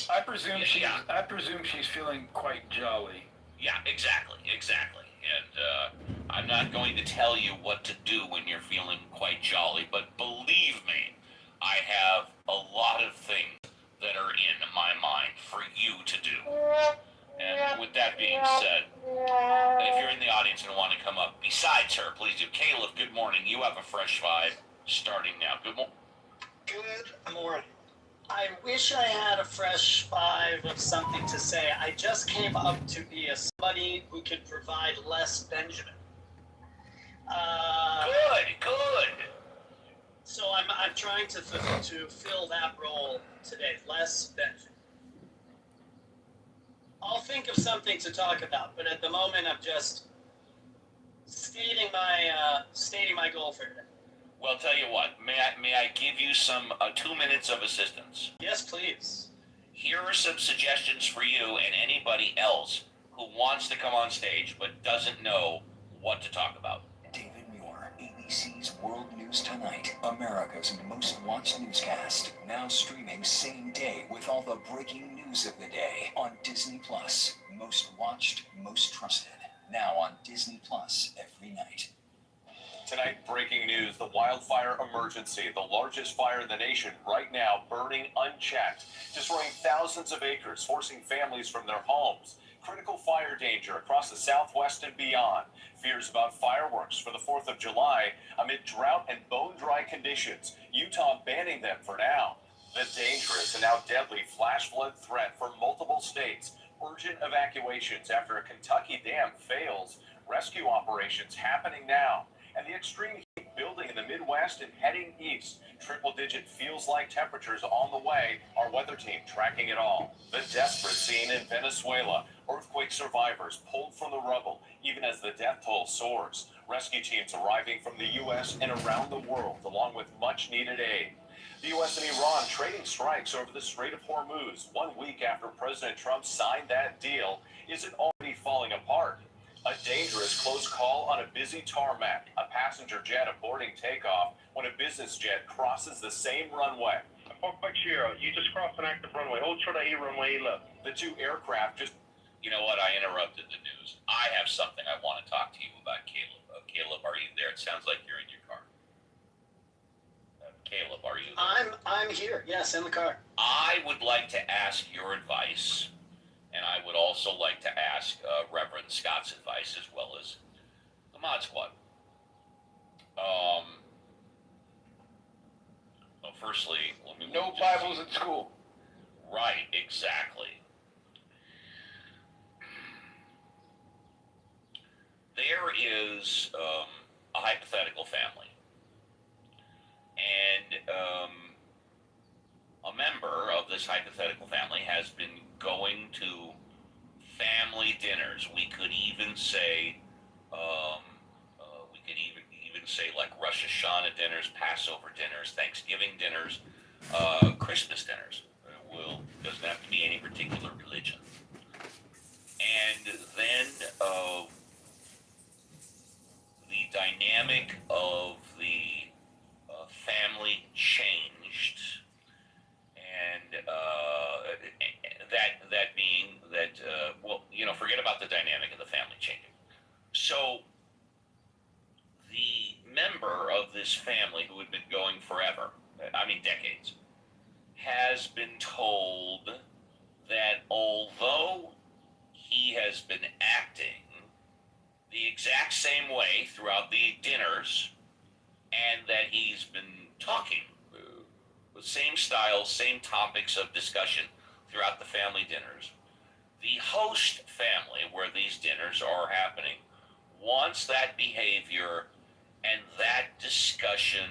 I presume she's feeling quite jolly. Yeah, exactly. And I'm not going to tell you what to do when you're feeling quite jolly, but believe me, I have a lot of things that are in my mind for you to do. And with that being said, if you're in the audience and want to come up besides her, please do. Caleb, good morning. You have a fresh vibe starting now. Good morning. Good morning. I wish I had a fresh vibe of something to say. I just came up to be a somebody who could provide less Benjamin. Good. So I'm trying to fill that role today, less Benjamin. I'll think of something to talk about, but at the moment I'm just stating my goal for today. Well, tell you what, may I give you some 2 minutes of assistance? Yes, please. Here are some suggestions for you and anybody else who wants to come on stage but doesn't know what to talk about. David Muir, ABC's World News Tonight, America's most watched newscast, now streaming same day with all the breaking news of the day on Disney Plus. Most watched, most trusted. Now on Disney Plus every night. Tonight, breaking news, the wildfire emergency, the largest fire in the nation right now, burning unchecked, destroying thousands of acres, forcing families from their homes. Critical fire danger across the Southwest and beyond. Fears about fireworks for the 4th of July amid drought and bone-dry conditions. Utah banning them for now. The dangerous and now deadly flash flood threat for multiple states. Urgent evacuations after a Kentucky dam fails. Rescue operations happening now. And the extreme heat building in the Midwest and heading east. Triple-digit feels-like temperatures on the way. Our weather team tracking it all. The desperate scene in Venezuela. Earthquake survivors pulled from the rubble, even as the death toll soars. Rescue teams arriving from the U.S. and around the world, along with much-needed aid. The U.S. and Iran trading strikes over the Strait of Hormuz 1 week after President Trump signed that deal. Is it already falling apart? A dangerous close call on a busy tarmac. A passenger jet aborting takeoff when a business jet crosses the same runway. You just crossed an active runway. Hold short of A runway left. The two aircraft just... You know what? I interrupted the news. I have something I want to talk to you about, Caleb. Caleb, are you there? It sounds like you're in your car. Caleb, are you there? I'm here. Yes, in the car. I would like to ask your advice, and I would also like to ask Reverend Scott's advice as well as the Mod Squad. Well, firstly, let me... No Bibles in school. Right, exactly. There is a hypothetical family, and a member of this hypothetical family has been going to family dinners. We could even say, like Rosh Hashanah dinners, Passover dinners, Thanksgiving dinners, Christmas dinners. Doesn't have to be any particular religion. And then the dynamic of the family changed, and that being that, forget about the dynamic of the family changing. So the member of this family who had been going forever, decades, has been told that although he has been acting the exact same way throughout the dinners, and that he's been talking the same style, same topics of discussion throughout the family dinners, the host family where these dinners are happening wants that behavior and that discussion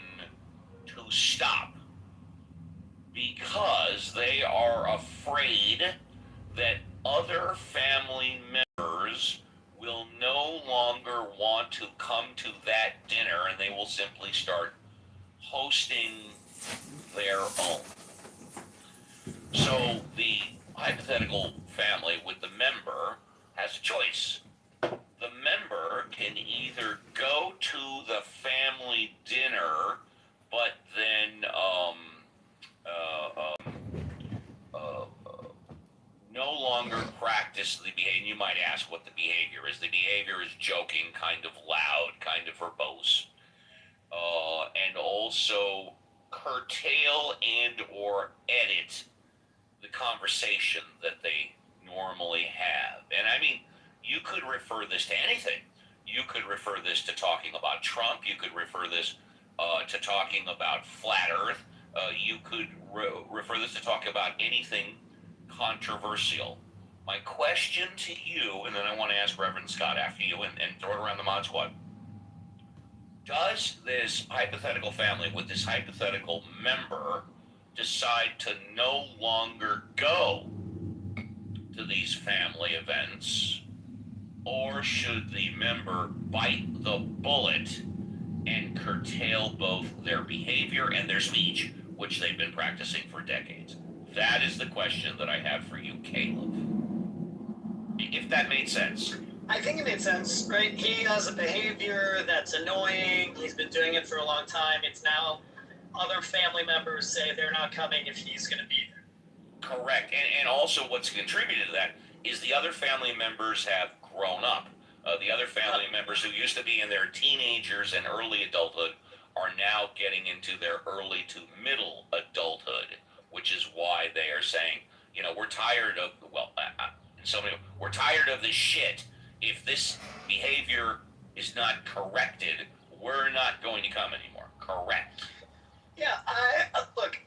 to stop because they are afraid that other family members will no longer want to come to that dinner, and they will simply start hosting their own. So the hypothetical family with the member has a choice. The member can either go to the family dinner, but then no longer practice the behavior. You might ask what the behavior is. The behavior is joking, kind of loud, kind of verbose, and also curtail and or edit the conversation that they normally have. And I mean, you could refer this to anything. You could refer this to talking about Trump. You could refer this to talking about flat Earth. You could refer this to talk about anything controversial. My question to you, and then I want to ask Reverend Scott after you and throw it around the mod squad. Does this hypothetical family with this hypothetical member decide to no longer go to these family events, or should the member bite the bullet and curtail both their behavior and their speech, which they've been practicing for decades? That is the question that I have for you, Caleb. If that made sense. I think it made sense, right? He has a behavior that's annoying. He's been doing it for a long time. It's now other family members say they're not coming if he's going to be there. Correct. And also what's contributed to that is the other family members have grown up. The other family members who used to be in their teenagers and early adulthood are now getting into their early to middle adulthood, which is why they are saying, you know, we're tired of, we're tired of this shit. If this behavior is not corrected, we're not going to come anymore. Correct. Yeah, look,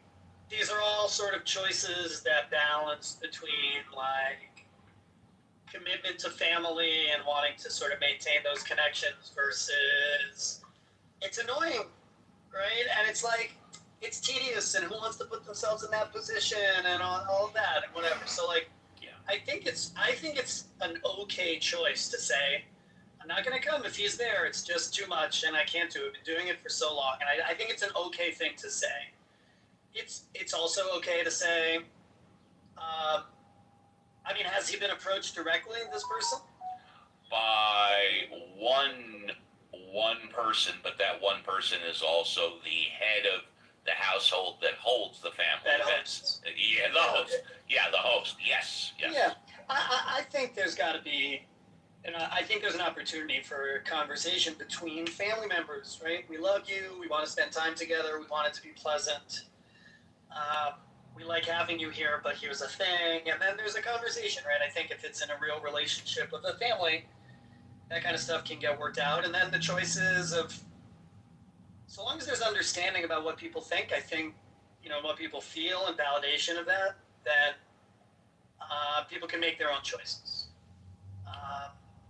these are all sort of choices that balance between, like, commitment to family and wanting to sort of maintain those connections versus it's annoying, right? And it's like, it's tedious, and who wants to put themselves in that position and all of that and whatever. So, like, Yeah. I think it's an okay choice to say, I'm not going to come if he's there. It's just too much, and I can't do it. I've been doing it for so long, and I think it's an okay thing to say. It's also okay to say, I mean, has he been approached directly, this person? By one person, but that one person is also the head of the household that holds the family That events. host. Yeah, the host. Yeah, the host. Yes. Yeah, I think there's got to be, and I think there's an opportunity for conversation between family members, right? We love you. We want to spend time together. We want it to be pleasant. We like having you here, but here's a thing. And then there's a conversation, right? I think if it's in a real relationship with a family, that kind of stuff can get worked out. And then the choices of, so long as there's understanding about what people think, I think, you know, what people feel and validation of that, then people can make their own choices.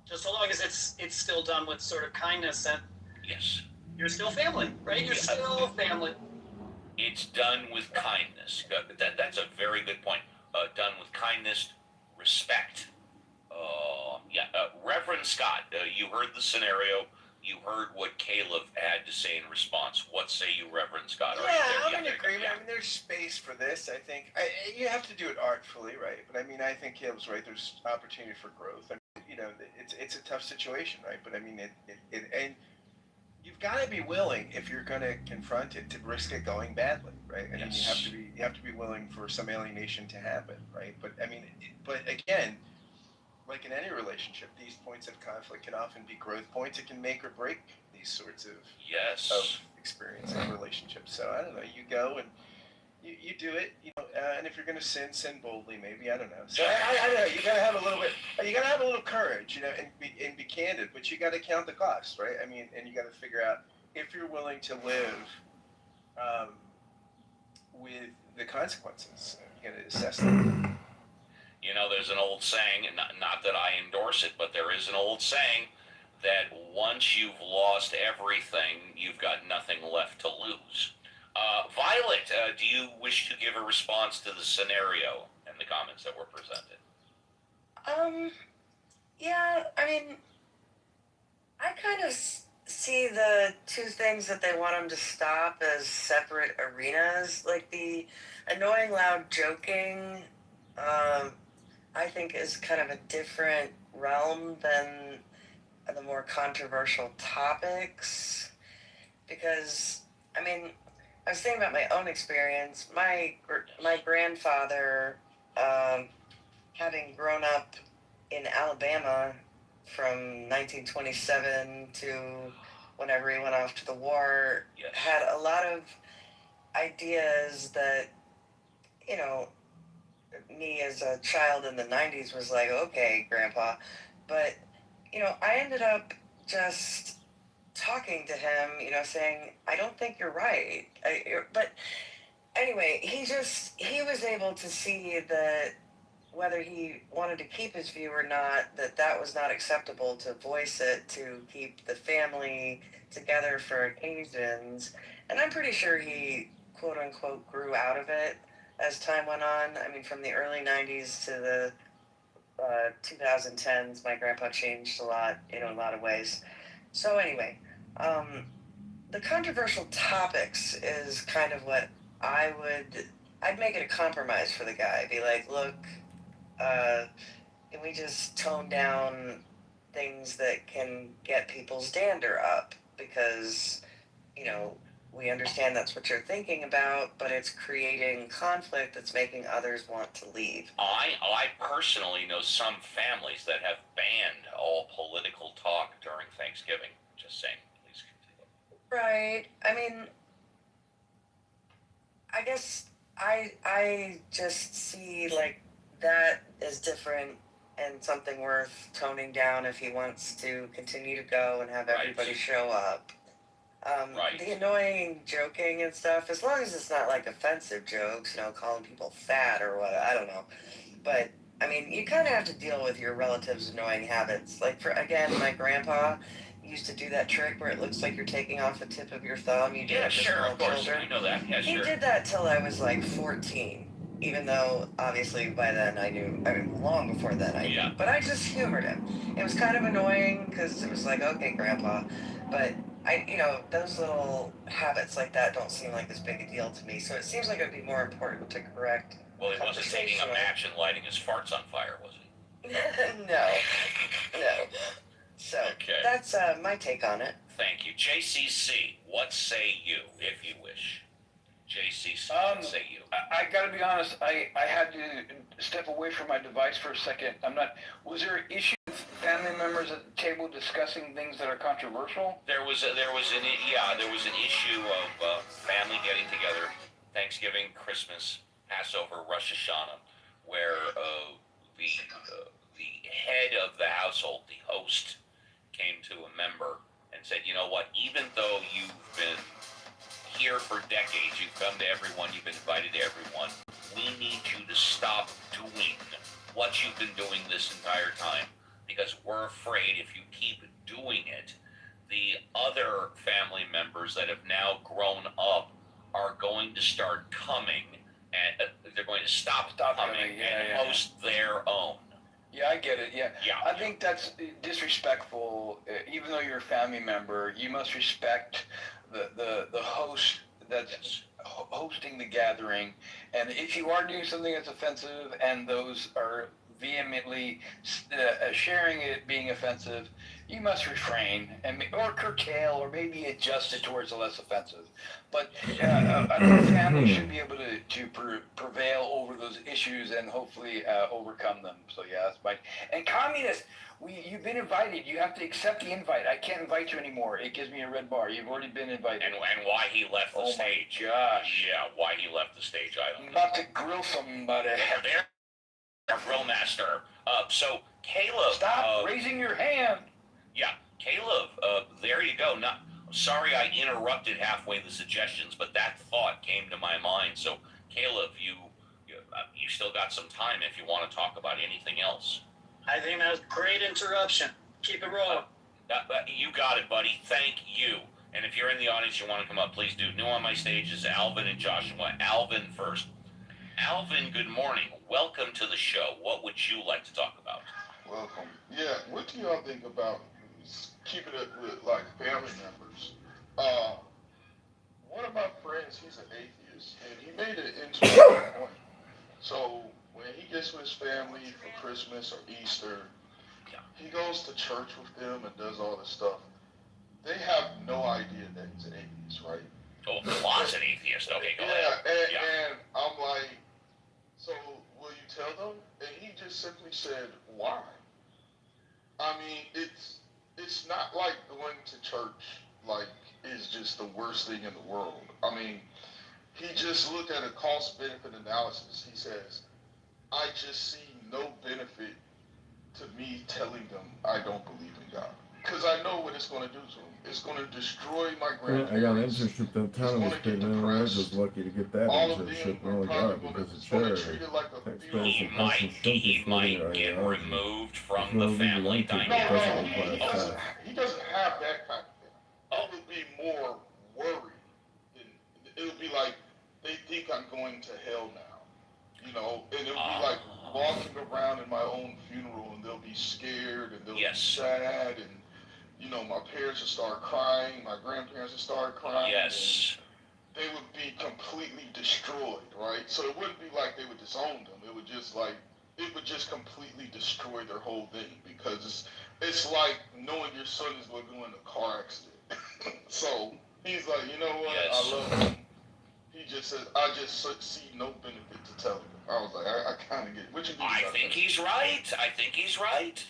Just so long as it's still done with sort of kindness, and Yes. you're still family, right? You're still family. It's done with kindness. That's a very good point. Done with kindness, respect. Reverend Scott, you heard the scenario. You heard what Caleb had to say in response. What say you, Reverend Scott? Yeah, I'm in agreement. I mean, there's space for this. I think you have to do it artfully, right? But I mean, I think Caleb's right. There's opportunity for growth. I mean, you know, it's a tough situation, right? But I mean, and you've got to be willing, if you're going to confront it, to risk it going badly, right? I mean, you have to be willing for some alienation to happen, right? But I mean, but again, like in any relationship, these points of conflict can often be growth points. It can make or break these sorts of experience in relationships. So I don't know. You go and you do it, you know. And if you're going to sin boldly, maybe. I don't know. So I don't know. You got to have a little bit. You got to have a little courage, you know, and be candid. But you got to count the cost, right? I mean, and you got to figure out if you're willing to live with the consequences. You got to assess them. You know, there's an old saying, not that I endorse it, but there is an old saying that once you've lost everything, you've got nothing left to lose. Violet, do you wish to give a response to the scenario and the comments that were presented? Yeah, I mean, I kind of see the two things that they want them to stop as separate arenas. Like the annoying, loud joking, I think is kind of a different realm than the more controversial topics. Because, I mean, I was thinking about my own experience. My grandfather having grown up in Alabama from 1927 to whenever he went off to the war, Yes. had a lot of ideas that, you know, me as a child in the 90s was like, okay, Grandpa. But, you know, I ended up just talking to him, you know, saying, I don't think you're right. But anyway, he was able to see that whether he wanted to keep his view or not, that was not acceptable to voice it, to keep the family together for occasions. And I'm pretty sure he, quote unquote, grew out of it as time went on. I mean, from the early 90s to the 2010s, my grandpa changed a lot in a lot of ways. So, anyway, the controversial topics is kind of what I'd make it a compromise for the guy. Be like, look, can we just tone down things that can get people's dander up? Because, you know, we understand that's what you're thinking about, but it's creating conflict that's making others want to leave. I personally know some families that have banned all political talk during Thanksgiving. Just saying, please continue. Right. I mean, I guess I just see like that is different and something worth toning down if he wants to continue to go and have everybody Right. show up. Right. The annoying joking and stuff, as long as it's not like offensive jokes, you know, calling people fat or what, I don't know. But I mean, you kind of have to deal with your relatives' annoying habits. Like, for again, my grandpa used to do that trick where it looks like you're taking off the tip of your thumb. You do Yeah, it to sure, small of course. children. I know that. Yeah, He sure. did that till I was like 14. Even though, obviously, by then I knew, I mean, long before then I knew. Yeah. But I just humored him. It was kind of annoying because it was like, okay, Grandpa. But you know, those little habits like that don't seem like as big a deal to me. So it seems like it would be more important to correct. Well, he wasn't taking a conversational- match and lighting his farts on fire, was he? No. So Okay. that's my take on it. Thank you. JCC, what say you, if you wish? JCC, what say you? I gotta be honest, I had to step away from my device for a second. Was there an issue with family members at the table discussing things that are controversial? There was an issue of family getting together, Thanksgiving, Christmas, Passover, Rosh Hashanah, where the head of the household, the host, came to a member and said, you know what, even though you've been here for decades, you've come to everyone, you've been invited to everyone, we need you to stop doing what you've been doing this entire time, because we're afraid if you keep doing it, the other family members that have now grown up are going to start coming, and they're going to stop coming and host their own. Yeah, I get it. Yeah. Yeah. I think that's disrespectful. Even though you're a family member, you must respect the host that's hosting the gathering. And if you are doing something that's offensive and those are vehemently sharing it being offensive, you must refrain or curtail or maybe adjust it towards the less offensive. But I think families should be able to prevail over those issues and hopefully overcome them. So yeah, that's my. And communists, you've been invited. You have to accept the invite. I can't invite you anymore. It gives me a red bar. You've already been invited. And why he left the stage. Oh my gosh. Yeah, why he left the stage, I don't I'm know. about to grill somebody. There, our grill master. So Caleb. Stop raising your hand. Yeah, Caleb. There you go. Sorry I interrupted halfway the suggestions, but that thought came to my mind. So Caleb, you still got some time if you want to talk about anything else. I think that was a great interruption. Keep it rolling. You got it, buddy. Thank you. And if you're in the audience, you want to come up, please do. New on my stage is Alvin and Joshua. Alvin first. Alvin, good morning. Welcome to the show. What would you like to talk about? Welcome. Yeah, what do y'all think about keeping it with like family members? One of my friends, he's an atheist, and he made it into a point. So when he gets with his family for Christmas or Easter, he goes to church with them and does all this stuff. They have no idea that he's an atheist, right? Oh, closet atheist. Okay, go ahead. And I'm like, so will you tell them? And he just just simply said, why? I mean, it's not like going to church like is just the worst thing in the world. I mean, he just looked at a cost benefit analysis. He says, I just see no benefit to me telling them I don't believe in God. Because I know what it's going to do to them. It's going to destroy my grandparents. I got an internship that He's time going was to get paid, man. I was just depressed. lucky to get that All of them internship. are Oh probably God, going because to, of treat charity. it like a Taxpayers He and funeral. custom shrimp he is for might their get ideology. removed There's from no the legal family entity that No, dynamic. doesn't no, require doesn't. staff. He doesn't have that kind of thing. Oh. It would be more worry. It would be like they think I'm going to hell now, you know, and it would be like walking around in my own funeral, and they'll be scared and they'll be sad, and you know, my parents will start crying, my grandparents will start crying. Yes. They would be completely destroyed, right? So it wouldn't be like they would disown them. It would just completely destroy their whole thing, because it's like knowing your son is going to go in a car accident. So he's like, you know what? Yes. I love him. He just says, I just see no benefit to telling him. I was like, I kind of get it. What you do? I think he's right. I think he's right.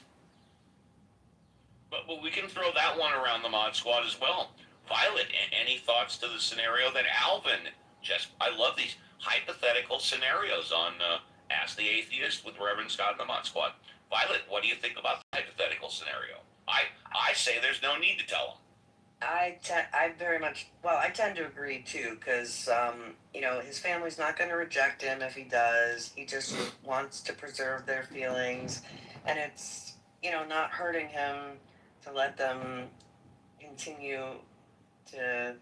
But we can throw that one around the Mod Squad as well. Violet, any thoughts to the scenario that Alvin I love these hypothetical scenarios on Ask the Atheist with Reverend Scott and the Mod Squad. Violet, what do you think about the hypothetical scenario? I say there's no need to tell him. I tend to agree too, because you know, his family's not going to reject him if he does. He just wants to preserve their feelings, and it's, you know, not hurting him to let them continue to,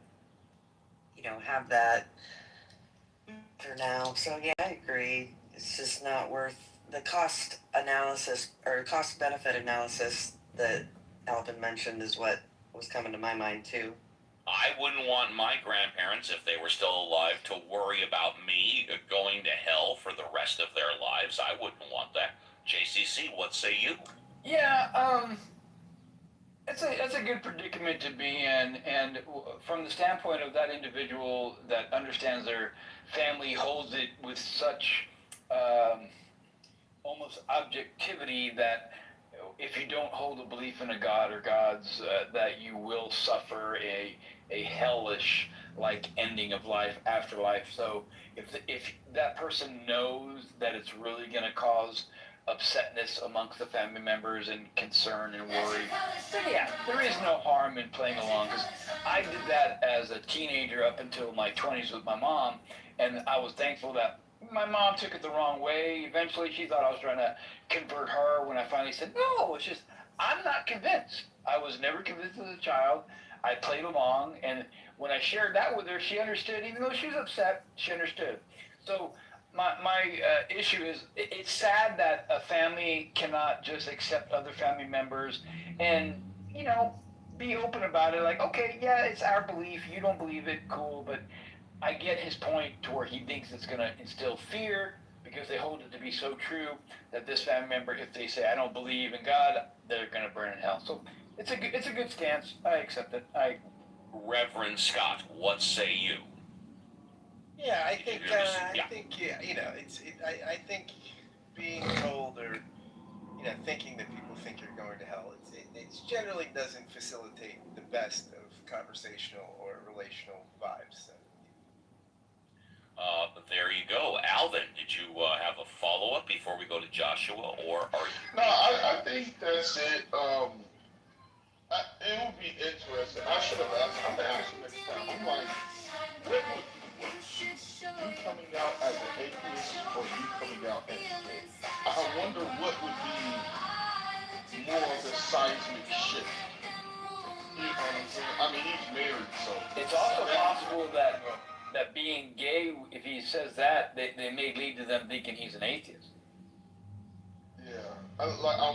you know, have that for now. So yeah, I agree. It's just not worth the cost analysis or cost benefit analysis that Alvin mentioned is what was coming to my mind too. I wouldn't want my grandparents, if they were still alive, to worry about me going to hell for the rest of their lives. I wouldn't want that. JCC, what say you? Yeah, that's a good predicament to be in, and from the standpoint of that individual that understands their family, holds it with such almost objectivity that if you don't hold a belief in a god or gods, that you will suffer a hellish like ending of life, afterlife. So if that person knows that it's really going to cause upsetness amongst the family members and concern and worry, then yeah, there is no harm in playing along. Because I did that as a teenager up until my 20s with my mom, and I was thankful that my mom took it the wrong way. Eventually, she thought I was trying to convert her when I finally said, no, it's just, I'm not convinced. I was never convinced as a child. I played along, and when I shared that with her, she understood. Even though she was upset, she understood. So my issue is, it's sad that a family cannot just accept other family members and, you know, be open about it. Like, okay, yeah, it's our belief. You don't believe it, cool, but I get his point to where he thinks it's going to instill fear because they hold it to be so true that this family member, if they say, I don't believe in God, they're going to burn in hell. So it's a good stance. I accept it. Reverend Scott, what say you? Yeah, I think Yeah. you know, I think being told, or you know, thinking that people think you're going to hell, it generally doesn't facilitate the best of conversational or relational vibes. So. There you go. Alvin, did you have a follow-up before we go to Joshua, or are you... No, I think that's it. It would be interesting. I should have asked. I'm gonna ask you next time. I'm like, what would be worse? You coming out as an atheist or you coming out as gay? I wonder what would be more of the seismic shift. You know what I'm saying? I mean, he's married, so It's also possible that being gay, if he says that, they may lead to them thinking he's an atheist. yeah. I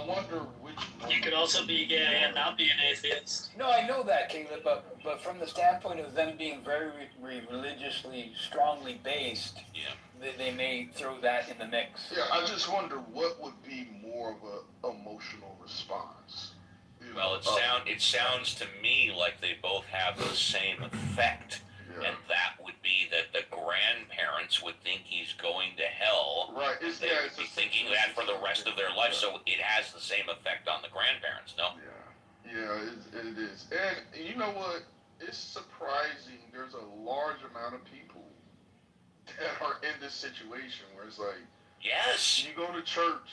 wonder which one. You could also be gay and not be an atheist. No, I know that, Caleb, but from the standpoint of them being very religiously strongly based, Yeah. they may throw that in the mix. Yeah, I just wonder what would be more of an emotional response. You Well, know, it sounds to me like they both have the same effect, yeah. and that would be that the grandparents grandparents would think he's going to hell. Right. They would be thinking that for the rest of their life, so it has the same effect on the grandparents, no? Yeah, it is. And you know what? It's surprising there's a large amount of people that are in this situation where it's like, Yes. you go to church,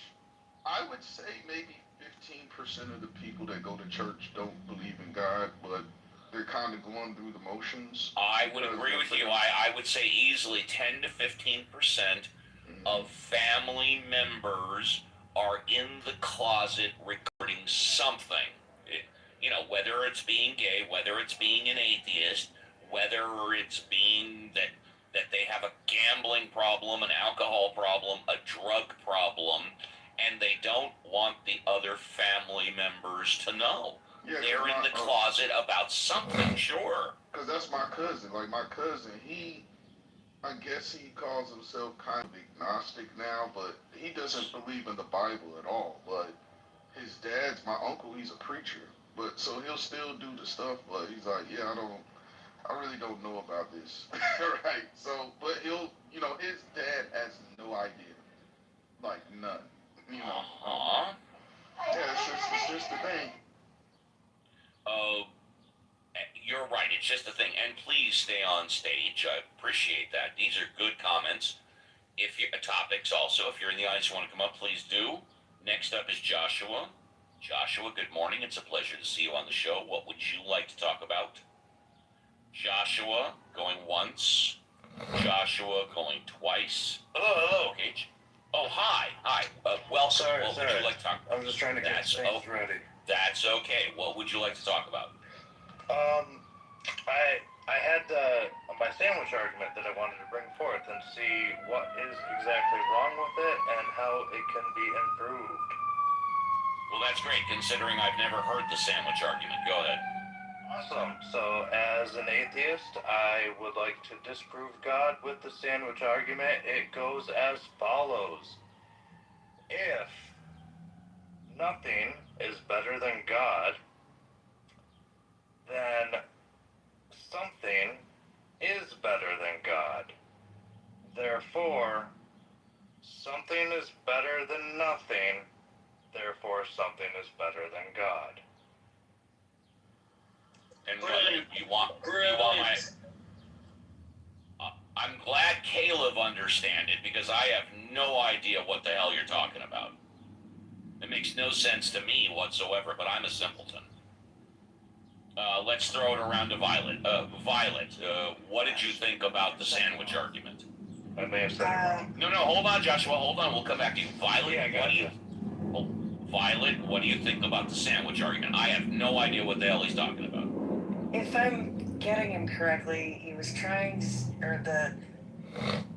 I would say maybe 15% of the people that go to church don't believe in God, but they're kind of going through the motions. I would agree with you. I would say easily 10 to 15% of family members are in the closet regarding something. Whether it's being gay, whether it's being an atheist, whether it's being that they have a gambling problem, an alcohol problem, a drug problem, and they don't want the other family members to know. Yeah, they're in the closet about something, sure. Because that's my cousin. Like, my cousin, I guess he calls himself kind of agnostic now, but he doesn't believe in the Bible at all. But his dad's, my uncle, he's a preacher. But so he'll still do the stuff, but he's like, yeah, I really don't know about this. Right. So, but his dad has no idea. Like, none. Uh-huh. Yeah, it's just the thing. You're right. It's just a thing. And please stay on stage. I appreciate that. These are good comments. Topics also, if you're in the audience and want to come up, please do. Next up is Joshua. Joshua, good morning. It's a pleasure to see you on the show. What would you like to talk about? Joshua, going once. Joshua, going twice. Hello, Cage. Oh, hi. Welcome. Sorry. Would you like to talk about? I'm just trying to get things ready. That's okay. What would you like to talk about? I had my sandwich argument that I wanted to bring forth and see what is exactly wrong with it and how it can be improved. Well, that's great, considering I've never heard the sandwich argument. Go ahead. Awesome. So, as an atheist, I would like to disprove God with the sandwich argument. It goes as follows. If nothing is better than God, then something is better than God. Therefore, something is better than nothing. Therefore, something is better than God. And you want my... I'm glad Caleb understands it, because I have no idea what the hell you're talking about. It makes no sense to me whatsoever, but I'm a simpleton. Let's throw it around to Violet. Violet, what did you think about the sandwich argument? I may have said it wrong. No, hold on, Joshua. Hold on. We'll come back to you. Violet, Yeah, I got you. Violet, what do you think about the sandwich argument? I have no idea what the hell he's talking about. If I'm getting him correctly, he was trying to,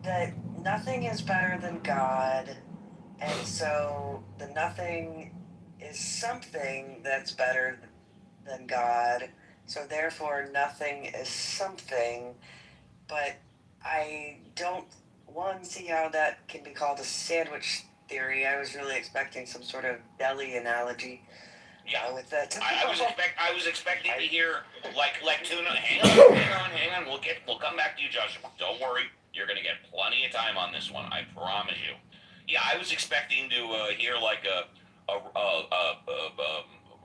that nothing is better than God, and so the nothing is something that's better than God, so therefore nothing is something, but I don't, see how that can be called a sandwich theory. I was really expecting some sort of deli analogy. Yeah, with that. I was expecting to hear like tuna. Hang on. We'll come back to you, Joshua. Don't worry, you're gonna get plenty of time on this one. I promise you. Yeah, I was expecting to hear like a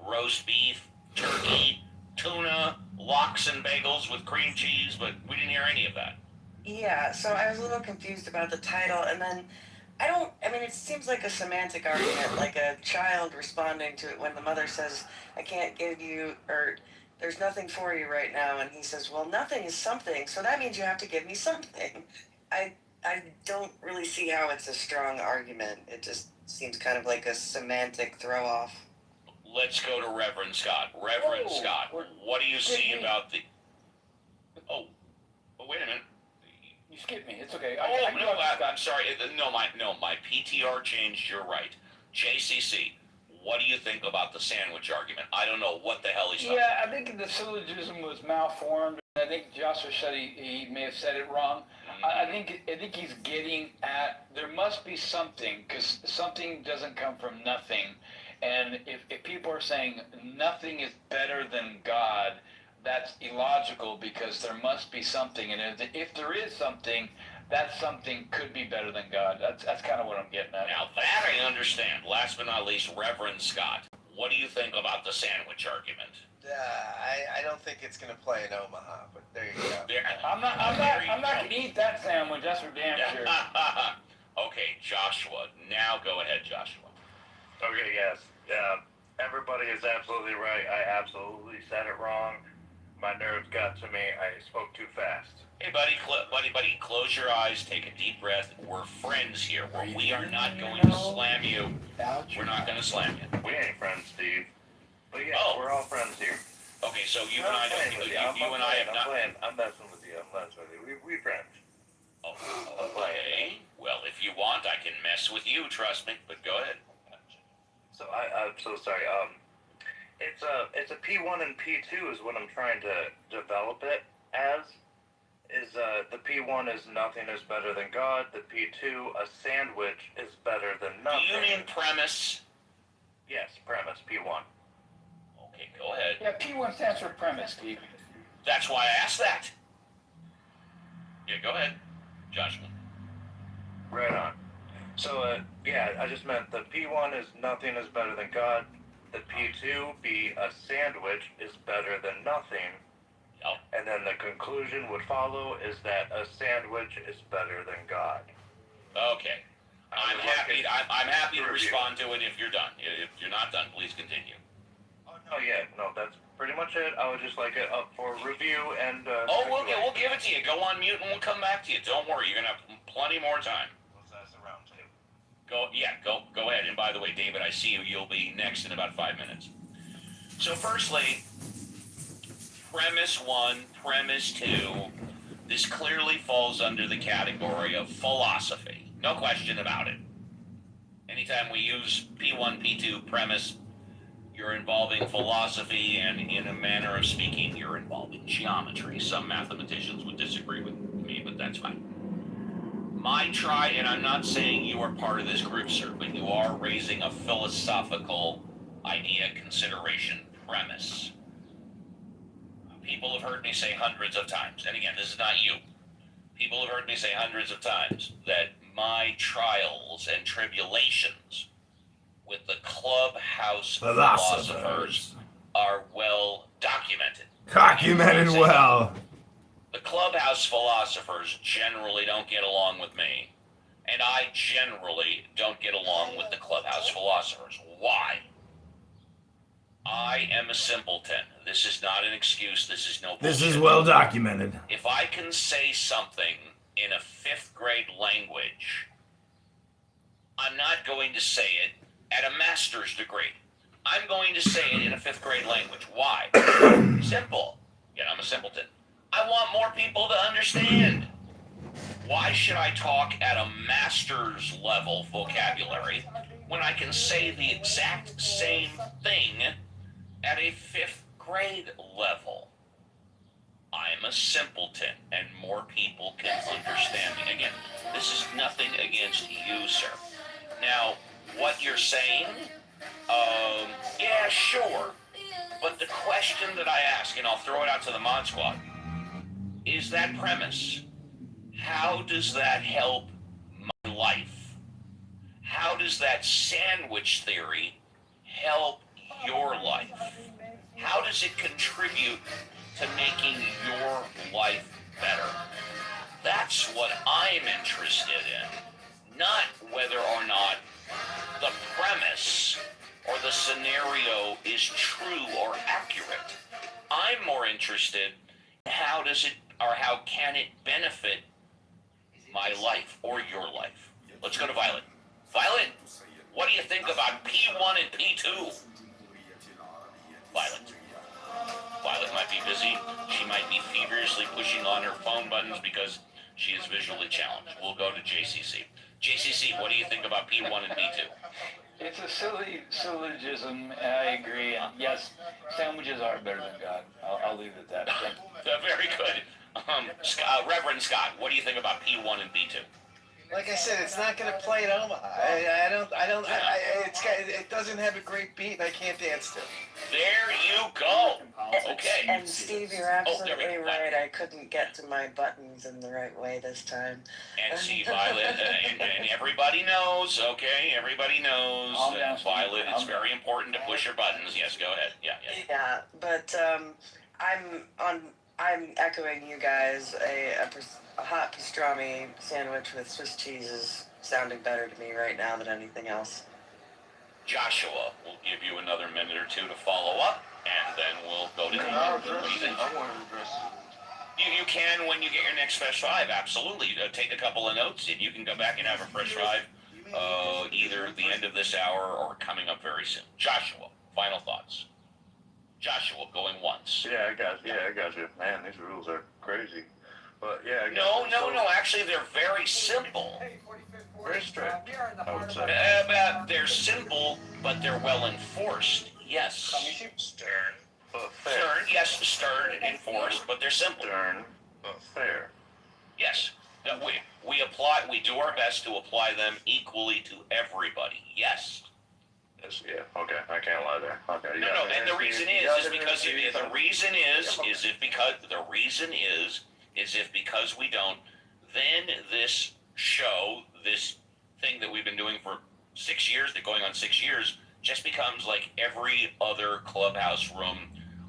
roast beef, turkey, tuna, lox and bagels with cream cheese, but we didn't hear any of that. Yeah, so I was a little confused about the title, and then it seems like a semantic argument, like a child responding to it when the mother says, I can't give you, or there's nothing for you right now, and he says, well, nothing is something, so that means you have to give me something. I don't really see how it's a strong argument. It just seems kind of like a semantic throw-off. Let's go to Reverend Scott. Reverend Scott, what do you see about the... Oh, wait a minute. You skipped me. It's okay. I'm sorry. My PTR changed. You're right. JCC, what do you think about the sandwich argument? I don't know what the hell he's talking about. Yeah, I think the syllogism was malformed. I think Joshua said he may have said it wrong. I think he's getting at there must be something, because something doesn't come from nothing. And if people are saying nothing is better than God, that's illogical, because there must be something. And if there is something, that's something could be better than God. That's kind of what I'm getting at. Now that I understand. Last but not least, Reverend Scott. What do you think about the sandwich argument? I don't think it's going to play in Omaha, but there you go. I'm not gonna eat that sandwich. That's for damn sure. Okay, Joshua. Now go ahead, Joshua. Okay, yes. Everybody is absolutely right. I absolutely said it wrong. My nerves got to me. I spoke too fast. Hey, buddy, close your eyes, take a deep breath. We're friends here. We are not going to slam you. We're not going to slam you. We ain't friends, Steve. But yeah, Oh. we're all friends here. Okay, so you and I don't. I'm messing with you. We friends. Oh, okay. Well, if you want, I can mess with you. Trust me. But go ahead. So I'm so sorry. It's a P1 and P2 is what I'm trying to develop it as. The P1 is nothing is better than God. The P2, a sandwich is better than nothing. Do you mean premise? Yes, premise, P1. Okay, go ahead. Yeah, P1 stands for premise, Steve. That's why I asked that. Yeah, go ahead, Joshua. Right on. So, yeah, I just meant the P1 is nothing is better than God. The P2, be a sandwich, is better than nothing. Oh. And then the conclusion would follow is that a sandwich is better than God. Okay. I'm happy to respond to it if you're done. If you're not done, please continue. Oh, no, yeah, no, that's pretty much it. I would just like it up for review and, we'll give it to you. Go on mute and we'll come back to you. Don't worry, you're gonna have plenty more time. That's the round table. Go ahead. And by the way, David, I see you. You'll be next in about 5 minutes. So firstly, premise 1, premise 2, this clearly falls under the category of philosophy. No question about it. Anytime we use P1, P2 premise, you're involving philosophy, and in a manner of speaking, you're involving geometry. Some mathematicians would disagree with me, but that's fine. And I'm not saying you are part of this group, sir, but you are raising a philosophical idea, consideration, premise. People have heard me say hundreds of times, and again, this is not you. People have heard me say hundreds of times that my trials and tribulations with the clubhouse philosophers are well documented. Documented well. The clubhouse philosophers generally don't get along with me, and I generally don't get along with the clubhouse philosophers. Why? I am a simpleton. This is not an excuse. This is no bullshit. This is well documented. If I can say something in a 5th grade language, I'm not going to say it at a master's degree. I'm going to say it in a 5th grade language. Why? Simple. Yet I'm a simpleton. I want more people to understand. Why should I talk at a master's level vocabulary when I can say the exact same thing at a 5th grade level? I'm a simpleton, and more people can understand me. Again, this is nothing against you, sir. Now, what you're saying, yeah, sure. But the question that I ask, and I'll throw it out to the Mod Squad, is that premise. How does that help my life? How does that sandwich theory help your life? How does it contribute to making your life better? That's what I'm interested in, not whether or not the premise or the scenario is true or accurate. I'm more interested in how can it benefit my life or your life. Let's go to Violet. Violet, what do you think about P1 and P2? Violet. Violet might be busy. She might be feverishly pushing on her phone buttons because she is visually challenged. We'll go to JCC. JCC, what do you think about P1 and P2? It's a silly syllogism, and I agree. And yes, sandwiches are better than God. I'll leave it at that. Thank you. Very good. Reverend Scott, what do you think about P1 and P2? Like I said, it's not going to play in Omaha. It doesn't have a great beat, and I can't dance to it. There you go. Okay. And Steve, you're absolutely right. I couldn't get to my buttons in the right way this time. And see, Violet, and everybody knows, okay? Everybody knows, Violet, it's very important to push your buttons. Yes, go ahead. Yeah. Yeah, but I'm echoing you guys. A hot pastrami sandwich with Swiss cheese is sounding better to me right now than anything else. Joshua, we'll give you another minute or two to follow up, and then we'll go to the I'll address it. I want to address it. You can when you get your next fresh five, absolutely. Take a couple of notes, and you can go back and have a fresh five either at the end of this hour or coming up very soon. Joshua, final thoughts. Joshua, going once. Yeah, I got you. Man, these rules are crazy. But yeah, I No. Actually, they're very simple. Very strict, I would say. They're simple, but they're well enforced. Yes. Stern, but fair. Stern, yes, stern, enforced, but they're simple. Stern, but fair. Yes. We do our best to apply them equally to everybody. Yes. Yes, yeah, okay, I can't lie there. Okay. No, and the reason is because we don't, then this show, this thing that we've been doing for 6 years, that going on 6 years, just becomes like every other clubhouse room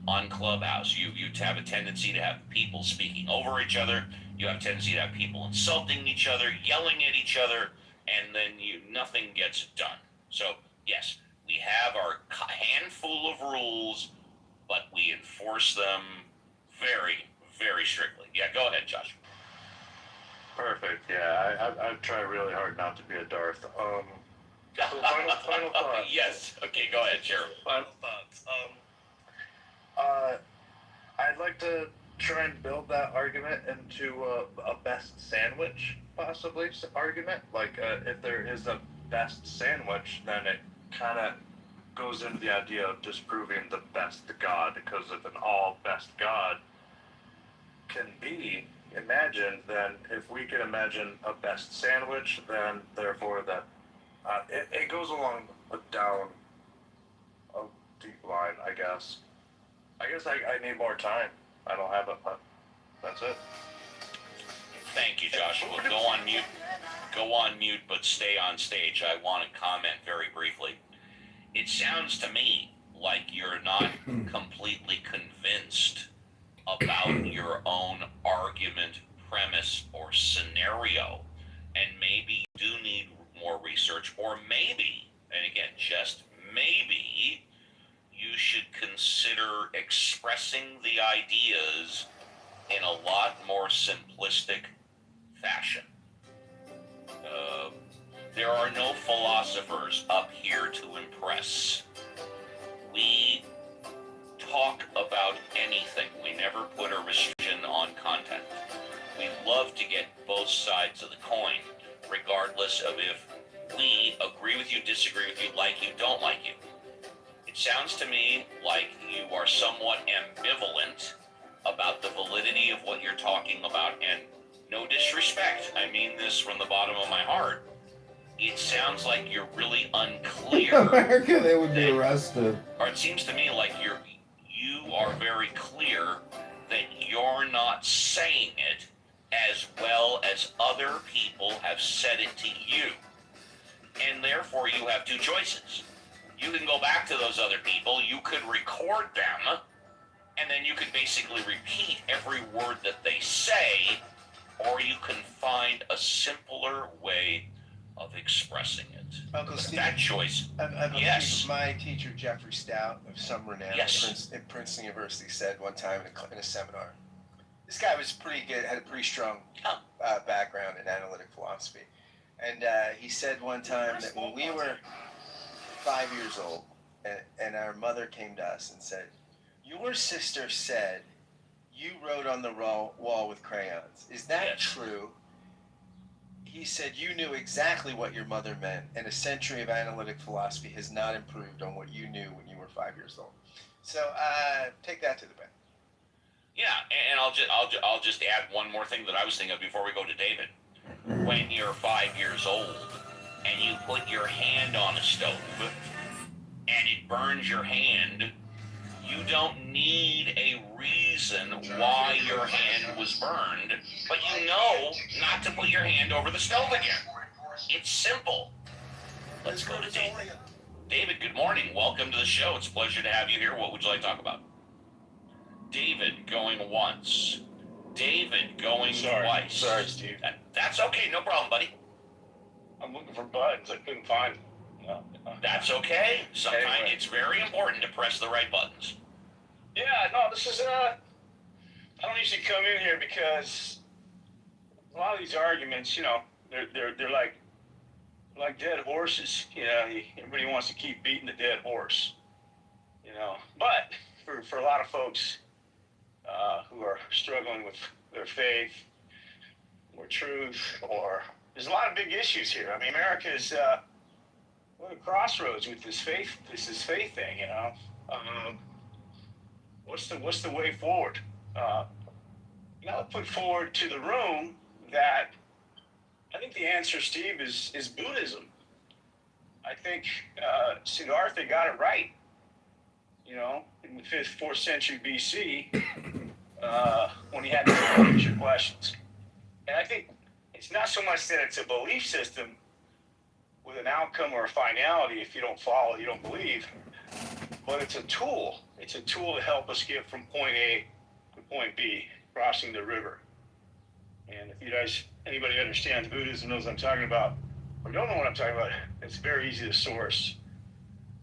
on Clubhouse. You have a tendency to have people speaking over each other. You have a tendency to have people insulting each other, yelling at each other, and then nothing gets done. So, yes, we have our handful of rules, but we enforce them very, very strictly. Yeah, go ahead, Josh. Perfect, yeah, I try really hard not to be a Darth. So final thoughts. Yes, okay, go ahead, Sheriff. Final thoughts. I'd like to try and build that argument into a best sandwich, possibly, argument. Like, if there is a best sandwich, then it kind of goes into the idea of disproving the best God, because if an all best God can be imagined, then if we can imagine a best sandwich, then therefore that it goes along down a deep line, I guess. I need more time. I don't have it, but that's it. Thank you, Joshua. Go on mute, but stay on stage. I want to comment very briefly. It sounds to me like you're not completely convinced about your own argument, premise, or scenario. And maybe you do need more research, or maybe, and again, just maybe, you should consider expressing the ideas in a lot more simplistic fashion. There are no philosophers up here to impress. We talk about anything. We never put a restriction on content. We love to get both sides of the coin, regardless of if we agree with you, disagree with you, like you, don't like you. It sounds to me like you are somewhat ambivalent about the validity of what you're talking about, and no disrespect, I mean this from the bottom of my heart. It sounds like you're really unclear. America, they would be arrested. Or it seems to me like you are very clear that you're not saying it as well as other people have said it to you. And therefore you have two choices. You can go back to those other people, you could record them, and then you could basically repeat every word that they say, or you can find a simpler way of expressing it. Uncle Steve, that choice. Yes. Steve, my teacher, Jeffrey Stout, of some renown yes. at Princeton University, said one time in a seminar, this guy was pretty good, had a pretty strong background in analytic philosophy. And he said one time that when we were 5 years old, and our mother came to us and said, your sister said you wrote on the wall with crayons. Is that true? He said you knew exactly what your mother meant, and a century of analytic philosophy has not improved on what you knew when you were 5 years old. So take that to the bank. Yeah, and I'll just add one more thing that I was thinking of before we go to David. When you're 5 years old and you put your hand on a stove and it burns your hand, You don't need a reason why your hand was burned, but you know not to put your hand over the stove again. It's simple. Let's go to David. David, good morning. Welcome to the show. It's a pleasure to have you here. What would you like to talk about? David going once. David going twice. Sorry, Steve. That's okay. No problem, buddy. I'm looking for buttons. I couldn't find them. No. That's okay. Sometimes Anyway. it's very important to press the right buttons. Yeah, no, this is I don't usually come in here because a lot of these arguments, you know, they're like dead horses. You know, everybody wants to keep beating the dead horse. You know, but for a lot of folks who are struggling with their faith or truth, or there's a lot of big issues here. I mean, America is we're at a crossroads with this faith thing. You know, what's the way forward? I'll put forward to the room that I think the answer, Steve, is Buddhism. I think Siddhartha got it right. You know, in the 5th, 4th century BC, when he had to answer questions. And I think it's not so much that it's a belief system with an outcome or a finality. If you don't follow, you don't believe. But it's a tool. It's a tool to help us get from point A to point B, crossing the river. And if you guys, anybody understands Buddhism, knows what I'm talking about, or don't know what I'm talking about, it's very easy to source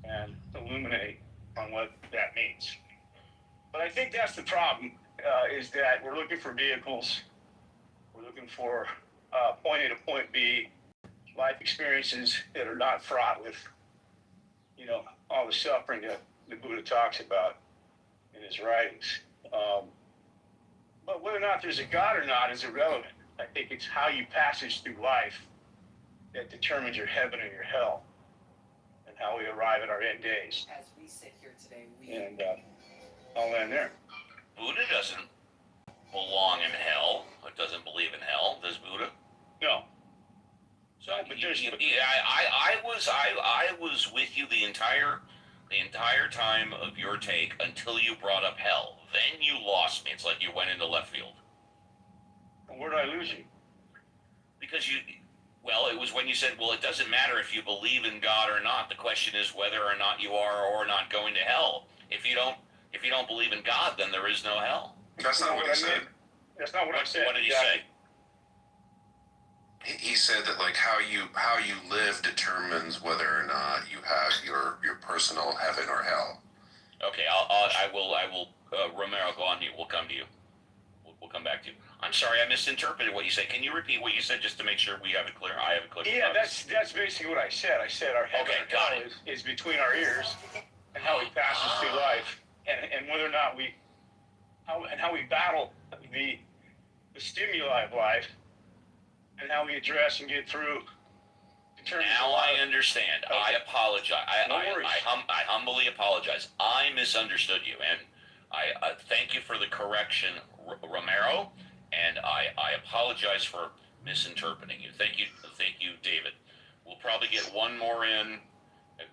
and illuminate on what that means. But I think that's the problem, is that we're looking for vehicles. We're looking for point A to point B, life experiences that are not fraught with, you know, all the suffering that the Buddha talks about in his writings. But whether or not there's a God or not is irrelevant. I think it's how you passage through life that determines your heaven or your hell, and how we arrive at our end days. As we sit here today, And I'll end there. Buddha doesn't belong in hell. Or doesn't believe in hell. Does Buddha? No. So, But there's- I was with you the entire time of your take until you brought up hell. Then you lost me. It's like you went into left field. Where did I lose you? Because it was when you said, well, it doesn't matter if you believe in God or not. The question is whether or not you are or not going to hell. If you don't believe in God, then there is no hell. That's not what he said. That's not what I said. What did he say? He said that like how you live determines whether or not you have your personal heaven or hell. Okay, I will. Romero, go on. We'll come to you. We'll come back to you. I'm sorry, I misinterpreted what you said. Can you repeat what you said just to make sure we have it clear? I have it clear. Yeah, that's basically what I said. I said our heaven Okay, or got hell it. is between our ears, and how we passes through life, and whether or not how we battle the stimuli of life, and how we address and get through. Now I understand. Okay. I apologize. No worries. I humbly apologize. I misunderstood you, and I thank you for the correction, Romero, and I apologize for misinterpreting you. Thank you, David. We'll probably get one more in,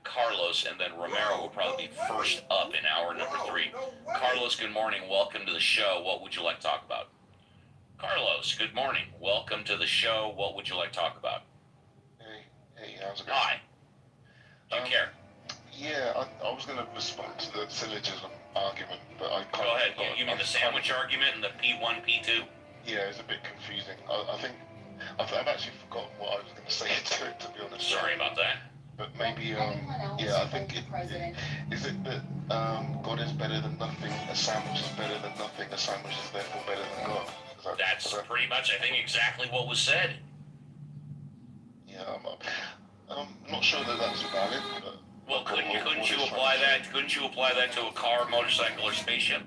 Carlos, and then Romero will probably be first up in hour number 3. Carlos, good morning. Welcome to the show. What would you like to talk about? Carlos, good morning. Welcome to the show. What would you like to talk about? Hey, how's it going? Hi. Do you care? Yeah, I was going to respond to the syllogism argument, but I can't. Go ahead. You mean the sandwich argument and the P1, P2? Yeah, it's a bit confusing. I think I've actually forgotten what I was going to say to be honest. Sorry about that. But maybe, I think is it that God is better than nothing, a sandwich is better than nothing, a sandwich is therefore better than God? That's pretty much, I think, exactly what was said. Yeah, I'm not sure that that's valid. But Well, couldn't you apply that? Couldn't you apply that to a car, motorcycle, or spaceship?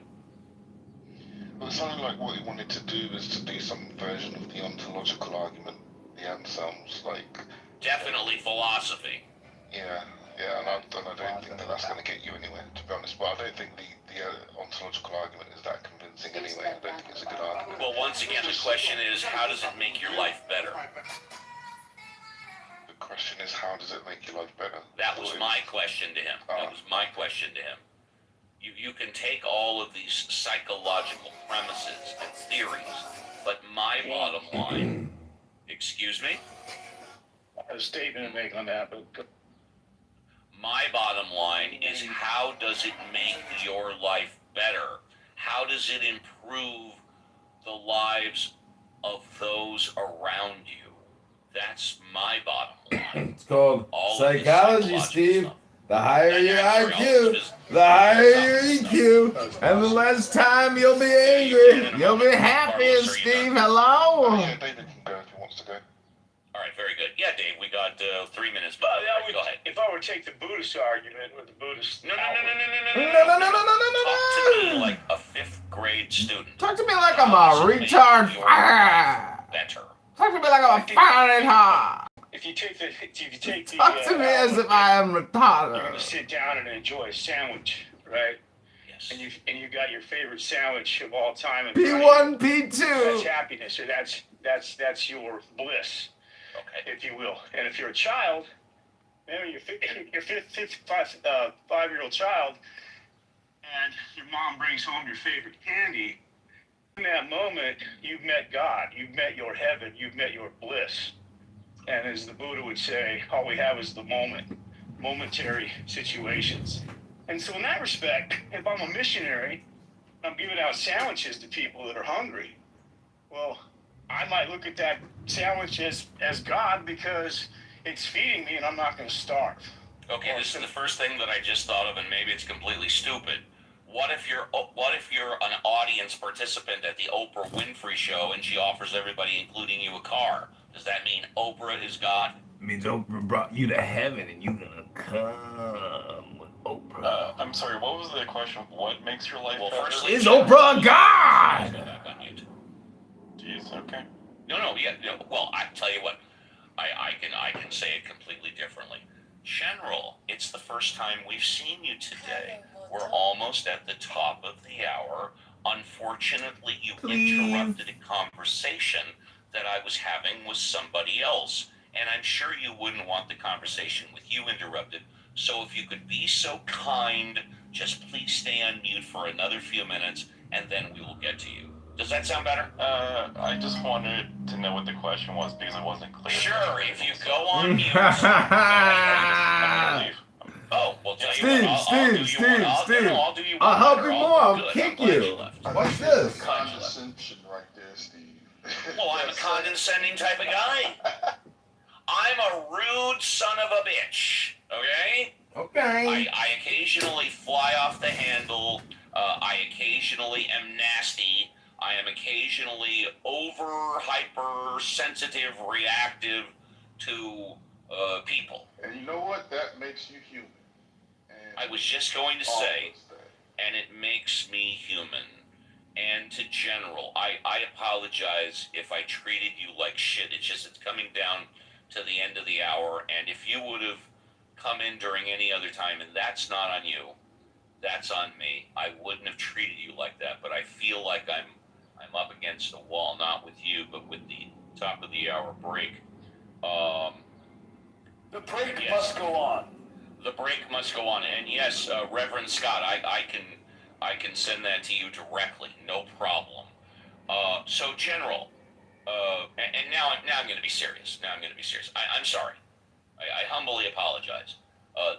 Well, it sounded like what he wanted to do is to do some version of the ontological argument. The Anselm's like. Definitely philosophy. Yeah, and I don't think that that's going to get you anywhere, to be honest. But I don't think the ontological argument is that convincing anyway. I don't think it's a good argument. Well, once again, the question is, how does it make your life better? The question is, how does it make your life better? That was my question to him. That was my question to him. You can take all of these psychological premises and theories, but my bottom line, excuse me? I have a statement to make on that, but My bottom line is, how does it make your life better? How does it improve the lives of those around you? That's my bottom line. It's called All of the psychology, psychological Steve. stuff. The higher Yeah, your yeah, sure, IQ, the higher your EQ, and the less time you'll be angry. You'll be happy, Steve. Hello. Yeah, David can go if he wants to go. All right, very good. Yeah, Dave, we got 3 minutes. But Go ahead. if I were to take the Buddhist argument with the Buddhist, No. No. Talk to me like a fifth grade student. Talk to me like I'm a retard. Better. Talk to me like I'm a fire retard. if you take the Talk to me as if I am you're going retarded. to sit down and enjoy a sandwich, right? Yes. And you got your favorite sandwich of all time. And P1, That's P2. happiness, or that's your bliss, Okay. if you will. And if you're a child, maybe your 5-year-old child, and your mom brings home your favorite candy, in that moment, you've met God, you've met your heaven, you've met your bliss. And as the Buddha would say, all we have is the moment, momentary situations. And so in that respect, if I'm a missionary, I'm giving out sandwiches to people that are hungry, well, I might look at that sandwich as God, because it's feeding me and I'm not going to starve. Okay, this is the first thing that I just thought of, and maybe it's completely stupid. What if you're an audience participant at the Oprah Winfrey show and she offers everybody, including you, a car? Does that mean Oprah is God? It means Oprah brought you to heaven and you're gonna come with Oprah. I'm sorry, what was the question? What makes your life Well, better? firstly, Is Oprah a god? Go back on mute. Jeez, okay. Well, I tell you what, I can say it completely differently. General, it's the first time we've seen you today. We're almost at the top of the hour. Unfortunately, you interrupted a conversation that I was having with somebody else, and I'm sure you wouldn't want the conversation with you interrupted. So if you could be so kind, just please stay on mute for another few minutes, and then we will get to you. Does that sound better? I just wanted to know what the question was because it wasn't clear. Sure, if you go on mute. Oh, well, tell you what, I'll do you one I'll help better. you Oh, more. I'll good. kick I'm glad you. left. What's this? Condescension right there, Steve. Well, I'm a condescending type of guy. I'm a rude son of a bitch, okay? Okay. I occasionally fly off the handle. I occasionally am nasty. I am occasionally hyper sensitive, reactive to people. And you know what? That makes you human. And I was just going to say, and it makes me human. And to General, I apologize if I treated you like shit. It's coming down to the end of the hour, and if you would have come in during any other time, and that's not on you, that's on me. I wouldn't have treated you like that, but I feel like I'm up against the wall, not with you, but with the top of the hour break. The break Yes. must go on. The break must go on, and yes, Reverend Scott, I can send that to you directly, no problem. So General, and now I'm going to be serious. I'm sorry. I humbly apologize.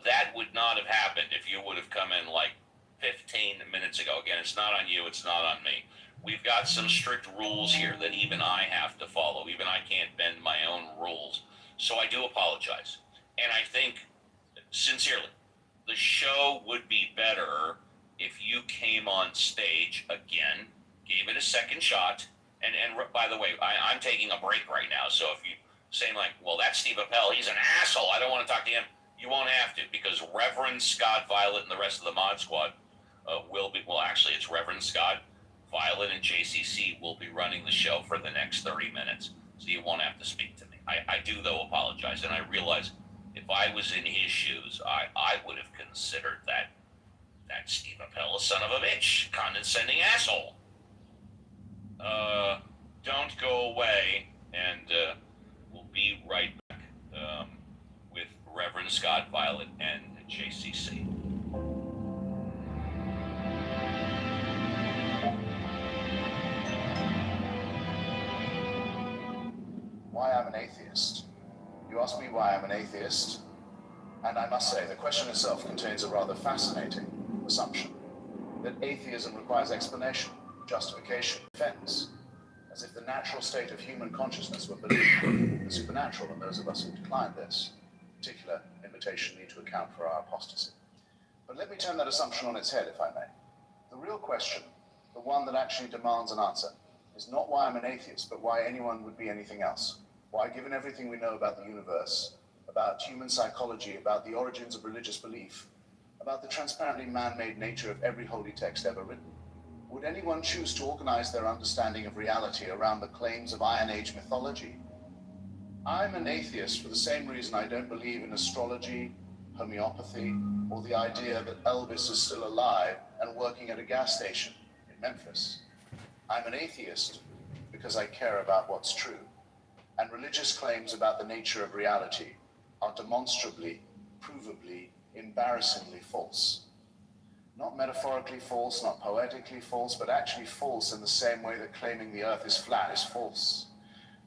That would not have happened if you would have come in like 15 minutes ago. Again, it's not on you, it's not on me. We've got some strict rules here that even I have to follow. Even I can't bend my own rules. So I do apologize. And I think, sincerely, the show would be better if you came on stage again, gave it a second shot, and by the way, I'm taking a break right now, so if you say like, well, that's Steve Appel, he's an asshole, I don't want to talk to him, you won't have to, because Reverend Scott, Violet, and the rest of the Mod Squad actually, it's Reverend Scott, Violet, and JCC will be running the show for the next 30 minutes, so you won't have to speak to me. I do, though, apologize, and I realize if I was in his shoes, I would have considered that Steve Appel a son of a bitch, condescending asshole. Don't go away, and we'll be right back with Reverend Scott, Violet, and JCC. ask me why I'm an atheist, and I must say, the question itself contains a rather fascinating assumption that atheism requires explanation, justification, defense, as if the natural state of human consciousness were belief in the supernatural, and those of us who decline this particular invitation need to account for our apostasy. But let me turn that assumption on its head, if I may. The real question, the one that actually demands an answer, is not why I'm an atheist, but why anyone would be anything else. Why, given everything we know about the universe, about human psychology, about the origins of religious belief, about the transparently man-made nature of every holy text ever written, would anyone choose to organize their understanding of reality around the claims of Iron Age mythology? I'm an atheist for the same reason I don't believe in astrology, homeopathy, or the idea that Elvis is still alive and working at a gas station in Memphis. I'm an atheist because I care about what's true, and religious claims about the nature of reality are demonstrably, provably, embarrassingly false. Not metaphorically false, not poetically false, but actually false in the same way that claiming the earth is flat is false.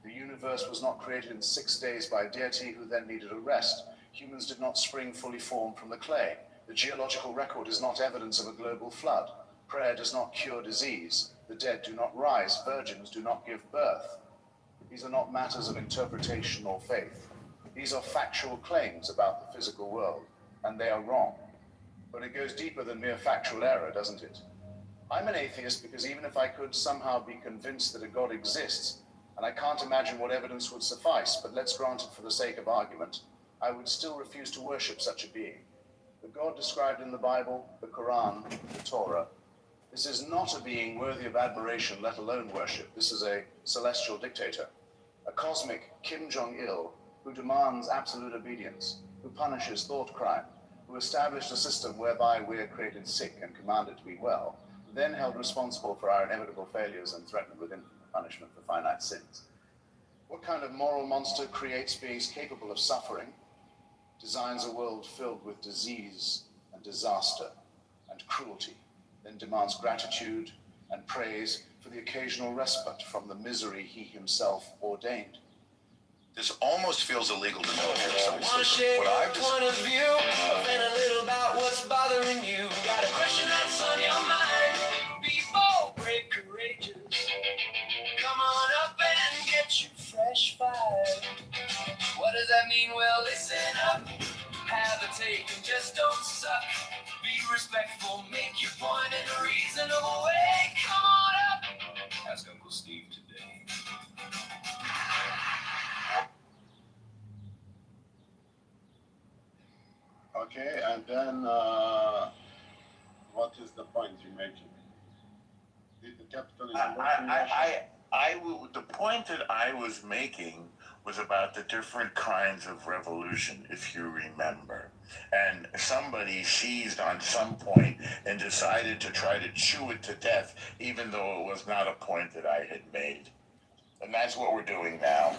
The universe was not created in 6 days by a deity who then needed a rest. Humans did not spring fully formed from the clay. The geological record is not evidence of a global flood. Prayer does not cure disease. The dead do not rise. Virgins do not give birth. These are not matters of interpretation or faith. These are factual claims about the physical world, and they are wrong. But it goes deeper than mere factual error, doesn't it? I'm an atheist because even if I could somehow be convinced that a God exists, and I can't imagine what evidence would suffice, but let's grant it for the sake of argument, I would still refuse to worship such a being. The God described in the Bible, the Quran, the Torah, this is not a being worthy of admiration, let alone worship. This is a celestial dictator, a cosmic Kim Jong-il who demands absolute obedience, who punishes thought crime, who established a system whereby we are created sick and commanded to be well, then held responsible for our inevitable failures and threatened with infinite punishment for finite sins. What kind of moral monster creates beings capable of suffering, designs a world filled with disease and disaster and cruelty, then demands gratitude and praise for the occasional respite from the misery he himself ordained? This almost feels illegal to know here. So Wanna share your point of view, vent a little about what's bothering you. Got a question that's on your mind? Be bold, break courageous. Come on up and get you fresh fire. What does that mean? Well, listen up. Have a take and just don't suck. Be respectful, make your point in a reasonable way. Come on up. Ask Uncle Steve today. Okay, and then what is the point you're making? Did the capitalism work in Russia? The point that I was making was about the different kinds of revolution, if you remember. And somebody seized on some point and decided to try to chew it to death, even though it was not a point that I had made. And that's what we're doing now.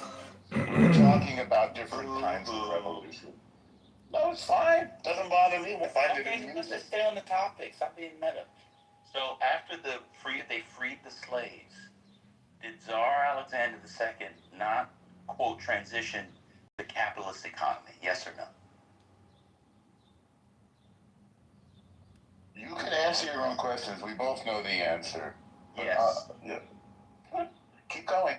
We're talking about different kinds of revolution. No, it's fine. Doesn't bother me. We'll find it amusing. Let's just stay on the topic. Stop being meta. So after they freed the slaves, did Tsar Alexander II not, quote, transition the capitalist economy? Yes or no? You can answer your own questions. We both know the answer. Yes. Yeah. Good. Keep going.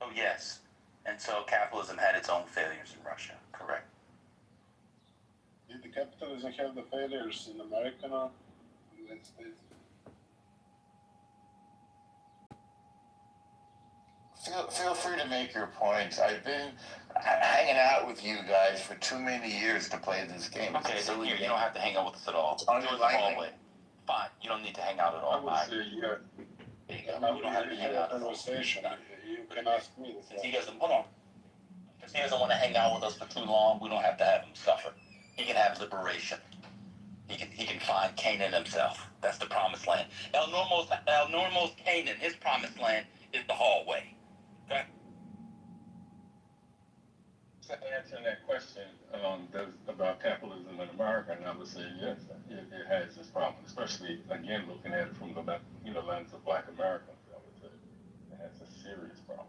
Oh, yes. And so capitalism had its own failures in Russia, correct? Did the capitalism have the failures in America or United States? Feel free to make your points. I've been hanging out with you guys for too many years to play this game. Okay, so you don't have to hang out with us at all. It's Do it in the unenlightening. hallway. Fine. You don't need to hang out at all. I would say you got There you go. We don't have to hang out at all. conversation. You can ask me. Since he doesn't, hold on. Since he doesn't want to hang out with us for too long, we don't have to have him suffer. He can have liberation. He can find Canaan himself. That's the promised land. El Normo's Canaan. His promised land is the hallway. Okay? To answer that question about capitalism in America, and I would say yes, it has its problems, especially again looking at it from the lens of Black Americans. I would say it has a serious problem.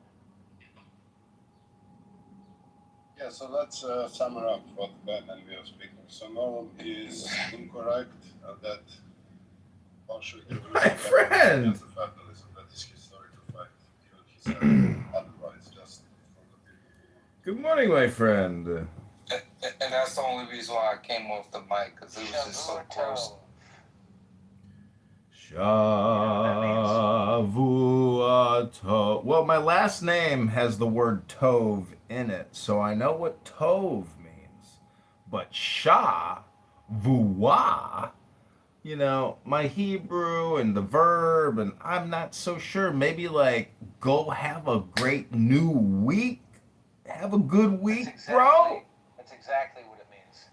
Yeah, so let's sum up what Ben and we are speaking. So Noel is incorrect that partial evolution My friend. against the fatalism that is historical fact. He said otherwise, just for the people. Good morning, my friend. And that's the only reason why I came off the mic, because it was just so close. Shavuot. Well, my last name has the word tov in it, so I know what tov means. But shavuah, you know, my Hebrew and the verb, and I'm not so sure. Maybe like go have a great new week. Have a good week, bro. That's exactly what it means.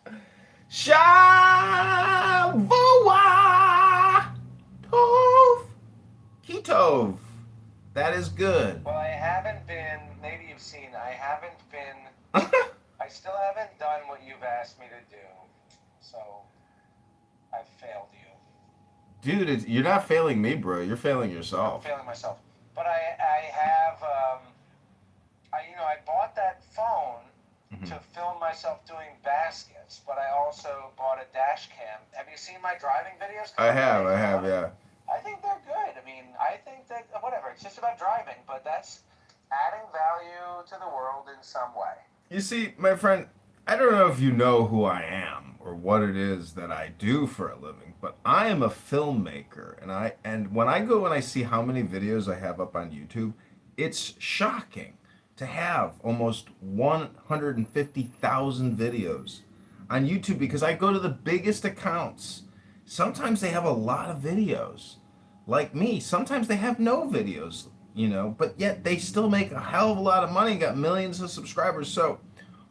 Shavuot. Tov. Kitov. That is good. Well, I haven't been, maybe you've seen, I still haven't done what you've asked me to do. So, I've failed you. Dude, you're not failing me, bro. You're failing yourself. I'm failing myself. But I have, I bought that phone to film myself doing baskets, but I also bought a dash cam. Have you seen my driving videos? I have, yeah. I think they're good. I mean, I think that, whatever, it's just about driving, but that's adding value to the world in some way. You see, my friend, I don't know if you know who I am or what it is that I do for a living, but I am a filmmaker, and when I go and I see how many videos I have up on YouTube, it's shocking to have almost 150,000 videos on YouTube because I go to the biggest accounts. Sometimes they have a lot of videos. Like me, sometimes they have no videos, you know, but yet they still make a hell of a lot of money and got millions of subscribers. So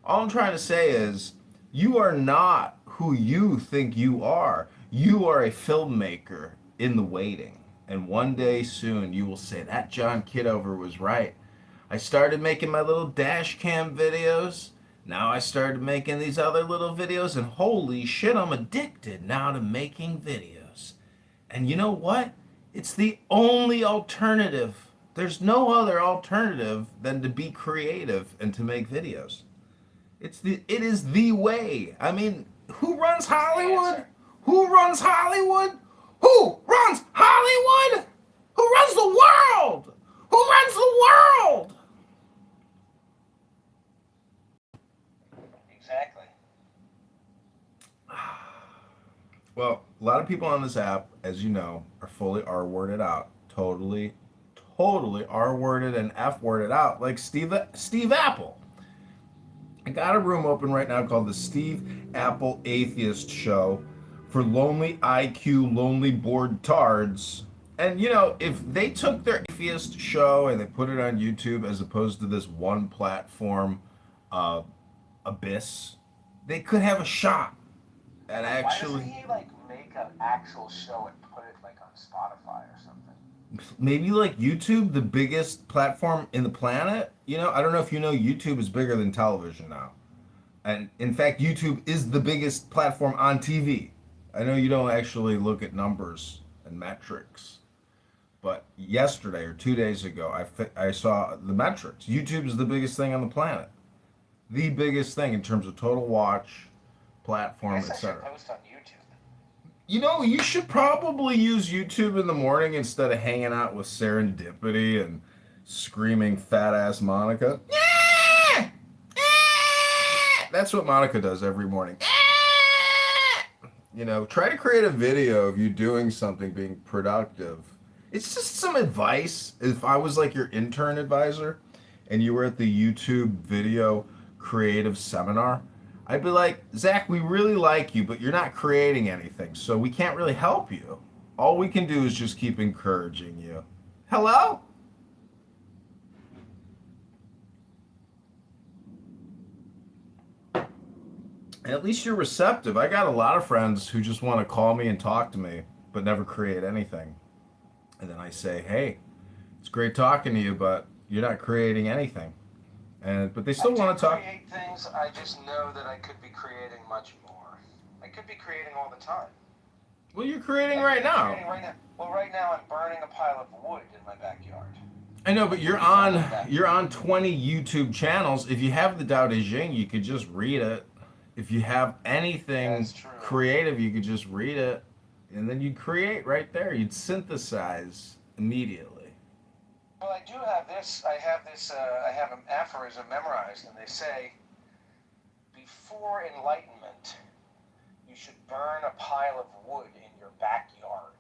all I'm trying to say is you are not who you think you are. You are a filmmaker in the waiting. And one day soon you will say that John Kitover was right. I started making my little dash cam videos. Now I started making these other little videos, and holy shit, I'm addicted now to making videos. And you know what? It's the only alternative. There's no other alternative than to be creative and to make videos. It is the way. I mean, who runs Hollywood? Who runs Hollywood? Who runs Hollywood? Who runs the world? Who runs the world? Exactly. Well, a lot of people on this app, as you know, are fully R-worded out. Totally R-worded and F-worded out, like Steve Apple. I got a room open right now called the Steve Apple Atheist Show for lonely IQ, lonely bored tards. And, you know, if they took their atheist show and they put it on YouTube as opposed to this one platform abyss, they could have a shot at actually... Why doesn't he, make an actual show and put it, on Spotify or something? Maybe like YouTube, the biggest platform in the planet. You know, I don't know if you know, YouTube is bigger than television now. And in fact, YouTube is the biggest platform on TV. I know you don't actually look at numbers and metrics, but yesterday or 2 days ago, I saw the metrics. YouTube is the biggest thing on the planet. The biggest thing in terms of total watch, platform, etc. Post on YouTube. You know, you should probably use YouTube in the morning instead of hanging out with Serendipity and screaming fat ass Monica. That's what Monica does every morning. You know, try to create a video of you doing something, being productive. It's just some advice. If I was like your intern advisor and you were at the YouTube video creative seminar, I'd be like, Zach, we really like you, but you're not creating anything, so we can't really help you. All we can do is just keep encouraging you. Hello? And at least you're receptive. I got a lot of friends who just want to call me and talk to me, but never create anything. And then I say, hey, it's great talking to you, but you're not creating anything. But they still want to talk. I create things, I just know that I could be creating much more. I could be creating all the time. Well, you're creating right now. Well, right now I'm burning a pile of wood in my backyard. I know, but you're on 20 YouTube channels. If you have the Tao Te Ching, you could just read it. If you have anything creative, you could just read it, and then you'd create right there. You'd synthesize immediately. Well, I do have this. I have an aphorism memorized, and they say, before enlightenment, you should burn a pile of wood in your backyard.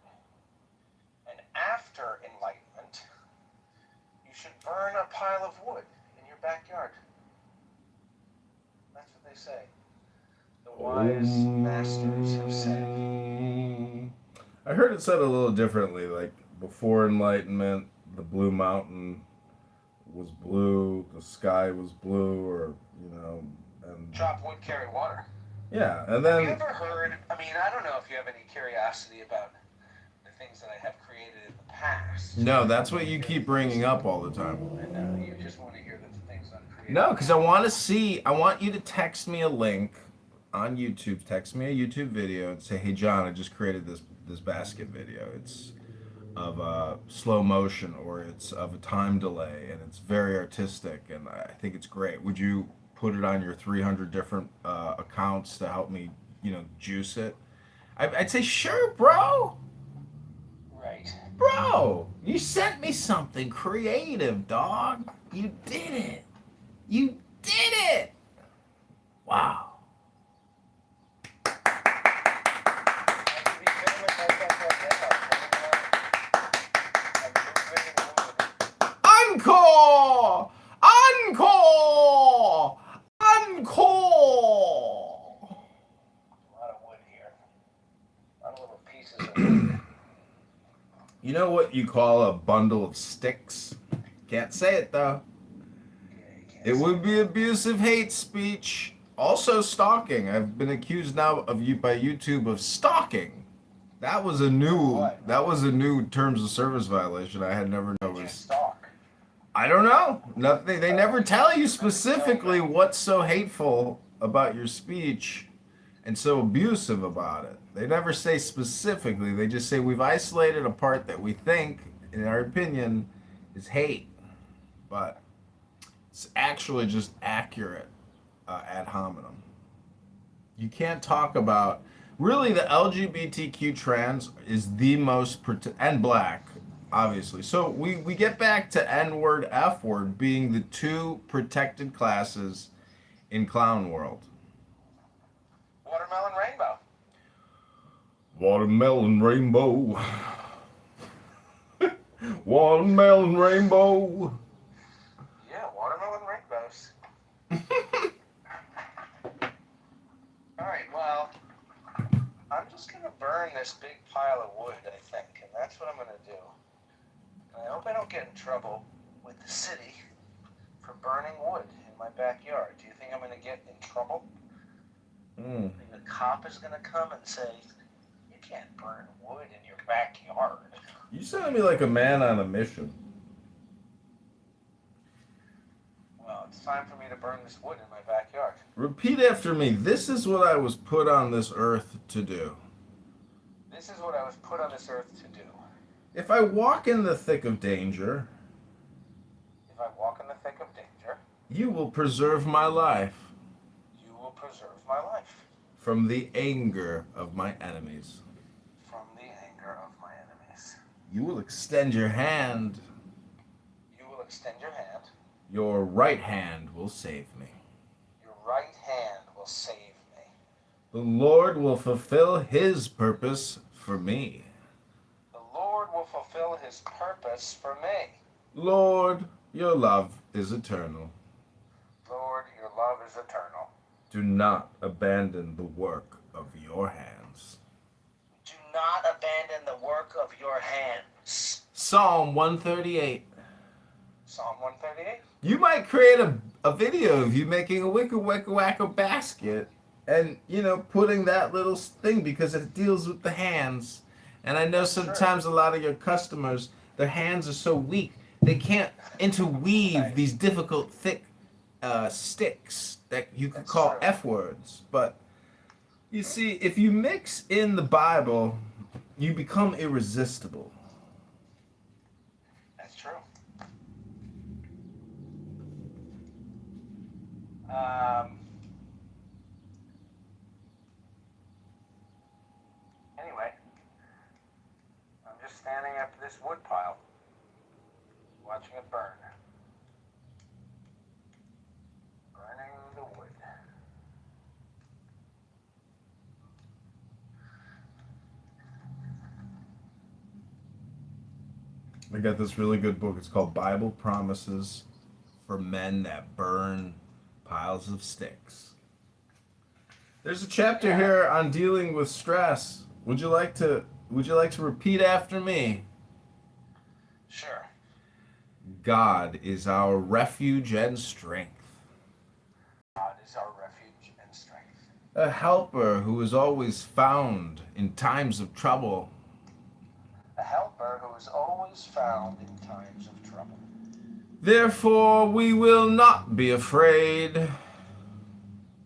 And after enlightenment, you should burn a pile of wood in your backyard. That's what they say. The wise masters have said. I heard it said a little differently, like before enlightenment, the blue mountain was blue, the sky was blue, or and Chop wood, carry water. yeah, and then Have you ever heard? I mean, I don't know if you have any curiosity about the things that I have created in the past. no, that's what you keep bringing up all the time. I know you just want to hear the things I've created. No, because I want you to text me a link on YouTube. Text me a YouTube video and say, "Hey John, I just created this basket video. It's of slow motion, or it's of a time delay, and it's very artistic, and I think it's great. Would you put it on your 300 different accounts to help me, juice it?" I'd say, "Sure, bro." Right. Bro, you sent me something creative, dog. You did it. You did it. Wow. Encore! Encore! Encore! A lot of wood here. A lot of little pieces of wood. You know what you call a bundle of sticks? Can't say it though. It would be abusive hate speech. Also stalking. I've been accused now by YouTube of stalking. That was a new terms of service violation I had never noticed. I don't know. Nothing. They never tell you specifically what's so hateful about your speech and so abusive about it. They never say specifically. They just say we've isolated a part that we think, in our opinion, is hate, but it's actually just accurate ad hominem. You can't talk about really the LGBTQ trans is the most and black, obviously. So we get back to N-word, F-word being the two protected classes in clown world. Watermelon rainbow. Watermelon rainbow. Watermelon rainbow. Yeah, watermelon rainbows. Alright, well, I'm just going to burn this big pile of wood, I think, and that's what I'm going to do. And I hope I don't get in trouble with the city for burning wood in my backyard. Do you think I'm going to get in trouble? Mm. The cop is going to come and say, you can't burn wood in your backyard. You sound to me like a man on a mission. Well, it's time for me to burn this wood in my backyard. Repeat after me. This is what I was put on this earth to do. This is what I was put on this earth to do. If I walk in the thick of danger, If I walk in the thick of danger, you will preserve my life you will preserve my life from the anger of my enemies. from the anger of my enemies. You will extend your hand. You will extend your hand. Your right hand will save me. Your right hand will save me. The Lord will fulfill his purpose for me. The Lord will fulfill his purpose for me. Lord, your love is eternal. Lord, your love is eternal. Do not abandon the work of your hands. Do not abandon the work of your hands. Psalm 138. Psalm 138. You might create a video of you making a wicka wicka wacka basket and, putting that little thing because it deals with the hands. And I know sometimes a lot of your customers, their hands are so weak, they can't interweave these difficult, thick sticks that you could call F words. But you see, if you mix in the Bible, you become irresistible. That's true. Anyway, I'm just standing after this wood pile, watching it burn. Burning the wood. I got this really good book. It's called Bible Promises for Men That Burn Piles of Sticks. There's a chapter here on dealing with stress. Would you like to repeat after me? Sure. God is our refuge and strength, God is our refuge and strength. a helper who is always found in times of trouble. A helper who is always found in times of trouble. Therefore we will not be afraid,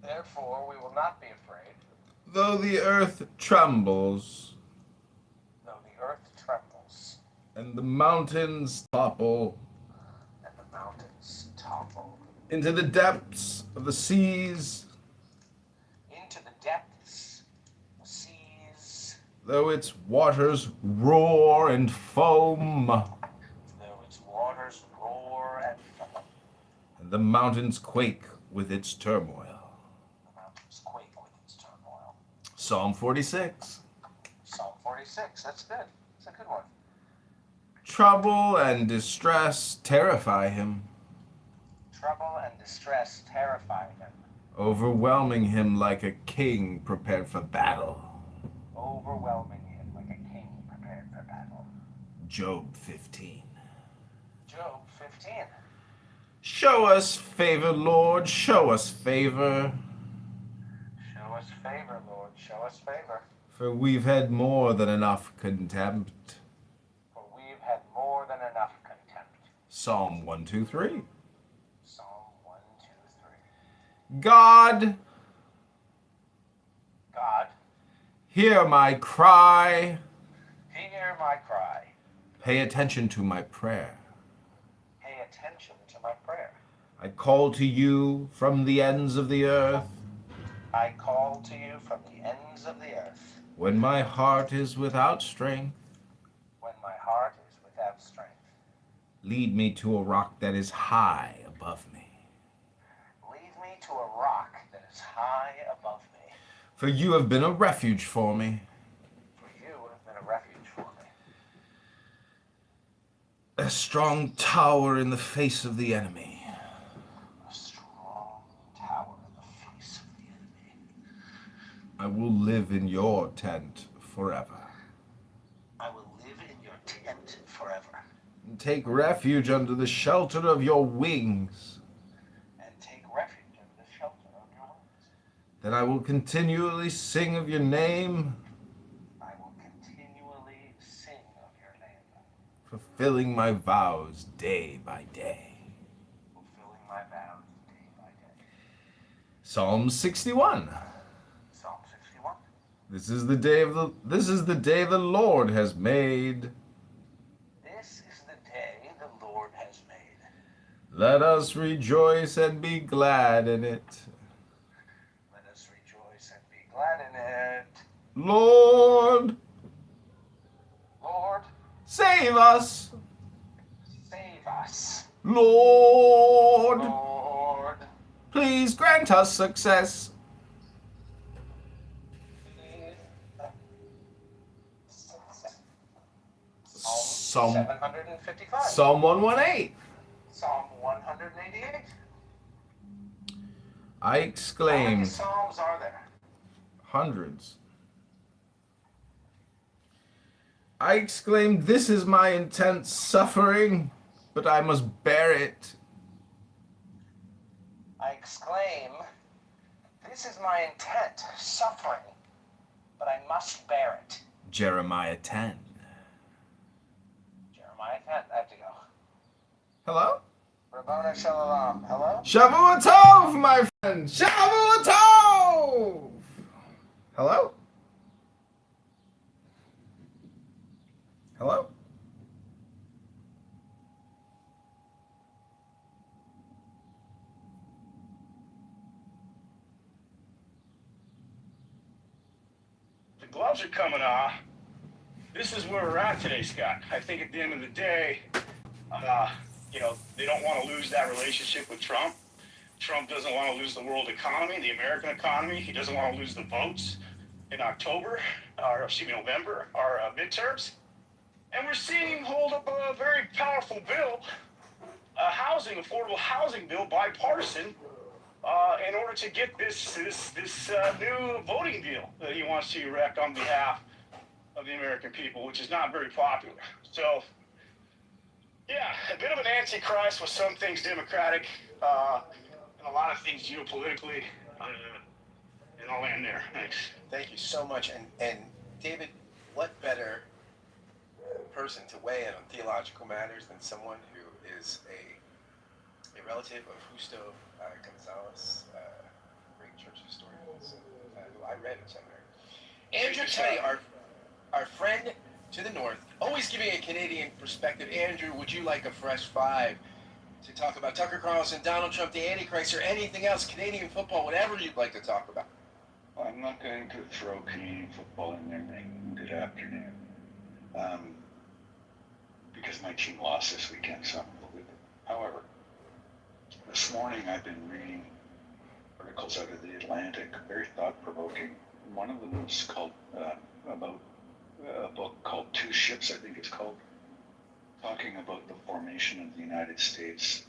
Therefore we will not be afraid, though the earth trembles though the earth trembles and the mountains topple and the mountains topple into the depths of the seas, into the depths of seas, though its waters roar and foam, though its waters roar and foam, and the mountains quake with its turmoil. the mountains quake with its turmoil. Psalm 46. Psalm 46, that's good. That's a good one. Trouble and distress terrify him, Trouble and distress terrify him, overwhelming him like a king prepared for battle. overwhelming him like a king prepared for battle. Job 15. Job 15. Show us favor, Lord, show us favor, Show us favor, Lord, show us favor. for we've had more than enough contempt. For we've had more than enough contempt. Psalm 123. Psalm 123. God, God, hear my cry. hear my cry. Pay attention to my prayer. Pay attention to my prayer. I call to you from the ends of the earth. I call to you from the ends of the earth. When my heart is without strength, When my heart is without strength. lead me to a rock that is high above me. Lead me to a rock that is high above me. For you have been a refuge for me, For you have been a refuge for me. a strong tower in the face of the enemy. A strong tower in the face of the enemy. I will live in your tent forever. I will live in your tent forever. And take refuge under the shelter of your wings. And take refuge in the shelter of your wings. That I will continually sing of your name, I will continually sing of your name. fulfilling my vows day by day. Fulfilling my vows day by day. Psalm 61. Psalm 61. This is the day the Lord has made. This is the day the Lord has made. Let us rejoice and be glad in it. Let us rejoice and be glad in it. Lord, Lord, save us. save us. Lord, Lord, please grant us success. Psalm 755. Psalm 118. Psalm 188. I How many exclaimed, psalms are there? hundreds. I exclaimed, this is my intense suffering, but I must bear it. I exclaim, this is my intent, suffering, but I must bear it. Jeremiah 10. Jeremiah 10. I have to go. Hello? Rabboni Shalom. Hello? Shavua Tov, my friend! Shavua Tov! Hello? Hello? are coming on. This is where we're at today, Scott. I think at the end of the day, they don't want to lose that relationship with Trump. Trump doesn't want to lose the world economy, the American economy. He doesn't want to lose the votes in November, our midterms. And we're seeing him hold up a very powerful bill, affordable housing bill, bipartisan, in order to get this new voting deal that he wants to erect on behalf of the American people, which is not very popular. So, yeah, a bit of an antichrist with some things democratic, and a lot of things geopolitically. And I'll end there. Thanks. Thank you so much. And David, what better person to weigh in on theological matters than someone who is a relative of Justo Gonzalez, great church historian, who I read in seminary. Andrew Tutty, our friend to the north, always giving a Canadian perspective. Andrew, would you like a fresh five to talk about Tucker Carlson, Donald Trump, the Antichrist, or anything else, Canadian football, whatever you'd like to talk about? I'm not going to throw Canadian football in there, Nathan. Good afternoon. Because my team lost this weekend, so I'm a little bit. However, this morning I've been reading articles out of the Atlantic, very thought-provoking. One of them was called about a book called Two Ships, I think it's called, talking about the formation of the United States.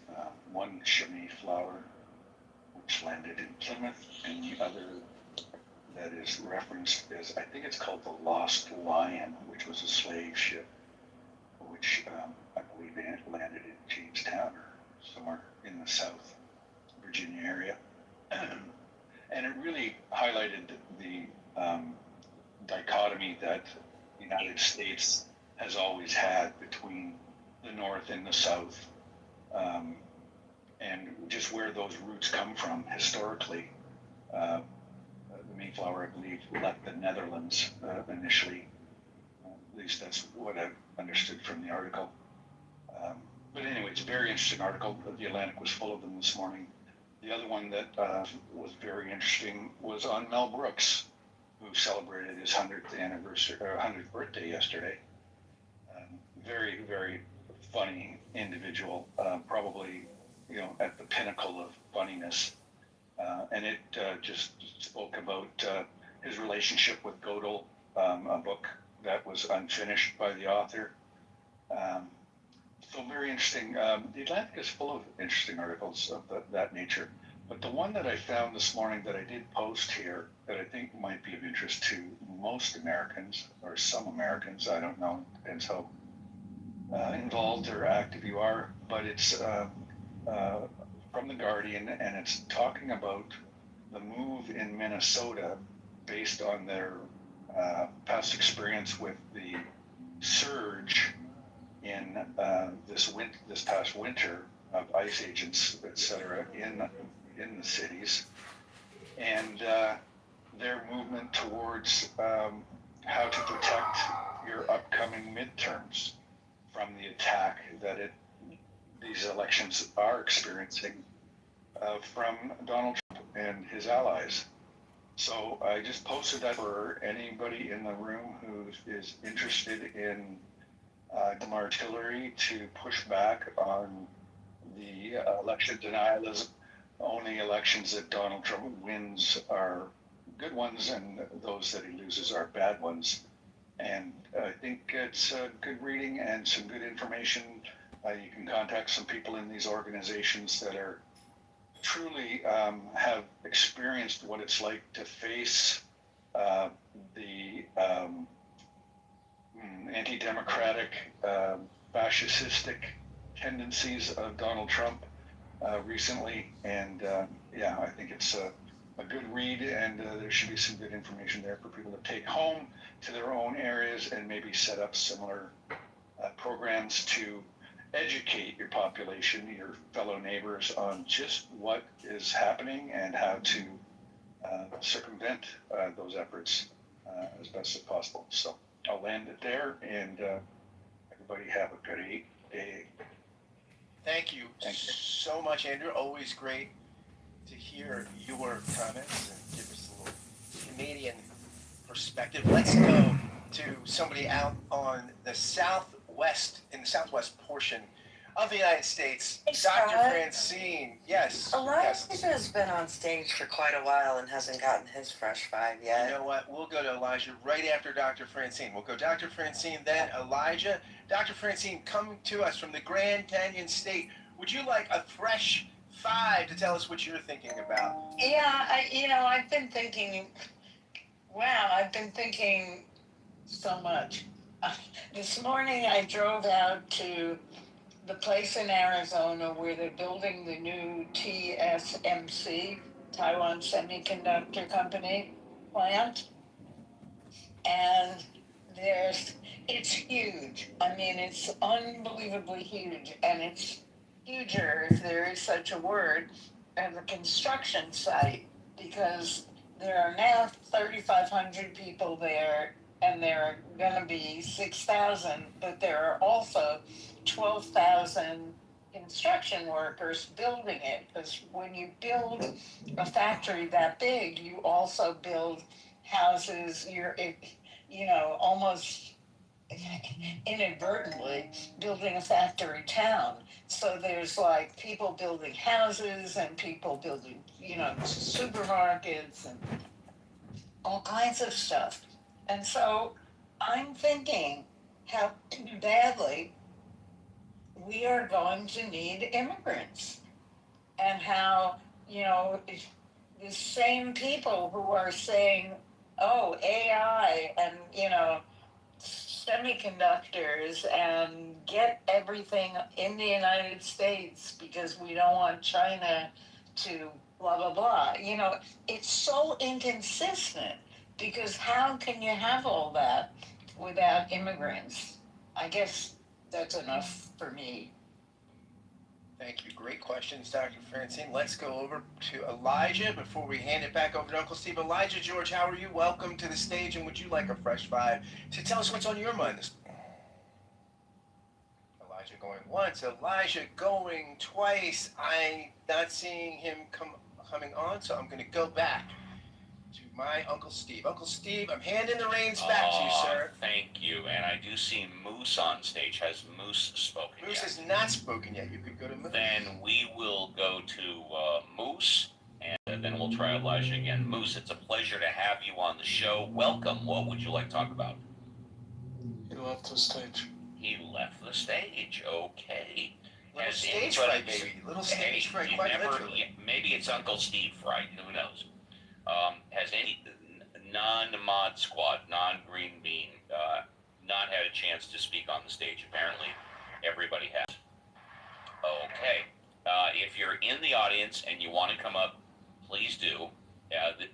One ship Mayflower, which landed in Plymouth, and the other that is referenced as, I think it's called the Lost Lion, which was a slave ship, which I believe landed in Jamestown or somewhere in the South Virginia area. And it really highlighted the dichotomy that the United States has always had between the North and the South, and just where those roots come from historically. The Mayflower, I believe, left the Netherlands initially. At least that's what I've understood from the article. But anyway, it's a very interesting article. The Atlantic was full of them this morning. The other one that was very interesting was on Mel Brooks, who celebrated his 100th birthday yesterday. Very, very funny individual, probably at the pinnacle of funniness. And it just spoke about his relationship with Gödel, a book that was unfinished by the author. So very interesting. The Atlantic is full of interesting articles of that nature. But the one that I found this morning that I did post here that I think might be of interest to most Americans, or some Americans, I don't know, depends how involved or active you are, but it's from The Guardian, and it's talking about the move in Minnesota based on their past experience with the surge in this past winter of ICE agents, etc., in the cities, and their movement towards how to protect your upcoming midterms from the attack that these elections are experiencing from Donald Trump and his allies. So I just posted that for anybody in the room who is interested in artillery to push back on the election denialism. Only elections that Donald Trump wins are good ones, and those that he loses are bad ones. And I think it's good reading and some good information. You can contact some people in these organizations that are truly have experienced what it's like to face the anti-democratic, fascistic tendencies of Donald Trump recently. And I think it's a good read, and there should be some good information there for people to take home to their own areas and maybe set up similar programs to educate your population, your fellow neighbors, on just what is happening and how to circumvent those efforts as best as possible. So I'll land it there, and everybody have a great day. Thank you so much, Andrew. Always great to hear your comments and give us a little Canadian perspective. Let's go to somebody out on the southwest, in the southwest portion of the United States. Hey, Dr. Scott. Francine. Yes. Elijah Yes. has been on stage for quite a while and hasn't gotten his fresh five yet. You know what? We'll go to Elijah right after Dr. Francine. We'll go Dr. Francine, then Elijah. Dr. Francine, coming to us from the Grand Canyon State. Would you like a fresh five to tell us what you're thinking about? Yeah, I've been thinking, wow, I've been thinking so much. This morning I drove out to the place in Arizona where they're building the new TSMC, Taiwan Semiconductor Company plant. And it's huge. I mean, it's unbelievably huge. And it's huger, if there is such a word, than the construction site, because there are now 3,500 people there, and there are going to be 6,000, but there are also 12,000 construction workers building it. Because when you build a factory that big, you also build houses. Almost inadvertently building a factory town. So there's like people building houses and people building, supermarkets and all kinds of stuff. And so I'm thinking how badly we are going to need immigrants, and how, the same people who are saying, oh, AI and, semiconductors and get everything in the United States because we don't want China to blah, blah, blah. It's so inconsistent, because how can you have all that without immigrants? I guess that's enough for me. Thank you. Great questions, Dr. Francine. Let's go over to Elijah before we hand it back over to Uncle Steve. Elijah, George, how are you? Welcome to the stage, and would you like a fresh five to tell us what's on your mind? Elijah going once, Elijah going twice. I'm not seeing him coming on, so I'm going to go back to my Uncle Steve. Uncle Steve, I'm handing the reins back to you, sir. Thank you. And I do see Moose on stage. Has Moose spoken Moose yet? has not spoken yet. You could go to Moose. Then we will go to Moose, and then we'll try Elijah again. Moose, it's a pleasure to have you on the show. Welcome. What would you like to talk about? He left the stage. He left the stage. Okay. Little Has stage anybody- fright, baby. Little stage fright, you quite never- literally. Maybe it's Uncle Steve fright. Who knows? Has any non-mod squad, non-green bean, not had a chance to speak on the stage? Apparently, everybody has. Okay. If you're in the audience and you want to come up, please do,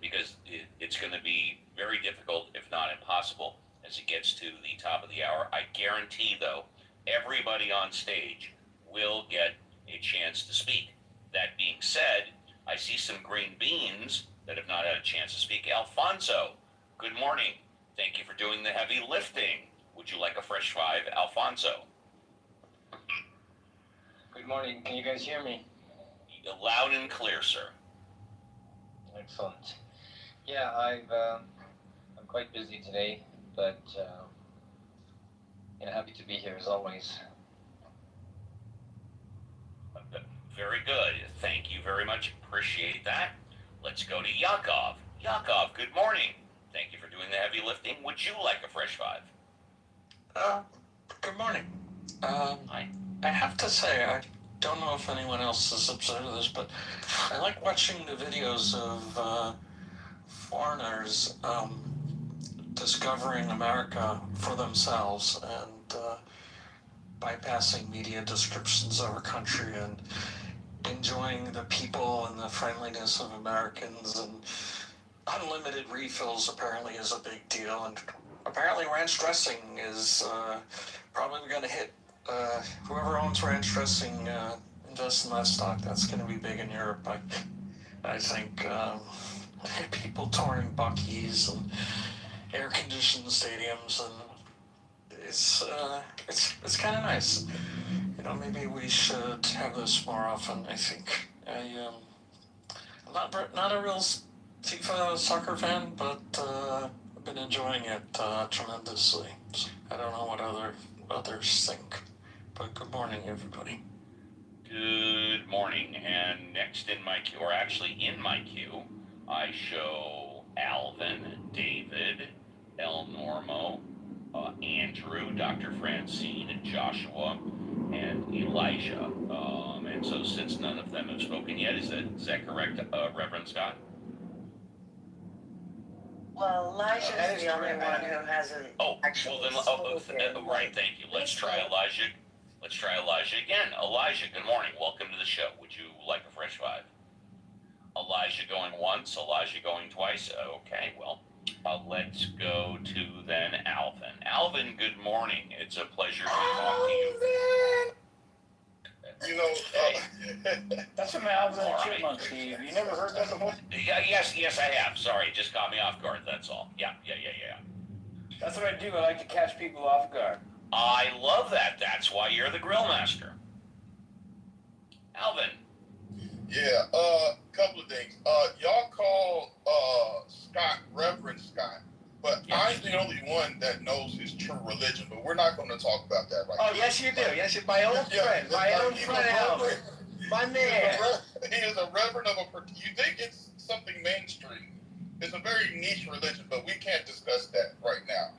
because it's going to be very difficult, if not impossible, as it gets to the top of the hour. I guarantee, though, everybody on stage will get a chance to speak. That being said, I see some green beans that have not had a chance to speak. Alfonso, good morning. Thank you for doing the heavy lifting. Would you like a fresh five, Alfonso? Good morning. Can you guys hear me? Loud and clear, sir. Excellent. Yeah, I'm quite busy today, but happy to be here as always. Very good. Thank you very much. Appreciate that. Let's go to Yakov. Yakov, good morning. Thank you for doing the heavy lifting. Would you like a fresh five? Good morning. Hi. I have to say, I don't know if anyone else has observed this, but I like watching the videos of foreigners discovering America for themselves and bypassing media descriptions of our country and enjoying the people and the friendliness of Americans. And unlimited refills apparently is a big deal, and apparently ranch dressing is probably going to hit whoever owns ranch dressing. Invest in that stock. That's going to be big in Europe. I think people touring Buc-ee's and air-conditioned stadiums, and it's kind of nice. Maybe we should have this more often. I think I'm not a real FIFA soccer fan, but a been enjoying it tremendously. I don't know what others think, but good morning, everybody. Good morning. And next in my queue, or actually in my queue, I show Alvin, David, El Normo, Andrew, Dr. Francine, Joshua, and Elijah. And so since none of them have spoken yet, is that correct, Reverend Scott? Well, Elijah's That is the only correct. one who hasn't actually Well then, spoken. right, thank you. Let's try Elijah. Let's try Elijah again. Elijah, good morning. Welcome to the show. Would you like a fresh five? Elijah going once, Elijah going twice. Okay, well, let's go to then Alvin. Alvin, good morning. It's a pleasure to talk to you. You know, That's from Alvin and the Chipmunks, Steve. You never heard that before? Yes, I have. Sorry, it just caught me off guard. That's all. Yeah. That's what I do. I like to catch people off guard. I love that. That's why you're the grill master. Alvin. yeah, couple of things. Y'all call Scott Reverend Scott, but I'm the only one that knows his true religion. But we're not going to talk about that right now. Oh, yes, you do. Yes, you're my old friend. My own friend, Alvin. My man. He is a reverend of you think it's something mainstream. It's a very niche religion, but we can't discuss that right now.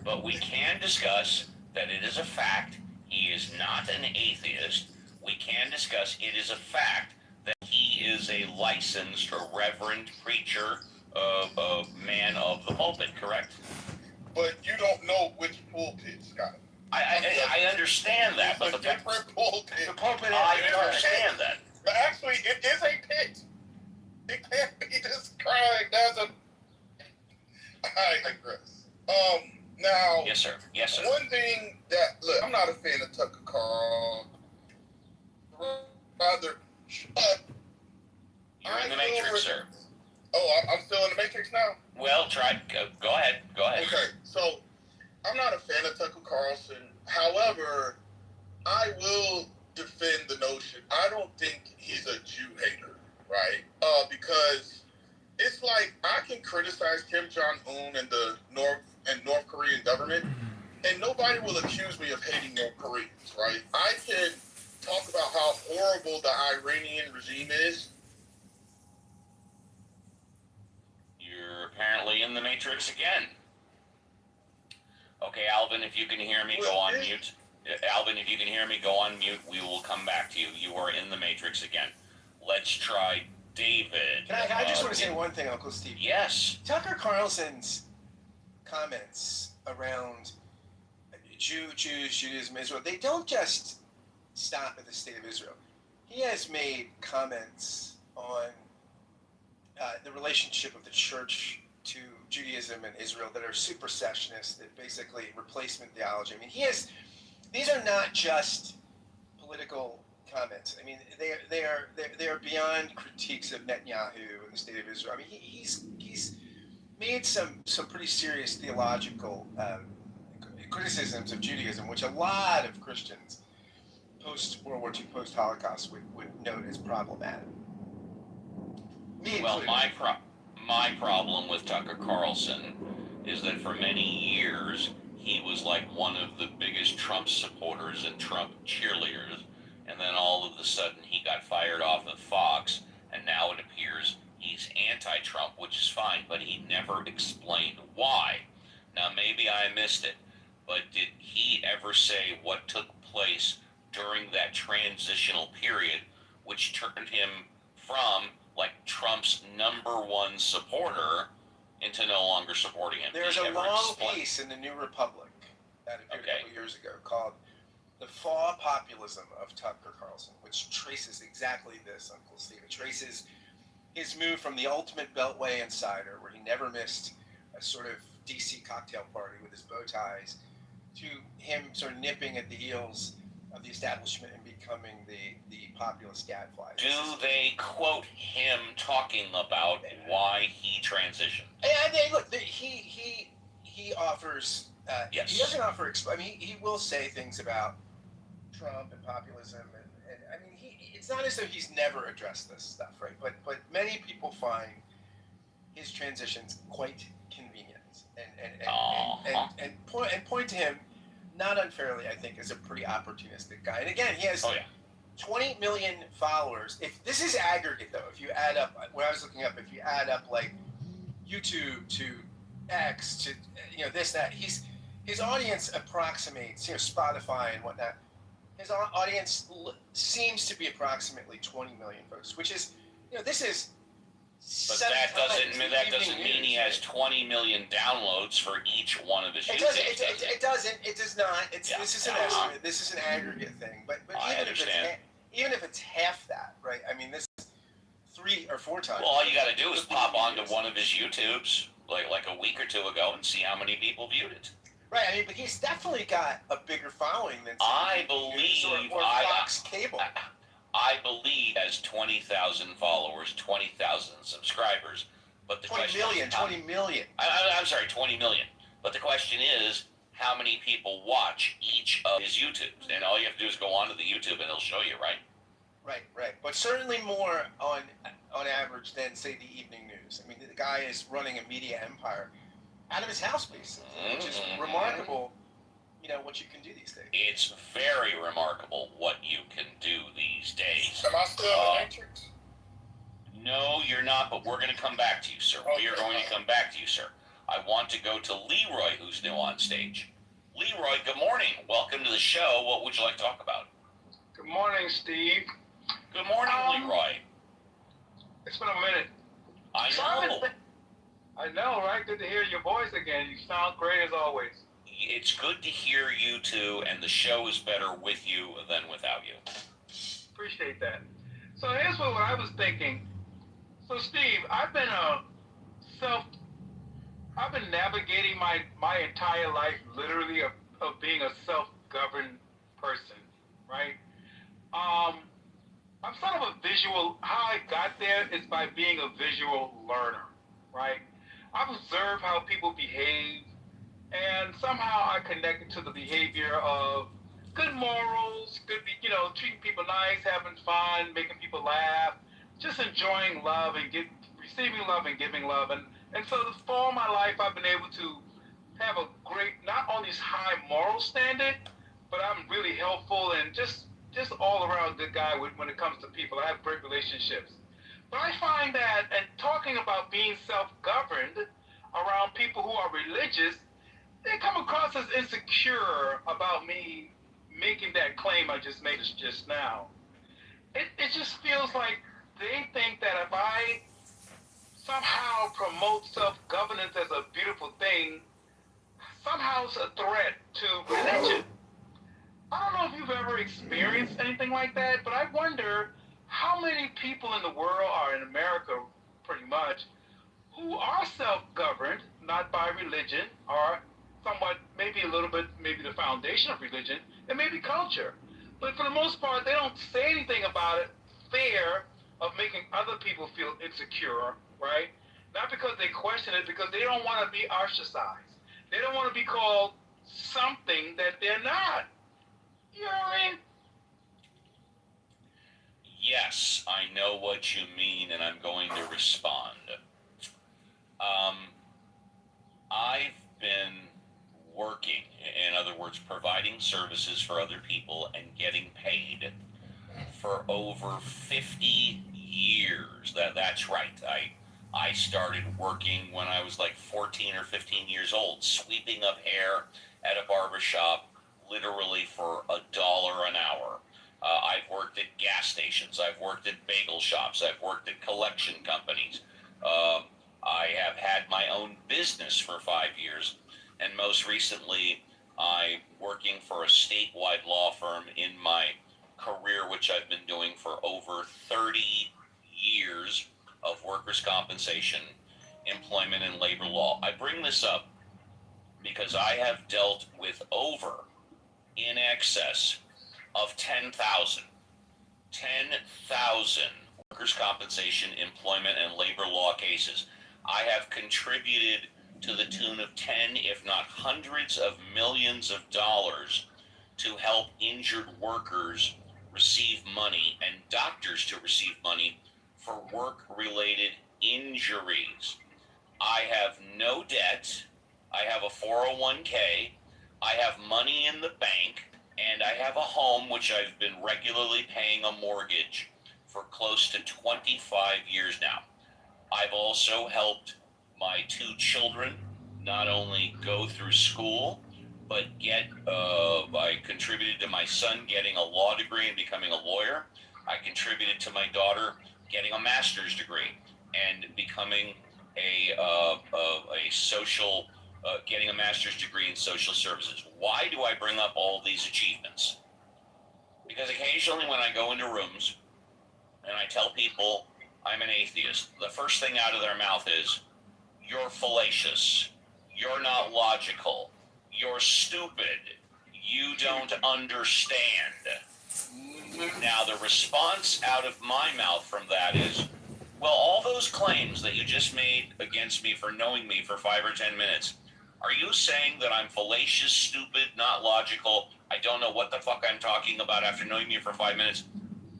But we can discuss that it is a fact. He is not an atheist. We can discuss it is a fact that he is a licensed or reverend preacher, man of the pulpit, correct? But you don't know which pulpit, Scott. I understand that, but the different pulpit. The pulpit. I understand that. But actually, it is a pit. It can't be described as a. I digress. Now. Yes, sir. One thing that look, I'm not a fan of Tucker Carlson. Rather, you're in the Matrix, sir. Oh, I'm still in the Matrix now. Well, try. Go ahead. Okay, so I'm not a fan of Tucker Carlson. However, I will defend the notion. I don't think he's a Jew hater, right? Because it's like I can criticize Kim Jong-un and the North Korean government, and nobody will accuse me of hating North Koreans, right? I can talk about how horrible the Iranian regime is. You're apparently in the Matrix again. Okay, Alvin, if you can hear me, go on mute. Alvin, if you can hear me, go on mute. We will come back to you. You are in the Matrix again. Let's try David. I just want to say one thing, Uncle Steve. Yes. Tucker Carlson's comments around Judaism, Israel, they don't just stop at the state of Israel. He has made comments on the relationship of the church to Judaism and Israel that are supersessionist, that basically replacement theology. I mean, these are not just political comments. I mean, they are beyond critiques of Netanyahu and the state of Israel. I mean, he's made some pretty serious theological criticisms of Judaism, which a lot of Christians post World War II, post Holocaust would note as problematic. Well, my problem with Tucker Carlson is that for many years he was like one of the biggest Trump supporters and Trump cheerleaders, and then all of a sudden he got fired off of Fox, and now it appears he's anti-Trump, which is fine, but he never explained why. Now maybe I missed it, but did he ever say what took place during that transitional period, which turned him from like Trump's #1 supporter into no longer supporting him? There's a long piece in the New Republic that appeared a couple years ago called "The Fall Populism of Tucker Carlson," which traces exactly this, Uncle Steve. It traces his move from the ultimate Beltway insider, where he never missed a sort of DC cocktail party with his bow ties, to him sort of nipping at the heels of the establishment and becoming the populist gadfly. Do they quote him talking about why he transitioned? Look, he offers. Yes. He doesn't offer. I mean, he will say things about Trump and populism, and I mean, it's not as though he's never addressed this stuff, right? But many people find his transitions quite convenient, and point to him, not unfairly, I think, as a pretty opportunistic guy. And again, he has 20 million followers. If this is aggregate, though, if you add up, when I was looking up, if you add up like YouTube to X to this, that, his audience approximates Spotify and whatnot. His audience seems to be approximately 20 million folks, which is this is. But that doesn't mean he has 20 million downloads for each one of his YouTube. It doesn't. It does not. This is an estimate. This is an aggregate thing. But even if it's half that, right? I mean, this is 3 or 4 times. Well, all you got to do is pop onto one of his YouTubes like a week or two ago and see how many people viewed it. Right. I mean, but he's definitely got a bigger following than I believe or Fox Cable. I believe has 20,000 followers, 20,000 subscribers. But the 20 million. I'm sorry, 20 million. But the question is, how many people watch each of his YouTubes? And all you have to do is go onto the YouTube and it'll show you, right? Right. But certainly more on average than, say, the evening news. I mean, the guy is running a media empire out of his house, basically, which is remarkable. What you can do these days. It's very remarkable what you can do these days. Am I still in the Matrix? No, you're not, but we're going to come back to you, sir. Okay. We are going to come back to you, sir. I want to go to Leroy, who's new on stage. Leroy, good morning. Welcome to the show. What would you like to talk about? Good morning, Steve. Good morning, Leroy. It's been a minute. I know. I know, right? Good to hear your voice again. You sound great as always. It's good to hear you too, and the show is better with you than without you. Appreciate that. So here's what I was thinking. So Steve, I've been navigating my entire life literally of being a self-governed person, right? I'm sort of a visual. How I got there is by being a visual learner, right? I've observed how people behave. And somehow I connected to the behavior of good morals, treating people nice, having fun, making people laugh, just enjoying love and receiving love and giving love. And so for all my life, I've been able to have a great, not only high moral standard, but I'm really helpful and just all around good guy when it comes to people. I have great relationships. But I find that, and talking about being self-governed around people who are religious, they come across as insecure about me making that claim I just made just now. It just feels like they think that if I somehow promote self-governance as a beautiful thing, somehow it's a threat to religion. I don't know if you've ever experienced anything like that, but I wonder how many people in the world are in America, pretty much, who are self-governed, not by religion, or somewhat, maybe a little bit, maybe the foundation of religion, and maybe culture. But for the most part, they don't say anything about it, fear of making other people feel insecure, right? Not because they question it, because they don't want to be ostracized. They don't want to be called something that they're not. You know what I mean? Yes, I know what you mean, and I'm going to respond. I've been working, in other words, providing services for other people and getting paid for over 50 years. That's right. I started working when I was like 14 or 15 years old, sweeping up hair at a barbershop, literally for $1 an hour. I've worked at gas stations. I've worked at bagel shops. I've worked at collection companies. I have had my own business for 5 years. And most recently, I'm working for a statewide law firm in my career, which I've been doing for over 30 years of workers' compensation, employment, and labor law. I bring this up because I have dealt with in excess of 10,000 workers' compensation, employment, and labor law cases. I have contributed to the tune of 10, if not hundreds of millions of dollars to help injured workers receive money and doctors to receive money for work-related injuries. I have no debt. I have a 401k. I have money in the bank. And I have a home which I've been regularly paying a mortgage for close to 25 years now. I've also helped my 2 children not only go through school, but I contributed to my son getting a law degree and becoming a lawyer. I contributed to my daughter getting a master's degree and becoming getting a master's degree in social services. Why do I bring up all these achievements? Because occasionally when I go into rooms and I tell people I'm an atheist, the first thing out of their mouth is, you're fallacious, you're not logical, you're stupid, you don't understand. Now the response out of my mouth from that is, well, all those claims that you just made against me for knowing me for 5 or 10 minutes, are you saying that I'm fallacious, stupid, not logical, I don't know what the fuck I'm talking about after knowing you for 5 minutes,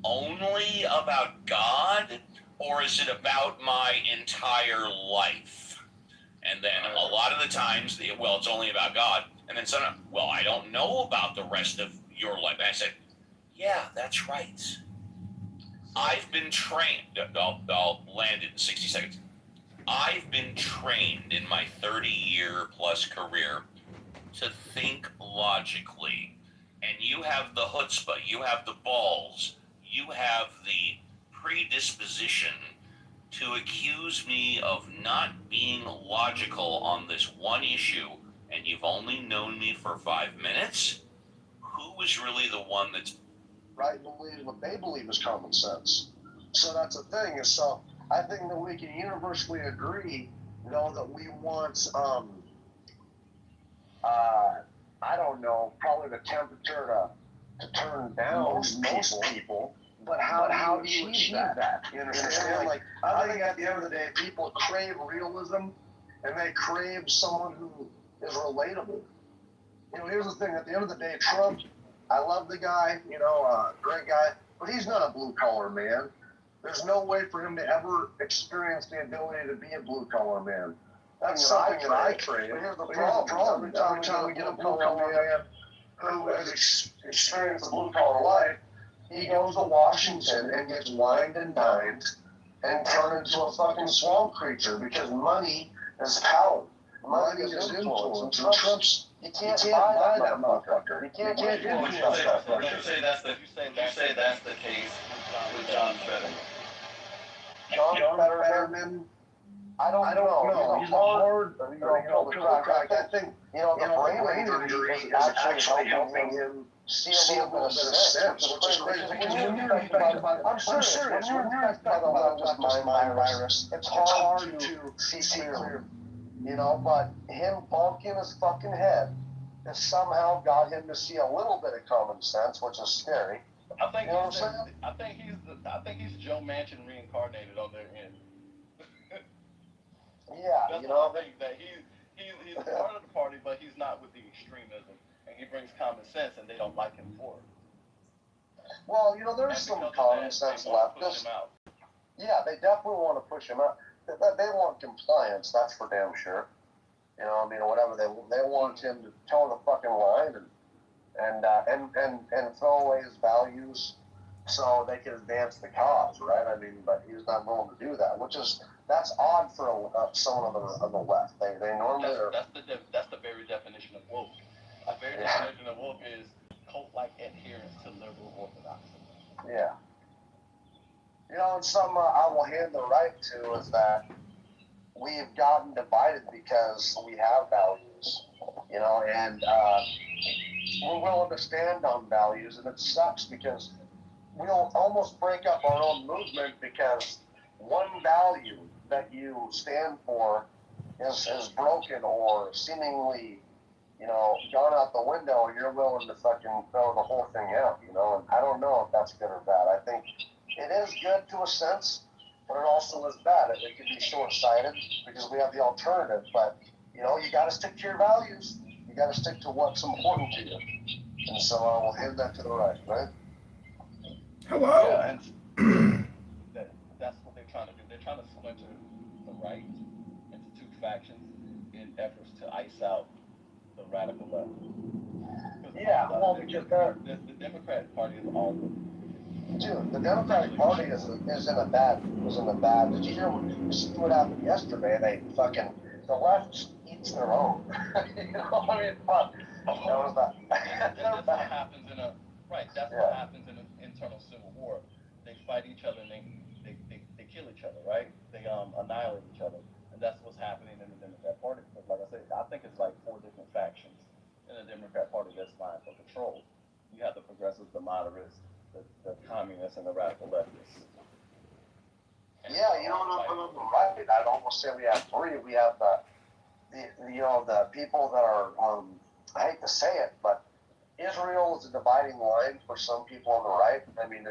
only about God? Or is it about my entire life? And then a lot of the times, well, it's only about God. And then sometimes, well, I don't know about the rest of your life. And I said, yeah, that's right. I've been trained. I'll land it in 60 seconds. I've been trained in my 30-year plus career to think logically. And you have the chutzpah, you have the balls, you have the predisposition to accuse me of not being logical on this one issue, and you've only known me for 5 minutes? Who is really the one that's right believe what they believe is common sense? So that's the thing. Is so I think that we can universally agree, that we want I don't know, probably the temperature to turn down most people. But how do you achieve that? You understand? Like, I think at the end of the day, people crave realism, and they crave someone who is relatable. Here's the thing. At the end of the day, Trump, I love the guy, great guy, but he's not a blue-collar man. There's no way for him to ever experience the ability to be a blue-collar man. That's something that I crave. But here's the problem. Every time we get a blue-collar man who has experienced a blue-collar life, he goes to Washington and gets wined and dined and turned into a fucking swamp creature because money is power. Money is influence. And Trump's, you can't buy that motherfucker. You can't influence that motherfucker. You say that's the case with John Fetterman. John Fetterman, I don't know. He's hard, crack. I think, the brain injury is actually helping him see a little bit of sense, which is crazy. Because when you're infected by the mind virus, it's hard to see clearly. But him bonking his fucking head has somehow got him to see a little bit of common sense, which is scary. I think he's Joe Manchin reincarnated on their end. Yeah, that's what I think, that he's part of the party, but he's not with the extremism, and he brings common sense, and they don't like him for it. Well, there's some common sense left. Yeah, they definitely want to push him out. They want compliance, that's for damn sure. Whatever they want him to toe the fucking line and throw away his values so they can advance the cause, right? But he's not willing to do that, that's odd for someone on the left. They normally that's the very definition of woke. The very definition of woke is cult-like adherence to liberal orthodoxy. Yeah. And something I will hand the right to is that we've gotten divided because we have values, and we're willing to stand on values, and it sucks because we'll almost break up our own movement because one value that you stand for is broken or seemingly, gone out the window, and you're willing to fucking throw the whole thing out, and I don't know if that's good or bad. I think it is good to a sense, but it also is bad. It can be short-sighted because we have the alternative, but, you got to stick to your values. You got to stick to what's important to you. And so I will hand that to the right, right? Hello. Yeah, and that's what they're trying to do. They're trying to splinter the right into two factions in efforts to ice out the radical left. Yeah, well, because the Democratic Party is all. Dude, the Democratic Party is in a bad. Did you hear? You see what happened yesterday? The left eats their own. You know, I mean, fuck. That was that. That's what happens in a That's what happens in an internal civil war. They fight each other and they kill each other, right? They annihilate each other, and that's what's happening in the Democrat Party. Because, like I said, I think it's like 4 different factions in the Democrat Party that's vying for control. You have the progressives, the moderates, the communists, and the radical leftists. Yeah, you know, on the right, I'd almost say we have 3. We have the people that are, I hate to say it, but Israel is a dividing line for some people on the right. I mean,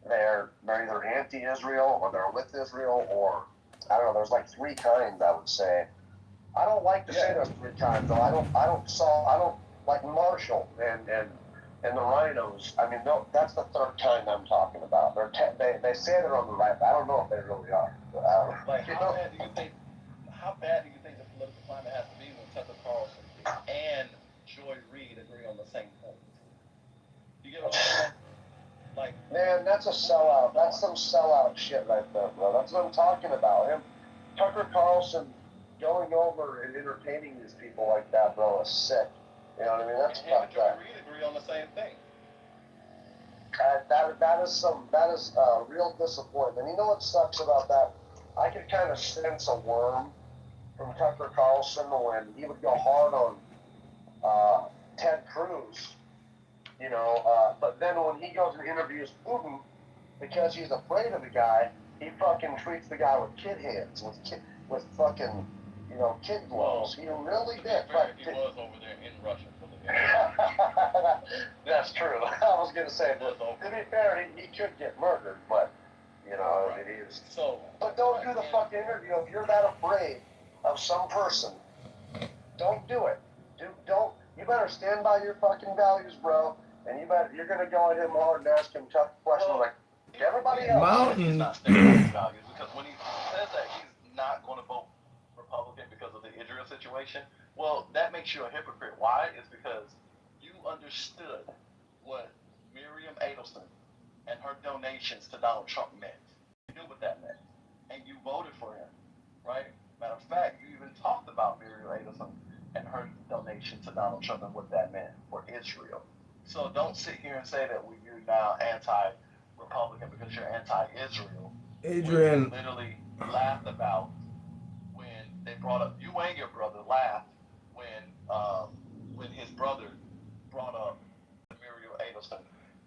they're either anti-Israel or they're with Israel, or I don't know. There's like 3 kinds, I would say. I don't like to say there's 3 kinds, though. I don't like Marshall and the rhinos. I mean, no, that's the 3rd kind I'm talking about. They say they're on the right, but I don't know if they really are. Like, how bad do you think the political climate has to be when Tucker Carlson and Joy Reid agree on the same point? You get what I'm saying? Like, man, that's a sellout. That's some sellout shit right there, bro. That's what I'm talking about. Tucker Carlson going over and entertaining these people like that, bro, is sick. You know what I mean? That's fucked up. Joy Reid agree on the same thing. That is real disappointment. You know what sucks about that? I could kind of sense a worm from Tucker Carlson when he would go hard on Ted Cruz, you know, but then when he goes and interviews Putin, because he's afraid of the guy, he fucking treats the guy with kid hands, with fucking, you know, kid gloves. He really did. He was over there in Russia. That's true. I was gonna say, but to be fair, he could get murdered, but you know, it is. So, but don't do the fucking interview if you're that afraid of some person. Don't do it. Don't. You better stand by your fucking values, bro. And you're gonna go at him hard and ask him tough questions like everybody else. Mountain. He's not standing by his values because when he says that he's not going to vote Republican because of the Israel situation, well, that makes you a hypocrite. Why? It's because you understood what Miriam Adelson and her donations to Donald Trump meant. You knew what that meant, and you voted for him, right? Matter of fact, you even talked about Miriam Adelson and her donation to Donald Trump and what that meant for Israel. So don't sit here and say that you're now anti-Republican because you're anti-Israel. Adrian. You literally laughed about when they brought up, you and your brother laughed when his brother brought up Muriel Adelson.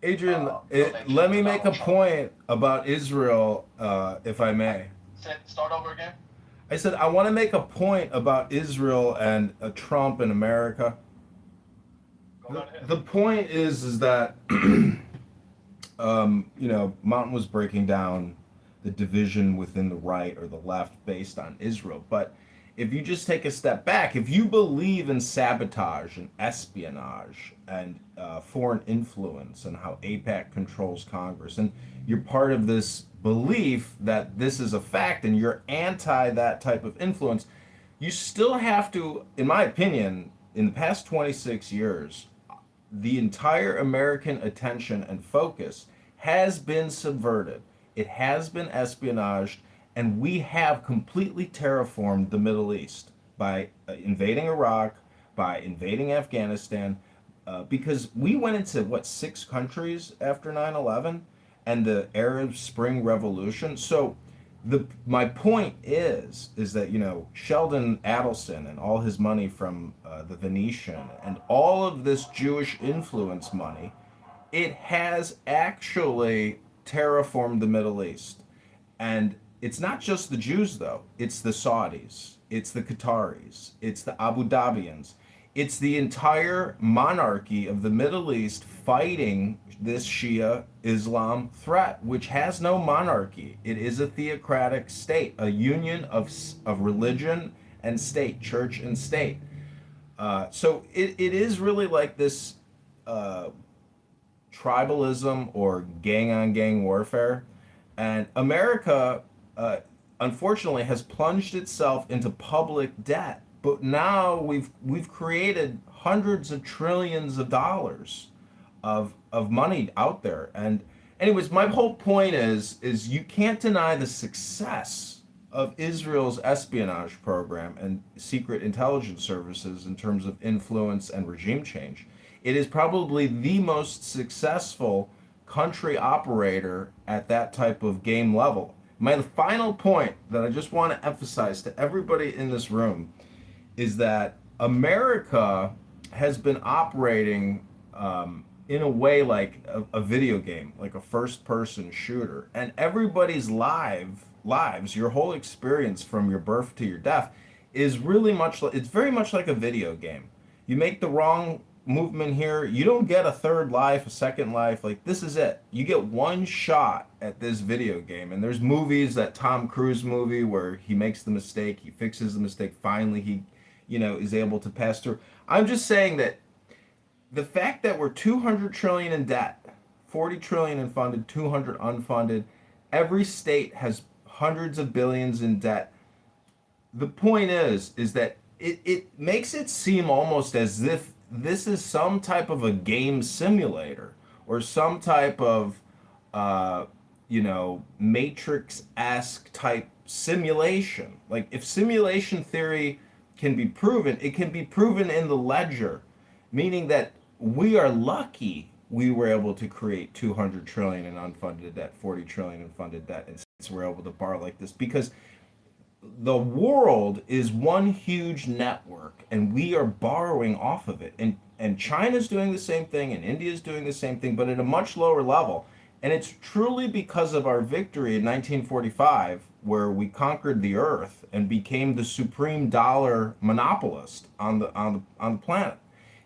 Adrian, let me make a point about Israel, if I may. Start over again? I said I want to make a point about Israel and Trump in America. The point is that you know, Mountain was breaking down the division within the right or the left based on Israel. But if you just take a step back, if you believe in sabotage and espionage and foreign influence and how AIPAC controls Congress, and you're part of this belief that this is a fact and you're anti that type of influence, you still have to, in my opinion, in the past 26 years, the entire American attention and focus has been subverted. It has been espionaged, and we have completely terraformed the Middle East by invading Iraq, by invading Afghanistan, because we went into, 6 countries after 9/11 and the Arab Spring Revolution. So my point is that, you know, Sheldon Adelson and all his money from the Venetian and all of this Jewish influence money, it has actually terraformed the Middle East. And it's not just the Jews, though. It's the Saudis. It's the Qataris. It's the Abu Dhabians. It's the entire monarchy of the Middle East fighting this Shia Islam threat, which has no monarchy. It is a theocratic state, a union of religion and state, church and state. So it is really like this tribalism or gang-on-gang warfare. And America, unfortunately has plunged itself into public debt. But now we've created hundreds of trillions of dollars of money out there. And anyways, my whole point is you can't deny the success of Israel's espionage program and secret intelligence services in terms of influence and regime change. It is probably the most successful country operator at that type of game level. My final point that I just want to emphasize to everybody in this room is that America has been operating in a way like a video game, like a first-person shooter, and everybody's lives, your whole experience from your birth to your death, is really much. It's very much like a video game. You make the wrong movement here, you don't get a third life, a second life. Like, this is it. You get one shot at this video game. And there's movies, that Tom Cruise movie where he makes the mistake, he fixes the mistake, finally he, is able to pass through. I'm just saying that the fact that we're 200 trillion in debt, 40 trillion in funded, 200 unfunded, every state has hundreds of billions in debt. The point is that it makes it seem almost as if this is some type of a game simulator or some type of Matrix-esque type simulation. Like, if simulation theory can be proven, it can be proven in the ledger, meaning that we are lucky we were able to create 200 trillion in unfunded debt, 40 trillion in funded debt, and since we're able to borrow like this, because the world is one huge network and we are borrowing off of it. And China's doing the same thing and India's doing the same thing, but at a much lower level. And it's truly because of our victory in 1945, where we conquered the earth and became the supreme dollar monopolist on the planet.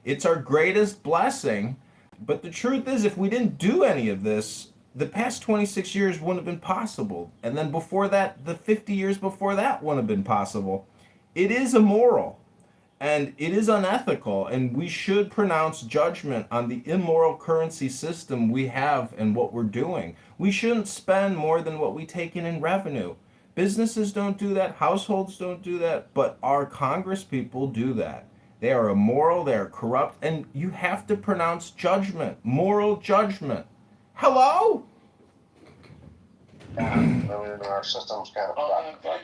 It's our greatest blessing. But the truth is, if we didn't do any of this, the past 26 years wouldn't have been possible. And then before that, the 50 years before that wouldn't have been possible. It is immoral and it is unethical, and we should pronounce judgment on the immoral currency system we have and what we're doing. We shouldn't spend more than what we take in revenue. Businesses don't do that, households don't do that, but our Congress people do that. They are immoral, they are corrupt, and you have to pronounce judgment, moral judgment. Hello? Yeah, I mean, our system's kind of fucked.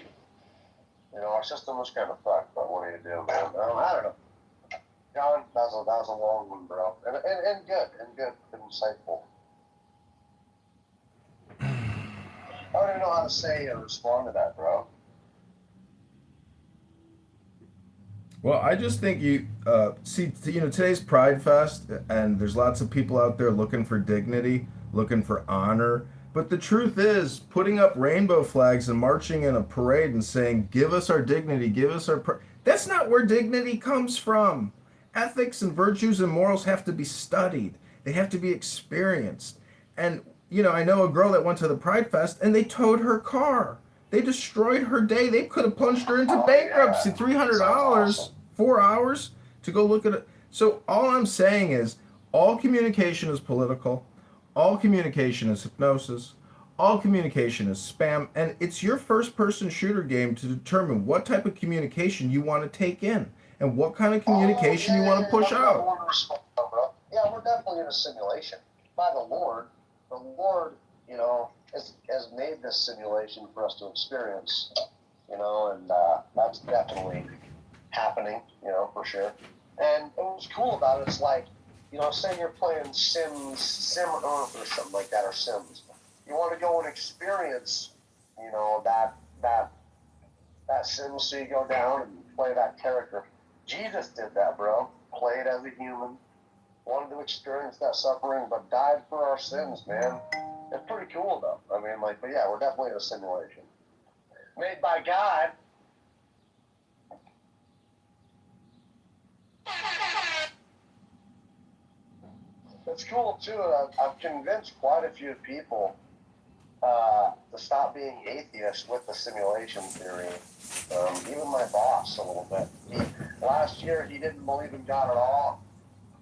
Our system was kind of fucked, but what do you do, man? I don't know. John, that was a long one, bro. And good, insightful. I don't even know how to say or respond to that, bro. Well, I just think today's Pride Fest, and there's lots of people out there looking for dignity, looking for honor. But the truth is, putting up rainbow flags and marching in a parade and saying, give us our dignity, give us our... That's not where dignity comes from. Ethics and virtues and morals have to be studied. They have to be experienced. And, I know a girl that went to the Pride Fest and they towed her car. They destroyed her day. They could have plunged her into bankruptcy. $300, 4 hours to go look at it. So all I'm saying is, all communication is political. All communication is hypnosis. All communication is spam. And it's your first-person shooter game to determine what type of communication you want to take in and what kind of communication you want to push out. Yeah, we're definitely in a simulation by the Lord. The Lord, has made this simulation for us to experience, and that's definitely happening, for sure. And what's cool about it is like, say you're playing Sim Earth or something like that, or Sims. You want to go and experience, that Sim, so you go down and play that character. Jesus did that, bro. Played as a human, wanted to experience that suffering, but died for our sins, man. It's pretty cool, though. I mean, but yeah, we're definitely in a simulation. Made by God. It's cool, too. I've convinced quite a few people to stop being atheists with the simulation theory. Even my boss, a little bit. Last year, he didn't believe in God at all.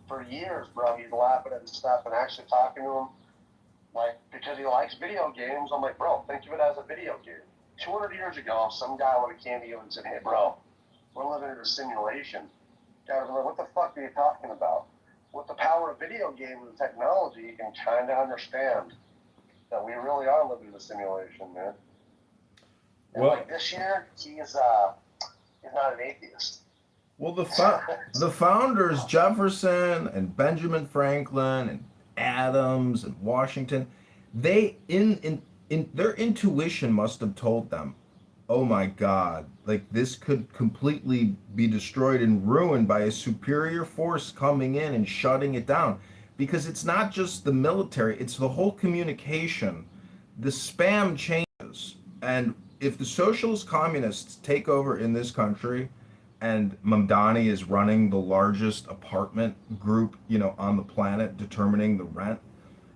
For years, bro, he's laughing at stuff and actually talking to him, because he likes video games. I'm like, bro, think of it as a video game. 200 years ago, some guy with a candy and said, "Hey, bro, we're living in a simulation." Guys were like, "What the fuck are you talking about?" With the power of video games and technology, you can kind of understand that we really are living in a simulation, man. And Well, like this year, he's not an atheist. Well, the founders, Jefferson and Benjamin Franklin and Adams and Washington, they in their intuition must have told them, "Oh my God, like this could completely be destroyed and ruined by a superior force coming in and shutting it down." Because it's not just the military, it's the whole communication. The spam changes. And if the socialist communists take over in this country, and Mamdani is running the largest apartment group, on the planet, determining the rent,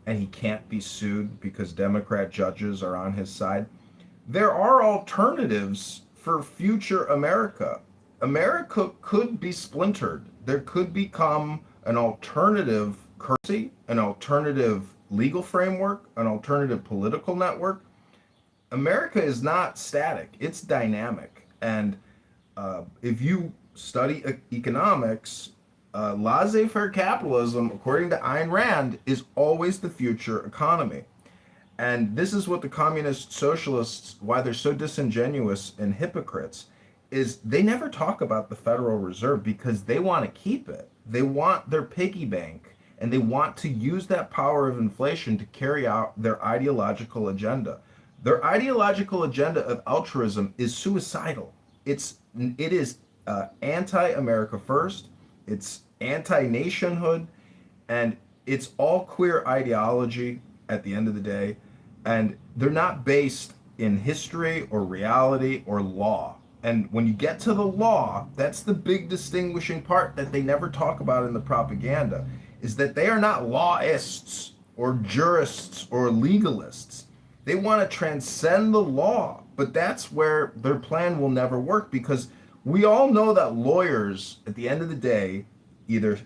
and he can't be sued because Democrat judges are on his side. There are alternatives for future America. America could be splintered. There could become an alternative currency, an alternative legal framework, an alternative political network. America is not static, it's dynamic. And if you study economics, laissez-faire capitalism, according to Ayn Rand, is always the future economy. And this is what the communist socialists, why they're so disingenuous and hypocrites, is they never talk about the Federal Reserve because they want to keep it. They want their piggy bank, and they want to use that power of inflation to carry out their ideological agenda. Their ideological agenda of altruism is suicidal. It is anti-America first. It's anti-nationhood, and it's all queer ideology at the end of the day. And they're not based in history or reality or law. And when you get to the law, that's the big distinguishing part that they never talk about in the propaganda, is that they are not lawists or jurists or legalists. They want to transcend the law, but that's where their plan will never work, because we all know that lawyers, at the end of the day, either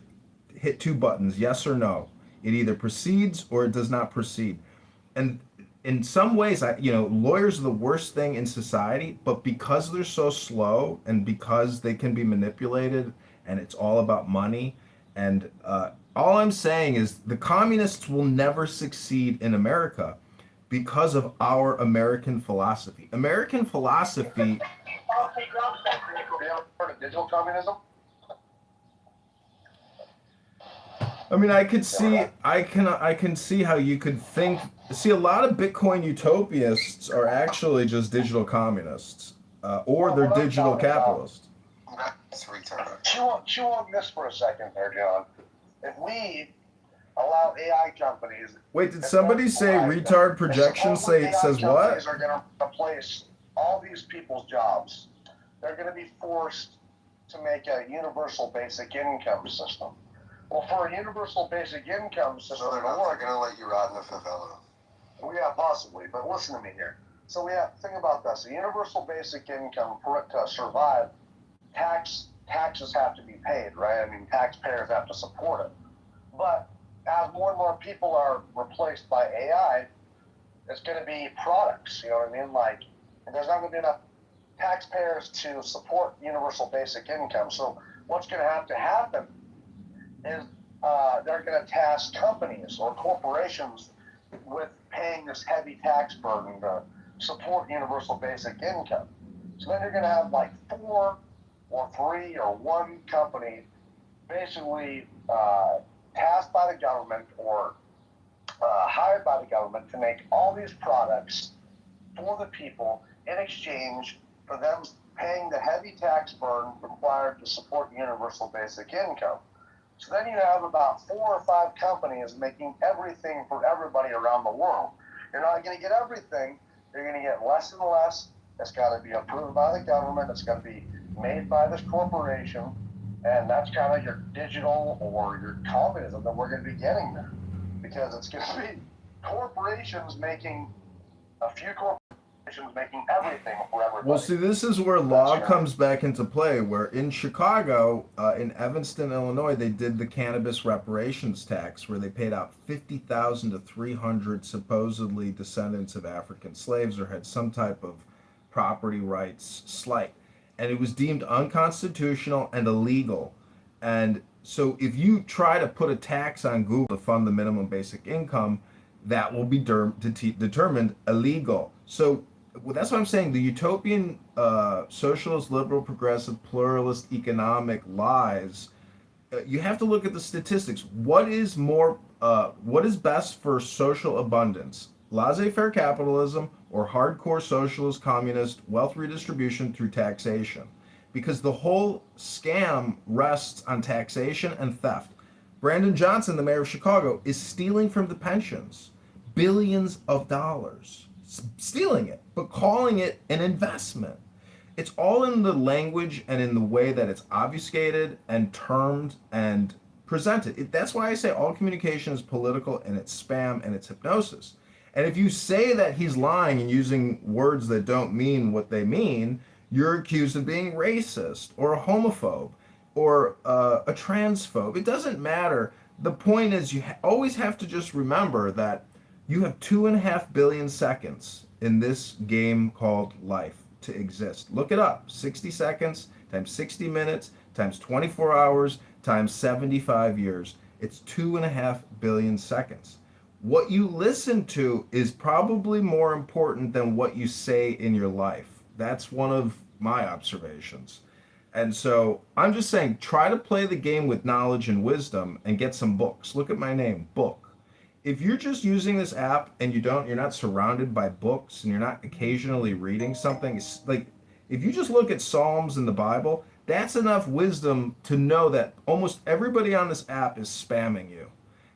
hit two buttons, yes or no. It either proceeds or it does not proceed. And in some ways, lawyers are the worst thing in society, but because they're so slow and because they can be manipulated and it's all about money, and all I'm saying is the communists will never succeed in America because of our American philosophy. American philosophy. Digital communism? I mean, I can see how you could think. See, a lot of Bitcoin utopists are actually just digital communists, or they're digital capitalists. That's retarded. Chew on this for a second there, John. If we allow AI companies... Wait, did somebody say retard projection says what? Companies are going to replace all these people's jobs. They're going to be forced to make a universal basic income system. Well, for a universal basic income system, so they're going to let you rot in a favela. Well, yeah, possibly, but listen to me here. So think about this. A universal basic income, for it to survive, taxes have to be paid, right? I mean, taxpayers have to support it. But as more and more people are replaced by AI, it's going to be products, you know what I mean? Like, there's not going to be enough taxpayers to support universal basic income. So what's going to have to happen is they're going to task companies or corporations with paying this heavy tax burden to support universal basic income. So then you're going to have like 4 or 3 or 1 company basically tasked by the government or hired by the government to make all these products for the people in exchange for them paying the heavy tax burden required to support universal basic income. So then you have about 4 or 5 companies making everything for everybody around the world. You're not going to get everything. You're going to get less and less. It's got to be approved by the government. It's got to be made by this corporation. And that's kind of your digital or your communism that we're going to be getting there. Because it's going to be corporations making, a few corporations making everything for everybody. Well, see, this is where law comes back into play, where in Chicago, in Evanston, Illinois, they did the cannabis reparations tax, where they paid out $50,000 to 300 supposedly descendants of African slaves or had some type of property rights slight. And it was deemed unconstitutional and illegal. And so if you try to put a tax on Google to fund the minimum basic income, that will be determined illegal. So that's what I'm saying. The utopian, socialist, liberal, progressive, pluralist economic lies, you have to look at the statistics. What is best for social abundance? Laissez-faire capitalism or hardcore socialist, communist wealth redistribution through taxation? Because the whole scam rests on taxation and theft. Brandon Johnson, the mayor of Chicago, is stealing from the pensions billions of dollars, stealing it, but calling it an investment. It's all in the language and in the way that it's obfuscated and termed and presented. That's why I say all communication is political, and it's spam and it's hypnosis. And if you say that he's lying and using words that don't mean what they mean, you're accused of being racist or a homophobe or a transphobe. It doesn't matter. The point is, you always have to just remember that you have 2.5 billion seconds in this game called life to exist. Look it up. 60 seconds times 60 minutes times 24 hours times 75 years. It's 2.5 billion seconds. What you listen to is probably more important than what you say in your life. That's one of my observations. And so I'm just saying, try to play the game with knowledge and wisdom and get some books. Look at my name, book. If you're just using this app and you're not surrounded by books and you're not occasionally reading something, like if you just look at Psalms in the Bible, that's enough wisdom to know that almost everybody on this app is spamming you.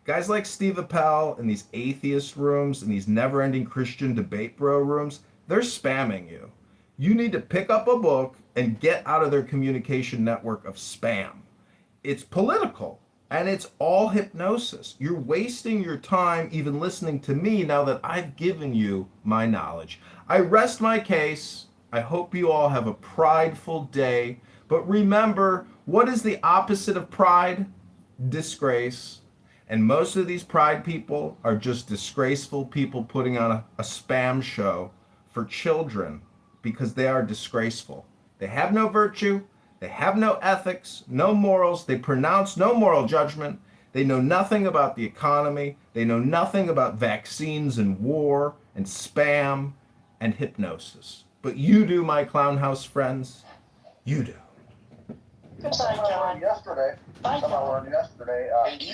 Guys like Steve Appel in these atheist rooms and these never-ending Christian debate bro rooms, they're spamming you. You need to pick up a book and get out of their communication network of spam. It's political. And it's all hypnosis. You're wasting your time even listening to me now that I've given you my knowledge. I rest my case. I hope you all have a prideful day. But remember, what is the opposite of pride? Disgrace. And most of these pride people are just disgraceful people putting on a spam show for children because they are disgraceful. They have no virtue. They have no ethics, no morals. They pronounce no moral judgment. They know nothing about the economy. They know nothing about vaccines and war and spam and hypnosis. But you do, my clown house friends. You do. Something I learned yesterday.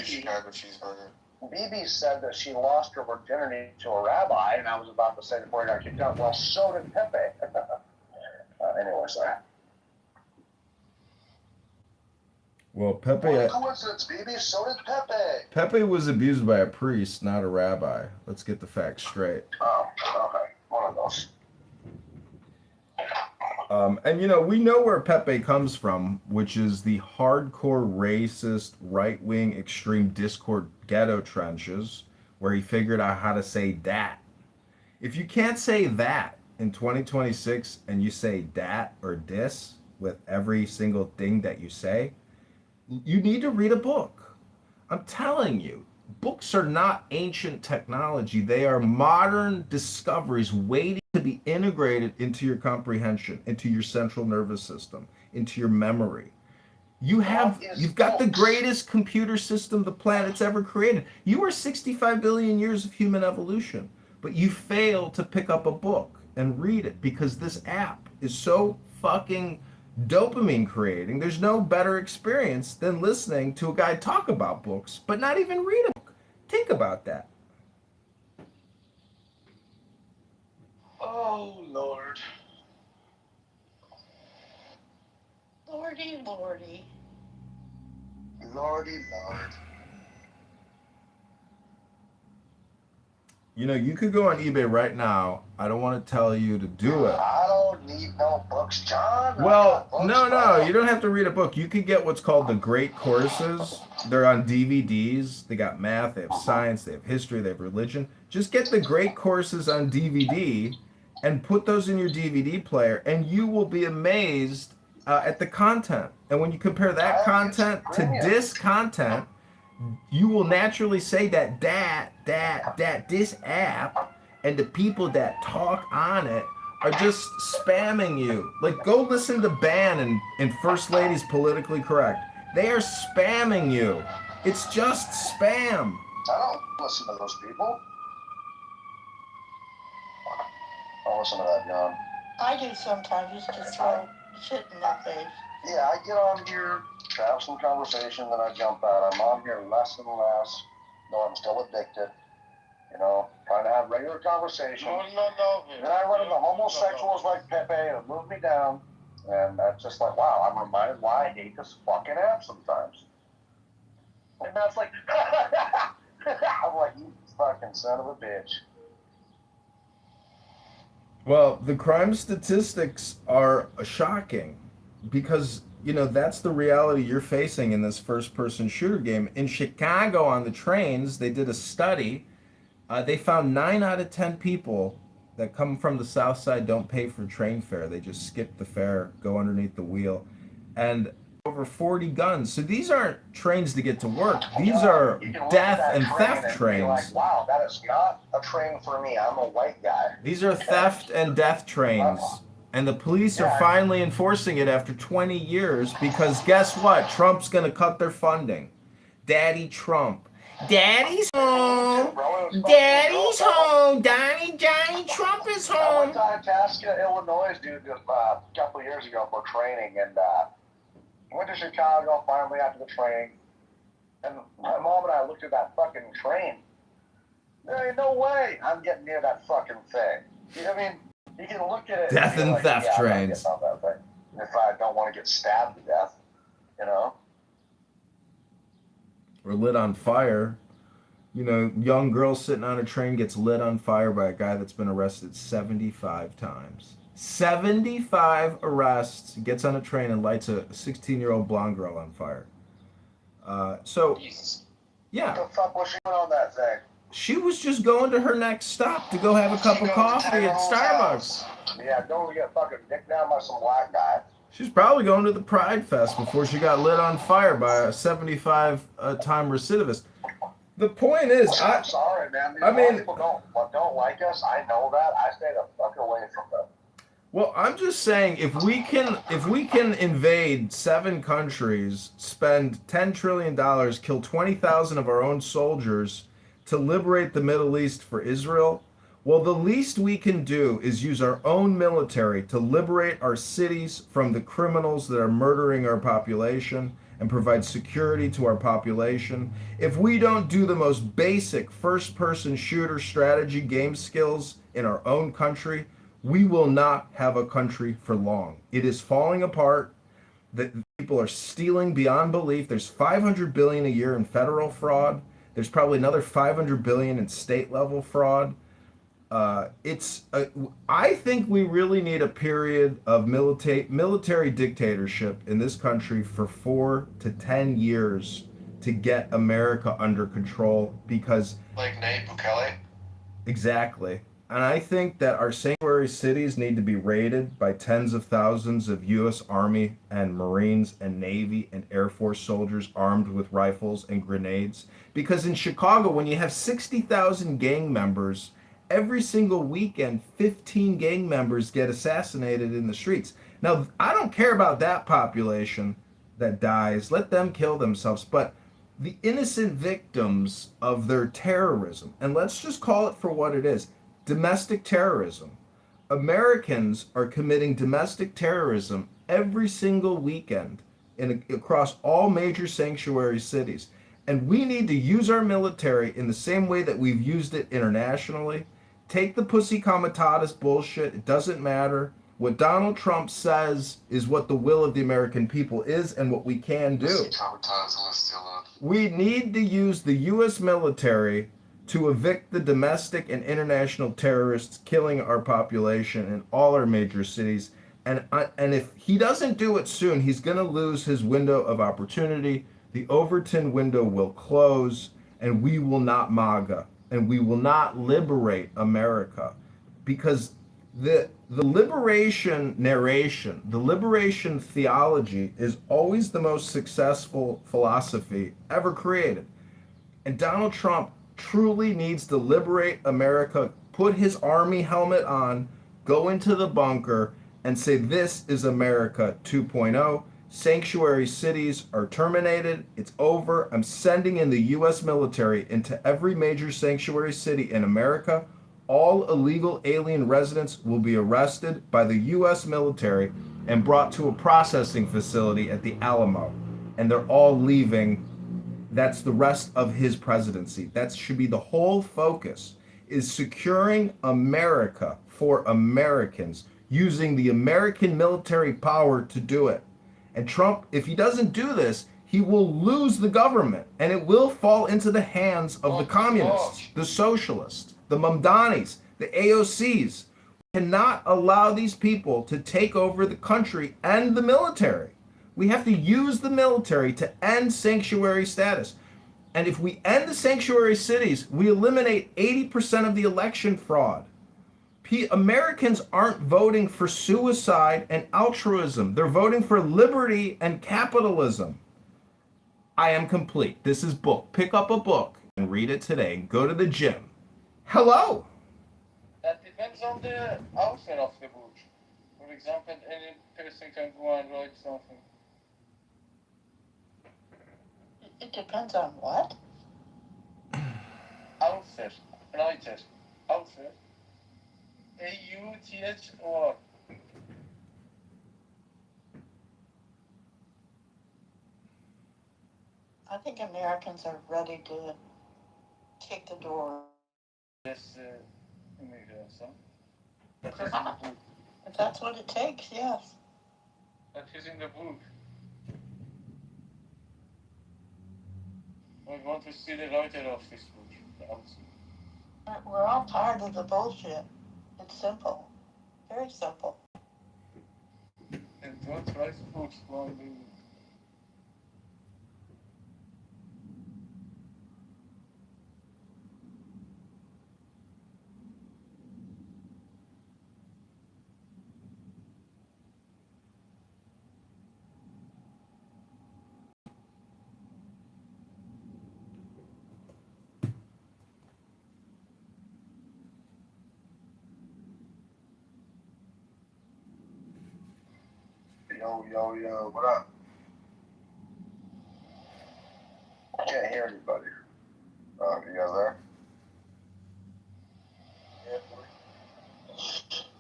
Chicago cheeseburger. BB said that she lost her virginity to a rabbi, and I was about to say before he got kicked out, well, so did Pepe. Anyway, sorry. Well, Pepe. What a coincidence, BB. So did Pepe. Pepe was abused by a priest, not a rabbi. Let's get the facts straight. Oh, okay. One of those. And we know where Pepe comes from, which is the hardcore racist, right-wing, extreme Discord ghetto trenches, where he figured out how to say that. If you can't say that in 2026 and you say that or this with every single thing that you say, you need to read a book. I'm telling you, books are not ancient technology. They are modern discoveries waiting to be integrated into your comprehension, into your central nervous system, into your memory. You've got the greatest computer system the planet's ever created. You are 65 billion years of human evolution, but you fail to pick up a book and read it because this app is so fucking dopamine creating. There's no better experience than listening to a guy talk about books, but not even read a book. Think about that. Oh, Lord. Lordy, lordy. Lordy, Lord. You could go on eBay right now. I don't want to tell you to do it. I don't need no books, John. Well, no, you don't have to read a book. You could get what's called the Great Courses. They're on DVDs. They got math, they have science, they have history, they have religion. Just get the Great Courses on DVD and put those in your DVD player, and you will be amazed at the content. And when you compare that content to this content, you will naturally say that this app and the people that talk on it are just spamming you. Like, go listen to Ban and First Lady's Politically Correct. They are spamming you. It's just spam. I don't listen to those people. I'll listen to that, John. I do sometimes just to throw shit in their face. Yeah, I get on here, have some conversation, then I jump out. I'm on here less and less, though I'm still addicted. You know, trying to have regular conversation. No. Then I run into homosexuals like Pepe and move me down. And that's just like, wow, I'm reminded why I hate this fucking app sometimes. And that's like, I'm like, you fucking son of a bitch. Well, the crime statistics are shocking because, you know, that's the reality you're facing in this first-person shooter game. In Chicago on the trains, they did a study. They found 9 out of 10 people that come from the South Side don't pay for train fare. They just skip the fare, go underneath the wheel. And over 40 guns. So these aren't trains to get to work. These are death and theft trains. Like, wow, that is not a train for me. I'm a white guy. These are theft and death trains. And the police are finally enforcing it after 20 years because guess what? Trump's going to cut their funding. Daddy Trump. Daddy's home. Daddy's home. Johnny Trump is I home. went to Itasca, Illinois, dude, a couple of years ago for training, and went to Chicago finally after the training. And my mom and I looked at that fucking train. There ain't no way I'm getting near that fucking thing. You know what I mean? You can look at it. Death and theft trains. I'm not getting on that thing if I don't want to get stabbed to death, you know? Or lit on fire. You know, young girl sitting on a train gets lit on fire by a guy that's been arrested 75 times. 75 arrests, gets on a train and lights a 16-year-old blonde girl on fire. Yeah. What the fuck was she doing on that thing? She was just going to her next stop to go have a cup of coffee at Starbucks. Yeah, don't get fucking dicked down by some black guy. She's probably going to the Pride Fest before she got lit on fire by a 75-time recidivist. The point is, I'm sorry, man. I mean, people don't like us. I know that. I stay the fuck away from them. Well, I'm just saying, if we can invade 7 countries, spend $10 trillion, kill 20,000 of our own soldiers to liberate the Middle East for Israel, well, the least we can do is use our own military to liberate our cities from the criminals that are murdering our population and provide security to our population. If we don't do the most basic first-person shooter strategy game skills in our own country, we will not have a country for long. It is falling apart. The people are stealing beyond belief. There's $500 billion a year in federal fraud. There's probably another $500 billion in state-level fraud. I think we really need a period of military dictatorship in this country for 4 to 10 years to get America under control because... Like Nate Bukele? Exactly. And I think that our sanctuary cities need to be raided by tens of thousands of U.S. Army and Marines and Navy and Air Force soldiers armed with rifles and grenades. Because in Chicago, when you have 60,000 gang members, every single weekend, 15 gang members get assassinated in the streets. Now, I don't care about that population that dies. Let them kill themselves. But the innocent victims of their terrorism, and let's just call it for what it is, domestic terrorism. Americans are committing domestic terrorism every single weekend across all major sanctuary cities. And we need to use our military in the same way that we've used it internationally. Take the pussy comitatus bullshit. It doesn't matter. What Donald Trump says is what the will of the American people is and what we can do. We need to use the U.S. military to evict the domestic and international terrorists killing our population in all our major cities. And if he doesn't do it soon, he's going to lose his window of opportunity. The Overton window will close, and we will not MAGA, and we will not liberate America. Because the liberation narration, the liberation theology is always the most successful philosophy ever created. And Donald Trump truly needs to liberate America, put his army helmet on, go into the bunker and say, this is America 2.0. Sanctuary cities are terminated. It's over. I'm sending in the U.S. military into every major sanctuary city in America. All illegal alien residents will be arrested by the U.S. military and brought to a processing facility at the Alamo. And they're all leaving. That's the rest of his presidency. That should be the whole focus, is securing America for Americans, using the American military power to do it. And Trump, if he doesn't do this, he will lose the government, and it will fall into the hands of the communists, the socialists, the Mamdanis, the AOCs. We cannot allow these people to take over the country and the military. We have to use the military to end sanctuary status. And if we end the sanctuary cities, we eliminate 80% of the election fraud. Americans aren't voting for suicide and altruism. They're voting for liberty and capitalism. I am complete. This is book. Pick up a book and read it today. Go to the gym. Hello. That depends on the outfit of the book. For example, any person can go and write something. It depends on what? Outfit. Writer. Outfit. AUTHOR. I think Americans are ready to kick the door. Yes, immigrants, huh? That is in the book. If that's what it takes, yes. That is in the book. I want to see the writer of this book. The author. We're all tired of the bullshit. It's simple. Very simple. And don't write books while doing it. Yo, what up? I can't hear anybody. You guys there? Yeah.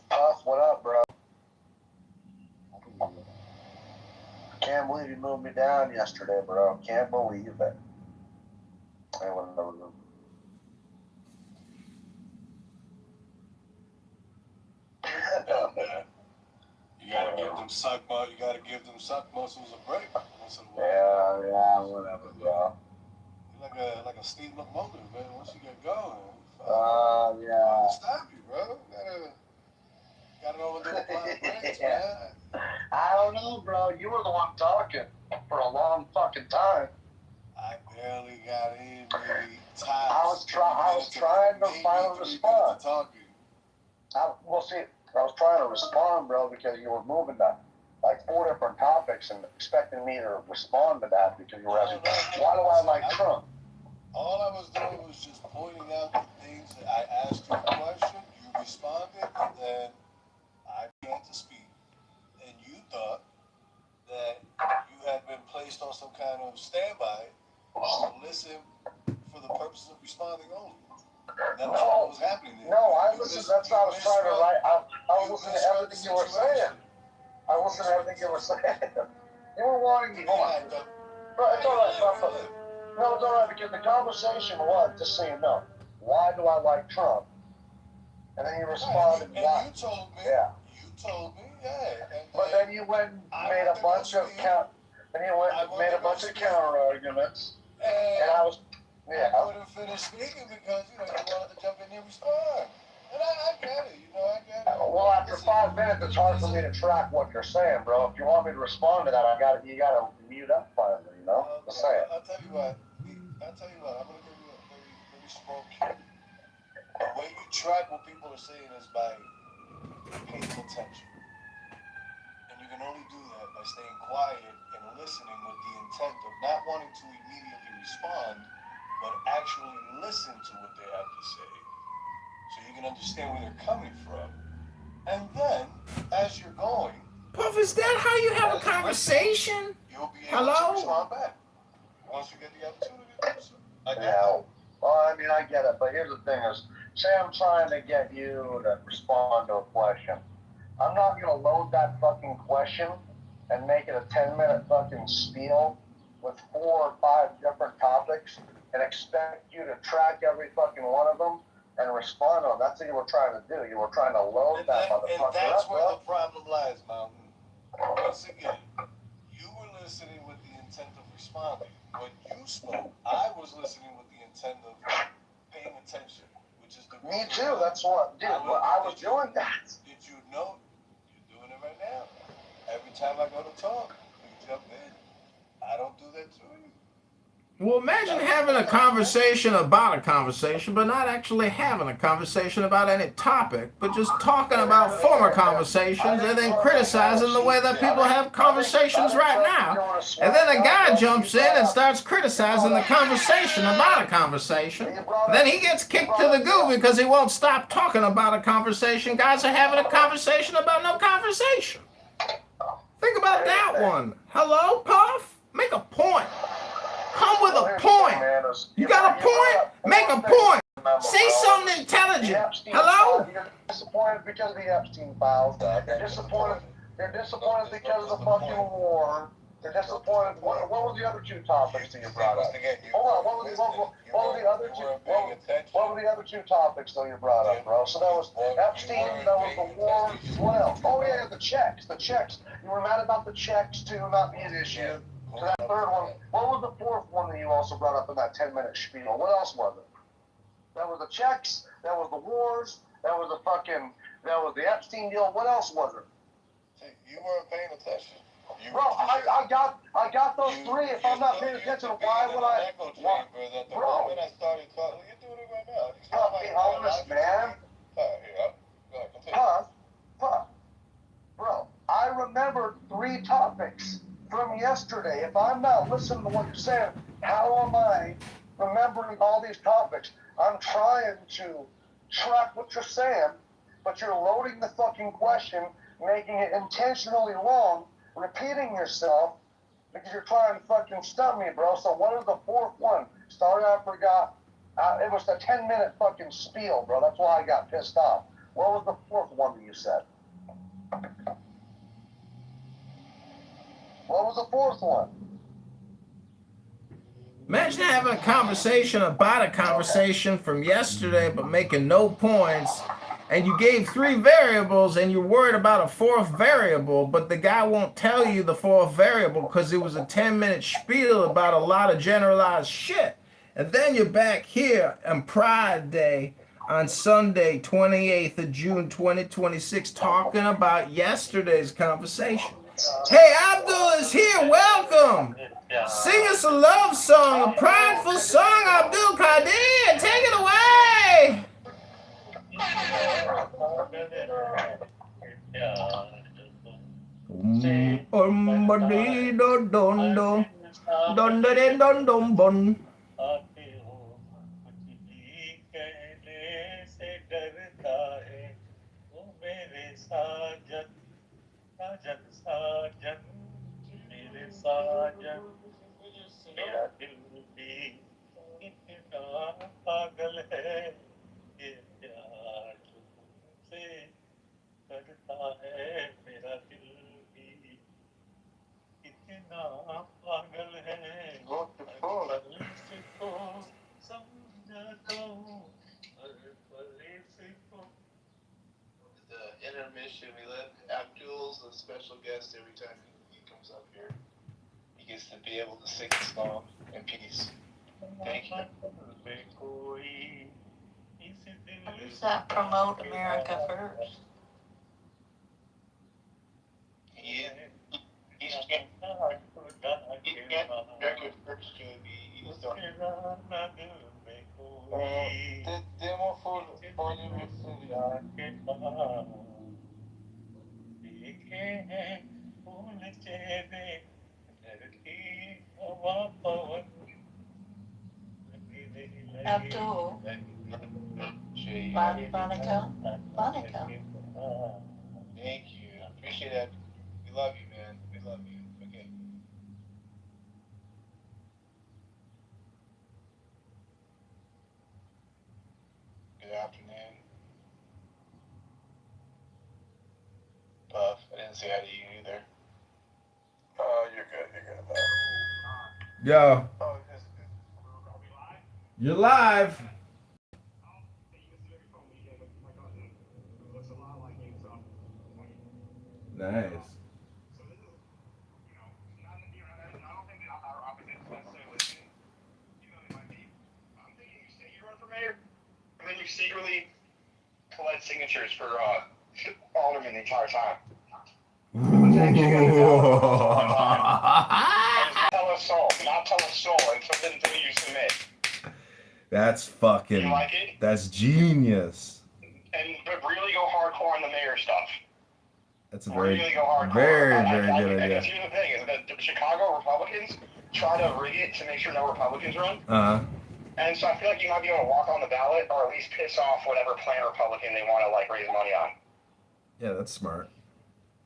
Puff, what up, bro? Can't believe you moved me down yesterday, bro. Can't believe it. I wouldn't know. You gotta give them suck muscles a break once in a while. Yeah, whatever, bro. You're like a steam locomotive, man. Once you get going, yeah. stop you, bro. Gotta know when to apply the brakes, man. I don't know, bro. You were the one talking for a long fucking time. I barely got in, maybe I was trying to finally respond. I was trying to respond, bro, because you were moving to like 4 different topics and expecting me to respond to that because you were asking, why do I like Trump? All I was doing was just pointing out the things that I asked you a question, you responded, and then I began to speak. And you thought that you had been placed on some kind of standby to listen for the purpose of responding only. That was what was happening there. No, I listened. That's what I was trying to write. I was listening to everything you were saying. I listened to everything you were saying. You were wanting me. Hold on. Bro, it's all right, bro. No, it's all right because the conversation was, just so you know, why do I like Trump? And then you responded, why? You told me. Yeah. You told me, yeah. But then you went and made a bunch of counter arguments, and I was. Yeah. I couldn't finish speaking because, you wanted to jump in and respond. And I get it, I get it. Well, after 5 minutes, it's hard for me to track what you're saying, bro. If you want me to respond to that, you gotta mute up finally, Just say it. I'll tell you what, I'm gonna give you a very small cue. The way you track what people are saying is by paying attention. And you can only do that by staying quiet and listening with the intent of not wanting to immediately respond, but actually listen to what they have to say, so you can understand where they're coming from, And then, as you're going, Puff, is that how you have a conversation? you'll be able to Hello? respond back once you get the opportunity to do so. I get that. Well, I mean, I get it, but here's the thing is, say I'm trying to get you to respond to a question. I'm not going to load that fucking question and make it a 10-minute fucking spiel with 4 or 5 different topics and expect you to track every fucking one of them and respond to them. That's what you were trying to do. You were trying to load that motherfucker up. And that's where the problem lies, Mountain. Once again, you were listening with the intent of responding. When you spoke, I was listening with the intent of paying attention, which is the Me too. That's what, dude. I was doing that. Did you know? You're doing it right now. Every time I go to talk, you jump in. I don't do that to you. Well, imagine having a conversation about a conversation, but not actually having a conversation about any topic, but just talking about former conversations and then criticizing the way that people have conversations right now. And then a guy jumps in and starts criticizing the conversation about a conversation. Then he gets kicked to the goo because he won't stop talking about a conversation. Guys are having a conversation about no conversation. Think about that one. Hello, Puff? Make a point. Come with a point. You got a point? Make a point. Say something intelligent. Hello? You're disappointed because of the Epstein files. You're disappointed. You're disappointed because of the fucking war. You're disappointed. What were the other 2 topics that you brought up? Hold on. What were the other 2? What were the other 2 topics that you brought up, bro? So that was Epstein. That was the war. What else? Oh yeah, the checks. The checks. You were mad about the checks too, not being issued. So that 3rd one. What was the 4th one that you also brought up in that 10-minute spiel? What else was it? That was the checks. That was the wars. That was the Epstein deal. What else was it? See, you weren't paying attention. Bro, I got those 3. If I'm not paying attention, why would I? Bro, when I started talking, you're doing it right now. Be honest, man. Puff. Bro, I remembered 3 topics from yesterday. If I'm not listening to what you're saying, how am I remembering all these topics? I'm trying to track what you're saying, but you're loading the fucking question, making it intentionally long, repeating yourself, because you're trying to fucking stump me, bro. So what is the 4th one? Sorry, I forgot. It was the 10-minute fucking spiel, bro. That's why I got pissed off. What was the 4th one that you said? What was the 4th one? Imagine having a conversation about a conversation from yesterday, but making no points, and you gave 3 variables, and you're worried about a 4th variable, but the guy won't tell you the 4th variable because it was a 10-minute spiel about a lot of generalized shit. And then you're back here on Pride Day on Sunday, 28th of June, 2026, talking about yesterday's conversation. Hey, Abdul is here. Welcome. Sing us a love song, a prideful song, Abdul Qadir. Take it away. मेरा दिल भी इतना पागल है ये प्यार जो तुमसे करता है मेरा दिल भी इतना पागल है हर पल से तो समझता हूँ हर पल से तो the intermission we let Abdul's a special guest every time he comes up here. He gets to be able to sing the song in peace. Thank you. How does that promote America First? He's America First to be demo for Abdul. Monica. Thank you. I appreciate that. We love you, man. We love you. Okay. Good afternoon. Buff. I didn't say hi to you either. Oh, you're good. You're good about it. Yo, Oh, you're live. Nice. And then you secretly collect signatures for alderman the entire time. And tell us so, not tell us so until you submit. That's fucking. You like it? That's genius. But really go hardcore on the mayor stuff. That's a very, Really go hardcore. very good I idea. guess here's the thing: is that the Chicago Republicans try to rig it to make sure no Republicans run. And so I feel like you might be able to walk on the ballot, or at least piss off whatever plan Republican they want to like raise money on. Yeah, that's smart.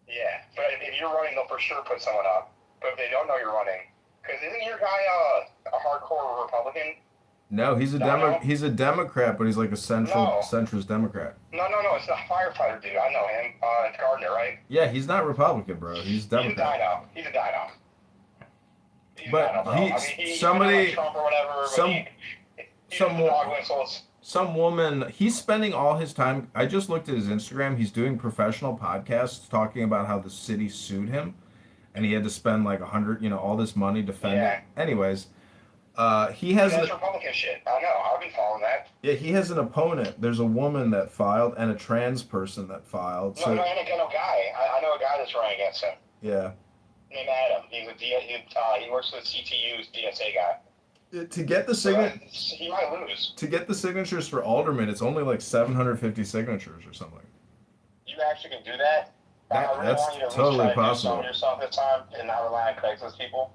Yeah, but if you're running, they'll for sure put someone up. But if they don't know you're running, because isn't your guy a hardcore Republican? No, he's a he's a Democrat, but he's like a centrist Democrat. No, it's the firefighter dude. I know him. It's Gardner, right? Yeah, he's not Republican, bro. He's Democrat. He's a dino. But somebody, some woman, he's spending all his time. I just looked at his Instagram. He's doing professional podcasts talking about how the city sued him, and he had to spend like all this money defending. Anyways, he has. That's Republican shit. I know. I've been following that. Yeah, he has an opponent. There's a woman that filed and a trans person that filed. No, I know a guy. I know a guy that's running against him. Yeah. Named Adam. He works for the CTU's DSA guy. To get the he might lose. To get the signatures for alderman, it's only like 750 signatures or something. You actually can do that. I really That's want you to totally possible. possible. Yourself this time and not rely on Craigslist people.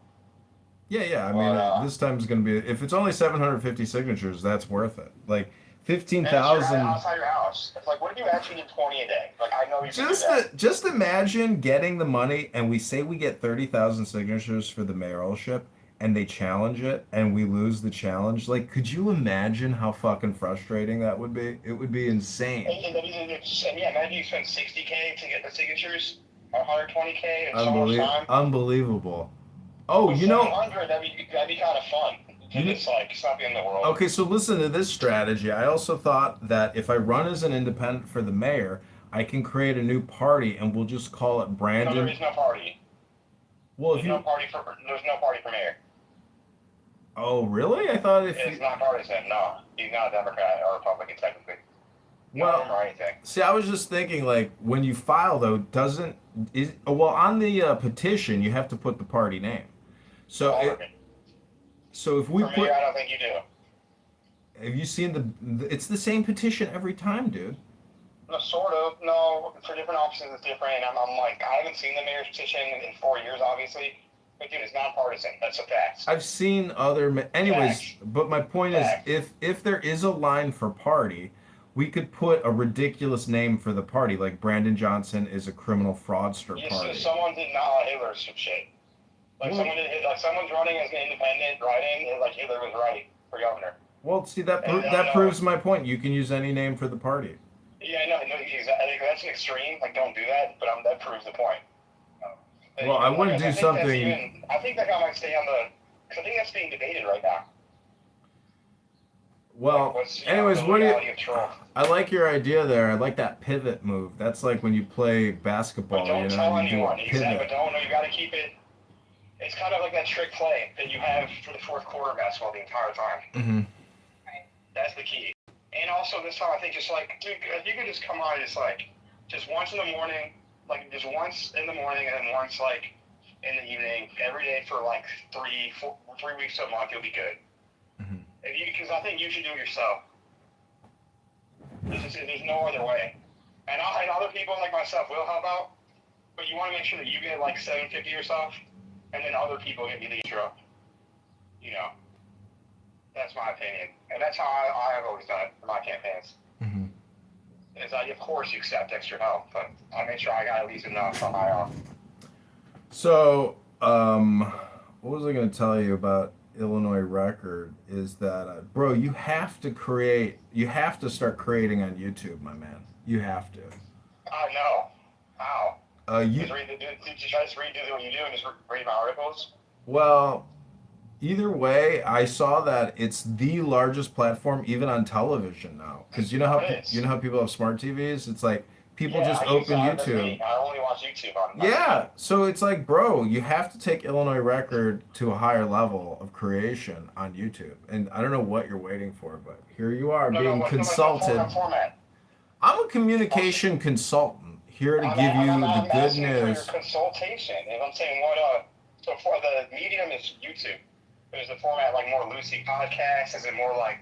Yeah. I mean, this time's gonna be. If it's only 750 signatures, that's worth it. Like 15,000. Outside your house. It's like, what if you actually need 20 a day? Like, I know you can do that. Just imagine getting the money, and we say we get 30,000 signatures for the mayoralship, and they challenge it, and we lose the challenge. Like, could you imagine how fucking frustrating that would be? It would be insane. And imagine you spend $60K to get the signatures, or $120K in so much time. Unbelievable. Oh, you know. That'd be kind of fun. It's like, it's not the end of the world. Okay, so listen to this strategy. I also thought that if I run as an independent for the mayor, I can create a new party, and we'll just call it Brandon. No, there is no party. Well, there's no party for mayor. Oh, really? I thought it's not partisan. No, he's not a Democrat or Republican technically. Well, or anything. See, I was just thinking, like, when you file though, on the petition you have to put the party name. So if we put, I don't think you do. Have you seen it's the same petition every time, dude. No, sort of. No, for different offices it's different. And I'm like, I haven't seen the mayor's petition in 4 years, obviously. But dude, it's nonpartisan. That's a fact. I've seen anyways, but my point is, if there is a line for party, we could put a ridiculous name for the party, like Brandon Johnson is a criminal fraudster party. So someone did not Hitler some shit. Like someone's running as an independent writing, and like Hitler was right for governor. Well, see that proves my point. You can use any name for the party. Yeah, no, exactly. That's an extreme. Like, don't do that. But that proves the point. Well, I wouldn't do something. I think that guy might stay on because I think that's being debated right now. Well, anyways, I like your idea there. I like that pivot move. That's like when you play basketball. But don't tell anyone. Exactly. But don't. You got to keep it. It's kind of like that trick play that you have for the fourth quarter basketball the entire time. Mm-hmm. That's the key. And also this time, I think just like, dude, if you could just come on just once in the morning, like just once in the morning and then once like in the evening, every day for like 3 weeks to a month, you'll be good. Mm-hmm. Because I think you should do it yourself. There's no other way. And other people like myself will help out, but you want to make sure that you get like 750 yourself, and then other people get you the intro. You know, that's my opinion, and that's how I've always done it for my campaigns. Mm-hmm. is of course you accept extra help, but I make sure I got at least enough on my own. So, what was I going to tell you about Illinois Record is that, bro, you have to start creating on YouTube, my man. You have to. I know. How? You Did you just redo what you do and just read my articles? Well, either way, I saw that it's the largest platform even on television now. Because you know how people have smart TVs. It's like people just open YouTube. I only watch YouTube on. Yeah, so it's like, bro, you have to take Illinois Record to a higher level of creation on YouTube. And I don't know what you're waiting for, but here you are being consulted. I'm a communication consultant here to give you the good news. For your consultation, and I'm saying so for the medium is YouTube. Is the format like more loosey podcast? Is it more like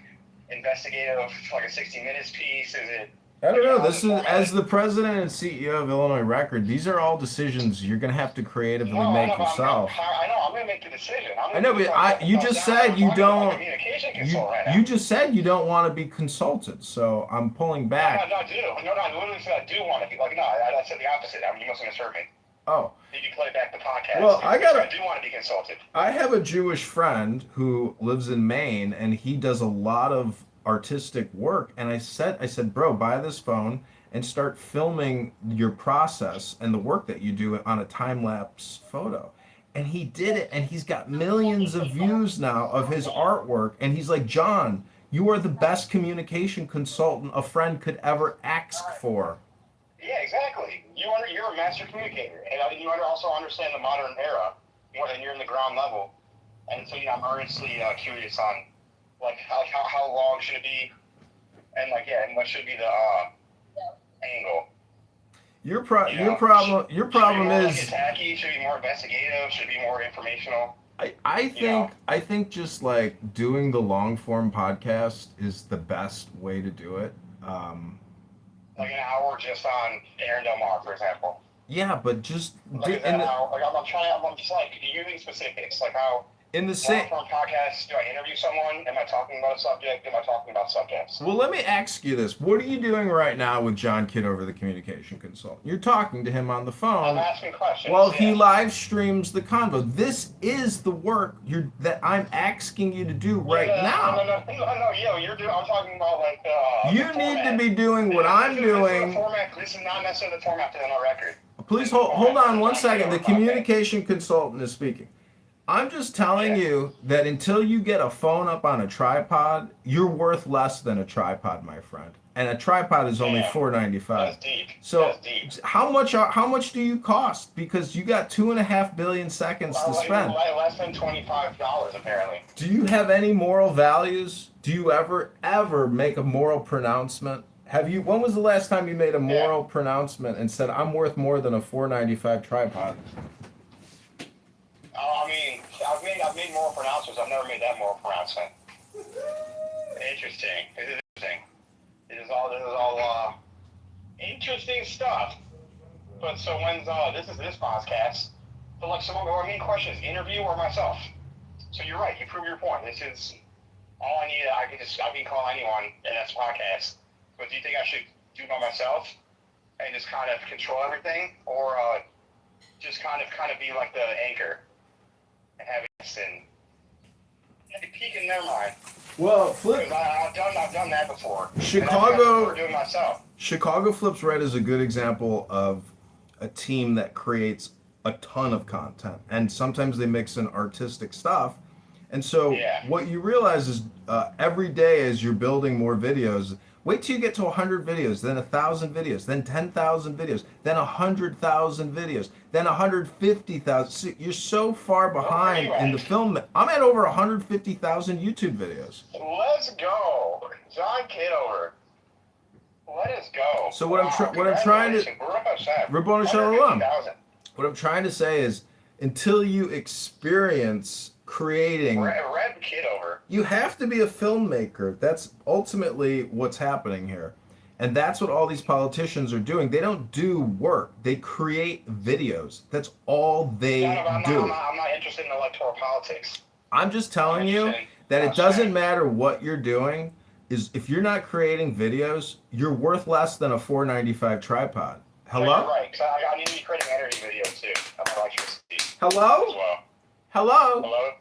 investigative, like a 60 Minutes piece? Is it? I don't know. This is as the president and CEO of Illinois Record. These are all decisions you're gonna have to creatively make yourself. I know. I'm gonna make the decision. I know, but you just said you don't. You just said you don't want to be consulted, so I'm pulling back. No, I literally said I do want to be. Like, no, I said the opposite. I mean, you must have misheard me. Oh. Did you play back the podcast? Well, I do want to be consulted. I have a Jewish friend who lives in Maine, and he does a lot of artistic work. And I said, bro, buy this phone and start filming your process and the work that you do on a time-lapse photo. And he did it, and he's got millions of views now of his artwork. And he's like, John, you are the best communication consultant a friend could ever ask for. Yeah, exactly. You're a master communicator, and you also understand the modern era more than you're in the ground level. And so, I'm earnestly curious on, like, how long should it be, and and what should be the angle. Your problem should it be more is. Like attacky? Should it be more investigative? Should it be more informational? I think just like doing the long form podcast is the best way to do it. Like an hour just on Aaron Del Mar, for example. Yeah, but just I'm just like using specifics, like how in the same podcast, do I interview someone? Am I talking about a subject? Am I talking about subjects? Well, let me ask you this: what are you doing right now with John Kitover, the communication consultant? You're talking to him on the phone. I'm asking questions. Well, he live streams the convo. This is the work that I'm asking you to do right now. No, you're doing. I'm talking about like. You need to be doing what I'm doing. This is not necessarily the format to the record. Please hold on one second. The communication consultant is speaking. I'm just telling you that until you get a phone up on a tripod, you're worth less than a tripod, my friend. And a tripod is only $4.95. That's deep. So how much do you cost? Because you got 2.5 billion seconds to spend. Less than $25 apparently. Do you have any moral values? Do you ever make a moral pronouncement? When was the last time you made a moral pronouncement and said, I'm worth more than a $4.95 tripod? I mean, I've made moral pronouncements. I've never made that moral pronouncement. Interesting. It is interesting. This is all interesting stuff. But so when's this podcast? But like, so our main question is interview or myself. So you're right. You prove your point. This is all I need. I can call anyone, and that's a podcast. But do you think I should do it by myself and just kind of control everything, or just kind of be like the anchor and have it and peek in their mind? Well, flip. I've done that before. Chicago. Doing myself. Chicago Flips Right is a good example of a team that creates a ton of content, and sometimes they mix in artistic stuff. And so what you realize is every day as you're building more videos, wait till you get to 100 videos, then 1,000 videos, then 10,000 videos, then 100,000 videos, then 150,000. See, you're so far behind in the film. I'm at over 150,000 YouTube videos. Let's go, John Kitover. Let us go. So what I'm trying to Rabboni Shalom. What I'm trying to say is, until you experience creating, Red Kitover, you have to be a filmmaker. That's ultimately what's happening here. And that's what all these politicians are doing. They don't do work. They create videos. That's all they do. I'm not interested in electoral politics. I'm just telling you that it doesn't matter what you're doing. is if you're not creating videos, you're worth less than a $4.95 tripod. Hello? No, you're right. 'Cause I need to be creating energy videos too. I'm electricity. Hello? As well. Hello? Hello?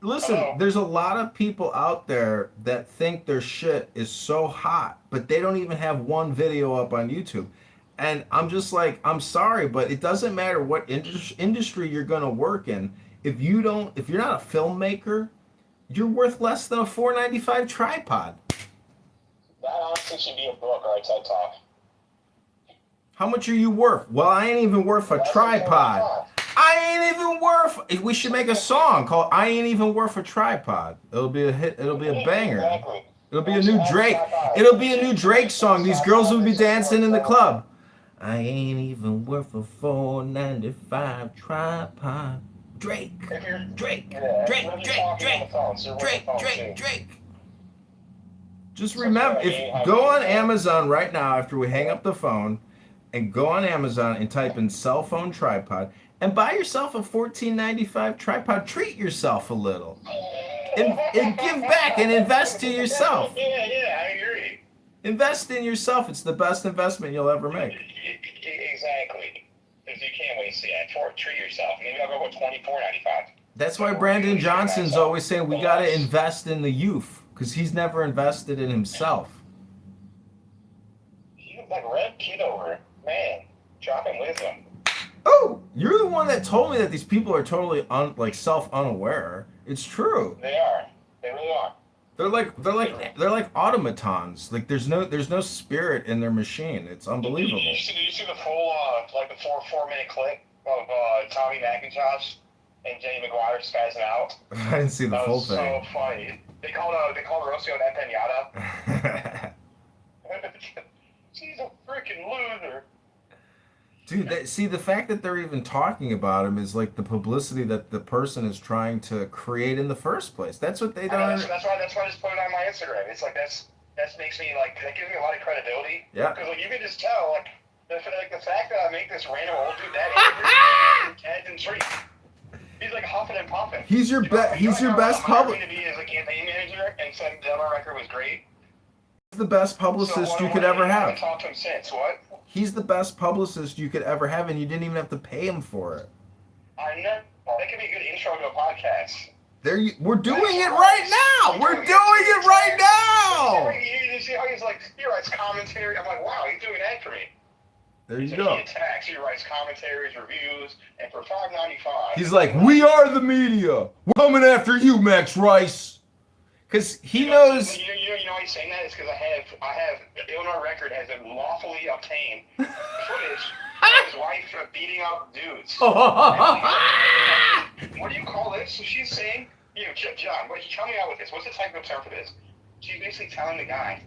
Listen, Hello? there's a lot of people out there that think their shit is so hot, but they don't even have one video up on YouTube. And I'm just like, I'm sorry, but it doesn't matter what industry you're going to work in. If you're not a filmmaker, you're worth less than a $4.95 tripod. That honestly should be a book or a TED Talk. How much are you worth? Well, I ain't even worth a tripod. I ain't even worth. We should make a song called "I Ain't Even Worth a Tripod." It'll be a hit. It'll be a banger. Exactly. It'll be a new Drake. It'll be a new Drake song. These girls will be dancing in the club. I ain't even worth a $4.95 tripod. Drake. Drake. Drake. Just remember, go on Amazon right now after we hang up the phone, and go on Amazon and type in cell phone tripod and buy yourself a $14.95 tripod. Treat yourself a little. And give back and invest in yourself. Yeah, I agree. Invest in yourself. It's the best investment you'll ever make. Exactly. Because you can't waste it. Treat yourself. Maybe I'll go with $24.95. That's why Brandon Johnson's always saying we got to invest in the youth, because he's never invested in himself. You look like Red Kitover. Man, dropping wisdom. Oh, you're the one that told me that these people are totally self-unaware. It's true. They are. They really are. They're like automatons. Like there's no spirit in their machine. It's unbelievable. You see the full the 4-minute clip of Tommy McIntosh and Jenny McGuire spazzing out? I didn't see the full thing. That was so funny. They called Rocio an empanada. She's a freaking loser. Dude, the fact that they're even talking about him is like the publicity that the person is trying to create in the first place. That's what they don't. That's why I just put it on my Instagram. It's like that makes me that gives me a lot of credibility. Yeah. Because you can just tell the fact that I make this random old dude that angry, Ted and Tree. He's like huffing and puffing. He's your best publicist. To be as a campaign manager and said that my record was great. He's the best publicist you could ever have. I haven't talked to him since. What? He's the best publicist you could ever have, and you didn't even have to pay him for it. I know. That could be a good intro to a podcast. We're doing it right now. We're doing it right now. You see how he's like, he writes commentary. I'm like, wow, he's doing that for me. There you go. He attacks. He writes commentaries, reviews, and for $5.95. He's like, we are the media. We're coming after you, Max Rice. Because he knows. You know why he's saying that? It's because I have Illinois Record has lawfully obtained footage of his wife beating up dudes. What do you call this? So she's saying, John, tell me out with this. What's the technical term for this? She's basically telling the guy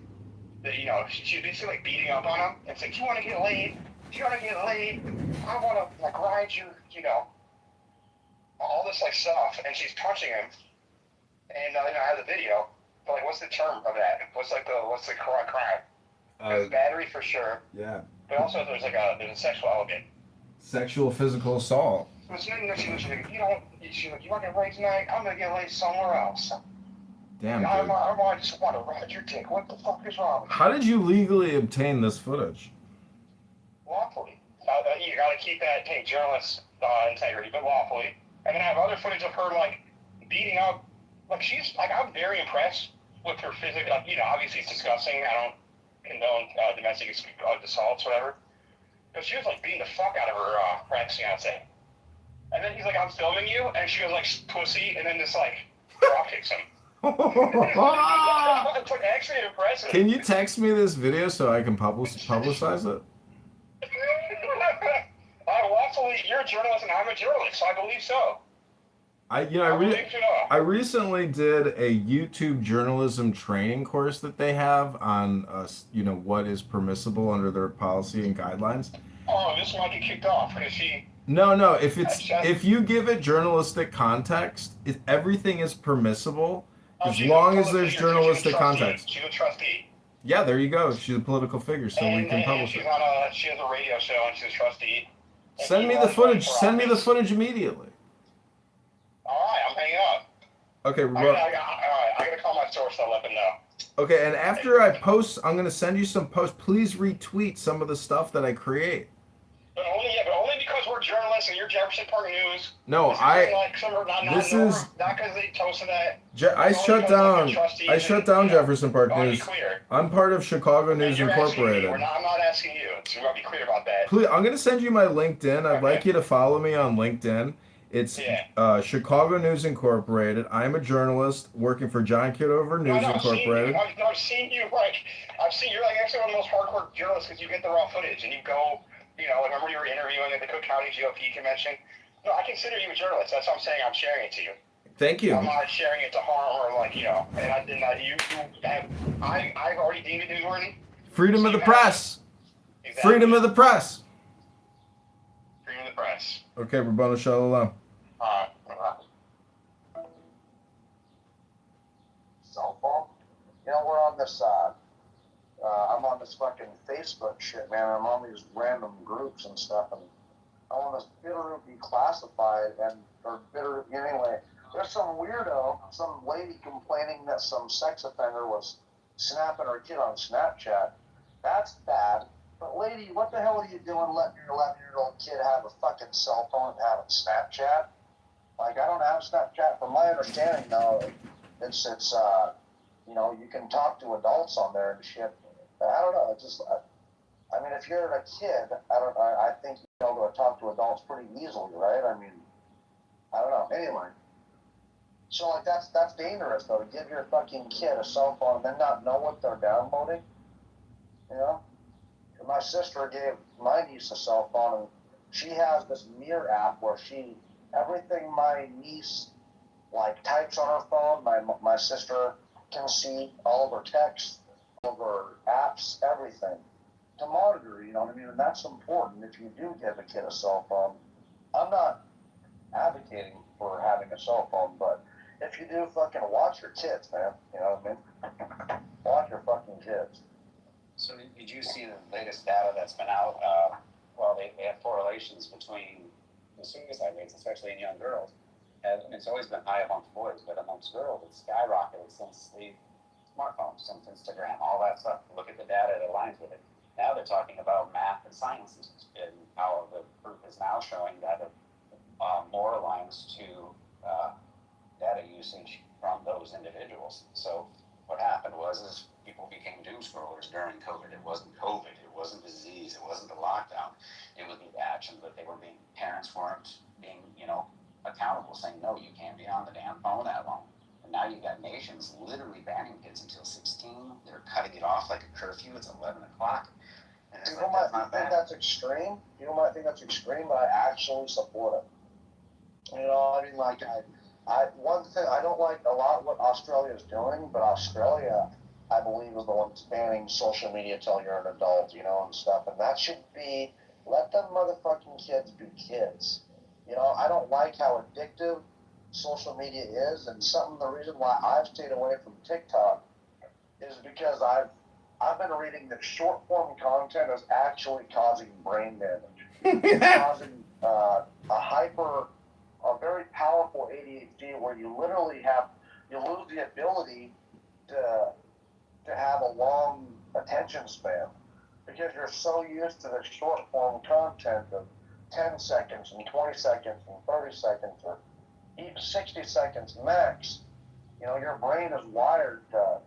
that, she's basically like beating up on him and saying, do you want to get laid? Do you want to get laid? I want to like ride your, all this like stuff. And she's punching him. And I have the video, but like, what's the term of that? What's the crime? There's battery for sure. Yeah. But also there's a sexual element. Sexual physical assault. So she's like, you want to get laid tonight? I'm gonna get laid somewhere else. Damn, dude. I just want to ride your dick. What the fuck is wrong with you? How did you legally obtain this footage? Lawfully. You gotta keep that journalist integrity, but lawfully. And then I have other footage of her like beating up. Like she's like, I'm very impressed with her physical. Obviously it's disgusting. I don't condone domestic assaults, whatever. But she was like beating the fuck out of her ex-fiance. And then he's like, I'm filming you, and she goes like, pussy, and then just like drop kicks him. It's like actually impressive. Can you text me this video so I can publicize it? Lawfully, you're a journalist and I'm a journalist, so I believe so. I recently did a YouTube journalism training course that they have on what is permissible under their policy and guidelines. Oh, this might get kicked off because she. No. If you give it journalistic context, everything is permissible as long as there's journalistic context. She's a trustee. Yeah, there you go. She's a political figure, so we can publish it. She has a radio show and she's a trustee. Send me the footage. Send me the footage immediately. All right, I'm hanging up. Okay, I gotta call my source, I'll let them know. Okay, and after I post, I'm gonna send you some posts. Please retweet some of the stuff that I create. But only because we're journalists and you're Jefferson Park News. No, not because they toasted that. I shut down Jefferson Park News. I'm part of Chicago News Incorporated. I'm not asking you. So I'll be clear about that. Please, I'm gonna send you my LinkedIn. I'd like you to follow me on LinkedIn. It's Chicago News Incorporated. I'm a journalist working for Kitover News Incorporated. I've seen you you're like actually one of the most hardcore journalists because you get the raw footage and you go. I remember you were interviewing at the Cook County GOP convention. No, I consider you a journalist. That's what I'm saying. I'm sharing it to you. Thank you. I'm not sharing it to harm or I've already deemed it newsworthy. Freedom of the press. Exactly. Freedom of the press. Freedom of the press. Okay, Rabbanu Shalom. Cell phone? We're on this, I'm on this fucking Facebook shit, man. I'm on these random groups and stuff, and I want this Bitterroot declassified, anyway, there's some weirdo, some lady complaining that some sex offender was snapping her kid on Snapchat. That's bad. But lady, what the hell are you doing letting your 11-year-old kid have a fucking cell phone and having Snapchat? Like, I don't have Snapchat. From my understanding, though, it's you can talk to adults on there and shit. I don't know. It's just, I mean, if you're a kid, I think you're able to talk to adults pretty easily, right? I mean, I don't know. Anyway. So, like, that's dangerous, though, to give your fucking kid a cell phone and then not know what they're downloading. My sister gave my niece a cell phone, and she has this Mirror app where everything my niece, like, types on her phone, my sister can see all of her texts, all of her apps, everything, to monitor, you know what I mean? And that's important if you do give a kid a cell phone. I'm not advocating for having a cell phone, but if you do, fucking watch your kids, man. You know what I mean? Watch your fucking kids. So did you see the latest data that's been out? They have correlations between the suicide rates, especially in young girls. And it's always been high amongst boys, but amongst girls, it's skyrocketed since the smartphones, since Instagram, all that stuff. Look at the data that aligns with it. Now they're talking about math and science, and how the proof is now showing that it more aligns to data usage from those individuals. So what happened was people became doom scrollers during COVID. It wasn't COVID. It wasn't disease. It wasn't the lockdown. It was the actions that parents weren't being, accountable, saying, no, you can't be on the damn phone that long. And now you've got nations literally banning kids until 16. They're cutting it off like a curfew. It's 11 o'clock. And People might think that's extreme. People might think that's extreme, but I actually support it. One thing, I don't like a lot what Australia is doing, but Australia, I believe, is the one that's banning social media till you're an adult, and stuff. And that should be, let them motherfucking kids be kids. I don't like how addictive social media is, and the reason why I've stayed away from TikTok is because I've been reading that short form content is actually causing brain damage. It's causing a very powerful ADHD where you literally lose the ability to have a long attention span because you're so used to the short form content of 10 seconds and 20 seconds and 30 seconds or even 60 seconds max. Your brain is wired to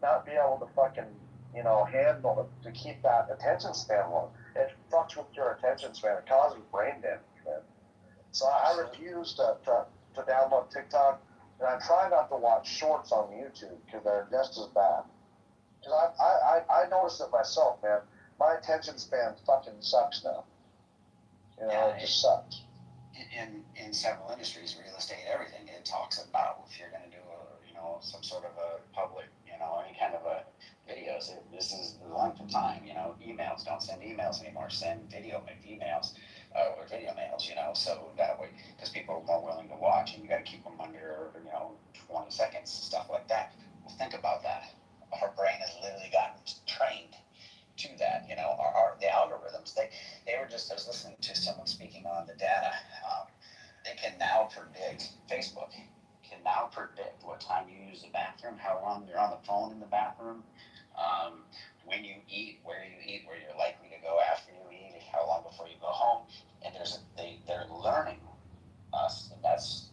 not be able to fucking, handle it, to keep that attention span long. It fucks with your attention span. It causes brain damage, man. So I refuse to download TikTok, and I try not to watch shorts on YouTube because they're just as bad. Because I notice it myself, man. My attention span fucking sucks now. It just sucks. In several industries, real estate, everything, it talks about if you're going to do some sort of a public, any kind of a videos, this is the length of time, emails, don't send emails anymore, send video emails. Or video mails, so that way, because people are more willing to watch, and you got to keep them under, 20 seconds, stuff like that. Well, think about that. Our brain has literally gotten trained to that. The algorithms. They were just. I was listening to someone speaking on the data. They can now predict. Facebook can now predict what time you use the bathroom, how long you're in the bathroom, when you eat, where you're likely to go after you eat, how long before you go home, and they're learning us,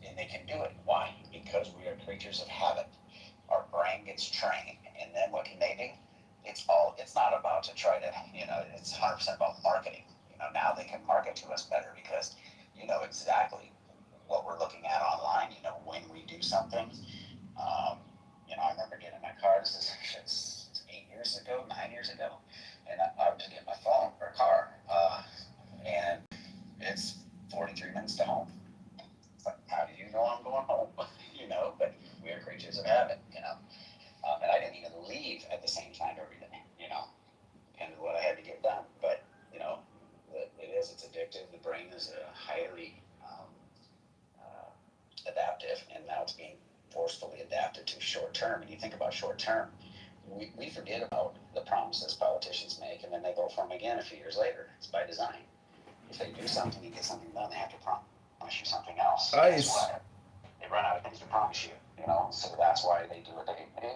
and they can do it. Why? Because we are creatures of habit. Our brain gets trained, and then what can they do? It's not about to try to, it's 100% about marketing. Now they can market to us better because you know exactly what we're looking at online. When we do something. I remember getting in my car. This is 9 years ago, and I would just get my phone or car, and it's 43 minutes to home. It's like, how do you know I'm going home? But we are creatures of habit, and I didn't even leave at the same time every day, and what I had to get done. But, it's addictive. The brain is highly adaptive, and now it's being forcefully adapted to short term. And you think about short term, we forget about the promises politicians make, and then they go for them again a few years later. It's by design. If they do something and get something done, they have to promise you something else. Ice. They run out of things to promise you, so that's why they do what they do,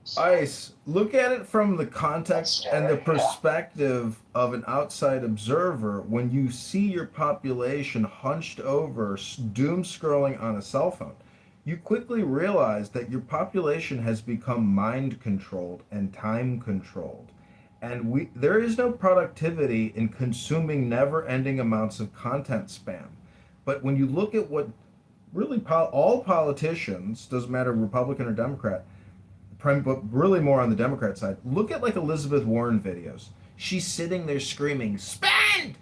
So, Ice, look at it from the context and the perspective of an outside observer. When you see your population hunched over, doom scrolling on a cell phone, you quickly realize that your population has become mind controlled and time controlled. And there is no productivity in consuming never ending amounts of content spam. But when you look at what really all politicians, doesn't matter Republican or Democrat, but really more on the Democrat side, look at like Elizabeth Warren videos. She's sitting there screaming, spend,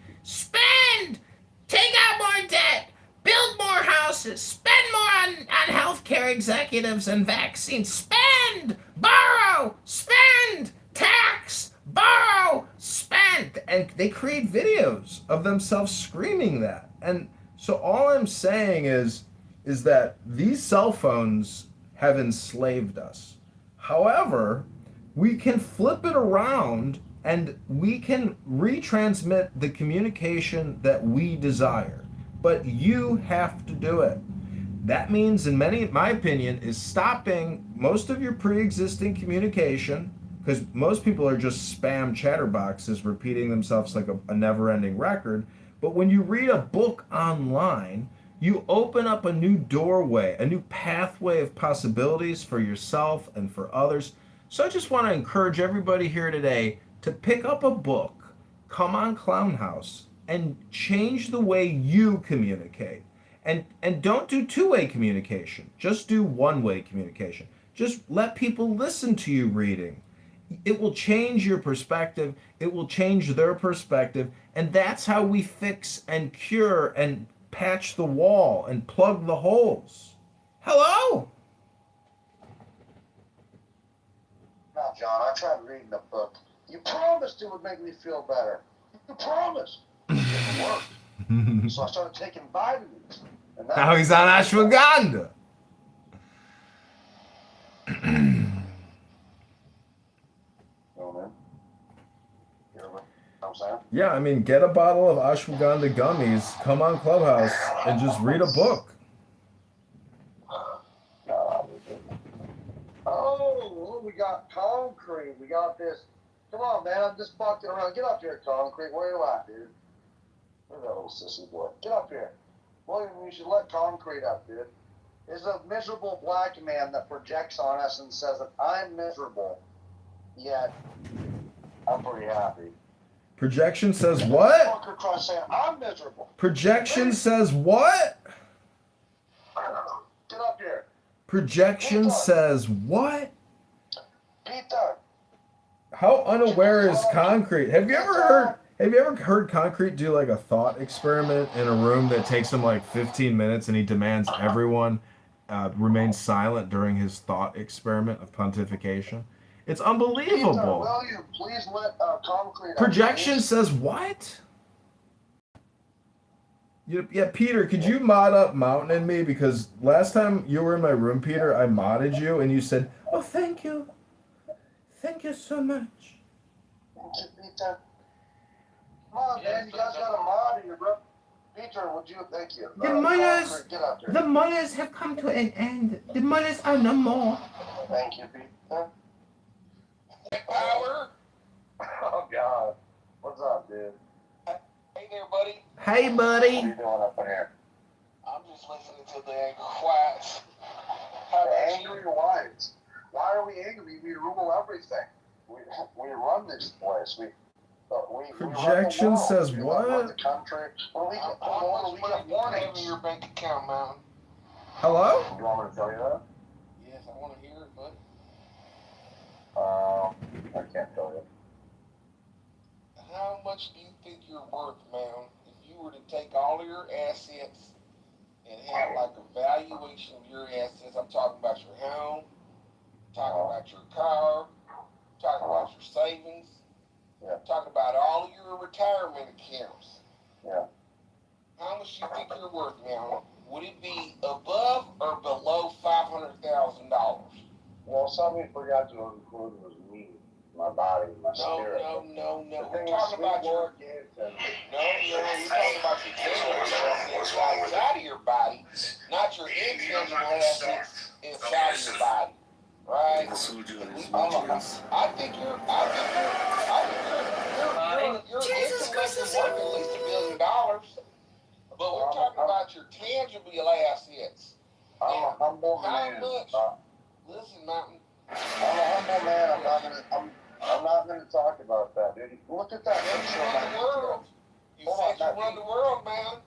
take out more debt, build more houses, spend more on healthcare executives and vaccines, spend, borrow, spend, tax, borrow, spend. And they create videos of themselves screaming that. And so all I'm saying is that these cell phones have enslaved us. However, we can flip it around and we can retransmit the communication that we desire. But you have to do it. That means, my opinion, is stopping most of your pre-existing communication, because most people are just spam chatterboxes repeating themselves like a never-ending record. But when you read a book online, you open up a new doorway, a new pathway of possibilities for yourself and for others. So I just want to encourage everybody here today to pick up a book, come on Clown House, and change the way you communicate. And don't do two-way communication. Just do one-way communication. Just let people listen to you reading. It will change your perspective. It will change their perspective. And that's how we fix and cure and patch the wall and plug the holes. Hello? Now, John, I tried reading the book. You promised it would make me feel better. You promised. It didn't work. So I started taking vitamins. And Now he's on ashwagandha. Yeah, I mean, get a bottle of ashwagandha gummies, come on Clubhouse, and just read a book. Oh, we got concrete. We got this. Come on, man. I'm just fucking around. Get up here, concrete. Where you at, dude? Where's that little sissy boy? Get up here. Well, you should let concrete up, dude. There's a miserable black man that projects on us and says that I'm miserable, yet I'm pretty happy. Projection says what? Fucker tries saying I'm miserable. Projection says what? Get up here. Projection Peter. says what? Peter. How unaware is concrete? Have you ever heard concrete do like a thought experiment in a room that takes him like 15 minutes and he demands everyone remain silent during his thought experiment of pontification? It's unbelievable. Peter, will you please let concrete Projection says what? Yeah, Peter, could you mod up Mountain and me? Because last time you were in my room, Peter, I modded you and you said, oh, thank you. Thank you so much. Thank you, Peter. Come on, man. You guys got a mod in your room. Peter, would you? Thank you. The mothers have come to an end. The mothers are no more. Thank you, Peter. Hey, buddy. What are you doing up in here? I'm just listening to the angry whites. The angry whites. Why are we angry? We rule everything. We run this place. We Projection says run what? the country. Well, we How get much money do you have warnings. in your bank account, Mountain? Hello? You want me to tell you that? Yes, I want to hear it, but I can't tell you. how much do you think you're worth, Mountain, if you were to take all of your assets and have like a valuation of your assets? I'm talking about your home, talking about your car, talking about your savings, talking about all of your retirement accounts. Yeah. How much do you think you're worth now? Would it be above or below $500,000? Well, something you forgot to include was me, my body, my spirit. No. The We're thing talking about your. gives and You're talking about your tangible assets outside of your body, not your intangible assets inside of your body. Right? I think you're intellectually worth at least $1 billion. But we're talking about your tangible assets. I'm a humble How man. much? Listen, Mountain. I'm a humble man. I'm not gonna talk about that, dude. Look at that picture of my world. You said you run the world, man.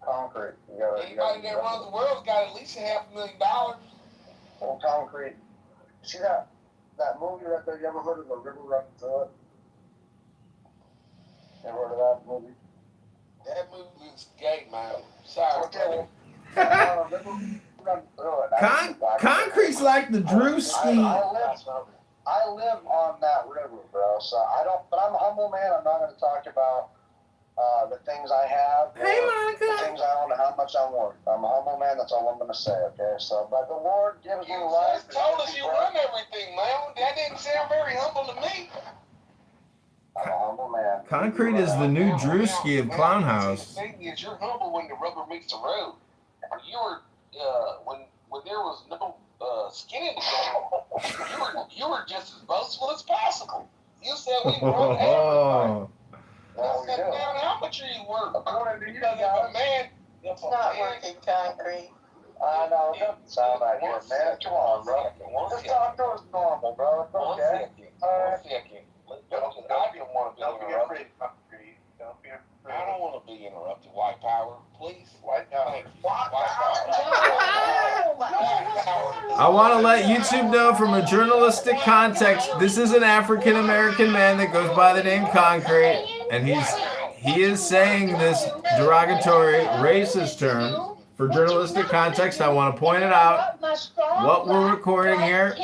Concrete. Anybody that runs the world's got at least $500,000. Well, concrete. See that movie right there? You ever heard of The River Running Through It? You ever heard of that movie? That movie is gay, man. Sorry. Okay, Concrete's like the Drewski. I live on that river, bro. So but I'm a humble man. I'm not going to talk about the things I have, Hey, Monica. the things I own, and how much I'm worth. I'm a humble man. That's all I'm going to say. Okay. So, but the Lord gives me life. You told us you run everything, man. That didn't sound very humble to me. I'm a humble man. Concrete is the new Drewski of Clown House. The thing is, you're humble when the rubber meets the road. You were when there was no skin in the game, you were just as boastful as possible. You said we run everybody. I said, man, how much are you worth? Because if a man, It's not working, Concrete. I know, it doesn't sound like it, man. Come on, bro. Just talk to us normal, bro. It's okay. One second. I don't want to be interrupted. I don't want to be interrupted. White power, please. White power. White power. I want to let YouTube know from a journalistic context, this is an African American man that goes by the name Concrete, and he is saying this derogatory racist term. For journalistic context, I want to point it out. What we're recording here.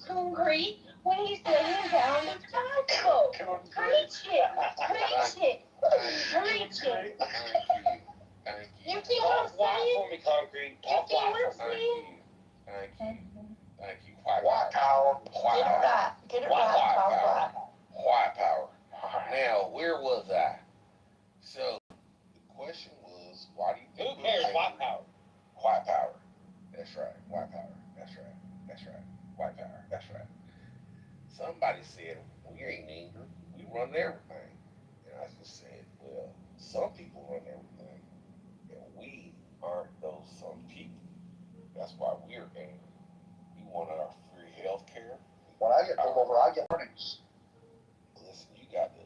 Concrete when he's laying down the Bible. Preach it. Preach it. Preach it. You see what I'm saying? For me, Concrete. You see what I'm saying? Thank you. White power. Get it right. Get it right, Concrete. White power. Now, where was I? So, the question was, why do you think... Who cares? White power. White power. That's right. White power. That's right. That's right. White power. That's right. Somebody said, we ain't angry. We run everything. And I just said, well, some people run everything. And we aren't those some people. That's why we're angry. We want our free health care. When I get pulled over, I get warnings. Listen, you got to...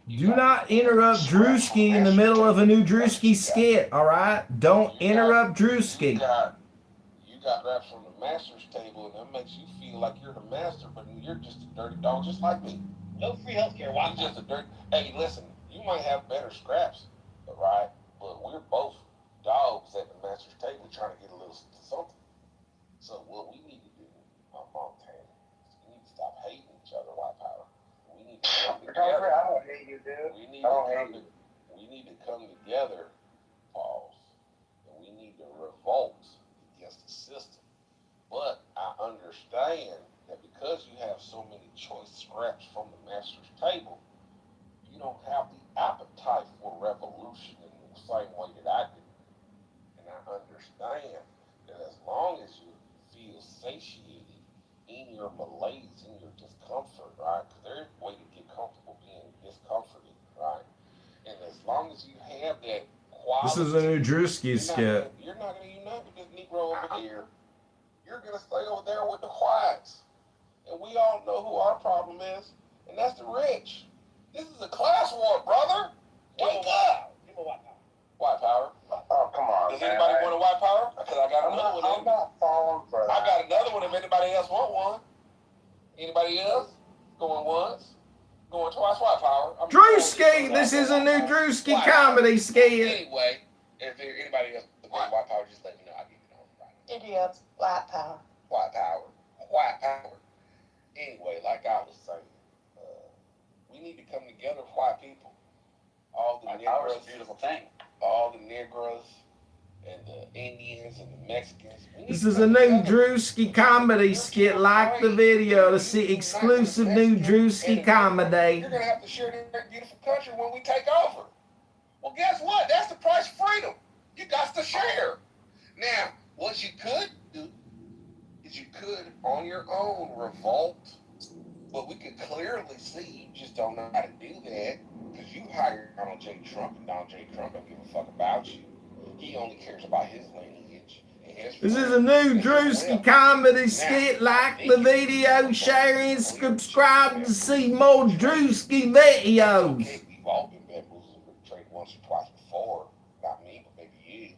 Do not interrupt Drewski in the middle of a new Drewski skit, alright? Don't interrupt Drewski. You got that from the master's table, and that makes you feel like you're the master, but you're just a dirty dog, just like me. No free healthcare. Why? You're just a dirty... Hey, listen, you might have better scraps, right? But we're both dogs at the master's table trying to get a little something. So what we need to do, Montana, is we need to stop hating each other, white power. We need to come together. I don't hate you, dude. We need to come together, Pauls, and we need to revolt against the system. But I understand that because you have so many choice scraps from the master's table, you don't have the appetite for revolution in the same way that I do. And I understand that as long as you feel satiated in your malaise, in your discomfort, right? Because there's a way to get comfortable being discomforted, right? And as long as you have that quality. This is a new Drewski skit. You're not gonna unite with this Negro over here. You're gonna stay over there with the whites. And we all know who our problem is, and that's the rich. This is a class war, brother. Wake up! Give me white power. White power? Oh, come on, Does man. anybody want a white power? Because I got another one. I'm not falling for that. I got another one if anybody else want one. Anybody else? Going once? Going twice? White power? Drewski! This is a new Drewski comedy skit. Anyway, if anybody else wants white power, just let me know. I'll give you one. Idiots, white power. White power. White power. Anyway, like I was saying, we need to come together as white people. All the Power is Negroes, a beautiful thing. all the Negroes, and the Indians and the Mexicans. This is a new Drewski comedy skit. Like the video to see exclusive new Drewski comedy. You're gonna have to share this beautiful country when we take over. Well, guess what? That's the price of freedom. You got to share. Now, what you could do is you could, on your own, revolt. But we could clearly see you just don't know how to do that because you hired Donald J. Trump, and Donald J. Trump don't give a fuck about you. He only cares about his lineage and his. This is a new Drewski comedy skit. Like the video, share and subscribe to see more Drewski videos. We've all been bamboozled and betrayed once or twice before. Not me, but maybe you.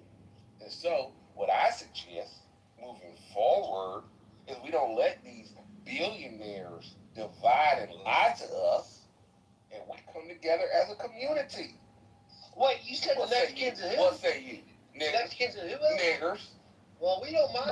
And so, what I suggest moving forward is we don't let these billionaires divide and lie to us, and we come together as a community. Wait, you said the Mexicans are who? What say you? Niggers. Mexicans are who? Niggers. Well, we don't mind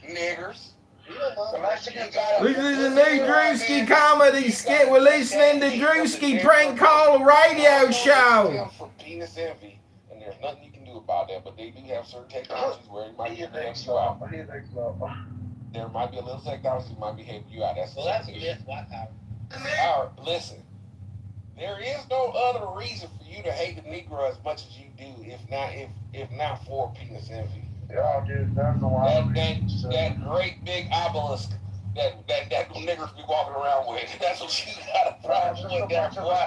the Niggers. We don't mind the Mexicans. This is a new Drewski comedy skit. We're listening to Drewski Prank Call Radio Show. For penis envy, and there's nothing you can do about that, but they do have certain technologies where it might be able to help you out. What do you think so? There might be a little technology that might be helping you out. That's a myth, white power. All right, listen. There is no other reason for you to hate the Negro as much as you do, if not for penis envy. Yeah, dude, there's a lot of reasons. That great big obelisk that niggers be walking around with. That's what you got a problem with, that boy.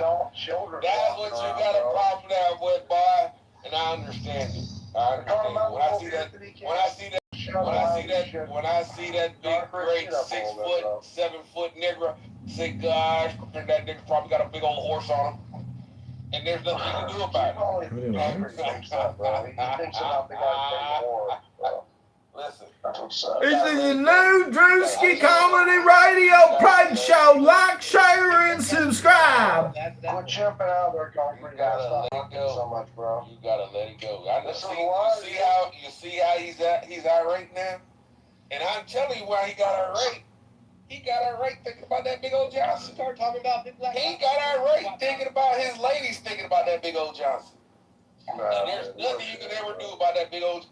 That's what you got a problem there with, boy. And I understand it. I understand it. When I see that big, great 6 foot, 7 foot nigger, say, gosh, that nigga probably got a big old horse on him. And there's nothing you can do about it. He thinks that, bro. He thinks about the guy's big horse, bro. Listen. This is a new Drewski Comedy Radio Prank Show. Like, share, and subscribe. Quit jumping out there, concrete. You gotta let it go So much, bro. You gotta let it go. I know. You see how he's irate now? And I'm telling you why he got irate. He got irate thinking about that big old Johnson. Start talking about big black. He got irate thinking about his ladies thinking about that big old Johnson. And there's nothing you can ever do about that big old.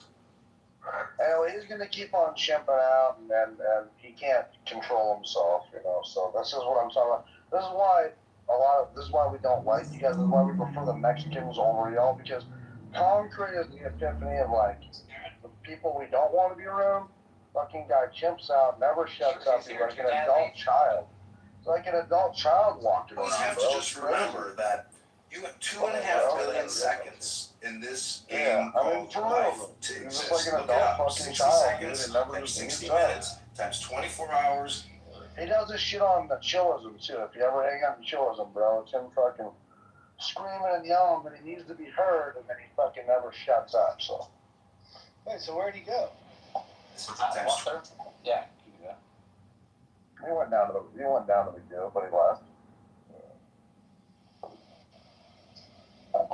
Well, he's gonna keep on chimping out, and he can't control himself, you know. So this is what I'm talking about. This is why we don't like you guys. This is why we prefer the Mexicans over y'all, because concrete is the epiphany of like the people we don't want to be around. Fucking guy chimps out, never shuts up. He's like an adult child. It's like an adult child walking around. You have to just remember that you have 2.5 billion seconds in this game called life to exist. Just like an Look it adult up. fucking 60 child. seconds times 60 minutes times 24 hours. He does this shit on the chillism too. If you ever hang out in chillism, bro, it's him fucking screaming and yelling, but he needs to be heard, and then he fucking never shuts up. So. Wait, so where'd he go? Yeah. He went down to the deal, but he left.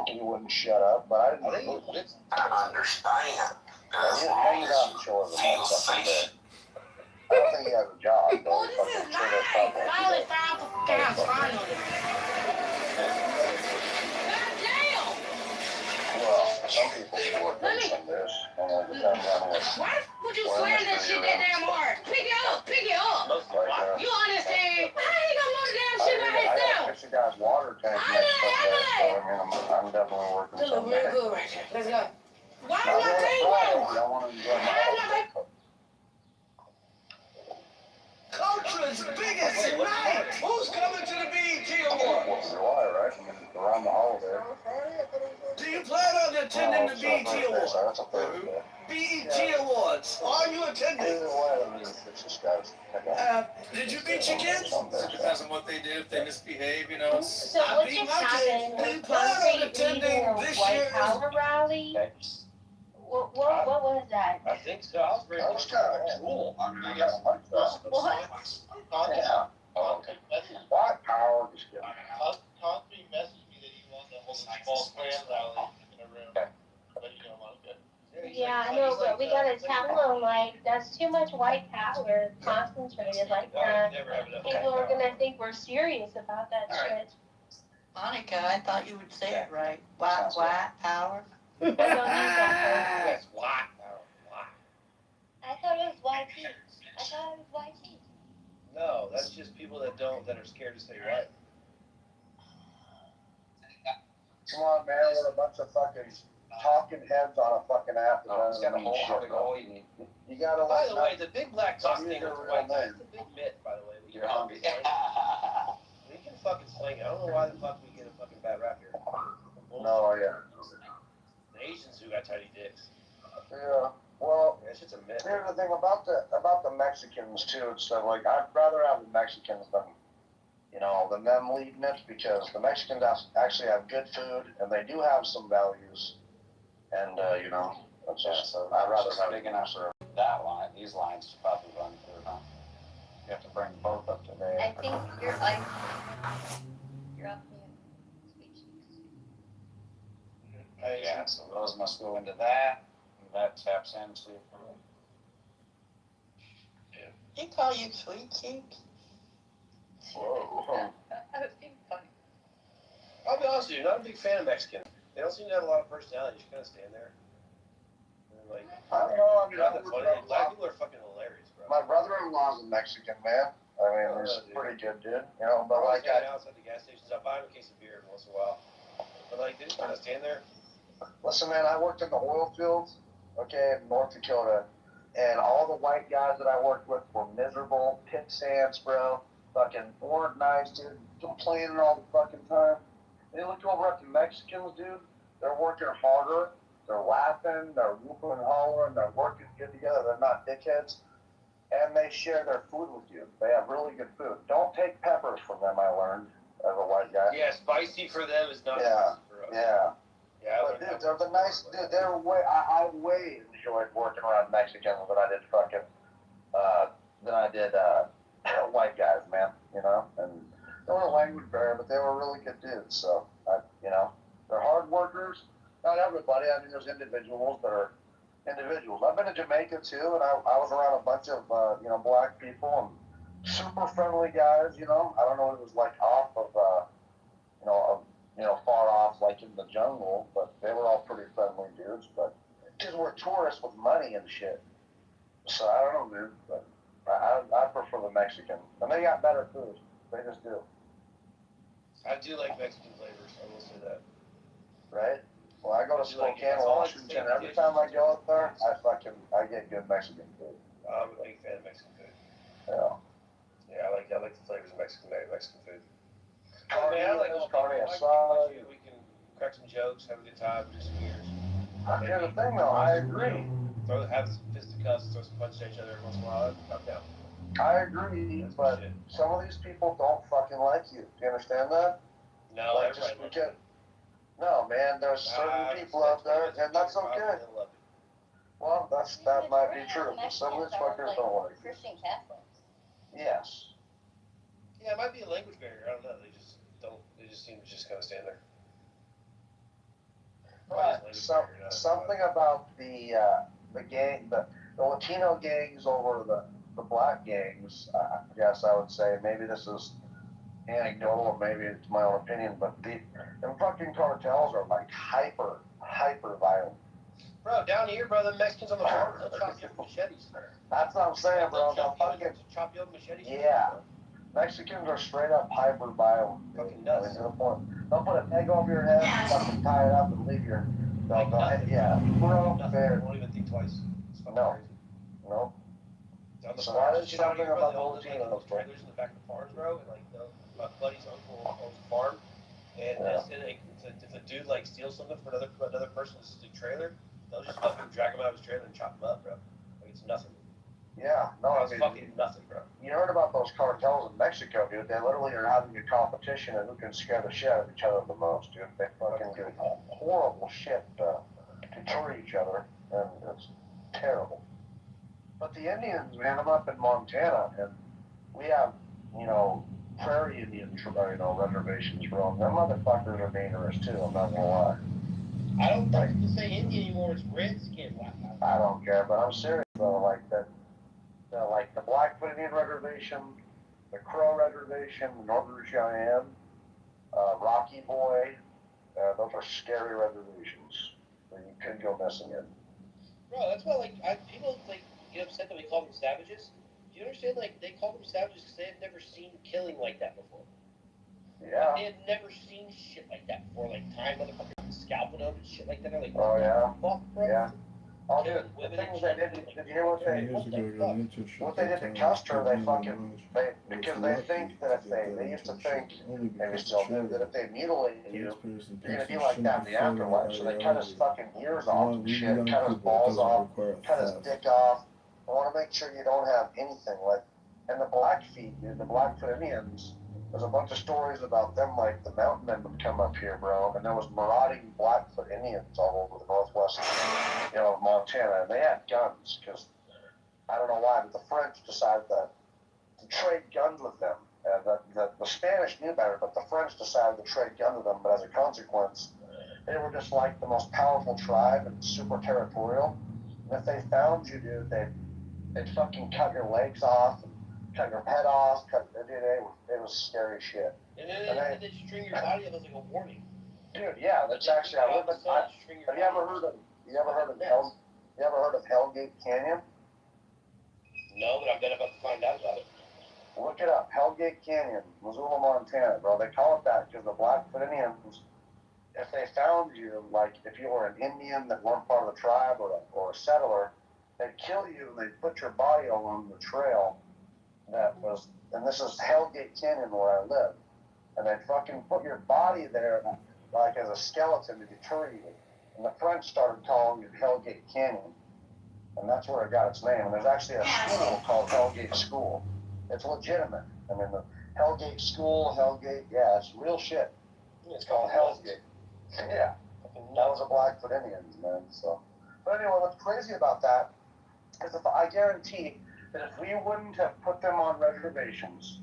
He wouldn't shut up, but I didn't. I understand. He's hanging out in chillism. I don't think he has a job. Oh, this is nice. Finally found the gas, finally. Well, some people work on this. Why would you slam that shit that damn hard? Pick it up, pick it up. You understand? How he gonna move the damn shit by himself? It's the guy's water tank. I'm definitely working This look on real that. good right here. Let's go. Why is my thing working? Why is my thing? Ultra's biggest tonight. Who's coming to the BET Awards? July, right? I mean, around the holiday. birthday, Awards. so that's a Thursday. BET Awards. Are you attending? Either way, I mean, it's just guys. Did you beat your kids? It depends on what they do. If they misbehave, you know. So I what beat just my kids. happened? We Was plan on Conte attending leading a this white year's. power rally? What was that? I think so. I was very That was kind of cool. I mean, I got to like that. What? Yeah. Oh, okay. White power is good. Cosby messaged me that he wanted to hold a false clan rally in a room. But you know, good. Yeah, I know, but we gotta tell them, like, that's too much white power concentrated like that. People are gonna think we're serious about that shit. Monica, I thought you would say it right. White power. I don't use that word. Yes, white power. White. I thought it was white tea. I thought it was white tea. No, that's just people that are scared to say white. Come on, man, we're a bunch of fucking talking heads on a fucking app. No, it's got a hole you need. You gotta By like. the way, the big black box Use thing your with real white guy, name. it's a big myth, by the way. You're hungry. We can fucking sling it. I don't know why the fuck we get a fucking bad rap here. No, yeah. The Asians who got tiny dicks. Yeah. Well, That's just a myth. here's the thing about the Mexicans too. It's like I'd rather have the Mexicans than than them leading it, because the Mexicans actually have good food and they do have some values, and it's just I'd rather have big enough for that line. These lines should probably run through, huh? You have to bring both up to date. I think you're up mute. Yeah, so those must go into that. And that taps into. He call you sweet cheeks? Whoa. I was being funny. I'll be honest with you, not a big fan of Mexicans. They don't seem to have a lot of personality. You just kind of stand there. And like, I don't know. I mean, not that funny. Black people are fucking hilarious, bro. my brother-in-law's a Mexican man. I mean, he's a pretty good dude, but I like hang outside the gas stations. I'll buy him a case of beer every once in a while. But like, they just kind of stand there. listen, man, I worked in the oil fields, in North Dakota, and all the white guys that I worked with were miserable, pit sands, bro. Fucking weren't nice, dude. Complaining all the fucking time. And you look over at the Mexicans, dude. They're working harder. They're laughing. They're whooping and hollering. They're working good together. They're not dickheads. And they share their food with you. They have really good food. Don't take peppers from them, I learned, as a white guy. Yeah, spicy for them is not Yeah, spicy for us. yeah. Yeah, But dude, they're the nice dude. They're I way enjoyed working around Mexicans than I did white guys, man. And they were a language barrier, but they were really good dudes. So they're hard workers. Not everybody. I mean, there's individuals that are individuals. I've been to Jamaica too, and I was around a bunch of black people and super friendly guys. I don't know what it was like off of far off, like in the jungle, but they were all pretty friendly dudes. But because we're tourists with money and shit, so I don't know, dude. But I prefer the Mexican, and they got better food. They just do. I do like Mexican flavors. I will say that. Right? Well, I go to I do like it. Spokane, It's all like the Washington. same Every dish. time I go up there, I get good Mexican food. I'm a big fan of Mexican food. Yeah. Yeah, I like the flavors of Mexican food. Carne, Man, I like carne I like asada. we can crack some jokes, have a good time, do some beers. Here's the thing, though. I agree. Have some fisticuffs, throw some punches at each other every once in a while. I'm down. I agree, but some of these people don't fucking like you. Do you understand that? No, Like, just because. No, man. There's certain people out there, and that's okay. Well, that might be true. But some of these fuckers don't like you. Christian Catholics. Yes. Yeah, it might be a language barrier. I don't know. They just don't. They just seem to just kind of stand there. But something about the gang, the Latino gangs over the black gangs. I guess I would say maybe this is anecdotal or maybe it's my own opinion, but them fucking cartels are like hyper violent. Bro, down here, bro, the Mexicans on the farm, they'll chop you with machetes. That's what I'm saying, bro. They'll fucking chop you with machetes. yeah. Mexicans are straight up hyper violent. Fucking nuts. To the point. They'll put an egg over your head, fucking tie it up, and leave your. Yeah, bro. They won't even think twice. It's fucking crazy. No. On the So farms, that is shit out something here, bro, about they all the live like Latinos, those trailers in the back of the farms, bro. And like my buddy's uncle owns a farm, and if a dude like steals something for another person's trailer, they'll just fucking drag him out of his trailer and chop him up, bro. Like it's nothing. Yeah, no, It's fucking nothing, bro. You heard about those cartels in Mexico, dude. They literally are having a competition and who can scare the shit out of each other the most, dude. They fucking do horrible shit to torture each other, and it's terrible. But the Indians, man, I'm up in Montana, and we have, prairie Indian, reservations for them. Them motherfuckers are dangerous too, I'm not gonna lie. I don't like to say Indian anymore, it's Redskin. I don't care, but I'm serious though, like that. Like the Blackfoot Indian Reservation, the Crow Reservation, the Northern Cheyenne, Rocky Boy, those are scary reservations where you could go missing in. Bro, that's why, people, get upset that we call them savages. Do you understand, they call them savages because they had never seen killing like that before. Yeah. They had never seen shit like that before, tying motherfuckers, scalping them and shit like that. They're oh, yeah. Fuck, bro. Yeah. Oh, dude, the things they did you hear what they did to Custer? Because they think that if they used to think, maybe still do, that if they mutilate you, you're gonna be like that in the afterlife. So they cut his fucking ears off and shit, cut his balls off, cut his dick off. I want to make sure you don't have anything and the Blackfeet, dude, the Blackfoot Indians. There's a bunch of stories about them, the mountain men would come up here, bro, and there was marauding Blackfoot Indians all over the northwest, of Montana, and they had guns, because, I don't know why, but the French decided to trade guns with them. The Spanish knew better, but the French decided to trade guns with them, but as a consequence, they were just the most powerful tribe and super territorial, and if they found you, dude, they'd fucking cut your legs off, cut your head off, it was scary shit. And then they string your body up as a warning. Dude, yeah, that's actually, have you ever heard of Hellgate Canyon? No, but I've been about to find out about it. Look it up, Hellgate Canyon, Missoula, Montana, bro. They call it that because the Blackfoot Indians, if they found you, if you were an Indian that weren't part of the tribe or a settler, they'd kill you and they'd put your body along the trail and this is Hellgate Canyon where I live, and they'd fucking put your body there as a skeleton to deter you, and the French started calling it Hellgate Canyon, and that's where it got its name, and there's actually a school called Hellgate School. It's legitimate. I mean, the Hellgate School, yeah, it's real shit. It's called Hellgate. Yeah, that was a Blackfoot Indians, man, so. But anyway, what's crazy about that is I guarantee that if we wouldn't have put them on reservations,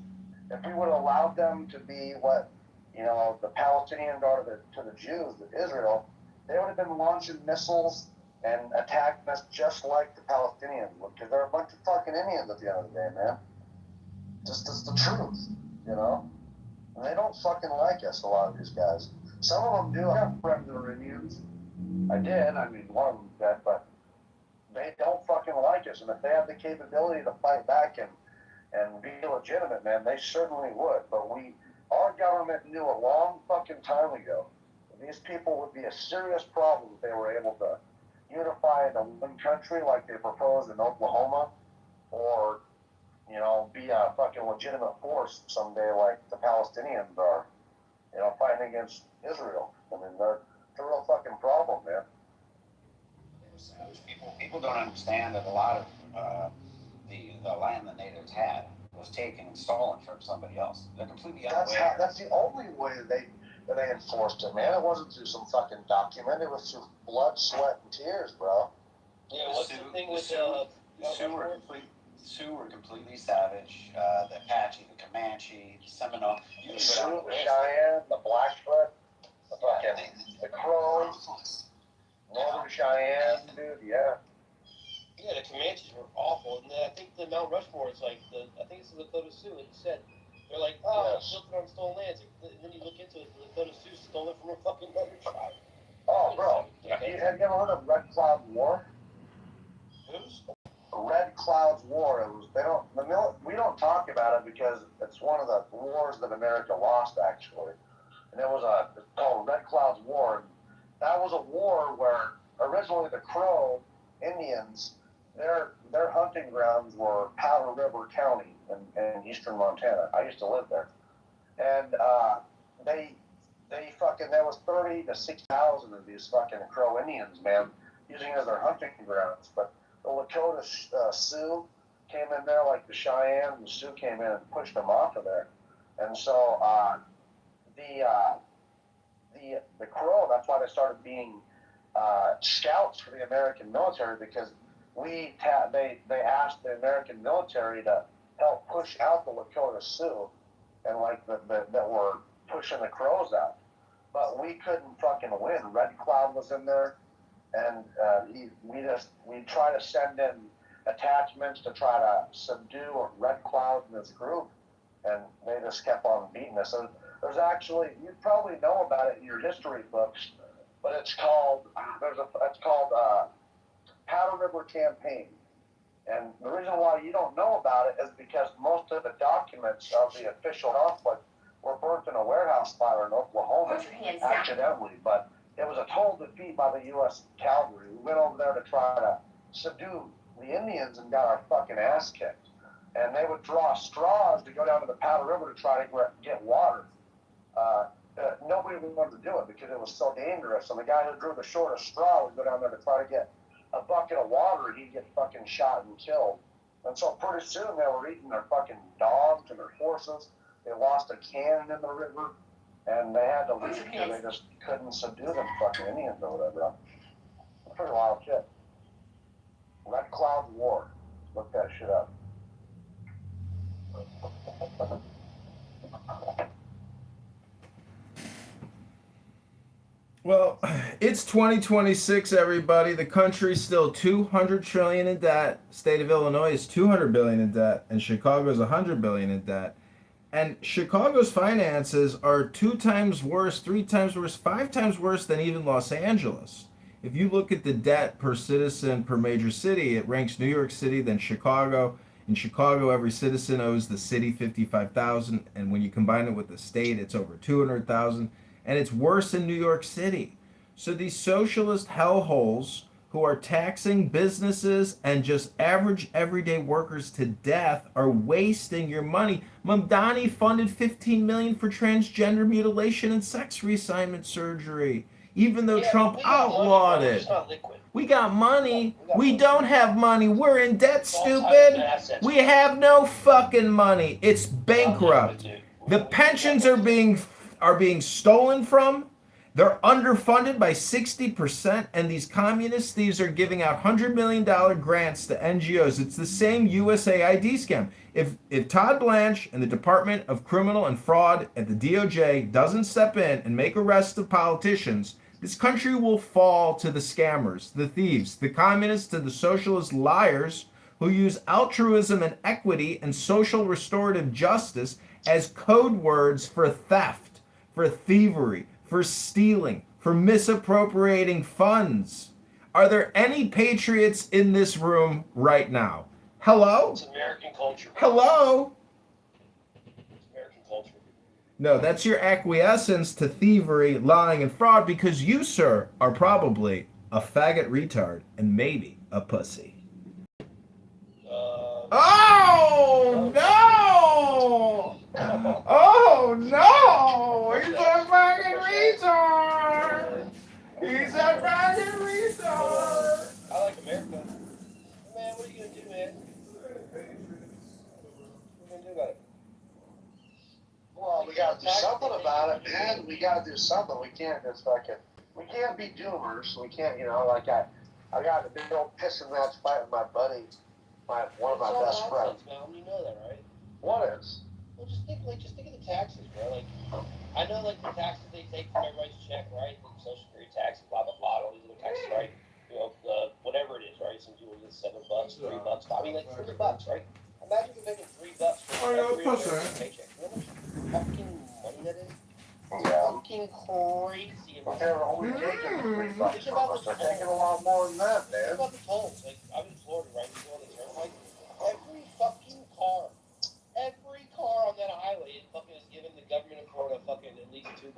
if we would have allowed them to be what, the Palestinians are to the Jews, to Israel, they would have been launching missiles and attacking us just like the Palestinians would, because they're a bunch of fucking Indians at the end of the day, man. It's the truth, And they don't fucking like us, a lot of these guys. Some of them do. I have friends that are Indians. I did. I mean, one of them dead, but they don't fucking like us, and if they have the capability to fight back and be legitimate, man, they certainly would. But our government knew a long fucking time ago that these people would be a serious problem if they were able to unify into one country like they proposed in Oklahoma, or be a fucking legitimate force someday like the Palestinians are, fighting against Israel. I mean, they're a real fucking problem, man. People don't understand that a lot of the land the natives had was taken and stolen from somebody else. They're completely unaware. That's the only way that they enforced it, man. It wasn't through some fucking document. It was through blood, sweat, and tears, bro. Yeah, what's the thing with the Sioux were completely savage. The Apache, the Comanche, the Seminole. The Sioux, the Cheyenne, the Blackfoot, the Crows, Northern Cheyenne, dude, yeah. Yeah, the Comanches were awful, and then I think the Mount Rushmore is I think it's the Dakota Sioux, and he said, they're like, it's built on stolen lands, and then you look into it, the Dakota Sioux stole it from a fucking other tribe. Oh, bro, have you ever heard of Red Cloud War? Whose? Red Cloud's War. We don't talk about it because it's one of the wars that America lost, actually. And it's called Red Cloud's War. And that was a war where originally the Crow Indians, their hunting grounds were Powder River County in eastern Montana. I used to live there. And there was 30 to 60,000 of these fucking Crow Indians, man. using it as their hunting grounds. But the Lakota Sioux came in there, like the Cheyenne and the Sioux came in and pushed them off of there. And so the Crow, that's why they started being scouts for the American military, because they asked the American military to help push out the Lakota Sioux and like that were pushing the Crows out. But we couldn't fucking win. Red Cloud was in there, and we try to send in attachments to try to subdue Red Cloud and this group, and they just kept on beating us. So there's actually, you probably know about it in your history books, but it's called Powder River Campaign. And the reason why you don't know about it is because most of the documents of the official conflict were burnt in a warehouse fire in Oklahoma accidentally. But it was a total defeat by the U.S. cavalry. We went over there to try to subdue the Indians and got our fucking ass kicked. And they would draw straws to go down to the Powder River to try to get water. Nobody wanted to do it because it was so dangerous. And the guy who drew the shortest straw would go down there to try to get a bucket of water, and he'd get fucking shot and killed. And so pretty soon they were eating their fucking dogs and their horses. They lost a cannon in the river, and they had to leave because they just couldn't subdue them fucking Indians or whatever. Pretty wild shit. Red Cloud War. Look that shit up. Well, it's 2026, everybody. The country's still 200 trillion in debt. State of Illinois is 200 billion in debt, and Chicago's 100 billion in debt. And Chicago's finances are 2 times worse, 3 times worse, 5 times worse than even Los Angeles. If you look at the debt per citizen per major city, it ranks New York City, then Chicago. In Chicago, every citizen owes the city $55,000, and when you combine it with the state, it's over $200,000. And it's worse in New York City. So these socialist hellholes who are taxing businesses and just average everyday workers to death are wasting your money. Mamdani funded $15 million for transgender mutilation and sex reassignment surgery, even though Trump outlawed it. We got money. We don't have money. We're in debt, stupid. We have no fucking money. It's bankrupt. The pensions are being stolen from. They're underfunded by 60%, and these communist thieves are giving out $100 million grants to NGOs. It's the same USAID scam. If Todd Blanche and the Department of Criminal and Fraud at the DOJ doesn't step in and make arrests of politicians, this country will fall to the scammers, the thieves, the communists, and the socialist liars who use altruism and equity and social restorative justice as code words for theft, for thievery, for stealing, for misappropriating funds. Are there any patriots in this room right now? Hello? It's American culture. Hello? It's American culture. No, that's your acquiescence to thievery, lying, and fraud because you, sir, are probably a faggot retard and maybe a pussy. Oh, no! Oh, no! He's a fucking retard! He's a fucking retard! I like America. Man, what are you gonna do, man? What are you gonna do about it? Well, we gotta do something about it, man. We gotta do something. We can't just we can't be doomers. We can't, like I got a big old pissing match fight with my buddy, one of my best friends. Malcolm, you know that, right? What is? Well, just think of the taxes, bro. Like, I know, like, the taxes they take from everybody's check, right? The Social Security taxes, blah, blah, blah, all these other taxes, right? Whatever it is, right? Some people get $7, $3. I mean, like, $3, right? Imagine if you're making $3 for every paycheck. You know how much fucking money that is? It's fucking crazy. They're only taking $3 from us. They're taking a lot more than that, man. Think about the tolls. Like, I'm in Florida, right? You go on the turnpike. Every car on that highway is giving the government of Florida at least $2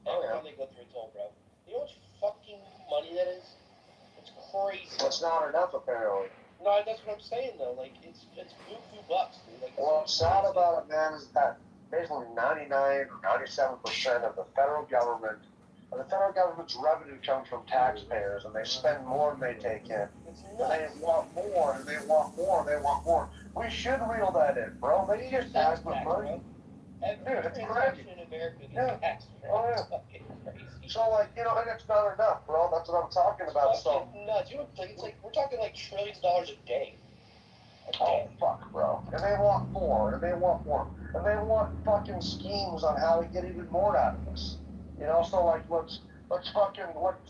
every time they go through a toll, bro. You know how much fucking money that is? It's crazy. It's not enough, apparently. No, that's what I'm saying, though. Like, it's buku bucks, dude. Like, what's sad about it, man, is that basically 99 or 97% of the federal government And the federal government's revenue comes from taxpayers, and they spend more than they take in. And they want more, and they want more, and they want more. We should reel that in, bro. They just ask for money. Every Dude, it's transaction crazy. in America gets Yeah. taxed. Oh, yeah. It's fucking crazy. So, like, you know, and it's not enough, bro. That's what I'm talking about. It's So, fucking nuts. You know, it's like we're talking like trillions of dollars a day. oh, fuck, bro. And they want more, and they want more. And they want fucking schemes on how to get even more out of this. You know, so, like, let's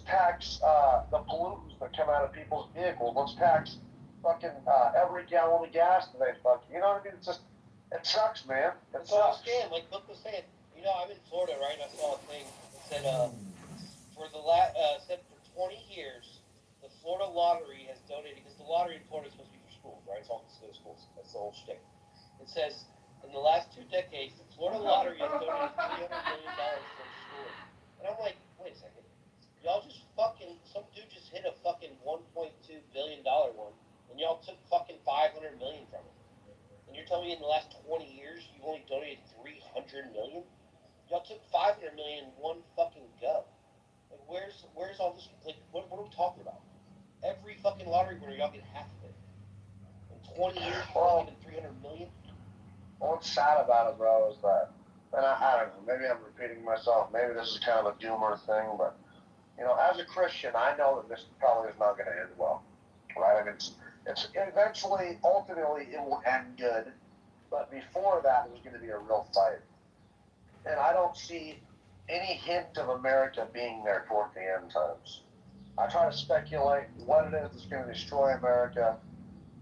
tax the pollutants that come out of people's vehicles. Let's tax fucking every gallon of gas that they fucking, you know what I mean? It's just, it sucks, man. It It's all a sucks. scam. Like Luke was saying, you know, I'm in Florida, right? And I saw a thing that said, said for 20 years, the Florida lottery has donated, because the lottery in Florida is supposed to be for schools, right? It's all to go to schools. That's the whole shtick. It says, in the last 2 decades, the Florida lottery has donated $300 million for schooling. And I'm like, wait a second. Y'all just fucking, some dude just hit a fucking $1.2 billion one, and y'all took fucking $500 million from it. And you're telling me in the last 20 years, you've only donated $300 million? Y'all took $500 million in one fucking go. Like, where's all this? Like, what are we talking about? Every fucking lottery winner, y'all get half of it. In 20 years, you're only getting $300 million? What's sad about it, bro, is that, and I don't know, maybe I'm repeating myself, maybe this is kind of a doomer thing, but, you know, as a Christian, I know that this probably is not going to end well, right? I mean, it's eventually, ultimately, it will end good, but before that, there's going to be a real fight. And I don't see any hint of America being there toward the end times. I try to speculate what it is that's going to destroy America,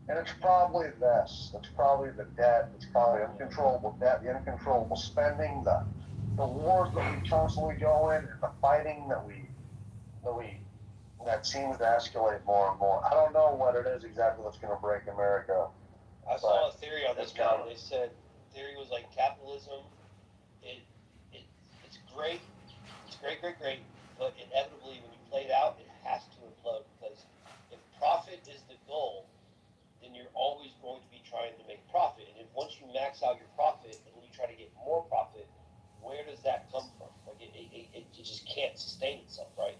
and it's probably this. It's probably the debt. It's probably uncontrollable debt, the uncontrollable spending, the wars that we constantly go in, and the fighting that seems to escalate more and more. I don't know what it is exactly that's going to break America. I saw a theory on this guy. They said the theory was like capitalism. It's great. It's great. But inevitably, when you play it out, it has to implode, because if profit is the goal, then you're always going to be trying to make profit. And if once you max out your profit and then you try to get more profit, where does that come from? Like it just can't sustain itself, right?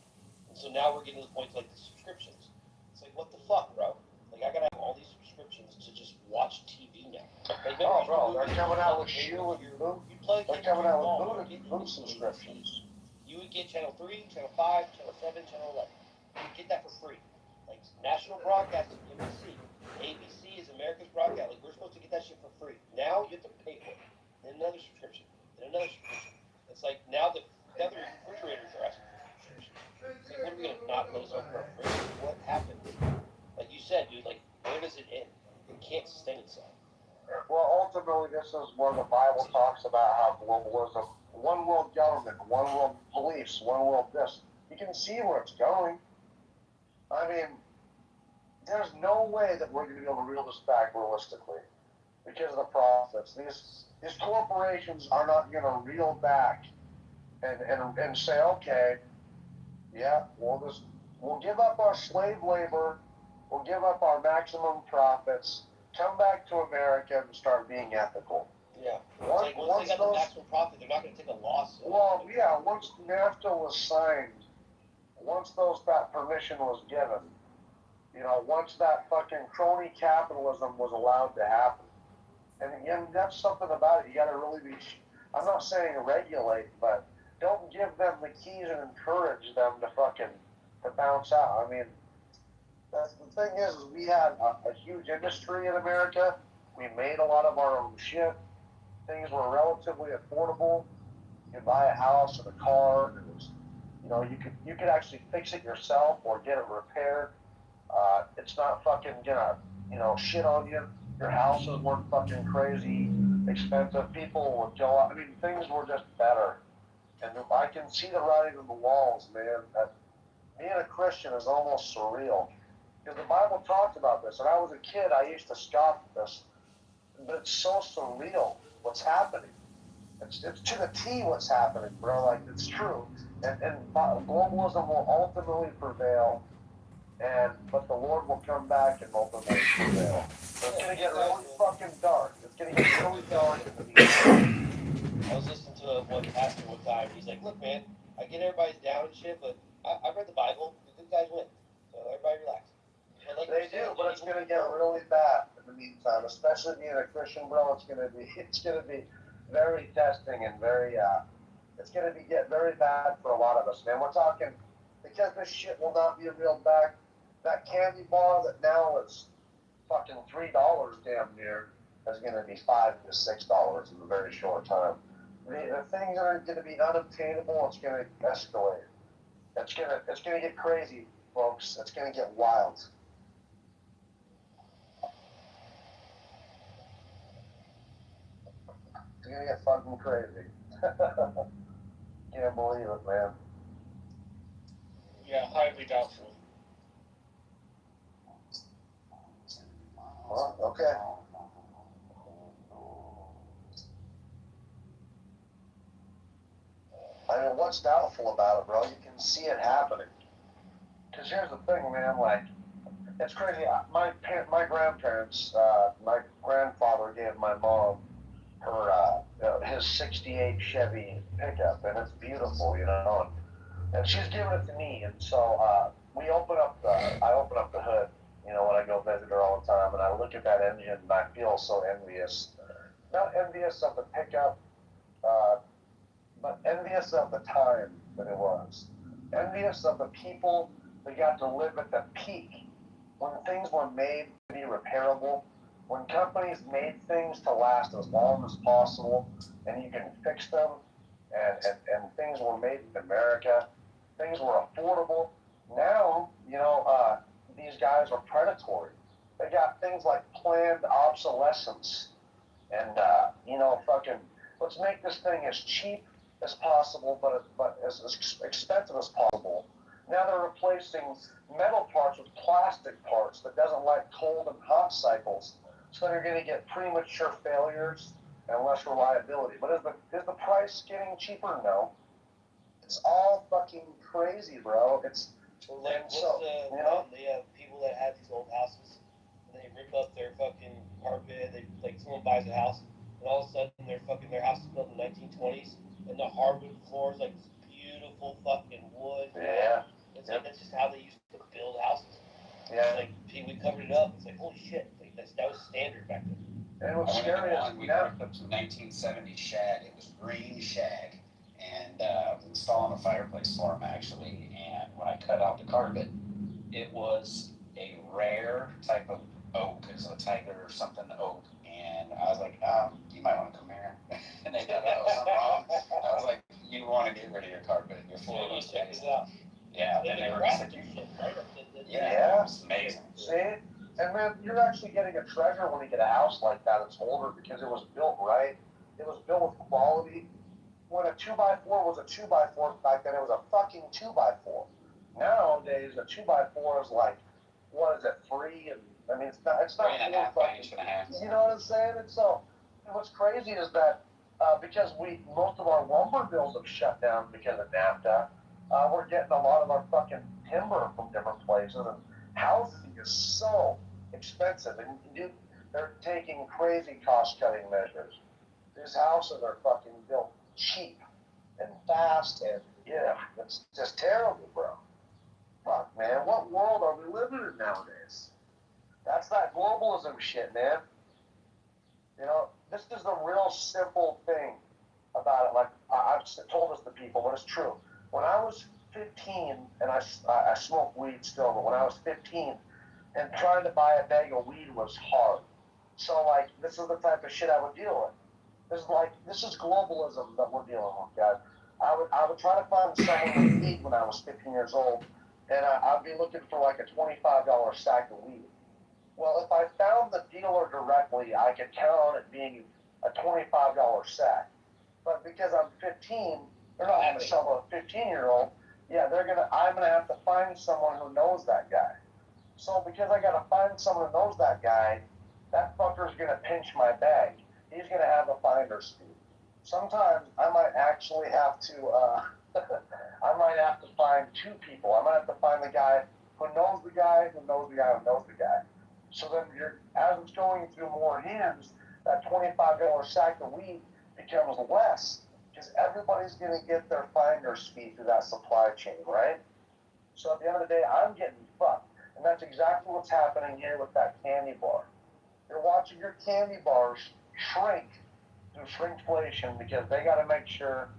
And so now we're getting to the point like the subscriptions. It's like, what the fuck, bro? Like, I gotta have all these subscriptions to just watch TV now. Like, oh, bro, they're coming out with shoe and boot. They're coming out with boot subscriptions. You would get Channel 3, Channel 5, Channel 7, Channel 11. You would get that for free. Like, national broadcasting, NBC. ABC is America's broadcast. Like, we're supposed to get that shit for free. Now you have to pay for it. Then another subscription. Then another subscription. It's like, now the other refrigerators are asking for subscriptions. Like, what are we going to not let us open our fridge? What happens? Like you said, dude, like, where does it end? It can't sustain itself. Well, ultimately, this is where the Bible talks about how globalism, one world government, one world beliefs, one world this. You can see where it's going. I mean, there's no way that we're going to be able to reel this back realistically because of the profits. These corporations are not going to reel back and say, okay, yeah, we'll give up our slave labor, we'll give up our maximum profits, come back to America and start being ethical. Yeah. Once they got the maximum profit, they're not going to take a loss. Well, yeah, once NAFTA was signed, once that permission was given, you know, once that fucking crony capitalism was allowed to happen, and again, that's something about it. You got to really be, I'm not saying regulate, but don't give them the keys and encourage them to bounce out. I mean, the thing is we had a huge industry in America. We made a lot of our own shit. Things were relatively affordable. You could buy a house and a car, and it was, you know, you could actually fix it yourself or get it repaired. It's not fucking gonna, you know, shit on you. Your houses weren't fucking crazy expensive. People would go out. I mean, things were just better. And I can see the writing on the walls, man. That being a Christian is almost surreal. Because the Bible talked about this. And I was a kid, I used to scoff at this. But it's so surreal what's happening. It's to the T what's happening, bro. Like, it's true. And globalism will ultimately prevail. But the Lord will come back and ultimately prevail. So it's going to get really fucking dark. It's going to get really dark in the beginning. I was listening to one pastor one time. He's like, look, man, I get everybody's down and shit, but I've read the Bible. The good guys win. So everybody relax. But like They do, but it's gonna get really bad in the meantime. Especially being a Christian, bro. It's gonna be very testing and it's gonna get very bad for a lot of us, man. We're talking because this shit will not be reeled back. That candy bar that now is fucking $3 damn near is gonna be $5 to $6 in a very short time. The things are gonna be unobtainable. It's gonna escalate. It's gonna get crazy, folks. It's gonna get wild. It's gonna get fucking crazy. Can't believe it, man. Yeah, highly doubtful. Well, okay. I mean, what's doubtful about it, bro? You can see it happening. Because here's the thing, man. Like, it's crazy. My grandparents, my grandfather gave my mom his '68 Chevy pickup, and it's beautiful, you know. And she's giving it to me, and so I open up the hood, you know, when I go visit her all the time, and I look at that engine, and I feel so envious. Not envious of the pickup, but envious of the time that it was. Envious of the people that got to live at the peak when things were made to be repairable, when companies made things to last as long as possible, and you can fix them, and things were made in America, things were affordable. Now, you know, these guys are predatory. They got things like planned obsolescence, and you know, fucking, let's make this thing as cheap as possible, but as expensive as possible. Now they're replacing metal parts with plastic parts that doesn't like cold and hot cycles, so they're going to get premature failures and less reliability. But is the price getting cheaper? No. It's all fucking crazy, bro. It's like you know, they have people that have these old houses and they rip up their fucking carpet. They like someone buys a house and all of a sudden their house is built in the 1920s and the hardwood floors like this beautiful fucking wood. Yeah. It's like that's just how they used to build houses. Yeah. Like we covered it up. It's like holy shit. Like that was standard back then. And what's scary is we ripped up some 1970 shag. It was green shag, and installing a fireplace for him actually. And when I cut out the carpet, it was a rare type of oak. It's a tiger or something oak. And I was like, you might want to come here. And they thought that was something wrong. I was like, you want to get rid of your carpet. Your floor was check this out. Yeah, and they were just like, shit, right? Yeah. It was amazing. See? And man, you're actually getting a treasure when you get a house like that. It's older because it was built right. It was built with quality. When a 2x4 was a 2x4 back then, it was a fucking 2x4. Nowadays, a 2x4 is like, what is it, 3? And I mean, it's not 4 fucking. You know what I'm saying? And so, what's crazy is that because most of our lumber mills have shut down because of NAFTA, we're getting a lot of our fucking timber from different places, and housing is so expensive, and they're taking crazy cost-cutting measures. These houses are fucking built cheap and fast, and yeah, it's just terrible, bro. Fuck, man, what world are we living in nowadays? That's that globalism shit, man. You know, this is the real simple thing about it. Like, I've told this to people, but it's true. When I was 15, and I smoke weed still, but when I was 15, and trying to buy a bag of weed was hard. So, like, this is the type of shit I would deal with. This is globalism that we're dealing with, guys. I would try to find someone with weed when I was 15 years old, and I'd be looking for like a $25 sack of weed. Well, if I found the dealer directly, I could count on it being a $25 sack. But because I'm 15, they're not going to sell a 15-year-old. Yeah, I'm gonna have to find someone who knows that guy. So because I gotta find someone who knows that guy, that fucker's gonna pinch my bag. He's gonna have a finder's fee. Sometimes I might actually have to, I might have to find 2 people. I might have to find the guy who knows the guy who knows the guy who knows the guy. So then as it's going through more hands, that $25 sack of weed becomes less. Because everybody's going to get their finder's fee through that supply chain, right? So at the end of the day, I'm getting fucked. And that's exactly what's happening here with that candy bar. You're watching your candy bars shrink through shrinkflation because they got to make sure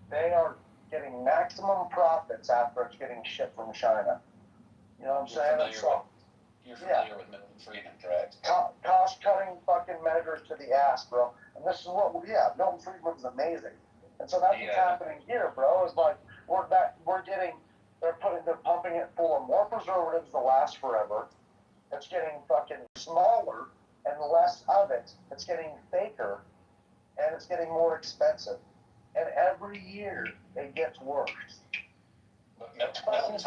they are getting maximum profits after it's getting shipped from China. You know what I'm saying? You're familiar with Milton Friedman, correct? Cost-cutting fucking measures to the ass, bro. And this is what we have. Milton Friedman's amazing. And so that's what's happening here, bro. Is like they're pumping it full of more preservatives to last forever. It's getting fucking smaller and less of it. It's getting faker and it's getting more expensive. And every year it gets worse. But Milton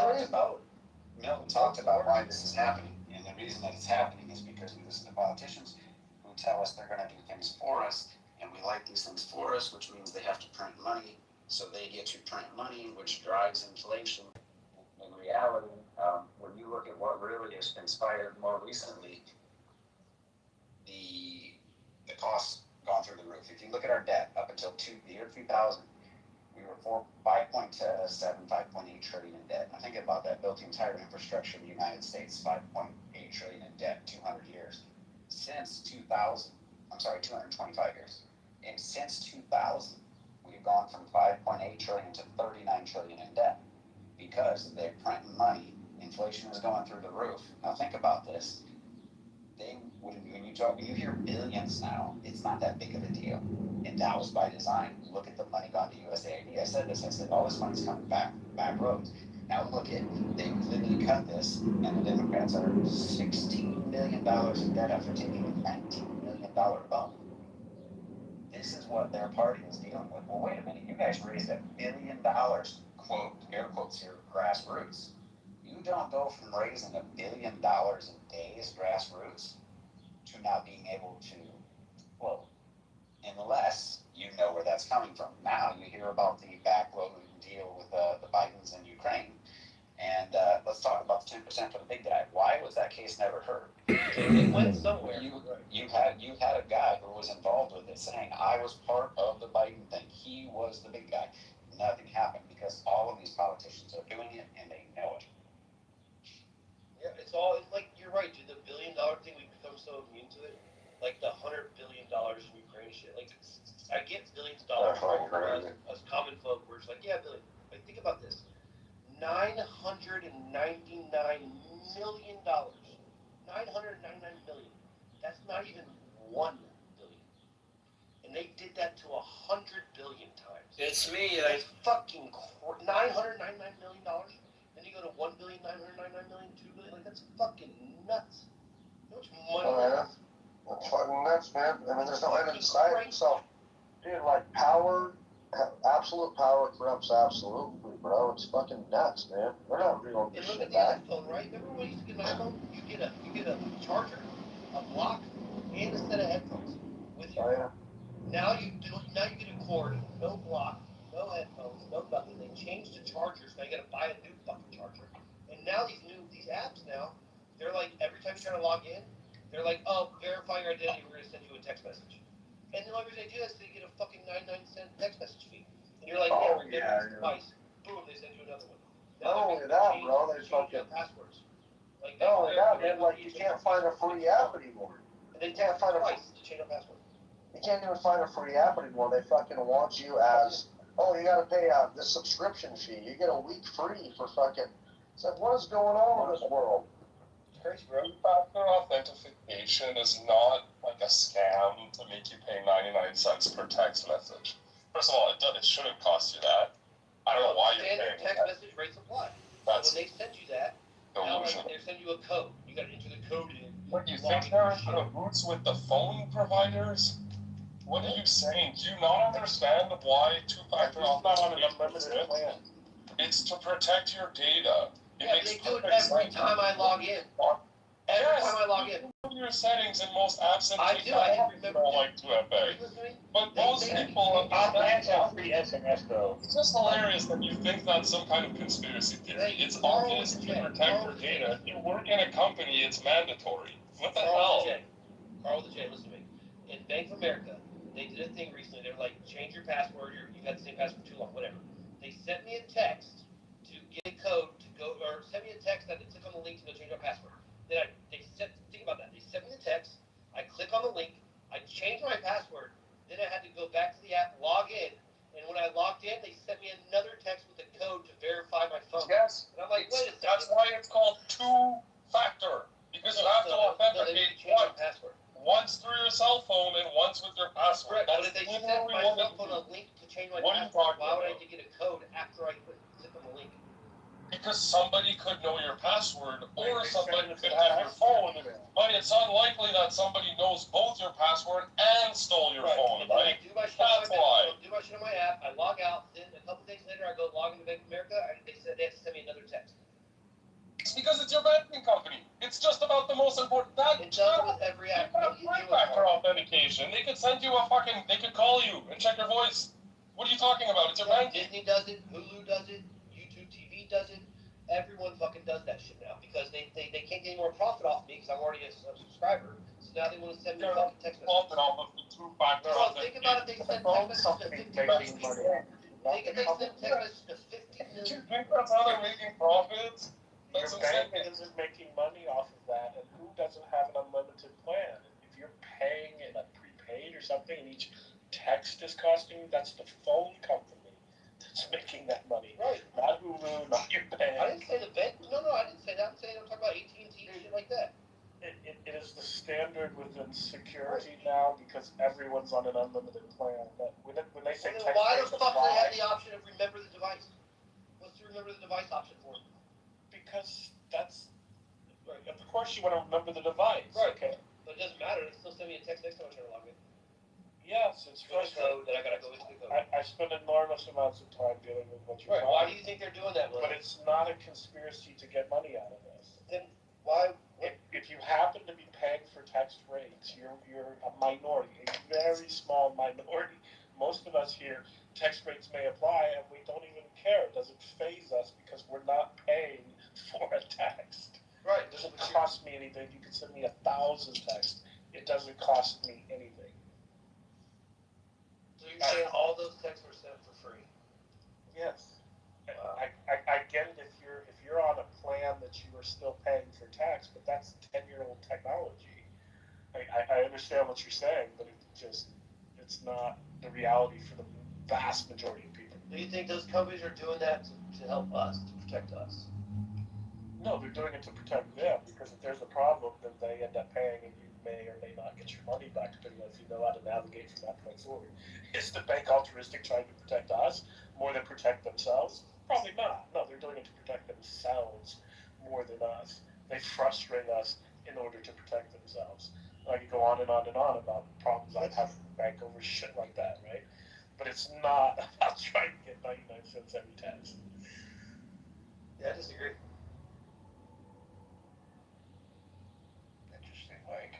talked about why this is happening. And the reason that it's happening is because we listen to politicians who tell us they're going to do things for us, and we like these things for us, which means they have to print money. So they get to print money, which drives inflation. In reality, when you look at what really has transpired more recently, the costs gone through the roof. If you look at our debt up until the year 2000, we were 5.7, 5.8 trillion in debt. Now think about that. Built the entire infrastructure of the United States, 5.8 trillion in debt, 200 years. Since 2000, 225 years. And since 2000, we've gone from 5.8 trillion to 39 trillion in debt because they're printing money. Inflation is going through the roof. Now think about this. When you hear billions now, it's not that big of a deal. And that was by design. Look at the money gone to USAID. I said all this money's coming back roads. Now look at, they literally cut this, and the Democrats are $16 million in debt after taking a $19 million bump. This is what their party is dealing with. Well, wait a minute, you guys raised $1 billion, quote, air quotes here, grassroots. You don't go from raising $1 billion in days grassroots to now being able to, well, unless you know where that's coming from. Now you hear about the backloading deal with the Bidens in Ukraine. And let's talk about the 10% for the big guy. Why was that case never heard? It went somewhere. You had a guy who was involved with it saying, I was part of the Biden thing. He was the big guy. Nothing happened because all of these politicians are doing it and they know it. Yeah, it's like, you're right, dude. The $1 billion thing, we've become so immune to it. Like the $100 billion in Ukraine shit. Like, I get billions of dollars from us common folk. We're just like, yeah, billion. Like, think about this. $999 million. $999 million. That's not even 1 billion. And they did that to 100 billion times. It's me. It's fucking $999 million. Then you go to 1 billion, 999 million, 2 billion. Like, that's fucking nuts. You know how much money that is? That's fucking nuts, man. I mean, there's no end in sight. So, dude, like, absolute power corrupts absolutely, bro. It's fucking nuts, man. We're not doing this shit back. iPhone, right? Remember when you used to get an iPhone? You get a charger, a block, and a set of headphones with you. Oh, yeah. Now you get a cord, no block, no headphones, no nothing. They changed the chargers. Now you got to buy a new fucking charger. And now these apps now, they're like, every time you try to log in, they're like, oh, verify your identity, we're going to send you a text message. And the only reason they do that is they get a fucking 99-cent text message fee. And you're like, oh, yeah, twice. Boom, they send you another one. Not only that, bro, they fucking passwords. Like, not only that, man, like, you can't find a free app anymore. And they can't find twice to change your password. You can't even find a free app anymore. They fucking want you as, oh, you gotta pay the subscription fee. You get a week free for fucking. It's like, what is going on in this world? Crazy, bro. Two-factor authentication is not like a scam to make you pay 99 cents per text message. First of all, it shouldn't cost you that. I don't know why you're paying text that. message rates apply. That's when they send you that, now they send you a code. You gotta enter the code in. What, you think they're in cahoots with the phone providers? What are you saying? Do you not understand why two-factor authentication exists? It's to protect your data. Yeah, they do it every time I log in. Every time I log in. Your settings in most apps and I do. I didn't remember. Don't like 2FA. But most people free SMS though. It's just hilarious that you think that's some kind of conspiracy theory. It's obvious to protect your data. You work in a company, it's mandatory. What the hell? Carl the J, listen to me. In Bank of America, they did a thing recently. They were like, change your password. You've had the same password for change my What are you password? talking Why would I about? need to get a code after I click on the link? Because somebody could know your password, or They somebody send it could to have your phone. email. But it's unlikely that somebody knows both your password and stole your phone, And then I right? do my shit That's on my why. do my shit on my app. I log out. Then a couple days later, I go log into Bank of America, and they said they have to send me another text. It's because it's your banking company. It's just about the most important. It does it with every app. Three-factor authentication. They could send you they could call you and check your voice. What are you talking about? It's your banking. Disney does it. Hulu does it. YouTube TV does it. Everyone fucking does that shit now because they can't get any more profit off me because I'm already a subscriber. So now they want to send me a fucking text message. Profit off of the two-factor Bro, think about it. They send text messages to 50 million people. Think if they send text messages to 50 million. Do you think that's how they're making profits? Your bank isn't making money off of that, and who doesn't have an unlimited plan? If you're paying in a prepaid or something, and each text is costing you, that's the phone company that's making that money. Right. Not Hulu, not your bank. I didn't say the bank. No, I didn't say that. I'm talking about AT&T and shit like that. It is the standard within security now because everyone's on an unlimited plan. But when they say text why the rates fuck do they apply, have the option of remember the device? What's the remember the device option for? because that's of course you want to remember the device. Right. Okay. But it doesn't matter. They still send me a text next time I try to log in. Yes, it's For the code, then I gotta go into the code. I spend enormous amounts of time dealing with what you're Right. talking. Why do you think they're doing that? But it's not a conspiracy to get money out of this. Then why? If you happen to be paying for text rates, you're a minority, a very small minority. Most of us here, text rates may apply, and we don't even care. It doesn't faze us because we're not paying for a text. Right. It doesn't cost me anything. You can send me 1,000 texts. It doesn't cost me anything. So you're saying all those texts were sent for free? Yes. I get it if you're on a plan that you are still paying for tax, but that's 10-year-old technology. I understand what you're saying, but it's not the reality for the vast majority of people. Do you think those companies are doing that to help us, to protect us? No, they're doing it to protect them, because if there's a problem, then they end up paying, and you may or may not get your money back, depending on if you know how to navigate from that point forward. Is the bank altruistic trying to protect us more than protect themselves? Probably not. No, they're doing it to protect themselves more than us. They frustrate us in order to protect themselves. I could go on and on and on about problems I've had with the bank over shit like that, right? But it's not about trying to get 99 cents every text. Yeah, I disagree. Interesting, Mike.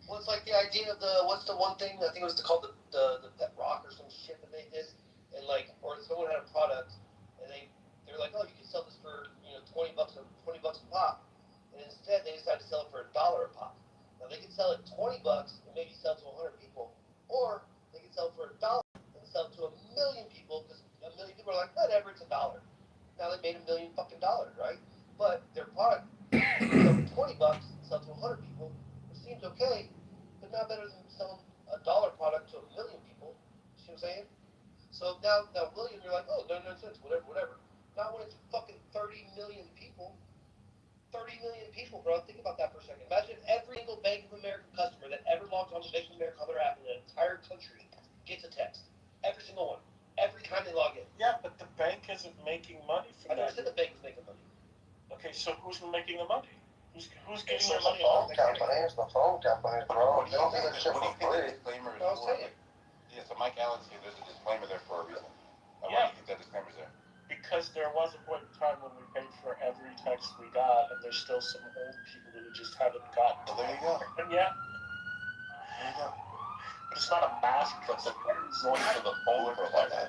Well, it's like the idea of what's the one thing, I think it was called the pet rock or some shit that they did, and like, or someone had a product, and they're like, oh, you can sell this for $20 a pop, and instead they decided to sell it for $1 a pop. Now they could sell it $20 and maybe sell it to 100 people, or they could sell it for $1 and sell it to 1 million people because 1 million people are like, whatever, it's $1. Now they made $1 million fucking dollars, right? But their product sell for $20 and sell to 100 people, which seems okay, but not better than selling $1 product to 1 million people. You see what I'm saying? So now William, you're like, oh, 99 cents, whatever. Not when it's fucking 30 million people. 30 million people, bro. Think about that for a second. Imagine every single Bank of America customer that ever logs on to Bank of America on their app in the entire country gets a text. Every single one. Every time they log in. Yeah, but the bank isn't making money from I that. never said the bank was making money. Okay, so who's making the money? Who's getting It's their the money? phone companies, bro. They don't do that shit for free. Disclaimer is I was for, saying. yeah, so Mike Allen said there's a disclaimer there for a reason. Why Yeah. do you think that disclaimer's there? Because there was a point in time when we paid for every text we got, and there's still some old people who just haven't gotten. Well, there you go. And yeah, There you go. but it's not a mass That's a process. going for the phone provider.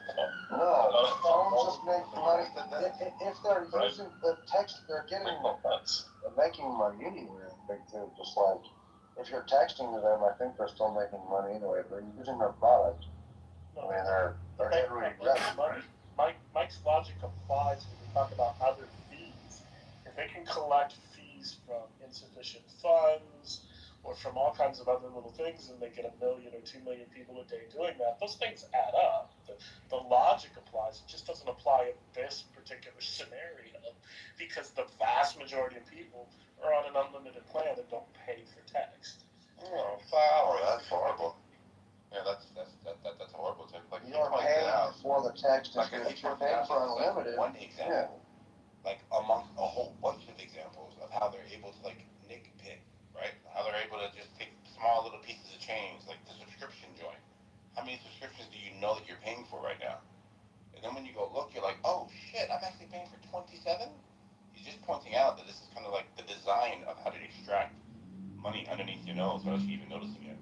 No, the phones just make money. If they're using the text, they're making money anyway. I think too. Just like if you're texting to them, I think they're still making money anyway. They're using their product. I mean, they're generating revenue. Mike's logic applies when we talk about other fees. If they can collect fees from insufficient funds or from all kinds of other little things, and they get 1 million or 2 million people a day doing that, those things add up. The logic applies. It just doesn't apply in this particular scenario because the vast majority of people are on an unlimited plan and don't pay for text. Oh, that's horrible. Yeah, that's horrible. Like, You don't pay all the text Like is if you're paying for unlimited. one example, like amongst a whole bunch of examples of how they're able to like nitpick, right? How they're able to just take small little pieces of change, like the subscription joint. How many subscriptions do you know that you're paying for right now? And then when you go look, you're like, oh shit, I'm actually paying for 27? He's just pointing out that this is kind of like the design of how to extract money underneath your nose without you even noticing it.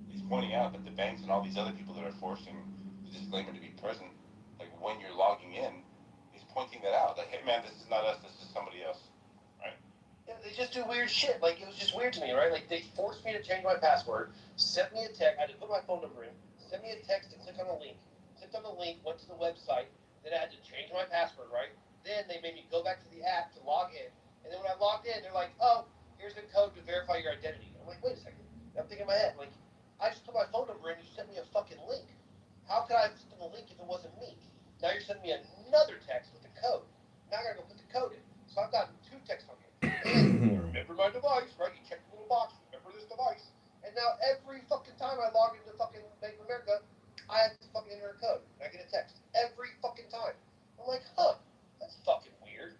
He's pointing out that the banks and all these other people that are forcing the disclaimer to be present, like when you're logging in, he's pointing that out. Like, hey man, this is not us, this is somebody else, right? Yeah, they just do weird shit. Like, it was just weird to me, right? Like, they forced me to change my password, sent me a text. I had to put my phone number in, sent me a text to click on a link. Clicked on the link, went to the website, then I had to change my password, right? Then they made me go back to the app to log in. And then when I logged in, they're like, oh, here's the code to verify your identity. I'm like, wait a second. And I'm thinking in my head, like, I just put my phone number in, you sent me a fucking link. How could I have sent the link if it wasn't me? Now you're sending me another text with the code. Now I gotta go put the code in. So I've gotten 2 texts from you. And remember my device, right? You check the little box, remember this device. And now every fucking time I log into fucking Bank of America, I have to fucking enter a code. And I get a text every fucking time. I'm like, huh, that's fucking weird.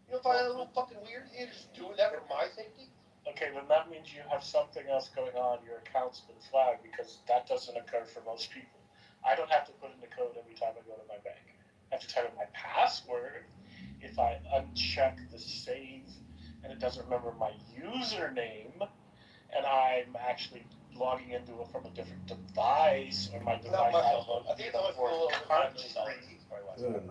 You don't find that a little fucking weird? You're just doing that for my safety? Okay, then that means you have something else going on. Your account's been flagged because that doesn't occur for most people. I don't have to put in the code every time I go to my bank. I have to type in my password. If I uncheck the save and it doesn't remember my username, and I'm actually logging into it from a different device, or my device has I think it's only for a little then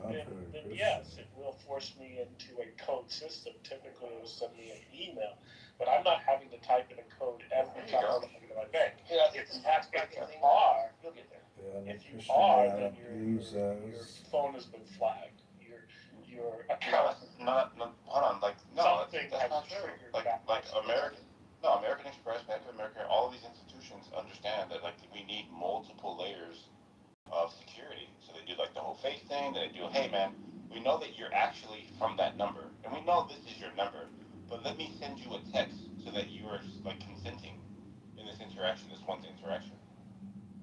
yes, it will force me into a code system. Typically, it will send me an email, but I'm not having to type in a code every time I go to my bank. Yeah, I think the tax bracket thing, you'll get there. If you are, then your phone has been flagged. Your account. Hold on, like, no, Something that's has not true. triggered Like American Express, Bank of America, all of these institutions understand that, like, we need multiple layers of security. So they do, like, the whole face thing, then they do, hey, man, we know that you're actually from that number, and we know this is your number, but let me send you a text so that you are, like, consenting in this interaction, this one interaction,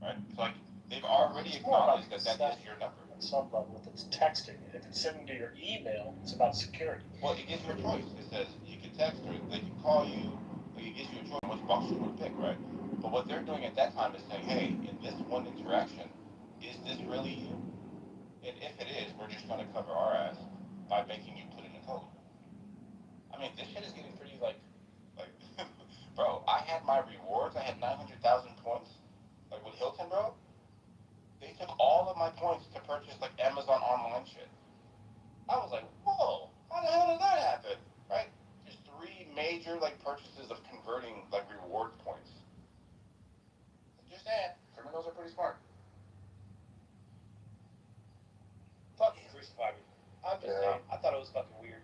right? So, like, they've already acknowledged that that is your number. On some level, if it's texting, if it's sending to your email, it's about security. Well, it gives you a choice. It says you can text or they can call you. Like, it gives you a choice which box you want to pick, right? But what they're doing at that time is saying, hey, in this one interaction, is this really you? And if it is, we're just trying to cover our ass by making you put in a code. I mean, this shit is getting pretty, like, bro, I had my rewards. I had 900,000 points, like with Hilton, bro. They took all of my points to purchase, like, Amazon online shit. I was like, whoa, how the hell did that happen? Right? There's 3 major, like, purchases of converting, like, reward points. Just saying, criminals are pretty smart. Fucking crucify me. I'm just saying, I thought it was fucking weird.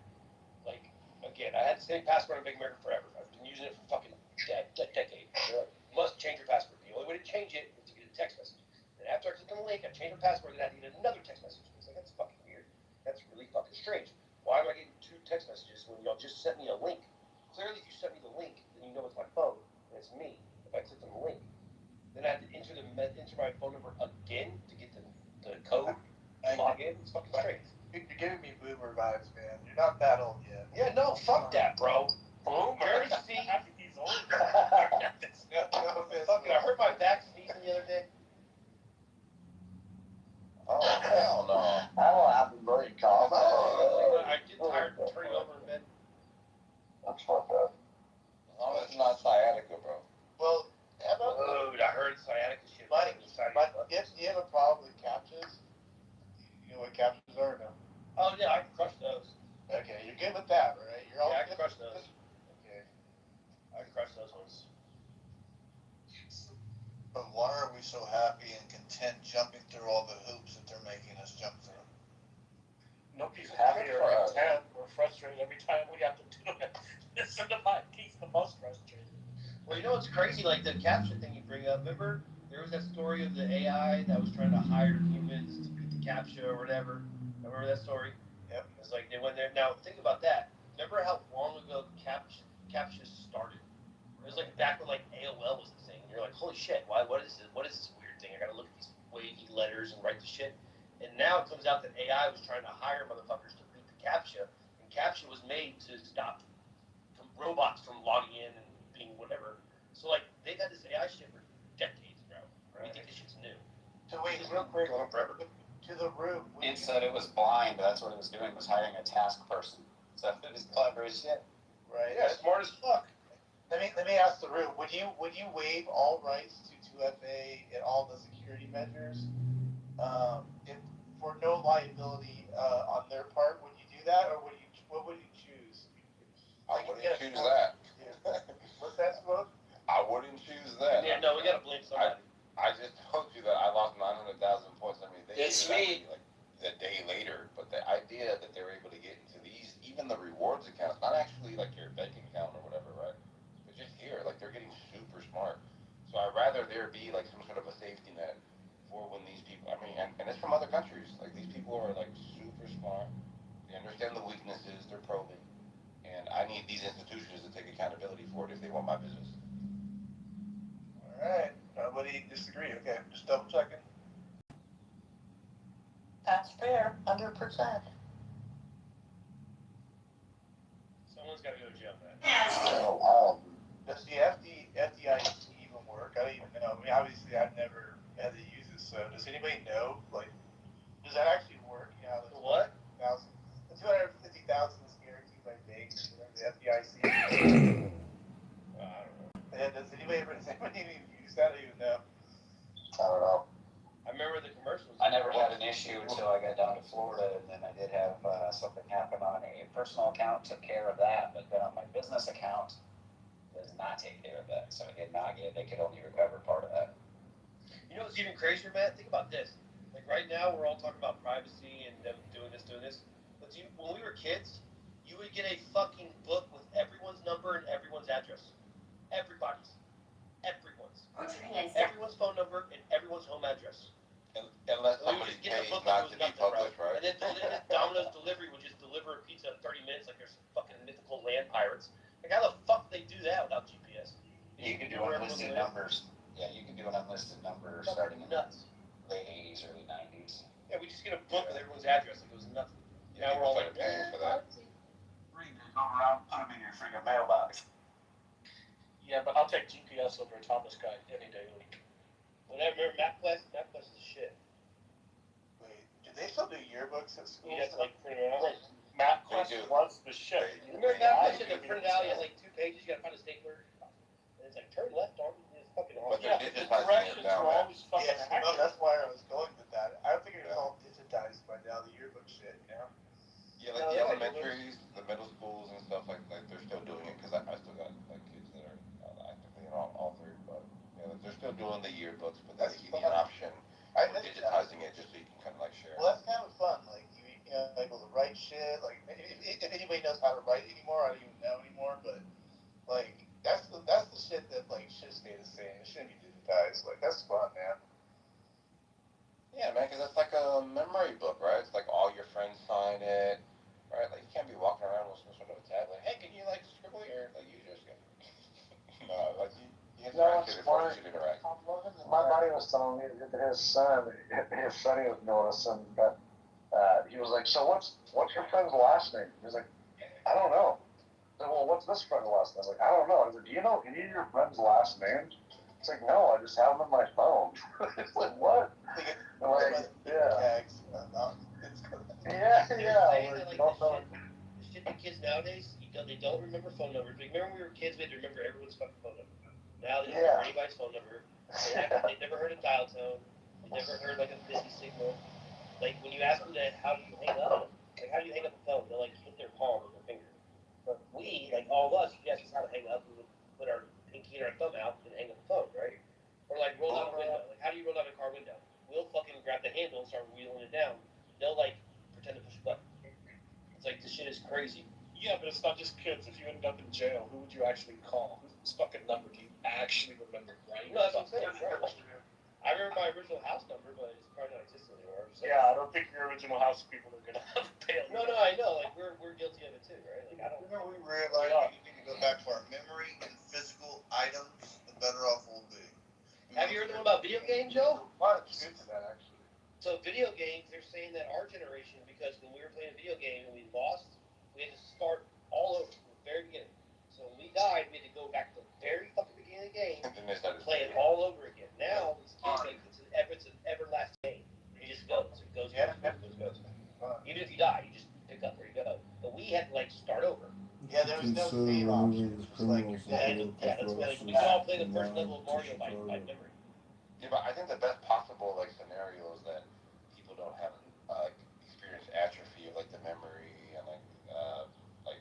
Like, again, I had the same password on Big America forever. I've been using it for fucking decade. You must change your password. The only way to change it is to get a text message. And after I clicked on the link, I changed my password, and I had to get another text message. I was like, that's fucking weird. That's really fucking strange. Why am I getting 2 text messages when y'all just sent me a link? Clearly, if you sent me the link, then you know it's my phone, and it's me. If I clicked on the link, then I had to enter my phone number again to get the code to log in. It's fucking strange. You're giving me boomer vibes, man. You're not that old yet. Yeah, no, fuck that, bro. Boomer. Jerry C. He's old. Fucking, I hurt my back sneezing the other day. Oh, hell no. That'll happen very calm. I get tired of turning over in bed. That's fucked up. As long as it's not sciatica, bro. Well, Dude, I heard sciatica shit. Mike, you have a problem with captchas? You know what captchas are now? Oh, yeah, I can crush those. Okay, you're good with that, right? You're all Yeah, I good can crush with those. Okay. I can crush those ones. But why are we so happy and content jumping through all the hoops that they're making us jump through? Nobody's happy or content. We're frustrated every time we have to do it. Listen to Mike. He's the most frustrated. Well, you know what's crazy? Like the captcha thing you bring up. Remember, there was that story of the AI that was trying to hire humans to beat the captcha or whatever. Remember that story? Yep. It's like they went there. Now think about that. Remember how long ago captcha started? It was like back when like AOL was the thing. You're like, holy shit! What is this? What is this weird thing? I gotta look at these wavy letters and write the shit. And now it comes out that AI was trying to hire motherfuckers to beat the CAPTCHA, and CAPTCHA was made to stop robots from logging in and being whatever. So like they've had this AI shit for decades, bro. Right. We think this shit's new. So wait, real quick, to the room. It said it was blind, but that's what it was doing, was hiring a task person. So it was clever as shit. Right. Yeah, smart as fuck. Let me ask the room. Would you waive all rights to 2FA and all the security measures, if for no liability on their part? Would you do that, or what would you choose? I wouldn't choose that. What's that, Smoke? I wouldn't choose that. Yeah, no, we gotta blame somebody. I just told you that I lost 900,000 points. I mean, they It's did me. Like the day later, but the idea that they were able to get into these, even the rewards accounts, not actually like your banking account or whatever, right? But just here, like they're getting super smart. So I'd rather there be like some sort of a safety net for when these people. I mean, and it's from other countries. Like these people are like super smart. They understand the weaknesses. They're probing, and I need these institutions to take accountability for it if they want my business. All right. Nobody disagree. Okay, just double checking. That's fair, 100%. Someone's gotta go to jail for that. Does the FDIC even work? I don't even know. I mean, obviously, I've never had to use it. So, does anybody know? Like, does that actually work? You know, The what? The 250,000 is guaranteed by banks. The FDIC. I don't know. And does anybody even use that? I don't even know. I don't know. I remember the commercials. I never had an issue until I got down to Florida, and then I did have something happen on a personal account, took care of that, but then on my business account, does not take care of that. So I did not get, they could only recover part of that. You know what's even crazier, Matt? Think about this. Like right now, we're all talking about privacy and them doing this. But when we were kids, you would get a fucking book with everyone's number and everyone's address. Everybody's. Everyone's phone number and everyone's home address. Unless somebody pays not to be published, right? And then Domino's Delivery would just deliver a pizza in 30 minutes like there's fucking mythical land pirates. Like how the fuck do they do that without GPS? You can do unlisted numbers. Yeah, you can do an unlisted number starting in nuts. Late 80s, early 90s. Yeah, we just get a book with everyone's address. Like it was nothing. Now we're all like paying for that. Go around, put them in your freaking mailbox. Yeah, but I'll take GPS over a Thomas guide any day of the week. Whatever, MapQuest is the shit. Wait, do they still do yearbooks at school? You have to like print it out. MapQuest was the shit. Remember MapQuest? You had to print it out. You had like 2 pages. You gotta find a stapler. And it's like turn left arm. It's fucking awesome. But Yeah, the directions are always fucking accurate. No, that's why I was going with that. I figured it was all digitized by now, the yearbook shit, you know? Yeah, like the elementaries, the middle schools and stuff like they're still doing it because I still got like kids that are actively in all three, but yeah, they're still doing the yearbooks, but they give you an option for digitizing it just so you can kind of like share. Well, that's kind of fun. Like you know, able to write shit. Like if anybody knows how to write anymore, I don't even know anymore. But like that's the shit that like should stay the same. It shouldn't be digitized. Like that's fun, man. Yeah, man, because that's like a memory book, right? It's like all your friends sign it, right? Like you can't be walking around with some sort of a tab like, hey, can you like scribble here? Like you just go. No, like you interact with it, forces you to interact. My buddy was telling me that his son was noticing that he was like, so what's your friend's last name? He was like, I don't know. I said, well, what's this friend's last name? I was like, I don't know. I said, do you know any of your friend's last names? It's like, no, I just have them in my phone. It's like, what? Like, yeah. The shit the kids nowadays, they don't remember phone numbers. Like, remember when we were kids, we had to remember everyone's fucking phone number. Now they don't remember anybody's phone number. They never heard a dial tone. They never heard like a busy signal. Like when you ask them that, how do you hang up? Like how do you hang up a phone? They'll like hit their palm with their finger. But we, like all of us, you ask us how to hang up, we would put our pinky and our thumb out and hang up the phone, right? Or like roll out a window. Like how do you roll out a car window? We'll fucking grab the handle and start wheeling it down. They'll like pretend to push a button. It's like this shit is crazy. Yeah, but it's not just kids. If you ended up in jail, who would you actually call? Whose fucking number do you actually remember, right? No, that's what I'm saying. Right? I remember my original house number, but it's probably not existing anymore. So. Yeah, I don't think your original house people are gonna have bail. No, I know. Like we're guilty of it too, right? Like I don't. The more we realize we need to go back to our memory and physical items, the better off we'll be. Have you heard the one about video games, Joe? A lot of truth to that, actually. So video games, they're saying that our generation, because when we were playing a video game and we lost, we had to start all over from the very beginning. So when we died, we had to go back to the very fucking beginning of the game, play it all over again. Now it's an everlasting game. It just goes. It goes. Goes. Even if you die, you just pick up where you go. But we had to like start over. Yeah, there was no save option. It was like you're dead. Yeah, that's why we can all play the first level of Mario by memory. Yeah, but I think the best possible like scenario is that people don't have experience atrophy of like the memory and like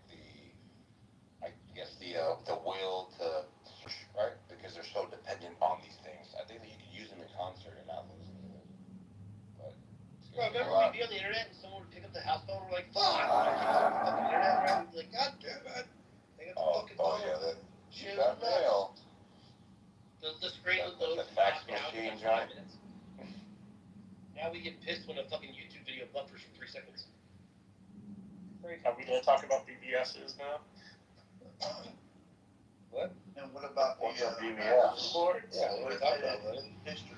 I guess the will to right because they're so dependent on these things. I think that you could use them in concert and not lose them. But bro, remember we'd be on the internet and someone would pick up the house phone and we're like, fuck! Fucking internet, right? We'd be like, God damn it! Pick up the fucking phone. You got mail. The screen would load. The fax machine, John. Now we get pissed when a fucking YouTube video buffers for 3 seconds. Are we going to talk about BBSs now? What? And what about BBS? boards? Yeah, what are we talking about, buddy? History.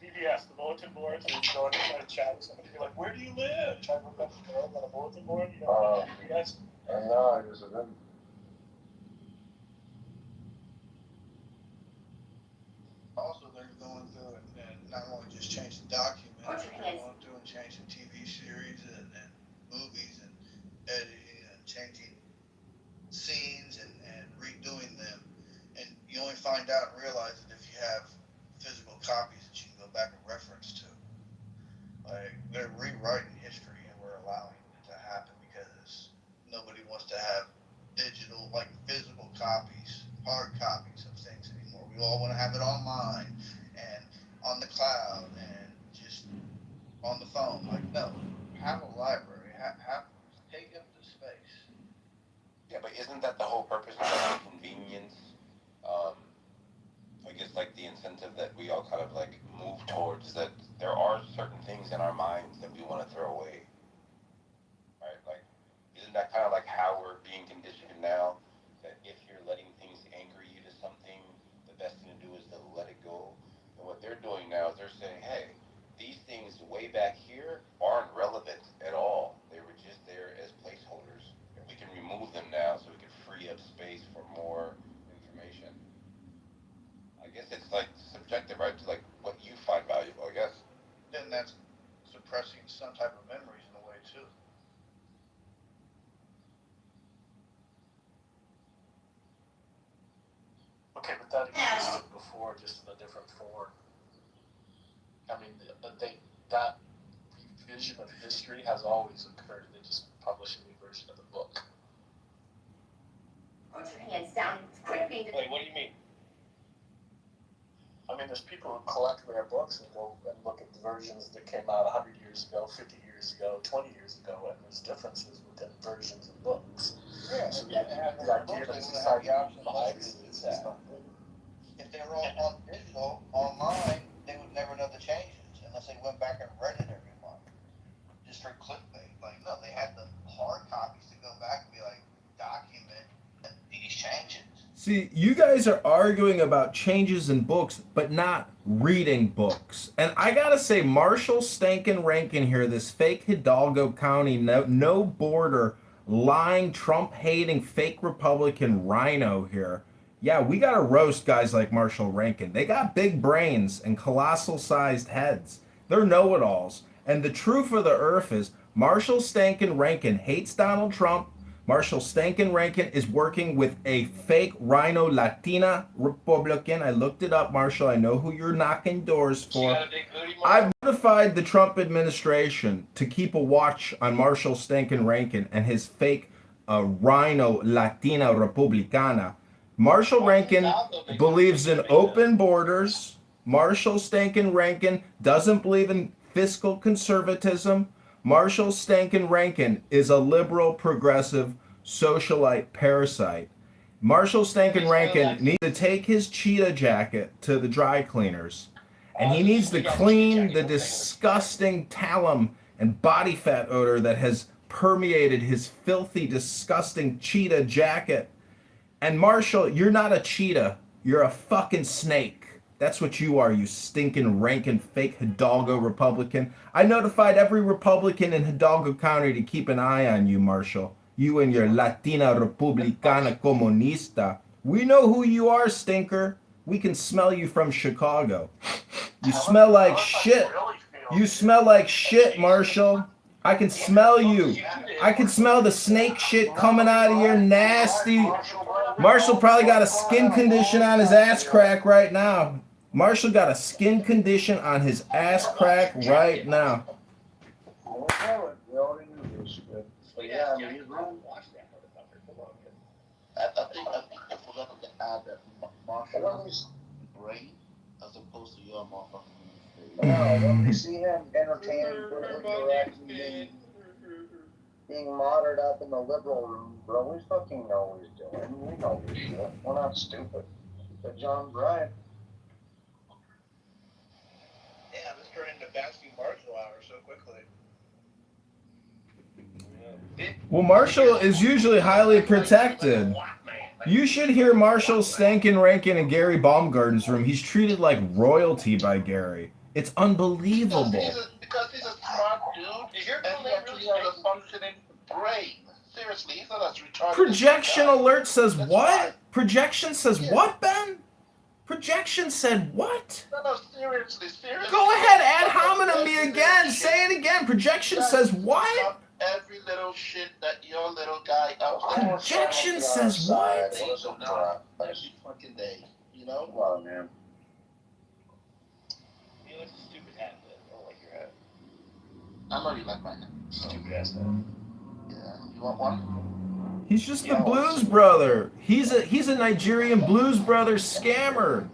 BBS, the bulletin boards, and you go in and chat with somebody, be like, where do you live? Try to look up the girl on a bulletin board, you know, BBS. No, I just remember. Also, they're going through and not only just changing documents, but they're going through and changing TV series and movies and editing and changing scenes and redoing them. And you only find out and realize it if you have physical copies that you can go back and reference to. Like, they're rewriting history and we're allowing it to happen because nobody wants to have digital, like physical copies, hard copies of things anymore. We all want to have it online and on the cloud and just on the phone. Like, no, have a library, take up the space. Yeah, but isn't that the whole purpose of the convenience? I guess like the incentive that we all kind of like move towards, that there are certain things in our minds that we want to throw away. Right? Like, isn't that kind of like how we're being conditioned now? That if you're letting things anchor you to something, the best thing to do is to let it go. And what they're doing now is they're saying, hey, these things way back here aren't relevant at all. They were just there as placeholders. And we can remove them now so we can free up space for more information. I guess it's like subjective, right? To like what you find valuable, I guess. Then that's suppressing some type of memories in a way too. Okay, but that existed before, just in a different form. I mean, that revision of history has always occurred. They just publish a new version of the book. Put your hands down. Quit being. Wait, what do you mean? I mean, there's people who collect their books and go and look at the versions that came out 100 years ago, 50 years ago, 20 years ago, and there's differences within versions of books. Yeah, so the idea that society divides is not good. If they were all on digital, online, they would never know the changes unless they went back and read it every month. Just for clickbait. Like, no, they had the hard copies to go back and be like, document these changes. See, you guys are arguing about changes in books, but not reading books. And I gotta say, Marshall Stankin Rankin here, this fake Hidalgo County, no border, lying, Trump-hating, fake Republican rhino here. Yeah, we gotta roast guys like Marshall Rankin. They got big brains and colossal-sized heads. They're know-it-alls. And the truth of the earth is, Marshall Stankin Rankin hates Donald Trump. Marshall Stankin Rankin is working with a fake rhino Latina Republican. I looked it up, Marshall. I know who you're knocking doors for. I've notified the Trump administration to keep a watch on Marshall Stankin Rankin and his fake rhino Latina Republicana. Marshall Rankin believes in open borders. Marshall Stankin Rankin doesn't believe in fiscal conservatism. Marshall Stankin Rankin is a liberal, progressive, socialite parasite. Marshall Stankin Rankin needs to take his cheetah jacket to the dry cleaners. And he needs to clean the disgusting talum and body fat odor that has permeated his filthy, disgusting cheetah jacket. And Marshall, you're not a cheetah. You're a fucking snake. That's what you are, you stinking, ranking, fake Hidalgo Republican. I notified every Republican in Hidalgo County to keep an eye on you, Marshall. You and your Latina Republicana Comunista. We know who you are, stinker. We can smell you from Chicago. You smell like shit. You smell like shit, Marshall. I can smell you. I can smell the snake shit coming out of your nasty... Marshall probably got a skin condition on his ass crack right now. Marshall got a skin condition on his ass crack right now. Yeah, I mean, he's wrong. I think if we're gonna add that Marshall's brain as opposed to your motherfucking No, when we see him entertaining, being moderate up in the liberal room, bro, we fucking know what he's doing. We know what he's doing. We're not stupid. But John Bryan. Yeah, this turned into fasting Marshall hour so quickly. Well, Marshall is usually highly protected. You should hear Marshall Stankin Rankin in Gary Baumgarten's room. He's treated like royalty by Gary. It's unbelievable. Because he's a smart dude, and he actually has a functioning brain. Seriously, he's not as retarded. Projection alert says what? Projection says what, Ben? Projection said what? No, seriously. Go ahead, ad hominem me again. Say it again. Projection says what? Every little shit that your little guy out there. Projection says what? Every fucking day, you know? Wow, man. You know, it's a stupid hat, but I don't like your hat. I know you like my hat. Stupid ass hat. Yeah, you want one? He's just the blues brother. He's a Nigerian blues brother scammer.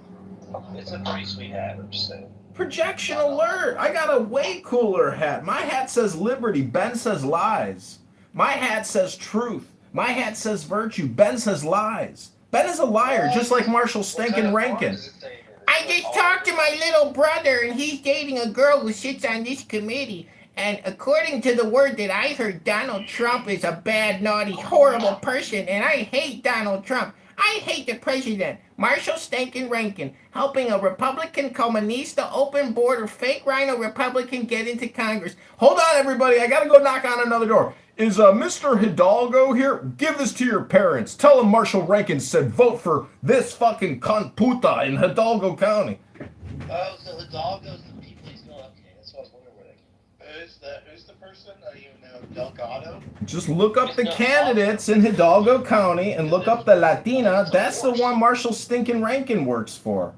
It's a pretty sweet hat, I'm just saying. Projection alert. I got a way cooler hat. My hat says liberty. Ben says lies. My hat says truth. My hat says virtue. Ben says lies. Ben is a liar, just like Marshall Stankin Rankin. I just talked to my little brother, and he's dating a girl who sits on this committee. And according to the word that I heard, Donald Trump is a bad, naughty, horrible person, and I hate Donald Trump. I hate the president, Marshall Stankin Rankin, helping a Republican Comunista open border fake rhino Republican get into Congress. Hold on, everybody. I got to go knock on another door. Is Mr. Hidalgo here? Give this to your parents. Tell them Marshall Rankin said vote for this fucking cunt puta in Hidalgo County. Oh, so Hidalgo's the people he's going, okay, that's what I was wondering where they came. Who's the person? I don't even know. Delgado? Just look up the candidates in Hidalgo County and look up the Latina. That's the one Marshall Stinkin Rankin works for.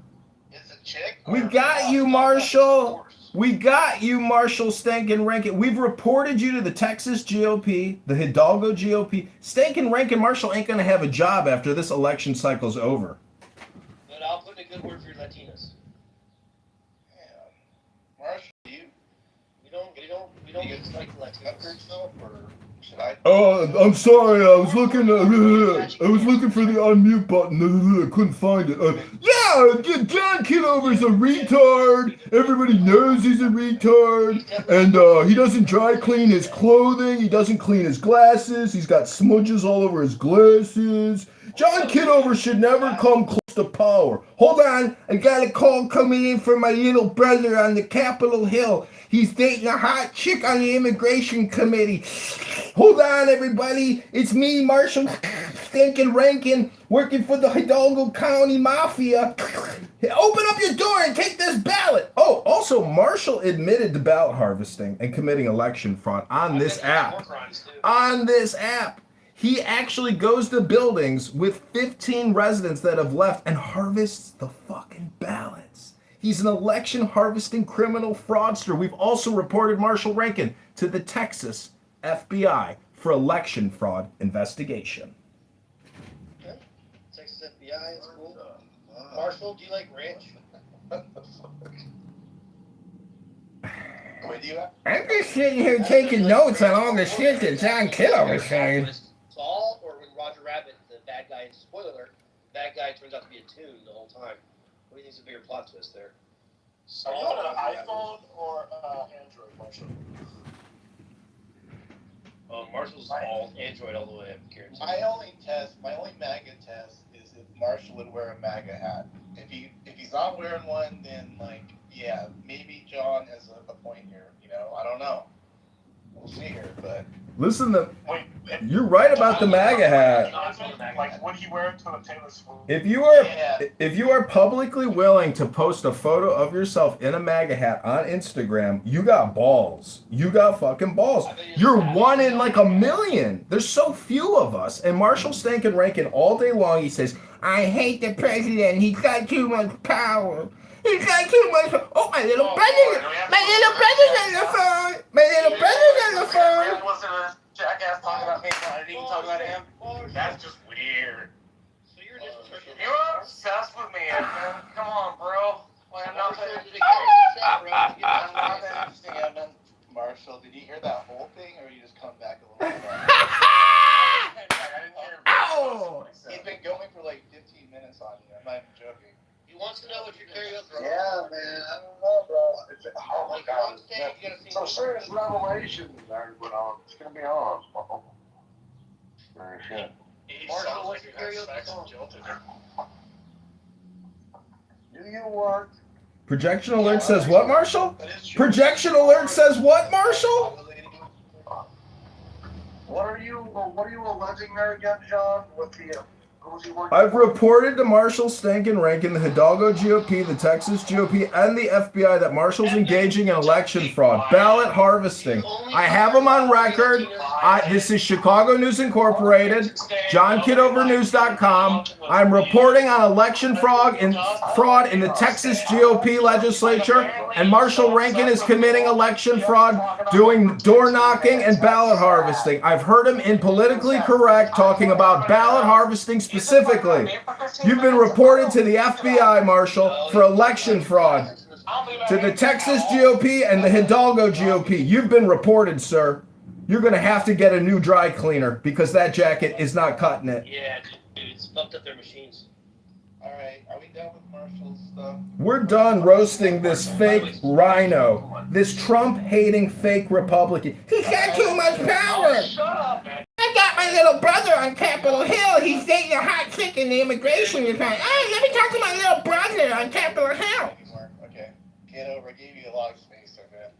It's a chick? We got you, Marshall. We got you, Marshall Stankin Rankin. We've reported you to the Texas GOP, the Hidalgo GOP. Stankin Rankin Marshall ain't going to have a job after this election cycle's over. But I'll put in a good word for your Latinas. Yeah. Marshall, We don't dislike Latinos. I'm sorry. I was looking for the unmute button. I couldn't find it. Yeah, John Kitover's a retard. Everybody knows he's a retard. And he doesn't dry clean his clothing. He doesn't clean his glasses. He's got smudges all over his glasses. John Kitover should never come close to power. Hold on. I got a call coming in from my little brother on the Capitol Hill. He's dating a hot chick on the immigration committee. Hold on, everybody. It's me, Marshall Stinkin Rankin, working for the Hidalgo County Mafia. Open up your door and take this ballot. Oh, also, Marshall admitted to ballot harvesting and committing election fraud on this app. On this app. He actually goes to buildings with 15 residents that have left and harvests the fucking ballots. He's an election harvesting criminal fraudster. We've also reported Marshall Rankin to the Texas FBI for election fraud investigation. Okay. Texas FBI, that's cool. Marshall, do you like ranch? What do you have? I'm just sitting here taking notes on all the shit that John Kitover was saying. Saul, or when Roger Rabbit, the bad guy, spoiler alert, bad guy turns out to be a tune the whole time. What do you think's a bigger plot twist there? Are you on an iPhone or Android, Marshall? Marshall's all Android all the way up here. My only MAGA test is if Marshall would wear a MAGA hat. If he's he's not wearing one, then like, yeah, maybe John has a point here. You know, I don't know. We'll see here, but Listen, Wait, you're right about the MAGA hat. like, would he wear it to a Taylor Swift? If you are publicly willing to post a photo of yourself in a MAGA hat on Instagram, you got balls. You got fucking balls. You're one in like a million. There's so few of us. And Marshall Stankin Rankin all day long, he says, I hate the president. He's got too much power. He's got too much. Oh, my little brother's on the phone. My little brother's on the phone. Wasn't a jackass talking about me, I didn't even talk about him. That's just weird. So you're just You're obsessed with me, Edmund. Come on, bro. Like, I'm not that interesting, Evan. Marshall, did you hear that whole thing, or you just come back a little bit? Ow! He's been going for like 15 minutes on you. I'm not even joking. He wants to know what your karaoke is. Yeah, man. I don't know, bro. Oh my God. Some serious revelations are going on. It's gonna be on. Very good. Marshall, what's your karaoke song? Do you want? Projection alert says what, Marshall? Projection alert says what, Marshall? What are you alleging there again, John? With the who's he working? I've reported to Marshall Stankin Rankin, the Hidalgo GOP, the Texas GOP, and the FBI that Marshall's engaging in election fraud, ballot harvesting. I have them on record. This is Chicago News Incorporated, JohnKitoverNews.com. I'm reporting on election fraud in the Texas GOP legislature, and Marshall Rankin is committing election fraud, doing door knocking and ballot harvesting. I've heard him in Politically Correct talking about ballot harvesting specifically. You've been reported to the FBI, Marshall, for election fraud. To the Texas GOP and the Hidalgo GOP. You've been reported, sir. You're going to have to get a new dry cleaner because that jacket is not cutting it. Yeah, dude, it's fucked up their machines. Alright, are we done with Marshall's stuff? We're done roasting this fake rhino, this Trump-hating fake Republican. He's got too much power. Shut up, man. I got my little brother on Capitol Hill. He's dating a hot chick in the immigration department. Hey, let me talk to my little brother on Capitol Hill. Okay. Kitover, I gave you a lot of space there, man.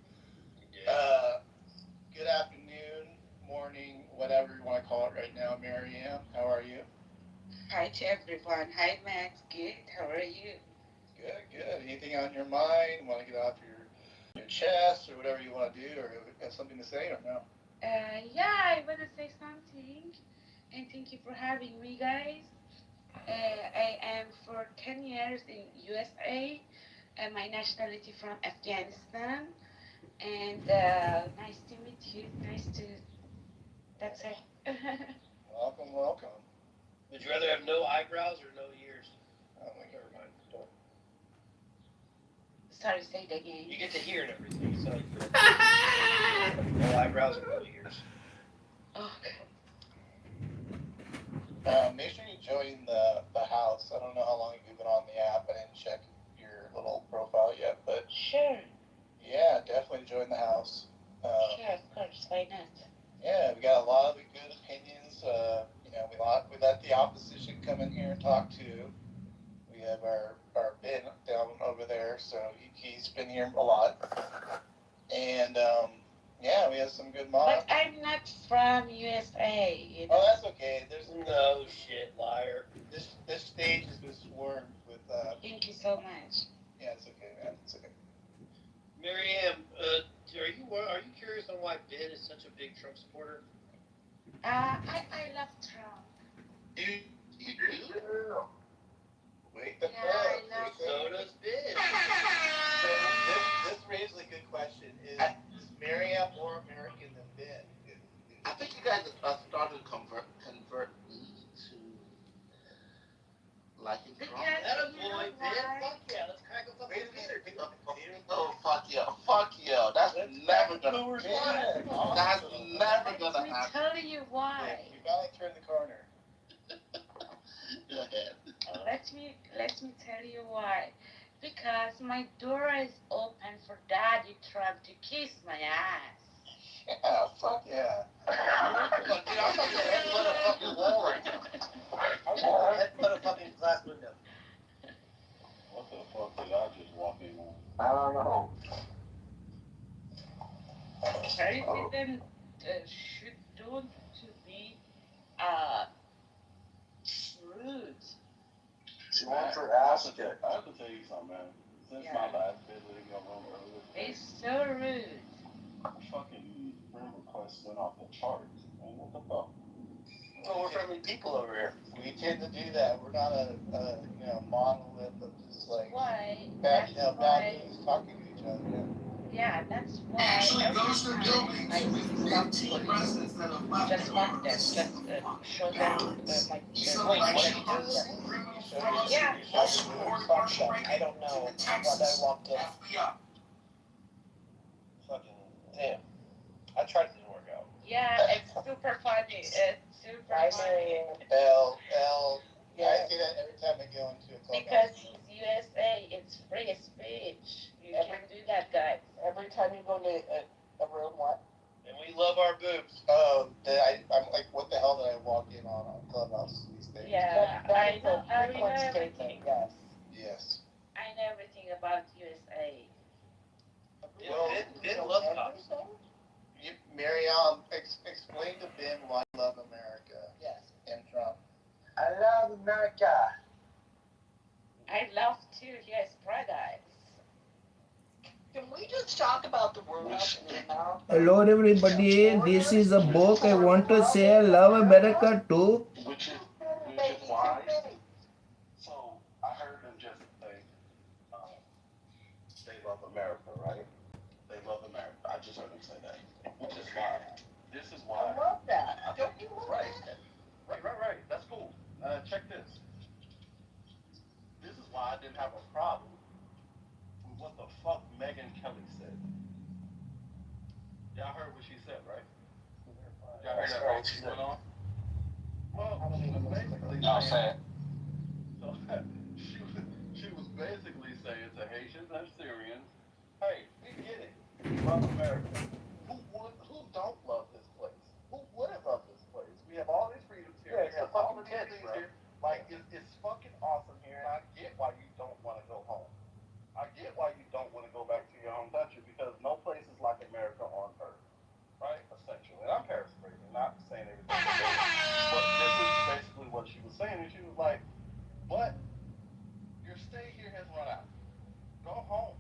Good afternoon, morning, whatever you want to call it right now, Marianne. How are you? Hi to everyone. Hi, Max. Good. How are you? Good. Anything on your mind? Want to get off your chest or whatever you want to do, or have something to say or no? Yeah, I want to say something. And thank you for having me, guys. I am for 10 years in USA. My nationality from Afghanistan. And nice to meet you. That's it. Welcome. Would you rather have no eyebrows or no ears? Oh my God. Never mind. Don't. Sorry, say it again. You get to hear and everything, so no eyebrows or no ears. Okay. Make sure you join the house. I don't know how long you've been on the app. I didn't check your little profile yet, but Sure. yeah, definitely join the house. Sure, of course. Why not? Yeah, we got a lot of good opinions. We let the opposition come in here and talk too. We have our Ben down over there, so he's been here a lot. And yeah, we have some good mods. But I'm not from USA. You know? Oh, that's okay. There's No shit, liar. this stage has been swarmed with. Thank you so much. Yeah, it's okay, man. It's okay. Marianne, are you curious on why Ben is such a big Trump supporter? I love Trump. You do? Wait. Yeah, I love So does Ben. So this raises a good question. Is Marianne more American than Ben? I think you guys are starting to convert me to liking Trump. That a boy, Ben. Fuck yeah, let's crack a fucking beer. Oh, fuck yeah. That's never gonna happen. That's never gonna Let me happen. tell you why. You finally turned the corner. Go ahead. Let me tell you why. Because my door is open for Daddy Trump to kiss my ass. Yeah, fuck yeah. Dude, I'm fucking headbutt a fucking wall right now. I'm gonna headbutt a fucking glass window. What the fuck? should don't to be uh, rude. She wants her ass kicked. I have to tell you something, man. Since my last visit in your room earlier, It's so rude. fucking friend requests went off the charts. Man, what the fuck? Well, we're friendly people over here. We tend to do that. We're not a monolith of just like bad news talking to each other. Yeah, that's why every time I see something, just mark them, just show them my Wait, what did you do this week? Yeah. I don't know, but I walked up. Fucking damn. I tried, it didn't work out. Yeah, it's super funny. It's super funny. Yeah, I see that every time I go into a club. Because it's USA, it's free speech. You can do that, guys. Every time you go to a room, what? And we love our boobs. I'm like, what the hell did I walk in on Clubhouse these days? Yeah, I know everything. Yes. Yes. I know everything about USA. Ben loves cops. Mariam, explain to Ben why you love America. Yes. And Trump. I love America. I love to US paradise. Can we just talk about the world in America? Hello everybody, this is a book. I want to say I love America too. Which is why. So I heard them just say, they love America, right? They love America. I just heard them say that. Which is why. This is why. I love that. Don't you love Right. that? Right. That's cool. Check this. This is why I didn't have a problem with what the fuck Megyn Kelly said. Y'all heard what she said, right? Y'all heard that what she went on? Well, she was basically saying. So, she was basically saying to Haitians and Syrians, hey, we get it. We love America. Who don't love this place? Who wouldn't love this place? We have all these freedoms here. We have all the things here. Like, it's fucking awesome here. And I get why you don't want to go home. I get why you don't want to go back to your home country because no place is like America on earth. Right? Essentially. And I'm paraphrasing, not saying everything. But this is basically what she was saying. And she was like, but your stay here has run out. Go home.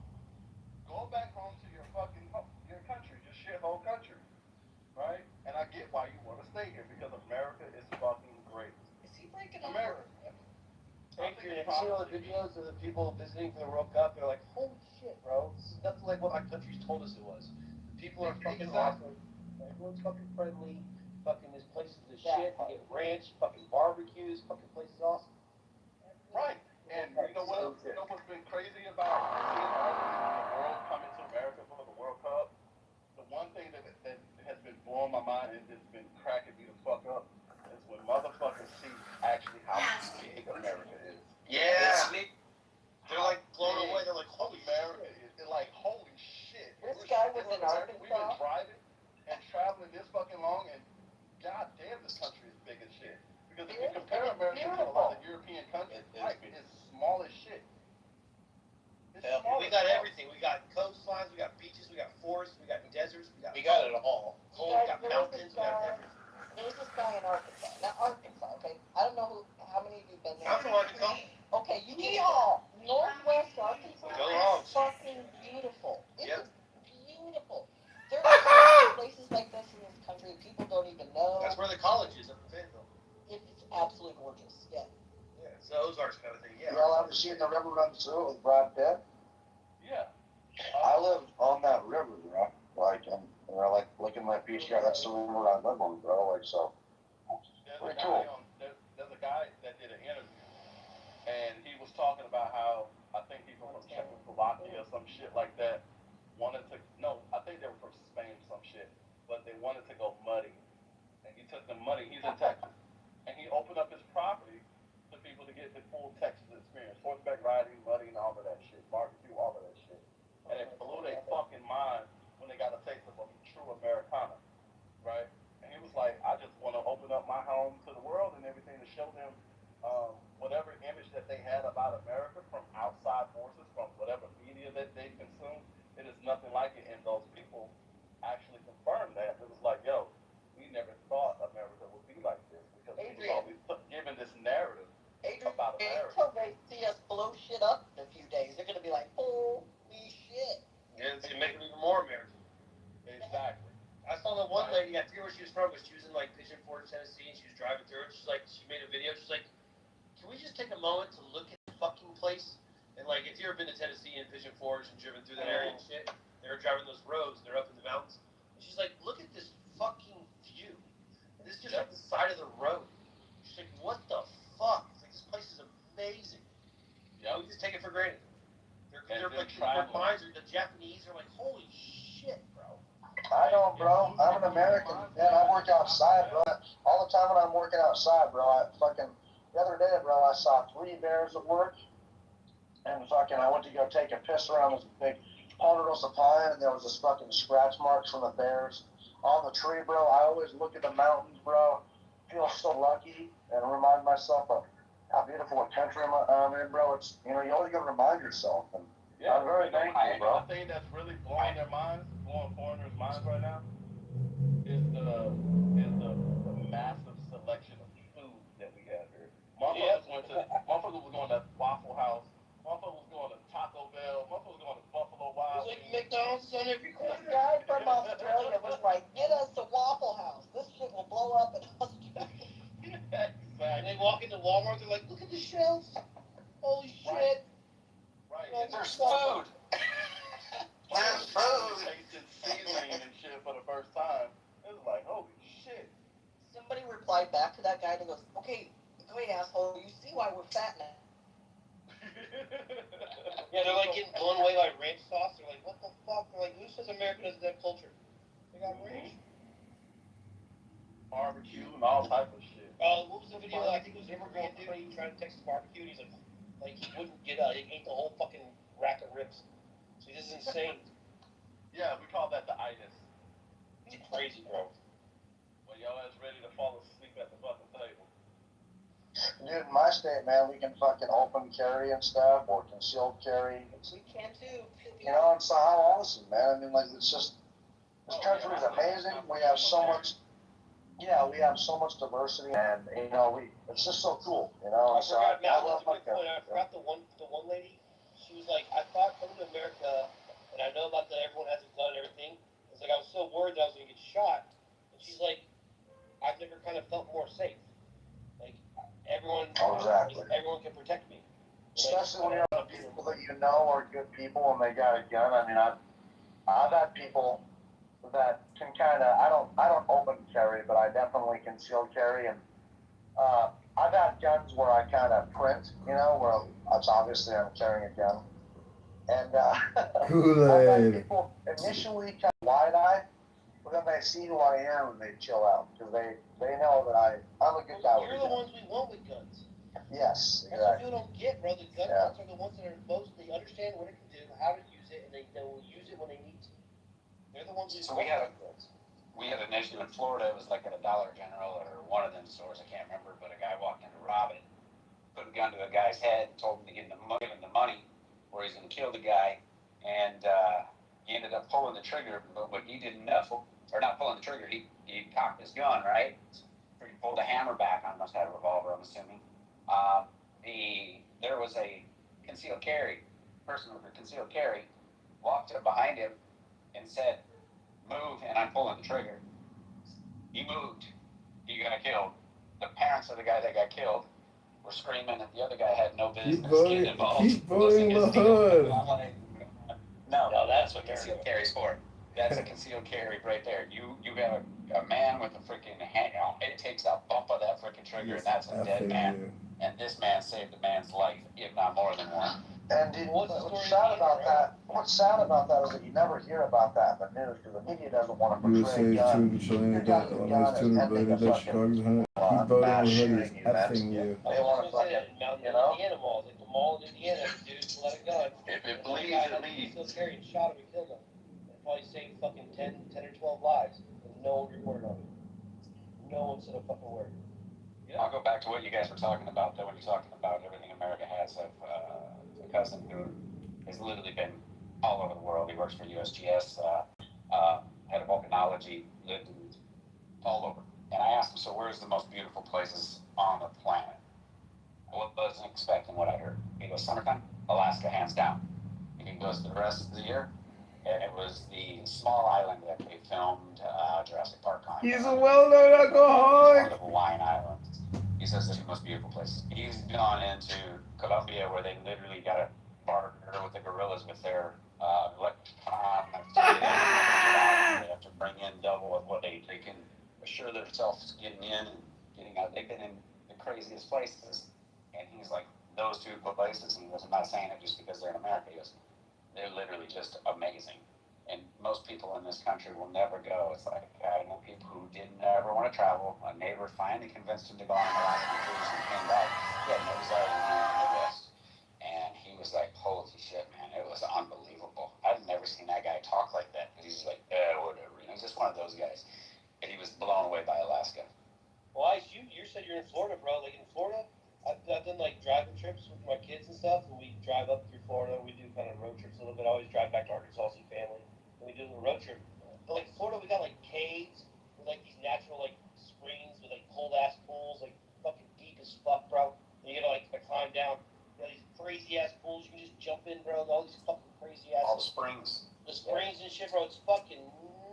Go back home to your fucking your country, just shit whole country, right? And I get why you want to stay here because America is fucking great. Is he breaking America. Have you seen all the videos of the people visiting for the World Cup? They're like, holy shit, bro. This is nothing like what my country's told us it was. The people are fucking awesome. Everyone's fucking friendly. Fucking this place is the shit. You get ranch, fucking barbecues, fucking place is awesome. Right. And you know what's been crazy about seeing all the world coming to America for the World Cup? The one thing that has been blowing my mind and it's been cracking me the fuck up is when motherfuckers see actually how big America is. Yeah. They're like blown away. They're like, holy America is. They're like, holy shit. This guy was in Arkansas. We've been driving and traveling this fucking long and goddamn this country is big as shit. Because if you compare America to a lot of European countries, it's small as shit. We got everything. We got coastlines, we got beaches, we got forests, we got deserts, we got it all. We got mountains, we got everything. There's this guy in Arkansas. Now, Arkansas, okay? I don't know how many of you have been there. I'm from Arkansas. Okay, you can all. Northwest Arkansas Go wrong. is fucking beautiful. It is beautiful. There are places like this in this country that people don't even know. That's where the college is up in Fayetteville. It's absolutely gorgeous, yeah. Yeah, it's the Ozarks kind of thing, yeah. Y'all ever seen the river run through with Brad Pitt? Yeah. I lived on that river, bro. Like, and they're like looking at my beach. Yeah, that's the river I live on, bro. Like, so. Pretty cool. There's a guy that did an interview, and he was talking about how I think people from Czechoslovakia or some shit like that wanted to. No, I think they were from Spain or some shit, but they wanted to go muddy, and he took them muddy. He's in Texas, and he opened up his property to people to get the full Texas experience: horseback riding, muddy, and all of that shit, barbecue, all of that shit. And it blew their fucking mind when they got a taste of a true Americana, right? And he was like, I just want to open up my home to the world and everything to show them whatever image that they had about America from outside forces, from whatever media that they consume. It is nothing like it. And those people actually confirmed that. It was like, yo, I forget where she was from, but she was in like Pigeon Forge, Tennessee, and she was driving through it. She's like, she made a video. She's like, can we just take a moment to look at the fucking place? And like, if you've ever been to Tennessee and Pigeon Forge and driven through that area and shit, they were driving those roads. They're up in the mountains. And she's like, look at this fucking view. And this is just like the side of the road. She's like, what the fuck? It's like, this place is amazing. Yeah, we just take it for granted. They're like, their minds are, the Japanese are like, holy shit, bro. I know, bro. I'm an American, man. I work outside, bro. All the time when I'm working outside, bro, the other day, bro, I saw 3 bears at work, and I went to go take a piss around this big ponderosa pine, and there was this fucking scratch marks from the bears on the tree, bro. I always look at the mountains, bro. Feel so lucky, and remind myself of how beautiful a country I'm in, bro. It's, you always gotta remind yourself, and I'm very thankful, bro. The thing that's really blowing their minds, blowing foreigners' minds right now, is the massive selection of food that we have here. Motherfuckers was going to Waffle House. Motherfuckers was going to Taco Bell. Motherfuckers was going to Buffalo Wild Wings. Like McDonald's on every corner. This guy from Australia was like, get us a Waffle House. This shit will blow up in Australia. Exactly. And they walk into Walmart, they're like, look at the shelves. Holy shit. Right. There's food. There's food. Tasted seasoning and shit for the first time. It was like, holy shit. Somebody replied back to that guy and he goes, okay, great asshole, you see why we're fat now. Yeah, they're like getting blown away by ranch sauce. They're like, what the fuck? They're like, who says America doesn't have culture? They got ranch. Barbecue and all type of shit. What was the video? I think it was immigrant dude. He tried to text the barbecue and he's like he wouldn't get out. He ate the whole fucking rack of ribs. So this is insane. Yeah, we call that the itis. It's crazy, bro. Well, y'all is ready to fall asleep at the fucking table. Dude, in my state, man, we can fucking open carry and stuff, or concealed carry. We can too. And so how awesome, man. I mean, like, it's just, this country is amazing. We have so much, we have so much diversity, and, it's just so cool, I So forgot, I love my country. I forgot the one lady. She was like, I thought coming to America, and I know about that everyone has a gun and everything. It's like I was so worried that I was gonna get shot. And she's like, I've never kind of felt more safe. Like everyone can protect me. Especially when you're around people that you know are good people and they got a gun. I mean, I've had people that can kind of, I don't open carry, but I definitely conceal carry, and I've had guns where I kind of print, where it's obviously I'm carrying a gun, and I've had people initially kind of wide-eyed, but then they see who I am and they chill out because they know that I'm a good guy with a gun. You're the ones we want with guns. Yes, exactly. That's what people don't get, bro. The gun nuts are the ones that are they understand what it can do, how to use it, and they will use it when they need to. They're the ones who we had an issue in Florida. It was like at a Dollar General or one of them stores, I can't remember, but a guy walked in to rob it, put a gun to a guy's head, told him to give him the money, or he's going to kill the guy, and he ended up pulling the trigger, but what he didn't know, or not pulling the trigger, he cocked his gun, right? He pulled the hammer back on, must have a revolver, I'm assuming. There was a concealed carry, person with a concealed carry, walked up behind him and said, move, and I'm pulling the trigger. He moved. He got killed. The parents of the guy that got killed were screaming that the other guy had no business getting involved. Keep voting the hood. I'm like, no, that's what concealed carry's for. That's a concealed carry right there. You have a man with a freaking hand. It takes a bump of that freaking trigger, and that's a dead man. And this man saved a man's life, if not more than one. And dude, what's sad about that is that you never hear about that in the news because the media doesn't want to portray guns. Your gun is ending a fucking mass shooting event. They want to fucking, Indiana malls, like the mall in Indiana, dudes let it go. If it bleeds, it leads. Still carrying, shot him and killed him. And probably saved fucking 10 or 12 lives. And no one reported on it. No one said a fucking word. I'll go back to what you guys were talking about, though, when you're talking about everything America has. Of a cousin who has literally been all over the world. He works for USGS, head of volcanology, lived all over. And I asked him, so where's the most beautiful places on the planet? I wasn't expecting what I heard. He goes, summertime, Alaska, hands down. He goes, the rest of the year, and it was the small island that they filmed Jurassic Park on. He's a well-known It's one alcoholic. of the Hawaiian Islands. He says they're the most beautiful places. He's gone into Colombia where they literally got to barter with the gorillas with their electronics. They have to bring in double of what they can assure themselves getting in and getting out. They've been in the craziest places. And he's like, those two places, and he goes, I'm not saying it just because they're in America. He goes, they're literally just amazing. And most people in this country will never go. It's like, I know people who didn't ever want to travel. A neighbor finally convinced him to go on an Alaskan cruise and came back. He had no desire to leave the Midwest. And he was like, holy shit, man, it was unbelievable. I've never seen that guy talk like that. He's just like, whatever. You know, he's just one of those guys. And he was blown away by Alaska. Well, you said you're in Florida, bro. Like, in Florida, I've done, like, driving trips with my kids and stuff, and we drive up through Florida. We do kind of road trips a little bit. I always drive back to Arkansas, see family. We do a little road trip. But like Florida, we got like caves with like these natural like springs with like cold ass pools, like fucking deep as fuck, bro. And you gotta like climb down. You know, these crazy ass pools you can just jump in, bro. All these fucking crazy ass. All the springs. The springs and shit, bro. It's fucking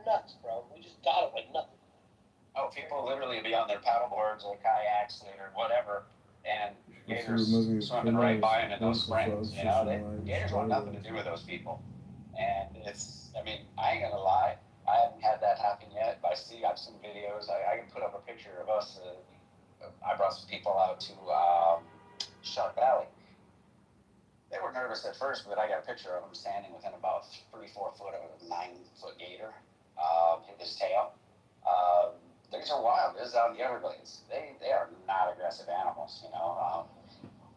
nuts, bro. We just got it like nothing. Oh, people literally be on their paddle boards or kayaks or whatever, and gators swimming right by them in those springs. You know, gators want nothing to do with those people. And it's, I mean, I ain't gonna lie, I haven't had that happen yet, but I've seen videos. I can put up a picture of us. I brought some people out to Shark Valley. They were nervous at first, but I got a picture of them standing within about 3-4 foot of a 9-foot gator, hit his tail. These are wild. This is out in the Everglades. They are not aggressive animals, you know.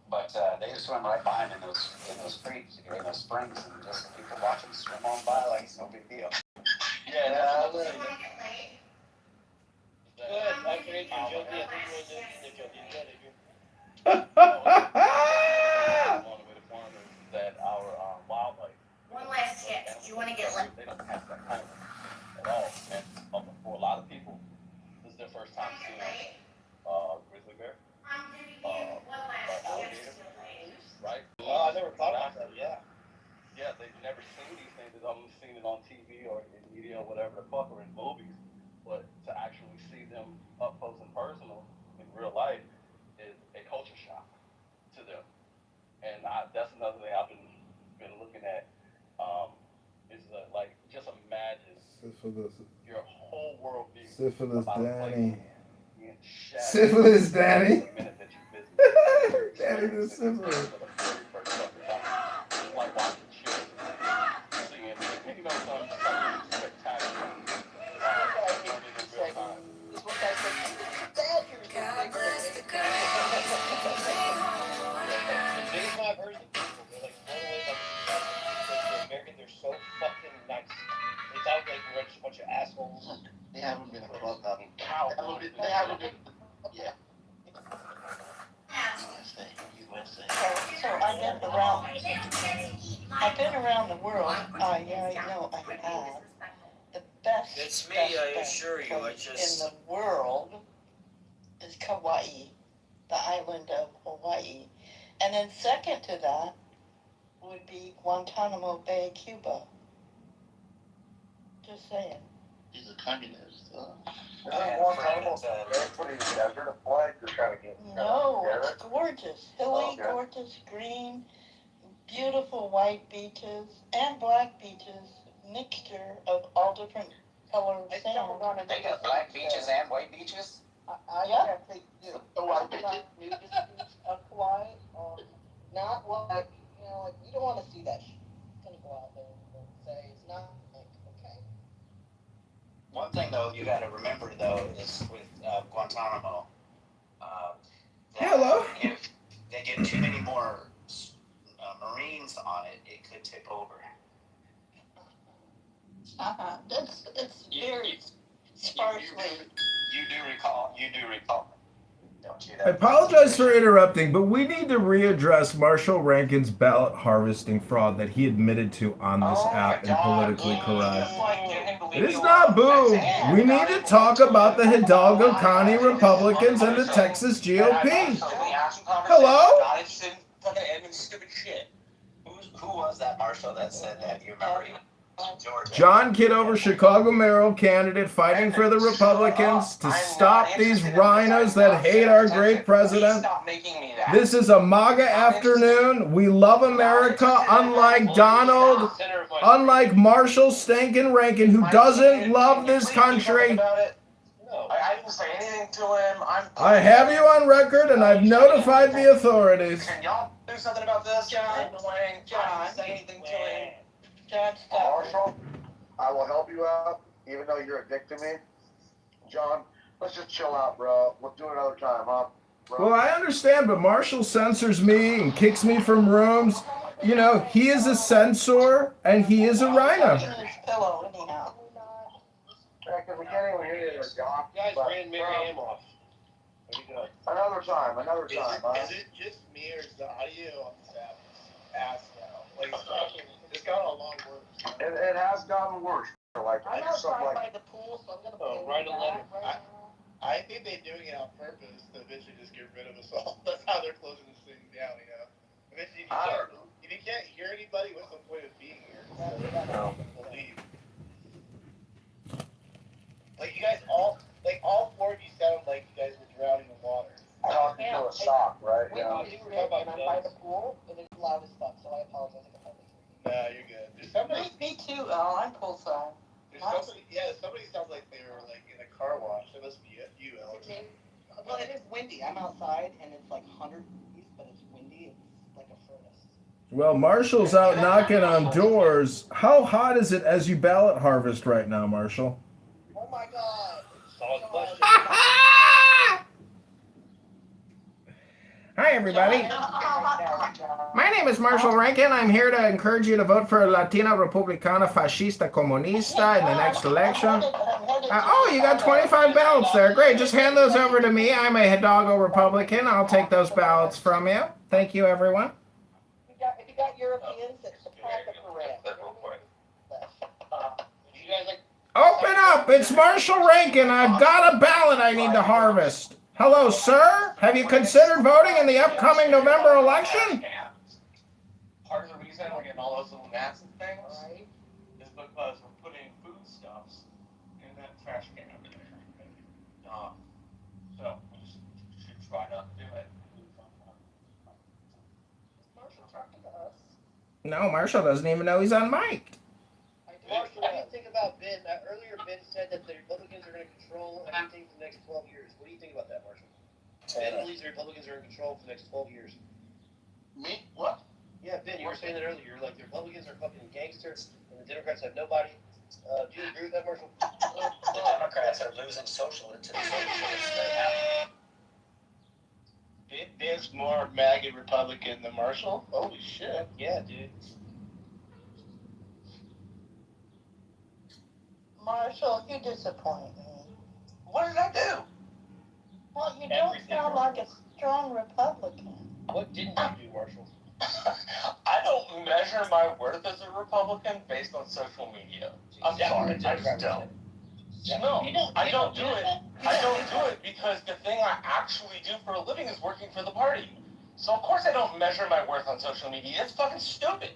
But they just swim right by him in those creeks, in those springs, and just people watch them swim on by like it's no big deal. Yeah, that's good. I create your joke. I think you want to do the joke. You got it. That our wildlife. One last chance. Do you want to get one? They don't have that kind of at all. And for a lot of people, this is their first time seeing grizzly bear. Alligator, right? Oh, I never thought about that. Yeah. Yeah, they've never seen these things. They've only seen it on TV or in media or whatever the fuck, or in movies. But to actually see them up close and personal in real life is a culture shock to them. And that's another thing I've been looking at. Is like just imagine your whole world view. Syphilis Danny. Syphilis Syphilis Danny. The minute that you visit. Danny the syphilis. It's like watching children seeing, you know, some spectacular God bless the girl. The biggest one I've heard is the people. They're like blown away by the Americans. They're so fucking nice. They talk like we're just a bunch of assholes. They haven't been a club now. They haven't been. Yeah. So I've been around the world. Yeah, I know I have. The best. It's me, best, I best assure you. I place just. in the world is Kauai, the island of Hawaii, and then second to that would be Guantanamo Bay, Cuba. Just saying. He's a communist. No, it's gorgeous. Hilly, gorgeous, green, beautiful white beaches and black beaches, mixture of all different color sand. They got black beaches and white beaches? I can't think of Kauai. Not like, you know, like, you don't want to see that shit. You're gonna go out there and say it's not like, okay. One thing, though, you got to remember, though, is with Guantanamo, Hello. If they get too many more Marines on it, it could tip over. It's very sparsely. You do recall, don't you? I apologize for interrupting, but we need to readdress Marshall Rankin's ballot harvesting fraud that he admitted to on this app in Politically Correct. It is not boo. We need to talk about the Hidalgo County Republicans and the Texas GOP. Hello? Who was that, Marshall, that said that? You remember? John Kitover, Chicago mayoral candidate, fighting for the Republicans to stop these rhinos that hate our great president. This is a MAGA afternoon. We love America, unlike Donald, unlike Marshall Stankin Rankin, who doesn't love this country. I didn't say anything to him. I have you on record, and I've notified the authorities. Can y'all do something about this? John, I didn't say anything to him. John, stop. Marshall, I will help you out, even though you're a dick to me. John, let's just chill out, bro. We'll do it another time, huh? Bro? Well, I understand, but Marshall censors me and kicks me from rooms. You know, he is a censor, and he is a rhino. Pillow, anyhow. Yeah, because we can't even hear you, John. Guys ran Mary Ham off. There you go. Another time, huh? Is it just me or is the audio on this ass now? Like, it's got a long words. It has gotten worse. Like, I'm something outside like, by the pool, so I'm gonna Oh, play write a with letter. that I think they're doing it on purpose to eventually just get rid of us all. That's how they're closing this thing down, you know? Eventually, if you can't hear anybody, what's the point of being here? So, leave. Like, you guys all four of you sound like you guys were drowning in water. talking to a sock, right? We Yeah. do and I'm by the pool, and it's loud as fuck, so I apologize if I'm Nah, you're good. There's somebody, Me too, Al, I'm poolside. somebody sounds like they were like in a car wash. That must be you, Alex. Well, it is windy. I'm outside, and it's like 100 degrees, but it's windy. It's like a furnace. Well, Marshall's out knocking on doors. How hot is it as you ballot harvest right now, Marshall? Oh my God. Solid question. Hi, everybody. My name is Marshall Rankin. I'm here to encourage you to vote for Latina Republicana Fascista Comunista in the next election. Oh, you got 25 ballots there. Great. Just hand those over to me. I'm a Hidalgo Republican. I'll take those ballots from you. Thank you, everyone. If you got Europeans, it's the Paca Parade. You guys like Open up. It's Marshall Rankin. I've got a ballot I need to harvest. Hello, sir. Have you considered voting in the upcoming November election? Part of the reason we're getting all those little gnats and things Right. is because we're putting foodstuffs in that trash can over there. So we should try not to do it. Marshall talking to us. No, Marshall doesn't even know he's on mic. Marshall, what do you think about Ben? Earlier, Ben said that the Republicans are going to control everything for the next 12 years. What do you think about that, Marshall? Ben believes the Republicans are in control for the next 12 years. Me? What? Yeah, Ben, you were saying that earlier. You're like, the Republicans are fucking gangsters, and the Democrats have nobody. Do you agree with that, Marshall? The Democrats are losing social into the socialists right now. Ben's more MAGA Republican than Marshall. Holy shit. Yeah, dude. Marshall, you disappoint me. What did I do? Well, you don't sound like a strong Republican. What didn't you do, Marshall? I don't measure my worth as a Republican based on social media. I'm sorry, I just don't. No, I don't do it. I don't do it because the thing I actually do for a living is working for the party. So of course I don't measure my worth on social media. It's fucking stupid.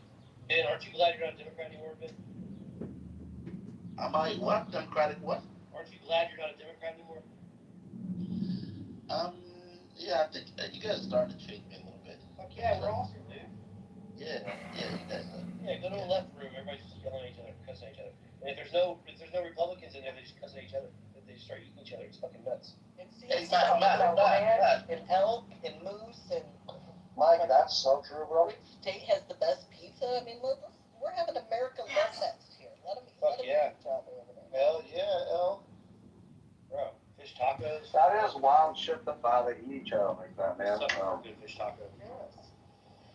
Ben, aren't you glad you're not a Democrat anymore, Ben? Am I what? Democratic what? Aren't you glad you're not a Democrat anymore? Yeah, I think you guys are starting to treat me a little bit. Fuck yeah, we're awesome, dude. Yeah, you guys are. Yeah, go to a left room, everybody's just yelling at each other, cussing at each other. And if there's no Republicans in there, they just cuss at each other. They just start eating each other. It's fucking nuts. And see, Hey, it's Matt, and elk and moose and Mike, that's so true, bro. which state has the best pizza? I mean, we're having American love fest here. Let them yeah. eat each other over there. Hell yeah, L. Bro, fish tacos. That is wild shit that how they eat each other like that, man. Such a good fish taco.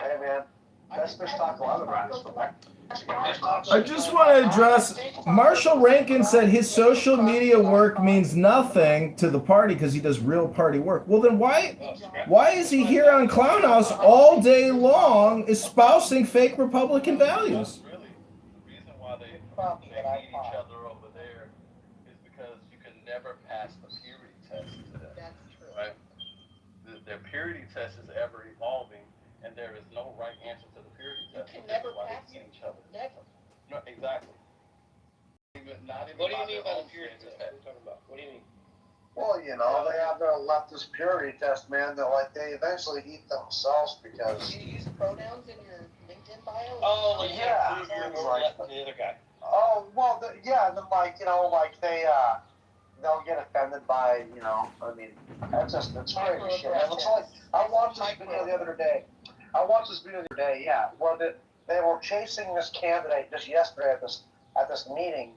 Hey, man. Best fish taco I've ever had is from I just want to address, Marshall Rankin said his social media work means nothing to the party because he does real party work. Well, then why is he here on Clown House all day long espousing fake Republican values? Really, the reason why they hate each other over there is because you can never pass the purity test to them. That's true. Right? Their purity test is ever evolving, and there is no right answer to the purity test. You can never Why pass they it. hate each other. Never. No, exactly. not even What do you by mean their by own the purity standards. test? What are you talking about? What do you mean? Well, you know, they have their leftist purity test, man. That like they eventually eat themselves because. Do you use pronouns in your LinkedIn bio? Oh, like you Yeah. prove you're more Like- left than the other guy. Oh well, yeah. Then like you know, like they'll get offended by you know. I mean, that's crazy shit. Man. It's like I watched this video the other day. Yeah, where they were chasing this candidate just yesterday at this meeting.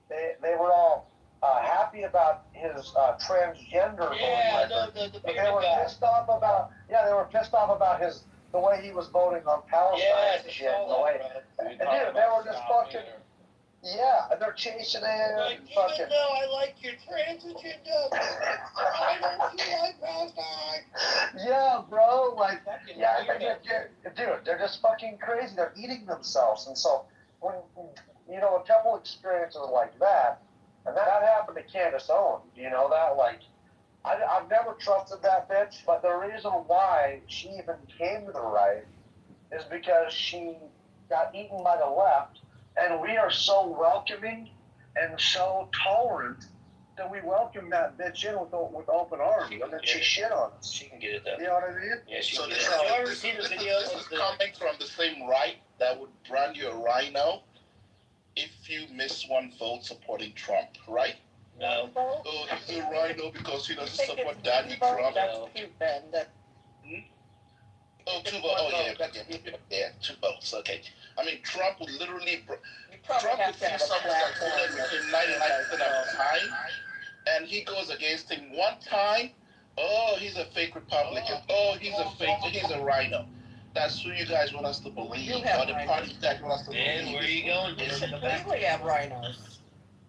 They were all happy about his transgender voting record. The But they were pissed off about they were pissed off about the way he was voting on Palestine and shit. And the way, and dude, they were just fucking. Yeah, and they're chasing it. Like, even though I like your trans agenda, why don't you like Palestine? Yeah, bro. Like, yeah, dude, they're just fucking crazy. They're eating themselves, and so when you know a couple experiences like that, and that happened to Candace Owens. You know that, like, I've never trusted that bitch, but the reason why she even came to the right is because she got eaten by the left. And we are so welcoming and so tolerant that we welcome that bitch in with open arms. And then she shit on us. She can get it though. You know what I mean? Yeah, she So can get this it. Did you ever is see the video this of is the... coming from the same right that would brand you a rhino if you miss one vote supporting Trump, right? No. Oh, he's a rhino because he doesn't support Daddy Trump. That's cute, Ben. Oh, two votes. Oh, yeah, 2 votes. Okay. I mean, Trump would literally. Trump would see someone that's voted with him 99% of the time, and he goes against him one time. Oh, he's a fake Republican. Oh, he's a rhino. That's who you guys want us to believe. Or the party you guys want us to believe. And where are you going? We should really have rhinos.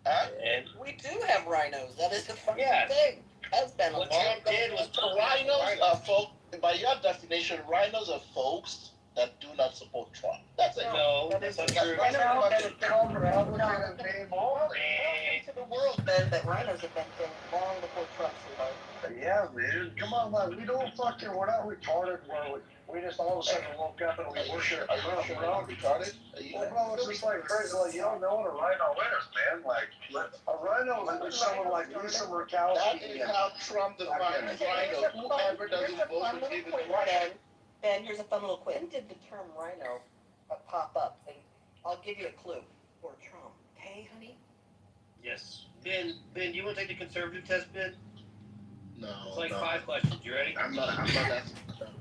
Huh? And We do have rhinos. That is the fucking Yeah. thing. That's been a what long Trump did was Rhinos are folks. By your definition, rhinos are folks that do not support Trump. That's it. No, that's not true. To the world, Ben, that rhinos have been killed long before Trump survived. Yeah, man. Come on, man. We're not retarded where we just all of a sudden woke up and we worship. Are you sure you're not retarded? Well, bro, it's just like crazy. Like, you don't know what a rhino is, man. Like, a rhino is someone like Lisa Murkowski. That is how Trump defines rhino. Whoever doesn't vote for David Trump. Ben, here's a fun little quiz. When did the term rhino pop up? And I'll give you a clue for Trump. Hey, honey? Yes. Ben, you want to take the conservative test, Ben? No. It's like no. 5 questions. You ready? I'm not that. All right,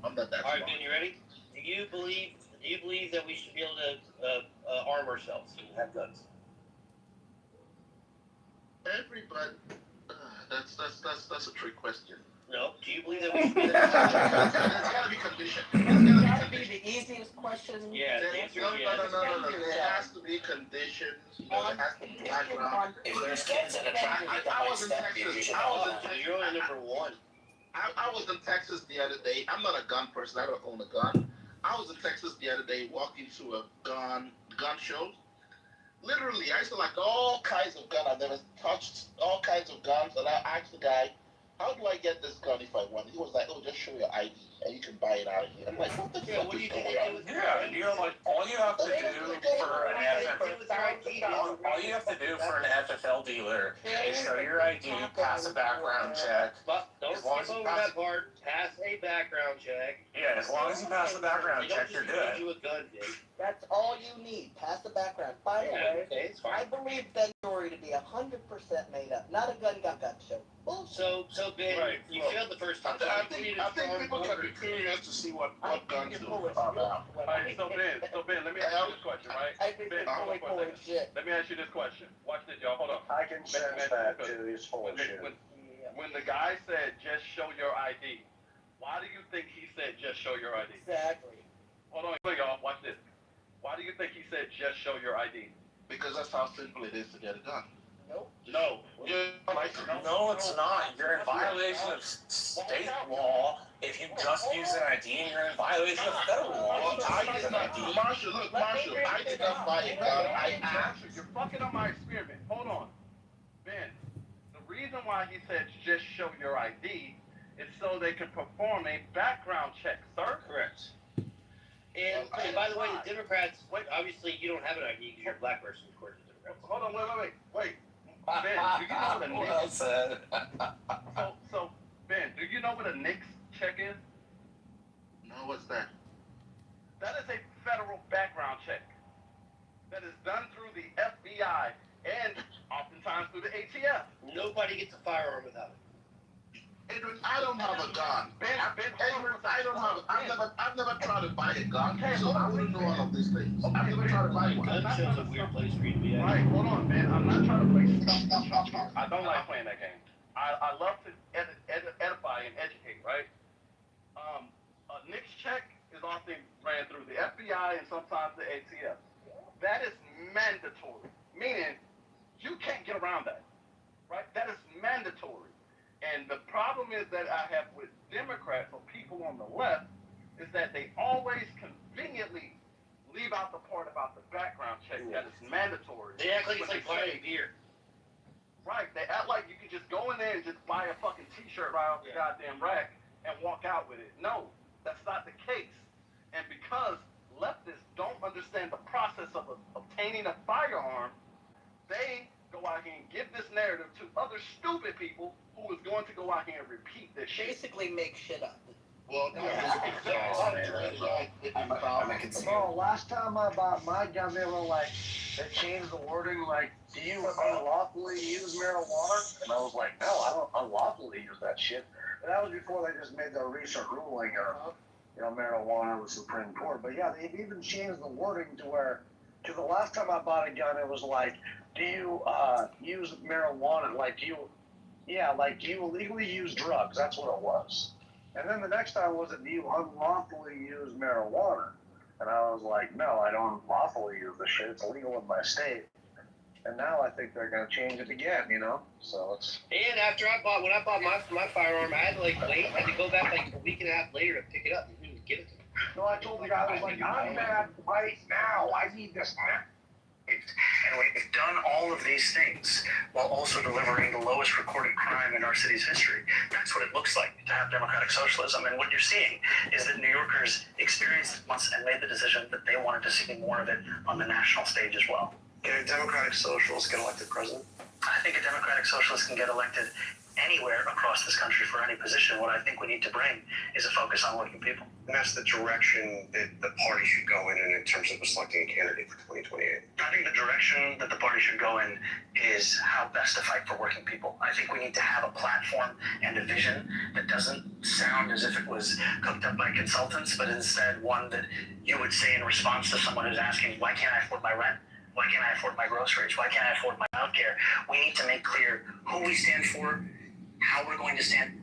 smart. Ben, you ready? Do you believe that we should be able to arm ourselves and have guns? Everybody. That's a trick question. No. Do you believe that we should be able There's to... gotta be conditions. It's gotta be the easiest question. Yeah, the answer is yes. No. There has to be conditions. You know, there has to be background. If there's kids in a track, I was in Texas. You're only number one. I was in Texas the other day. I'm not a gun person. I don't own a gun. I was in Texas the other day, walking to a gun show. Literally, I saw like all kinds of guns. I've never touched all kinds of guns. And I asked the guy, "How do I get this gun if I want?" He was like, "Oh, just show your ID and you can buy it out of here." I'm like, "What the fuck is going on?" Yeah, you know, like all you have to do for an FFL dealer is show your ID, pass a background check. But don't skip over that part. Pass a background check. Yeah, as long as you pass the background check, you're good. You a gun, Dave. That's all you need. Pass the background. By the way, Okay, it's I fine. believe Ben's story to be 100% made up. Not a gun show. Bullshit. So Ben, Right. you failed the first time. I think people can be curious to see what guns do. Alright, so Ben, let me ask you this question, right? I think Ben, they're fully full of shit. let me ask you this question. Watch this, y'all. Hold on. I can sense that too. He's full of shit. When the guy said, just show your ID, why do you think he said, just show your ID? Exactly. Hold on, y'all. Watch this. Why do you think he said, just show your ID? Because that's how simple it is to get a gun. Nope. No. No, it's not. You're in violation of state law if you just use an ID, and you're in violation of federal law if you just use an ID. Marshall, I did not buy a gun. I asked. You're fucking up my experiment. Hold on. Ben, the reason why he said, just show your ID is so they can perform a background check, sir. Correct. And by the way, the Democrats, obviously you don't have an ID because you're a black person, according to the Democrats. Hold on, wait. Ben, do you know what a Well NICS? said. So Ben, do you know what a NICS check is? No, what's that? That is a federal background check that is done through the FBI and oftentimes through the ATF. Nobody gets a firearm without it. Edwin, I don't have a gun. Ben, Edwin, I don't have. I've never tried to buy a gun, Okay, so I wouldn't know all of these things. I've never tried to buy one. Gun show's a weird place for you to be at. Right, hold on, Ben. I'm not trying to play stuff. I don't like playing that game. I love to edify and educate, right? A NICS check is often ran through the FBI and sometimes the ATF. That is mandatory, meaning you can't get around that, right? That is mandatory. And the problem is that I have with Democrats or people on the left is that they always conveniently leave out the part about the background check that is mandatory. They act like it's like buying beer. Right, they act like you can just go in there and just buy a fucking t-shirt right off the goddamn rack and walk out with it. No, that's not the case. And because leftists don't understand the process of obtaining a firearm, they go out here and give this narrative to other stupid people who is going to go out here and repeat this shit. Basically make shit up. Well, no, I'm a consumer. bro, last time I bought my gun, they changed the wording, like, do you unlawfully use marijuana? And I was like, no, I don't unlawfully use that shit. And that was before they just made the recent ruling of, marijuana was Supreme Court. But yeah, they've even changed the wording to where, to the last time I bought a gun, it was like, do you use marijuana? Like, do you illegally use drugs? That's what it was. And then the next time was, do you unlawfully use marijuana? And I was like, no, I don't unlawfully use the shit. It's illegal in my state. And now I think they're going to change it again, So it's... And after when I bought my firearm, I had to wait. I had to go back a week and a half later to pick it up and give it to me. No, I told the guy, I was like, I'm mad right now. I need this now. And we've done all of these things while also delivering the lowest recorded crime in our city's history. That's what it looks like to have democratic socialism. And what you're seeing is that New Yorkers experienced it once and made the decision that they wanted to see more of it on the national stage as well. Can a democratic socialist get elected president? I think a democratic socialist can get elected anywhere across this country for any position. What I think we need to bring is a focus on working people. And that's the direction that the party should go in terms of selecting a candidate for 2028. I think the direction that the party should go in is how best to fight for working people. I think we need to have a platform and a vision that doesn't sound as if it was cooked up by consultants, but instead one that you would say in response to someone who's asking, why can't I afford my rent? Why can't I afford my groceries? Why can't I afford my healthcare? We need to make clear who we stand for, how we're going to stand.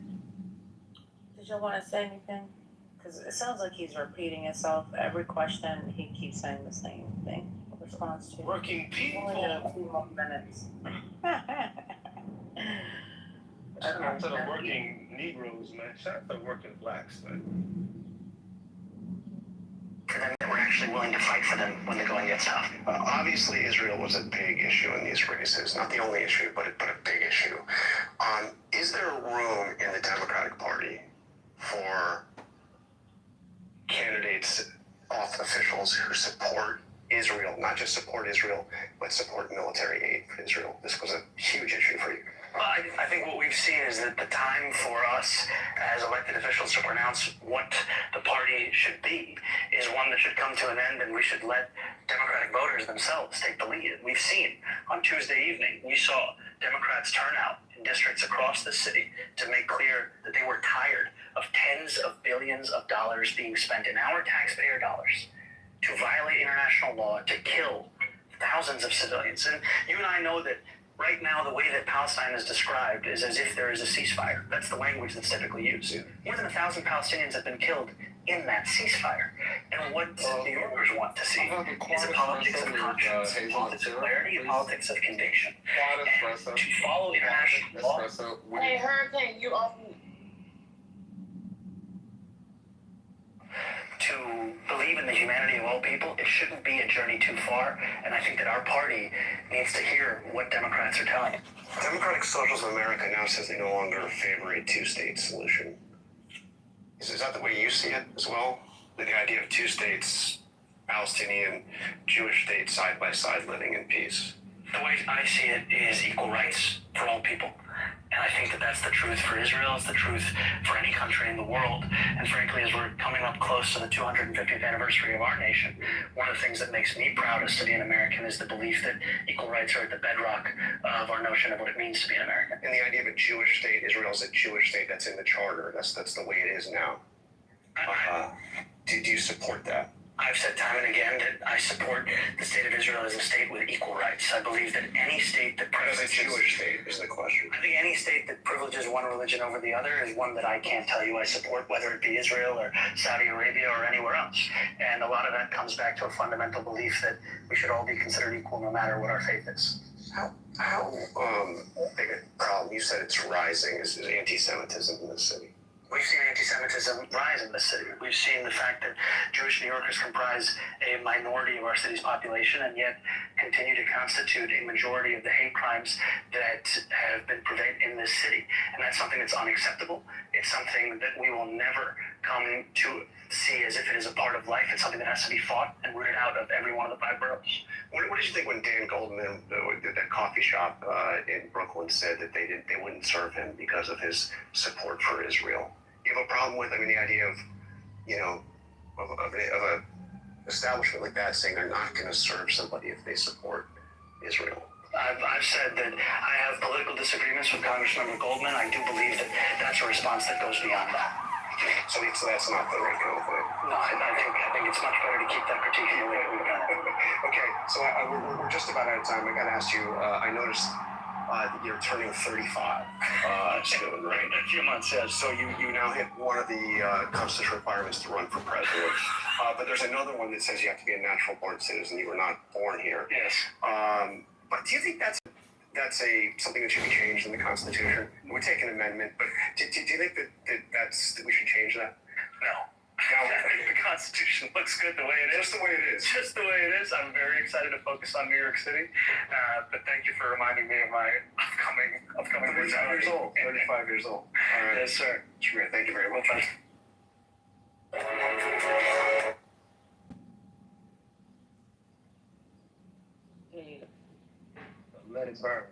Did you want to say anything? Because it sounds like he's repeating himself. Every question, he keeps saying the same thing. Response to working people. Only got a few more minutes. Shout out to the working Negroes, man. Shout out to the working blacks, man. For them that we're actually willing to fight for them when the going gets tough. Obviously, Israel was a big issue in these races. Not the only issue, but a big issue. Is there room in the Democratic Party for candidates, officials who support Israel, not just support Israel, but support military aid for Israel? This was a huge issue for you. Well, I think what we've seen is that the time for us as elected officials to pronounce what the party should be is one that should come to an end, and we should let Democratic voters themselves take the lead. We've seen on Tuesday evening, we saw Democrats turn out in districts across the city to make clear that they were tired of tens of billions of dollars being spent in our taxpayer dollars to violate international law, to kill thousands of civilians. And you and I know that right now, the way that Palestine is described is as if there is a ceasefire. That's the language that's typically used. More than 1,000 Palestinians have been killed in that ceasefire. And what New Yorkers want to see is a politics of conscience, a politics of clarity, a politics of conviction. And to follow international law. Hey, Hurricane, you off mute. To believe in the humanity of all people, it shouldn't be a journey too far, and I think that our party needs to hear what Democrats are telling it. Democratic Socialists of America now says they no longer favor a two-state solution. Is that the way you see it as well? The idea of two states, Palestinian, Jewish states side by side living in peace? The way I see it is equal rights for all people. And I think that that's the truth for Israel. It's the truth for any country in the world. And frankly, as we're coming up close to the 250th anniversary of our nation, one of the things that makes me proudest to be an American is the belief that equal rights are at the bedrock of our notion of what it means to be an American. And the idea of a Jewish state, Israel is a Jewish state, that's in the charter. That's the way it is now. Do you support that? I've said time and again that I support the state of Israel as a state with equal rights. I believe that any state that privileges... As a Jewish state is the question. I think any state that privileges one religion over the other is one that I can't tell you I support, whether it be Israel or Saudi Arabia or anywhere else. And a lot of that comes back to a fundamental belief that we should all be considered equal no matter what our faith is. How big a problem, you said it's rising, is anti-Semitism in the city? We've seen anti-Semitism rise in this city. We've seen the fact that Jewish New Yorkers comprise a minority of our city's population and yet continue to constitute a majority of the hate crimes that have been prevalent in this city. And that's something that's unacceptable. It's something that we will never come to see as if it is a part of life. It's something that has to be fought and rooted out of every one of the 5 boroughs. What did you think when Dan Goldman, that coffee shop in Brooklyn, said that they wouldn't serve him because of his support for Israel? You have a problem with, the idea of, of a establishment like that saying they're not going to serve somebody if they support Israel? I've said that I have political disagreements with Congressmember Goldman. I do believe that that's a response that goes beyond that. So that's not the right kind of thing. No, I think it's much better to keep that critique in the way that we've done it. Okay, so we're just about out of time. I got to ask you, I noticed that you're turning 35 soon, right? A few months, yes. So you now hit one of the constitutional requirements to run for president. But there's another one that says you have to be a natural-born citizen. You were not born here. Yes. But do you think that's something that should be changed in the Constitution? It would take an amendment, but do you think that we should change that? No. The Constitution looks good the way it is. Just the way it is. Just the way it is. I'm very excited to focus on New York City. But thank you for reminding me of my upcoming 35 years old. 35 years old. All right. Yes, sir. Sure. Thank you very much. Let it burn.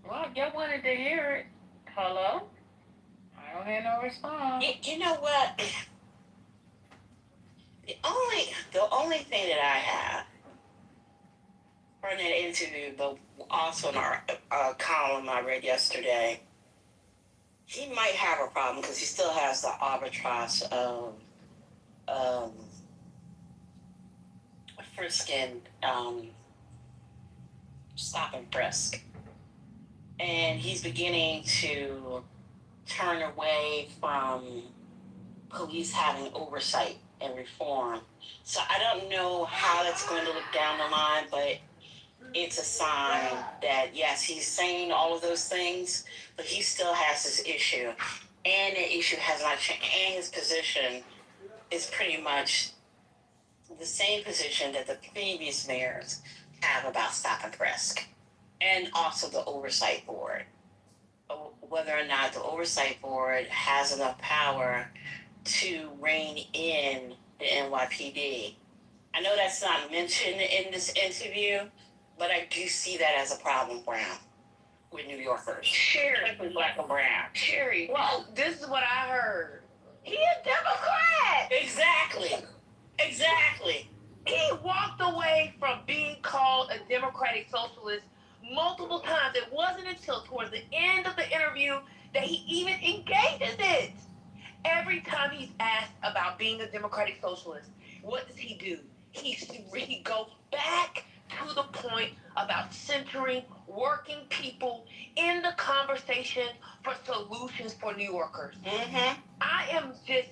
Well, y'all wanted to hear it. Hello? I don't hear no response. You know what? The only thing that I have from that interview, but also in our column I read yesterday, he might have a problem because he still has the arbitrage of frisking, stop and frisk. And he's beginning to turn away from police having oversight and reform. So I don't know how that's going to look down the line, but it's a sign that, yes, he's saying all of those things, but he still has this issue. And the issue has not changed. And his position is pretty much the same position that the previous mayors have about stop and frisk. And also the oversight board. Whether or not the oversight board has enough power to rein in the NYPD. I know that's not mentioned in this interview, but I do see that as a problem, Brown, with New Yorkers. Especially Black and Brown. Sherry, well, this is what I heard. He a Democrat! Exactly. He walked away from being called a Democratic Socialist multiple times. It wasn't until towards the end of the interview that he even engages it. Every time he's asked about being a Democratic Socialist, what does he do? He goes back to the point about centering working people in the conversation for solutions for New Yorkers. Mm-hmm.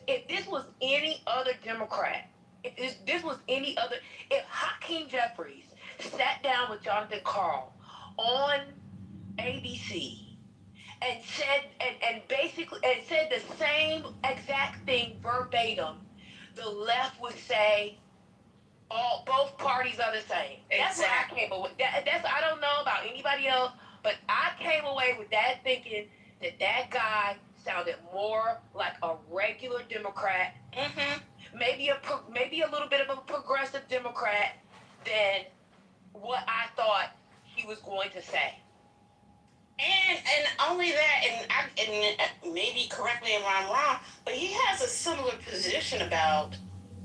If this was any other Democrat, if Hakeem Jeffries sat down with Jonathan Karl on ABC and said the same exact thing verbatim, the left would say, both parties are the same. That's what I came away. That's I don't know about anybody else, but I came away with that thinking that guy sounded more like a regular Democrat, maybe a little bit of a progressive Democrat than what I thought he was going to say. And only that, and maybe correct me if I'm wrong, but he has a similar position about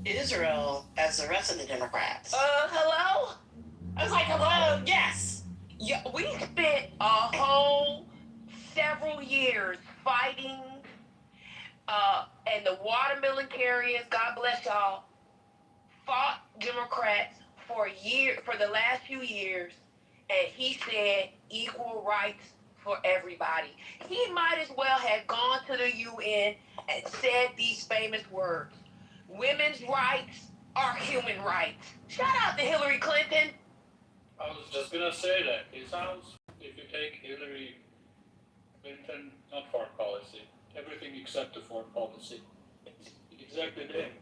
Israel as the rest of the Democrats. Hello? I was like, hello, yes. Yeah, we spent a whole several years fighting, and the watermelon carriers, God bless y'all, fought Democrats for the last few years, and he said equal rights for everybody. He might as well have gone to the UN and said these famous words. Women's rights are human rights. Shout out to Hillary Clinton. I was just gonna say that. It sounds, if you take Hillary Clinton, not foreign policy, everything except the foreign policy, it's exactly the same.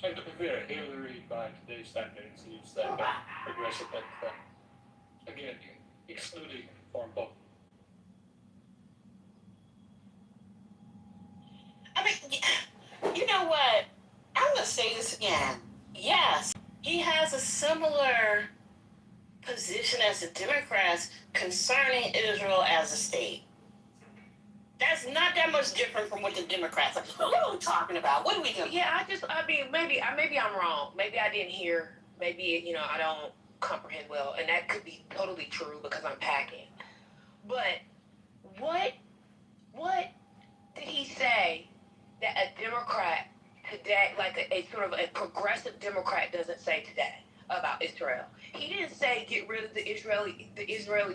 And to be fair, Hillary by today's standards is like a progressive Democrat. Again, excluding foreign policy. I mean, you know what? I'm gonna say this again. Yes, he has a similar position as the Democrats concerning Israel as a state. That's not that much different from what the Democrats are. What are we talking about? What are we doing? Yeah, maybe I'm wrong. Maybe I didn't hear. Maybe, I don't comprehend well. And that could be totally true because I'm packing. But what did he say that a Democrat today, like a sort of a progressive Democrat doesn't say today about Israel? He didn't say get rid of the Israeli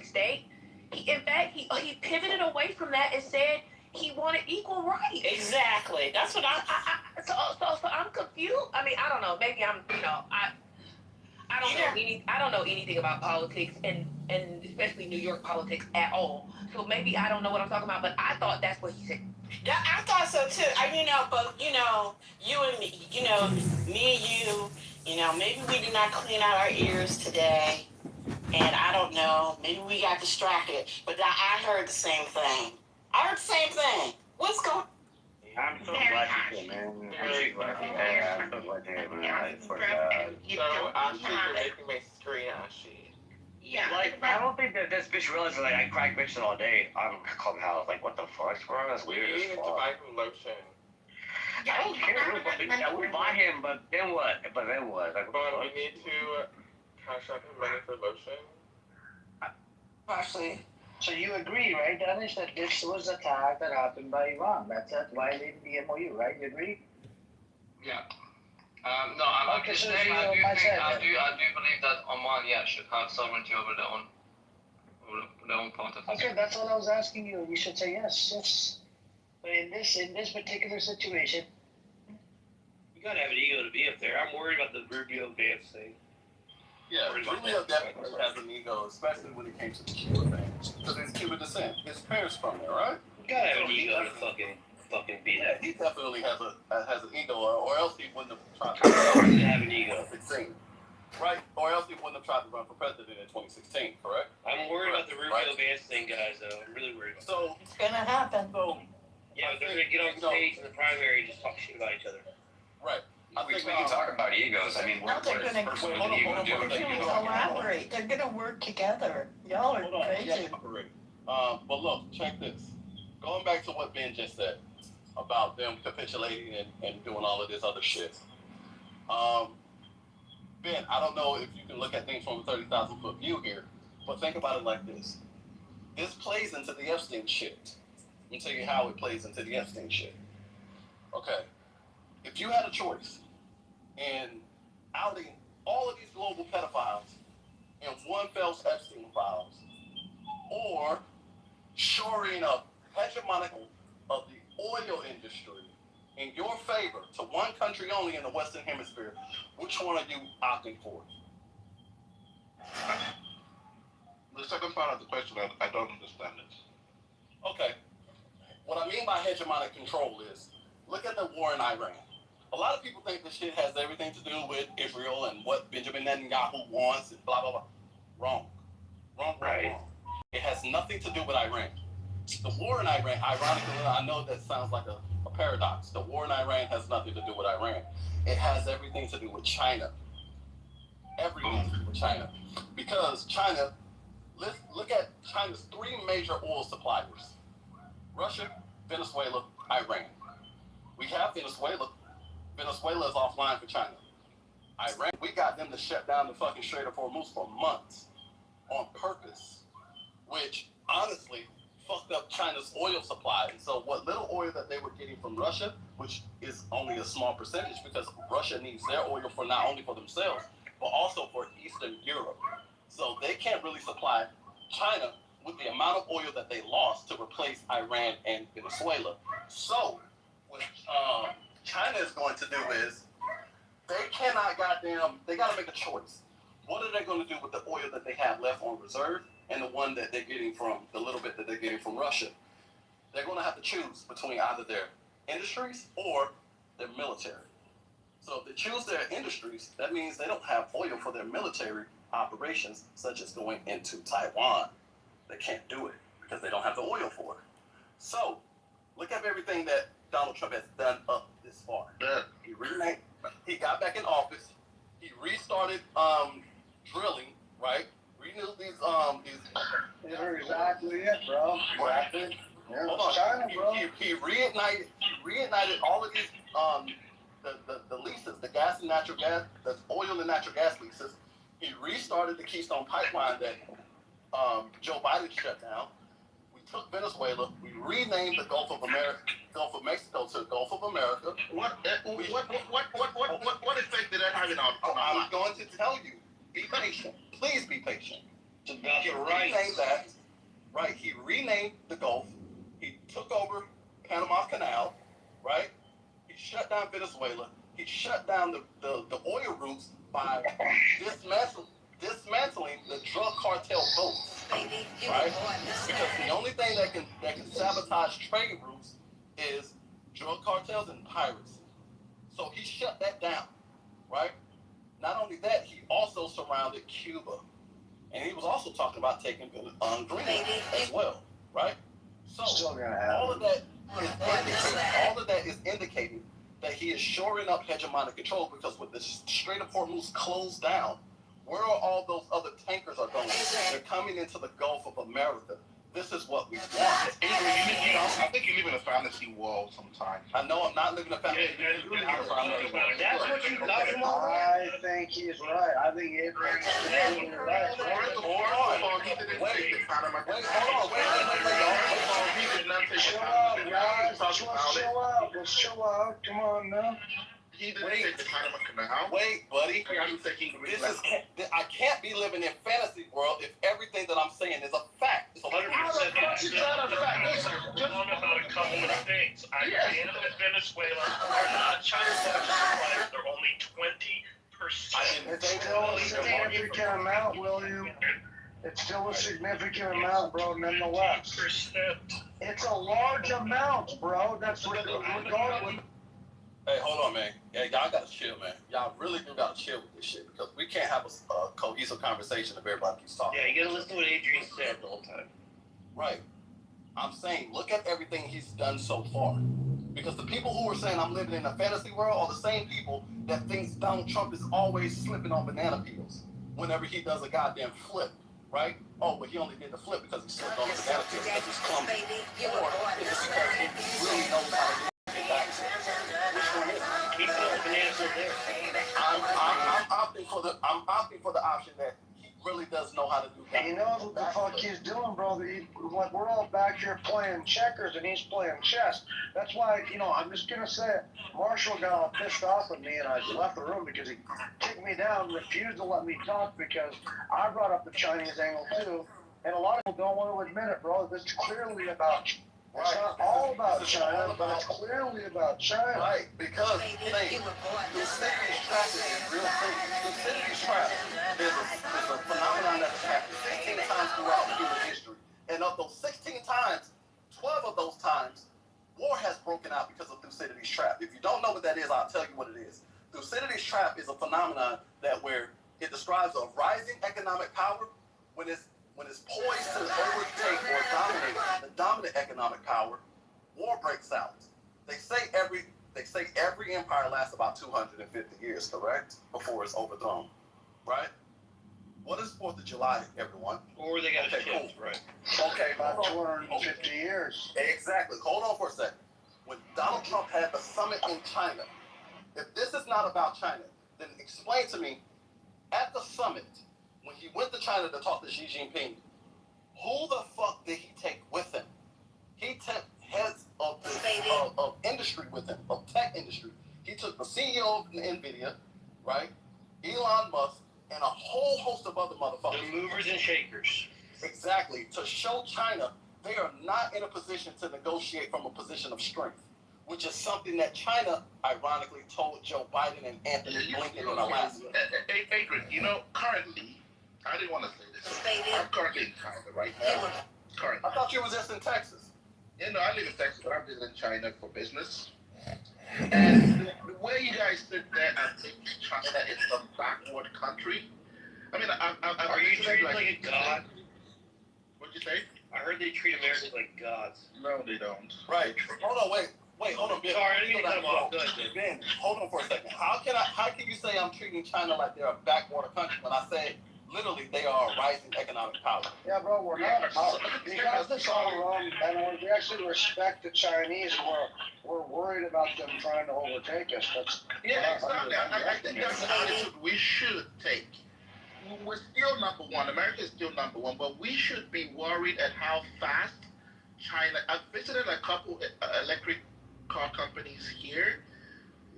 state. In fact, he pivoted away from that and said he wanted equal rights. Exactly. That's what So I'm confused. I mean, I don't know. Maybe I'm, I don't know anything about politics and especially New York politics at all. So maybe I don't know what I'm talking about, but I thought that's what he said. Yeah, I thought so too. But you and me, me and you, maybe we did not clean out our ears today. And I don't know, maybe we got distracted, but I heard the same thing. What's going on? I'm so glad you came in. I'm so glad you came. I'm so glad you came in. I swear to God. So, Ashley, you're making my screen ashy. Yeah. Like, I don't think that this bitch realizes, like, I crack bitches all day on Clubhouse. Like, what the fuck, bro? That's weird as You need to fuck. buy some lotion. I don't care. I would buy him, but then what? Like, But we need to cash out his money for lotion. Ashley. So you agree, right, Dennis, that this was an attack that happened by Iran? That's violating the MOU, right? You agree? Yeah. No, I'm Okay, just so saying, I do you believe that Oman, should have sovereignty over their own part of it. Okay, that's what I was asking you. You should say yes, yes. But in this particular situation, You gotta have an ego to be up there. I'm worried about the Rubio Vance thing. Yeah, Rubio definitely has an ego, especially when it came to the Cuba thing. Because he's Cuban descent. His parents from there, right? You gotta have an ego to fucking be that. He definitely has an ego, or else he wouldn't have tried to have an ego. 2016, right? Or else he wouldn't have tried to run for president in 2016, correct? I'm worried about the Rubio Vance thing, guys. Though I'm really worried about. So it's gonna happen. So yeah, but they're gonna get on stage in the primary and just talk shit about each other. Right. We can talk about egos. I mean, No, they're gonna collaborate. They're gonna work together. Y'all are crazy. But look, check this. Going back to what Ben just said about them capitulating and doing all of this other shit. Ben, I don't know if you can look at things from a 30,000 foot view here, but think about it like this. This plays into the Epstein shit. Let me tell you how it plays into the Epstein shit. Okay. If you had a choice in outing all of these global pedophiles in one fell Epstein files, or shoring up hegemonic of the oil industry in your favor to one country only in the Western Hemisphere, which one are you opting for? The second part of the question, I don't understand it. Okay. What I mean by hegemonic control is, look at the war in Iran. A lot of people think this shit has everything to do with Israel and what Benjamin Netanyahu wants and blah, blah, blah. Wrong. Wrong. It has nothing to do with Iran. The war in Iran, ironically, I know that sounds like a paradox. The war in Iran has nothing to do with Iran. It has everything to do with China. Everything to do with China. Because China, let's look at China's three major oil suppliers. Russia, Venezuela, Iran. We have Venezuela. Venezuela is offline for China. Iran, we got them to shut down the fucking Strait of Hormuz for months on purpose, which honestly fucked up China's oil supply. And so what little oil that they were getting from Russia, which is only a small percentage because Russia needs their oil for not only for themselves, but also for Eastern Europe. So they can't really supply China with the amount of oil that they lost to replace Iran and Venezuela. So what China is going to do is they got to make a choice. What are they going to do with the oil that they have left on reserve and the one that they're getting from, the little bit that they're getting from Russia? They're going to have to choose between either their industries or their military. So if they choose their industries, that means they don't have oil for their military operations, such as going into Taiwan. They can't do it because they don't have the oil for it. So look at everything that Donald Trump has done up this far. He got back in office. He restarted drilling, right? Renewed these. That's exactly it, bro. Exactly. Yeah, Hold on. China, bro. He reignited all of these the leases, the gas and natural gas, the oil and natural gas leases. He restarted the Keystone Pipeline that Joe Biden shut down. We took Venezuela. We renamed the Gulf of Mexico to Gulf of America. What effect did that have on? I'm going to tell you. Be patient. Please be patient. He renamed that. Right. He renamed the Gulf. He took over Panama Canal. Right. He shut down Venezuela. He shut down the oil routes by dismantling the drug cartel votes, right? Because the only thing that can sabotage trade routes is drug cartels and piracy. So he shut that down, right? Not only that, he also surrounded Cuba, and he was also talking about taking Greenland as well, right? So all of that is indicating that he is shoring up hegemonic control, because with the Strait of Hormuz closed down, where are all those other tankers are going? They're coming into the Gulf of America. This is what we want. I think you live in a fantasy world sometimes. I know I'm not living in a fantasy world. That's what you got from all that? I think he's right. I think Abraham's completely right. Chill out, guys. Let's chill out. Come on now. He didn't take the Panama Canal. Wait, buddy. I can't be living in fantasy world if everything that I'm saying is a fact. So 100%. It's not a fact. Just on about a couple of things. Iran and Venezuela are not China's largest suppliers. They're only 20%. It's still a significant amount, William. It's still a significant amount, bro, nonetheless. It's a large amount, bro. That's regardless. Hey, hold on, man. Yeah, y'all gotta chill, man. Y'all really do gotta chill with this shit, because we can't have a cohesive conversation if everybody keeps talking. Yeah, you gotta listen to what Adrian said the whole time. Right. I'm saying, look at everything he's done so far. Because the people who are saying I'm living in a fantasy world are the same people that think Donald Trump is always slipping on banana peels whenever he does a goddamn flip, right? Oh, but he only did the flip because he slipped on the banana peels because he's clumsy. Or is it because he really knows how to do it back? I'm opting for the option that he really does know how to do that. He knows what the fuck he's doing, bro. We're all back here playing checkers and he's playing chess. That's why, I'm just gonna say it. Marshall got all pissed off at me and I left the room because he kicked me down, refused to let me talk because I brought up the Chinese angle too. And a lot of people don't want to admit it, bro. This is clearly about. It's not all about China, but it's clearly about China. Right, because Thucydides trafficking is real thing. Thucydides trafficking is a phenomenon that's happened 16 times throughout human history. And of those 16 times, 12 of those times, war has broken out because of Thucydides' trap. If you don't know what that is, I'll tell you what it is. Thucydides' trap is a phenomenon where it describes a rising economic power when it's poised to overtake or dominate the dominant economic power. War breaks out. They say every empire lasts about 250 years, correct? Before it's overthrown, right? What is 4th of July, everyone? Or they got Okay, ships, cool. right? Okay, about 250 years. Exactly. Hold on for a second. When Donald Trump had the summit in China, if this is not about China, then explain to me, at the summit, when he went to China to talk to Xi Jinping, who the fuck did he take with him? He took heads of industry with him, of tech industry. He took the CEO of NVIDIA, right? Elon Musk, and a whole host of other motherfuckers. The movers and shakers. Exactly. To show China they are not in a position to negotiate from a position of strength, which is something that China, ironically, told Joe Biden and Anthony Blinken in Alaska. Adrian, you know, currently, I didn't want to say this. I'm currently in China right now. Currently. I thought you was just in Texas. You know, I live in Texas, but I'm visiting China for business. And the way you guys sit there and think China is a backward country, I mean, Are you treated like a god? What'd you say? I heard they treat Americans like gods. No, they don't. Right. Hold on, wait, hold on, Ben. Sorry, I didn't mean to cut him off. Go ahead, Ben, hold on for a second. How can you say I'm treating China like they're a backwater country when I say literally they are a rising economic power? Yeah, bro, we're not. Because this all wrong, and we actually respect the Chinese. We're worried about them trying to overtake us. Yeah, exactly. I think that's the attitude we should take. We're still number one. America is still number one, but we should be worried at how fast China. I've visited a couple electric car companies here.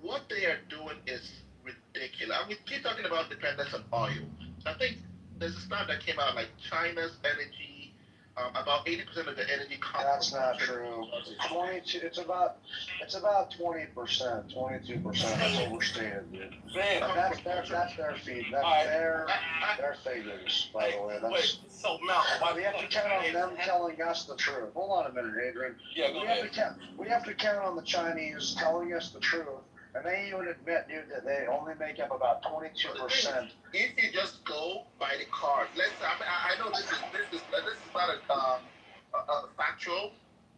What they are doing is ridiculous. We keep talking about dependence on oil. I think there's a stat that came out like China's energy. About 80% of the energy comes. That's not true. 22. It's about 20%, 22%. That's overstated, dude. Man, that's their feed. That's their figures, by the way. Wait, so Malcolm, we have to count on them telling us the truth. Hold on a minute, Adrian. Yeah, go ahead. We have to count on the Chinese telling us the truth. And they even admit, dude, that they only make up about 22%. If you just go by the cars, I know this is not a factual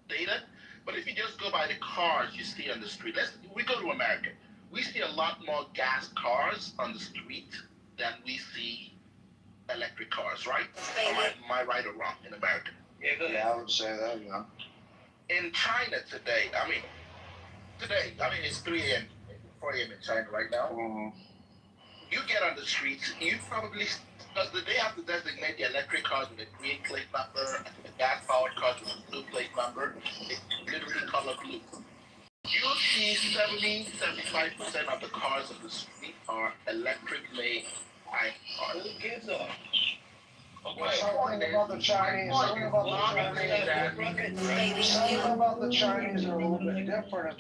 data, but if you just go by the cars you see on the street, we go to America. We see a lot more gas cars on the street than we see electric cars, right? Am I right or wrong in America? Yeah, I would say that, yeah. In China today, it's 3 a.m. 4 a.m. in China right now. Mm-hmm. You get on the streets, you probably, because they have to designate the electric cars with a green plate number and the gas-powered cars with a blue plate number. It's literally color blue. You see 70-75% of the cars on the street are electric-made cars. Who gives up? Okay. Something about the Chinese. Something about the Chinese are a little bit different.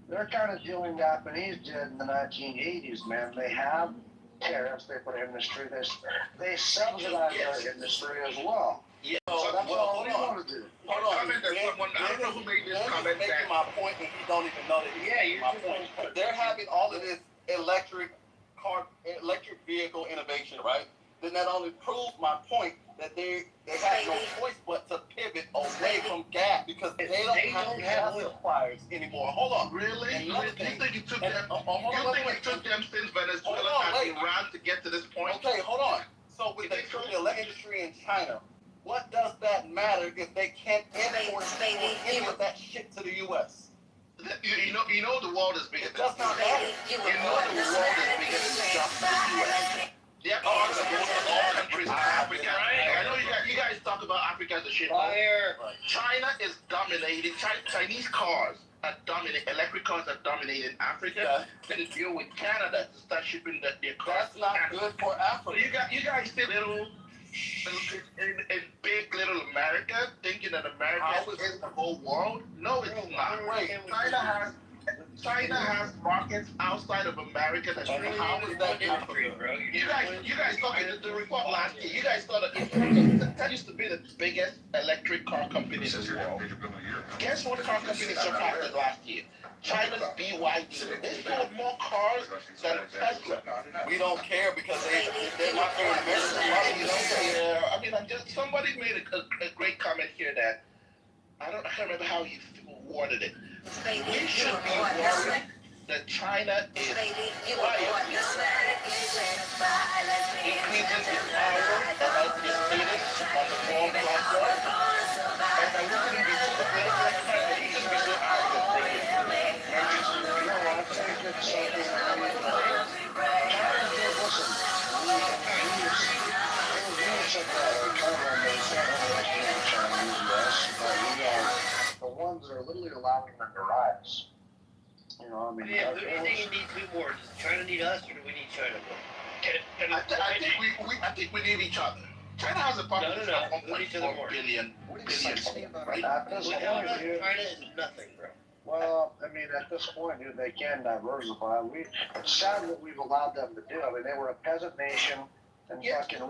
They're kind of doing Japanese did in the 1980s, man. They have tariffs they put in industry. They subsidize their industry as well. Yeah. So that's all we want to do. Hold on. I don't know who made this comment. Making my point, and you don't even know that he's making my point. They're having all of this electric vehicle innovation, right? Then that only proves my point that they have no choice but to pivot away from gas because they don't have gas suppliers anymore. Hold on. Really? You think it took them since Venezuela and Iran to get to this point? Okay, hold on. So with the electric industry in China, what does that matter if they can't import any of that shit to the U.S.? You know the world is bigger. It does not matter. You know the world is bigger than just the U.S. Yeah, all countries in Africa. I know you guys talk about Africa as a shit. China is dominating. Chinese cars are dominating. Electric cars are dominating Africa. Then it's deal with Canada to start shipping their cars. That's not good for Africa. So you guys see little in big little America, thinking that America is the whole world. No, it's not. Wait, China has China has markets outside of America that China powers is that that industry, bro. You guys thought the report last year. You guys thought that used to be the biggest electric car company in the world. Guess what car company surpassed it last year? China's BYD. They sold more cars than Tesla. We don't care because they're not doing American money. You don't care. I mean, somebody made a great comment here that I can't remember how he worded it. We should be worried that China is increasing its power and its status on the world platform, and that we shouldn't be so arrogant. We shouldn't be so arrogant. I think it's something the ones that are literally allowing them to rise. You know, I mean, Yeah, who do you think it needs to be more? Does China need us, or do we need China more? I think we need each other. China has a population of 1.4 billion. Right? At this point, dude, China is nothing, bro. well, I mean, at this point, dude, they can diversify. It's sad what we've allowed them to do. I mean, they were a peasant nation, and fucking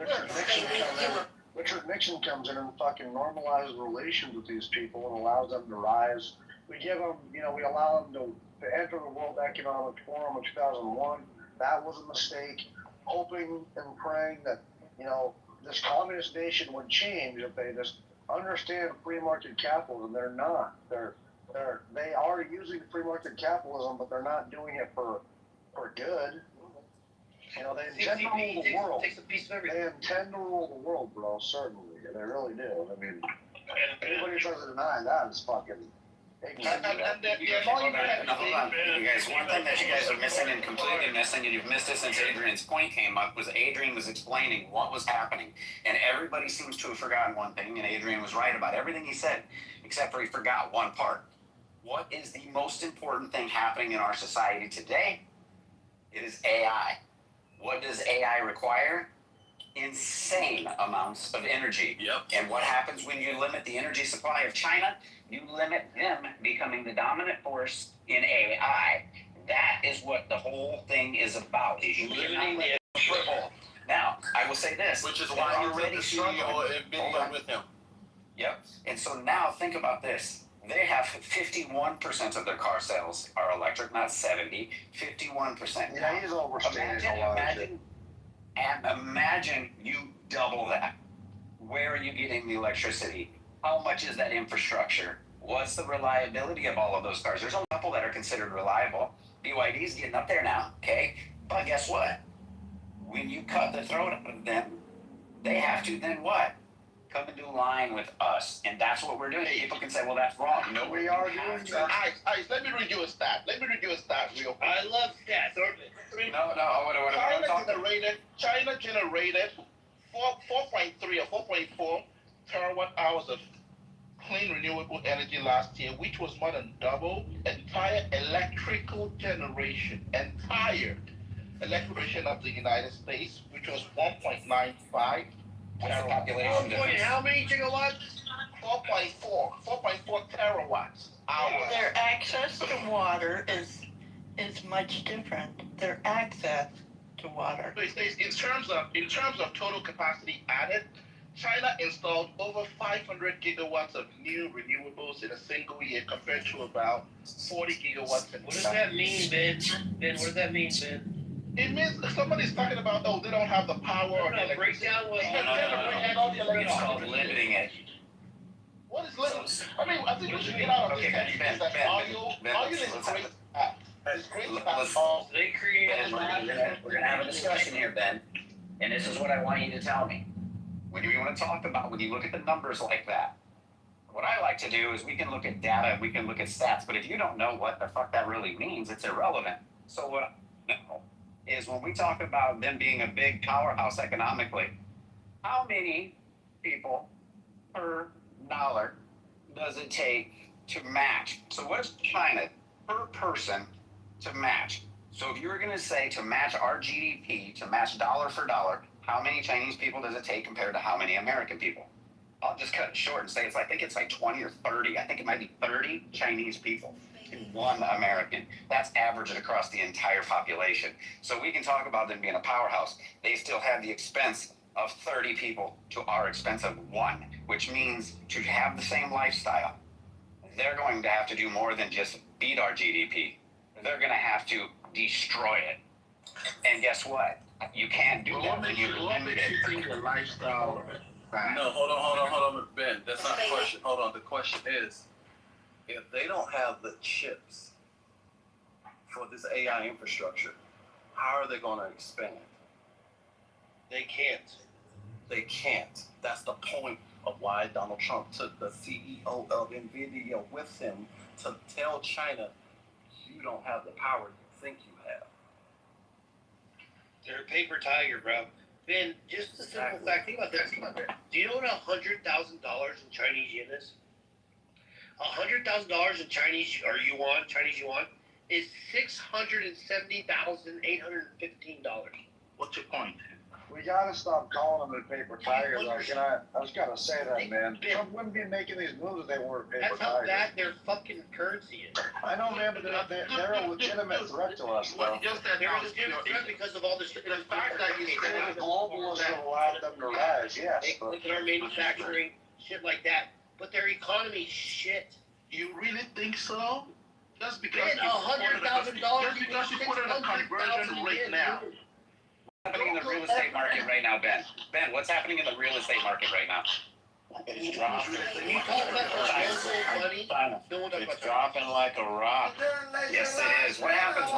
Richard Nixon comes in and fucking normalizes relations with these people and allows them to rise. We give them, we allow them to enter the World Economic Forum in 2001. That was a mistake. Hoping and praying that, this communist nation would change if they just understand free market capitalism. They're not. They are using free market capitalism, but they're not doing it for good. They intend to rule the world. They intend to rule the world, bro. Certainly, they really do. I mean, anybody tries to deny that is fucking. Hold on. You guys, one thing that you guys are missing and completely missing, and you've missed it since Adrian's point came up, was Adrian was explaining what was happening. And everybody seems to have forgotten one thing, and Adrian was right about everything he said, except for he forgot one part. What is the most important thing happening in our society today? It is AI. What does AI require? Insane amounts of energy. Yep. And what happens when you limit the energy supply of China? You limit them becoming the dominant force in AI. That is what the whole thing is about. Is you cannot let them triple. Now, I will say this. Which is why he's already struggling and video with him. Yep. And so now think about this. They have 51% of their car sales are electric, not 70. 51%. Yeah, he's overstated a lot of shit. Imagine you double that. Where are you getting the electricity? How much is that infrastructure? What's the reliability of all of those cars? There's a couple that are considered reliable. BYD's getting up there now, okay? But guess what? When you cut the throat of them, they have to then what? Come into line with us. And that's what we're doing. People can say, well, that's wrong. No, we are doing that. Let me read you a stat. Real quick. I love stats. China generated 4.3 or 4.4 terawatt hours of clean renewable energy last year, which was more than double entire electrical generation of the United States, which was 1.95 population. How many gigawatts? 4.4 terawatts hours. Their access to water is much different. Their access to water. In terms of total capacity added, China installed over 500 gigawatts of new renewables in a single year, compared to about 40 gigawatts. What does that mean, Ben? What does that mean, Ben? It means somebody's talking about, they don't have the power or the electricity. It's called limiting it. What is limiting? I mean, I think we should get out of this. Audio is great. It's great. They created. We're gonna have a discussion here, Ben, and this is what I want you to tell me. When you want to talk about, when you look at the numbers like that, what I like to do is we can look at data, we can look at stats, but if you don't know what the fuck that really means, it's irrelevant. So what I know is when we talk about them being a big powerhouse economically, how many people per dollar does it take to match? So what is China per person to match? So if you were going to say to match our GDP, to match dollar for dollar, how many Chinese people does it take compared to how many American people? I'll just cut it short and say I think it's like 20 or 30. I think it might be 30 Chinese people. 1 American. That's averaged across the entire population. So we can talk about them being a powerhouse. They still have the expense of 30 people to our expense of 1, which means to have the same lifestyle, they're going to have to do more than just beat our GDP. They're going to have to destroy it. And guess what? You can't do that when you limit it. Think the lifestyle? No, hold on, Ben. That's not the question. Hold on. The question is, if they don't have the chips for this AI infrastructure, how are they going to expand? They can't. They can't. That's the point of why Donald Trump took the CEO of NVIDIA with him to tell China, you don't have the power you think you have. They're a paper tiger, bro. Ben, just the simple fact, think about this. Do you know what $100,000 in Chinese yen is? $100,000 in Chinese yuan, is $670,815. What's your point? We gotta stop calling them a paper tiger. Like, and I just gotta say that, man. Trump wouldn't be making these moves if they weren't paper That's how tigers. bad their fucking currency is. I know, man, but they're a legitimate threat to us, though. They're a legitimate threat because of all the shit. The fact that you The globalism allowed them to rise, yes. Look at our manufacturing, shit like that. But their economy's shit. You really think so? Just because Ben, $100,000. Just because you put in a conversion rate now. What's happening in the real estate market right now, Ben? Ben, what's happening in the real estate market right now? It's dropping. You talk about the money. It's dropping like a rock. Yes, it is. What happens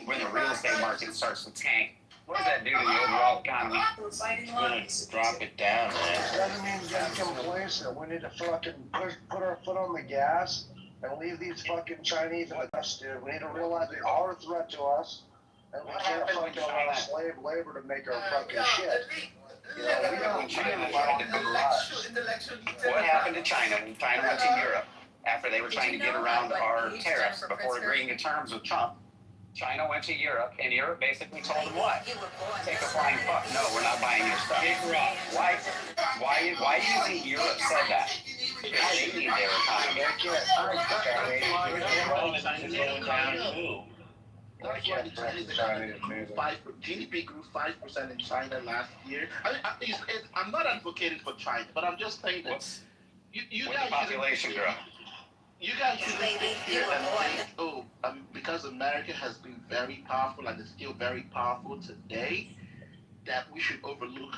when the real estate market starts to tank? What does that do to the overall economy? It's gonna drop it down, man. Doesn't mean get complacent. We need to fucking put our foot on the gas and leave these fucking Chinese in the dust, dude. We need to realize they are a threat to us, and we can't fucking allow slave labor to make our fucking shit. You know, we don't allow them to rise. What happened to China when China went to Europe after they were trying to get around our tariffs before agreeing to terms with Trump? China went to Europe, and Europe basically told them what? Take a flying fuck. No, we're not buying your stuff. Why do you think Europe said that? Because they need their economy. That's why the Chinese economy grew 5%. GDP grew 5% in China last year. I'm not advocating for China, but I'm just saying that you guys the population grow? You guys shouldn't sit here and think, oh, because America has been very powerful and is still very powerful today, that we should overlook.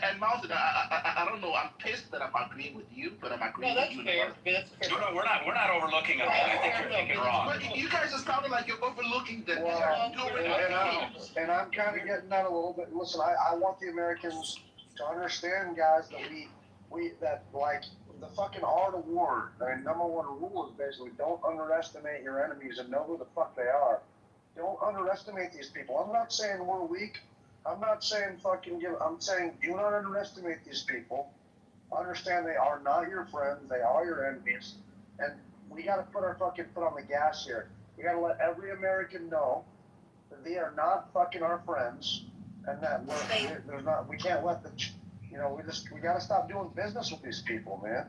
And Mountain, I don't know. I'm pissed that I'm agreeing with you, but I'm agreeing with you. That's fair. No, we're not overlooking them. I think you're thinking wrong. But you guys are sounding like you're overlooking them. And I'm kind of getting that a little bit. Listen, I want the Americans to understand, guys, that that like the fucking art of war. I mean, number one rule is basically don't underestimate your enemies and know who the fuck they are. Don't underestimate these people. I'm not saying we're weak. I'm not saying I'm saying do not underestimate these people. Understand they are not your friends. They are your enemies. And we got to put our fucking foot on the gas here. We got to let every American know that they are not fucking our friends, and that we can't let the, we got to stop doing business with these people, man.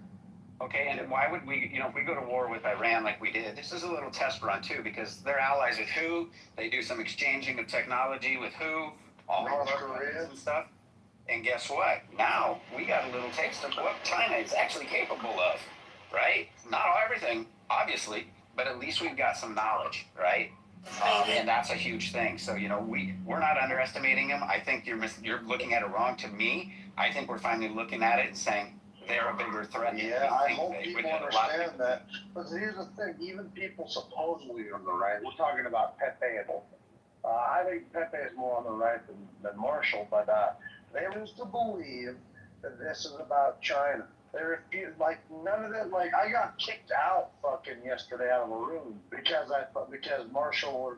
Okay, and why would we, if we go to war with Iran like we did, this is a little test run too, because they're allies with who? They do some exchanging of technology with who? All North Korea and stuff. And guess what? Now we got a little taste of what China is actually capable of, right? Not everything, obviously, but at least we've got some knowledge, right? And that's a huge thing. So we're not underestimating them. I think you're looking at it wrong. To me, I think we're finally looking at it and saying they're a bigger threat. Yeah, I hope people understand that. But here's the thing: even people supposedly on the right, we're talking about Pepe. I think Pepe is more on the right than Marshall, but they refuse to believe that this is about China. They refuse, none of that. Like, I got kicked out fucking yesterday out of a room because Marshall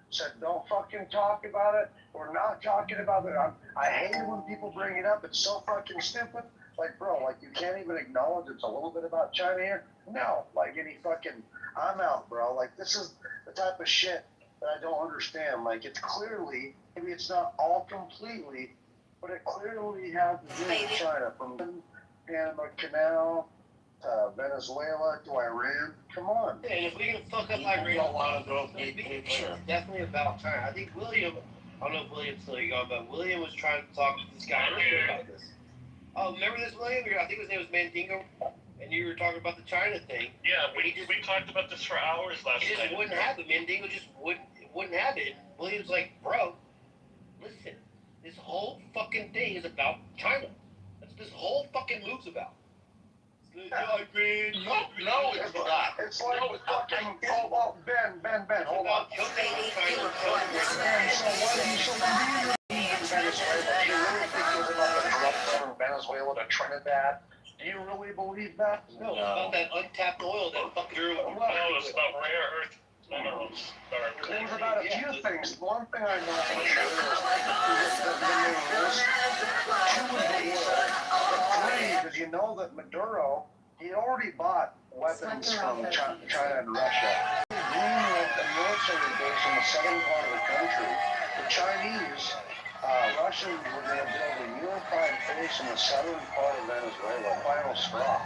said don't fucking talk about it. We're not talking about it. I hate it when people bring it up. It's so fucking stupid. Like, bro, you can't even acknowledge it's a little bit about China here. No, I'm out, bro. This is the type of shit that I don't understand. It's clearly, maybe it's not all completely, but it clearly has to do with China, from Panama Canal Venezuela to Iran. Come on. And if we can fuck up Iran, don't want to go big picture. it's definitely about China. I think William, I don't know if William's still going, but William was trying to talk to this guy earlier about this. Oh, remember this, William? I think his name was Mandingo, and you were talking about the China thing. Yeah, we talked about this for hours last It night. just wouldn't happen. Mandingo just wouldn't have it. And William's like, bro, listen, this whole fucking thing is about China. That's what this whole fucking move's about. No, it's not. It's like fucking. Oh, Ben, hold on. Ben, so when you in Venezuela, do you really think it was about the corrupt from Venezuela to Trinidad? Do you really believe that? No, it's about that untapped oil that fucking drew. No, it's about rare earth minerals. It was about a few things. One thing I know for sure is that there was two in the world. Three, because you know that Maduro, he already bought weapons from China and Russia. Greenland, a military base in the southern part of the country. The Chinese, Russians were going to build a unified base in the southern part of Venezuela. Final straw.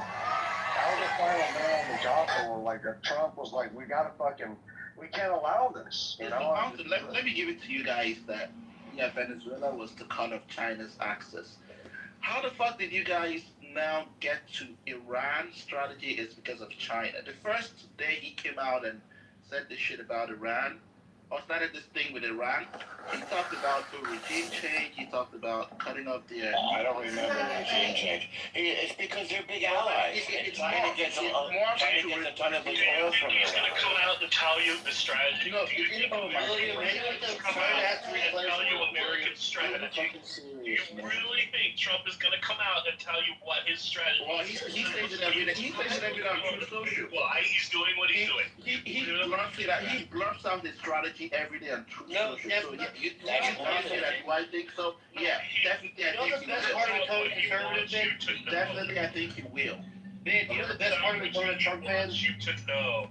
That was the final nail in the coffin. Trump was like, we can't allow this. You know. Let me give it to you guys that Venezuela was the cut of China's access. How the fuck did you guys now get to Iran's strategy is because of China? The first day he came out and said this shit about Iran, or started this thing with Iran, he talked about the regime change, he talked about cutting off the... I don't remember the regime change. It's because they're big allies. China gets a ton of oil from He's going to Iran. come out and tell you the strategy. No, Do you think Trump will tell you American strategy? Do you really think Trump is going to come out and tell you what his strategy is? Well, he says it every day. He says it every day on Truth Social. Why? He's doing what he's doing. He blurts out his strategy every day on Truth No, Social. definitely. So, do I think so? Yeah, definitely. I think the best part of becoming conservative, Ben? Definitely, I think he will. Ben, you know the best part of becoming a Trump fan? You to know.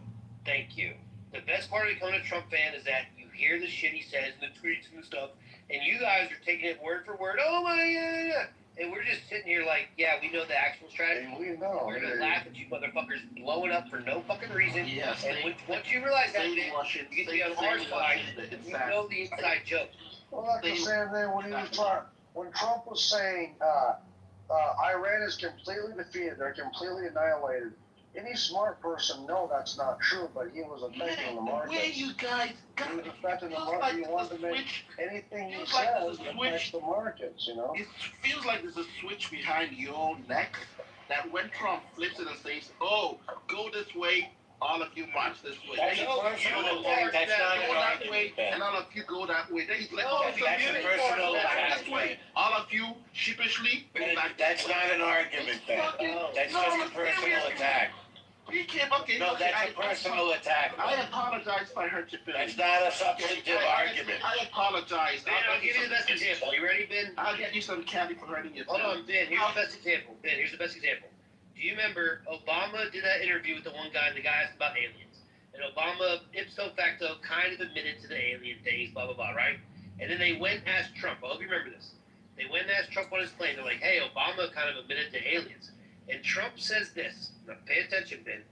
Thank you. The best part of becoming a Trump fan is that you hear the shit he says and the tweets and the stuff, and you guys are taking it word for word. Oh my god! And we're just sitting here like, yeah, we know the actual strategy. And we know. We're gonna laugh at you motherfuckers blowing up for no fucking reason. Yes. And once you realize that, Ben, you get to be on our side. You know the inside joke. Well, that's the same thing when Trump was saying Iran is completely defeated, they're completely annihilated. Any smart person know that's not true, but he was affecting the market. Where you guys He was affecting the market. He wanted to make anything he says affect the markets, you know? It feels like there's a switch behind your neck that when Trump flips it and says, oh, go this way, all of you march this way. That's a personal attack. That's not an argument, Ben. And all of you go that way. Then he's like, That's a personal attack. This way. All of you sheepishly go back That's not an argument, Ben. That's just a personal attack. He came up here. No, that's a personal attack. I apologize if I hurt your feelings. That's not a substantive argument. I apologize. Ben, I'll give you the best example. You ready, Ben? I'll get you some candy for hurting your Hold feelings. on, Ben. Here's the best example. Ben, here's the best example. Do you remember Obama did that interview with the one guy, and the guy asked about aliens? And Obama, ipso facto, kind of admitted to the alien things, blah, blah, blah, right? And then they went and asked Trump. I hope you remember this. They went and asked Trump on his plane. They're like, hey, Obama kind of admitted to aliens. And Trump says this. Now, pay attention, Ben.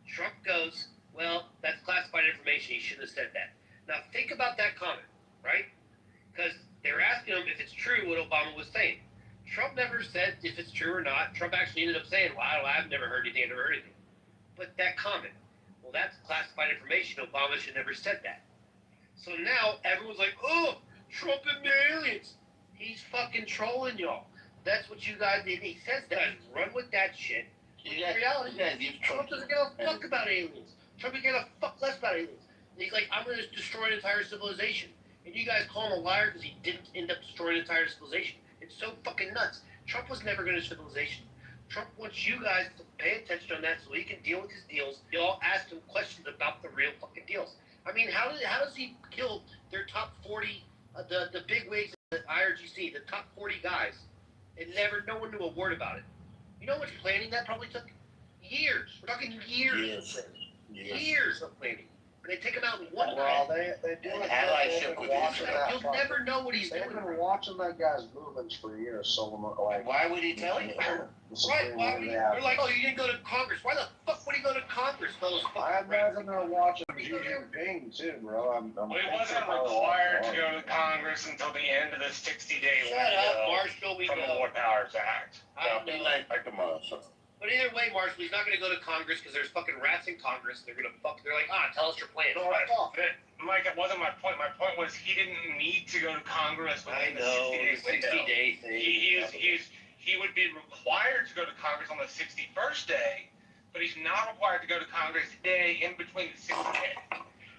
Trump goes, well, that's classified information. He shouldn't have said that. Now, think about that comment, right? Because they're asking him if it's true what Obama was saying. Trump never said if it's true or not. Trump actually ended up saying, well, I've never heard anything, I've never heard anything. But that comment, well, that's classified information. Obama should never said that. So now everyone's like, oh, Trump and the aliens. He's fucking trolling y'all. That's what you guys did. He says that. Run with that shit. In reality, Trump doesn't give a fuck about aliens. Trump doesn't give a fuck less about aliens. And he's like, I'm going to destroy an entire civilization. And you guys call him a liar because he didn't end up destroying an entire civilization. It's so fucking nuts. Trump was never going to civilization. Trump wants you guys to pay attention on that so he can deal with his deals. Y'all ask him questions about the real fucking deals. I mean, how does he kill their top 40, the big wigs at IRGC, the top 40 guys, and no one knew a word about it? You know how much planning that probably took? Years. We're talking years. Years of planning. And they take him out in one Well, night. they do it. Allyship with You'll never know what he's They've doing. been watching that guy's movements for years, so like. Why would he tell you? Right, why would he? They're like, oh, you didn't go to Congress. Why the fuck would he go to Congress? Those I imagine they're watching Xi Jinping too, bro. I'm Well, he wasn't required to go to Congress until the end of the 60-day Shut up, Marshall. We from the know. War Powers Act. I know. Like the motherfucker. But either way, Marshall, he's not going to go to Congress because there's fucking rats in Congress. They're going to fuck. They're like, tell us your plan. No, Mike, that wasn't my point. My point was he didn't need to go to Congress within the 60-day thing. He would be required to go to Congress on the 61st day, but he's not required to go to Congress a day in between the 60 days.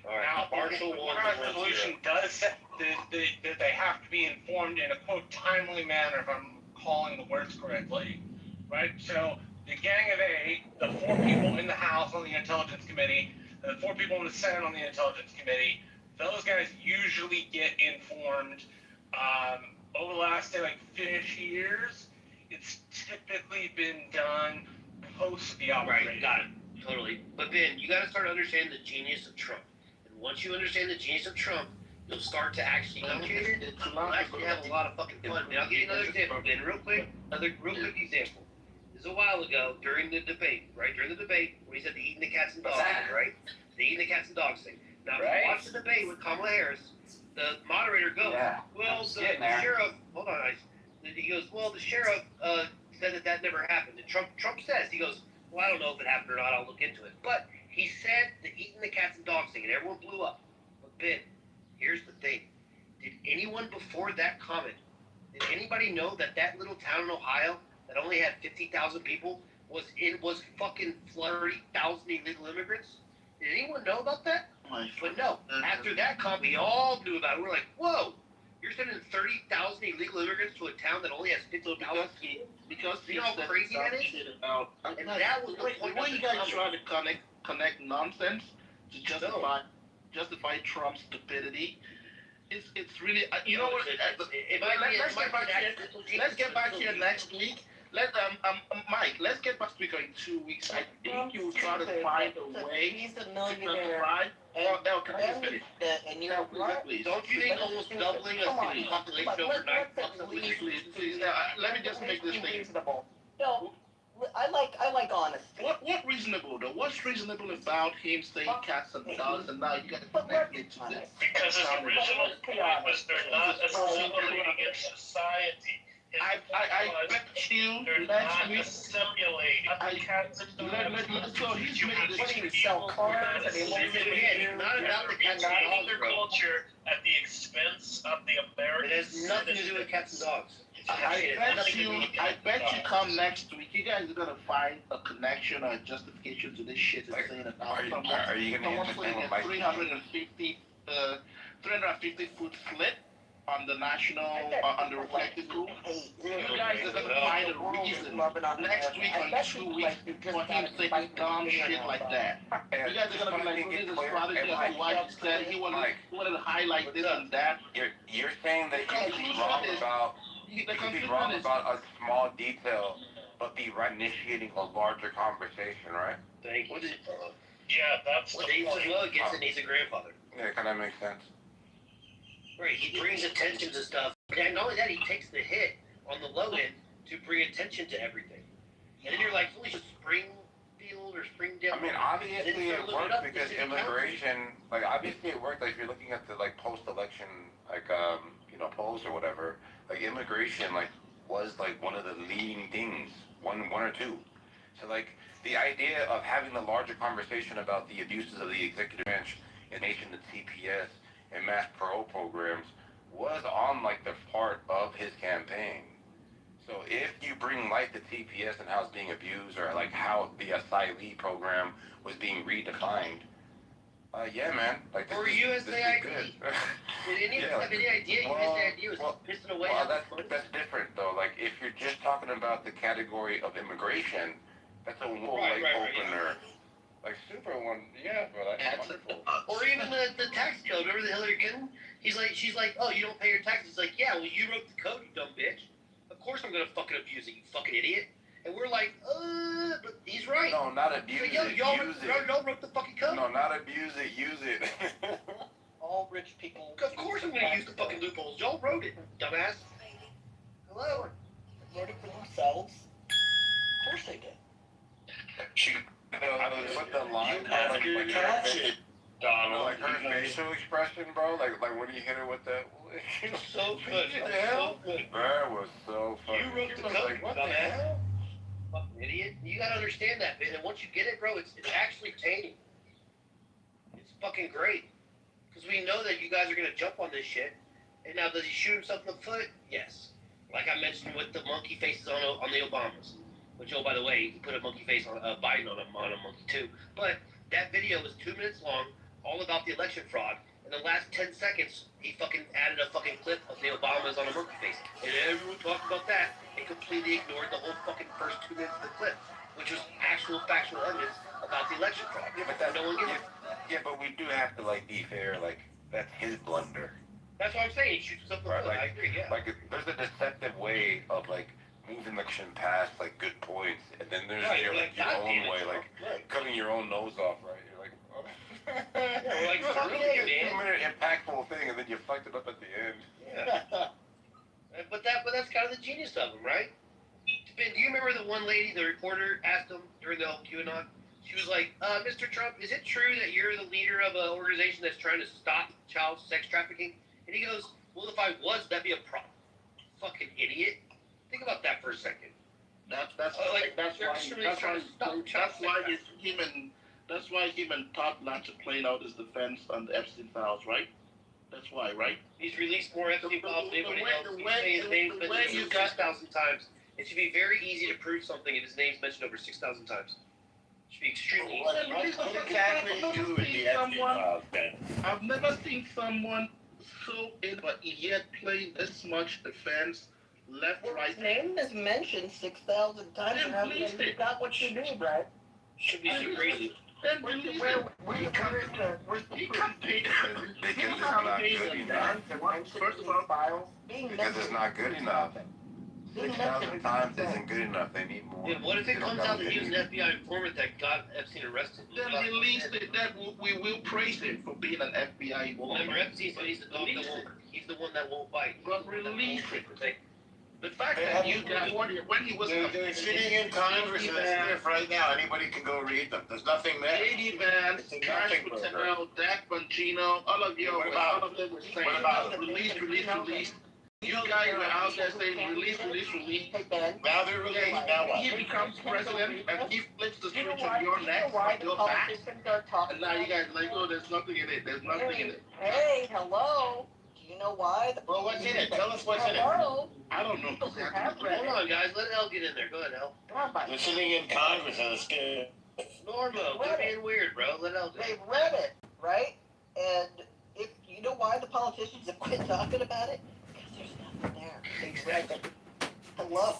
All right, now, Marshall the War Resolution does say that they have to be informed in a, quote, timely manner, if I'm calling the words correctly, right? So the Gang of Eight, the 4 people in the House on the Intelligence Committee, the 4 people in the Senate on the Intelligence Committee, those guys usually get informed. Over the last, say, like 50 years, it's typically been done post the operation. Right, got it. Totally. But Ben, you got to start understanding the genius of Trump. And once you understand the genius of Trump, you'll start to actually you'll actually have a lot of fucking fun. Now, I'll give you another example, Ben, real quick example. This is a while ago during the debate, right? During the debate, when he said the eating the cats and dogs thing, right? The eating the cats and dogs thing. Now, if you watch the debate with Kamala Harris, the moderator goes, well, the sheriff, hold on, he goes, well, the sheriff said that never happened. And Trump says, he goes, well, I don't know if it happened or not, I'll look into it. But he said the eating the cats and dogs thing, and everyone blew up. But Ben, here's the thing. Did anyone before that comment, did anybody know that little town in Ohio that only had 50,000 people was fucking 30,000 illegal immigrants? Did anyone know about that? But no, after that comment, we all knew about it. We're like, whoa, you're sending 30,000 illegal immigrants to a town that only has 50,000 people? Because you know how crazy that is? And that was the point. What you guys trying to connect nonsense to justify Trump's stupidity? It's really you know what? Let's get back here next week. Mike, let's get back to speaker in 2 weeks. I think you'll try to find a way He's a to millionaire. justify. Now, can I just finish? And you're right. Don't you think almost doubling the population overnight? Please, let me just make this thing. No, I like honesty. What reasonable though? What's reasonable about him saying cats and dogs and now you got to connect it to this? Because his original point was they're not assimilating in society. I bet you next week. So he's made this What do you sell cars? I mean, what do you do? Not about the cats and dogs, their bro. culture at the expense of the American. It has nothing to do with cats and dogs. I bet you come next week, you guys are gonna find a connection or a justification to this shit that's saying about Are you gonna putting a 350 foot slit on the national on the reflective rule? You guys are gonna find a reason next week or 2 weeks for him saying dumb shit like that. You guys are gonna be like, this is a strategy as to why he said he wanted to highlight this and that. You're saying that you could be wrong about a small detail, but be initiating a larger conversation, right? Thank you. Yeah, that's What he's gets it, he's a grandfather. Yeah, kind of makes sense. Right, he brings attention to stuff. And not only that, he takes the hit on the low end to bring attention to everything. And then you're like, holy Springfield or Springdale. I mean, obviously it worked because immigration, obviously it worked. Like, if you're looking at the, post-election, polls or whatever, immigration, was, one of the leading things, one or two. So, the idea of having the larger conversation about the abuses of the executive branch in nation and CPS and mass parole programs was on, the part of his campaign. So if you bring light to TPS and how it's being abused, or how the asylee program was being redefined, yeah, man. Or USAID. Did any of us have any idea USAID was pissing away? Well, that's different though. If you're just talking about the category of immigration, that's a whole opener. Super one, yeah, bro, that's wonderful. Or even the tax code. Remember the Hillary Clinton? She's like, oh, you don't pay your taxes. It's like, yeah, well, you wrote the code, you dumb bitch. Of course I'm gonna fucking abuse it, you fucking idiot. And we're like, but he's right. No, not abuse it. Y'all Use it. y'all wrote the fucking code. No, not abuse it. Use it. All rich people. Of course I'm gonna use the fucking loopholes. Y'all wrote it, dumbass. Hello? They wrote it for themselves. Of course they did. Put the line. You have to catch it, Donald. Like her facial expression, bro. Like when you hit her with that. So good. What the hell? That was so funny. You wrote the code, like, what the dumbass. hell? Fucking idiot. You gotta understand that, man. And once you get it, bro, it's actually entertaining. It's fucking great. Because we know that you guys are gonna jump on this shit. And now, does he shoot himself in the foot? Yes. Like I mentioned with the monkey faces on the Obamas. Which, oh, by the way, he put a monkey face on Biden on a monkey too. But that video was 2 minutes long, all about the election fraud. In the last 10 seconds, he fucking added a fucking clip of the Obamas on a monkey face. And everyone talked about that and completely ignored the whole fucking first 2 minutes of the clip, which was actual factual evidence about the election fraud. Yeah, but that's, no one gives a yeah, but we do have to like be fair. Like that's his blunder. That's what I'm saying. He shoots himself in the foot. Like, I agree, yeah. Like there's a deceptive way of like moving the action past like good points, and then there's your own way, like cutting your own nose off, right? You're like, oh. Yeah, like, it's really really a 2-minute impactful thing, and then you fucked it up at the end. Yeah. but that's kind of the genius of him, right? Ben, do you remember the one lady, the reporter, asked him during the whole QAnon? She was like, Mr. Trump, is it true that you're the leader of an organization that's trying to stop child sex trafficking? And he goes, well, if I was, that'd be a problem. Fucking idiot. Think about that for a second. That's why him and Todd Blanchard playing out his defense on the Epstein files, right? That's why, right? He's released more Epstein files than anybody else. He's saying his name's mentioned over 6,000 times. It should be very easy to prove something if his name's mentioned over 6,000 times. It should be extremely easy. What exactly do with the Epstein files, Ben? I've never seen someone so in, but yet playing this much defense. Left, right. His name is mentioned 6,000 times. You got what you need, right? Should be super easy. Then release it. He campaigned. First of all, Because it's not good enough. 6,000 times isn't good enough. They need more. Yeah, what if it comes out that he was an FBI informant that got Epstein arrested? Then release it. Then we will praise him for being an FBI Well, remember, Epstein said he's the dog that won't. He's the one that won't bite. But release it. The fact that you guys, when he was they're sitting in Congress and it's there right now. Anybody can go read them. There's nothing there. J.D. Vance, Cash Patel, Dak Bongino, all of you, all of them were saying, release. You guys are out there saying release. Now they're released. Now what? He becomes president and he flips the switch on your neck, on your back. And now you guys are like, oh, there's nothing in it. There's nothing in it. Hey, hello. Do you know why? Well, what's in it? Tell us what's in it. I don't know. Hold on, guys. Let Elle get in there. Go ahead, Elle. They're sitting in Congress and it's scared. Norma, quit being weird, bro. Let Elle do it. They've read it, right? And if you know why the politicians have quit talking about it? Because there's nothing there. They read it. Hello.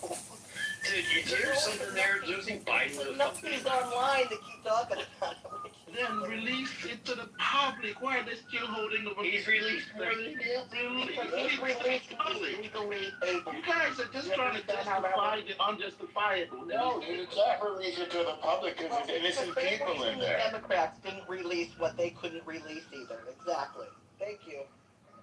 Dude, you hear something there losing Biden with a Nothing's online that keep talking about it. Then release it to the public. Why are they still holding over? He's released more than he did. He's released legally able. You guys are just trying to justify the unjustifiable. No, dude, it's not releasing to the public because there's innocent people in there. The Democrats didn't release what they couldn't release either. Exactly. Thank you.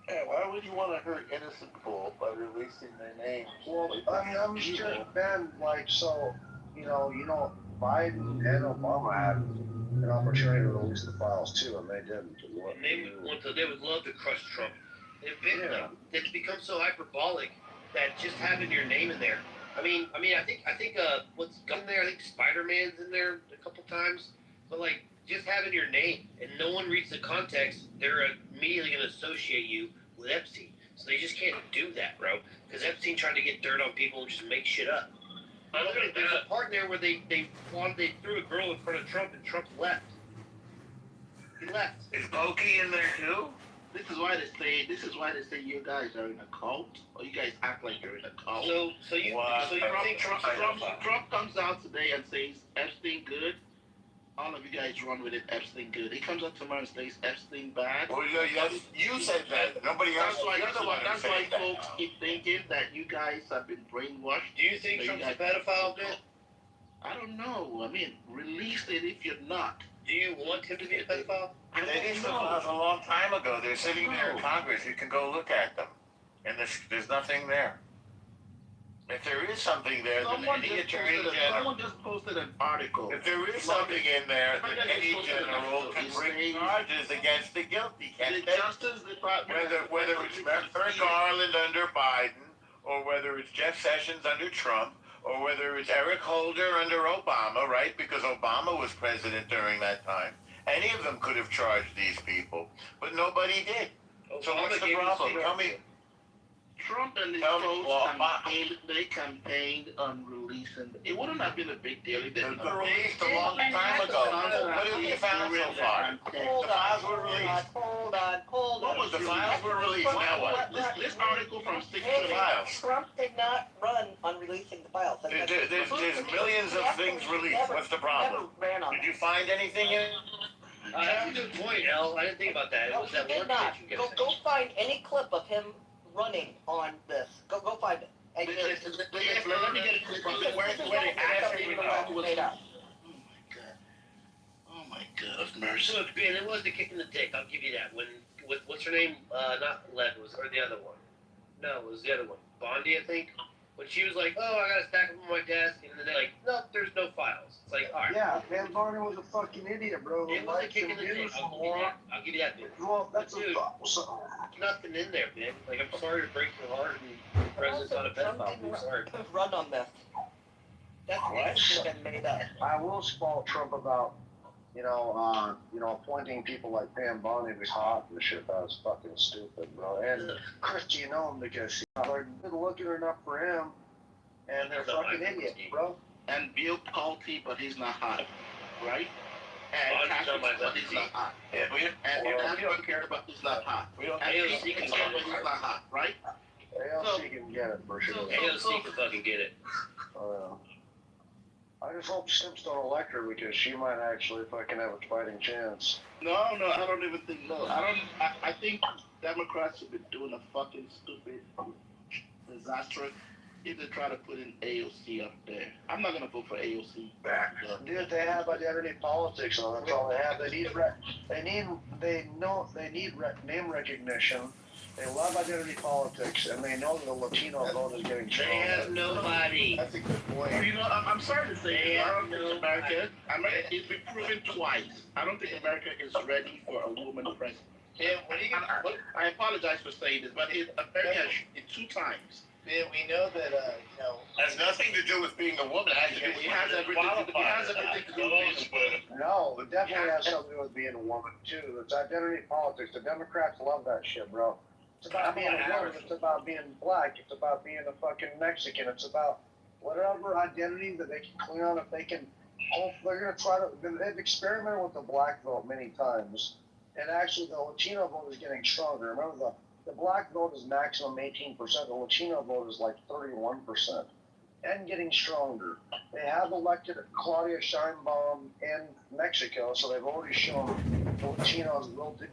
Hey, why would you want to hurt innocent people by releasing their names? Well, I mean, I'm just Ben, like, so, you know, Biden and Obama had an opportunity to release the files too, and they didn't. They would love to crush Trump. It's become so hyperbolic that just having your name in there. I think what's in there? I think Spider-Man's in there a couple times, but like just having your name and no one reads the context, they're immediately going to associate you with Epstein. So they just can't do that, bro. Because Epstein tried to get dirt on people and just make shit up. There's a part there where they threw a girl in front of Trump and Trump left. He left. Is Pokey in there too? This is why they say you guys are in a cult, or you guys act like you're in a cult. So you think Trump comes out today and says Epstein good? All of you guys run with it, Epstein good. He comes up tomorrow and says Epstein bad. Well, you said that. Nobody else. That's why folks keep thinking that you guys have been brainwashed. Do you think Trump's a pedophile, Ben? I don't know. I mean, release it if you're not. Do you want him to be a pedophile? They did some files a long time ago. They're sitting there in Congress. You can go look at them. And there's nothing there. If there is something there, then any attorney general... Someone just posted an article. If there is something in there, then any general can bring charges against the guilty, can't The they? Justice Department... Whether it's Merrick Garland under Biden, or whether it's Jeff Sessions under Trump, or whether it's Eric Holder under Obama, right? Because Obama was president during that time. Any of them could have charged these people, but nobody did. So what's the problem? Tell me. Trump and his they campaigned on releasing. It wouldn't have been a big deal if they released a long time ago. What have you found so far? The files were released. Hold on. What was the files were released? Now what? This article from 6 files. Trump did not run on releasing the files. There's millions of things released. What's the problem? Did you find anything in it? That's a good point, El. I didn't think about that. It was that work that you get. Go find any clip of him running on this. Go find it. And let me get a clip of it where they actually was. Oh my God, mercy. Look, Ben, it was the kick in the dick. I'll give you that. When with what's her name? Not Lev, or the other one. No, it was the other one. Bondi, I think. When she was like, "Oh, I gotta stack them on my desk," and then they're like, "No, there's no files." It's like, all right. Yeah, Van Barney was a fucking idiot, bro. It was a kick in the dick. I'll give you that, Ben. Well, that's Dude, nothing in there, man. Like, I'm sorry to break your heart, and the president's not a pedophile. I'm sorry. Run on this. That's what should have been made up. I will fault Trump about, appointing people like Pam Bondi was hot and shit. That was fucking stupid, bro. And Christy, because they're good looking enough for him, and they're fucking idiots, bro. And Bill Pulte, but he's not hot, right? And Castro, but he's not hot. And we don't care about he's not hot. We don't. AOC can get it, but he's not hot, right? AOC can get it for sure. AOC can fucking get it. I just hope Sims don't elect her because she might actually fucking have a fighting chance. No, I don't even think no. I think Democrats have been doing a fucking stupid, disastrous. If they try to put in AOC up there, I'm not gonna vote for AOC. Dude, they have identity politics on. That's all they have. They need name recognition. They love identity politics, and they know that the Latino vote is getting stronger. They have nobody. That's a good point. I'm sorry to say, I don't think America it's been proven twice. I don't think America is ready for a woman president. I apologize for saying this, but America has 2 times. Man, we know that, Has nothing to do with being a woman. It has everything to do with being a woman. No, it definitely has something to do with being a woman, too. It's identity politics. The Democrats love that shit, bro. It's about being a woman. It's about being black. It's about being a fucking Mexican. It's about whatever identity that they can clean on. If they can, they're going to try to, they've experimented with the black vote many times. And actually, the Latino vote is getting stronger. Remember, the black vote is maximum 18%. The Latino vote is like 31%. And getting stronger. They have elected Claudia Sheinbaum in Mexico, so they've already shown the Latinos will do.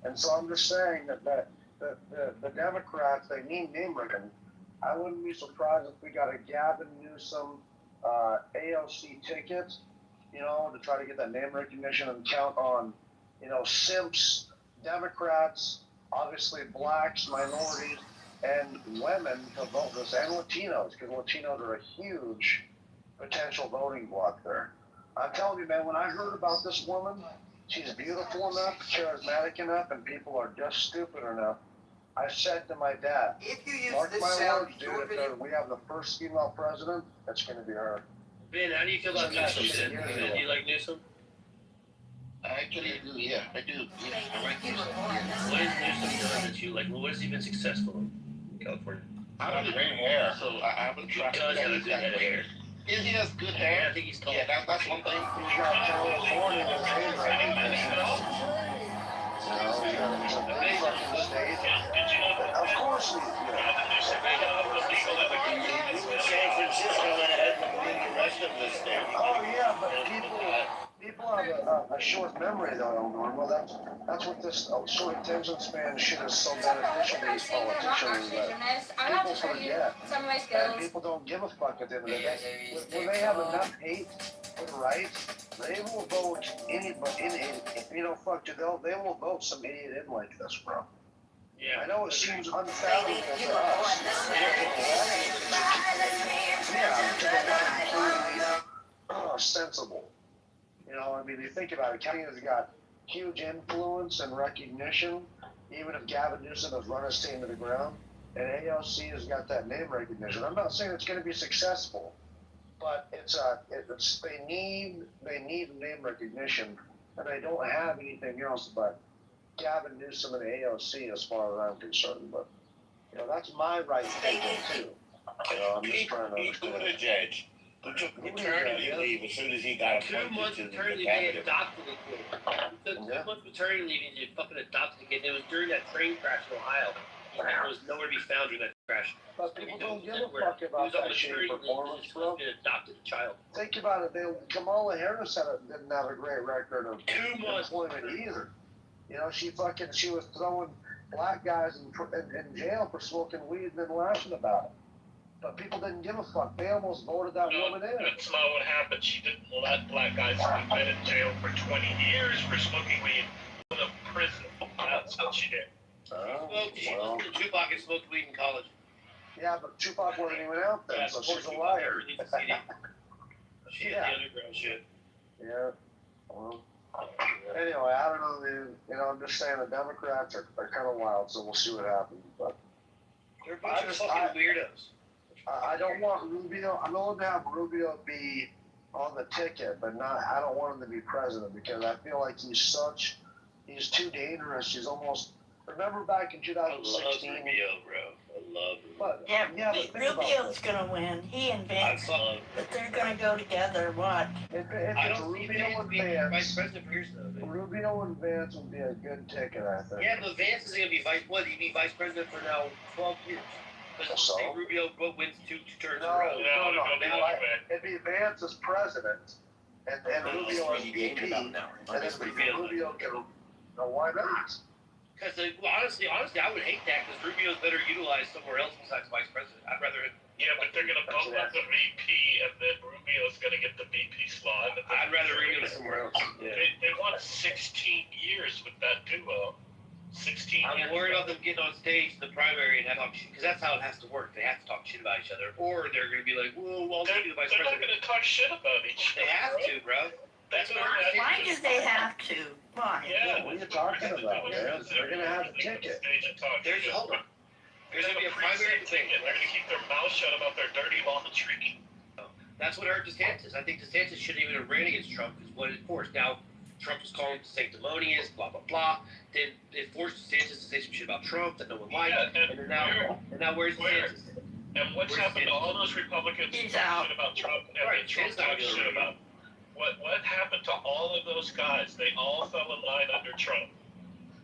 And so I'm just saying that the Democrats, they need name recognition. I wouldn't be surprised if we got a Gavin Newsom AOC ticket, to try to get that name recognition and count on, simps, Democrats, obviously blacks, minorities, and women to vote this, and Latinos, because Latinos are a huge potential voting bloc there. I'm telling you, man, when I heard about this woman, she's beautiful enough, charismatic enough, and people are just stupid enough. I said to my dad, if you use mark this my sound, words, dude, if we have the first female president, it's going to be her. Ben, how do you feel about Newsom? Do you like Newsom? Actually, I do, yeah, I do. Yeah, I like Newsom. What has Newsom done that you like? What has he been successful in California? I don't have great hair, so I haven't tried. He does have a good head of hair. He has good hair. I think he's tall. Yeah, that's one thing. He's got California in his name. Of course he San Francisco and ahead of the rest of the state. Oh yeah, but people have a a short memory though, Normal. That's what this short attention span shit is so beneficial to these politicians that people forget. And people don't give a fuck at the end of the day. When they have enough hate for the right, they will vote anybody. Fuck you. They will vote some idiot in like this, bro. Yeah. I know it seems unfathomable to us. Yeah, sensible. You think about it. County has got huge influence and recognition, even if Gavin Newsom has run his team to the ground, and AOC has got that name recognition. I'm not saying it's going to be successful, but they need name recognition, and they don't have anything else but Gavin Newsom and AOC as far as I'm concerned. But that's my right thinking too. I'm just trying to understand. Who the judge who took maternity leave as soon as he got appointed 2 months to the maternity leave, cabinet? they adopted a kid. He took 2 months maternity leave and he fucking adopted a kid. It was during that train crash in Ohio. There was nowhere to be found during that crash. But people don't give a fuck about that shitty performance, bro. Adopted a child. Think about it. Kamala Harris didn't have a great record of 2 months employment either. She was throwing black guys in jail for smoking weed and then laughing about it. But people didn't give a fuck. They almost voted that woman in. That's not what happened. She didn't let black guys who've been in jail for 20 years for smoking weed go to prison. That's what she did. She listened to Tupac and smoked weed in college. Yeah, but Tupac wasn't even out then, so she's a Tupac liar. released a CD. She did the underground shit. Yeah. Well, anyway, I don't know, dude. I'm just saying the Democrats are kind of wild, so we'll see what happens. But they're a bunch of fucking weirdos. I don't want Rubio. I'm willing to have Rubio be on the ticket, but I don't want him to be president because I feel like he's too dangerous. He's almost. Remember back in 2016? I love Rubio, bro. I love Rubio. But Rubio's gonna win. He and Vance, but they're gonna go together. What? If I it's don't Rubio and vice Vance, president for years though. Rubio and Vance would be a good ticket, I think. Yeah, but Vance is gonna be he'd be vice president for now 12 years. Because say Rubio wins two terms in a row. No. It'd be Vance as president, and Rubio as VP, and then Rubio can. No, why not? Because honestly, I would hate that because Rubio's better utilized somewhere else besides vice president. I'd rather. Yeah, but they're gonna bump up the VP, and then Rubio's gonna get the VP slot. I'd rather Rubio somewhere else. Yeah. They won 16 years with that duo. 16 I'm years. worried about them getting on stage in the primary and talk shit, because that's how it has to work. They have to talk shit about each other, or they're going to be like, "Whoa, I'll be the vice They're president." not going to talk shit about each other. They have to, bro. That's what I'm Why do they have to? Why? Yeah. What are you talking about, man? They're gonna have a ticket. There's going to be a primary thing. They're going to keep their mouth shut about their dirty laundry. That's what hurt DeSantis. I think DeSantis shouldn't even have ran against Trump because what it forced. Now, Trump was calling him sanctimonious, blah, blah, blah. Then it forced DeSantis to say some shit about Trump that no one liked. And now where's DeSantis? And what's happened to all those Republicans who talk shit about Trump and then Trump talks shit about? What happened to all of those guys? They all fell in line under Trump.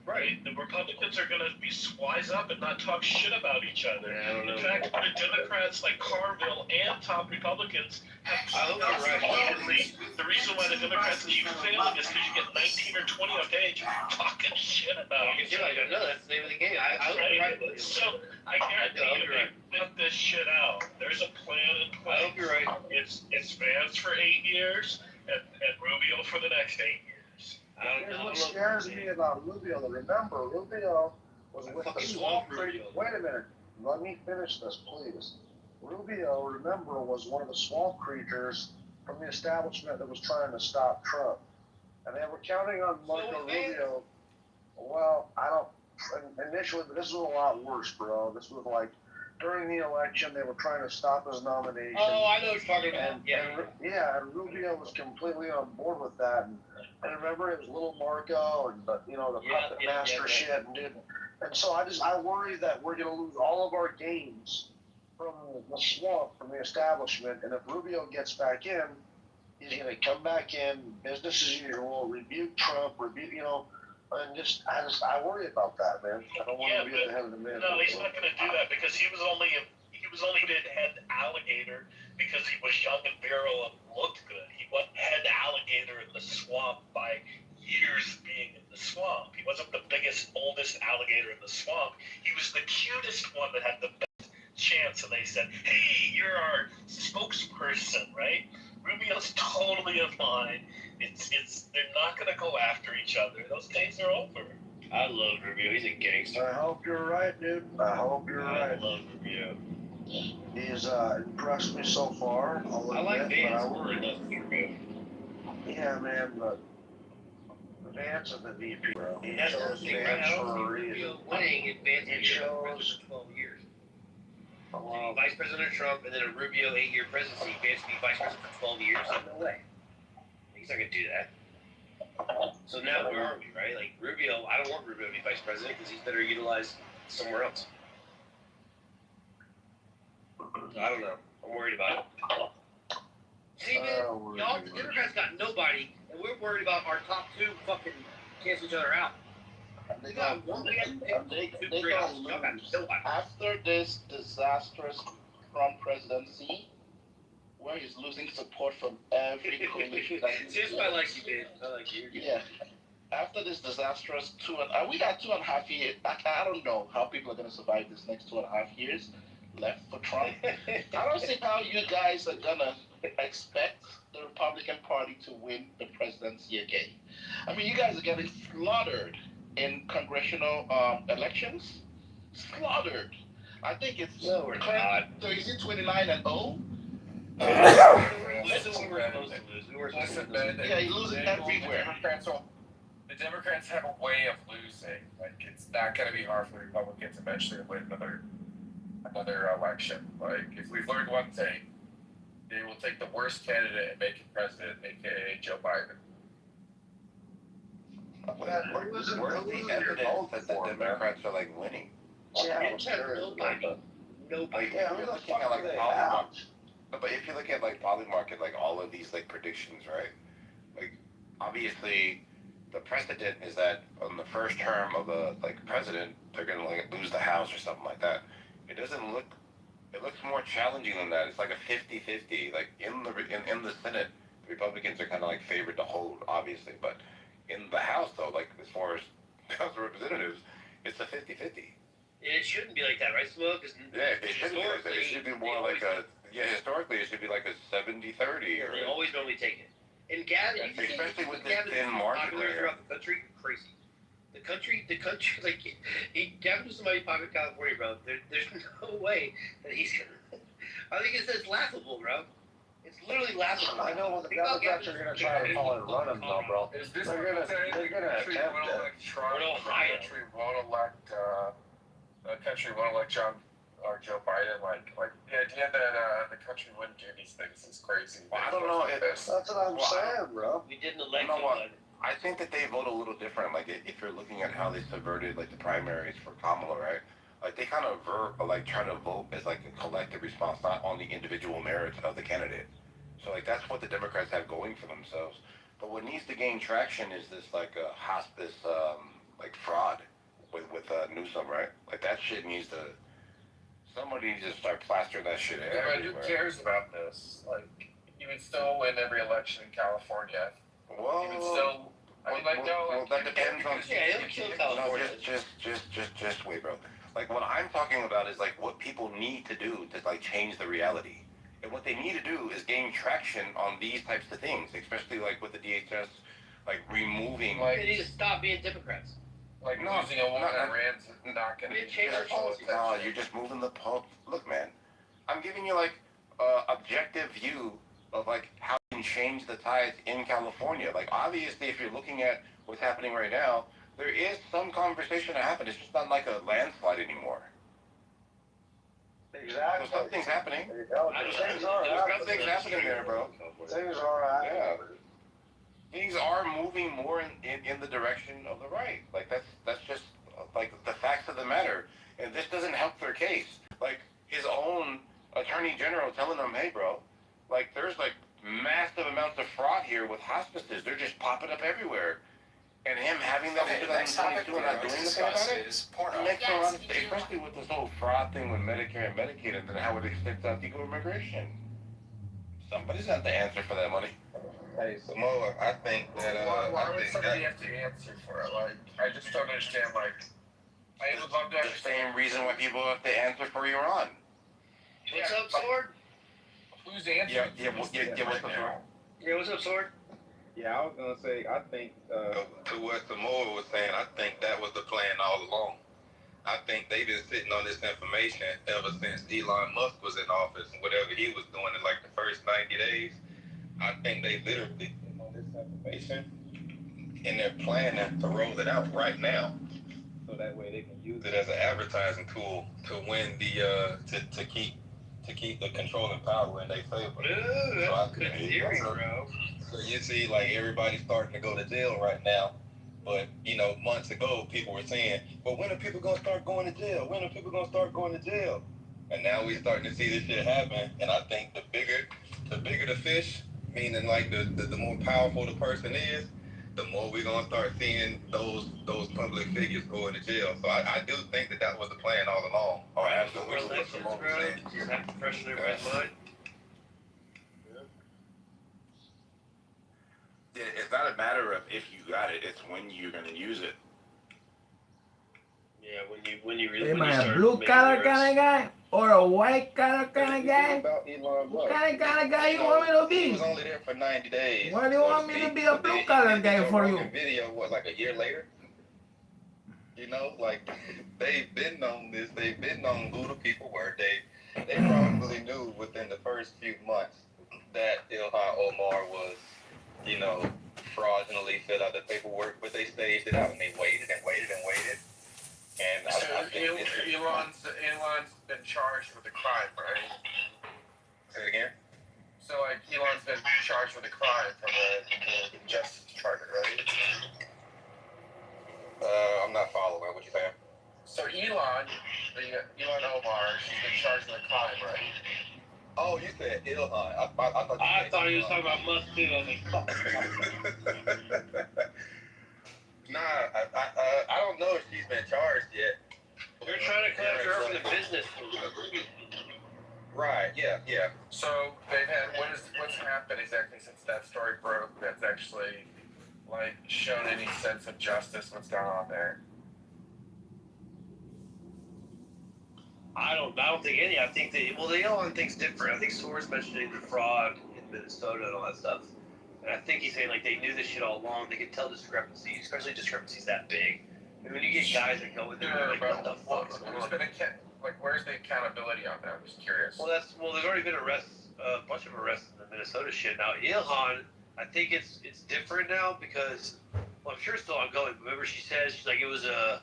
Right. The Republicans are going to be wise up and not talk shit about each other. In fact, the Democrats like Carville and top Republicans have the reason why the Democrats keep failing is because you get 19 or 20 on page talking shit about each other. No, that's the name of the game. So I guarantee you they put this shit out. There's a plan in place. I hope you're right. It's Vance for 8 years and Rubio for the next 8 years. Here's what scares me about Rubio. Remember, Rubio was with the swamp creatures. Wait a minute. Let me finish this, please. Rubio, remember, was one of the swamp creatures from the establishment that was trying to stop Trump. And they were counting on Marco Rubio. Well, I don't, initially, but this was a lot worse, bro. This was like, during the election, they were trying to stop his nomination. Oh, I know what you're talking about. And Rubio was completely on board with that. And remember, it was little Marco and the puppet master shit, and so I worry that we're gonna lose all of our gains from the swamp, from the establishment. And if Rubio gets back in, he's gonna come back in, business as usual, rebuke Trump, and I worry about that, man. I don't want to be at the head of the man. No, he's not gonna do that because he was only been head alligator because he was young and virile and looked good. He head alligator in the swamp by years being in the swamp. He wasn't the biggest, oldest alligator in the swamp. He was the cutest one that had the best chance, and they said, hey, you're our spokesperson, right? Rubio's totally in line. They're not going to go after each other. Those days are over. I love Rubio. He's a gangster. I hope you're right, dude. I hope you're right. I love Rubio. He's impressed me so far. I like Vance more than Rubio. Yeah, man, but Vance is the VP, bro. He That's the chose thing, right? Vance I don't for see a reason. Rubio winning if Vance He is chose. for 12 years. Vice President Trump and then a Rubio 8-year presidency. Vance be vice president for 12 years. No way. He's not gonna do that. So now where are we, right? Like Rubio, I don't want Rubio to be vice president because he's better utilized somewhere else. So I don't know. I'm worried about it. See, man, y'all Democrats got nobody, and we're worried about our top two fucking cancel each other out. We got one. We got two great options. Y'all got nobody. After this disastrous Trump presidency, where he's losing support from every coalition. See, that's why I like you, man. I like you. Yeah. After this disastrous we got 2.5 years. I don't know how people are going to survive this next 2.5 years left for Trump. I don't see how you guys are going to expect the Republican Party to win the presidency again. I mean, you guys are getting slaughtered in congressional elections. Slaughtered. I think it's no, we're not. So is it 29-0? Listen, man. Yeah, you're losing everywhere. The Democrats have a way of losing. Like, it's not going to be hard for the Republicans eventually to win another election. Like, if we've learned one thing, they will take the worst candidate and make him president, aka Joe Biden. Where's the evidence that the Democrats are like winning? Yeah, nobody. Like, yeah, you're looking at like Polymarket. But if you look at like Polymarket, like all of these like predictions, right? Like obviously, the precedent is that on the first term of the like president, they're gonna like lose the House or something like that. It doesn't look. It looks more challenging than that. It's like a 50-50. Like in the Senate, the Republicans are kind of like favored to hold, obviously, but in the House though, like as far as House of Representatives, it's a 50-50. It shouldn't be like that, right, Smoke? Yeah, it shouldn't be like that. It should be more like a. Yeah, historically, it should be like a 70-30. Or they always normally take it. And Gavin, especially with this thin margin there. Throughout the country, crazy. The country, like Gavin was somebody popular in California, bro. There's no way that he's gonna. I think it's laughable, bro. It's literally laughable. I know what the Democrats are going to try to call and run him, though, bro. They're going to attempt it. The country won't elect John or Joe Biden. Like the idea that the country wouldn't do these things is crazy. Well, I don't know. That's what I'm saying, bro. We didn't elect him. I think that they vote a little different. Like if you're looking at how they subverted like the primaries for Kamala, right? Like they kind of like try to vote as like a collective response, not on the individual merits of the candidate. So like that's what the Democrats have going for themselves. But what needs to gain traction is this like hospice like fraud with Newsom, right? Like that shit needs to. Somebody needs to start plastering that shit everywhere. Yeah, but who cares about this? Like you would still win every election in California. Well, you would still. I mean, like no. Well, that depends on. Yeah, it'll kill California. No, just wait, bro. Like what I'm talking about is like what people need to do to like change the reality. And what they need to do is gain traction on these types of things, especially like with the DHS, like removing. Like, they need to stop being Democrats. Like losing a woman that Rand's not going to change our policy. No, you're just moving the pulp. Look, man, I'm giving you like objective view of like how you can change the tides in California. Like obviously, if you're looking at what's happening right now, there is some conversation to happen. It's just not like a landslide anymore. Exactly. So something's happening. Things are happening. Something's happening there, bro. Things are happening. Yeah. Things are moving more in the direction of the right. Like that's just like the facts of the matter. And this doesn't help their case. Like his own attorney general telling them, hey, bro, like there's like massive amounts of fraud here with hospices. They're just popping up everywhere. And him having that in 2022 and not doing anything about it makes a lot of, especially with this whole fraud thing with Medicare and Medicaid and then how it extends out legal immigration. Somebody's got the answer for that money. Hey, Samoa, I think that why would somebody have to answer for it? Like, I just don't understand. Like, I would love to the understand. same reason why people have to answer for Iran. What's up, Sword? Who's answering? What's up, Sword? Yeah, what's up, Sword? Yeah, I was gonna say, I think To what Samoa was saying, I think that was the plan all along. I think they've been sitting on this information ever since Elon Musk was in office and whatever he was doing in like the first 90 days. I think they literally sitting on this information and they're planning to roll it out right now. so that way they can use It as an advertising tool to win the to keep the controlling power in their favor. Ooh, that's a good theory, bro. So you see, like everybody's starting to go to jail right now. But you know, months ago, people were saying, "Well, when are people gonna start going to jail? When are people gonna start going to jail?" And now we're starting to see this shit happen. And I think the bigger the fish, meaning like the more powerful the person is, the more we're gonna start seeing those public figures going to jail. So I do think that was the plan all along. Or absolutely what Simone was saying. Just have to freshen everybody's mind. It's not a matter of if you got it; it's when you're gonna use it. Yeah, when you really Am when you I a start blue making collar yours. kind of guy or a white collar kind of guy? about Elon What Musk. kind of guy you want me to He be? was only there for 90 days. Why do you want me to be a blue collar guy for you? Video, what, like a year later? You know, like they've been on this. They've been on who the people were. They probably knew within the first few months that Ilhan Omar was, you know, fraudulently filled out the paperwork, but they staged it out and they waited and waited and waited. And So I think Elon's been charged with a crime, right? Say it again. So like Elon's been charged with a crime from the Justice Department, right? I'm not following what you're saying. So Elon Omar, she's been charged with a crime, right? Oh, you said Ilhan. I thought he was talking about Musk too. I was like, fuck. Nah, I don't know if she's been charged yet. They're trying to come after her for the business. Right, yeah. So they've had what's happened exactly since that story broke that's actually like shown any sense of justice, what's going on there? I don't think any. I think the Elon thing's different. I think Soares mentioning the fraud in Minnesota and all that stuff. And I think he's saying like they knew this shit all along. They could tell discrepancies, especially discrepancies that big. And when you get guys that go in there, like, what the fuck? Where's the accountability on that? I'm just curious. Well, there's already been arrests, a bunch of arrests in the Minnesota shit. Now Ilhan, I think it's different now because, well, I'm sure it's still ongoing. Remember, she says she's like it was a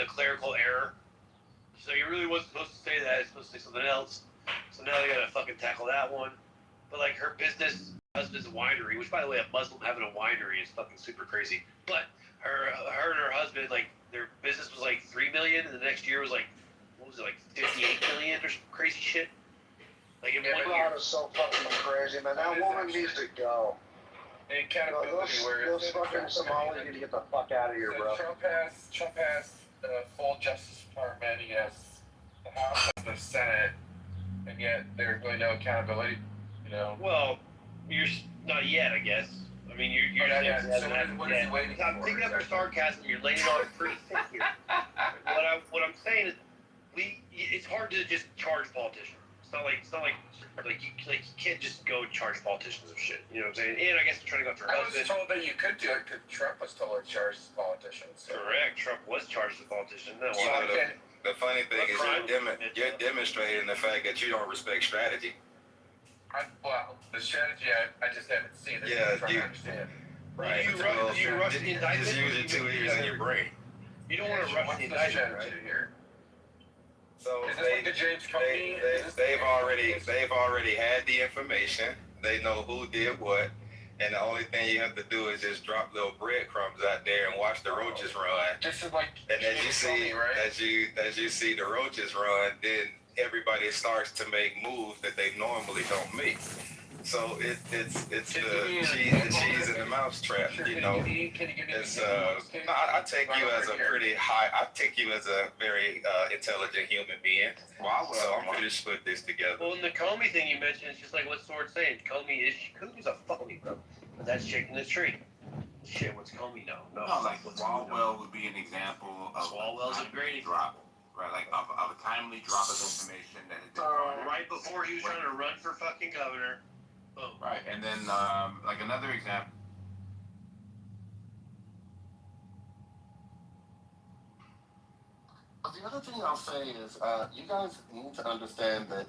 clerical error. So he really wasn't supposed to say that. He's supposed to say something else. So now they gotta fucking tackle that one. But like her business, husband's a winery, which by the way, a Muslim having a winery is fucking super crazy. But her and her husband, like their business was like $3 million, and the next year was like, what was it, like 58 million or some crazy shit? Like in 1 year. That is so fucking crazy, man. That woman needs to go. Those fucking Somalis need to get the fuck out of here, bro. Trump has the full Justice Department. He has the House and the Senate, and yet there's really no accountability. You know. Well, you're not yet, I guess. I mean, you're not yet. So what is he waiting for? I'm picking up your sarcasm. You're laying it on pretty thick here. What I'm saying is, it's hard to just charge politicians. It's not like you can't just go and charge politicians of shit. You know what I'm saying? And I guess I'm trying to go after her I husband. was told that you could do it because Trump was told to charge politicians. So. Correct. Trump was charged with politicians. No, The funny thing is you're demonstrating the fact that you don't respect strategy. The strategy I just haven't seen it. Yeah, I'm trying to understand. Right. You rush the indictment. Just use your 2 ears in your brain. You don't want to rush the indictment, right? Here? So is this like the James Comey? They've already had the information. They know who did what, and the only thing you have to do is just drop little breadcrumbs out there and watch the roaches run. This is like and as you see, right? as you see the roaches run, then everybody starts to make moves that they normally don't make. So it's the cheese in the mouse trap, you know. It's I take you as a very intelligent human being. Wow, so I'm gonna just put this together. Well, in the Comey thing you mentioned, it's just like what Sword's saying. Comey's a phony, bro. But that's shaking the tree. Shit, what's coming now? No, like Swalwell would be an example of Swalwell's a great drop, right? Like of a timely drop of information that has been right before he was trying to run for fucking governor. Boom. Right, and then like another example. The other thing I'll say is, you guys need to understand that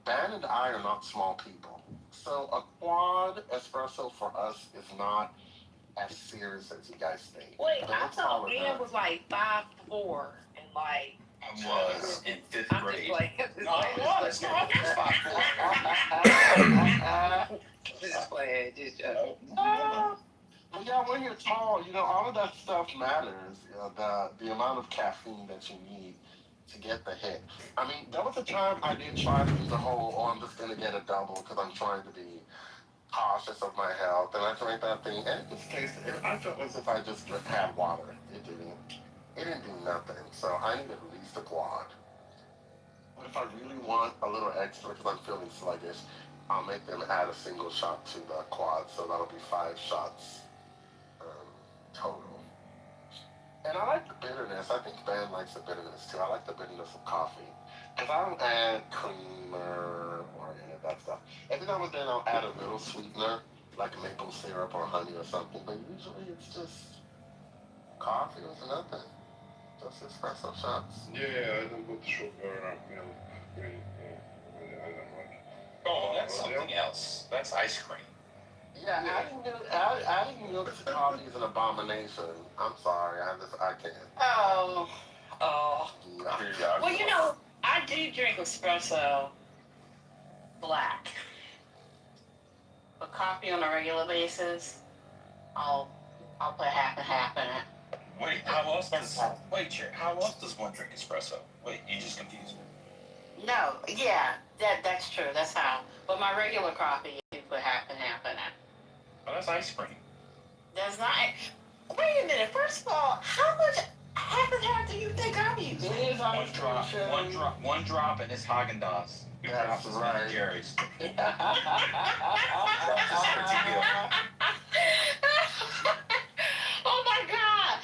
Ben and I are not small people. So a quad espresso for us is not as serious as you guys think. Wait, I thought Ben was like 5'4" and like. I was in 5th grade. No, I was. No, I was 5'4". Just playing, just Well, yeah, when you're tall, all of that stuff matters. The amount of caffeine that you need to get the hit. I mean, there was a time I did try to do the whole, I'm just going to get a double because I'm trying to be cautious of my health. And I drank that thing, and it just tasted, I felt as if I just had water. It didn't do nothing. So I need at least a quad. But if I really want a little extra because I'm feeling sluggish, I'll make them add a single shot to the quad. So that'll be 5 shots total. And I like the bitterness. I think Ben likes the bitterness too. I like the bitterness of coffee. Because I don't add cream or any of that stuff. Every now and then I'll add a little sweetener, like maple syrup or honey or something. But usually it's just coffee with nothing. Just espresso shots. Yeah, I don't put sugar, milk, cream. I don't like. Oh, that's something else. That's ice cream. Yeah, adding milk to coffee is an abomination. I'm sorry, I can't. Oh. Yeah. Well, I do drink espresso black. But coffee on a regular basis, I'll put half and half in it. Wait, how else does one drink espresso? Wait, you just confused me. No, yeah, that's true. That's how. But my regular coffee, you put half and half in it. Oh, that's ice cream. That's not. Wait a minute. First of all, how much half and half do you think I'm using? It is ice cream. One drop, and it's Haagen-Dazs. That's right. Jerry's. Oh my God!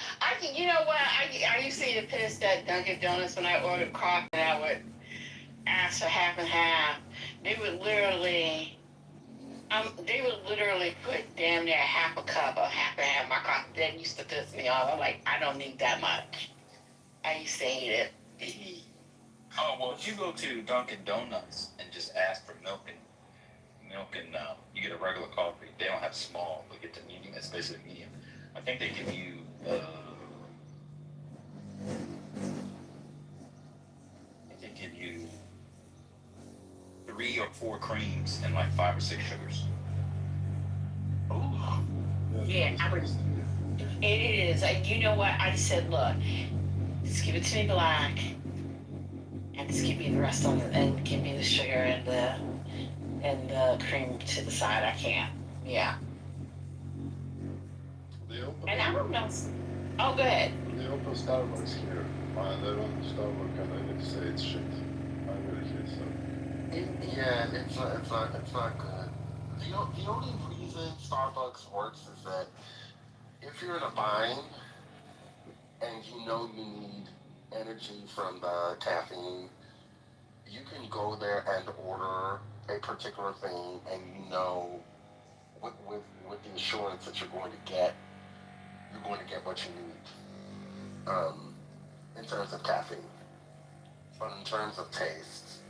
You know what? I used to get pissed at Dunkin' Donuts when I ordered coffee and I would ask for half and half. They would literally put damn near half a cup or half and half my coffee. That used to piss me off. I'm like, I don't need that much. I used to hate it. Oh, well, if you go to Dunkin' Donuts and just ask for milk and you get a regular coffee, they don't have small, they get the medium. It's basically medium. I think they give you, they give you 3 or 4 creams and like 5 or 6 sugars. Oh. Yeah, it is. You know what? I said, look, just give it to me black, and just give me the rest of it, and give me the sugar and the cream to the side. I can't. Yeah. And I don't know. Oh, go ahead. They open Starbucks here. I went to Starbucks and I need to say it's shit. I really hate Starbucks. Yeah, it's not good. The only reason Starbucks works is that if you're in a bind and you need energy from the caffeine, you can go there and order a particular thing, and with the assurance that you're going to get what you need in terms of caffeine. But in terms of taste,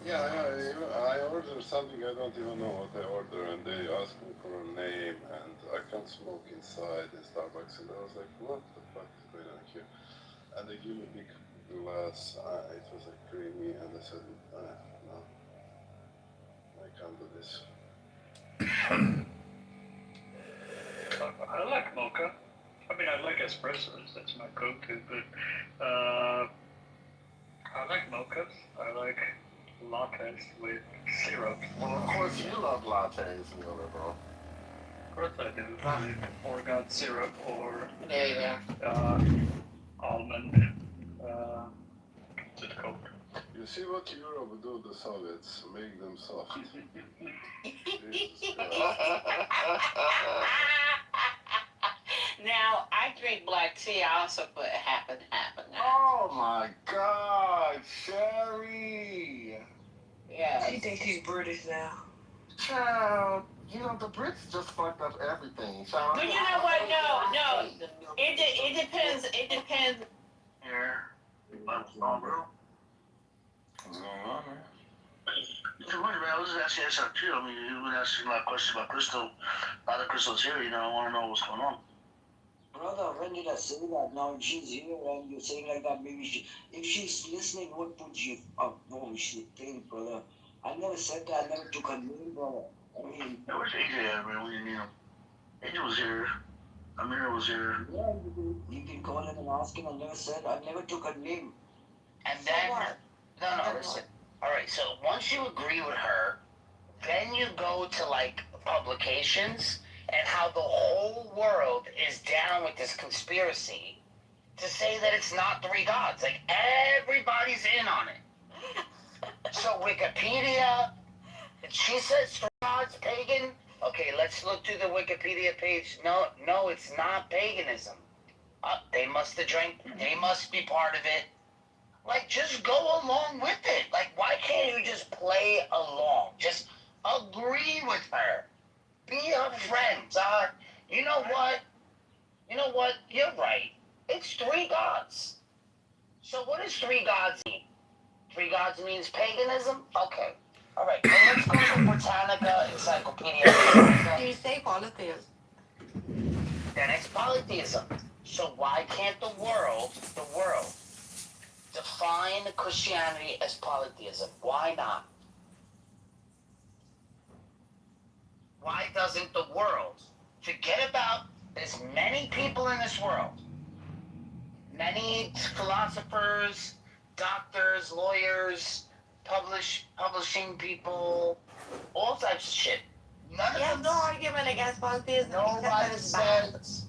Yeah, I ordered something, I don't even know what I ordered, and they asked me for a name, and I can't smoke inside in Starbucks, and I was like, what the fuck is going on here? And they gave me a big glass, it was like creamy, and I said, no, I can't do this. I like mocha. I mean, I like espressos, that's my go-to, but I like mochas. I like lattes with syrup. Well, of course you love lattes, Miller, bro. Of course I do. Oregon syrup or there you go. Almond to the Kitover. You You see what Europe do to the Soviets, make them soft. Now, I drink black tea. I also put half and half in that. Oh my God, Sherry. Yeah. She thinks she's British now. Child, you know, the Brits just fucked up everything. So But you know what? No. It depends. It depends. Here. What's going on, bro? What's going on, man? Good morning, man. I was just asking that too. I mean, you been asking a lot of questions about Crystal. Now that Crystal's here, you know, I want to know what's going on. Brother, when did I say that? Now she's here and you're saying like that. Maybe if she's listening, what would you what she think, brother? I never said that. I never took her name, brother. I mean, Yeah, where's AJ at, man? We didn't need him. Angel was here. Amira was here. yeah, you can call him and ask him. I never took her name. And then, no, listen. All right, so once you agree with her, then you go to like publications and how the whole world is down with this conspiracy to say that it's not three gods. Like everybody's in on it. So Wikipedia, she says three gods, pagan. Okay, let's look through the Wikipedia page. No, it's not paganism. They must have drank. They must be part of it. Like, just go along with it. Like, why can't you just play along? Just agree with her. Be her friend. You know what? You're right. It's three gods. So what does three gods mean? Three gods means paganism? Okay. All right. Well, let's go to Britannica Encyclopedia. Do you say polytheism? Then it's polytheism. So why can't the world define Christianity as polytheism? Why not? Why doesn't the world forget about there's many people in this world, many philosophers, doctors, lawyers, publishing people, all types of shit. None of them. No argument against polytheism. Nobody says.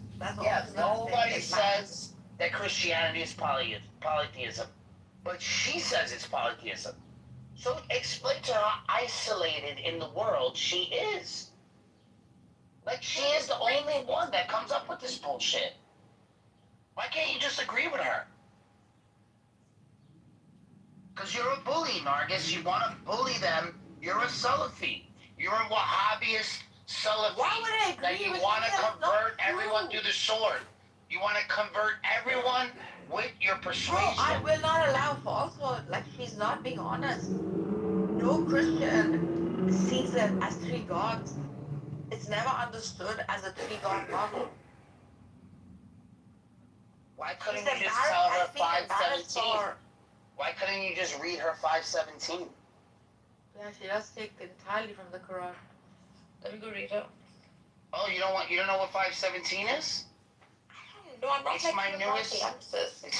Nobody says that Christianity is polytheism, but she says it's polytheism. So explain to her how isolated in the world she is. Like, she is the only one that comes up with this bullshit. Why can't you just agree with her? Because you're a bully, Nargis. You want to bully them. You're a Salafi. You're a Wahhabist Salafi. Why would I agree that you with want to you? convert everyone to the sword. You want to convert everyone with your persuasion. I will not allow falsehood. Like, she's not being honest. No Christian sees them as three gods. It's never understood as a three-god model. Why couldn't you just tell her 5:17? Why couldn't you just read her 5:17? Yeah, she does take it entirely from the Quran. Let me go read it. Oh, you don't know what 5:17 is? No, I'm not. It's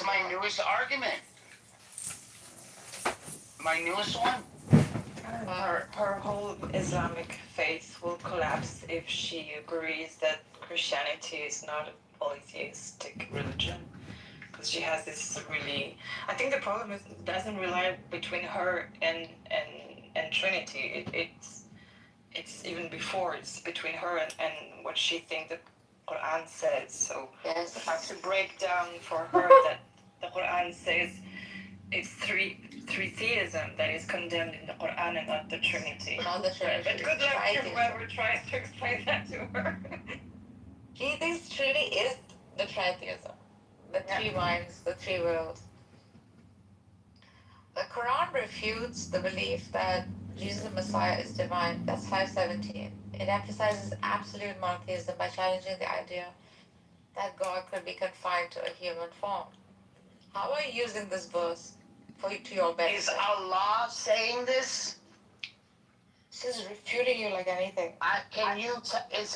my newest argument. My newest one. Her whole Islamic faith will collapse if she agrees that Christianity is not a polytheistic religion. Because she has this really... I think the problem is it doesn't rely between her and Trinity. It's even before. It's between her and what she thinks the Quran says. So yes. I have to break down for her that the Quran says it's three theism that is condemned in the Quran and not the Trinity. Not the Trinity. But good luck to whoever tries to explain that to her. He thinks Trinity is the tritheism. The three minds, the three worlds. The Quran refutes the belief that Jesus the Messiah is divine. That's 5:17. It emphasizes absolute monotheism by challenging the idea that God could be confined to a human form. How are you using this verse to your benefit? Is Allah saying this? She's refuting you like anything.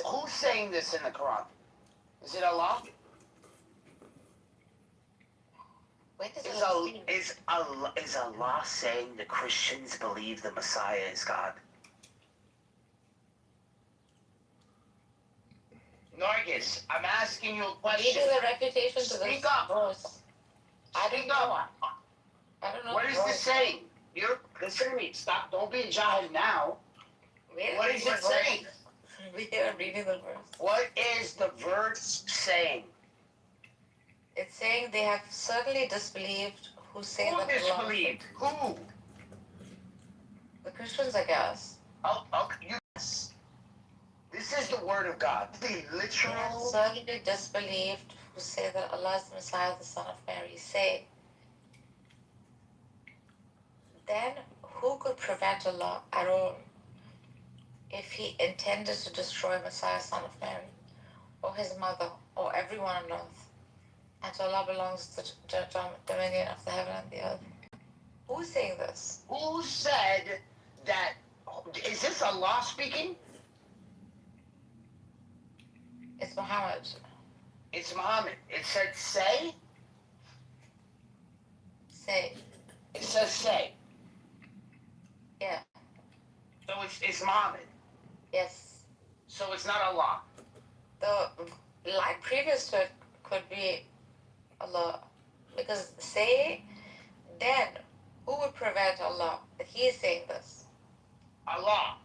Who's saying this in the Quran? Is it Allah? Is Allah saying the Christians believe the Messiah is God? Nargis, I'm asking you a question. Read the refutation to Speak this up. verse. I don't know. What is this saying? Listen to me. Stop. Don't be jahil now. What is it saying? We are reading the verse. What is the verse saying? It's saying they have certainly disbelieved who say Who that disbelieved? Who? The Christians, I guess. Oh, yes. This is the word of God. The They have literal. certainly disbelieved who say that Allah is the Messiah, the Son of Mary. Say, then who could prevent Allah at all if He intended to destroy Messiah, Son of Mary, or His mother, or everyone on earth? And to Allah belongs the dominion of the heaven and the earth. Who's saying this? Who said that? Is this Allah speaking? It's Muhammad. It's Muhammad. It said say. Say. It says say. Yeah. So it's Muhammad. Yes. So it's not Allah. The line previous to it could be Allah. Because say, then who would prevent Allah? He is saying this. Allah.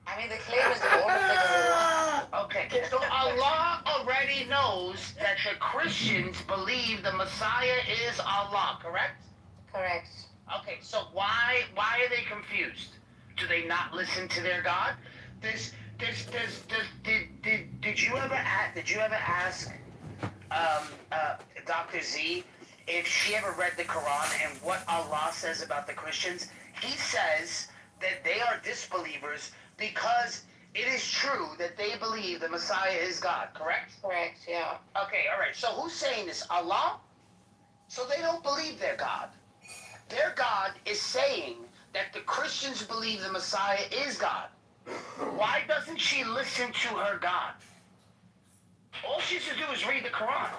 I mean, the claim is all of it is Allah. Okay, so Allah already knows that the Christians believe the Messiah is Allah, correct? Correct. Okay, so why are they confused? Do they not listen to their God? Did you ever ask Dr. Z if she ever read the Quran and what Allah says about the Christians? He says that they are disbelievers because it is true that they believe the Messiah is God, correct? Correct, yeah. Okay, all right. So who's saying this? Allah? So they don't believe their God. Their God is saying that the Christians believe the Messiah is God. Why doesn't she listen to her God? All she has to do is read the Quran.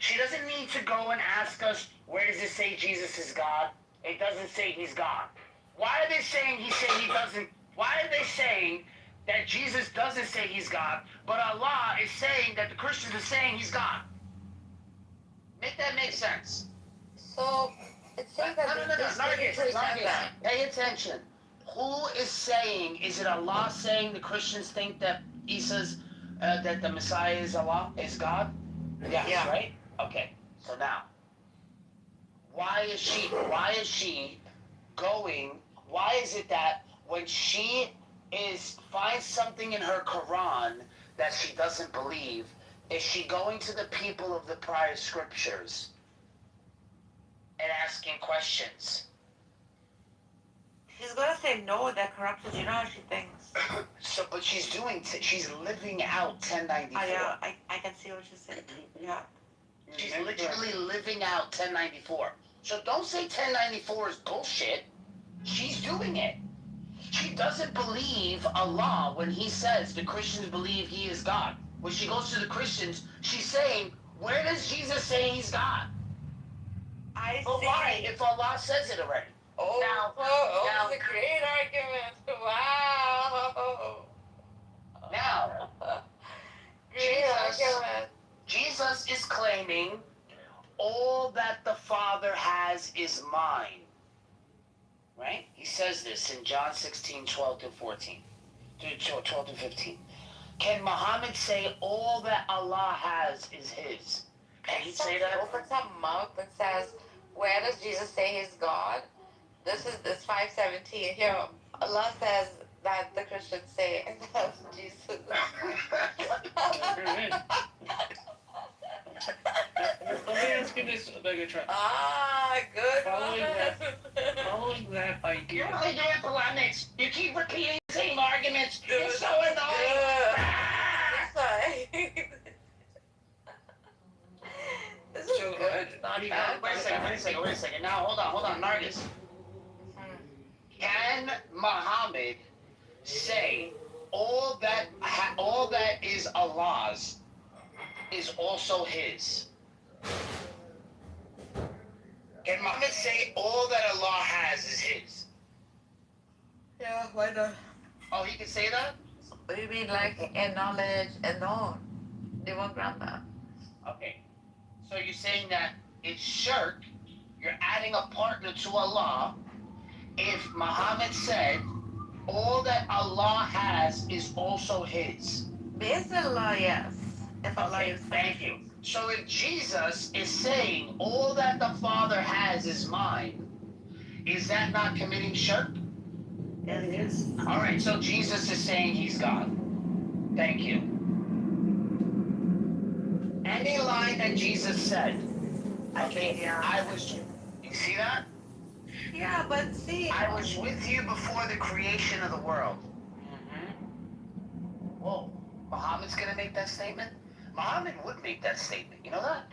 She doesn't need to go and ask us, where does it say Jesus is God? It doesn't say he's God. Why are they saying he doesn't? Why are they saying that Jesus doesn't say he's God, but Allah is saying that the Christians are saying he's God? Make that make sense. So, it's saying that No. Pay attention. Who is saying, is it Allah saying the Christians think that Isa's, that the Messiah is Allah, is God? Yes, Yeah. Right? Okay, so now, why is she going, why is it that when she finds something in her Quran that she doesn't believe, is she going to the people of the prior scriptures and asking questions? She's gonna say no, they're corrupted. You know how she thinks. So, but she's living out 1094. I can see what she's saying. Yeah. She's literally living out 1094. So don't say 1094 is bullshit. She's doing it. She doesn't believe Allah when he says the Christians believe he is God. When she goes to the Christians, she's saying, where does Jesus say he's God? But why, if Allah says it already? Now, that's a great argument. Wow. Now, Great argument. Jesus is claiming all that the Father has is mine. Right? He says this in John 16, 12 to 14. 12 to 15. Can Muhammad say all that Allah has is his? Can he say that? Opens up mouth and says, where does Jesus say he's God? This is this 517. Here, Allah says that the Christians say, and that's Jesus. Let me ask you this, Megatron. Good. Following that idea. You're only doing polemics. You keep repeating the same arguments. It's so annoying. This is good. Not bad. Wait a second. Now, hold on, Nargis. Can Muhammad say all that is Allah's is also his? Can Muhammad say all that Allah has is his? Yeah, why not? Oh, he can say that? What do you mean, like, in knowledge and known? They won't grant that. Okay. So you're saying that it's shirk, you're adding playing a partner to Allah if Muhammad said all that Allah has is also his? Based on Allah, yes. If Allah Okay, is thank you. So if Jesus is saying all that the Father has is mine, is that not committing shirk? It is. All right, so Jesus is saying he's God. Thank you. Any line that Jesus said, okay, Yeah. I was, you see that? Yeah, but see. I was with you before the creation of the world. Whoa, Muhammad's gonna make that statement? Muhammad would make that statement, you know that?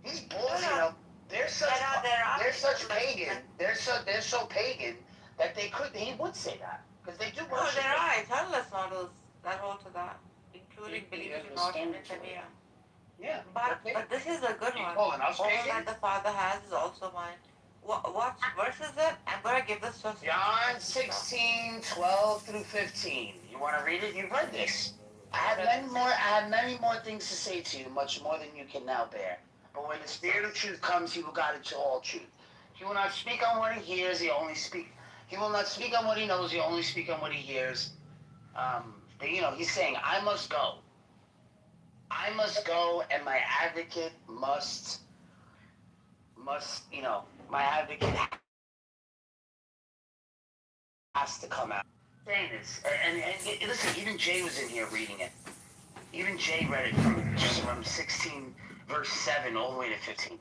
He's both, you know, they're such pagan, they're so pagan that he would say that. Because they do No, worship there him. are eternalist models that hold to that, including believers in not in Tamiya. Yeah. But this is a good one. calling us All pagan? that the Father has is also mine. What verse is it? I'm gonna give this to John 16, 12 through 15. You want to read it? You've read this. I have many more things to say to you, much more than you can now bear. But when the Spirit of truth comes, he will guide into all truth. He will not speak on what he hears, he will not speak on what he knows, he only speak on what he hears. He's saying, I must go. I must go, and my advocate must, my advocate has to come out. Saying this, and listen, even Jay was in here reading it. Even Jay read it from 16, verse 7 all the way to 15.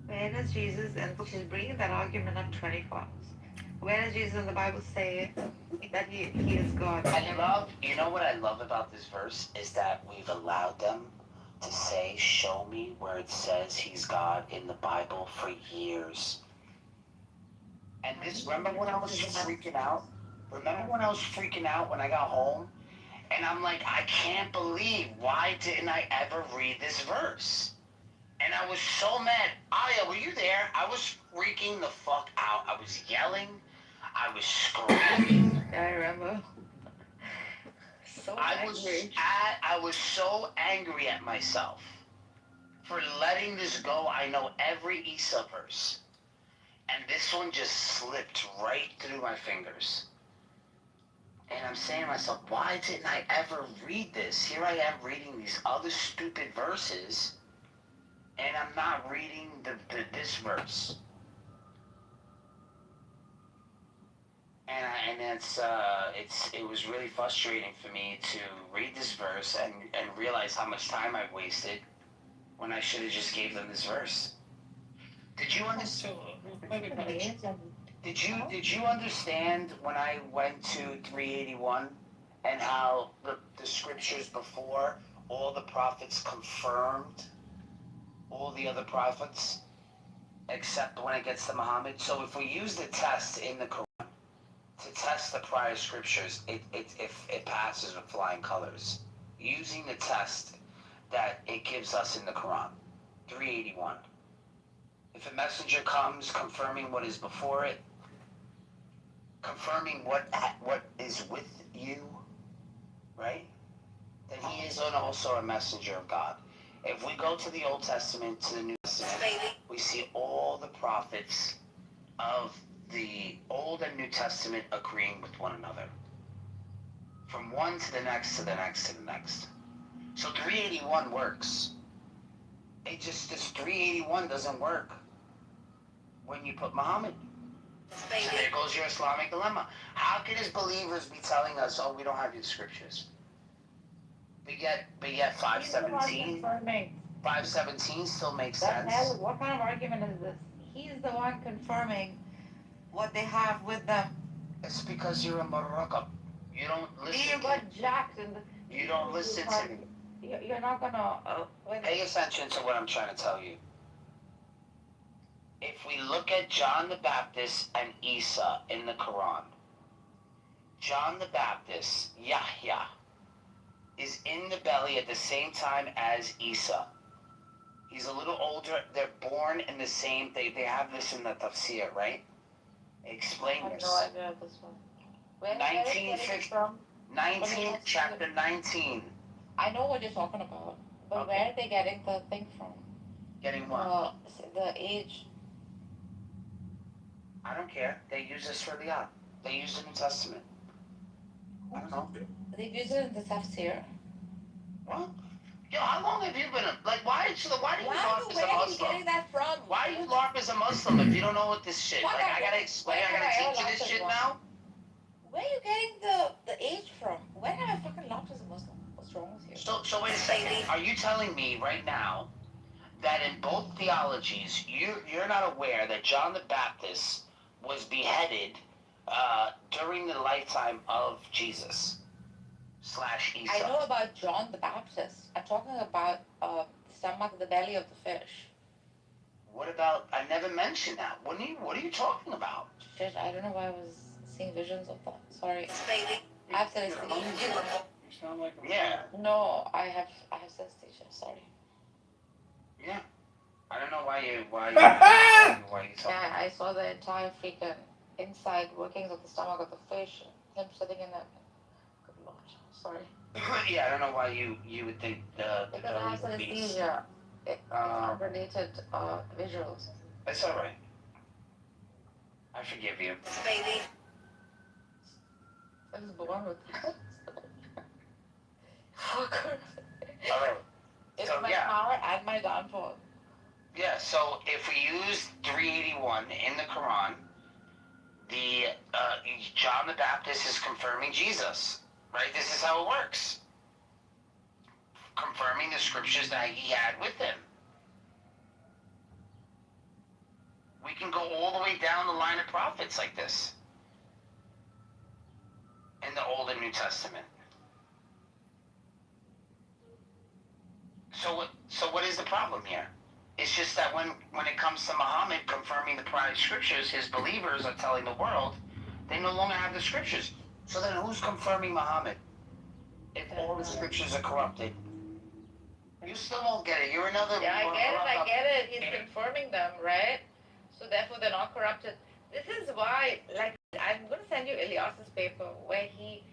Where does Jesus, and she's bringing that argument up 24. Where does Jesus in the Bible say that he is God? You know what I love about this verse is that we've allowed them to say, show me where it says he's God in the Bible for years. And remember when I was freaking out? Remember when I was freaking out when I got home? And I'm like, I can't believe, why didn't I ever read this verse? And I was so mad. Aya, were you there? I was freaking the fuck out. I was yelling. I was screaming. I remember. I was so angry at myself for letting this go. I know every Isa verse. And this one just slipped right through my fingers. And I'm saying to myself, why didn't I ever read this? Here I am reading these other stupid verses, and I'm not reading this verse. And it was really frustrating for me to read this verse and realize how much time I've wasted when I should have just gave them this verse. Did you understand? Did you understand when I went to 381 and how the scriptures before all the prophets confirmed all the other prophets except when it gets to Muhammad? So if we use the test in the Quran to test the prior scriptures, it passes with flying colors. Using the test that it gives us in the Quran, 381. If a messenger comes confirming what is before it, confirming what is with you, right? Then he is also a messenger of God. If we go to the Old Testament, to the New Testament, we see all the prophets of the Old and New Testament agreeing with one another. From one to the next, to the next, to the next. So 381 works. This 381 doesn't work when you put Muhammad. So there goes your Islamic dilemma. How can his believers be telling us, oh, we don't have your scriptures? But yet 517, 517 still makes sense. What kind of argument is this? He's the one confirming what they have with them. It's because you're a Morocco. You don't listen. You got jacked and you don't listen to me. You're not gonna. Pay attention to what I'm trying to tell you. If we look at John the Baptist and Isa in the Quran, John the Baptist, Yahya, is in the belly at the same time as Isa. He's a little older. They're born in the same. They have this in the tafsir, right? Explain this. I have no idea this one. Where 19, chapter 19. I know what you're talking about, but where are they getting the thing from? Getting what? The age. I don't care. They use this for the art. They use the New Testament. I don't know. They've used it in the tafsir. What? Yo, how long have you been why do you LARP as a Where are you Muslim? getting that from? Why do you LARP as a Muslim if you don't know what this shit? What Like, I are gotta you- explain, when I have gotta I ever teach you LARPed this as shit one? now? Where are you getting the age from? When have I fucking LARPed as a Muslim? What's wrong with you? So wait a second. Are you telling me right now that in both theologies, you're not aware that John the Baptist was beheaded during the lifetime of Jesus / Isa? I know about John the Baptist. I'm talking about the stomach, the belly of the fish. What about? I never mentioned that. What are you talking about? Shit, I don't know why I was seeing visions of that. Sorry. After this, You sound like a no, I have synesthesia. Sorry. Yeah. I don't know why you Yeah, I saw the entire freaking inside workings of the stomach of the fish. Him sitting in that. Good lord. Sorry. Yeah, I don't know why you would think the Because I have belly would be. synesthesia. It's unrelated visuals. It's all right. I forgive you. I was born with that. Fucker. All right. It's So, my yeah. power and my downfall. Yeah. So if we use 381 in the Quran, the John the Baptist is confirming Jesus, right? This is how it works. Confirming the scriptures that he had with him. We can go all the way down the line of prophets like this in the Old and New Testament. So what is the problem here? It's just that when it comes to Muhammad confirming the prior scriptures, his believers are telling the world they no longer have the scriptures. So then who's confirming Muhammad if all the scriptures are corrupted? You still won't get it. You're another... Yeah, I get it. He's confirming them, right? So therefore they're not corrupted. This is why, like, I'm going to send you Elias's paper where he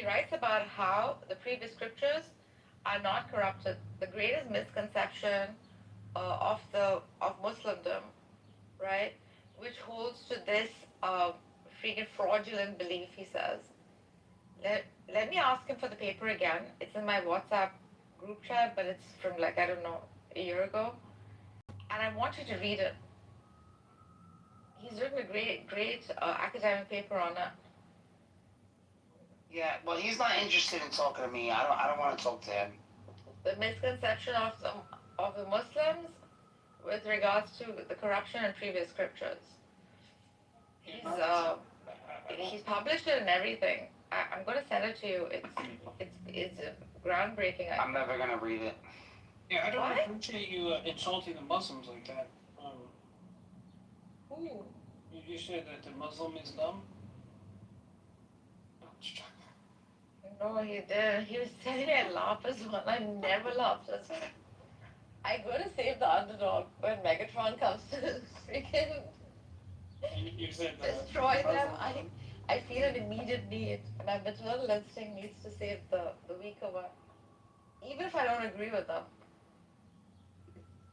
writes about how the previous scriptures are not corrupted. The greatest misconception of Muslimdom, right, which holds to this freaking fraudulent belief, he says. Let me ask him for the paper again. It's in my WhatsApp group chat, but it's from like, I don't know, a year ago. And I want you to read it. He's written a great academic paper on it. Yeah, well, he's not interested in talking to me. I don't want to talk to him. The misconception of the Muslims with regards to the corruption in previous scriptures. He's published it and everything. I'm going to send it to you. It's groundbreaking. I'm never going to read it. Yeah, I don't appreciate you insulting the Muslims like that. Who? You said that the Muslim is dumb? No, he didn't. He was telling me I laugh as well. I never laughed as well. I go to save the underdog when Megatron comes to freaking You said destroy them. I feel an immediate need. My maternal instinct needs to save the weaker one. Even if I don't agree with them.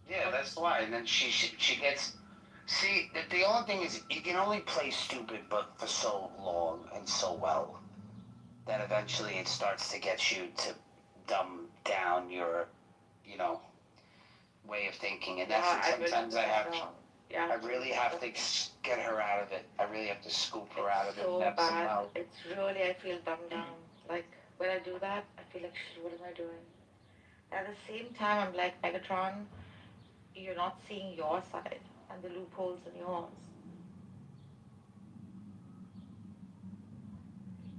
Yeah, that's why. And then she gets... See, the only thing is you can only play stupid but for so long and so well that eventually it starts to get you to dumb down your, way of thinking. And that's sometimes I really have to get her out of it. I really have to scoop her out of it. So That's bad. somehow. It's really, I feel dumbed down. Like, when I do that, I feel like, shit, what am I doing? At the same time, I'm like, Megatron, you're not seeing your side and the loopholes in yours.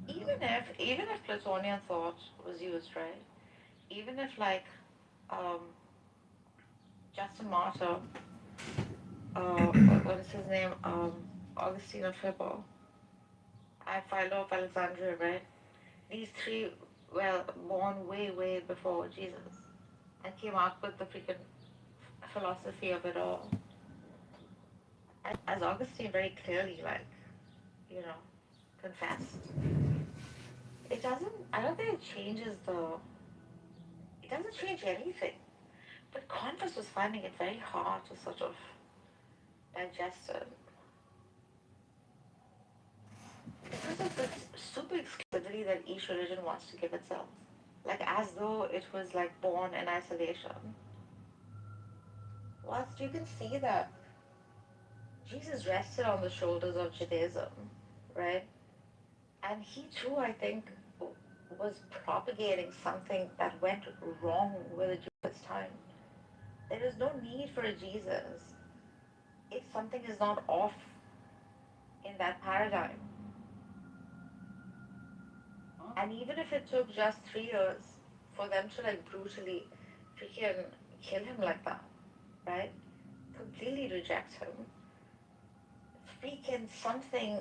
Even if Platonian thought was used, right? Even if, like, Justin Martyr, what is his name? Augustine of Hippo, and Philo of Alexandria, right? These three were born way, way before Jesus and came up with the freaking philosophy of it all. As Augustine very clearly, confessed. I don't think it doesn't change anything. But Converse was finding it very hard to sort of digest it because of the super exclusivity that each religion wants to give itself. Like as though it was like born in isolation. Whilst you can see that Jesus rested on the shoulders of Judaism, right? And he too, I think, was propagating something that went wrong with the Jewish time. There is no need for a Jesus if something is not off in that paradigm. And even if it took just 3 years for them to like brutally freaking kill him like that, right? Completely reject him. Freaking something,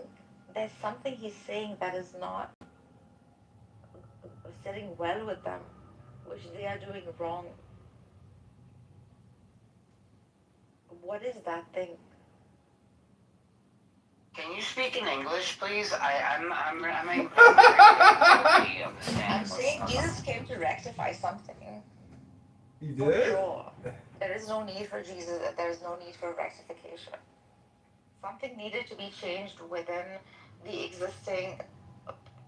there's something he's saying that is not sitting well with them, which they are doing wrong. What is that thing? Can you speak in English, please? I'm really understand. I'm saying Jesus came to rectify something. He For did? sure. There is no need for Jesus, there is no need for rectification. Something needed to be changed within the existing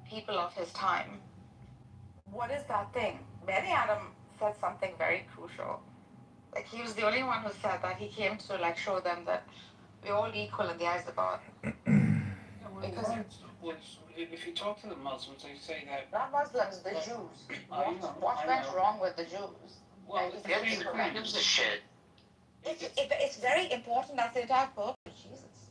people of his time. What is that thing? Mary Adam said something very crucial. Like he was the only one who said that. He came to like show them that we're all equal in the eyes of God. Because if you talk to the Muslims, they say that Not Muslims, the Jews. I What went wrong with the Jews? Well, it's the same thing. Gives a shit. It's very important. That's the entire purpose of Jesus.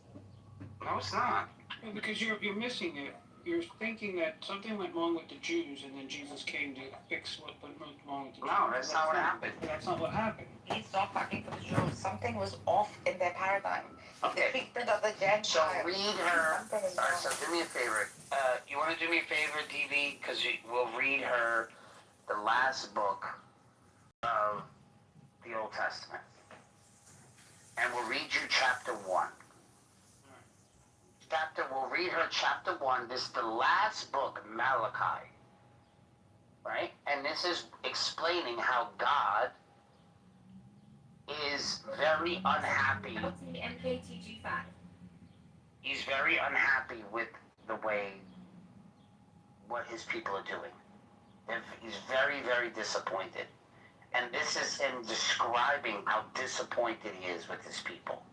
No, it's not. Because you're missing it. You're thinking that something went wrong with the Jews, and then Jesus came to fix what went wrong with the Jews. No, that's not what happened. That's not what happened. He stopped fighting for the Jews. Something was off in their paradigm. Okay. The treatment of the Gentiles. So read her. Alright, so do me a favor. You want to do me a favor, DV? Because we'll read her the last book of the Old Testament. And we'll read you chapter 1. We'll read her chapter 1. This is the last book, Malachi. Right? And this is explaining how God is very unhappy. He's very unhappy with the way what his people are doing. He's very, very disappointed. And this is him describing how disappointed he is with his people.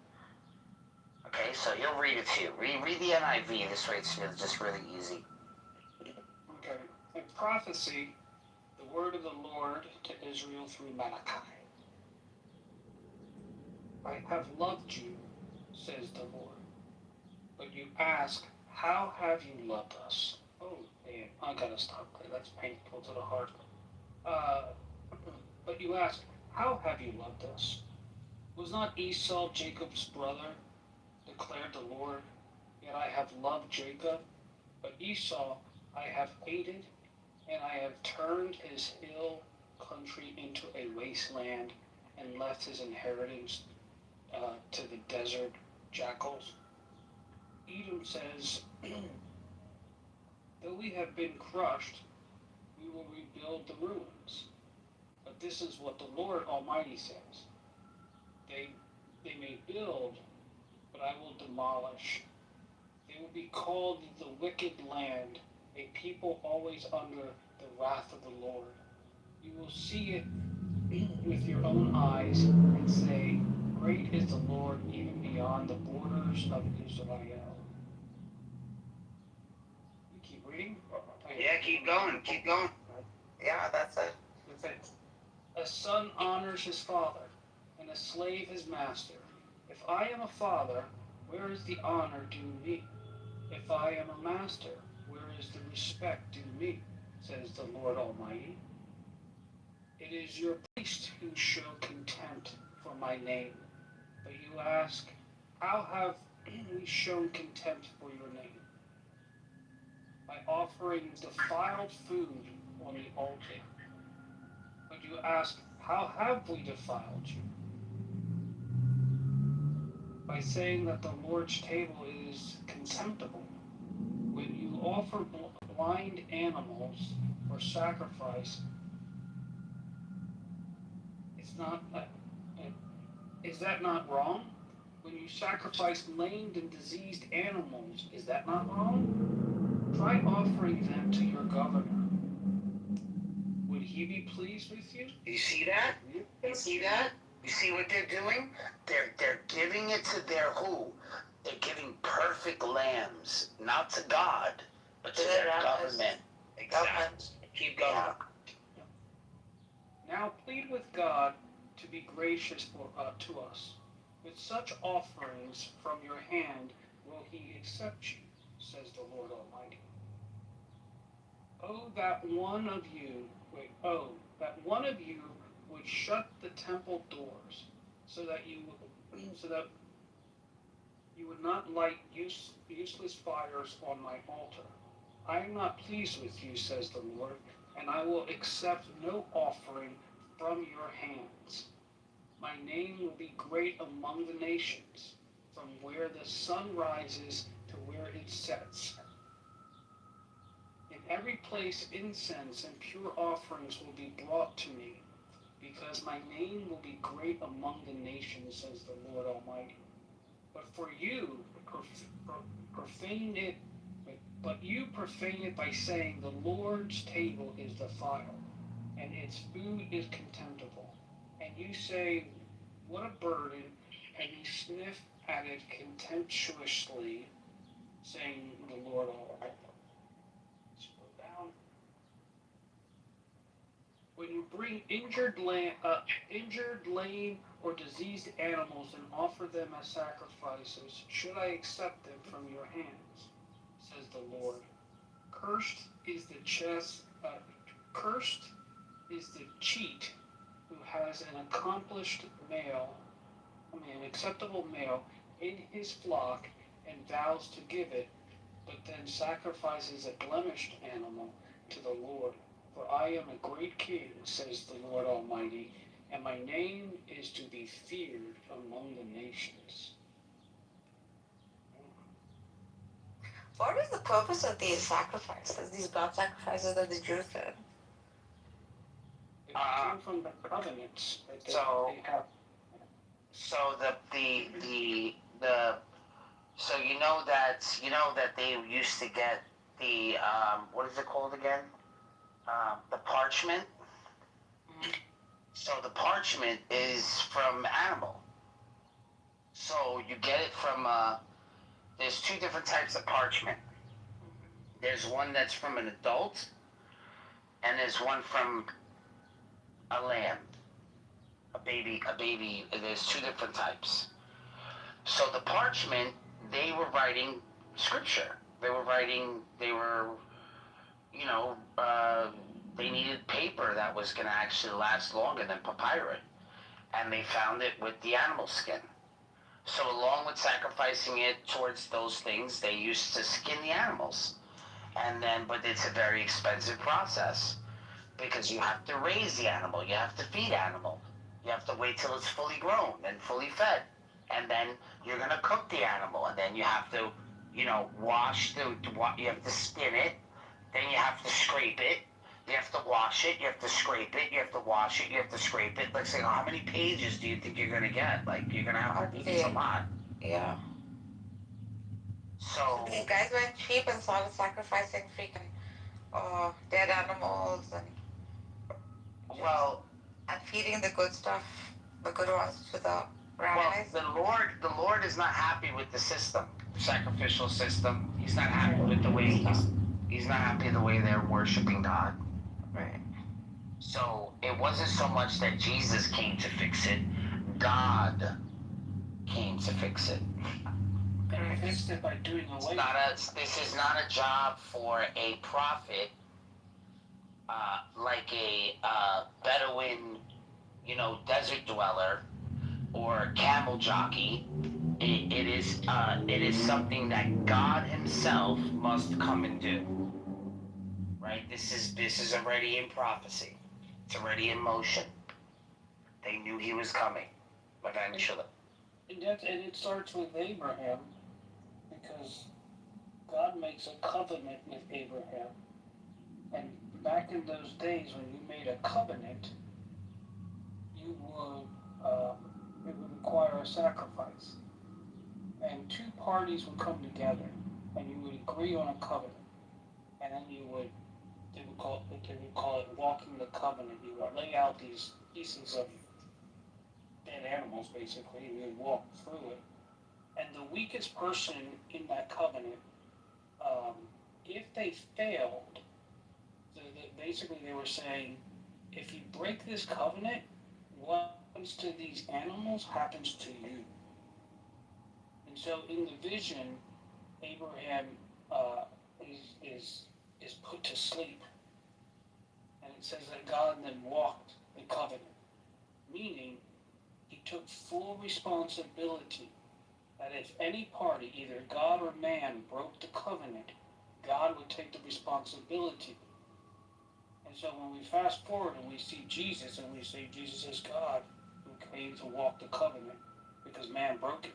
Okay, so he'll read it to you. Read the NIV. This way it's just really easy. Okay. In prophecy, the word of the Lord to Israel through Malachi. I have loved you, says the Lord. But you ask, how have you loved us? Oh, man, I gotta stop there. That's painful to the heart. But you ask, how have you loved us? Was not Esau Jacob's brother? Declared the Lord. Yet I have loved Jacob, but Esau I have hated, and I have turned his hill country into a wasteland, and left his inheritance to the desert jackals. Edom says, though we have been crushed, we will rebuild the ruins. But this is what the Lord Almighty says. They may build, but I will demolish. They will be called the wicked land, a people always under the wrath of the Lord. You will see it with your own eyes and say, great is the Lord even beyond the borders of Israel. You keep reading? Yeah, keep going. Keep going. Yeah, that's it. That's it. A son honors his father, and a slave his master. If I am a father, where is the honor due me? If I am a master, where is the respect due me? Says the Lord Almighty. It is your priests who show contempt for my name. But you ask, how have we shown contempt for your name? By offering defiled food on the altar. But you ask, how have we defiled you? By saying that the Lord's table is contemptible. When you offer blind animals for sacrifice, it's It's not. Is that not wrong? When you sacrifice maimed and diseased animals, is that not wrong? Try offering them to your governor. Would he be pleased with you? You see that? You see that? You see what they're doing? They're giving it to their who? They're giving perfect lambs, not to God, but to their government. Exactly. Keep going. Now plead with God to be gracious to us. With such offerings from your hand will he accept you, says the Lord Almighty. That one of you would shut the temple doors, so that you would not light useless fires on my altar. I am not pleased with you, says the Lord, and I will accept no offering from your hands. My name will be great among the nations, from where the sun rises to where it sets. In every place incense and pure offerings will be brought to me, because my name will be great among the nations, says the Lord Almighty. But you profane it by saying the Lord's table is defiled, and its food is contemptible. And you say, what a burden, and you sniff at it contemptuously, saying the Lord Almighty. Scroll down. When you bring injured, lame, or diseased animals and offer them as sacrifices, should I accept them from your hands? Says the Lord. Cursed is the cheat who has an acceptable male in his flock and vows to give it, but then sacrifices a blemished animal to the Lord. For I am a great king, says the Lord Almighty, and my name is to be feared among the nations. What is the purpose of these sacrifices, these blood sacrifices that the Jews did? It came from the covenants that they have. So so you know that they used to get the what is it called again? The parchment. So the parchment is from animal. So you get it from there's two different types of parchment. There's one that's from an adult, and there's one from a lamb, a baby. There's two different types. So the parchment, they were writing scripture. They needed paper that was going to actually last longer than papyrus, and they found it with the animal skin. So along with sacrificing it towards those things, they used to skin the animals. But it's a very expensive process, because you have to raise the animal, you have to feed animal, you have to wait till it's fully grown and fully fed, and then you're gonna cook the animal, and then you have to, you have to skin it, then you have to scrape it, you have to wash it, you have to scrape it, you have to wash it, you have to scrape it. Like, saying, how many pages do you think you're gonna get? Like, you're gonna have to do this a lot. Yeah. So these guys went cheap and started sacrificing freaking dead animals and feeding the good stuff, the good ones, to the rabbis. Well, the Lord is not happy with the system, sacrificial system. He's not happy with the way he's not happy the way they're worshiping God. Right. So it wasn't so much that Jesus came to fix it; God came to fix it. And he fixed it by doing away. This is not a job for a prophet, like a Bedouin, desert dweller, or camel jockey. It is something that God Himself must come and do. Right? This is already in prophecy. It's already in motion. They knew He was coming eventually. And it starts with Abraham, because God makes a covenant with Abraham. And back in those days, when you made a covenant, you it would require a sacrifice, and two parties would come together, and you would agree on a covenant, and then they would call it walking the covenant. You would lay out these pieces of dead animals, basically, and you would walk through it. And the weakest person in that covenant, if they failed, basically they were saying, if you break this covenant, what happens to these animals happens to you. And so in the vision, Abraham is put to sleep. And it says that God then walked the covenant, meaning he took full responsibility that if any party, either God or man, broke the covenant, God would take the responsibility. And so when we fast forward and we see Jesus and we say Jesus is God who came to walk the covenant because man broke it,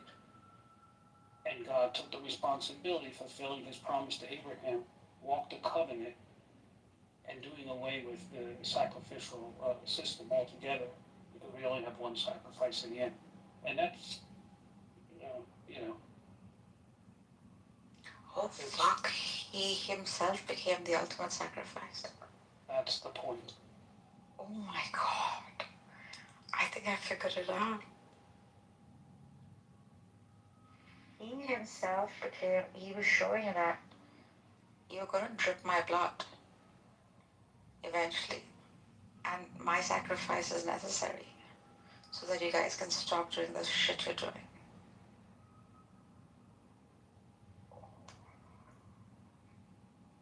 and God took the responsibility, fulfilling his promise to Abraham, walked the covenant, and doing away with the sacrificial system altogether, because we only have one sacrifice in the end. And that's, you know. Oh fuck, he himself became the ultimate sacrifice. That's the point. Oh my god. I think I figured it out. He himself became, he was showing that you're gonna drip my blood eventually. And my sacrifice is necessary so that you guys can stop doing the shit you're doing.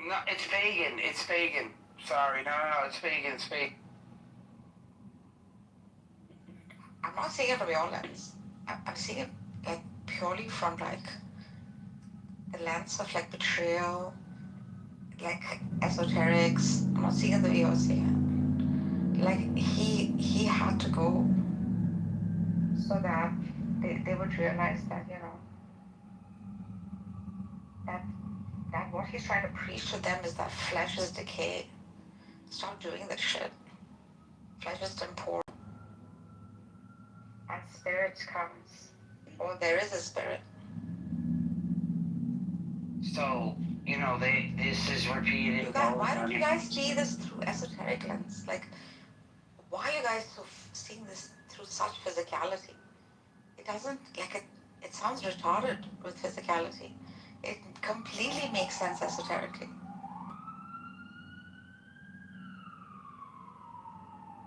No, it's pagan. It's pagan. Sorry, no, it's pagan. It's pagan. I'm not seeing it from your lens. I'm seeing it like purely from like the lens of like betrayal, like esoterics. I'm not seeing it the way you're seeing it. Like he had to go so that they would realize that, you know, that what he's trying to preach to them is that flesh is decay. Stop doing that shit. Flesh is important. And spirit comes. Or there is a spirit. So, this is repeated. Why don't you guys see this through esoteric lens? Like, why are you guys seeing this through such physicality? It doesn't, like, it sounds retarded with physicality. It completely makes sense esoterically.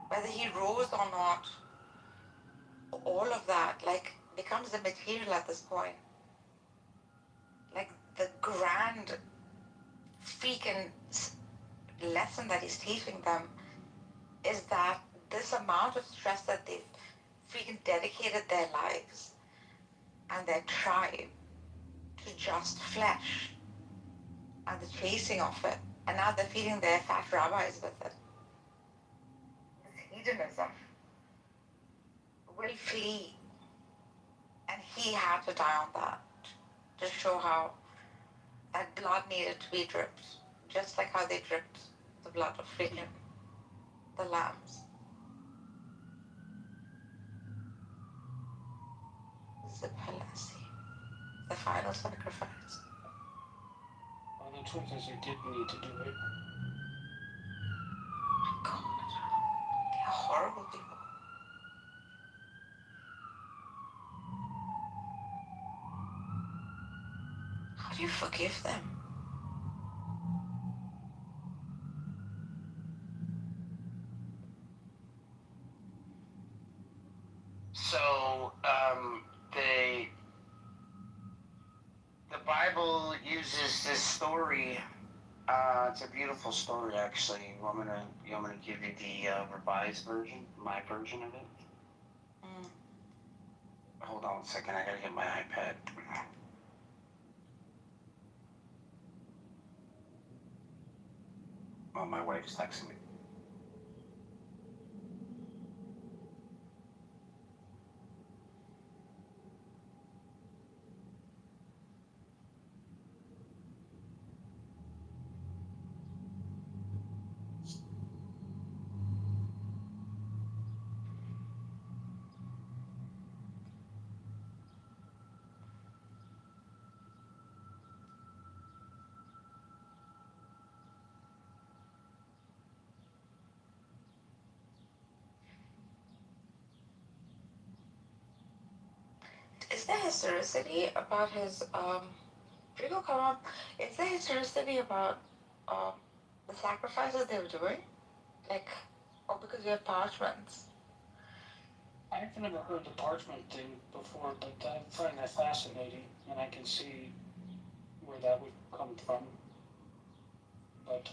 Whether he rose or not, all of that, like, becomes the material at this point. Like, the grand freaking lesson that he's teaching them is that this amount of stress that they've freaking dedicated their lives and their tribe to just flesh and the chasing of it, and now they're feeding their fat rabbis with it. This hedonism will flee, and he had to die on that to show how that blood needed to be dripped, just like how they dripped the blood of freaking the lambs. The Pelasgi, the final sacrifice. Well, the truth is, you didn't need to do it. God, they are horrible people. How do you forgive them? So, the Bible uses this story. It's a beautiful story, actually. You want me to give you the revised version, my version of it? Hold on a second. I gotta get my iPad. Oh, my wife's texting me. historicity about his Rico, come up. Is there historicity about the sacrifices they were doing? Like, oh, because we have parchments. I've never heard the parchment thing before, but I find that fascinating, and I can see where that would come from. But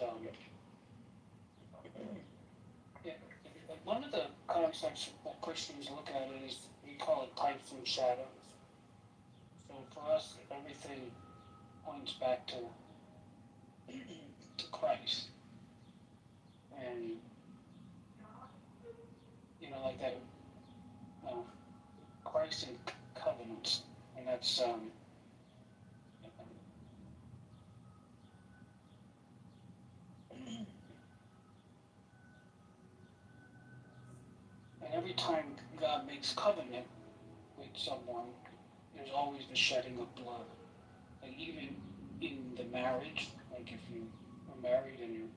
yeah, one of the concepts that Christians look at is we call it types and shadows. So for us, everything points back to Christ, and like that, Christ and covenants, and that's and every time God makes covenant with someone, there's always the shedding of blood. Like even in the marriage, like if you are married and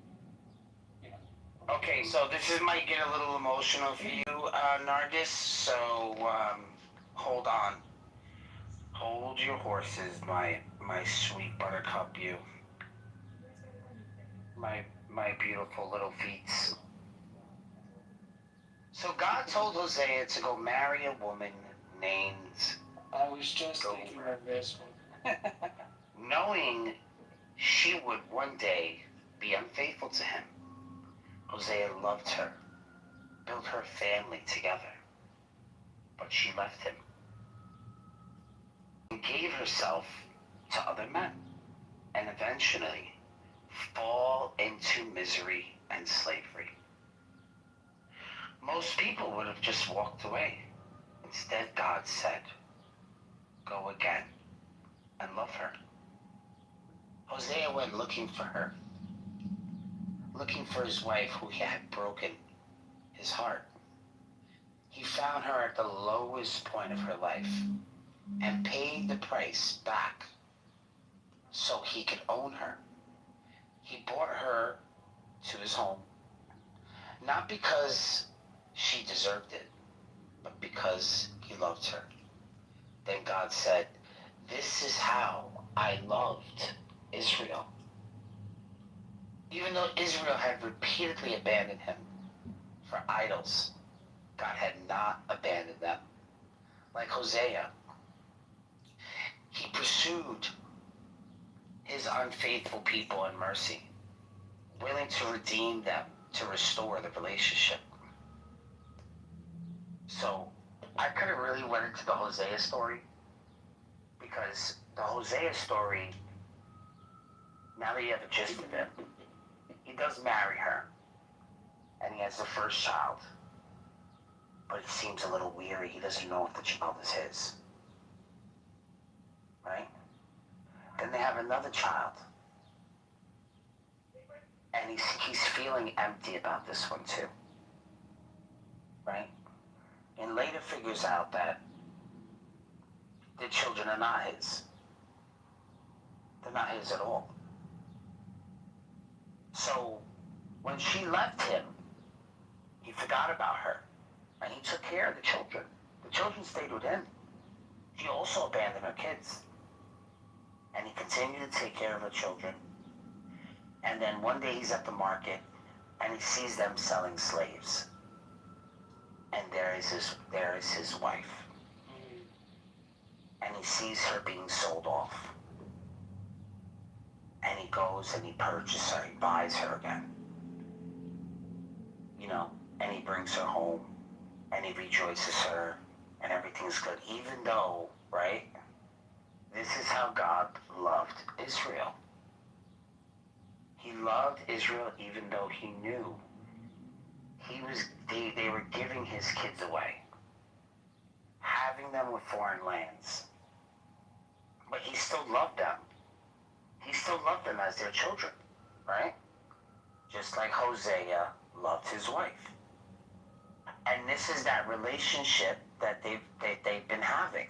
Okay, so this is might get a little emotional for you, Nargis. So hold on, hold your horses, my sweet buttercup, you, my beautiful little feet. So God told Hosea to go marry a woman named. I was just thinking of this one. Knowing she would one day be unfaithful to him. Hosea loved her, built her family together, but she left him and gave herself to other men, and eventually fall into misery and slavery. Most people would have just walked away. Instead, God said, go again and love her. Hosea went looking for her, looking for his wife who had broken his heart. He found her at the lowest point of her life and paid the price back so he could own her. He brought her to his home, not because she deserved it, but because he loved her. Then God said, this is how I loved Israel. Even though Israel had repeatedly abandoned him for idols, God had not abandoned them. Like Hosea, he pursued his unfaithful people in mercy, willing to redeem them, to restore the relationship. So I could have really went into the Hosea story, because the Hosea story, now that you have a gist of it, he does marry her, and he has the first child, but he seems a little weary. He doesn't know if the child is his, right? Then they have another child, and he's feeling empty about this one too, right? And later figures out that the children are not his. They're not his at all. So when she left him, he forgot about her, and he took care of the children. The children stayed with him. She also abandoned her kids, and he continued to take care of her children. And then one day he's at the market, and he sees them selling slaves. And there is his wife. And he sees her being sold off. And he goes and he purchases her, he buys her again. And he brings her home, and he rejoices her, and everything's good. Even though, right, this is how God loved Israel. He loved Israel even though he knew they were giving his kids away, having them with foreign lands. But he still loved them. He still loved them as their children, right? Just like Hosea loved his wife. And this is that relationship that they've been having.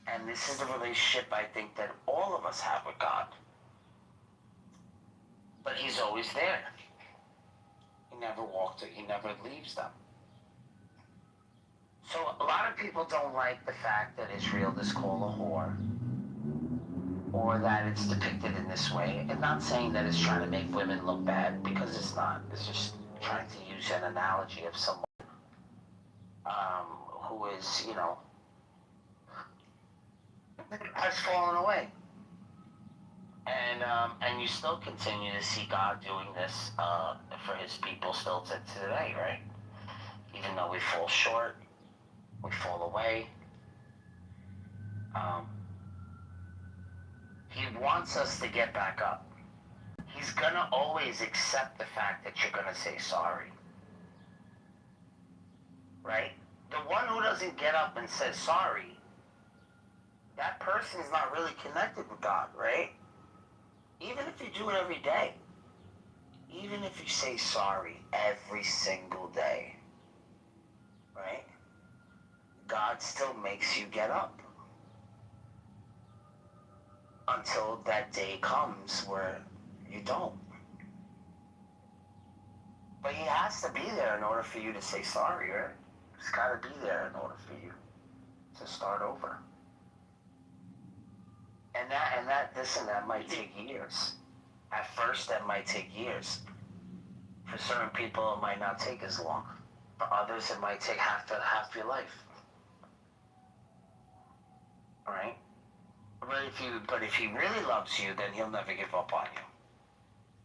And this is the relationship I think that all of us have with God. But he's always there. He never leaves them. So a lot of people don't like the fact that Israel is called a whore, or that it's depicted in this way. And not saying that it's trying to make women look bad, because it's not. It's just trying to use an analogy of someone who is, has fallen away. And you still continue to see God doing this for his people still to today, right? Even though we fall short, we fall away. He wants us to get back up. He's gonna always accept the fact that you're gonna say sorry. Right? The one who doesn't get up and says sorry, that person is not really connected with God, right? Even if you do it every day, even if you say sorry every single day, right? God still makes you get up. Until that day comes where you don't. But he has to be there in order for you to say sorry, right? He's got to be there in order for you to start over. And that might take years. At first, that might take years. For certain people, it might not take as long. For others, it might take half your life. All right? But if he really loves you, then he'll never give up on you.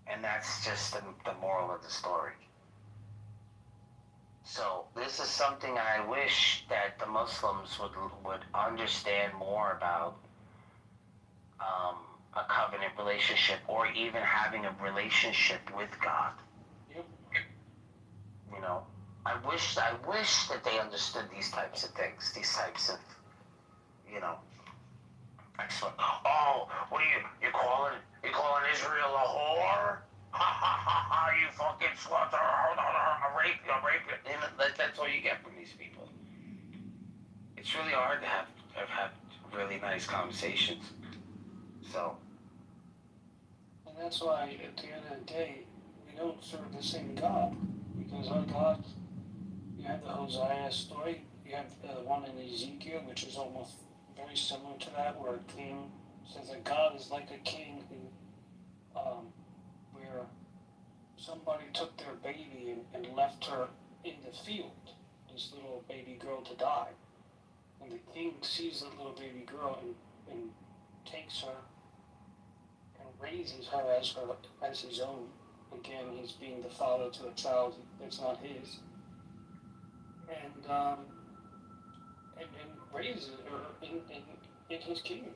And that's just the moral of the story. So this is something I wish that the Muslims would understand more about a covenant relationship, or even having a relationship with God. Yep. I wish that they understood these types of things, these types of, excellent. Oh, what are you calling Israel a whore? Ha ha ha ha! You fucking slut! I rape you! And that's all you get from these people. It's really hard to have really nice conversations. So. And that's why, at the end of the day, we don't serve the same God. Because our God, you have the Hosea story, you have the one in Ezekiel, which is almost very similar to that, where a king says that God is like a king who, where somebody took their baby and left her in the field, this little baby girl to die. And the king sees the little baby girl and takes her and raises her as his own. Again, he's being the father to a child that's not his. And raises her in his kingdom.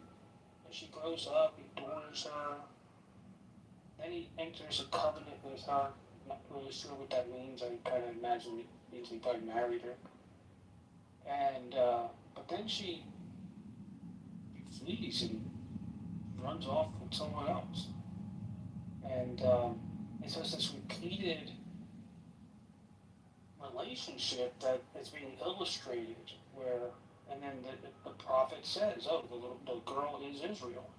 And she grows up, he adores her. Then he enters a covenant with her. I'm not really sure what that means. I kind of imagine it means he probably married her. And but then she flees and runs off with someone else. And so it's this repeated relationship that is being illustrated where, and then the prophet says, oh, the girl is Israel,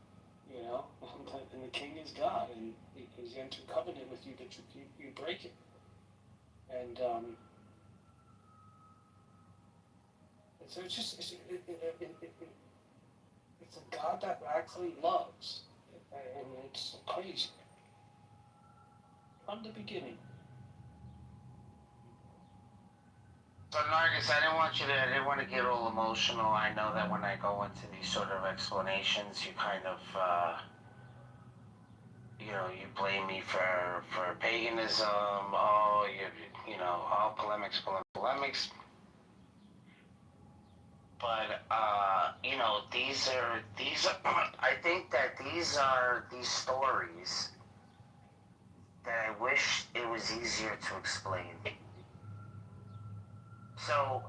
and the king is God, and he's entered covenant with you that you break it. And so it's just, it's a God that actually loves, and it's crazy. From the beginning. So Nargis, I didn't want to get all emotional. I know that when I go into these sort of explanations, you kind of, you blame me for paganism. Oh, all polemics. But these are. I think that these are these stories that I wish it was easier to explain. So,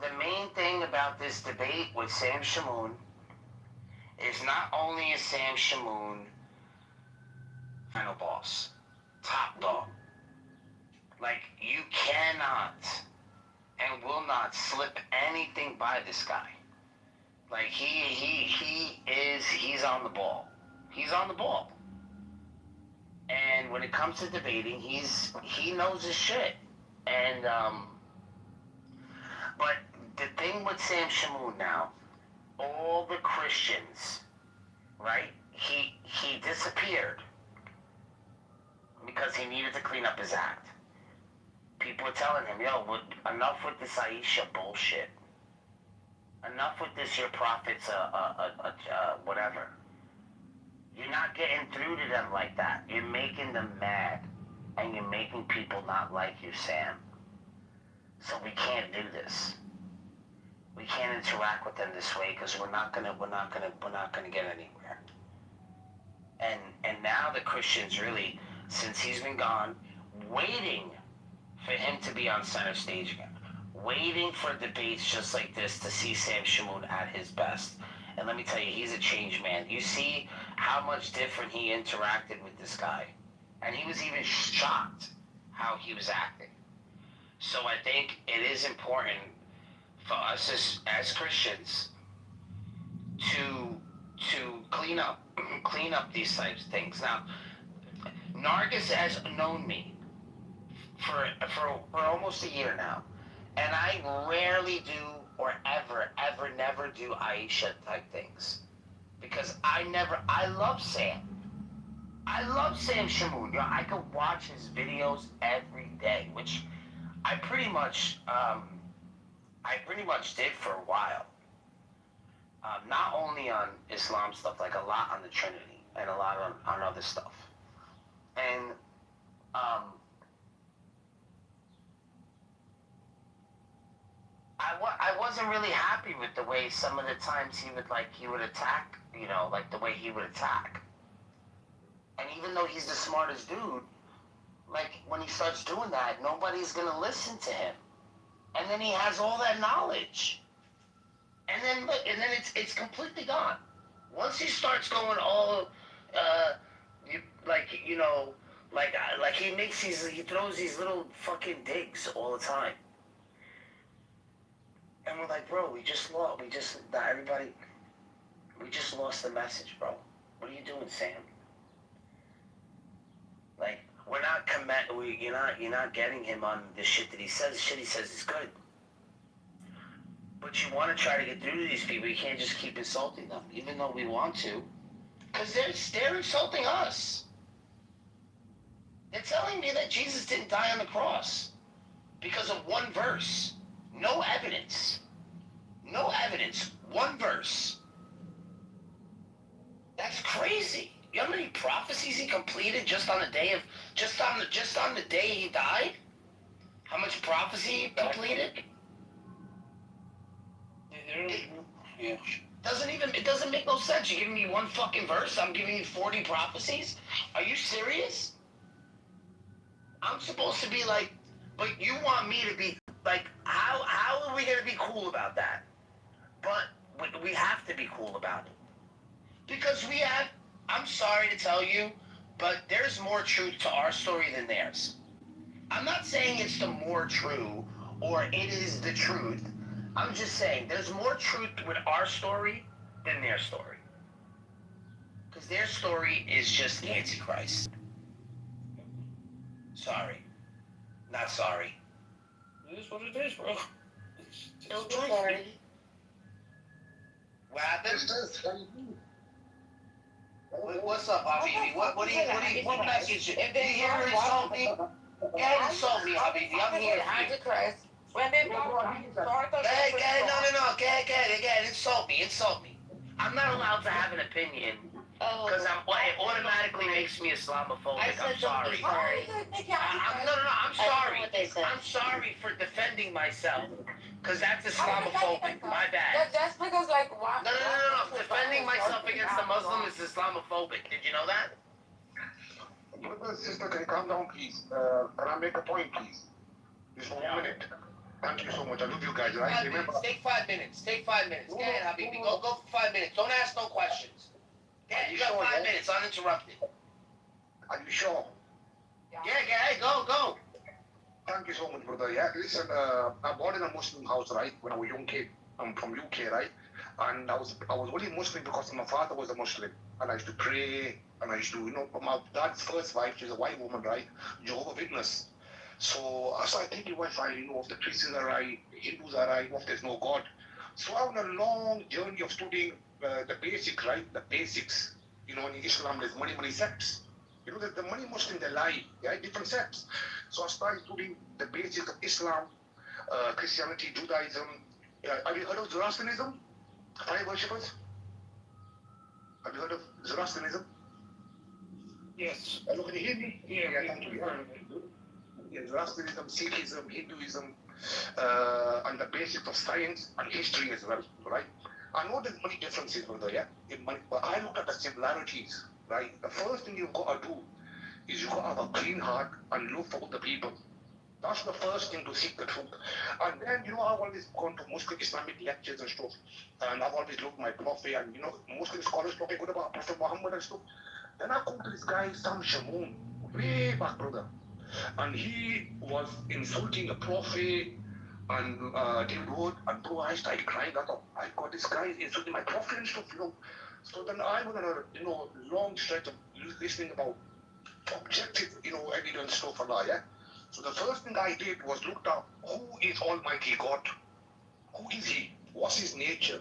the main thing about this debate with Sam Shamoun is not only is Sam Shamoun final boss, top dog. Like, you cannot and will not slip anything by this guy. Like, he's on the ball. He's on the ball. And when it comes to debating, he knows his shit. And, but the thing with Sam Shamoon now, all the Christians, right? He disappeared because he needed to clean up his act. People were telling him, yo, enough with this Aisha bullshit. Enough with this, your prophet's whatever. You're not getting through to them like that. You're making them mad. And you're making people not like you, Sam. So we can't do this. We can't interact with them this way because we're not gonna get anywhere. And now the Christians really, since he's been gone, waiting for him to be on center stage again. Waiting for debates just like this to see Sam Shamoon at his best. And let me tell you, he's a changed man. You see how much different he interacted with this guy. And he was even shocked how he was acting. So I think it is important for us as Christians to clean up these types of things. Now, Nargis has known me for almost a year now. And I rarely do or ever never do Aisha type things. Because I love Sam. I love Sam Shamoon. You know, I could watch his videos every day, which I pretty much did for a while. Not only on Islam stuff, like a lot on the Trinity and a lot on other stuff. And I wasn't really happy with the way some of the times he would attack, you know, like the way he would attack. And even though he's the smartest dude, like when he starts doing that, nobody's gonna listen to him. And then he has all that knowledge. And then look, and then it's completely gone. Once he starts going all, he throws these little fucking digs all the time. And we're like, bro, we just lost the message, bro. What are you doing, Sam? Like, you're not getting him on the shit that he says. The shit he says is good. But you want to try to get through to these people. You can't just keep insulting them, even though we want to. Because they're insulting us. They're telling me that Jesus didn't die on the cross because of one verse. No evidence. No evidence. One verse. That's crazy. You know how many prophecies he completed just on the day he died? How much prophecy he completed? It doesn't make no sense. You're giving me one fucking verse, I'm giving you 40 prophecies? Are you serious? I'm supposed to be like, but you want me to be like, how are we gonna be cool about that? But we have to be cool about it. Because I'm sorry to tell you, but there's more truth to our story than theirs. I'm not saying it's the more true or it is the truth. I'm just saying there's more truth with our story than their story. Because their story is just Antichrist. Sorry. Not sorry. It is what it is, bro. It's sorry. What happened? What's up, Habibi? What message? If you hear her insult me, go ahead and insult me, Habibi. I'm here for you. Antichrist. When they Go ahead, insult me. I'm not allowed to have an opinion because it automatically makes me Islamophobic. I'm sorry. I'm sorry. I'm sorry for defending myself because that's Islamophobic. My bad. That's because, like, why? No. Defending myself against a Muslim is Islamophobic. Did you know that? Brother, sister, can you calm down, please? Can I make a point, please? Just 1 minute. Thank you so much. I love you guys, right? Remember. Take 5 minutes. Go ahead, Habibi. Go for 5 minutes. Don't ask no questions. Yeah, you got 5 minutes uninterrupted. Are you sure? Yeah, go. Thank you so much, brother. Yeah, listen, I born in a Muslim house, right? When I was a young kid. I'm from UK, right? And I was only Muslim because my father was a Muslim. And I used to pray, and I used to, my dad's first wife, she's a white woman, right? Jehovah's Witness. So I started thinking, well, fine, if the Christians are right, the Hindus are right, if there's no God. So I'm on a long journey of studying the basics, right? The basics. In Islam, there's many sects. There's the many Muslims, they lie, yeah, different sects. So I started studying the basics of Islam, Christianity, Judaism. Have you heard of Zoroastrianism? Fire worshippers? Have you heard of Zoroastrianism? Yes. Hello, can you hear me? Yeah, thank you. we've heard of it. Yeah, Zoroastrianism, Sikhism, Hinduism, and the basics of science and history as well, right? I know there's many differences, brother, yeah? But I look at the similarities, right? The first thing you've got to do is you've got to have a clean heart and love for other people. That's the first thing to seek the truth. And then, I've always gone to Muslim Islamic lectures and stuff. And I've always looked at my prophet and, Muslim scholars talking good about Prophet Muhammad and stuff. Then I come to this guy, Sam Shamoon, way back, brother. And he was insulting the prophet and David Wood. And bro, I started crying. I thought, I got this guy insulting my prophet and stuff, So then I went on a, long stretch of listening about objective, evidence stuff and all, yeah? So the first thing I did was looked up who is Almighty God? Who is He? What's His nature?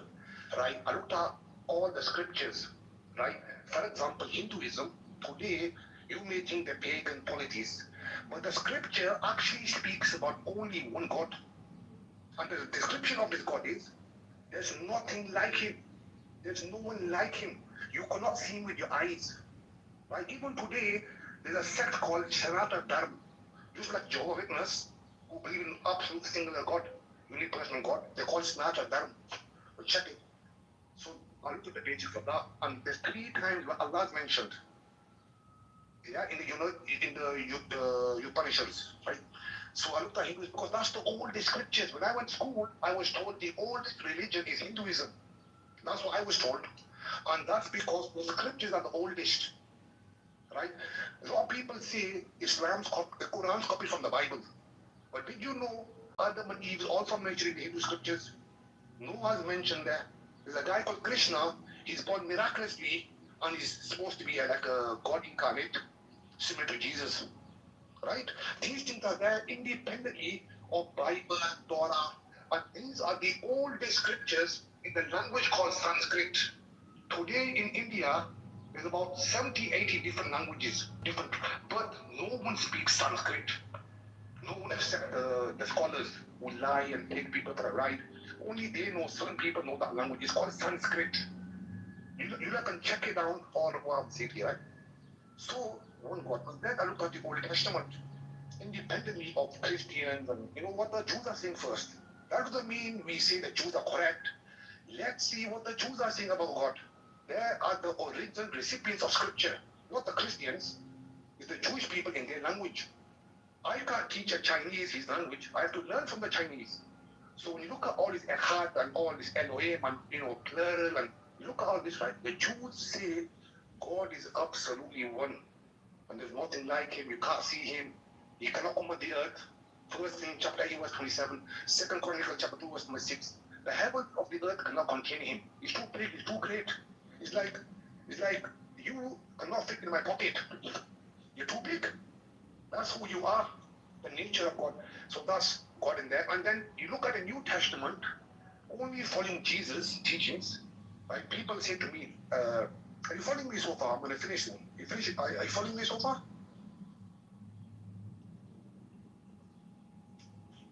Right? I looked at all the scriptures, right? For example, Hinduism, today you may think they're pagan polytheists, but the scripture actually speaks about only one God. And the description of this God is, there's nothing like Him. There's no one like Him. You cannot see Him with your eyes. Right? Even today, there's a sect called Sharata Dharma. Just like Jehovah's Witness, who believe in absolute singular God, unipersonal God, they call it Snatcher Dharma. But check it. So I looked at the pages for that, and there's 3 times where Allah is mentioned. Yeah, in the Upanishads, right? So I looked at Hinduism because that's the oldest scriptures. When I went to school, I was told the oldest religion is Hinduism. That's what I was told. And that's because the scriptures are the oldest. Right? A lot of people say the Quran's copied from the Bible. But did you know Adam and Eve is also mentioned in the Hindu scriptures? Noah is mentioned there. There's a guy called Krishna. He's born miraculously and he's supposed to be like a God incarnate, similar to Jesus. Right? These things are there independently of Bible, Torah. And these are the oldest scriptures in the language called Sanskrit. Today in India, there's about 70, 80 different languages, but no one speaks Sanskrit. No one except the scholars who lie and take people for a ride. Only they know, certain people know that language. It's called Sanskrit. You can check it down all around the city, right? So, one God. And then I look at the Old Testament, independently of Christians and what the Jews are saying first. That doesn't mean we say the Jews are correct. Let's see what the Jews are saying about God. They are the original recipients of scripture, not the Christians. It's the Jewish people in their language. I can't teach a Chinese his language. I have to learn from the Chinese. So when you look at all this echad and all this Elohim and plural and you look at all this, right? The Jews say God is absolutely one. And there's nothing like Him. You can't see Him. He cannot come on the earth. First thing, chapter 8, verse 27. Second Chronicles, chapter 2, verse 6. The heaven of the earth cannot contain Him. He's too big, He's too great. It's like you cannot fit in my pocket. You're too big. That's who you are, the nature of God. So that's God in there. And then you look at the New Testament, only following Jesus' teachings. Right? People say to me, are you following me so far? I'm going to finish soon. Are you following me so far?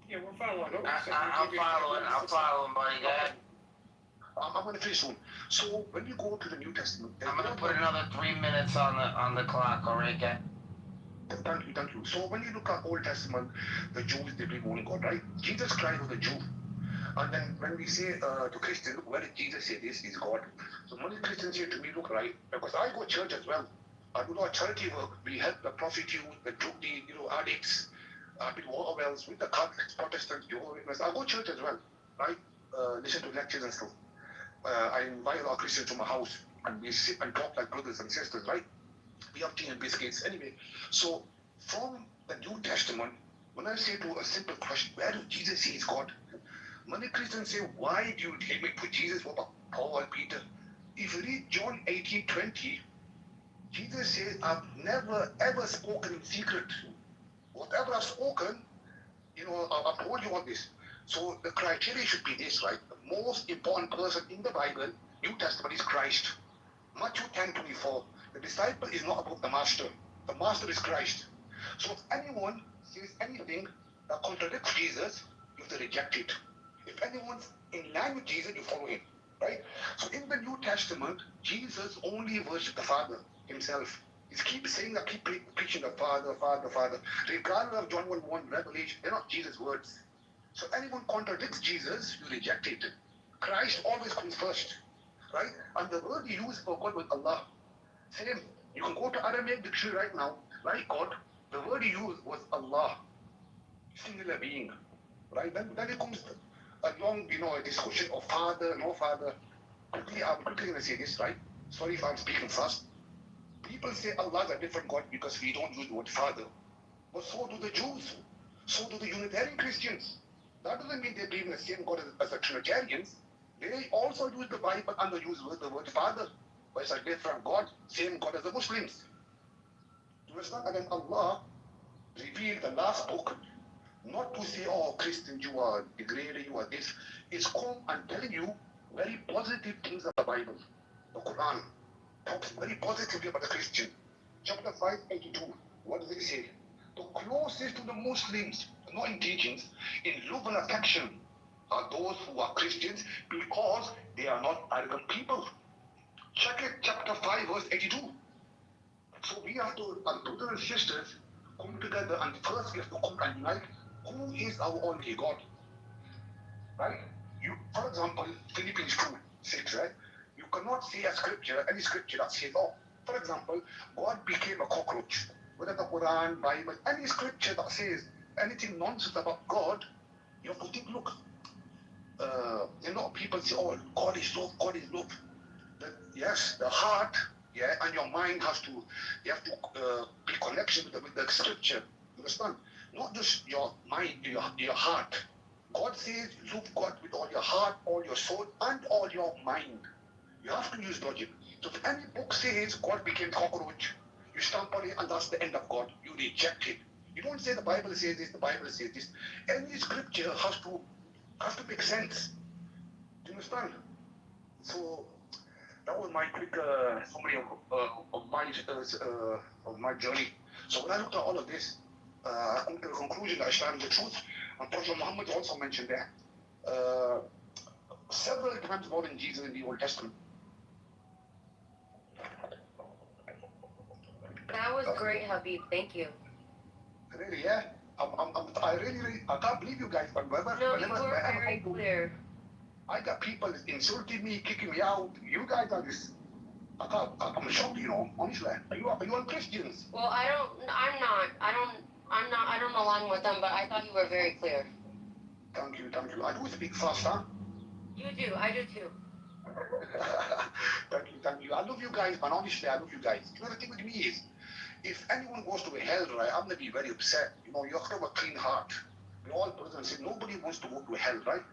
Yeah, we're following. I'm following, buddy. Go ahead. I'm going to finish soon. So when you go to the New Testament, I'm going to put another 3 minutes on the clock, all right, guy? Thank you. So when you look at Old Testament, the Jews, they believe only God, right? Jesus Christ was a Jew. And then when we say to Christians, look, where did Jesus say this is God? So many Christians say to me, look, right, because I go to church as well. I do a lot of charity work. We help the prostitutes, the drug addicts, with water wells, with the Catholics, Protestants, Jehovah's Witnesses. I go to church as well, right? Listen to lectures and stuff. I invite a lot of Christians to my house and we sit and talk like brothers and sisters, right? We have tea and biscuits. Anyway, so from the New Testament, when I say to a simple question, where does Jesus say is God? Many Christians say, why do you take me to Jesus over Paul and Peter? If you read John 18:20, Jesus says, I've never ever spoken in secret. whatever I've spoken, I've told you all this. So the criteria should be this, right? The most important person in the Bible, New Testament, is Christ. Matthew 10:24. The disciple is not above the master. The master is Christ. So if anyone says anything that contradicts Jesus, you have to reject it. If anyone's in line with Jesus, you follow him. Right? So in the New Testament, Jesus only worshipped the Father himself. He keeps saying that, keep preaching the Father, Father, Father. Regardless of John 1:1, Revelation, they're not Jesus' words. So anyone contradicts Jesus, you reject it. Christ always comes first. Right? And the word he used for God was Allah. Same. You can go to Aramaic dictionary right now, like God, the word he used was Allah. Singular being. Right? Then it comes along, a discussion of father, no father. I'm quickly going to say this, right? Sorry if I'm speaking fast. People say Allah is a different God because we don't use the word father. But so do the Jews. So do the Unitarian Christians. That doesn't mean they believe in the same God as the Trinitarians. They also use the Bible and they use the word father. But it's a different God, same God as the Muslims. Do you understand? And then Allah revealed the last book, not to say, oh, Christian, you are degraded, you are this. It's come and telling you very positive things of the Bible. The Quran talks very positively about the Christian. Chapter 5:82. What does it say? The closest to the Muslims, not in teachings, in love and affection, are those who are Christians because they are not arrogant people. Check it, chapter 5, verse 82. So we have to, as brothers and sisters, come together and first we have to come and unite. Who is our only God? Right? For example, Philippians 2:6, right? You cannot say a scripture, any scripture that says, oh, for example, God became a cockroach. Whether the Quran, Bible, any scripture that says anything nonsense about God, you have to think, look, people say, oh, God is love, God is love. Yes, the heart, and your mind you have to be connection with the scripture. You understand? Not just your mind, your heart. God says, love God with all your heart, all your soul, and all your mind. You have to use logic. So if any book says God became cockroach, you stamp on it and that's the end of God. You reject it. You don't say the Bible says this, the Bible says this. Any scripture has to make sense. Do you understand? So that was my quick summary of my journey. So when I looked at all of this, I come to the conclusion that Islam is the truth. And Prophet Muhammad also mentioned that several times more than Jesus in the Old Testament. That was great, Habib. Thank you. Really, yeah. I can't believe you guys. But no, you were very clear. I got people insulting me, kicking me out. You guys are just. I'm shocked, honestly. Are you all Christians? Well, I'm not. I don't align with them, but I thought you were very clear. Thank you. I do speak fast, huh? You do. I do too. Thank you. I love you guys, man. Honestly, I love you guys. The thing with me is, if anyone goes to a hell, right, I'm gonna be very upset. You have to have a clean heart. We all brothers and sisters. Nobody wants to go to hell, right?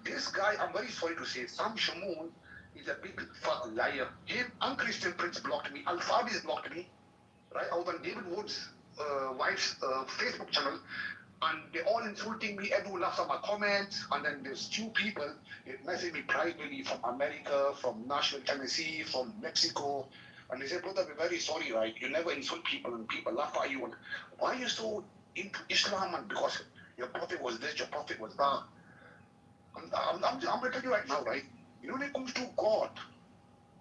This guy, I'm very sorry to say, Sam Shamoon is a big fat liar. Him and Christian Prince blocked me. Al Fadis blocked me. Right? I was on David Wood's wife's Facebook channel, and they're all insulting me. Everyone laughs at my comments, and then there's two people that message me privately from America, from Nashville, Tennessee, from Mexico, and they say, brother, we're very sorry, right? You never insult people, and people laugh at you. And why are you so into Islam? And because your prophet was this, your prophet was that. I'm going to tell you right now, right? When it comes to God,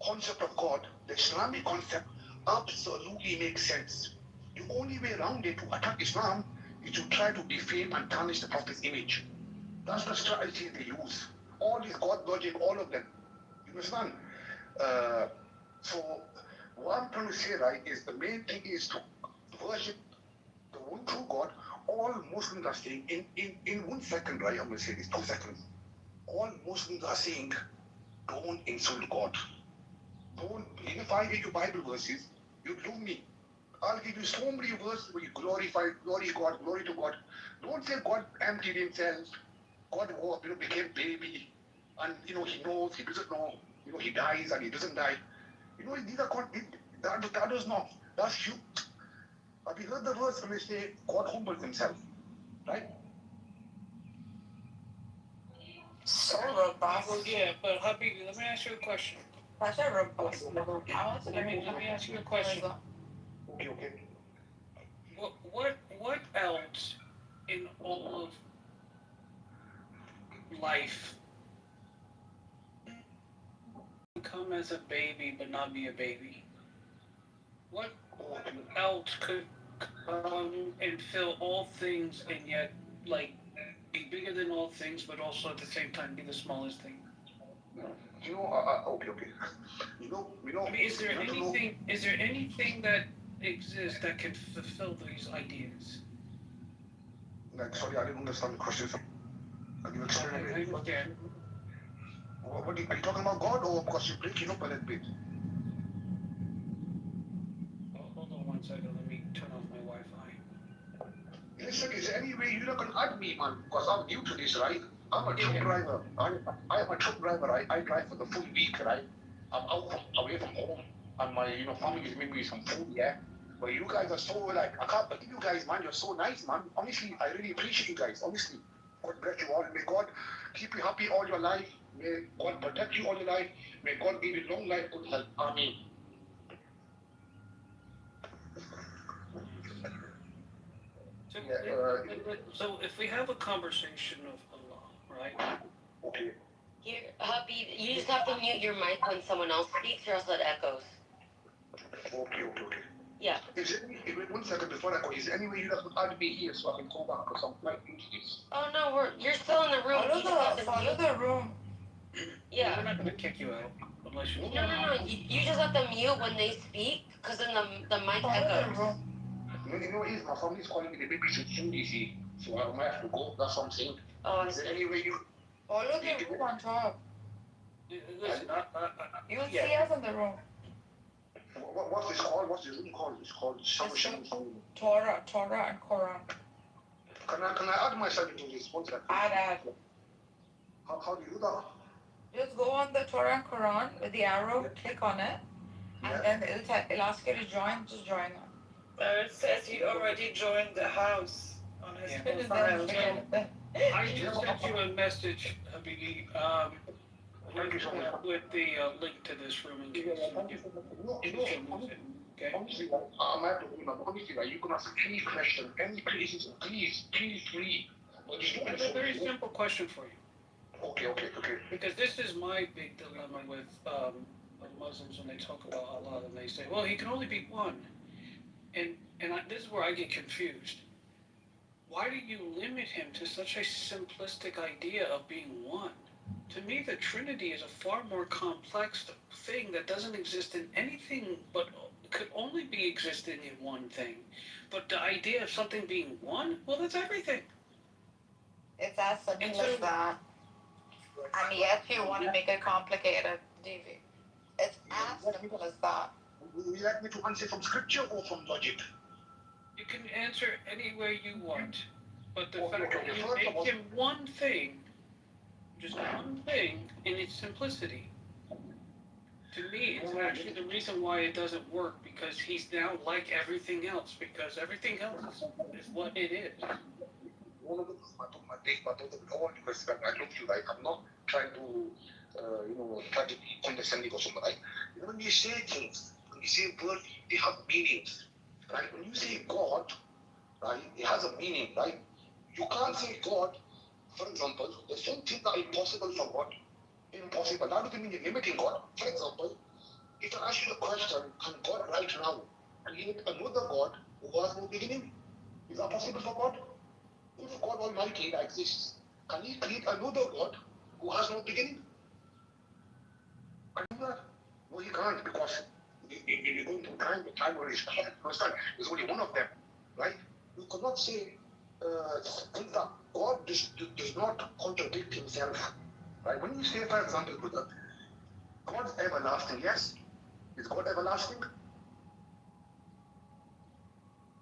concept of God, the Islamic concept absolutely makes sense. The only way around it to attack Islam is to try to defame and tarnish the Prophet's image. That's the strategy they use. All these God logic, all of them. You understand? So what I'm trying to say, right, is the main thing is to worship the one true God. All Muslims are saying, in 1 second, right, I'm going to say this, 2 seconds. All Muslims are saying, don't insult God. If I give you Bible verses, you love me. I'll give you so many verses where you glorify, glory God, glory to God. Don't say God emptied himself. God became baby. And, he knows, he doesn't know. He dies and he doesn't die. These are, that does not. That's you. Have you heard the verse when they say God humbles himself? Right? So robust. Well, yeah, but Habibi, let me ask you a question. Such a robust. I want to Let me ask you a question. Okay. What else in all of life can come as a baby but not be a baby? What else could come and fill all things and yet like be bigger than all things but also at the same time be the smallest thing? You know, okay. You know. I mean, is there anything that exists that can fulfill these ideas? Like, sorry, I didn't understand the question. Can you explain it? Okay. Are you talking about God or because you're breaking up a little bit? Hold on 1 second. Let me turn off my Wi-Fi. Listen, is there any way you can add me, man? Because I'm new to this, right? I'm a truck driver. I am a truck driver, right? I drive for the full week, right? I'm away from home, and my family is making me some food, yeah. But you guys are so like, I can't believe you guys, man. You're so nice, man. Honestly, I really appreciate you guys. Honestly, God bless you all. May God keep you happy all your life. May God protect you all your life. May God give you long life, good health. Amen. So if we have a conversation of Allah, right? Okay. Here, Habib, you just have to mute your mic when someone else speaks, or else it echoes. Okay. Yeah. Is there any, 1 second before I go, is there any way you guys would add me here so I can go back because I'm quite new to this? Oh no, you're still in the room. Follow the room. Yeah. We're not gonna kick you out unless you. No. You just have to mute when they speak, because then the mic echoes. You know what it is? My family's calling me the baby should soon, you see. So I might have to go. That's what I'm saying. Oh, is there any way you... Follow the room on top. Listen, You'll see us in the room. What's this called? What's the room called? It's called Torah and Quran. Can I add myself into this? 1 second. Add. How do you do that? Just go on the Torah and Quran with the arrow, click on it, and then it'll ask you to join. Just join on. It says you already joined the house on his profile. I just sent you a message, Habibi, with the link to this room in case you can use it. Okay? Honestly, I'm at the room. Honestly, you can ask any question, any criticism, please read. I have a very simple question for you. Okay. Because this is my big dilemma with Muslims when they talk about Allah and they say, well, he can only be one. And this is where I get confused. Why do you limit him to such a simplistic idea of being one? To me, the Trinity is a far more complex thing that doesn't exist in anything but could only be existing in one thing. But the idea of something being one, well, that's everything. It's as simple as that. And yet you want to make it complicated, DV. It's as simple as that. Would you like me to answer from scripture or from logic? You can answer any way you want. But the fact that you make him one thing, just one thing in its simplicity, to me, it's actually the reason why it doesn't work, because he's now like everything else, because everything else is what it is. One of the all respect, I love you, right? I'm not trying to, try to be condescending or something, right? When you say things, when you say words, they have meanings, right? When you say God, right, it has a meaning, right? You can't say God, for example, the same things that are impossible for God, impossible. That doesn't mean you're limiting God. For example, if I ask you the question, can God right now create another God who has no beginning? Is that possible for God? If God Almighty exists, can He create another God who has no beginning? Can He do that? No, He can't, because you're going to time where He's understand. There's only one of them, right? You cannot say things that God does not contradict Himself, right? When you say, for example, brother, God's everlasting, yes? Is God everlasting?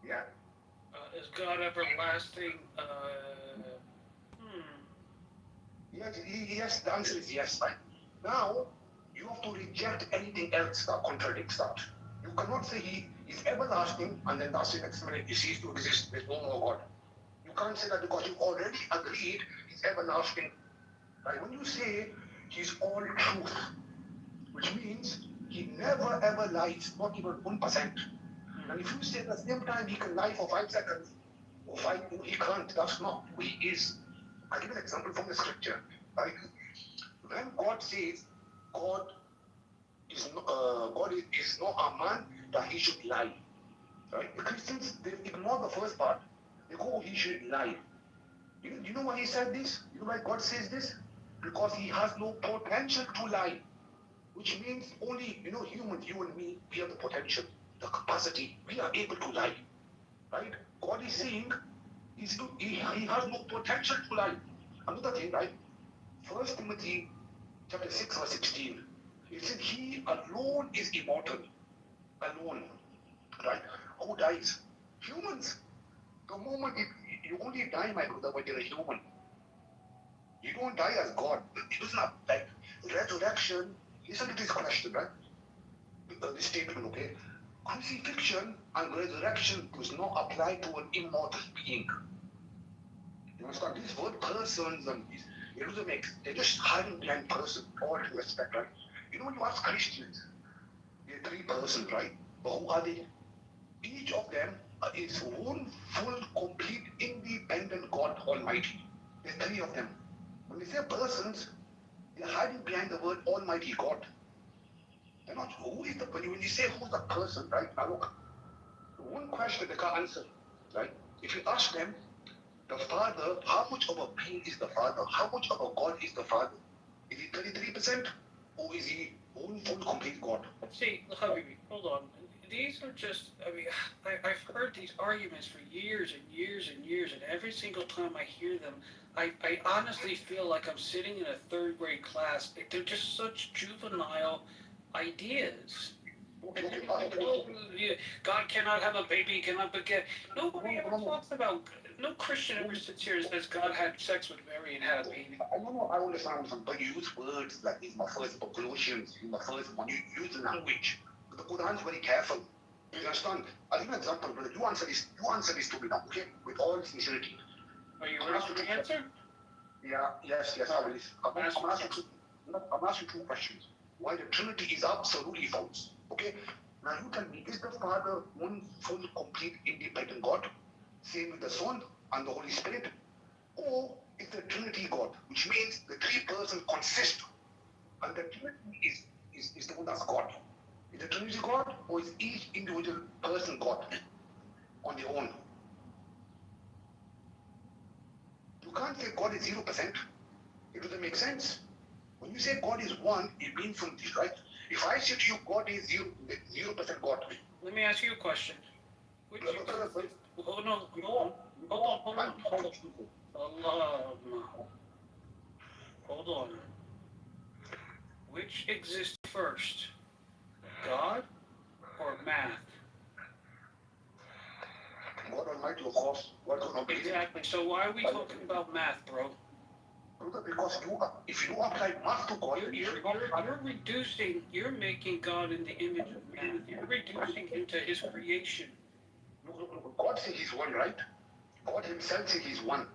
Yeah. Is God everlasting? Yes, the answer is yes, right? Now, you have to reject anything else that contradicts that. You cannot say he is everlasting, and then that's the next minute he ceases to exist. There's no more God. You can't say that because you already agreed he's everlasting. Right? When you say he's all truth, which means he never ever lies, not even 1%. And if you say at the same time he can lie for 5 seconds, or five, he can't. That's not who he is. I'll give an example from the scripture. Right? When God says God is not a man that he should lie. Right? The Christians, they ignore the first part. They go, he should lie. You know why he said this? You know why God says this? Because he has no potential to lie. Which means only, humans, you and me, we have the potential, the capacity. We are able to lie. Right? God is saying he has no potential to lie. Another thing, right? 1 Timothy chapter 6 verse 16. It says he alone is immortal. Alone. Right? Who dies? Humans. The moment you only die, my brother, when you're a human. You don't die as God. It doesn't have, like, resurrection. Listen to this question, right? This statement, okay? Crucifixion and resurrection does not apply to an immortal being. You understand? These word persons and these, it doesn't make, they're just hiding behind person, all due respect, right? When you ask Christians, they're 3 persons, right? But who are they? Each of them is one full, complete, independent God Almighty. There's 3 of them. When they say persons, they're hiding behind the word Almighty God. They're not, who is the, when you say who's the person, right? Now look, one question they can't answer, right? If you ask them, the Father, how much of a being is the Father? How much of a God is the Father? Is he 33%? Or is he one full, complete God? See, Habibi, hold on. These are just, I've heard these arguments for years and years and years, and every single time I hear them, I honestly feel like I'm sitting in a 3rd grade class. They're just such juvenile ideas. God cannot have a baby, cannot beget. Nobody ever talks about, no Christian ever sits here and says God had sex with Mary and had a baby. I understand, but you use words like in my first book, Colossians, in my first one, you use language. The Quran is very careful. You understand? I'll give you an example, brother. You answer this to me now, okay? With all sincerity. Are you ready for the answer? Yes, I will. I'm asking 2 questions. Why the Trinity is absolutely false. Okay? Now you tell me, is the Father one full, complete, independent God? Same with the Son and the Holy Spirit? Or is the Trinity God? Which means the 3 persons consist. And the Trinity is the one that's God. Is the Trinity God, or is each individual person God on their own? You can't say God is 0%. It doesn't make sense. When you say God is 1, it means something, right? If I say to you God is 0% God. Let me ask you a question. Hold on. Which exists first? God or math? God Almighty, of course. Exactly. So why are we talking about math, bro? Because if you apply math to God, you're making God in the image of math. You're reducing him to his creation. God says he's 1, right? God himself says he's 1,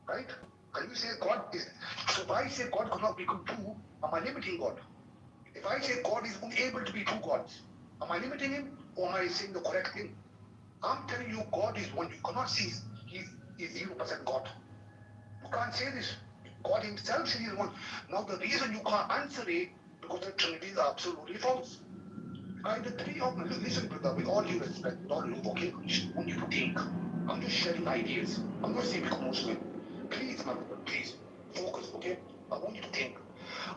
right? Can you say God is, so if I say God cannot become 2, am I limiting God? If I say God is unable to be 2 gods, am I limiting him, or am I saying the correct thing? I'm telling you God is 1. You cannot see he's 0% God. You can't say this. God himself says he's 1. Now the reason you can't answer it, because the Trinity is absolutely false. The 3 of them, listen brother, with all due respect, with all love, okay? I just want you to think. I'm just sharing ideas. I'm not saying become Muslim. Please, my brother, please, focus, okay? I want you to think.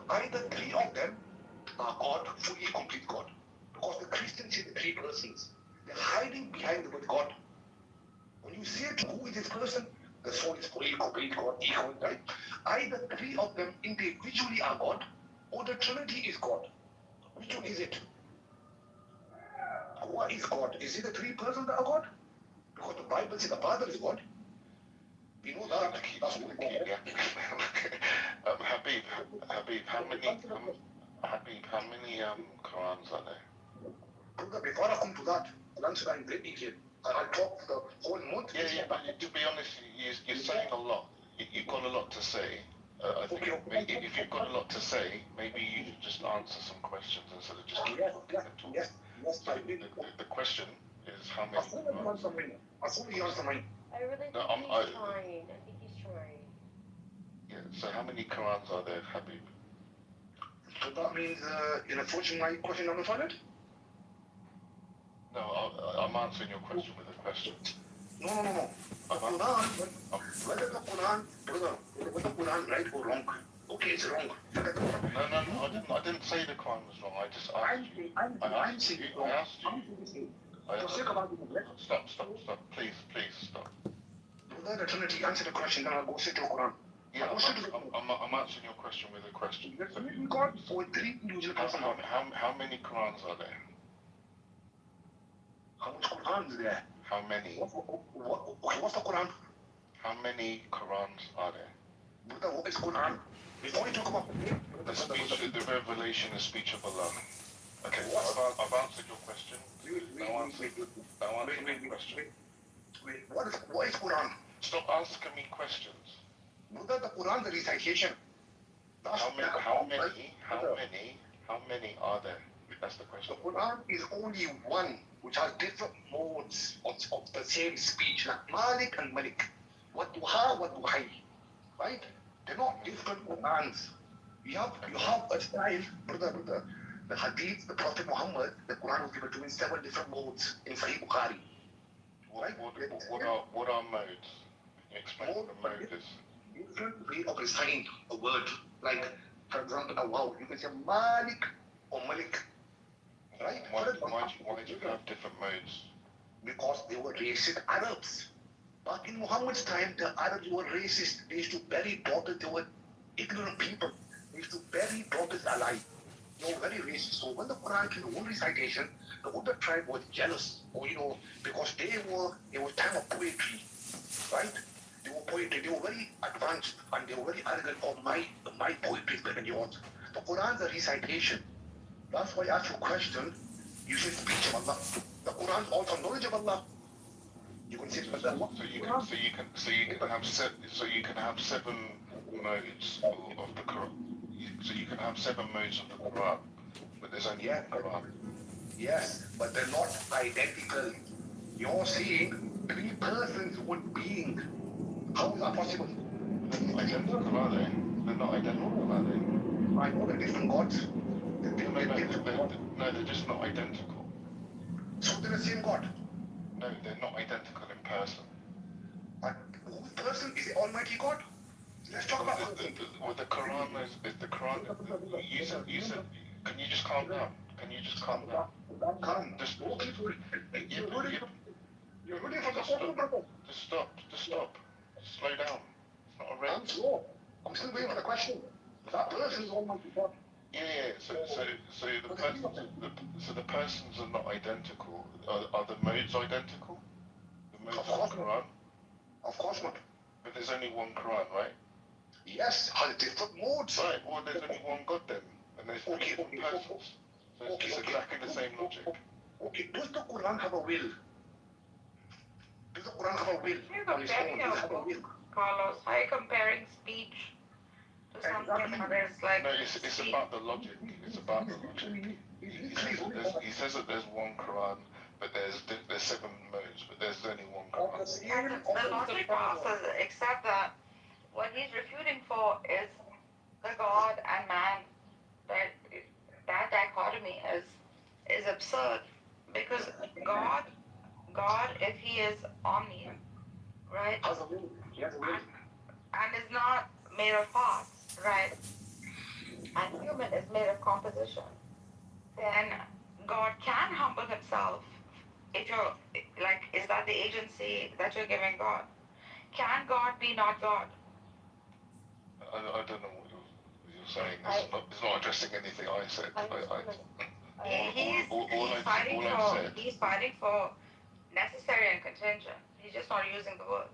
Either 3 of them are God, fully complete God. Because the Christians say the 3 persons. They're hiding behind the word God. When you say who is this person, the soul is fully complete God, equal, right? Either 3 of them individually are God, or the Trinity is God. Which one is it? What is God? Is it the 3 persons that are God? Because the Bible says the Father is God. We know that. That's one God. Habib, how many Qurans are there? Brother, before I come to that, Quran Surah in great detail. I talk for the whole month. Yeah, but to be honest, you're saying a lot. You've got a lot to say. I think if you've got a lot to say, maybe you should just answer some questions instead of just keep talking and talking. Yes, So the question is how many Qurans? I really think No, he's trying. I think he's trying. Yeah, so how many Qurans are there, Habib? So that means you're approaching my question on the toilet? No, I'm answering your question with a question. No. The Quran, whether the Quran, brother, whether the Quran right or wrong, okay, it's wrong. No, I didn't say the Quran was wrong. I just asked you. I asked you. Stop. Please, stop. Brother, the Trinity, answer the question, then I'll go sit to the Quran. Yeah, I'm answering your question with a question. You got for three individual persons. How many Qurans are there? How much Quran is there? How many? What's the Quran? How many Qurans are there? Brother, what is Quran? Before you talk about the speech, the revelation, the speech of Allah. Okay, I've answered your question. Now answer my question. Wait, what is Quran? Stop asking me questions. Brother, the Quran, the recitation. How many are there? That's the question. The Quran is only one which has different modes of the same speech, like Malik and Malik. What Duha, what Duhai. Right? They're not different Qurans. You have a style, brother. The Hadith, the Prophet Muhammad, the Quran was given to him in 7 different modes in Sahih Bukhari. What are modes? Explain what a mode is. Different way of reciting a word. Like, for example, a wow. You can say Malik or Malik. Right? Why do you have different modes? Because they were racist Arabs. Back in Muhammad's time, the Arabs were racist. They used to bury daughters. They were ignorant people. They used to bury daughters alive. They were very racist. So when the Quran came to one recitation, the other tribe was jealous, because they were time of poetry, right? They were poetry. They were very advanced and they were very arrogant. My poetry is better than yours. The Quran's a recitation. That's why I asked you a question. You say speech of Allah. The Quran's also knowledge of Allah. You can say so you can have 7 modes of the Quran. So you can have 7 modes of the Quran, but there's only one Quran. Yes, but they're not identical. You're saying 3 persons, 1 being. How is that possible? They're not identical, are they? They're not identical, are they? I know they're different gods. No, they're just not identical. So they're the same God? No, they're not identical in person. Whose person? Is it Almighty God? Let's talk about the Quran is the Quran. You said, can you just calm down? Just you're rooting for the whole purpose. Just stop. Slow down. It's not a race. I'm slow. I'm still waiting for the question. That person is Almighty God. Yeah. So the persons are not identical. Are the modes identical? The modes of the Quran? Of course not. But there's only one Quran, right? Yes, has different modes. Right, well there's only one God then. And there's 3 different persons. So it's exactly the same logic. Okay, does the Quran have a will? Does the Quran have a will? On its own? Does it have a will? Carlos, are you comparing speech to something that is like... No, it's about the logic. It's about the logic. He says that there's one Quran, but there's 7 modes, but there's only one Quran. The logic passes, except that what he's refuting for is the God and man. That dichotomy is absurd, because God, if he is omniscient, right, and is not made of parts, right, and human is made of composition, then God can humble himself. If you're like, is that the agency that you're giving God? Can God be not God? I don't know what you're saying. It's not addressing anything I said. He's fighting for necessary and contingent. He's just not using the words.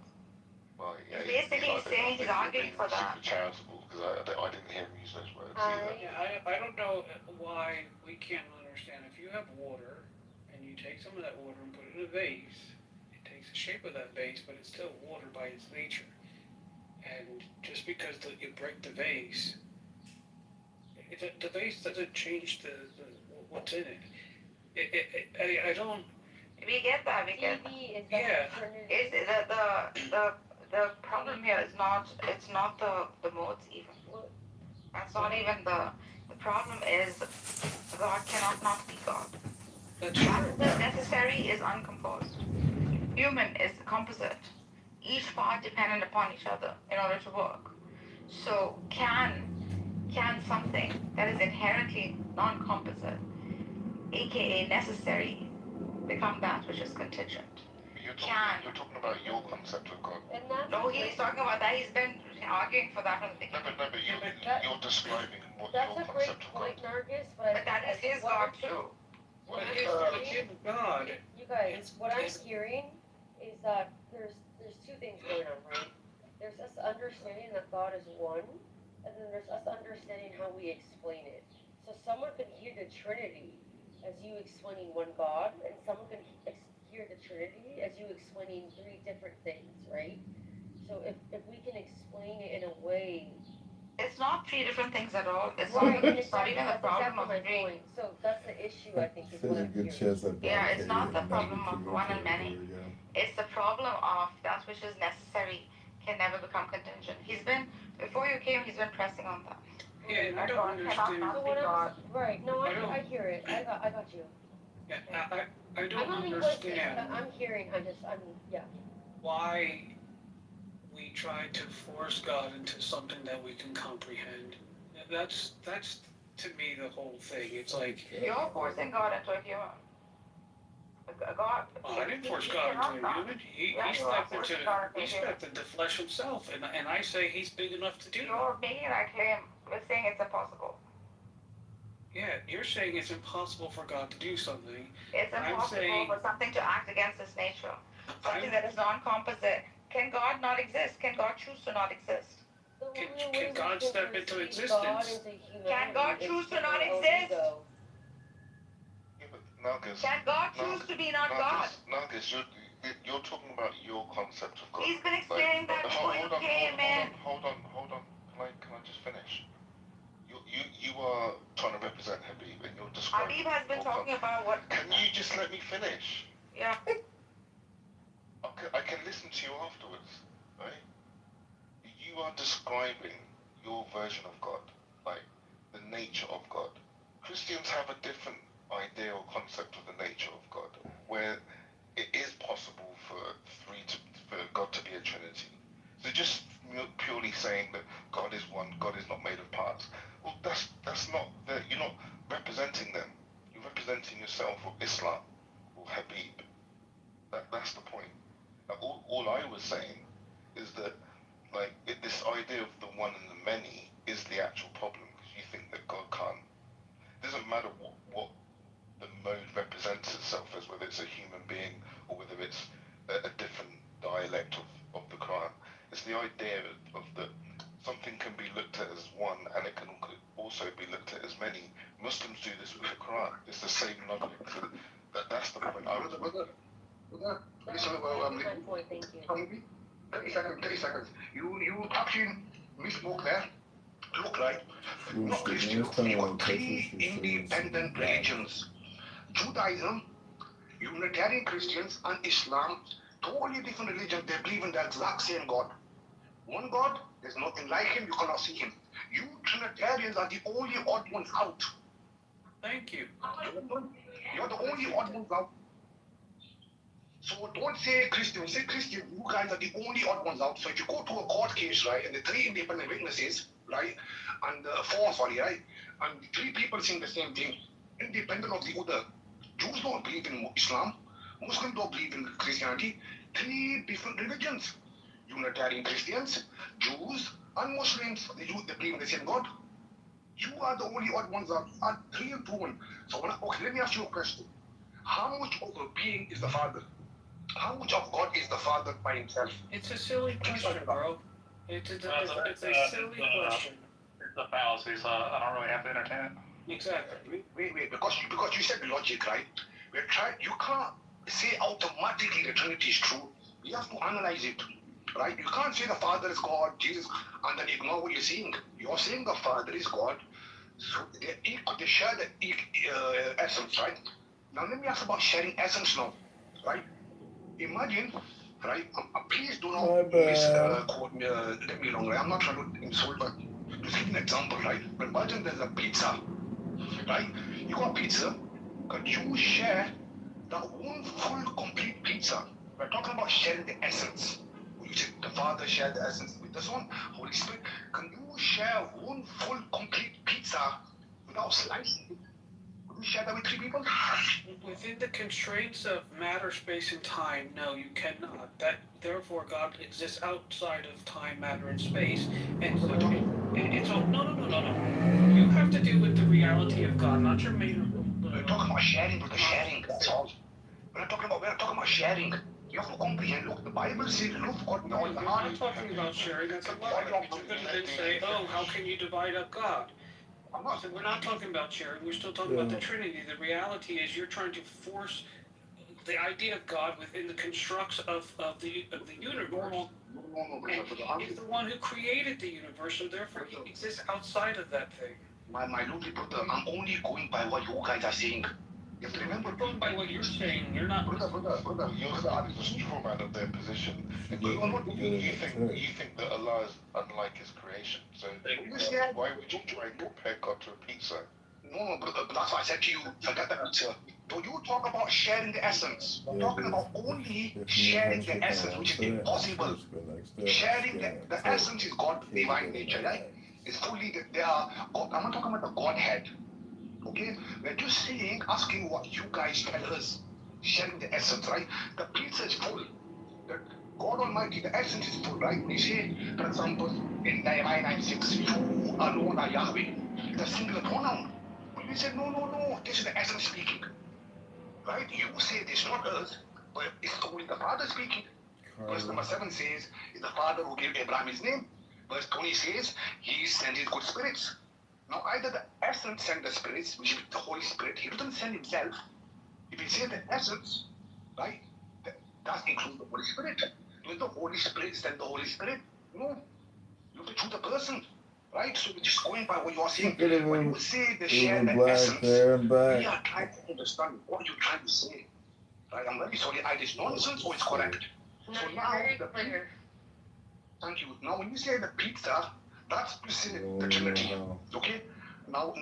Well, yeah, he's saying he's arguing for that. Super charitable, because I didn't hear him use those words. Yeah, I don't know why we can't understand. If you have water and you you take some of that water and put it in a vase, it takes the shape of that vase, but it's still water by its nature. And just because you break the vase, the vase doesn't change what's in it. I don't. We get that. We get. Yeah. It's the problem here is not. It's not the modes even. That's not even the problem. Is God cannot not be God. That's true. The necessary is uncomposed. Human is composite. Each part dependent upon each other in order to work. So can something that is inherently non-composite, aka necessary, become that which is contingent? You're talking about your concept of God. No, he's talking about that. He's been arguing for that from the beginning. No, but you're describing what your concept of God. Nargis, but that is his God too. God. You guys, what I'm hearing is that there's two things going on, right? There's us understanding that God is one, and then there's us understanding how we explain it. So someone could hear the Trinity as you explaining one God, and someone can hear the Trinity as you explaining three different things, right? So if we can explain it in a way. It's not three different things at all. It's Right, not even the problem of agreeing. So that's the issue, I think, is There's what a I'm good hearing. chance that Yeah, it's not the and problem maybe of one and many. It's the problem of that which is necessary can never become contingent. Before you came, he's been pressing on that. Yeah, and I don't understand. Right, no, I hear it. I got you. Yeah, I don't I'm understand. I'm hearing, yeah. Why we try to force God into something that we can comprehend. That's to me the whole thing. It's like you're forcing God into a human. God. Well, I didn't force God into a human. He stepped into flesh himself, and I say he's big enough to do that. You're making that claim. We're saying it's impossible. Yeah, you're saying it's impossible for God to do something. It's impossible for something to act against its nature. Something that is non-composite. Can God not exist? Can God choose to not exist? Can God step into existence? Can God choose to not exist? Nargis, can God choose to be not God? Nargis, you're talking about your concept of God. He's been explaining that before you came in. Hold on. Can I just finish? You are trying to represent Habib, and you're describing. Habib has been talking about what? Can you just let me finish? Yeah. Okay, I can listen to you afterwards, right? You are describing your version of God, like the nature of God. Christians have a different idea or concept of the nature of God, where it is possible for God to be a Trinity. So just purely saying that God is one, God is not made of parts. Well, that's not you're not representing them. You're representing yourself or Islam or Habib. That's the point. All I was saying is that this idea of the one and the many is the actual problem, because you think that God can't. It doesn't matter what the mode represents itself as, whether it's a human being or whether it's a different dialect of the Quran. It's the idea of that something can be looked at as one and it can also be looked at as many. Muslims do this with the Quran. It's the same logic. So that's the point. Thank you. 30 seconds. You actually misspoke there. Look, right? Not Christians. You got three independent religions. Judaism, Unitarian Christians, and Islam, totally different religions. They believe in the exact same God. One God, there's nothing like him, you cannot see him. You Trinitarians are the only odd ones out. Thank you. You're the only odd ones out. So don't say Christian, say Christian, you guys are the only odd ones out. So if you go to a court case, right, and the three independent witnesses, right, and right, and three people saying the same thing, independent of the other. Jews don't believe in Islam, Muslims don't believe in Christianity. Three different religions. Unitarian Christians, Jews, and Muslims, they believe in the same God. You are the only odd ones out. Are 3 and 2 1. So okay, let me ask you a question. How much of a being is the Father? How much of God is the Father by himself? It's a silly question, bro. It's a silly question. It's a fallacy, so I don't really have to entertain it. Exactly. Wait, because you said logic, right? You can't say automatically the Trinity is true. You have to analyze it, right? You can't say the Father is God, Jesus, and then ignore what you're saying. You're saying the Father is God, so they share the essence, right? Now let me ask about sharing essence now, right? Imagine, right? Please do not misquote me, get me wrong, right? I'm not trying to insult, but just give an example, right? Imagine there's a pizza, right? You got pizza, could you share that one full complete pizza? We're talking about sharing the essence. You said the Father shared the essence with the Son, Holy Spirit. Can you share one full complete pizza without slicing it? Could you share that with three people? Within the constraints of matter, space, and time, no, you cannot. Therefore, God exists outside of time, matter, and space, and so it's all. No. You have to do with the reality of God, not your main. We're talking about sharing, brother. Sharing. That's all. We're not talking about sharing. You have to comprehend. Look, the Bible says, "Look, God, No, you're not talking about sharing. That's a lie. You could then say, "Oh, how can you divide up God?" So we're not talking about sharing. We're still talking about the Trinity. The reality is you're trying to force the idea of God within the constructs of the universe. And he's the one who created the universe, so therefore he exists outside of that thing. My lovely brother, I'm only going by what you guys are saying. You have to remember, going by what you're saying. You're not. Brother, you're saying the straw man of their position. And you think that Allah is unlike his creation. So why would you try and compare God to a pizza? No, brother, that's why I said to you, forget the pizza. Do you talk about sharing the essence? I'm talking about only sharing the essence, which is impossible. Sharing the essence is God's divine nature, right? It's fully, they are God. I'm not talking about the Godhead. Okay? We're just saying, asking what you guys tell us. Sharing the essence, right? The pizza is full. The God Almighty, the essence is full, right? We say, for example, in Nehemiah 9:6, you alone are Yahweh. It's a singular pronoun. But we say, no, this is the essence speaking. Right? You say this, not us, but it's only the Father speaking. Verse number 7 says, it's the Father who gave Abraham his name. Verse 20 says, he sent his good spirits. Now, either the essence sent the spirits, which is the Holy Spirit, he doesn't send himself. If he says the essence, right, that includes the Holy Spirit. Does the Holy Spirit send the Holy Spirit? No. You have to choose the person. Right? So we're just going by what you are saying. When you say the shared essence, we are trying to understand what you're trying to say. Right? I'm very sorry. Either it's nonsense or it's correct. No, So you're now, very clear. thank you. Now, when you say the pizza, that's the Trinity. Okay? Now,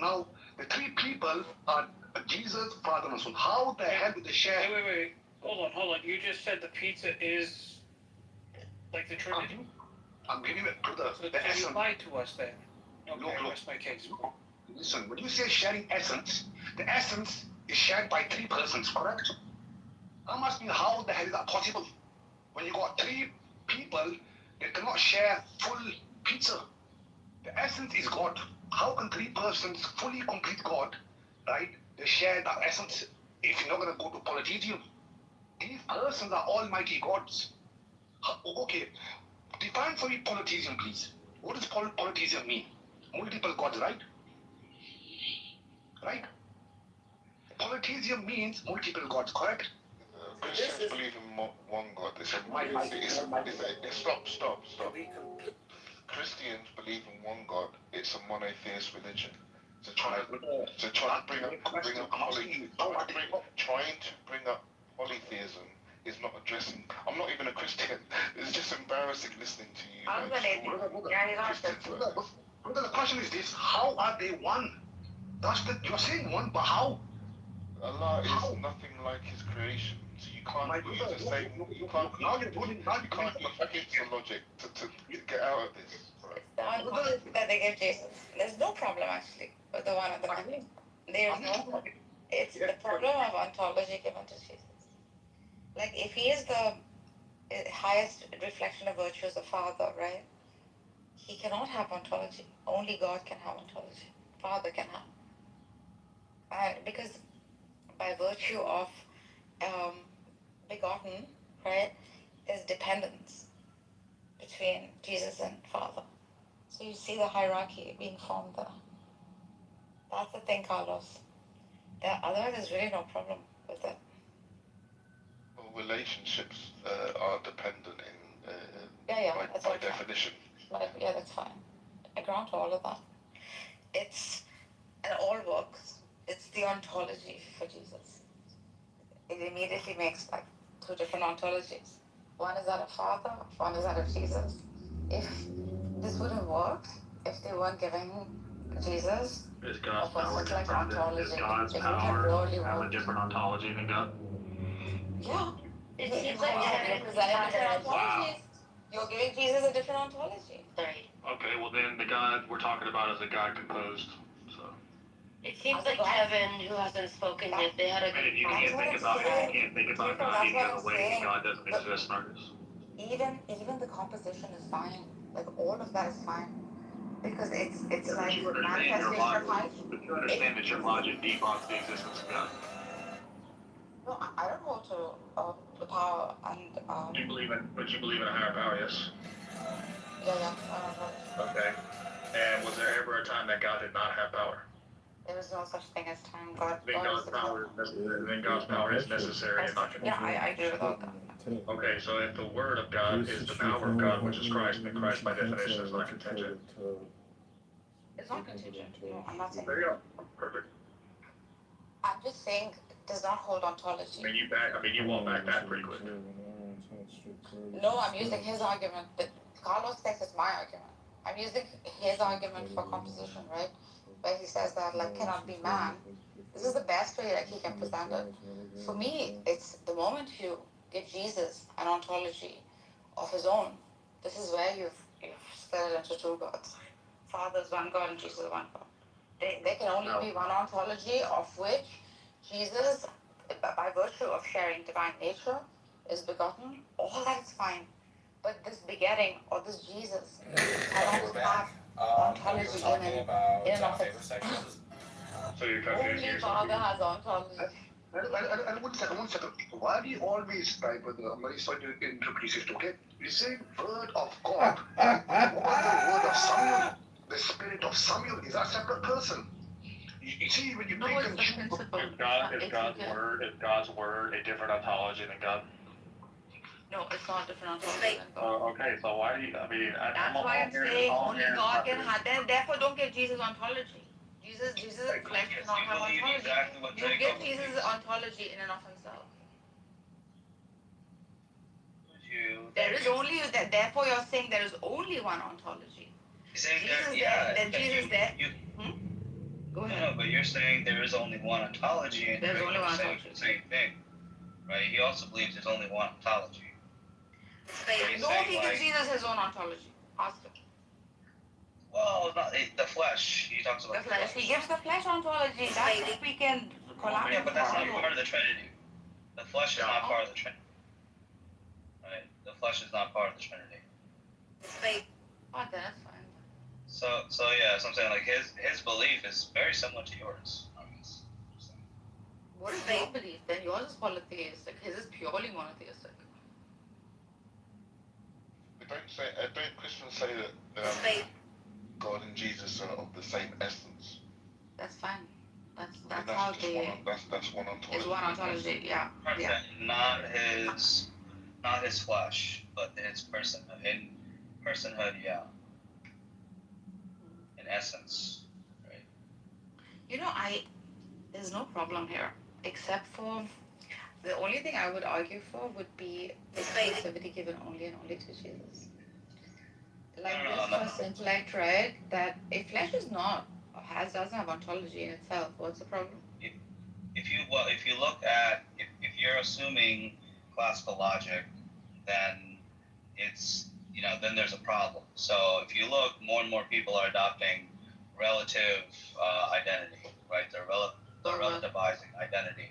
the three people are Jesus, Father, and Son. How the hell do they share? Wait. Hold on. You just said the pizza is like the Trinity? I'm giving it to the essence. You lied to us then. Okay, Look. Rest my case. Listen, when you say sharing essence, the essence is shared by three persons, correct? I'm asking how the hell is that possible? When you got three people, they cannot share full pizza. The essence is God. How can three persons fully complete God, right? They share that essence. If you're not going to go to polytheism, these persons are almighty gods. Okay, define for me polytheism, please. What does polytheism mean? Multiple gods, right? Right? Polytheism means multiple gods, correct? Christians believe in one God. Stop. Christians believe in one God. It's a monotheist religion. Trying to bring up polytheism is not addressing. I'm not even a Christian. It's just embarrassing listening to you. The question is this: how are they one? You're saying one, but how? Allah is nothing like his creation. So you can't use the same. You can't use pizza logic to get out of this. The ontology that they give Jesus. There's no problem actually with the one at the beginning. There's no problem. It's the problem of ontology given to Jesus. Like if he is the highest reflection of virtue as a father, right? He cannot have ontology. Only God can have ontology. Father can have. And because by virtue of begotten, right, there's dependence between Jesus and Father. So you see the hierarchy being formed there. That's the thing, Carlos. Otherwise, there's really no problem with it. relationships are dependent in that's by all fine. definition. Yeah, that's fine. I grant all of that. It's and all works. It's the ontology for Jesus. It immediately makes like two different ontologies. One is that of Father, one is that of Jesus. If this would have worked, if they weren't giving Jesus Is God's a power like different? ontology, Is God's it would have power really have a worked. different ontology than God? Yeah. It seems like You're heaven presenting different has ontologies. You're giving Jesus a different ontology. three. Okay, well then the God we're talking about is a God composed. So. It seems like heaven, who hasn't spoken yet, they had a And good you can't think about God being in a way that God doesn't exist, Marcus. Even the composition is fine. Like all of that is fine. Because it's like You understand your manifestation of logic. life. But you understand that your logic debunks the existence of God. No, I don't hold to the power and But you believe in a higher power, yes? yeah. Okay. And was there ever a time that God did not have power? There is no such thing as time. Then God's power is necessary and not Yeah, I agree with all that. Okay, so if the word of God is the power of God, which is Christ, then Christ by definition is not contingent. It's not contingent. No, I'm not saying. There you go. Perfect. I'm just saying it does not hold ontology. You won't back that pretty quick. No, I'm using his argument. Carlos thinks it's my argument. I'm using his argument for composition, right? Where he says that like cannot be man. This is the best way like he can present it. For me, it's the moment you give Jesus an ontology of his own. This is where you've split it into two gods. Father is one God and Jesus is one God. There can only be one ontology of which Jesus, by virtue of sharing divine nature, is begotten. All that is fine. But this begetting or this Jesus cannot have ontology in and of itself. So you're confused. Only Father has ontology. And one second. Why do you always type with the very sorry to interrupt you, okay? You say word of God. What about the word of Samuel? The spirit of Samuel is a separate person. You see, when you pick and choose. Is God's word a different ontology than God? No, it's not different ontology than God. Okay, so why do you, That's why I'm saying only God can have, then therefore don't give Jesus ontology. Jesus' flesh cannot have ontology. You give Jesus ontology in and of himself. There is only, therefore you're saying there is only one ontology. Jesus there. Go ahead. No, but you're saying there is only one ontology, and there's only one saying ontology. the same thing, right? He also believes there's only one ontology. No, he gives Jesus his own ontology. Ask him. Well, not the flesh. He talks about the flesh. He gives the flesh ontology. That's if we can collapse. Yeah, but that's not part of the Trinity. The flesh is not part of the Trinity. Right? The flesh is not part of the Trinity. Oh, that's fine. So yeah, so I'm saying like his belief is very similar to yours. What is your belief? Then yours is polytheistic. His is purely monotheistic. Don't Christians say that God and Jesus are of the same essence? That's fine. That's how they. That's one ontology. Is one ontology, yeah. Not his flesh, but his personhood. In personhood, yeah. In essence, right? There's no problem here, except for the only thing I would argue for would be exclusivity given only and only to Jesus. Like this first intellect, right? That if flesh is not or doesn't have ontology in itself, what's the problem? If you look at if you're assuming classical logic, then it's then there's a problem. So if you look, more and more people are adopting relative identity, right? They're relativizing identity.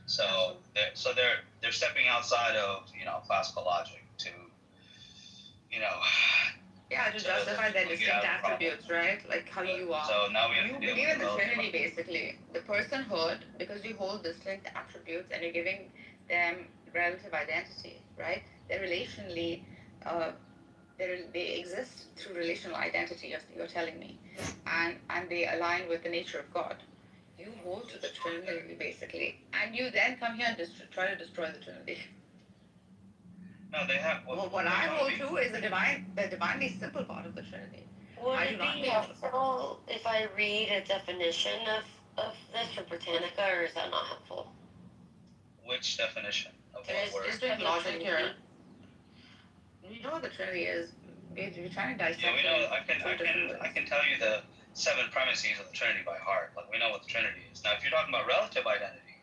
So they're stepping outside of classical logic to to justify their distinct attributes, right? Like how you are. So now we have you to deal believe in with the Trinity, basically. The personhood, because you hold distinct attributes and you're giving them relative identity, right? They're relationally, they exist through relational identity, you're telling me. And they align with the nature of God. You hold to the Trinity, basically. And you then come here and try to destroy the Trinity. No, they have. Well, what I hold to is the divinely simple part of the Trinity. Would I do it not be believe in the helpful if I read a definition of this for Britannica, or is that not helpful? Which definition of There what word? Just doing logic here. You know what the Trinity is. You're trying to dissect Yeah, we know. it. I can tell you the 7 premises of the Trinity by heart. Like we know what the Trinity is. Now, if you're talking about relative identity,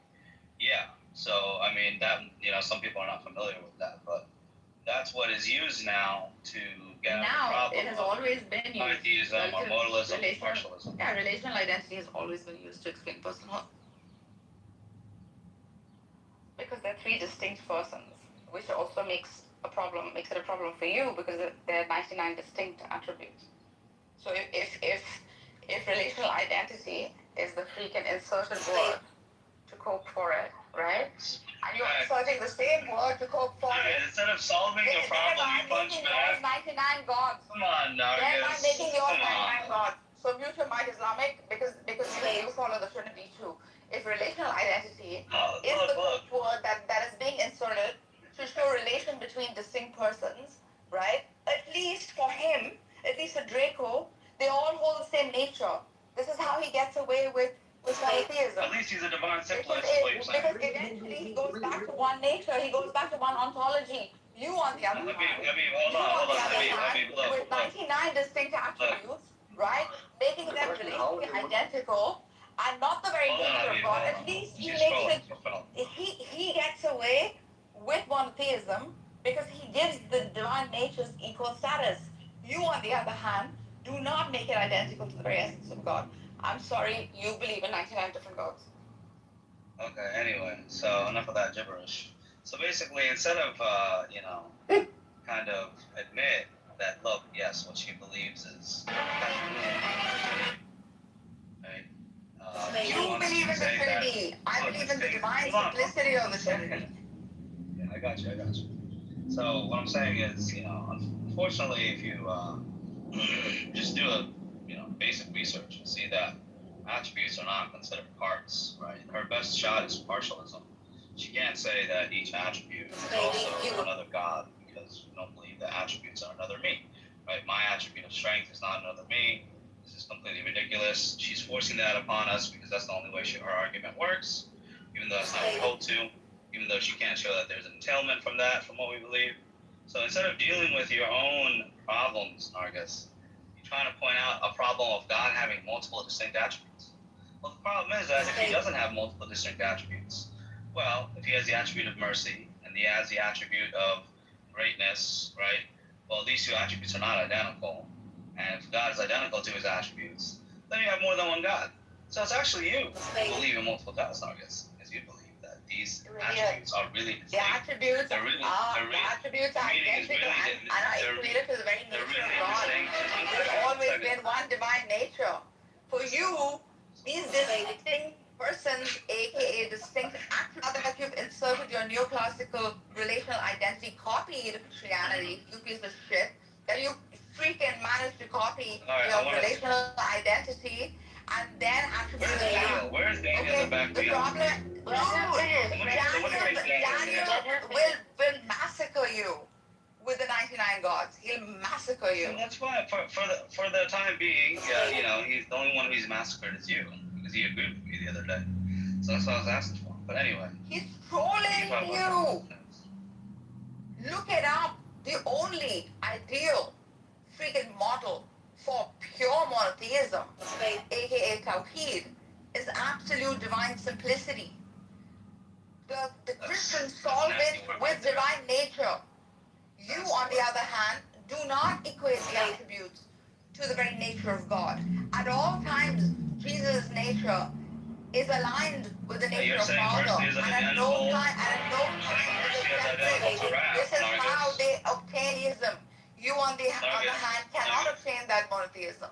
yeah. So I mean that some people are not familiar with that, but that's what is used now to get at the problem. It has always been used. Monotheism or modalism, partialism. Yeah, relational identity has always been used to explain personhood. Because they're 3 distinct persons, which also makes it a problem for you because there are 99 distinct attributes. So if relational identity is the freaking inserted word to cope for it, right? And you're inserting the same word to cope for it. Instead of solving a problem, you punch back. 99 gods. Come on, now. They're making yours 99 gods. So mute your mic, Islamic, because you follow the Trinity too. If relational identity is the cope word that is being inserted to show relation between distinct persons, right? At least for him, at least for Draco, they all hold the same nature. This is how he gets away with monotheism. At least he's a divine simplest. Because eventually he goes back to one nature, he goes back to one ontology. You, on the other hand, with 99 distinct attributes, right, making them relationally identical, and not the very nature of God, at least he makes it, he gets away with monotheism because he gives the divine natures equal status. You, on the other hand, do not make it identical to the very essence of God. I'm sorry, you believe in 99 different gods. Okay, anyway, so enough of that gibberish. So basically, instead of, kind of admit that, look, yes, what she believes is... You believe in the Trinity. I believe in the divine simplicity of the Trinity. Yeah, I got you. So what I'm saying is, unfortunately, if you just do a basic research and see that attributes are not considered parts, right? Her best shot is partialism. She can't say that each attribute is also another God because you don't believe that attributes are another me, right? My attribute of strength is not another me. This is completely ridiculous. She's forcing that upon us because that's the only way her argument works, even though that's not what we hold to, even though she can't show that there's an entailment from that, from what we believe. So instead of dealing with your own problems, Nargis, you're trying to point out a problem of God having multiple distinct attributes. Well, the problem is that if he doesn't have multiple distinct attributes, well, if he has the attribute of mercy and he has the attribute of greatness, right? Well, these 2 attributes are not identical. And if God is identical to his attributes, then you have more than one God. So it's actually you who believe in multiple gods, Nargis, because you believe that these attributes are really distinct. The attributes are identical and are equated to the very nature of God. There's always been one divine nature. For you, these distinct persons, aka distinct attributes that you've inserted your neoclassical relational identity, copied Christianity, you piece of shit, that you freaking managed to copy your relational identity and then attribute it down. Where's Daniel in the back? The problem, Daniel will massacre you with the 99 gods. He'll massacre you. And that's fine. For the time being, he's the only one who's massacred is you because he agreed with me the other day. So that's what I was asking for. But anyway. He's trolling you. Look it up. The only ideal freaking model for pure monotheism, aka Tawheed, is absolute divine simplicity. The Christians solve it with divine nature. You, on the other hand, do not equate the attributes to the very nature of God. At all times, Jesus' nature is aligned with the nature of Father, and at no time is it separate. This is how they obtain ism. You, on the other hand, cannot obtain that monotheism.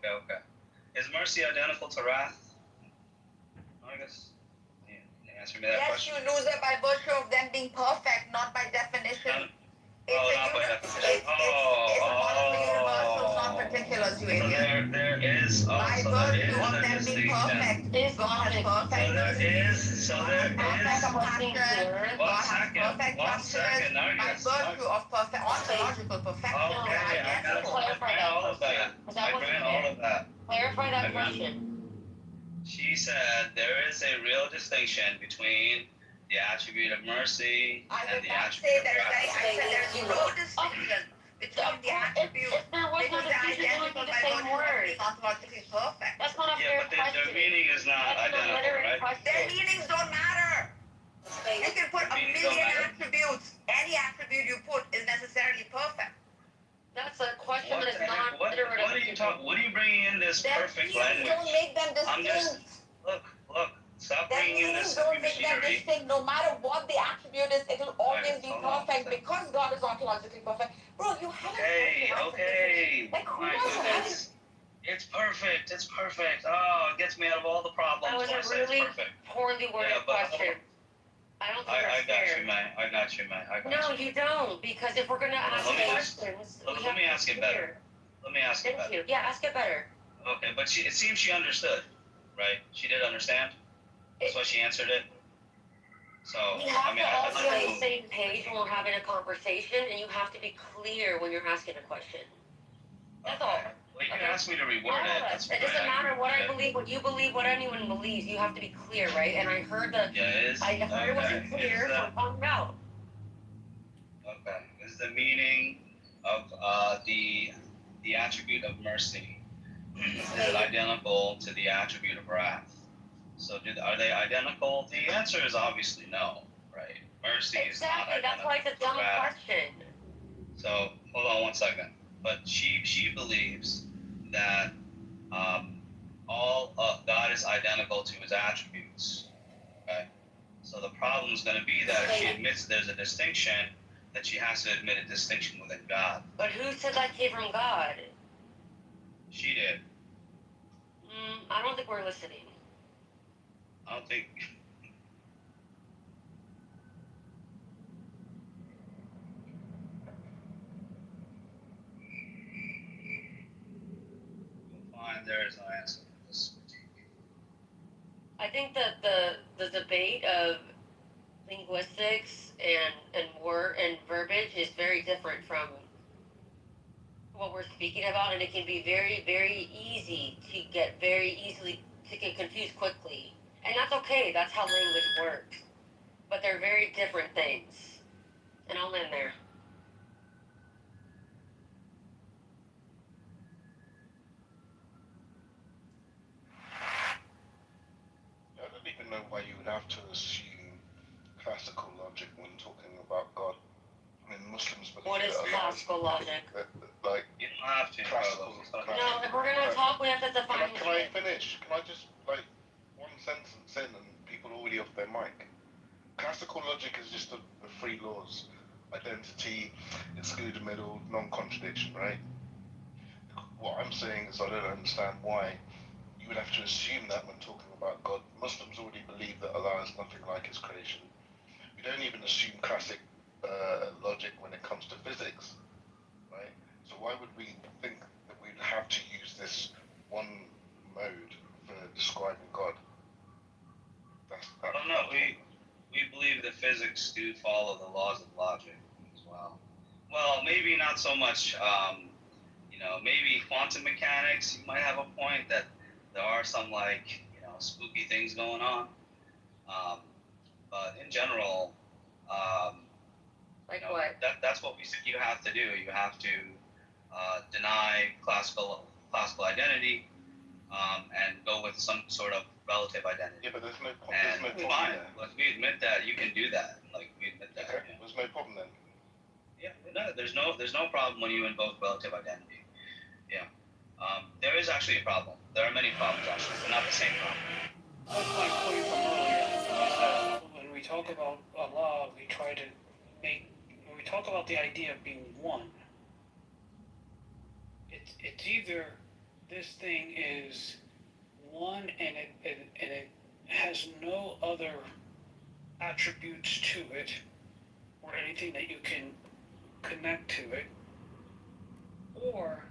Okay. Is mercy identical to wrath? Nargis? Can you answer me that question? Yes, you lose it by virtue of them being perfect, not by definition. It's one of the universals, not particulars, you idiot. There is by virtue of them being perfect, God is perfect. So there is compassion. God has perfect justice. Now By virtue of perfect ontological perfection, Okay, I identical. clarify all of that. I grant all of that. Clarify that question. She said there is a real distinction between the attribute of mercy and the attribute of wrath. I said there's no distinction between the attributes. If there was no distinction, it would be the same word. Ontologically perfect. That's not a fair But question. their meaning is not identical, right? Their meanings don't matter. You can put a million attributes. Any attribute you put is necessarily perfect. That's a question that is not iterative. What are you bringing in this perfect language? Don't make them distinct. Look. Stop That bringing in means this don't make them machinery. distinct. No matter what the attribute is, it will always be perfect because God is ontologically perfect. Bro, you haven't. Okay. Like, who My goodness. It's perfect. Oh, it gets me out of all the problems. That was a really poorly worded question. I don't think I that's fair. I got you, man. No, you don't, because if we're gonna ask questions, Let me ask it better. Thank you. Yeah, ask it better. Okay, but it seems she understood, right? She did understand. That's why she answered it. So, We have to all be on the same page when we're having a conversation, and you have to be clear when you're asking a question. That's all. Well, you can ask me to reword it. That's It doesn't matter what I believe, what you believe, what anyone believes. You have to be clear, right? And I heard it wasn't clear, so I'm calling it out. Okay. Is the meaning of the attribute of mercy, is it identical to the attribute of wrath? So are they identical? The answer is obviously no, right? Mercy is not identical. That's why it's a dumb question. So hold on one second. But she believes that God is identical to his attributes. Okay? So the problem is going to be that if she admits there's a distinction, then she has to admit a distinction within God. But who said that came from God? She did. I don't think we're listening. I don't think. You'll find there is no answer to this. I think that the debate of linguistics and word and verbiage is very different from what we're speaking about, and it can be very, very easy to get confused quickly. And that's okay, that's how language works. But they're very different things. And I'll end there. I don't even know why you would have to assume classical logic when talking about God. I mean, Muslims believe what is classical logic? Like, you don't have to. Classical. No, if we're gonna talk, we have to define. Can I finish? Can I just, like, one sentence in and people already off their mic? Classical logic is just the three laws: identity, exclude middle, non-contradiction, right? What I'm saying is I don't understand why you would have to assume that when talking about God. Muslims already believe that Allah is nothing like his creation. We don't even assume classic logic when it comes to physics, right? So why would we think that we'd have to use this one mode for describing God? Well, no, we believe that physics do follow the laws of logic as well. Well, maybe not so much, maybe quantum mechanics, you might have a point that there are some, spooky things going on. But in general, what? That's what we said you have to do. You have to deny classical identity and go with some sort of relative identity. Yeah, but there's no problem fine. there. We admit that you can do that. We admit that. Okay. There's no problem then. Yeah, no, there's no problem when you invoke relative identity. Yeah. There is actually a problem. There are many problems actually, but not the same problem. That's my point from earlier, is that when we talk about Allah, we try to when we talk about the idea of being one, it's either this thing is one and it has no other attributes to it or anything that you can connect to it, or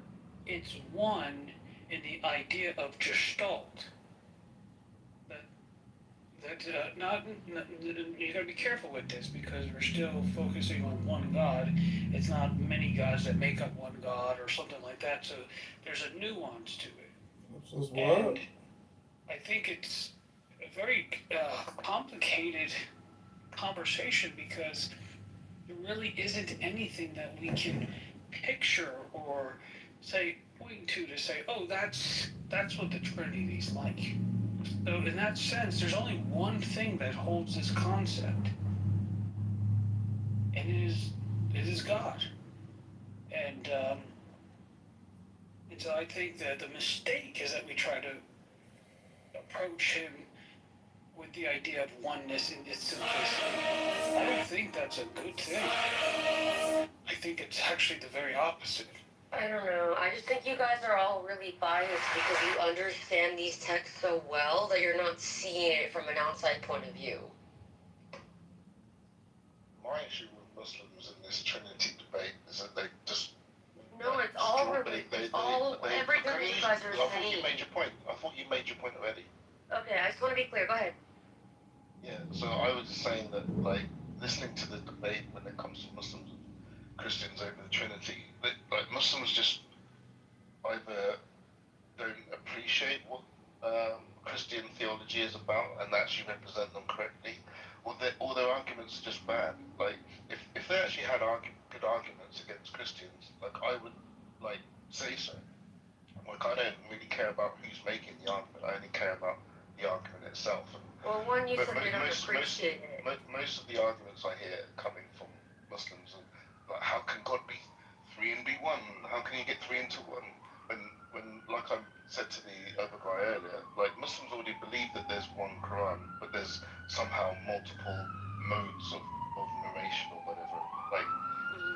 it's one in the idea of gestalt, that you got to be careful with this because we're still focusing on one God. It's not many gods that make up one God or something like that. So there's a nuance to it, and I think it's a very complicated conversation because there really isn't anything that we can picture or say point to say, oh, that's what the Trinity is like. So in that sense, there's only one thing that holds this concept, and it is God. And so I think that the mistake is that we try to approach him with the idea of oneness in its simplicity. I don't think that's a good thing. I think it's actually the very opposite. I don't know. I just think you guys are all really biased because you understand these texts so well that you're not seeing it from an outside point of view. My issue with Muslims in this Trinity debate is that they just No, it's all everything that you guys are I thought saying. you made your point. I thought you made your point already. Okay, I just want to be clear. Go ahead. Yeah, so I was saying that, like, listening to the debate when it comes to Muslims and Christians over the Trinity, like, Muslims just either don't appreciate what Christian theology is about and actually represent them correctly, or their arguments are just bad. Like, if they actually had good arguments against Christians, like, I would, like, say so. Like, I don't really care about who's making the argument, I only care about the argument itself. Well, one, you said you don't appreciate it. Most of the arguments I hear coming from Muslims are like, how can God be 3 and be 1? How can you get 3 into 1? When like I said to the other guy earlier, like, Muslims already believe that there's one Quran, but there's somehow multiple modes of narration or whatever. Like,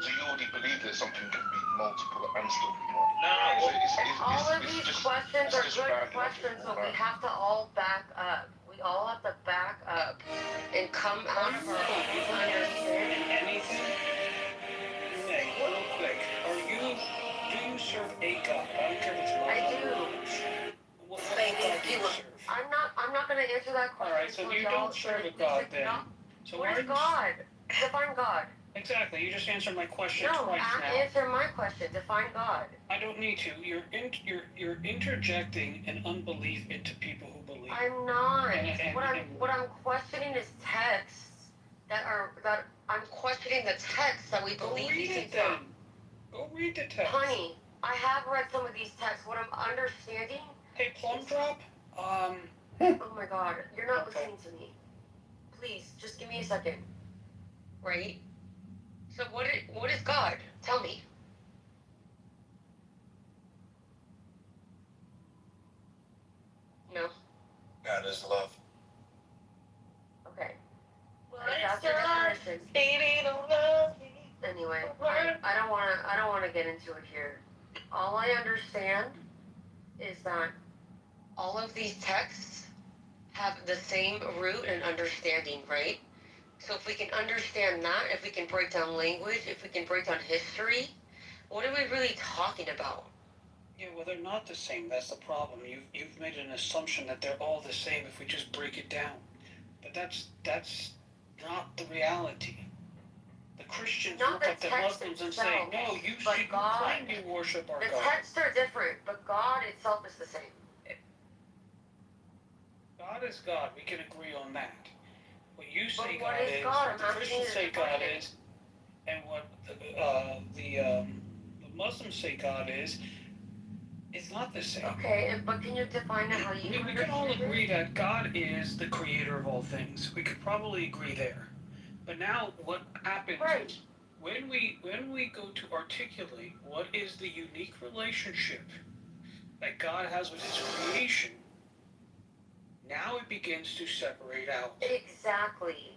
so you already believe that something can be multiple and still be one. All of these questions are good questions, but we have to all back up. We all have to back up and come out of our own understanding. Anything? Hey, real quick, do you serve a God? I don't care if it's Muslim. I do. What God do you serve? I'm not going to answer that question. Alright, so you don't serve a God then. So what is God? Define God. Exactly, you just answered my question twice now. Answer my question. Define God. I don't need to. You're interjecting an unbelief into people who believe. I'm not. What I'm questioning is texts that I'm questioning the texts that we believe these things from. Go read the text. Honey, I have read some of these texts. What I'm understanding. Hey, Plum Drop. Oh my God, you're not listening to me. Please, just give me a second. Right? So what is God? Tell me. No. God is love. Okay. That's your definition. Baby, don't love me. Anyway, I don't wanna get into it here. All I understand is that all of these texts have the same root and understanding, right? So if we can understand that, if we can break down language, if we can break down history, what are we really talking about? Yeah, well, they're not the same. That's the problem. You've made an assumption that they're all the same if we just break it down. But that's not the reality. The Christians look at the Muslims and say, no, you claim you worship our God. The texts are different, but God itself is the same. God is God. We can agree on that. What you say God is, what the Christians say God is, and what the Muslims say God is, it's not the same. Okay, but can you define it how you We can all agree that God is the creator of all things. We could probably agree there. But now what happens is when we go to articulate what is the unique relationship that God has with his creation, now it begins to separate out. Exactly.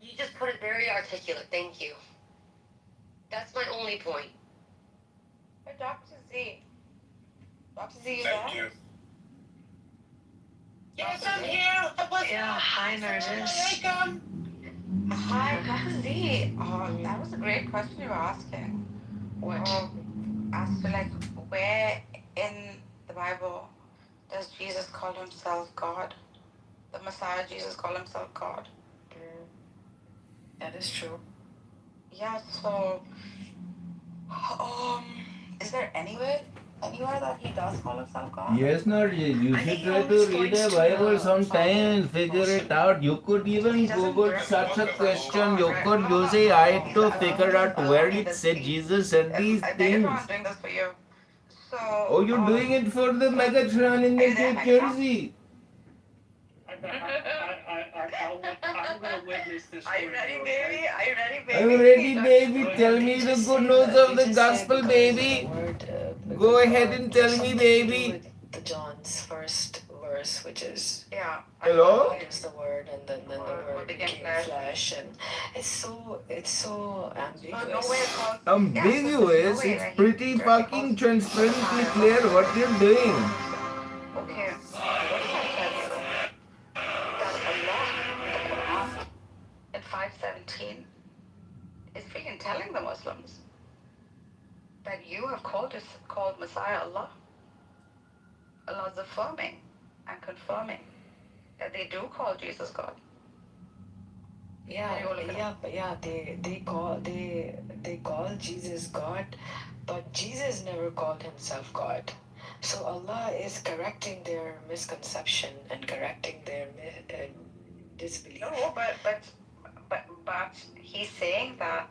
You just put it very articulate. Thank you. That's my only point. But Dr. Z. Dr. Z, you Thank you. Yes, I'm here. Yeah, hi, Nerdist. Hi, Dr. Z. That was a great question you were asking. What? As to, like, where in the Bible does Jesus call himself God? the Messiah Jesus called himself God. That is true. Yeah, so is there anywhere that he does call himself God? Yes, Narji, you I think should he try to always read points the to Bible the sometime Father and figure it mostly. out. You could He even doesn't Google directly such a call question. himself You God, could right? use AI to figure out where Okay, it said Jesus said these Megatron, I'm things. doing this for you. So, Oh, you're doing it for the Megatron in are the you there, New Megatron? Jersey. I'm gonna witness this. Are you ready, baby? Are you ready, I'm baby? ready, baby. Well, Tell they me the just good say news that. of They the just say gospel, because the baby. word, Go ahead and tell me, something to do baby. with the John's first verse, which is Yeah. Hello? God is the word, and then the word became flesh, and it's so ambiguous. No way it calls. Ambiguous. It's pretty fucking transparently clear what you're doing. Okay, what if I tell you that Allah in the Quran in 517 is freaking telling the Muslims that you have called Messiah Allah? Allah is affirming and confirming that they do call Jesus God. They call Jesus God, but Jesus never called himself God. So Allah is correcting their misconception and correcting their disbelief. No, but he's saying that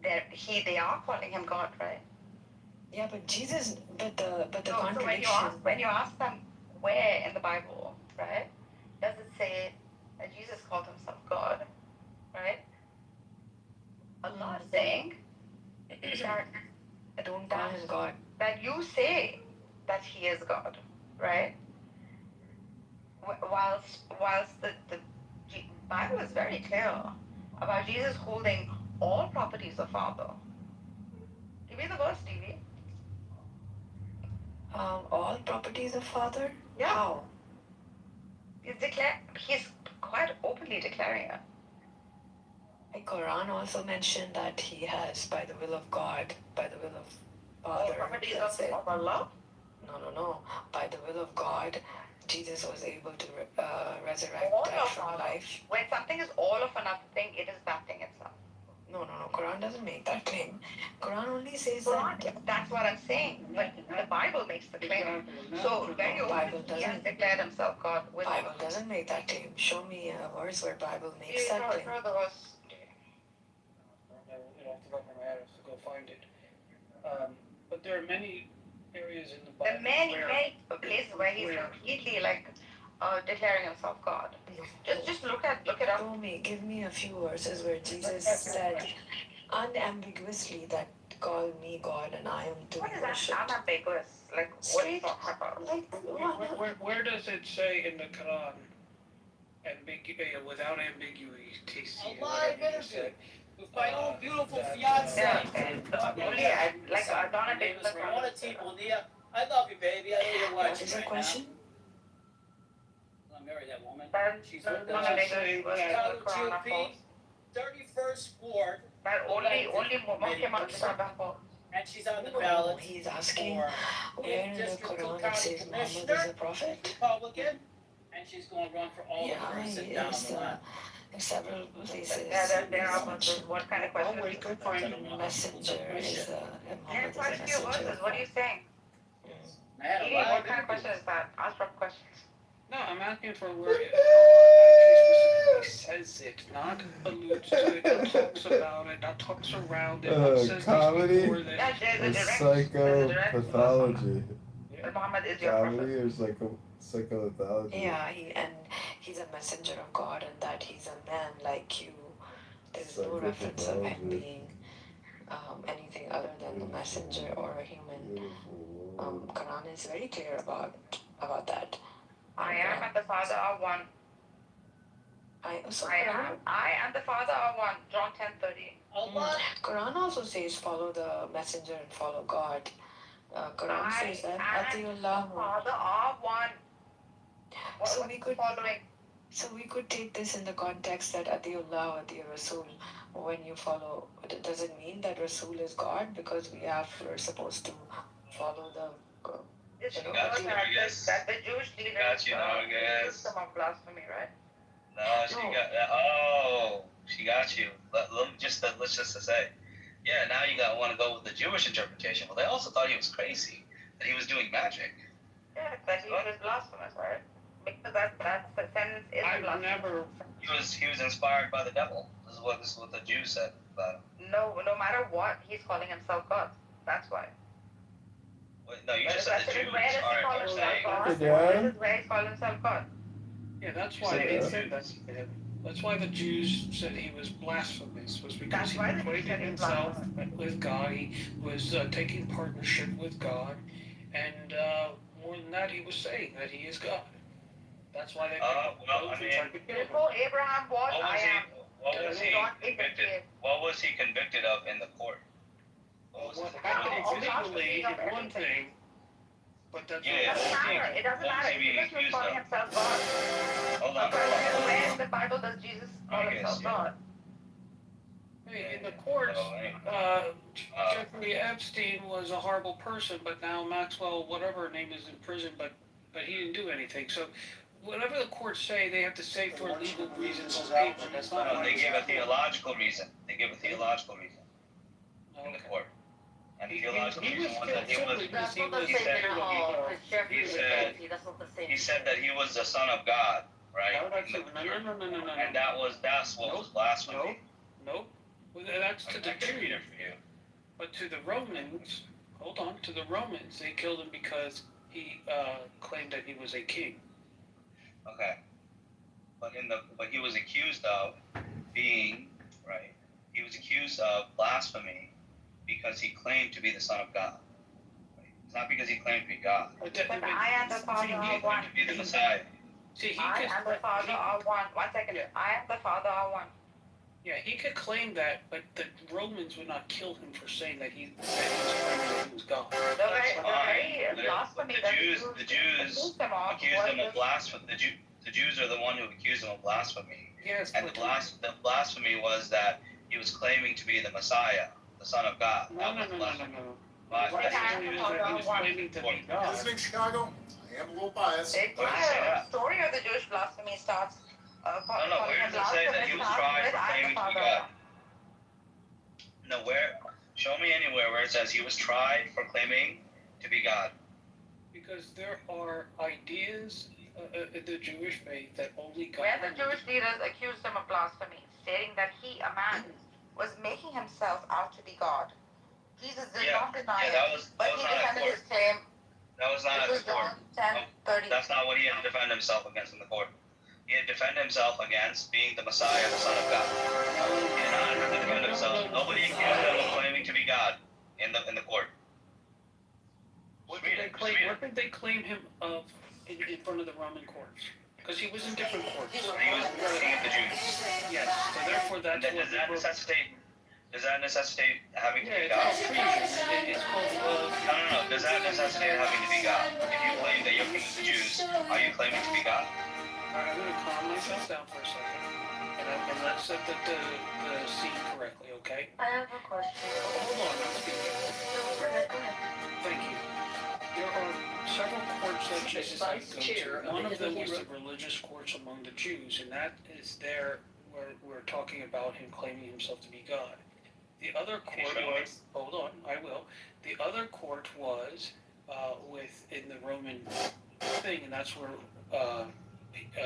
they are calling him God, right? Yeah, but Jesus, but the So contradiction. when you ask them where in the Bible, right, does it say that Jesus called himself God, right? Allah is saying that don't call him God. That you say that he is God, right? Whilst the Bible is very clear about Jesus holding all properties of Father. Give me the verse, Stevie. All properties of Father? Yeah. How? He's quite openly declaring it. The Quran also mentioned that he has, by the will of God, by the will of Father. All properties of Allah? No. By the will of God, Jesus was able to resurrect All dead of from Allah. life. When something is all of another thing, it is that thing itself. No. Quran doesn't make that claim. Quran only says That's what I'm saying. But the Bible makes the claim. So very often he has declared himself God. Bible doesn't make that claim. Show me a verse where Bible makes that claim. Throw the verse. You have to go from my head to go find it. But there are many areas in the Bible. There are many places where he's completely declaring himself God. Just look it up. Give me a few verses where Jesus said unambiguously that call me God and I am to be worshipped. What is that unambiguous? Like Straight, Where does it say in the Quran, without ambiguity, whatever you said, with my own beautiful fiance. Donna name is Ramona T. Bonilla. I love you, baby. I know you're watching. What is the question? I married that woman. She's Where with does it say Chicago GOP, 31st Ward. Only Muslims. And she's on the ballot. He's asking where in the Quran it says Muhammad is a prophet. Republican. And she's going to run for all the person down the line. In several places. There are verses. What kind of question? The messenger is Muhammad is a messenger. What are you saying? What kind of question is that? Ask proper questions. No, I'm asking for where it actually specifically says it, not alludes to it, not talks about it, not talks around it, not says Comedy before this. or psychopathology? Muhammad is your Comedy or psychopathology? Yeah, he's a messenger of God and that he's a man like you. There's no reference of him being anything other than a messenger or a human. Quran is very clear about that. I am and the Father are one. I and the Father are one. John 10:30. Quran also says follow the messenger and follow God. Quran says that Atiullah. Father are one. So we could take this in the context that Atiullah, Ati Rasul. When you follow, does it mean that Rasul is God? Because we're supposed to follow the This She is got you, Nargis. that the Jewish She leaders got you, accused Nargis. them of blasphemy, right? No, she got. Oh, she got you. Let's just say, yeah. Now you got want to go with the Jewish interpretation. Well, they also thought he was crazy, that he was doing magic. Yeah, that he was blasphemous, right? Because that sentence is I've blasphemous. never. He was inspired by the devil. This is what the Jews said about him. No matter what, he's calling himself God. That's why. Wait, no, you just said the Jews Where does he are call himself saying. God? Yeah. This is where he called himself God. Yeah, that's You why said they the said that. Jews. That's why the Jews said he was blasphemous, was because That's he why the Jews equated said he was himself with God. He was taking partnership with God, and more than that, he was saying that he is God. That's why they Well, I mean, tried to kill him. Before Abraham was, what was he convicted of in the court? What happened legally is one thing, but that's It doesn't matter. It doesn't matter. Jesus was calling himself God. Hold on. Where in the Bible does Jesus call himself God? Hey, in the courts, Jeffrey Epstein was a horrible person, but now Maxwell, whatever her name is, in prison, but he didn't do anything. So whatever the courts say, they have to say for legal reasons on paper. That's not. No, they give a theological reason. They give a theological reason in the court. And the theological reason was that he was. That's not the same at all. He said that he was the son of God, right? No. And that's what was blasphemy. Nope. Well, that's to the Jews. But to the Romans, hold on, to the Romans, they killed him because he claimed that he was a king. Okay. But he was accused of being, right? He was accused of blasphemy because he claimed to be the son of God. Right? It's not because he claimed to be God. But I am the Father of one. To be the Messiah. I am the Father of one. 1 second. I am the Father of one. Yeah, he could claim that, but the Romans would not kill him for saying that he was claiming that he was God. The Jews accused him of blasphemy. The Jews are the one who accused him of blasphemy. Yes, and the blasphemy was that he was claiming to be the Messiah, the Son of God. No. He was claiming to be God. Visiting Chicago, I am a little biased. The story of the Jewish blasphemy starts. No, where does it say that he was tried for claiming to be God? No, where? Show me anywhere where it says he was tried for claiming to be God. Because there are ideas in the Jewish faith that only God. Where the Jewish leaders accused him of blasphemy, stating that he, a man, was making himself out to be God. Jesus did not deny it, but he defended his claim. That was not at the court. John 10:30. That's not what he had to defend himself against in the court. He had to defend himself against being the Messiah, the Son of God. He did not have to defend himself. Nobody accused him of claiming to be God in the court. What did they claim him of in front of the Roman courts? Because he was in different courts. He was the king of the Jews. Yes. So therefore, that's what. Does that necessitate having to be God? It's called. No. Does that necessitate having to be God? If you claim that you're king of the Jews, are you claiming to be God? I'm going to calm myself down for a second, and let's set the scene correctly, okay? I have a question. Hold on, I'm speaking. Thank you. There are several courts that Jesus had to go to. One of them was the religious courts among the Jews, and that is there where we're talking about him claiming himself to be God. The other court was, hold on, I will. The other court was within the Roman thing, and that's where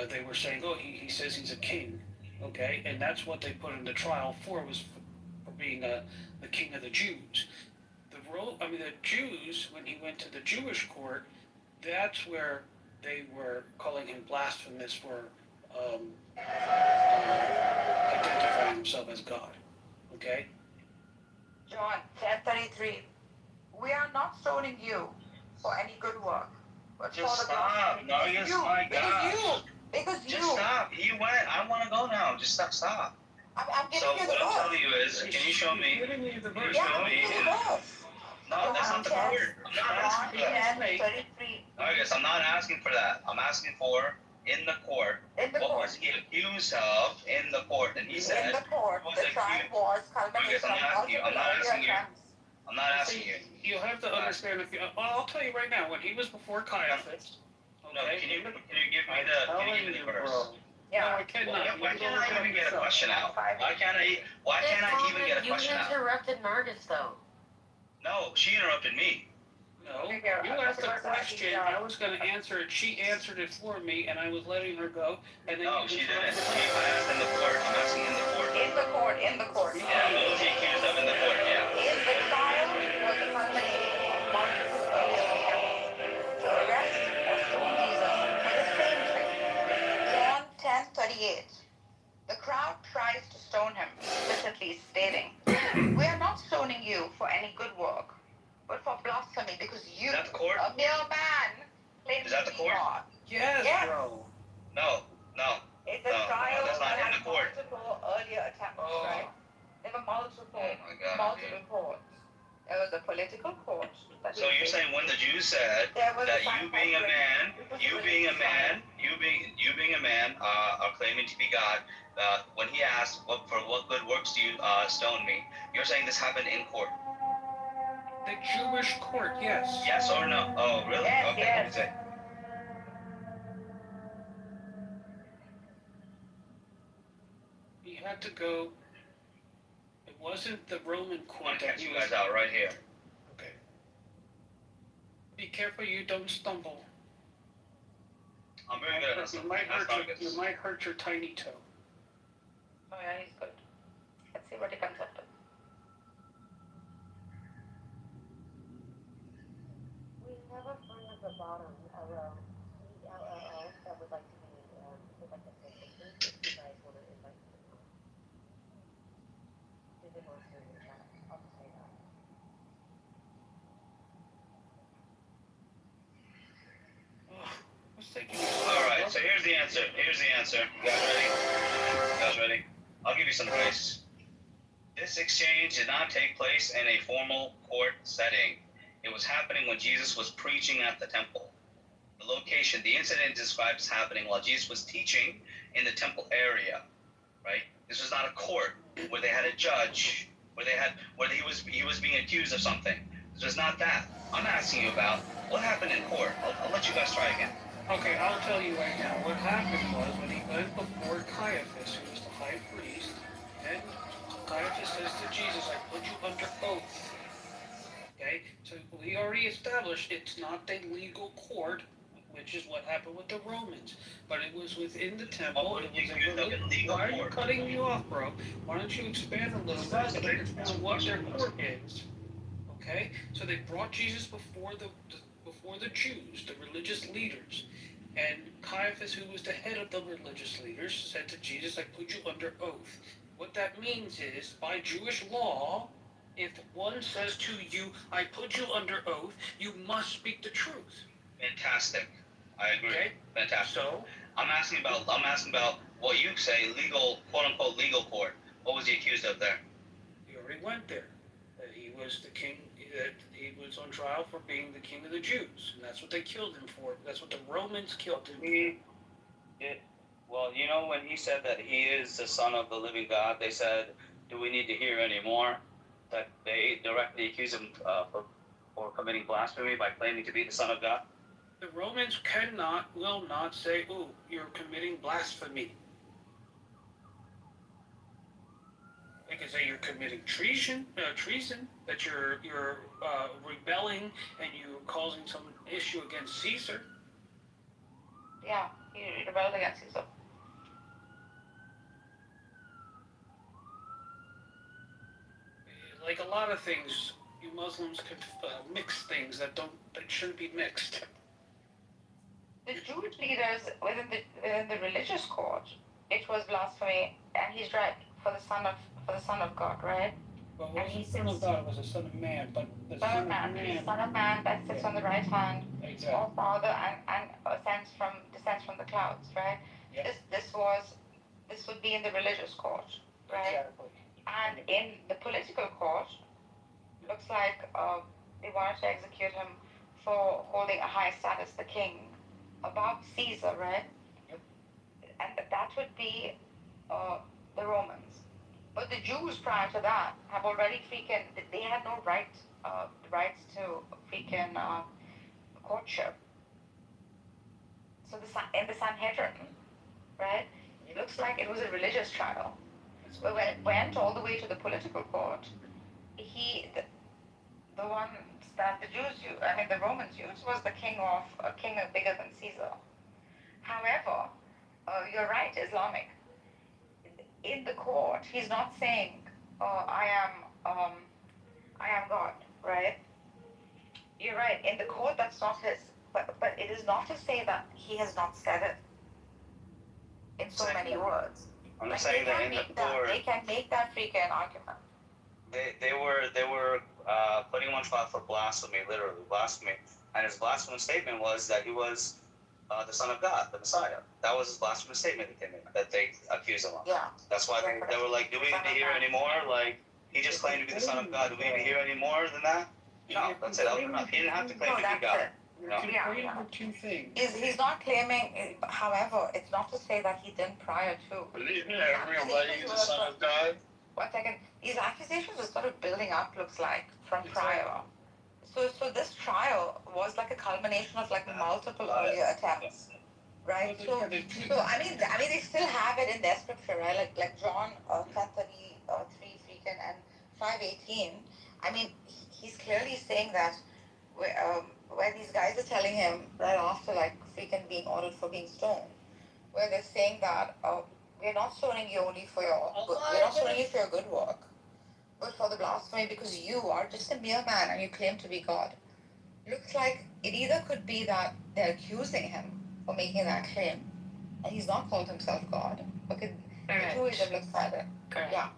they were saying, oh, he says he's a king, okay? And that's what they put him to trial for, was for being the king of the Jews. The Jews, when he went to the Jewish court, that's where they were calling him blasphemous for identifying himself as God, okay? John 10:33. We are not stoning you for any good work, but just for the stop. No, yes, my God. Because you. Just stop. He went. I want to go now. Just stop. I'm giving so you the what I'm telling you is, can you show me? Can you show me? No, that's not the court. I'm not asking for that. I guess I'm not asking for that. I'm asking for in the court. What was he accused of in the court? And he said. In the court, the trial was culmination of I'm not asking you. I'm not asking you. You have to understand. If you, well, I'll tell you right now. When he was before Caiaphas, No, can you give me the verse? No, I cannot. Why can't I even get a question out? Why can't I even get a question out? You interrupted Marcus, though. No, she interrupted me. No, you asked a question. I was going to answer it. She answered it for me, and I was letting her go. And then No, she didn't. I asked in the court. I'm asking in the court. In the court. Yeah, what was he accused of in the court? Yeah. In the trial was the culmination of multiple earlier attempts to arrest or stone Jesus for the same thing. John 10:38. The crowd tries to stone him, explicitly stating, "We are not stoning you for any good work, but for blasphemy, because you, a mere man, claim to be God." Yes, bro. No. It's a trial that's not that in had the court. multiple earlier attempts, right? There were multiple courts. There was a political court. So you're saying when the Jews said that you being a man, are claiming to be God, when he asked, for what good works do you stone me? You're saying this happened in court. The Jewish court, yes. Yes or no? Oh, really? Yes, okay, yes. Say. He had to go. It wasn't the Roman court. I'm gonna catch you guys out right here. Okay. Be careful you don't stumble. I'm very good at this. You might hurt your tiny toe. Oh yeah, he's good. Let's see what he comes up with. We have a friend at the bottom, LLL, that would like to be, would like to say something, if you guys want to invite them to come. They did want to in the chat, I'll just say that. All right, so here's the answer. You guys ready? I'll give you some advice. This exchange did not take place in a formal court setting. It was happening when Jesus was preaching at the temple. The location, the incident describes happening while Jesus was teaching in the temple area, right? This was not a court where they had a judge, where he was being accused of something. This was not that. I'm asking you about what happened in court. I'll let you guys try again. Okay, I'll tell you right now. What happened was when he went before Caiaphas, who was the high priest, and Caiaphas says to Jesus, "I put you under oath." Okay, so we already established it's not a legal court, which is what happened with the Romans, but it was within the temple. Why are you cutting me off, bro? Why don't you expand a little bit so they understand what their court is? Okay, so they brought Jesus before the Jews, the religious leaders, and Caiaphas, who was the head of the religious leaders, said to Jesus, "I put you under oath." What that means is, by Jewish law, if one says to you, "I put you under oath," you must speak the truth. Fantastic. I agree. Okay. Fantastic. So I'm asking about what you say legal, quote unquote legal court. What was he accused of there? He already went there. That he was the king. That he was on trial for being the king of the Jews, and that's what they killed him for. That's what the Romans killed him for. Well, you know, when he said that he is the son of the living God, they said, "Do we need to hear any more?" That they directly accuse him for committing blasphemy by claiming to be the son of God. The Romans will not say, "Oh, you're committing blasphemy." They can say you're committing treason, that you're rebelling and you're causing some issue against Caesar. Yeah, he rebelled against Caesar. Like a lot of things, you Muslims could mix things that shouldn't be mixed. The Jewish leaders within the religious court, it was blasphemy, and he's right, for the son of God, right? Well, it wasn't son of God, it was a son of man, but the son of man that sits on the right hand, exactly. All Father, and descends from the clouds, right? Yep. This would be in the religious court, right? Exactly. And in the political court, looks like they wanted to execute him for holding a high status, the king, above Caesar, right? Yep. And that would be the Romans. But the Jews prior to that have already freaking, they had no rights to freaking courtship. So in the Sanhedrin, right, it looks like it was a religious trial. But when it went all the way to the political court, the one that the the Romans used was the king bigger than Caesar. However, you're right, Islamic. In the court, he's not saying, I am God, right? You're right. In the court, that's not his. But it is not to say that he has not said it in so many words. I'm saying that in the court, they can make that freaking argument. They were putting him on trial for blasphemy, literally blasphemy, and his blasphemous statement was that he was the Son of God, the Messiah. That was his blasphemous statement that they accused him of. Yeah. That's why they were like, do we need to hear any more? Like, he just claimed to be the Son of God. Do we need to hear any more than that? No, that's it. That was enough. He didn't have to claim to be God. Two things. He's not claiming, however, it's not to say that he didn't prior to. Believe me, everybody is the Son of God. 1 second. These accusations were sort of building up, looks like, from prior. So this trial was like a culmination of like multiple earlier attempts, right? So I mean they still have it in their scripture, right? Like John 10:33 freaking and 5:18. I mean, he's clearly saying that where these guys are telling him right after like freaking being ordered for being stoned, where they're saying that we're not stoning you only for we're not stoning you for your good work, but for the blasphemy because you are just a mere man and you claim to be God. Looks like it either could be that they're accusing him for making that claim, and he's not called himself God. Okay, the two ways of looking at it. Correct. Yeah,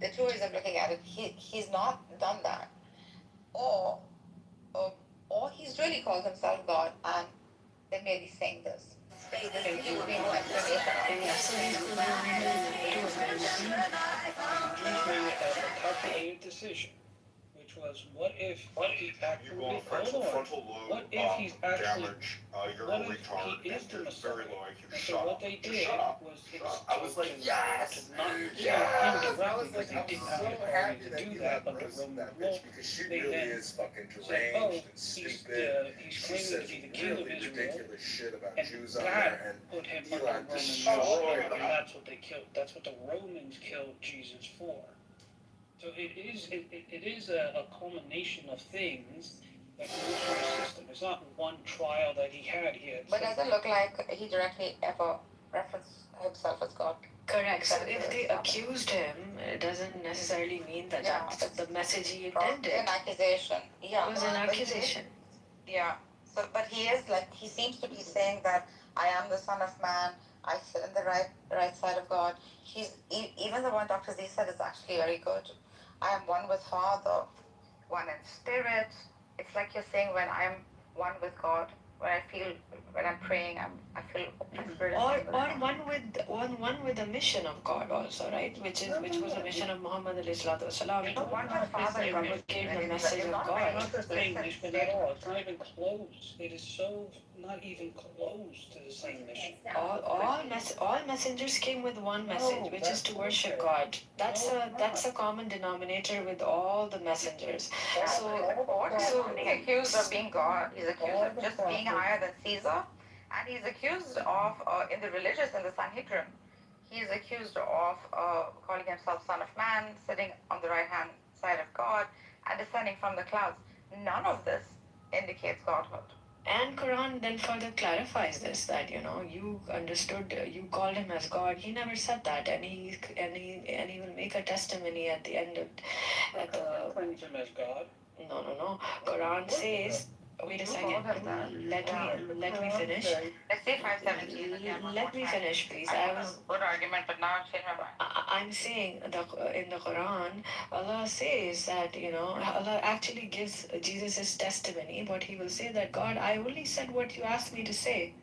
the two ways of looking at it. He's not done that, or he's really called himself God, and they may be saying this. This gives me more Jews made a calculated decision, which was, what if he actually, what if he's actually, what if he is the Messiah? So what they did was to not kill him directly, because they didn't have the authority to do that under Roman law. They then said, oh, he's claiming to be the king of Israel, and that put him under Roman law, and that's what they killed. That's what the Romans killed Jesus for. So it is a culmination of things that goes through the system. It's not one trial that he had here. But does it look like he directly ever referenced himself as God? Correct. So if they accused him, it doesn't necessarily mean that that's the message he intended. An accusation. Yeah. It was an accusation. Yeah. So, but he seems to be saying that I am the Son of Man. I sit in the right side of God. Even the one Dr. Z said is actually very good. I am one with Father, one in spirit. It's like you're saying when I'm one with God, when I'm praying, I feel my spirit. Or one with the mission of God also, right? Which was the mission of Muhammad alayhi salatu wasalam. One with Father gave the message of God. I'm not saying mission at all. It's not even close. It is so not even close to the same mission. All messengers came with one message, which is to worship God. That's a common denominator with all the messengers. So he's accused of being God. He's accused of just being higher than Caesar, and he's accused of in the Sanhedrin. He's accused of calling himself Son of Man, sitting on the right hand side of God, and descending from the clouds. None of this indicates godhood. And Quran then further clarifies this, that you understood, you called him as God. He never said that, and he will make a testimony at the end of Claims him as God. No. Quran says. Wait a second. Let me finish. Let's say 5:17. Let me finish, please. Good argument, but now I've changed my mind. I'm saying in the Quran, Allah says that Allah actually gives Jesus his testimony, but he will say that God, I only said what you asked me to say.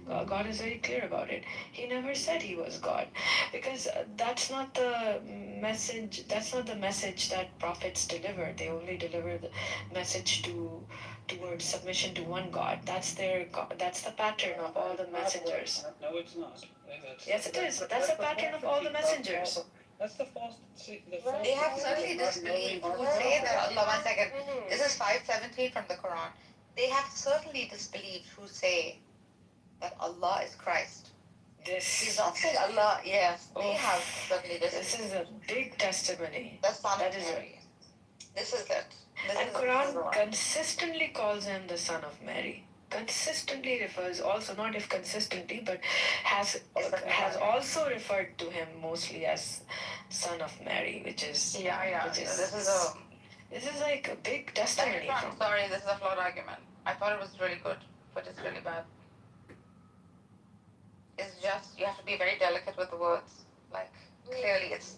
God is very clear about it. He never said he was God, because that's not the message. That's not the message that prophets deliver. They only deliver the message towards submission to one God. That's the pattern of all the messengers. No, it's not. Yes, it is. That's the pattern of all the messengers. That's the false. They have certainly disbelieved who say that Allah. 1 second. This is 517 from the Quran. They have certainly disbelieved who say that Allah is Christ. He's not saying Allah. Yes, they have certainly disbelieved. This is a big testimony. That's not That is Mary. This is it. And Quran consistently calls him the son of Mary. Consistently refers also, not if consistently, but has also referred to him mostly as son of Mary, which is Which is, this is like a big testimony. Sorry, this is a flawed argument. I thought it was really good, but it's really bad. It's just you have to be very delicate with the words. Like clearly, it's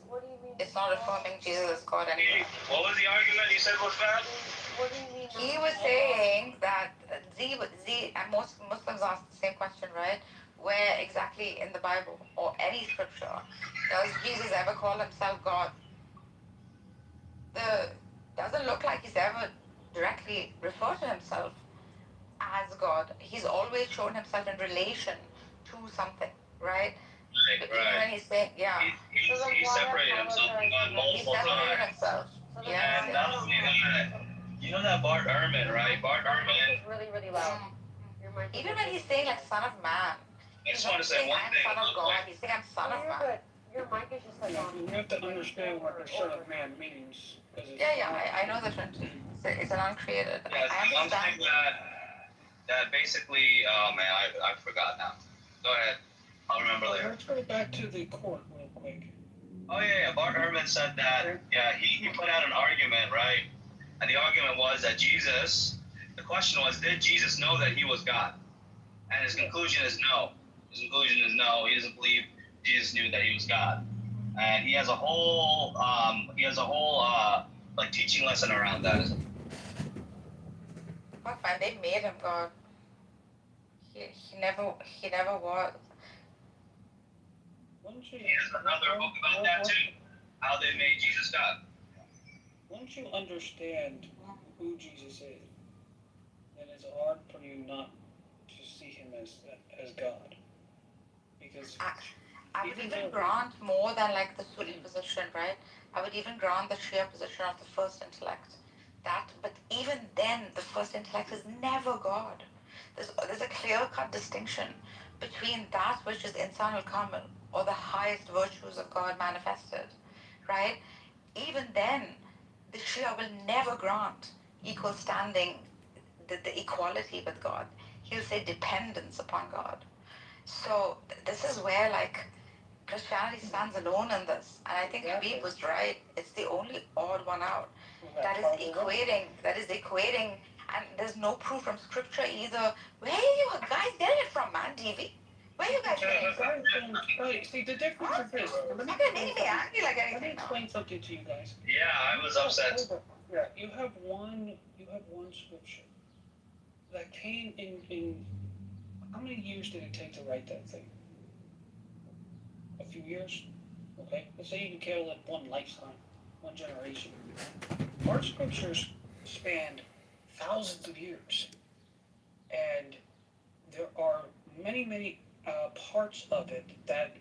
not affirming Jesus is God anymore. What was the argument you said was bad? What do you mean? He was saying that and most Muslims ask the same question, right? Where exactly in the Bible or any scripture does Jesus ever call himself God? Doesn't look like he's ever directly referred to himself as God. He's always shown himself in relation to something, right? Right. Even when he's saying, He separated himself from God multiple times. Himself. And not only that, you know that Bart Ehrman, right? Bart Ehrman. It's really, really loud. Even when he's saying like son of man. I just want to say one thing. Son of God. He's saying I'm son of man. Your mic is just like on. You have to understand what the Son of Man means. I know the Trinity. It's an uncreated. Yes, I I'm saying that basically, oh man, I forgot now. Go ahead. I'll remember later. Let's go back to the court real quick. Oh yeah. Bart Ehrman said that. Yeah, he put out an argument, right? And the argument was that the question was, did Jesus know that he was God? And his conclusion is no. His conclusion is no. He doesn't believe Jesus knew that he was God. And he has a whole like teaching lesson around that. Fuck man, they made him God. He never was. He has another book about that too. How they made Jesus God. Once you understand who Jesus is, then it's hard for you not to see him as God. Because I would even grant more than like the Suri position, right? I would even grant the Shia position of the first intellect. But even then, the first intellect is never God. There's a clear-cut distinction between that which is Insan al-Kamil, or the highest virtues of God manifested, right? Even then, the Shia will never grant equal standing, the equality with God. He'll say dependence upon God. So this is where like Christianity stands alone in this. And I think Habib was right. It's the only odd one out that is equating, and there's no proof from scripture either. Where are you guys getting it from, man, TV? Where are you guys getting it from? See, the difference is this. Let me explain something to you guys. Yeah, I was upset. Yeah, you have one scripture that came in. How many years did it take to write that thing? A few years? Okay. Let's say you can kill it one lifetime, one generation. Our scriptures spanned thousands of years. And there are many parts of it that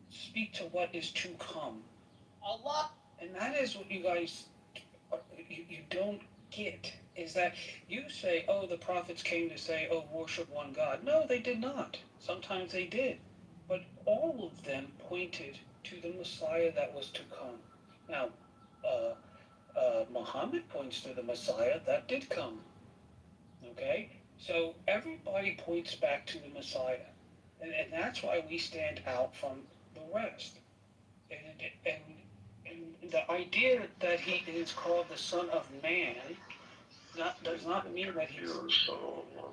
speak to what is to come. A lot. And that is what you guys, you don't get. Is that you say, oh, the prophets came to say, oh, worship one God. No, they did not. Sometimes they did. But all of them pointed to the Messiah that was to come. Now, Muhammad points to the Messiah that did come. Okay? So everybody points back to the Messiah. And that's why we stand out from the rest. And the idea that he is called the Son of Man does not mean that he's... I don't know.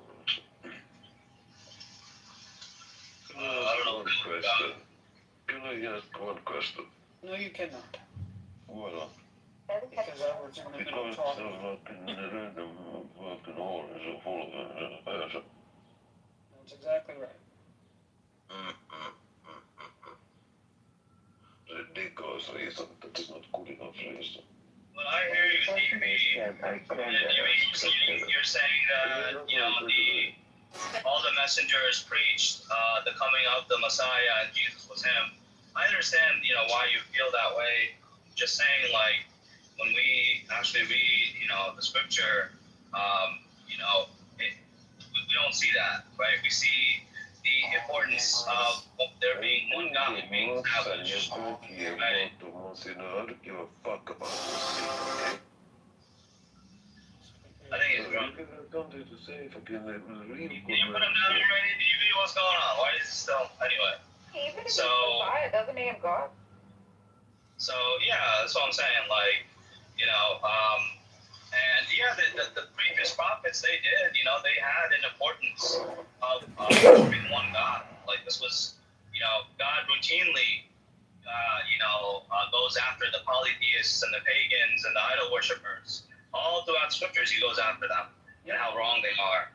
Can I ask one question? No, you cannot. Why not? Because I was in the middle of talking. That's exactly right. Ridiculous reason. That is not good enough reason. When I hear you, you're saying that, all the messengers preached the coming of the Messiah and Jesus was him. I understand, why you feel that way. Just saying, like, when we actually read, the scripture, we don't see that, right? We see the importance of there being one God being established, right? I think it's wrong. Can you put him down here, ready? DV, what's going on? Why is it still? Anyway. Even if So, it doesn't make him God. So, yeah, that's what I'm saying. Like, and yeah, the previous prophets, they did, they had an importance of worshiping one God. Like, this was, God routinely, goes after the polytheists and the pagans and the idol worshippers. All throughout scriptures, he goes after them and how wrong they are,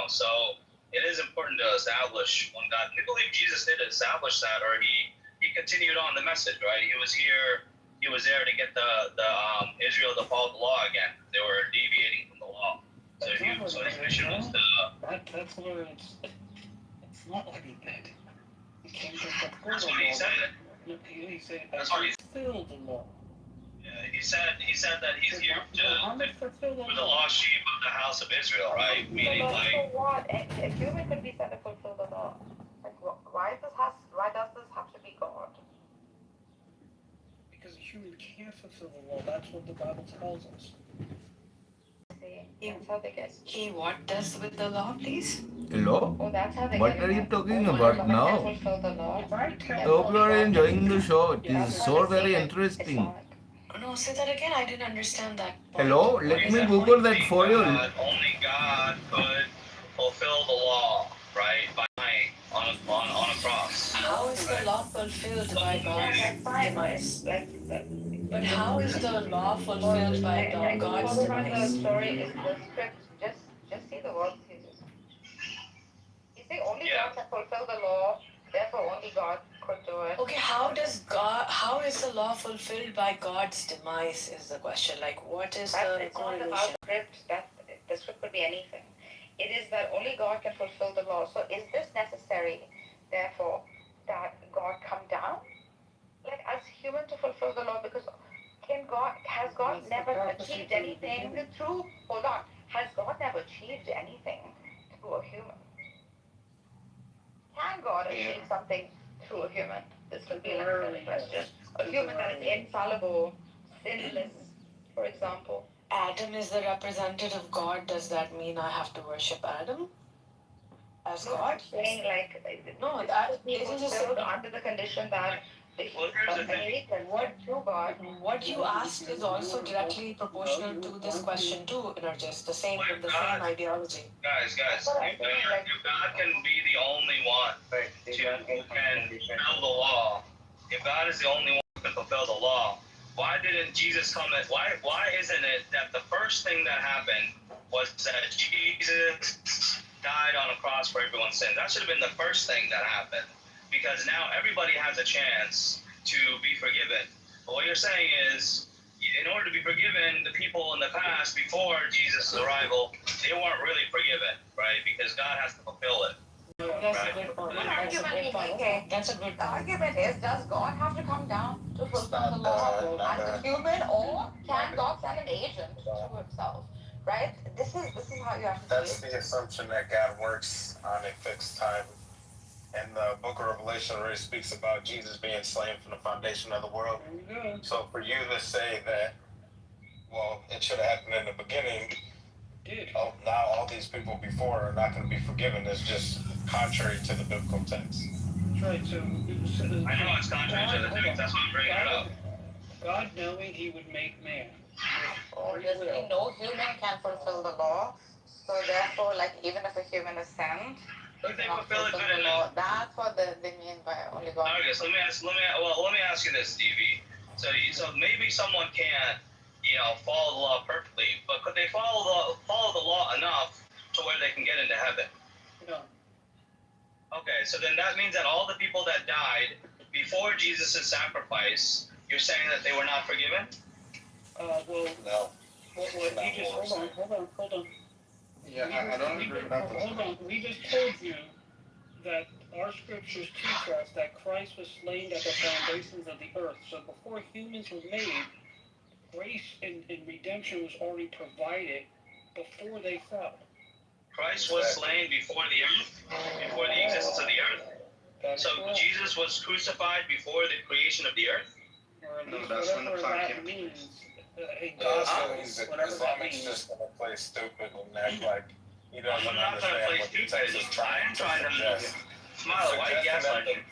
So it is important to establish one God. We believe Jesus did establish that, or he continued on the message, right? He was there to get the Israel to follow the law again. They were deviating from the law. So his mission was to... That's where it's not what he did. He came to fulfill That's the what he law. said. He said, That's what he fulfill the law. Yeah, he said that he's here fulfill for the lost sheep of the house of Israel, right? Meaning, So like... what? A human could be sent to fulfill the law. Like, why does this have to be God? Because a human can't fulfill the law. That's what the Bible tells us. That's how they get. He what does with the law, please? Hello? Oh, that's how they What get are you it. talking Oh, about human now? can fulfill the law. If I tell Hope you are enjoying the show. It That's is not so a very secret. interesting. Islamic. No, say that again. I didn't understand that point. Hello? Let me Google that for you. Only God could fulfill the law, right? By on a cross. How is the law fulfilled by God's demise? But how is the law fulfilled by God's The demise? story is the script. Just see the words he uses. You see, only God can fulfill the law. Therefore, only God could do it. Okay, how is the law fulfilled by God's demise is the question. Like, what is the It's not about correlation? script. The script could be anything. It is that only God can fulfill the law. So is this necessary, therefore, that God come down? Like, as human to fulfill the law? Because has God never achieved anything through, has God never achieved anything through a human? Can God achieve something through a human? This would be like another question. A human that is infallible, sinless, for example. Adam is the representative of God. Does that mean I have to worship Adam as God? I'm saying, like, No, that isn't just under the condition that if what you asked is also directly proportional to this question too, Energist. The same ideology. Guys, if God can be the only one who can fulfill the law, if God is the only one who can fulfill the law, why didn't Jesus come? Why isn't it that the first thing that happened was that Jesus died on a cross for everyone's sin? That should have been the first thing that happened, because now everybody has a chance to be forgiven. But what you're saying is, in order to be forgiven, the people in the past, before Jesus' arrival, they weren't really forgiven, right? Because God has to fulfill it. That's a good point. That's a good The argument is, does God have to come down to fulfill the law as a human, or can God send an agent to himself? Right? This is how you have to That's see it. the assumption that God works on a fixed time. And the book of Revelation really speaks about Jesus being slain from the foundation of the world. So for you to say that, well, it should have happened in the beginning, now all these people before are not going to be forgiven is just contrary to the biblical text. That's right. So I know it's contrary to the text. That's why I'm bringing it up. God knowing he would make man. Obviously, no human can fulfill the law. So therefore, like, even if a human is sent, If they fulfill it good enough. that's what they mean by only God. Okay, so let me ask you this, Stevie. So maybe someone can't, follow the law perfectly, but could they follow the law enough to where they can get into heaven? No. Okay, so then that means that all the people that died before Jesus' sacrifice, you're saying that they were not forgiven? Well, No. He just hold on. Yeah, I don't agree with that. Hold on. We just told you that Our scriptures teach us that Christ was slain at the foundations of the earth. So before humans were made, grace and redemption was already provided before they fell. Christ was slain before the earth, before the existence of the earth. So Jesus was crucified before the creation of the earth? No, that's when the plan came. Means, in gospel, Islamic's just gonna play stupid and act like he doesn't I'm not gonna play stupid. I am trying to smile. Why you gaslighting?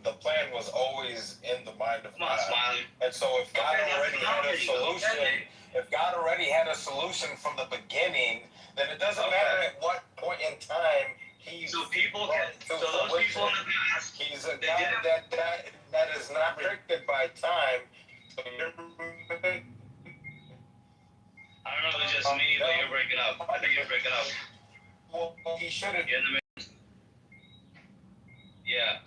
The plan was always in the mind of God. Smiling. And so if God already had a solution, if God already had a solution from the beginning, then it doesn't matter at what point in time he's so people can. So those people in the past. He's a God that is not restricted by time. So I don't know if it's just me, but you're breaking up. I think you're breaking up. Well, he shouldn't. Yeah.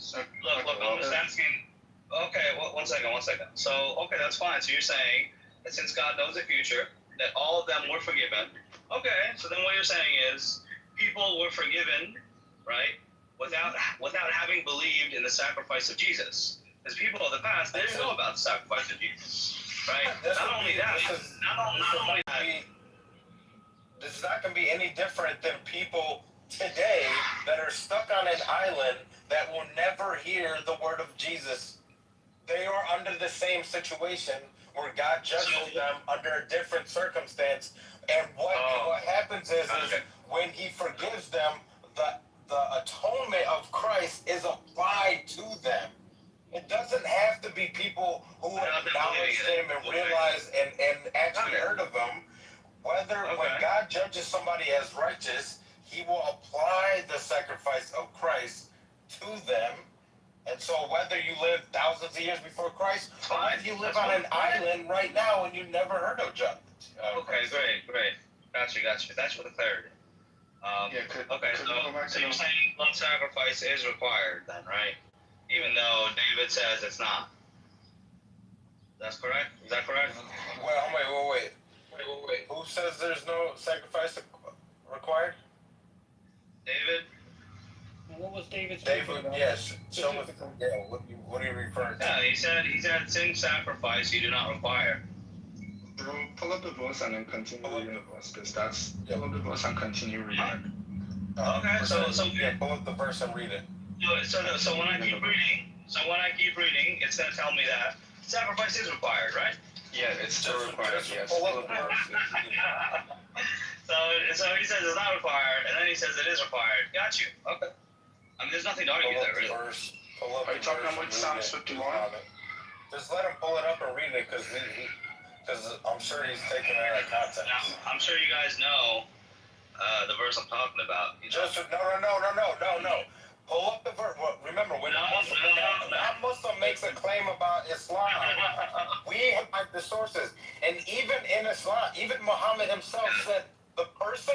Look, I'm just asking. Okay, one second. So, okay, that's fine. So you're saying that since God knows the future, that all of them were forgiven. Okay, so then what you're saying is people were forgiven, right, without having believed in the sacrifice of Jesus. Because people of the past, they didn't know about the sacrifice of Jesus, right? Not only that. This is not going to be any different than people today that are stuck on an island that will never hear the word of Jesus. They are under the same situation where God judges them under a different circumstance. And what happens is when he forgives them, the atonement of Christ is applied to them. It doesn't have to be people who acknowledge him and realize and actually heard of him. When God judges somebody as righteous, he will apply the sacrifice of Christ to them. And so whether you live thousands of years before Christ, or if you live on an island right now and you never heard of judgment. Okay, great. Gotcha. That's for the clarity. So you're saying blood sacrifice is required then, right? Even though David says it's not. That's correct? Is that correct? Well, wait. Who says there's no sacrifice required? David? What was David's David, yes. What are you referring to? Yeah, he said sin sacrifice you do not require. Pull up the verse and then continue reading the verse, because that's pull up the verse and continue reading. Okay, so pull up the verse and read it. So when I keep reading, it's gonna tell me that sacrifice is required, right? Yeah, it's still required. Yes. So he says it's not required, and then he says it is required. Got you. Okay. I mean, there's nothing to argue there, really. Are you talking about Psalms 51? Just let him pull it up and read it, because I'm sure he's taking it out of context. I'm sure you guys know the verse I'm talking about. No. Pull up the verse. Remember, when a Muslim makes a claim about Islam, we have the sources. And even in Islam, even Muhammad himself said the person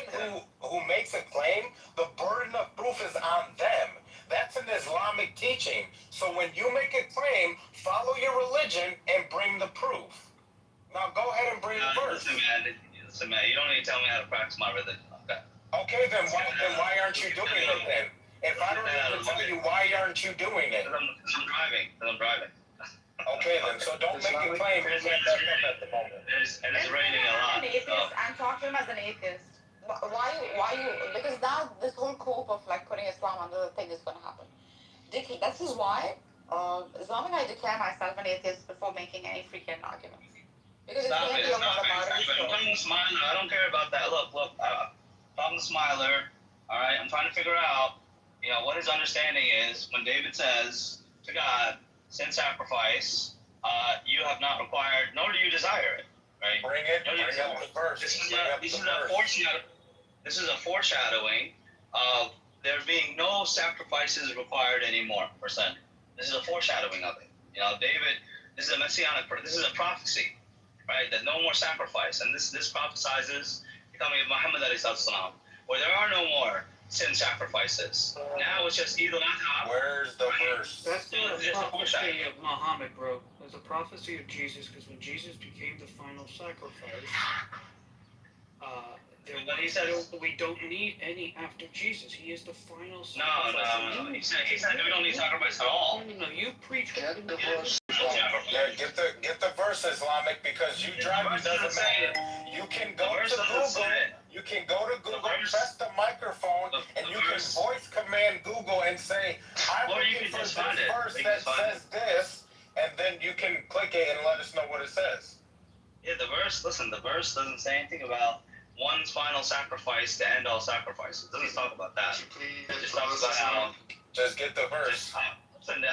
who makes a claim, the burden of proof is on them. That's an Islamic teaching. So when you make a claim, follow your religion and bring the proof. Now go ahead and bring the verse. Listen, man, you don't need to tell me how to practice my religion. Okay, then why aren't you doing it then? If I don't even tell you, why aren't you doing it? Because I'm driving. Okay, then, so don't make a claim you can't back up at the moment. And it's raining a lot. I'm talking to him as an atheist. Why you? Because now this whole cope of like putting Islam under the thing is going to happen. This is why Islamic, I declare myself an atheist before making any freaking arguments. Because Stop it. I'm talking to Smiler. I don't care about that. Look. I'm talking to Smiler. All right. I'm trying to figure out, what his understanding is when David says to God, sin sacrifice, you have not required, nor do you desire it. Right? Bring up the verse. This is a foreshadowing of there being no sacrifices required anymore for sin. This is a foreshadowing of it. David, this is a messianic, this is a prophecy, right? That no more sacrifice. And this prophesizes the coming of Muhammad ﷺ, where there are no more sin sacrifices. Now it's just Eid al-Adha. Where's the verse? That's the prophecy of Muhammad, bro. There's a prophecy of Jesus, because when Jesus became the final sacrifice, But he said we don't need any after Jesus. He is the final No, sacrifice. no, no. He said we don't need sacrifice at all. No, you preach. Get the verse. Yeah, get the verse, Islamic, because you driving doesn't matter. You can go to Google. You can go to Google, press the microphone, and you can voice command Google and say, "I'm looking for this verse that says this," and then you can click it and let us know what it says. Yeah, the verse. Listen, the verse doesn't say anything about one's final sacrifice to end all sacrifices. It doesn't talk about that. It just talks about how. Just get the verse. Listen,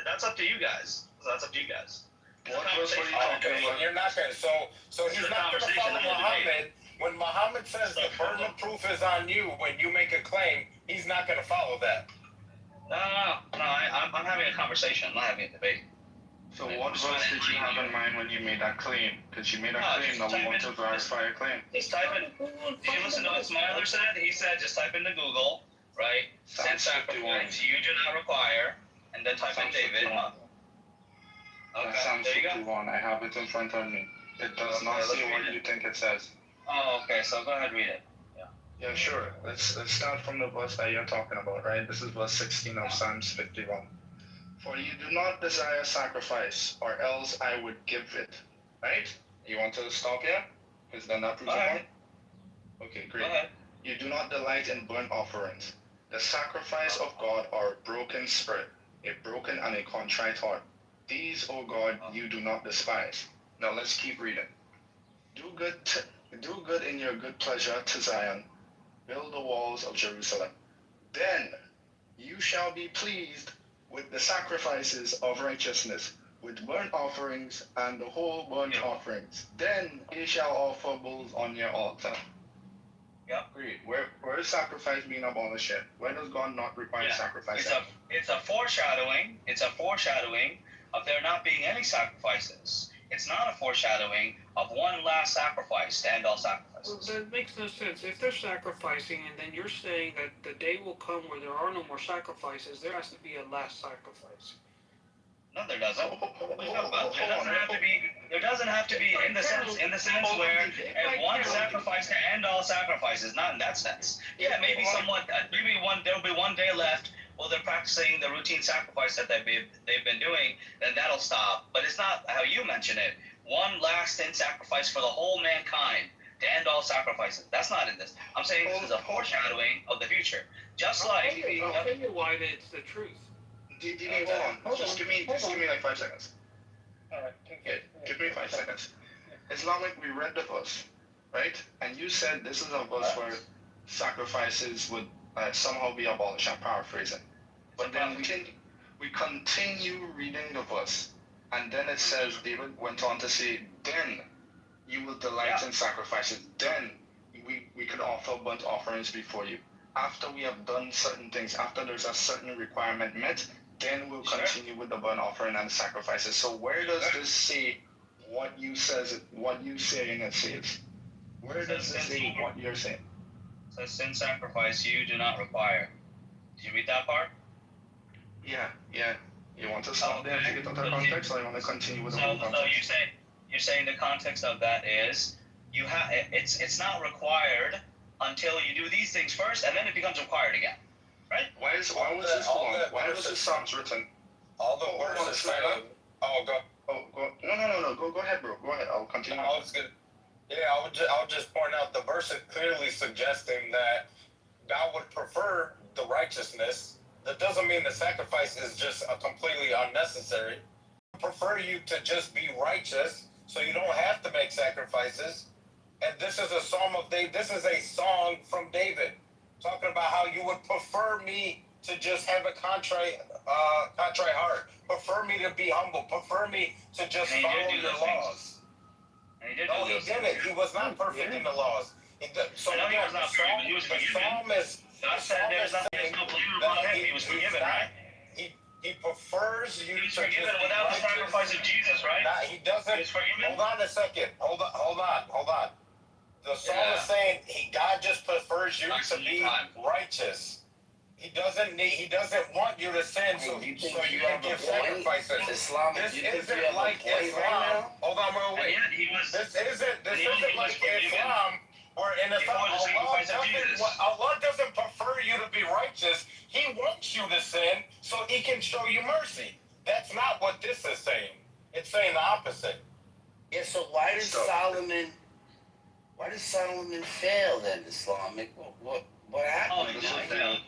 that's up to you guys. That's up to you guys. Okay, you're not gonna. So he's not gonna follow Muhammad. When Muhammad says the burden of proof is on you when you make a claim, he's not gonna follow that. No. I'm having a conversation. I'm not having a debate. So what verse did you have in mind when you made that claim? Because you made a claim that we want to verify a claim. Just type in. Did you listen to what Smiler said? He said just type into Google, right? Send sacrifice you do not require, and then type in David. Okay, Psalm 51. I have it in front of me. It does not say what you think it says. Oh, okay. So go ahead, read it. Yeah, sure. Let's start from the verse that you're talking about, right? This is verse 16 of Psalms 51. For you do not desire sacrifice, or else I would give it. Right? You want to stop here? Is that not proves the point? Okay, great. You do not delight in burnt offerings. The sacrifice of God are a broken spirit, a broken and a contrite heart. These, O God, you do not despise. Now let's keep reading. Do good in your good pleasure to Zion. Build the walls of Jerusalem. Then you shall be pleased with the sacrifices of righteousness, with burnt offerings and the whole burnt offerings. Then ye shall offer bulls on your altar. Yeah. Great. Where is sacrifice being abolished? Where does God not require sacrifice? It's a foreshadowing. It's a foreshadowing of there not being any sacrifices. It's not a foreshadowing of one last sacrifice to end all sacrifices. Well, that makes no sense. If they're sacrificing, and then you're saying that the day will come where there are no more sacrifices, there has to be a last sacrifice. No, there doesn't. There doesn't have to be in the sense where one sacrifice to end all sacrifices. Not in that sense. Yeah, maybe there'll be one day left. Well, they're practicing the routine sacrifice that they've been doing, then that'll stop. But it's not how you mention it. One last sacrifice for the whole mankind to end all sacrifices. That's not in this. I'm saying this is a foreshadowing of the future. Just like I'll tell you why it's the truth. Hold on. Just give me like 5 seconds. Alright. Okay, give me 5 seconds. Islamic, we read the verse, right? And you said this is a verse where sacrifices would somehow be abolished. I'm paraphrasing. But then we continue reading the verse. And then it says, David went on to say, then you will delight in sacrifices. Then we could offer burnt offerings before you. After we have done certain things, after there's a certain requirement met, then we'll continue with the burnt offering and the sacrifices. So where does this say what you saying it says? Where does this say what you're saying? It says sin sacrifice you do not require. Did you read that part? Yeah. You want to stop there to get out of context, or you want to continue with the whole context? So you're saying the context of that is it's not required until you do these things first, and then it becomes required again, right? Why was this long? Why was this Psalms written? All the words are silent. No. Go ahead, bro. Go ahead. I'll continue. I would just point out the verse is clearly suggesting that God would prefer the righteousness. That doesn't mean the sacrifice is just completely unnecessary. Prefer you to just be righteous, so you don't have to make sacrifices. And this is a psalm of David. This is a song from David, talking about how you would prefer me to just have a contrite heart. Prefer me to be humble. Prefer me to just follow your laws. No, he didn't. He was not perfect in the laws. So I know he was not perfect, but he was forgiven. God said there's no believer upon him. He was forgiven, right? He prefers you. He's forgiven without the sacrifice of Jesus, right? He doesn't. He's forgiven. Hold on a second. Hold on. The psalm is saying God just prefers you to be righteous. He doesn't want you to sin, so you can give sacrifices. This isn't like Islam. Hold on, wait. This isn't like Islam, where and it's not, Allah doesn't prefer you to be righteous. He wants you to sin so he can show you mercy. That's not what this is saying. It's saying the opposite. Yeah, so why does Solomon fail then, Islamic? What happened? Oh, no, he failed.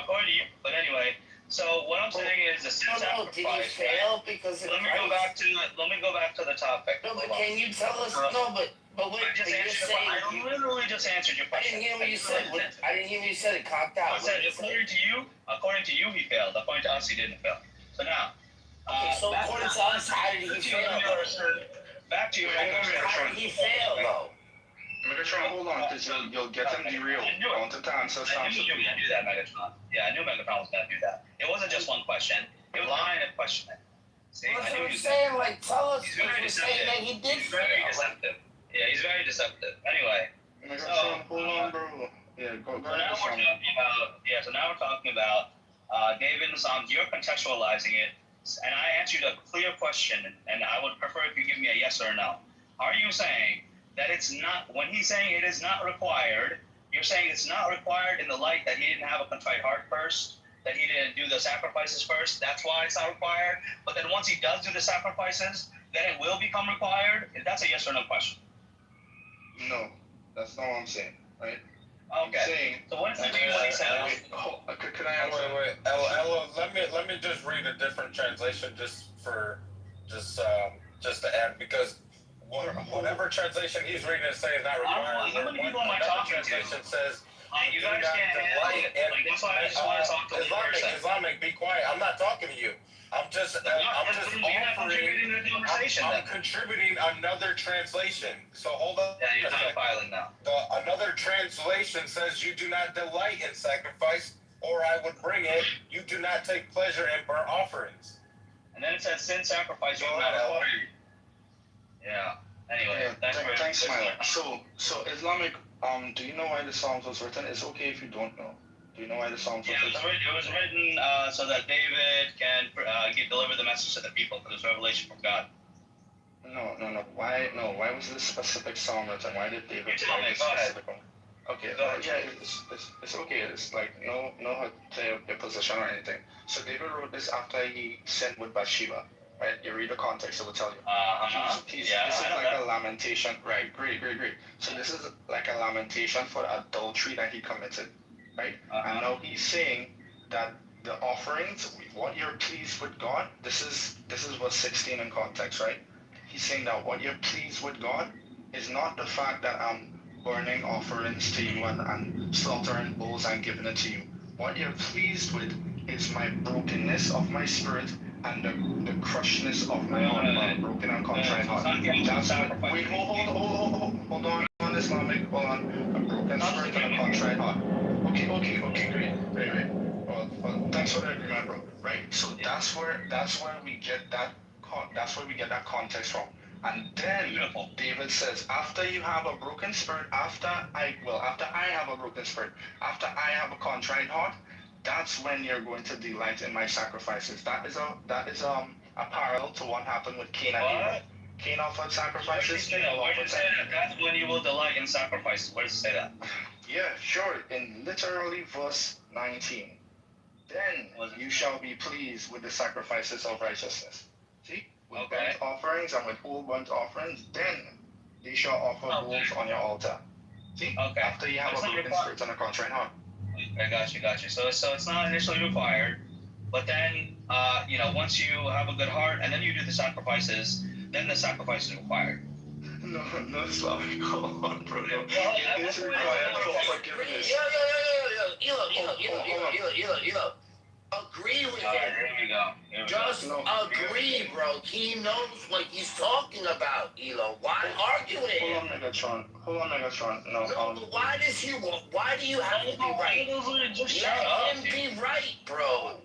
According to you. But anyway, so what I'm saying is the sin sacrifice. Did he fail because let me go back to the topic. No, but can you tell us? But what I literally just answered your question. I didn't hear what you said. I didn't hear what you said. It cocked out. I said according to you he failed. According to us he didn't fail. So now, so according to us, how did he fail? Back to you. How did he fail though? Megatron, hold on, because you'll get him derailed. I want to answer some. I knew you were going to do that, Megatron. Yeah, I knew Megatron was going to do that. It wasn't just one question. It was a line of questioning. See, That's what I'm saying. Like, tell us. He's very saying that he did fail. Very deceptive. Yeah, he's very deceptive. Anyway. Megatron, hold on, bro. Yeah, go So now we're talking about David and Psalms. You're contextualizing it, and I answered a clear question, and I would prefer if you give me a yes or a no. Are you saying that it's not, when he's saying it is not required, you're saying it's not required in the light that he didn't have a contrite heart first, that he didn't do the sacrifices first, that's why it's not required, but then once he does do the sacrifices, then it will become required? That's a yes or no question. No, that's not what I'm saying, right? Okay. So what does it mean when he says? Can I answer? Wait. Ella, let me just read a different translation just to add, because whatever translation he's reading is saying is not required. How many people am I talking to? Translation says, you guys can't handle it. That's why I just want to talk to the Islamic, be quiet. I'm not talking to you. I'm contributing another translation. So hold on. Yeah, you're not filing now. Another translation says, you do not delight in sacrifice, or I would bring it. You do not take pleasure in burnt offerings. And then it says, sin sacrifice, you do not require. Yeah. Anyway, thanks, Smiley. So Islamic, do you know why the Psalms was written? It's okay if you don't know. Do you know why the Psalms was written? It was written so that David can deliver the message to the people, for this revelation from God. No. Why was this specific psalm written? Why did David write this specific one? Okay, it's okay. It's like no your position or anything. So David wrote this after he sinned with Bathsheba, right? You read the context, it will tell you. This is like a lamentation, right? Great. So this is like a lamentation for the adultery that he committed, right? And now he's saying that the offerings, what you're pleased with God, this is verse 16 in context, right? He's saying that what you're pleased with God is not the fact that I'm burning offerings to you and slaughtering bulls and giving it to you. What you're pleased with is my brokenness of my spirit and the crushedness of my heart, broken and contrite heart. That's what, wait, hold on, Islamic, hold on. A broken spirit and a contrite heart. Okay, great. Well, thanks for the agreement, bro. Right? So that's where we get that context from. And then David says, after you have a broken spirit, after I have a broken spirit, after I have a contrite heart, that's when you're going to delight in my sacrifices. That is a parallel to what happened with Cain and Abel. Cain offered sacrifices. Where does it say that? That's when you will delight in sacrifices. Where does it say that? Yeah, sure. In literally verse 19. Then you shall be pleased with the sacrifices of righteousness. See? With burnt offerings and with whole burnt offerings, then they shall offer bulls on your altar. See? After you have a broken spirit and a contrite heart. I got you. So it's not initially required, but then once you have a good heart and then you do the sacrifices, then the sacrifice is required. No, Islamic. Hold on, bro. It is required for forgiveness. Yo. Agree with him. Here we go. Just agree, bro. He knows what he's talking about, Elo. Why argue with him? Hold on, Megatron. No, why do you have to be right? Let him be right, bro.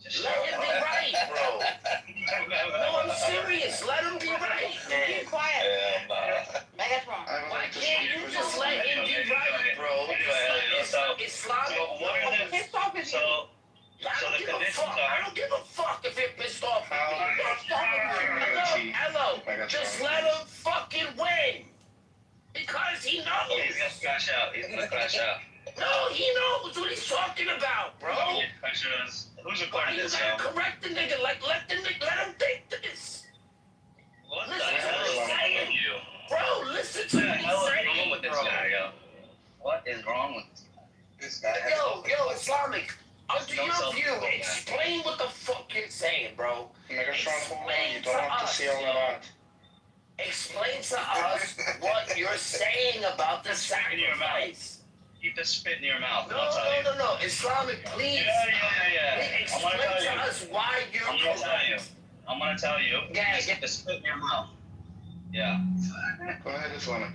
Let him be right, bro. No, I'm serious. Let him be right, man. Be quiet. Megatron. Why can't you just let him be right, bro? Islam. I don't give a fuck if it pissed off me. Hello, just let him fucking win. Because he He knows. He's gonna crash out. He's gonna crash out. No, he knows what he's talking about, bro. Who's Why recording you this, gotta yo? correct the nigga? Like, let him think this. What the Listen to hell what is he's wrong saying. with you? Bro, listen What to the what hell he's is wrong saying, with this bro. guy, yo? What is wrong with this guy? Yo, Islamic. Under No your view, self-control, man. explain what the fuck you're saying, bro. Megatron, hold on. You Explain don't to have to us. say all of that. Explain to us what you're saying about the sacrifice. Keep the spit in your mouth. No, I'll tell you. no. Islamic, please. Yeah. Please I'm gonna explain tell to you. us why you're I'm gonna tell you. correct. I'm gonna tell you. Yeah, Just keep the spit in your mouth. Yeah. Go ahead, Islamic.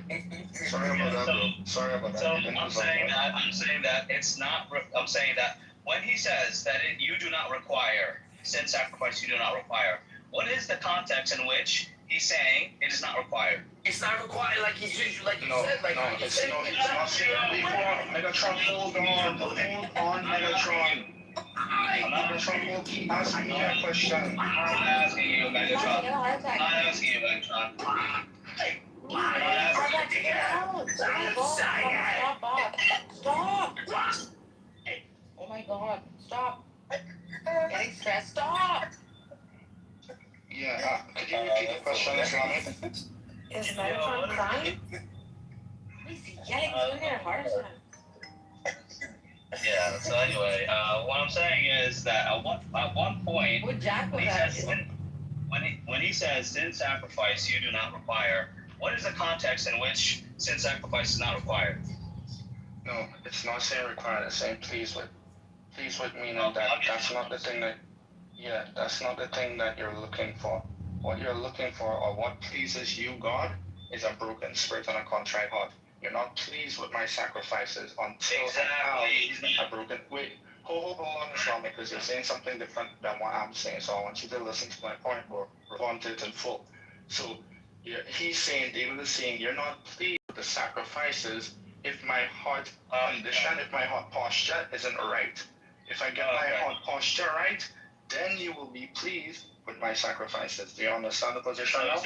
Sorry about that, bro. Sorry about that. So You didn't I'm resolve saying that. that. I'm saying that it's not. I'm saying that when he says that you do not require sin sacrifice, you do not require. What is the context in which he's saying it is not required? It's not required, like he's usually, like you No, said, like you it's said. not saying before. Megatron, hold on, Megatron. Megatron, keep asking me a question. I'm not asking you, Megatron. I'm not asking you, Megatron. Stop! Oh my god, stop! Getting stressed, stop! Yeah, could you repeat the question, Islamic? Is Megatron crying? He's yelling through your heart attack. Yeah. So anyway, what I'm saying is that at one point, Would Jack he says, when he says sin sacrifice you do not require, what is the context in which sin sacrifice is not required? No, it's not saying required. It's saying please with meaning that that's not the thing that. Yeah, that's not the thing that you're looking for. What you're looking for, or what pleases you, God, is a broken spirit and a contrite heart. You're not pleased with my sacrifices until I have a broken. Wait, hold on, Islamic, because you're saying something different than what I'm saying. So I want you to listen to my point, or respond to it in full. So he's saying, David is saying, you're not pleased with the sacrifices if my heart condition, if my heart posture isn't right. If I get my heart posture right, then you will be pleased with my sacrifices. Do you understand the position now?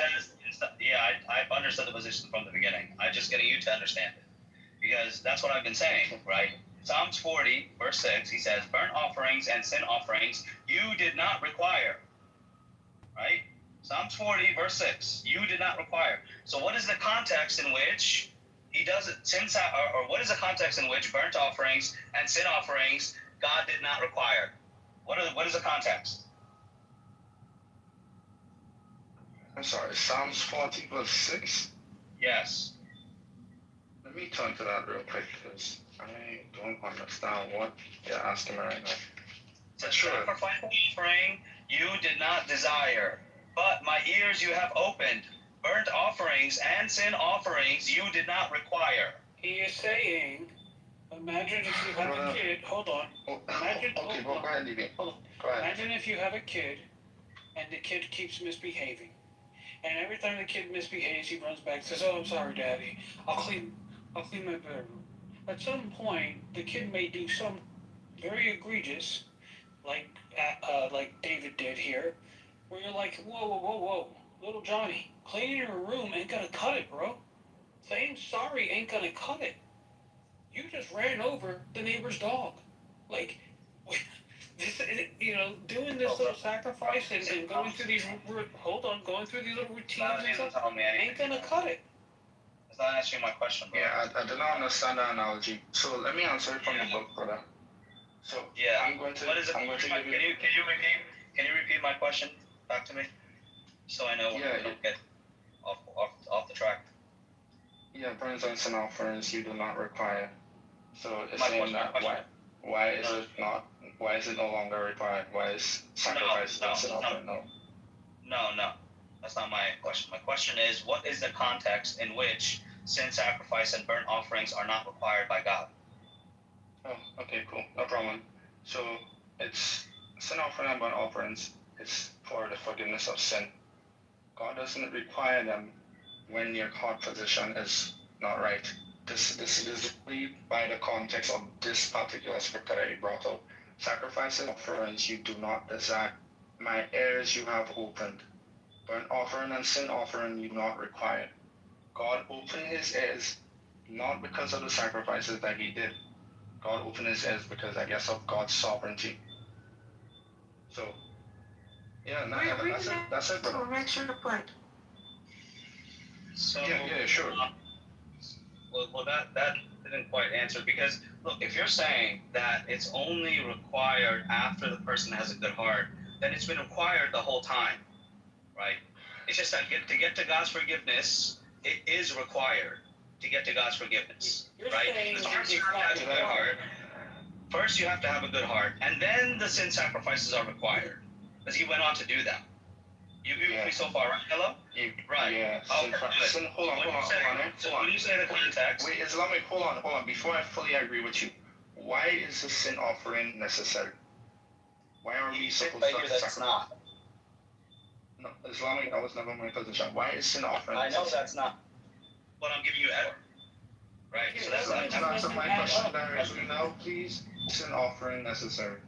Yeah, I've understood the position from the beginning. I'm just getting you to understand it. Because that's what I've been saying, right? Psalms 40, verse 6, he says, burnt offerings and sin offerings you did not require. Right? Psalms 40, verse 6, you did not require. So what is the context in which he does it, or what is the context in which burnt offerings and sin offerings God did not require? What is the context? I'm sorry, Psalms 40 verse 6? Yes. Let me turn to that real quick because I don't understand what you're asking me right now. The sacrifice offering you did not desire, but my ears you have opened. Burnt offerings and sin offerings you did not require. He is saying, imagine if you have a kid. Hold on. Imagine. Okay, go ahead, Libby. Hold on. Imagine if you have a kid, and the kid keeps misbehaving, and every time the kid misbehaves, he runs back and says, "Oh, I'm sorry, Daddy. I'll clean my bedroom." At some point, the kid may do some very egregious, like David did here, where you're like, whoa, little Johnny, cleaning your room ain't gonna cut it, bro. Saying sorry ain't gonna cut it. You just ran over the neighbor's dog. Like, this, doing this little sacrifice and going through these, going through these little routines and stuff ain't gonna cut it. It's not answering my question, bro. Yeah, I did not understand that analogy. So let me answer it from the book, brother. So yeah, I'm going to. What is it? Can you repeat my question back to me, so I know when I don't get off the track. Yeah, burns and sin offerings you do not require. So it's saying that why is it no longer required? Why is sacrifice and sin offering no? No, that's not my question. My question is, what is the context in which sin sacrifice and burnt offerings are not required by God? Oh, okay, cool, no problem. So it's sin offering and burnt offerings. It's for the forgiveness of sin. God doesn't require them when your heart position is not right. This is by the context of this particular scripture that you brought up. Sacrifices and offerings you do not desire. My ears you have opened. Burnt offering and sin offering you not required. God opened his ears, not because of the sacrifices that he did. God opened his ears because, I guess, of God's sovereignty. So, yeah, that's it, brother. Make sure to point. So Yeah, sure. Well, that didn't quite answer, because look, if you're saying that it's only required after the person has a good heart, then it's been required the whole time, right? It's just that to get to God's forgiveness, it is required to get to God's forgiveness, right? Because first you have to have a good heart. First you have to have a good heart, and then the sin sacrifices are required, because he went on to do that. You agree with me so far, right? Hello? Right. Yeah. Hold on. So when you say the context... Wait, Islamic, hold on. Before I fully agree with you, why is a sin offering necessary? Why are we supposed to sacrifice? That's not. No, Islamic, that was never my position. Why is sin offering I know necessary? that's not. But I'm giving you error. Right? So that's Can you answer my question directly now, please? Sin offering necessary.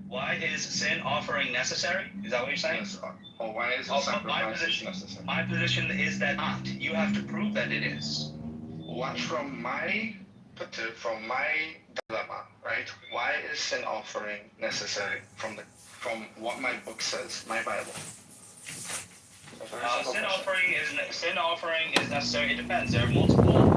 Why is sin offering necessary? Is that what you're saying? Yes. Or why is sacrifice necessary? My position is that not. You have to prove that it is. What from my dilemma, right? Why is sin offering necessary from what my book says, my Bible? Sin offering is necessary. It depends. There are multiple.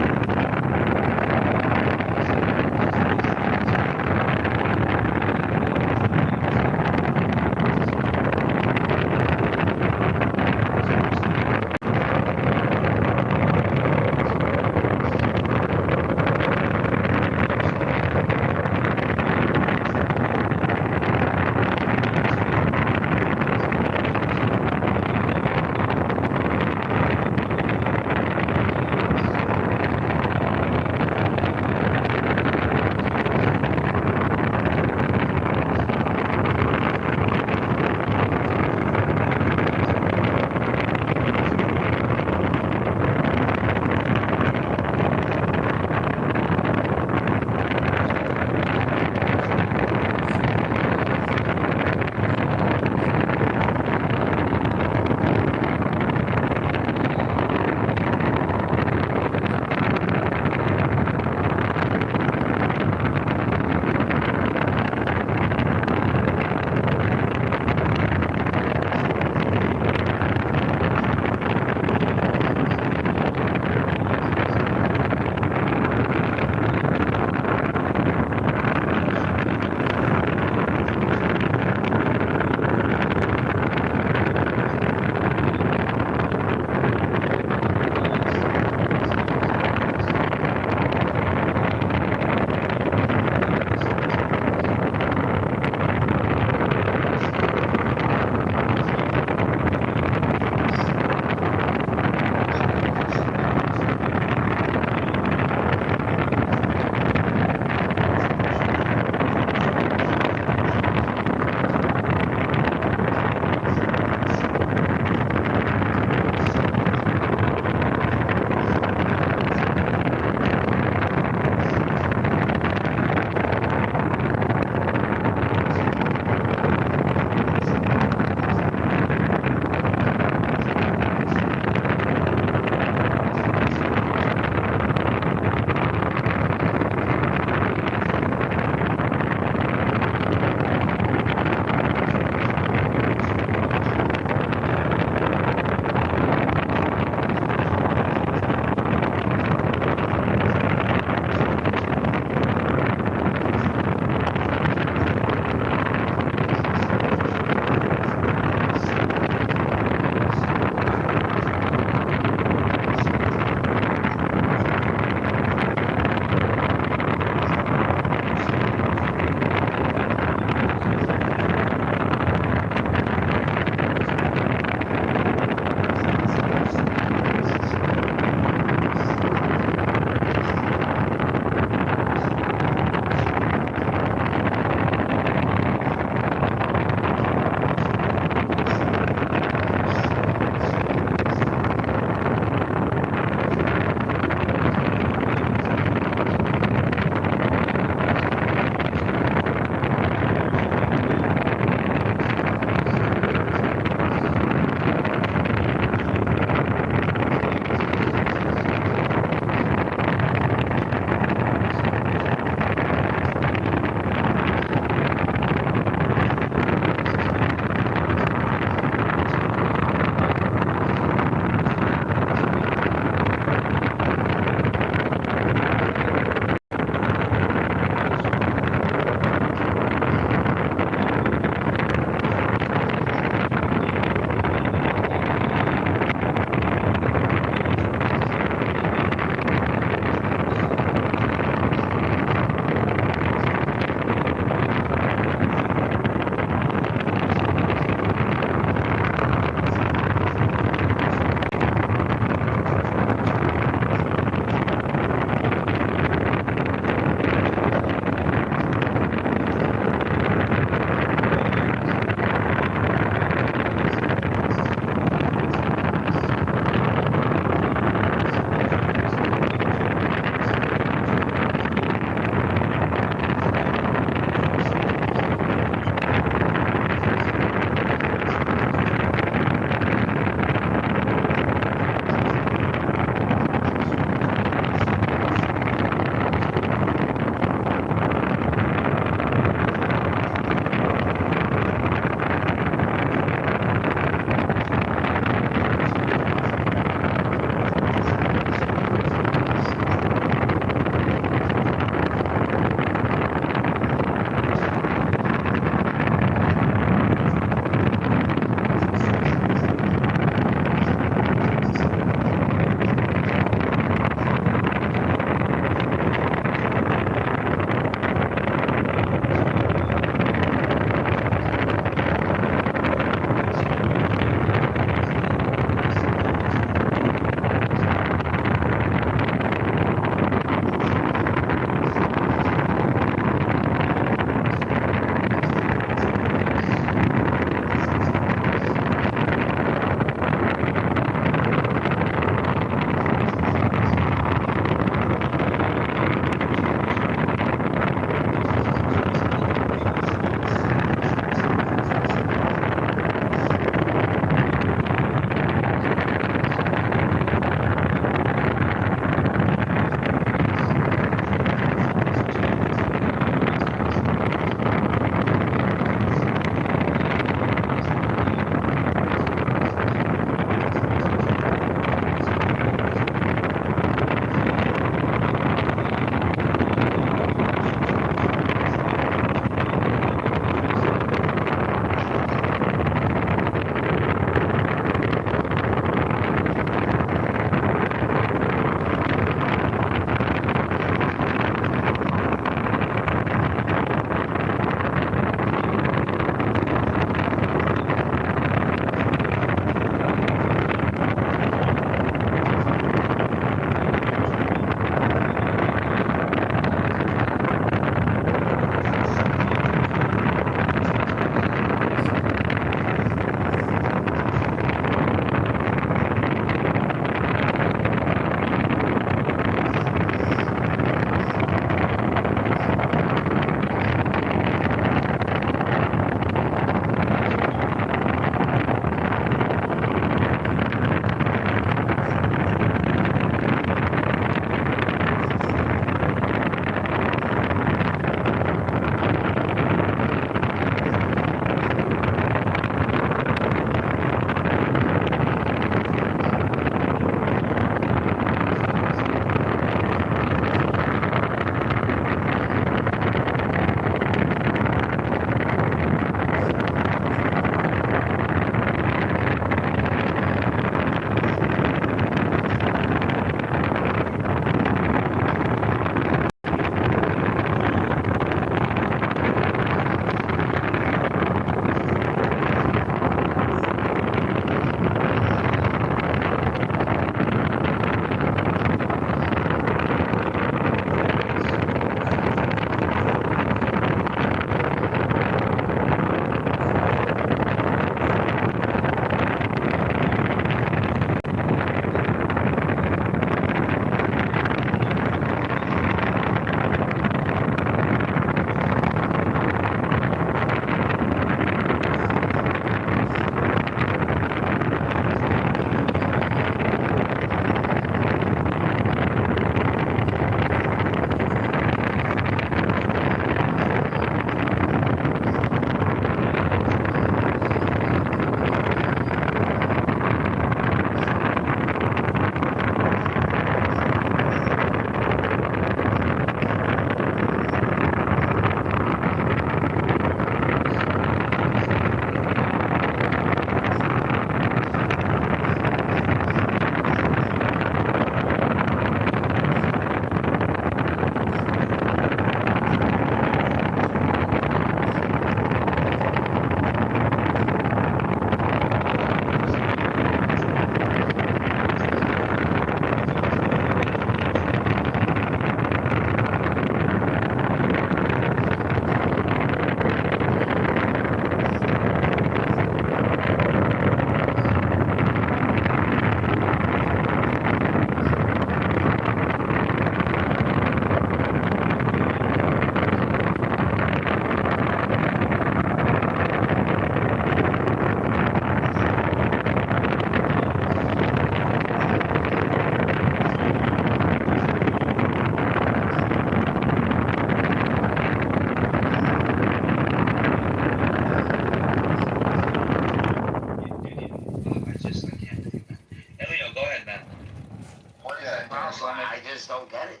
problem. I just don't get it.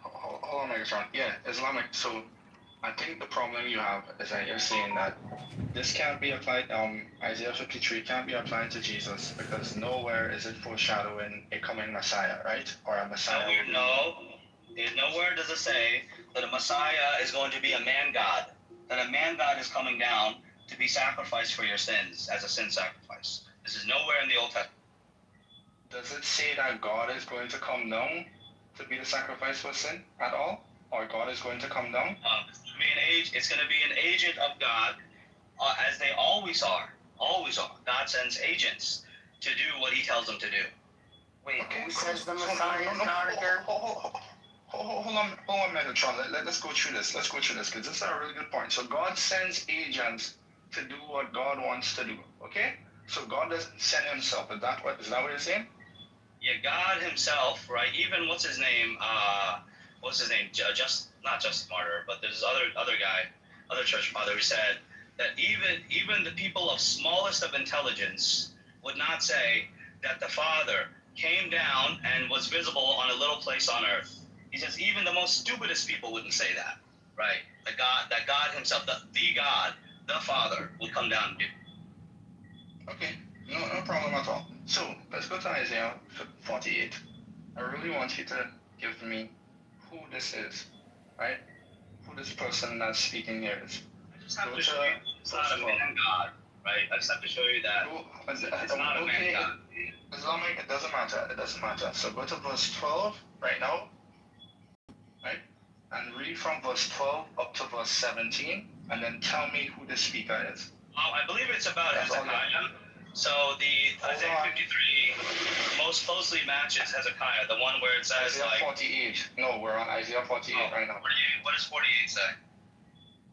Hold on, Megatron. Yeah, Islamic. So I think the problem you have is that you're saying that this can't be applied, Isaiah 53 can't be applied to Jesus because nowhere is it foreshadowing a coming Messiah, right? Or a Messiah. Nowhere does it say that a Messiah is going to be a man God, that a man God is coming down to be sacrificed for your sins as a sin sacrifice. This is nowhere in the Old Testament. Does it say that God is going to come down to be the sacrifice for sin at all? Or God is going to come down? It's going to be an agent of God, as they always are. Always are. God sends agents to do what he tells them to do. Wait, who says the Messiah is not again? Hold on, Megatron. Let's go through this. Because this is a really good point. So God sends agents to do what God wants to do. Okay? So God doesn't send himself. Is that what you're saying? Yeah, God himself, right? Even what's his name? Not Justin Martyr, but there's other guy, other church father who said that even the people of smallest of intelligence would not say that the Father came down and was visible on a little place on earth. He says even the most stupidest people wouldn't say that, right? That God himself, the God, the Father, would come down and do. Okay, no problem at all. So let's go to Isaiah 48. I really want you to give me who this is, right? Who this person that's speaking here is. I just have to show you it's not a man God, right? I just have to show you that it's not a man God. Islamic, it doesn't matter. So go to verse 12 right now, right? And read from verse 12 up to verse 17, and then tell me who the speaker is. I believe it's about Hezekiah. So the Isaiah 53 most closely matches Hezekiah, the one where it says Isaiah 48. No, we're on Isaiah 48 right now. 48. What does 48 say?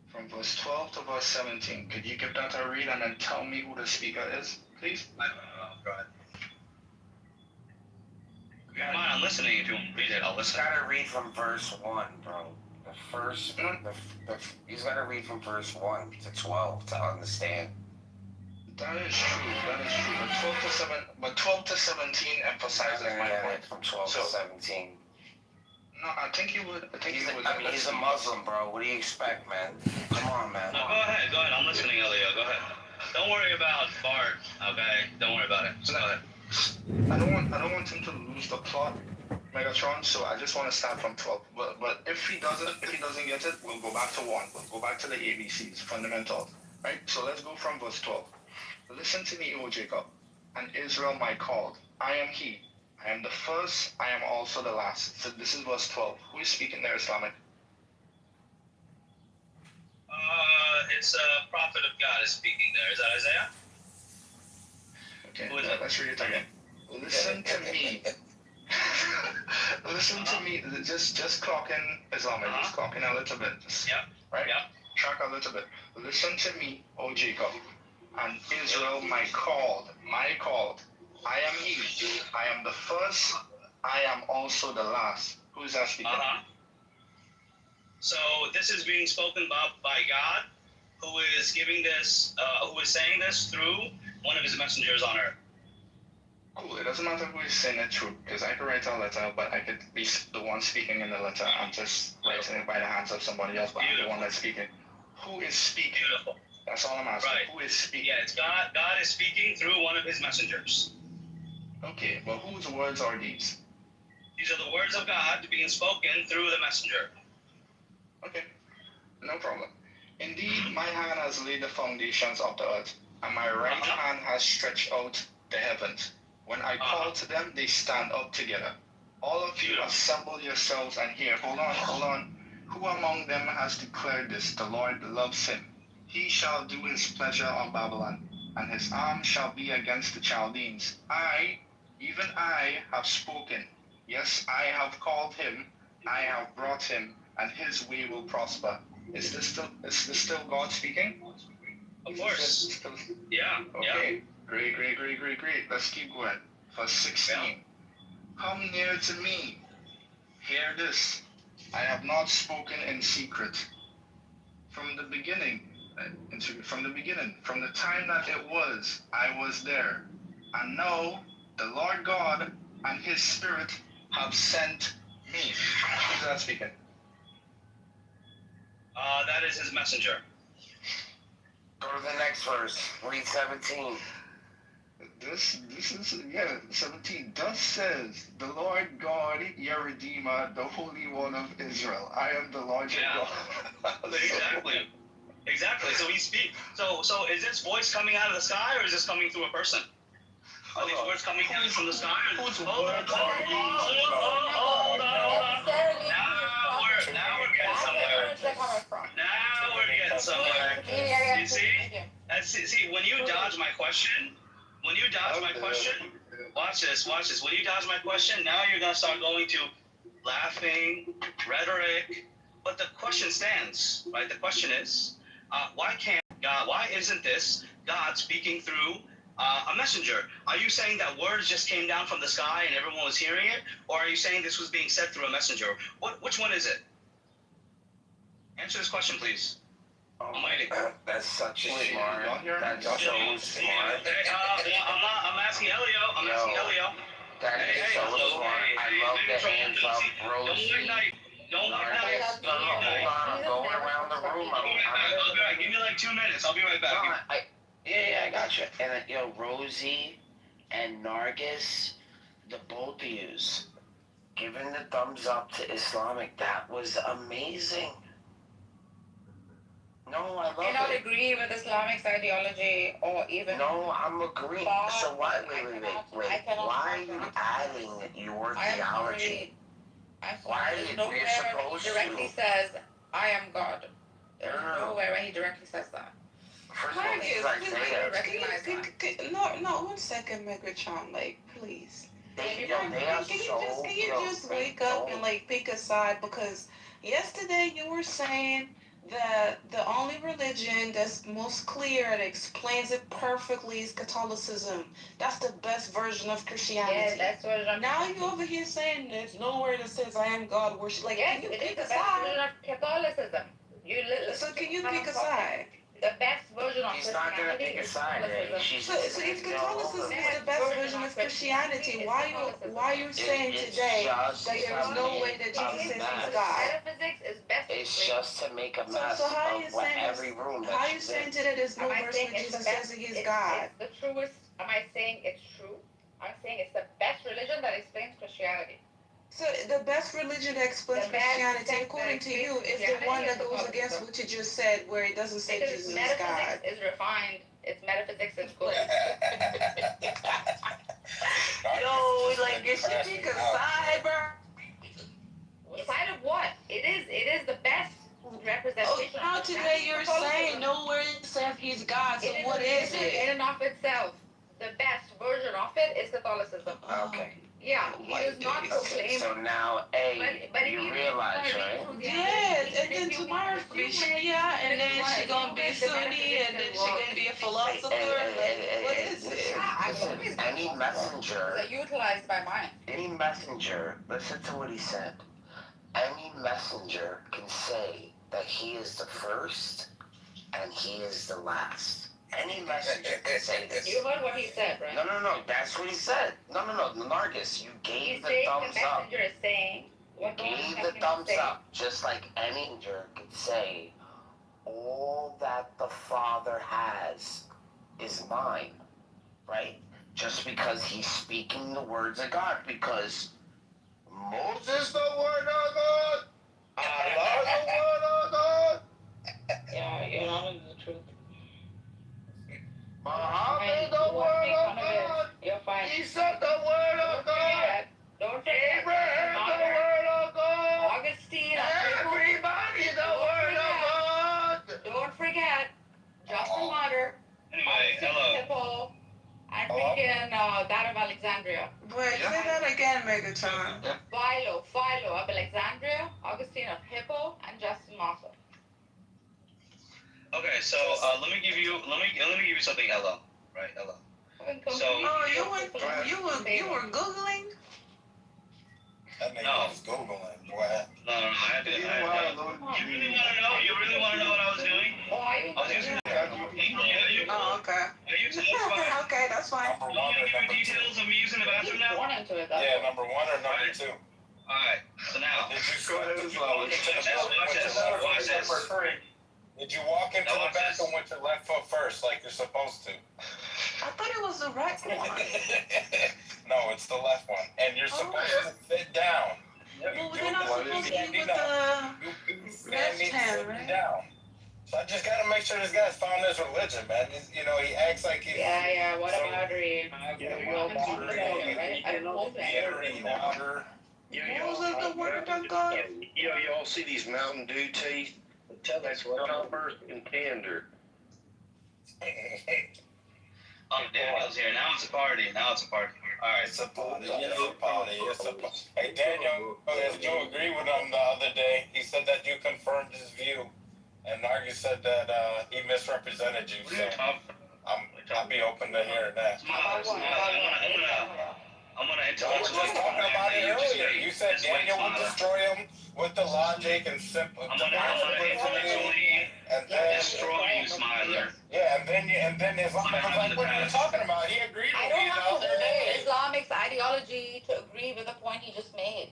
From verse 12 to verse 17. Could you give that a read and then tell me who the speaker is, please? I don't know. Go ahead. If you don't mind, I'm listening. If you want to read it, I'll listen. He's gotta read from verse 1, bro. He's gotta read from verse 1 to 12 to understand. That is true. But 12 to 17 emphasizes my point. From 12 to 17. No, I think he would. He's a Muslim, bro. What do you expect, man? Come on, man. No, go ahead. I'm listening, Elio. Go ahead. Don't worry about Bart, okay? Don't worry about it. Just go ahead. I don't want him to lose the plot, Megatron. So I just want to start from 12. But if he doesn't get it, we'll go back to 1. We'll go back to the ABCs, fundamentals, right? So let's go from verse 12. Listen to me, O Jacob, and Israel my called. I am he. I am the first, I am also the last. So this is verse 12. Who is speaking there, Islamic? It's a prophet of God is speaking there. Is that Isaiah? Okay, let's read it again. Listen to me. Listen to me. Just clock in Islamic. Just clock in a little bit. Right? Track a little bit. Listen to me, O Jacob, and Israel my called. I am he. I am the first. I am also the last. Who is that speaking? So this is being spoken about by God, who is giving this, who is saying this through one of his messengers on earth. Cool. It doesn't matter who is saying it through, because I could write a letter, but I could be the one speaking in the letter. I'm just writing it by the hands of somebody else, but I'm the one that's speaking. Who is speaking? Beautiful. That's all I'm asking. Right. Who is speaking? Yeah, it's God. God is speaking through one of his messengers. Okay, well, whose words are these? These are the words of God being spoken through the messenger. Okay, no problem. Indeed, my hand has laid the foundations of the earth, and my right hand has stretched out the heavens. When I call to them, they stand up together. All of you assemble yourselves and hear. Hold on. Who among them has declared this? The Lord loves him. He shall do his pleasure on Babylon, and his arm shall be against the Chaldeans. I, even I, have spoken. Yes, I have called him. I have brought him, and his way will prosper. Is this still God speaking? Of course. Yeah. Okay. Yeah. Great. Let's keep going. Verse 16. Yeah. Come near to me. Hear this. I have not spoken in secret. From the beginning, from the time that it was, I was there. And now, the Lord God and his spirit have sent me. Who's that speaking? That is his messenger. Go to the next verse. Read 17. This is 17. Thus says the Lord God, your Redeemer, the Holy One of Israel. I am the Lord your God. Exactly. So he speaks. So is this voice coming out of the sky, or is this coming through a person? Are these words coming down from the sky? Whose Hold on. words are these? Now we're getting somewhere. Now we're getting somewhere. You see? See, when you dodge my question, watch this. When you dodge my question, now you're gonna start going to laughing, rhetoric. But the question stands, right? The question is, why isn't this God speaking through a messenger? Are you saying that words just came down from the sky and everyone was hearing it? Or are you saying this was being said through a messenger? Which one is it? Answer this question, please. I'm waiting. That's such a smart. That's so smart. I'm asking Elio. That is so smart. I love the hands up, Rosie. Don't like that. No, hold on. I'm going around the room. I'll be right. Give me like 2 minutes. I'll be right back. I got you. And Rosie and Nargis, the both of yous, giving the thumbs up to Islamic. That was amazing. No, I love it. I don't agree with Islamic's ideology or even. No, I'm agreeing. So why? Wait. Why are you adding your theology? Why are you nowhere where he directly says, "I am God." There's nowhere where he directly says that. No, 1 second, Megatron. Like, please. Can you just wake up and like pick a side? Because yesterday you were saying that the only religion that's most clear and explains it perfectly is Catholicism. That's the best version of Christianity. Yeah, that's what I'm Now you over here saying there's nowhere that says I am God worship. Like, yes, can you it pick is a the best side? version of Catholicism. So can you pick a side? The best version of He's not gonna pick a side. So if Catholicism is the best version of Christianity, why are you saying today that there's no way that Jesus says he's God? Metaphysics is best. It's just to make a mess So how are you of saying every room how are you that saying today there's no verse where Jesus says that he's God? It's the truest. Am I saying it's true? I'm saying it's the best religion that explains Christianity. So the best religion that explains Christianity, according to you, is the one that goes against what you just said, where it doesn't say Jesus is God. Metaphysics is refined. Its metaphysics is good. Yo, like, you should pick a side, bro. Side of what? It is the best representation. Now today you're saying nowhere it says he's God, so what is it? In and of itself, the best version of it is Catholicism. Okay. Yeah, he does not proclaim. So now, but you realize, right? Yes, and then tomorrow she'll be Shia, and then she's gonna be Sunni, and then she's gonna be a philosopher. What is it? Any messenger. They're utilized by mine. Any messenger. Listen to what he said. Any messenger can say that he is the first and he is the last. Any messenger can say this. You heard what he said, right? No. That's what he said. No. Nargis, you gave the thumbs up. The messenger is saying. You gave the thumbs up, just like any messenger could say, all that the Father has is mine, right? Just because he's speaking the words of God, because Moses the word of God, Allah the word of God. Yeah, you're not in the truth. Muhammad the word of God. You're fine. Isa the word of God. Don't forget. Abraham the word of God. Augustine. Everybody the word of God. Don't forget. Justin Martyr. Anyway, hello. Hippo. And freaking that of Alexandria. Wait, say that again, Megatron. Philo of Alexandria, Augustine of Hippo, and Justin Martyr. Okay, so let me give you something, Ella. Right, Ella. So you were Googling? That nigga was Googling, boy. No, I had to. You really want to know what I was doing? Oh, okay. Okay, that's That's why. Number one or number two? Details of me using the bathroom now? Yeah, number one or number two? Alright, so now. Did you Go ahead, Islamic. Watch this. Did you walk into the bathroom with your left foot first, like you're supposed to? I thought it was the right one. No, it's the left one, and you're supposed to sit down. Well, they're not supposed to be with the left hand, right? Down. So I just gotta make sure this guy's found his religion, man. You know, he acts like he. Yeah, what about Reem? Those are the word of God. Y'all see these Mountain Dew teeth? That's comfort and candor. Oh, Daniel's here. Now it's a party. Alright. It's a party. It's a party. Hey, Daniel, did you agree with him the other day? He said that you confirmed his view. And Margie said that he misrepresented you. So I'll be open to hearing that. I'm gonna I was just talking about it earlier. You said Daniel would destroy him with the logic and simple. I'm gonna intellectually destroy you, Smiler. Yeah, and then Islam was like, what are you talking about? He agreed I with don't you the have to other hold day. Islamic's ideology to agree with the point he just made.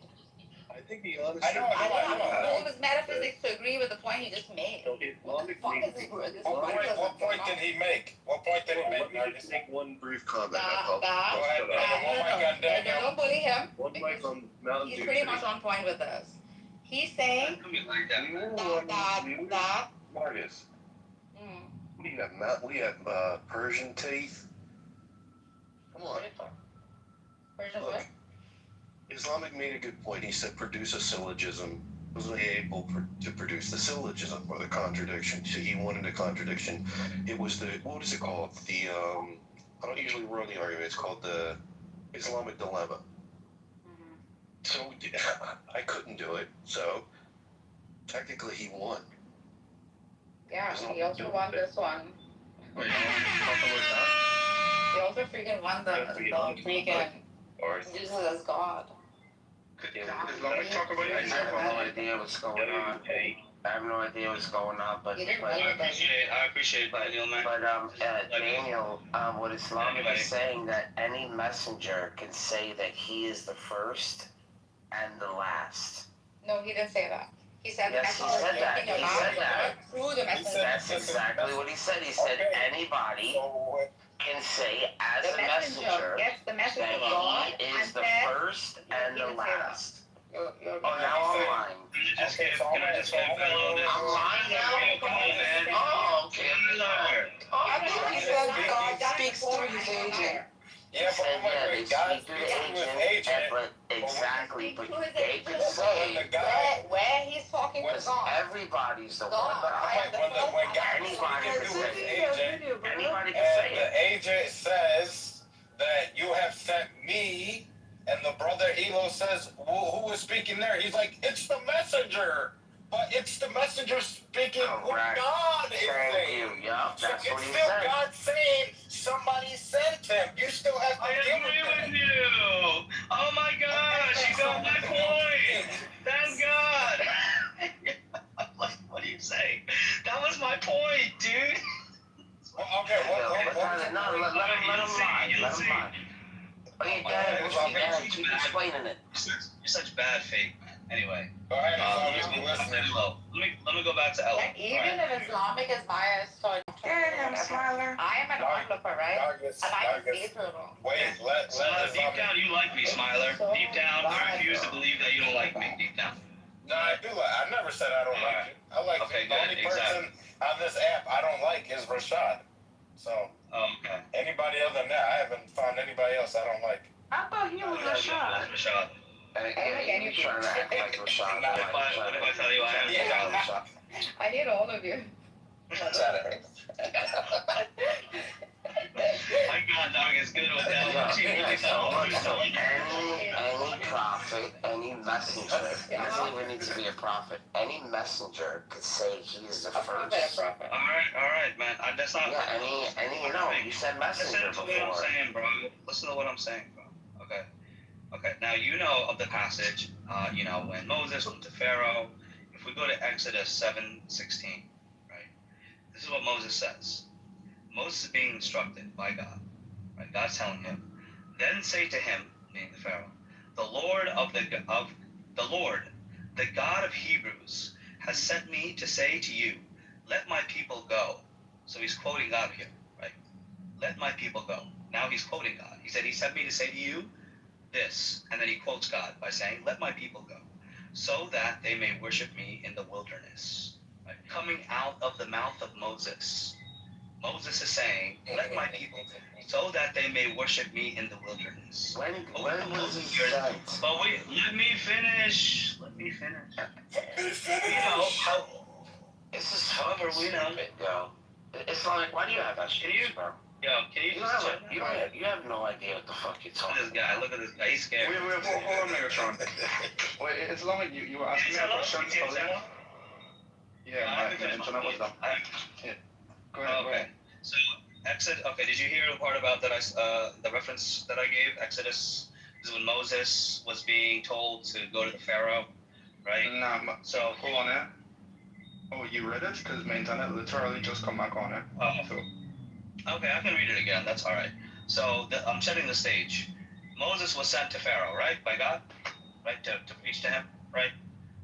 I think he honestly. I don't have to hold his metaphysics to agree with the point he just made. What the fuck is this? What point did he make? What point did he make? Let me just make one brief comment. Go ahead, Daniel. Don't bully him. One mic on Mountain He's Dew. pretty much on point with this. He's saying that Marcus. We have Persian teeth. Come on. Persian Look, what? Islamic made a good point. He said produce a syllogism. Was able to produce the syllogism or the contradiction. So he wanted a contradiction. It was the, what is it called? The, I don't usually run the argument. It's called the Islamic dilemma. So I couldn't do it. So technically he won. Yeah, he also won this one. He also freaking won the freaking Jesus as God. Islamic talk about it. I have no idea what's going on. I have no idea what's going on, but I appreciate Daniel, man. Daniel, what Islamic is saying that any messenger can say that he is the first and the last. No, he didn't say that. He said Yes, he said that. He said that. Through the messenger. That's exactly what he said. He said anybody can say as a messenger that he is the first and the last. Oh, now I'm lying. Can I just follow this? I'm lying now? Come on, man. Oh, okay. I think he said God speaks through his agent. Yeah, He said, yeah, they speak through the agent, but exactly, but they could say where he's talking to God. everybody's the one. Anybody can say it. Anybody can say it. The agent says that you have sent me, and the brother Elo says, well, who is speaking there? He's like, it's the messenger. But it's the messenger speaking what God is saying. That's so what it's he still said. God saying somebody sent him. You still have to deal with you. Oh my gosh, you got my point. Thank God. What do you say? That was my point, dude. Well, okay, let him lie. Let him lie. Okay, Dad, keep explaining it. You're such bad faith, man. Anyway. Alright, let me go back to Ella. Even if Islamic is biased toward Smiler. I am an onlooker, right? And I can see through them. Wait, let deep down you like me, Smiler. Deep down, I refuse to believe that you don't like me. Deep down. No, I do like. I never said I don't like you. I like you. The only person on this app I don't like is Rashad. So anybody other than that, I haven't found anybody else I don't like. I thought he was Rashad. Again, you're trying to act like Rashad. What if I tell you I am Rashad? I need all of you. My God, dog is good with that. Any prophet, any messenger, he doesn't even need to be a prophet. Any messenger could say he is the first. All right, man. That's not. Yeah, any. No, you said messenger before. Listen to what I'm saying, bro. Listen to what I'm saying, bro. Okay. Now you know of the passage. When Moses went to Pharaoh. If we go to Exodus 7:16, right? This is what Moses says. Moses is being instructed by God. Right? God's telling him. Then say to him, meaning the Pharaoh, the Lord, the God of Hebrews, has sent me to say to you, let my people go. So he's quoting God here, right? Let my people go. Now he's quoting God. He said, he sent me to say to you this, and then he quotes God by saying, let my people go, so that they may worship me in the wilderness. Right? Coming out of the mouth of Moses, Moses is saying, let my people go, so that they may worship me in the wilderness. When was he sent? But wait, let me finish. You know, how, This is however we know. stupid, yo. Islamic, why do you have that shit, bro? Yo, can you just You have no idea what the fuck you're talking this guy, look at this guy, he's scared. Wait, hold on, Megatron. Wait, Islamic, you were asking me a question? Yeah, my internet was down. Yeah. Go ahead. Okay. So okay, did you hear the part about that the reference that I gave? Exodus is when Moses was being told to go to the Pharaoh, right? Nah, so hold on there. Oh, you read it? Because my internet literally just come back on it. So. Okay, I can read it again. That's all right. So I'm setting the stage. Moses was sent to Pharaoh, right, by God, right, to preach to him, right?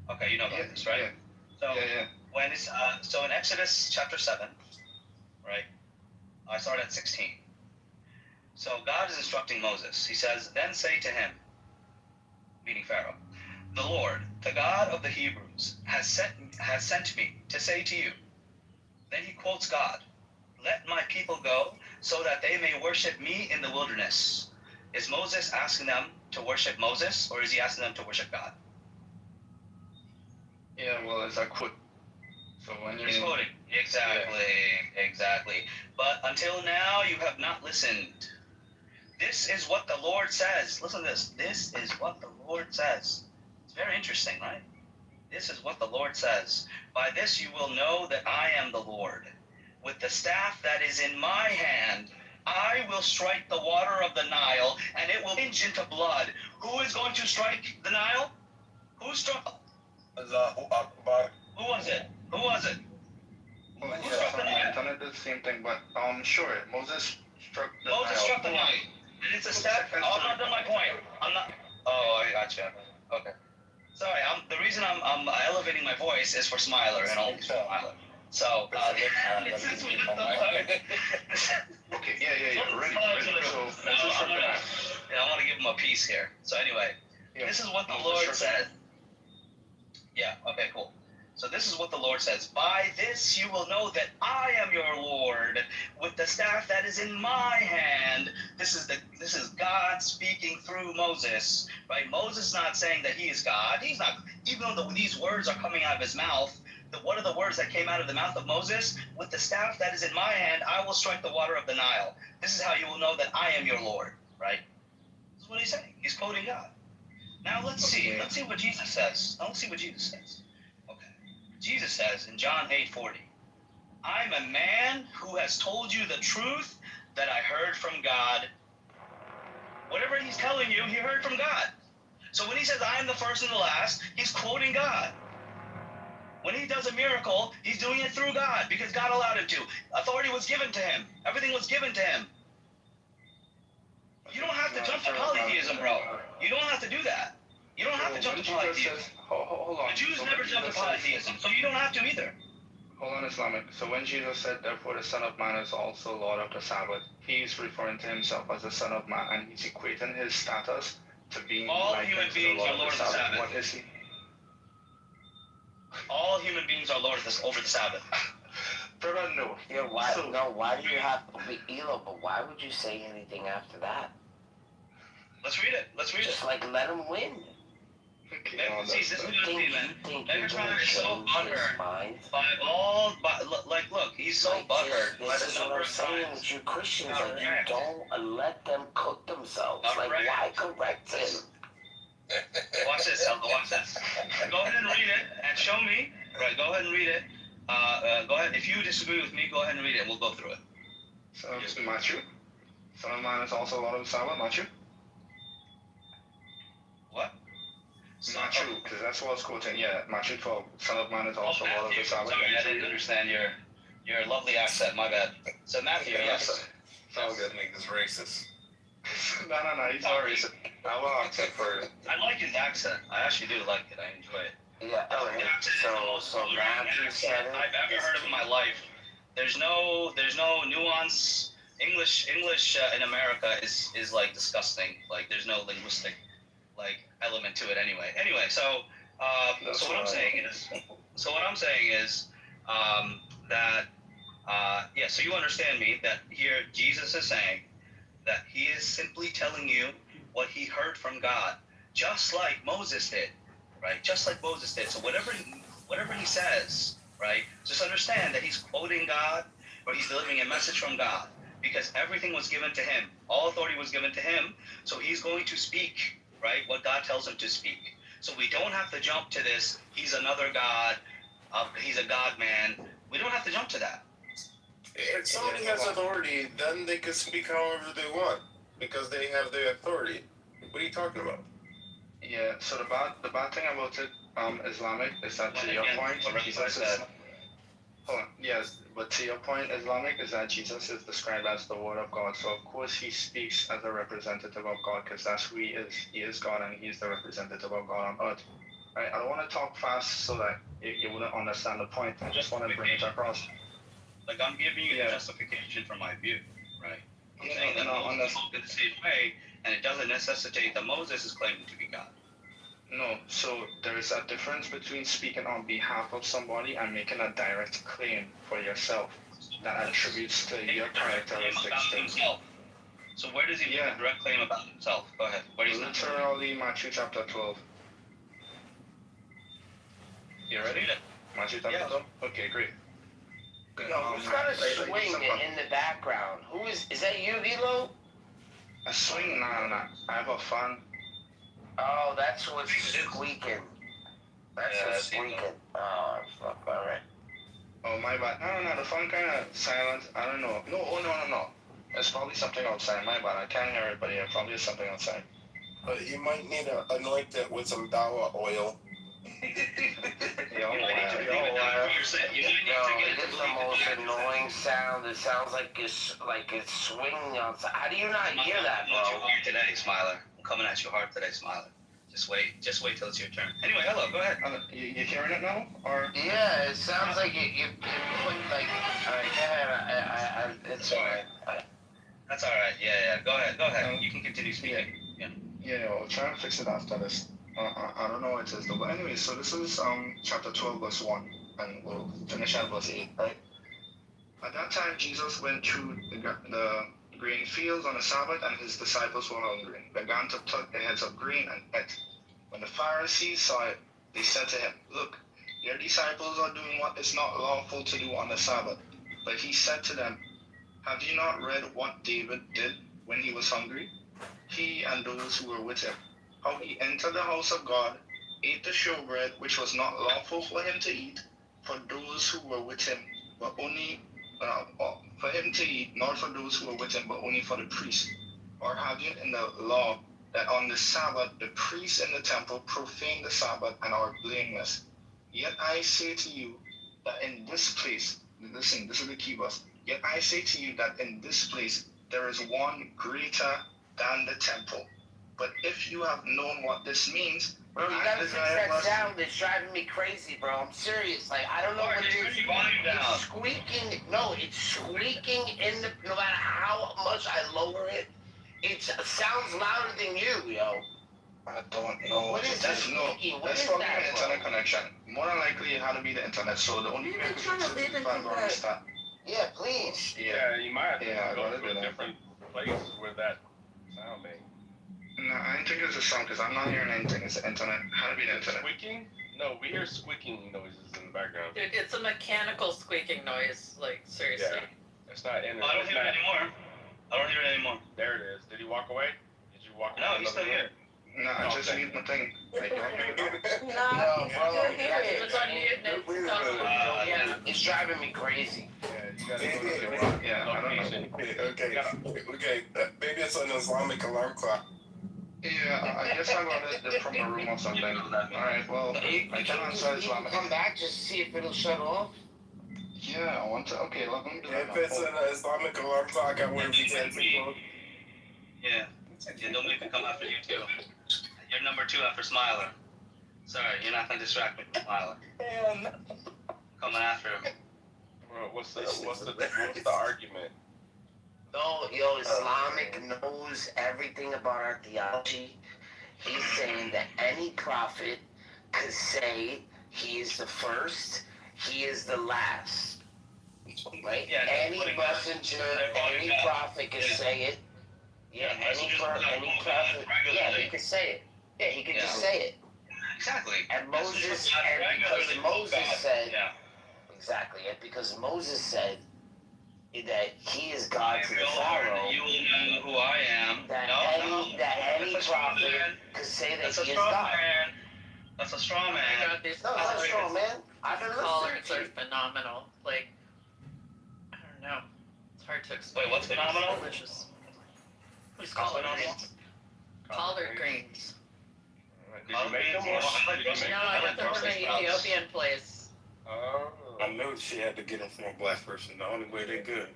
Okay, you know about this, right? Yeah. So when it's so in Exodus chapter 7, right? I start at 16. So God is instructing Moses. He says, "Then say to him," meaning Pharaoh, "The Lord, the God of the Hebrews, has sent me to say to you." Then he quotes God. "Let my people go, so that they may worship me in the wilderness." Is Moses asking them to worship Moses, or is he asking them to worship God? Yeah, well, it's a quote. So when He's quoting. Exactly. But until now, you have not listened. This is what the Lord says. Listen to this. This is what the Lord says. It's very interesting, right? This is what the Lord says. "By this you will know that I am the Lord. With the staff that is in my hand, I will strike the water of the Nile, and it will change into blood." Who is going to strike the Nile? Who struck? Allahu Akbar. Who was it? Well, yeah, sorry, my internet did the same thing, but sure, Moses struck the Nile. Moses struck the Nile. And it's a staff. Oh, I'm not done my point. Oh, I gotcha. Okay. Sorry, the reason I'm elevating my voice is for Smiler and only for Smiler. So, Okay, yeah. Ready. So, Moses struck the Nile. I want to give him a piece here. So anyway, this is what the Lord says. Yeah, okay, cool. So this is what the Lord says. "By this you will know that I am your Lord, with the staff that is in my hand." This is God speaking through Moses, right? Moses is not saying that he is God. He's not, even though these words are coming out of his mouth. What are the words that came out of the mouth of Moses? "With the staff that is in my hand, I will strike the water of the Nile." This is how you will know that I am your Lord, right? This is what he's saying. He's quoting God. Now let's see what Jesus says. Okay. Jesus says in John 8:40, "I'm a man who has told you the truth that I heard from God." Whatever he's telling you, he heard from God. So when he says, "I am the first and the last," he's quoting God. When he does a miracle, he's doing it through God, because God allowed him to. Authority was given to him. Everything was given to him. You don't have to jump to polytheism, bro. You don't have to do that. You don't have to jump to polytheism. Hold on. The Jews never jumped to polytheism, so you don't have to either. Hold on, Islamic. So when Jesus said, "Therefore the Son of Man is also Lord of the Sabbath," he's referring to himself as the Son of Man, and he's equating his status to being all like human beings are Lord of the Sabbath. What is he? All human beings are Lord over the Sabbath. Brother, no. Yeah, why do you have to be Elo? But why would you say anything after that? Let's read it. Just like let him win. See, this is what I'm saying, man. Megatron is so butthurt look, he's so butthurt. This is what I'm saying with you Christians. Like, you don't let them cook themselves. Like, why correct him? Watch this, Elko, watch this. Go ahead and read it and show me. Right, go ahead and read it. Go ahead. If you disagree with me, go ahead and read it and we'll go through it. So, Matthew. Son of Man is also Lord of the Sabbath, Matthew. What? Matthew, because that's what I was quoting. Yeah, Matthew 12. Son of Man is also Lord of the Sabbath. Sorry, I didn't understand your lovely accent. My bad. So Matthew, yes. It's all good. Make this racist. No, he's not racist. I will accept for it. I like his accent. I actually do like it. I enjoy it. Yeah, okay. So Matthew 7. I've ever heard of in my life. There's no nuance. English in America is like disgusting. Like there's no linguistic like element to it anyway. Anyway, so what I'm saying is that yeah. So you understand me that here Jesus is saying that he is simply telling you what he heard from God, just like Moses did, right? Just like Moses did. So whatever he says, right? Just understand that he's quoting God or he's delivering a message from God because everything was given to him. All authority was given to him. So he's going to speak, right? What God tells him to speak. So we don't have to jump to this. He's another God. He's a God man. We don't have to jump to that. If somebody has authority, then they can speak however they want because they have the authority. What are you talking about? Yeah, so the bad thing about it, Islamic, is that to your point, Jesus is... Hold on, yes, but to your point, Islamic, is that Jesus is described as the Word of God. So of course he speaks as a representative of God because that's who he is. He is God and he is the representative of God on earth. Right? I don't want to talk fast so that you wouldn't understand the point. I just want to bring it across. Like I'm giving you the justification for my view, right? I'm saying that Moses spoke in the same way, and it doesn't necessitate that Moses is claiming to be God. No, so there is a difference between speaking on behalf of somebody and making a direct claim for yourself that attributes to your characteristics to himself. So where does he make a direct claim about himself? Go ahead. Where is literally Matthew chapter 12. You ready? Matthew chapter 12? Okay, great. Yo, who's got a swing in the background? Who is that you, Vilo? A swing? No. I have a fan. Oh, that's what's squeaking. That's what's squeaking. Oh, fuck, alright. Oh, my bad. No, the fan kind of silent. I don't know. No. It's probably something outside. My bad. I can't hear it, but yeah, probably something outside. But you might need to anoint it with some dawa oil. Yo, it is the most annoying sound. It sounds like it's swinging outside. How do you not hear that, bro? You're hard today, Smiler. I'm coming at you hard today, Smiler. Just wait till it's your turn. Anyway, hello, go ahead. You hearing it now? Or yeah, it sounds like you put like. It's alright. That's alright. Yeah. Go ahead. You can continue speaking. Yeah. I'll try and fix it after this. I don't know what it is though. But anyway, so this is chapter 12, verse 1, and we'll finish at verse 8, right? At that time, Jesus went through the grain fields on the Sabbath, and his disciples were hungry. They began to pluck the heads of grain and ate. When the Pharisees saw it, they said to him, "Look, your disciples are doing what is not lawful to do on the Sabbath." But he said to them, "Have you not read what David did when he was hungry? He and those who were with him, how he entered the house of God, ate the showbread which was not lawful for him to eat, for those who were with him, but only for him to eat, not for those who were with him, but only for the priests. Or have you in the law that on the Sabbath the priests in the temple profane the Sabbath and are blameless? Yet I say to you that in this place," listen, this is the key verse, "yet I say to you that in this place there is one greater than the temple. But if you have known what this means..." Bro, you gotta fix that sound. It's driving me crazy, bro. I'm serious. Like, I don't know what it is. It's squeaking. No, it's squeaking in the... No matter how much I lower it, it sounds louder than you, yo. I don't know. What is this squeaking? What is probably that, the internet connection. More than likely, it had to be the internet. So the only way to fix it is if I'm going to restart. Yeah, please. Yeah, you might have to go to a that. different place where that sound may. No, I don't think it's a sound because I'm not hearing anything. It's the internet. How to be the internet? Squeaking? No, we hear squeaking noises in the background. Dude, it's a mechanical squeaking noise. Like, seriously. Yeah. It's not in it. I don't hear it anymore. There it is. Did he walk away? Did you walk away? No, he's still here. No, I just mute my thing. Like, No, bro. It's on mute. Yeah. It's driving me crazy. Yeah, you gotta go to the I don't know. Okay. Maybe it's an Islamic alarm clock. Yeah, I guess I got it from a room or something. Alright, well, I can answer Islamic. Come back just to see if it'll shut off? Yeah, I want to. Okay, let me do that. If it's an Islamic alarm clock, I wouldn't be tempted. Yeah. Don't make me come after you too. You're number 2 after Smiler. Sorry, you're not gonna distract me from Smiler. Coming after him. Bro, what's the argument? No, yo, Islamic knows everything about our theology. He's saying that any prophet could say he is the first, he is the last. Right? Yeah, any messenger, any prophet can say it. Yeah, any prophet, yeah, he could say it. Yeah, he could just say it. Exactly. And Moses, and because Moses said, exactly, and because Moses said that he is God to the Pharaoh, you will know who I am. that any prophet could say that he is God. That's a straw man. Oh my God, these No, it's not a straw man. I've been collards listening are to you. phenomenal. Like, I don't know. It's hard to explain. Wait, what's phenomenal? Delicious. What's collard greens? Collard greens. Did you make them or? No, I got them from an Ethiopian place. Oh. I knew she had to get them from a black person. The only way they good.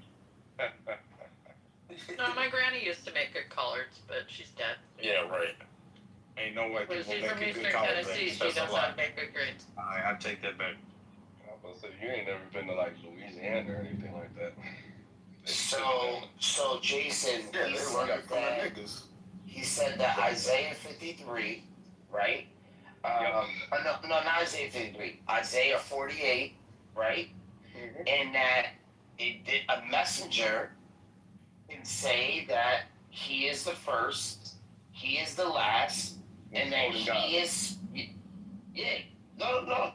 No, my granny used to make good collards, but she's dead. Yeah, right. Ain't no white But people she's from making Eastern good collard Tennessee. greens. She That's knows a how lot. to make good greens. I take that back. I was about to say, you ain't never been to like Louisiana or anything like that. So Jason, he said that he said that Isaiah 53, right? No, not Isaiah 53. Isaiah 48, right? And that a messenger can say that he is the first, he is the last, and that he is. Yeah. No.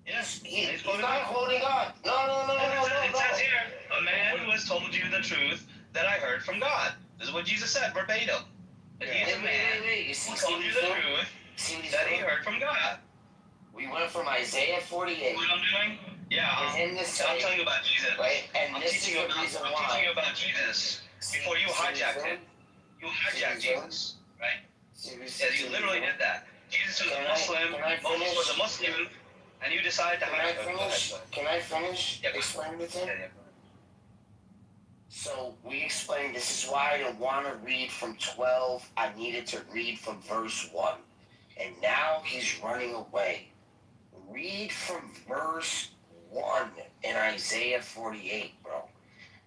Yes, he's not quoting God. No. It says here, a man who has told you the truth that I heard from God. This is what Jesus said verbatim. That he is a man who told you the truth that he heard from God. We went from Isaiah 48. What I'm doing? Yeah, I'm telling you about Jesus. Right? And I'm this teaching is you the reason I'm why. teaching you about Jesus before you hijacked him. You hijacked Jesus, right? Yeah, you literally did that. Jesus was a Muslim, Moses was a Muslim, and you decided to hijack him. Can I finish explaining it to him? Yeah. So we explained this is why I didn't want to read from 12. I needed to read from verse 1. And now he's running away. Read from verse 1 in Isaiah 48, bro.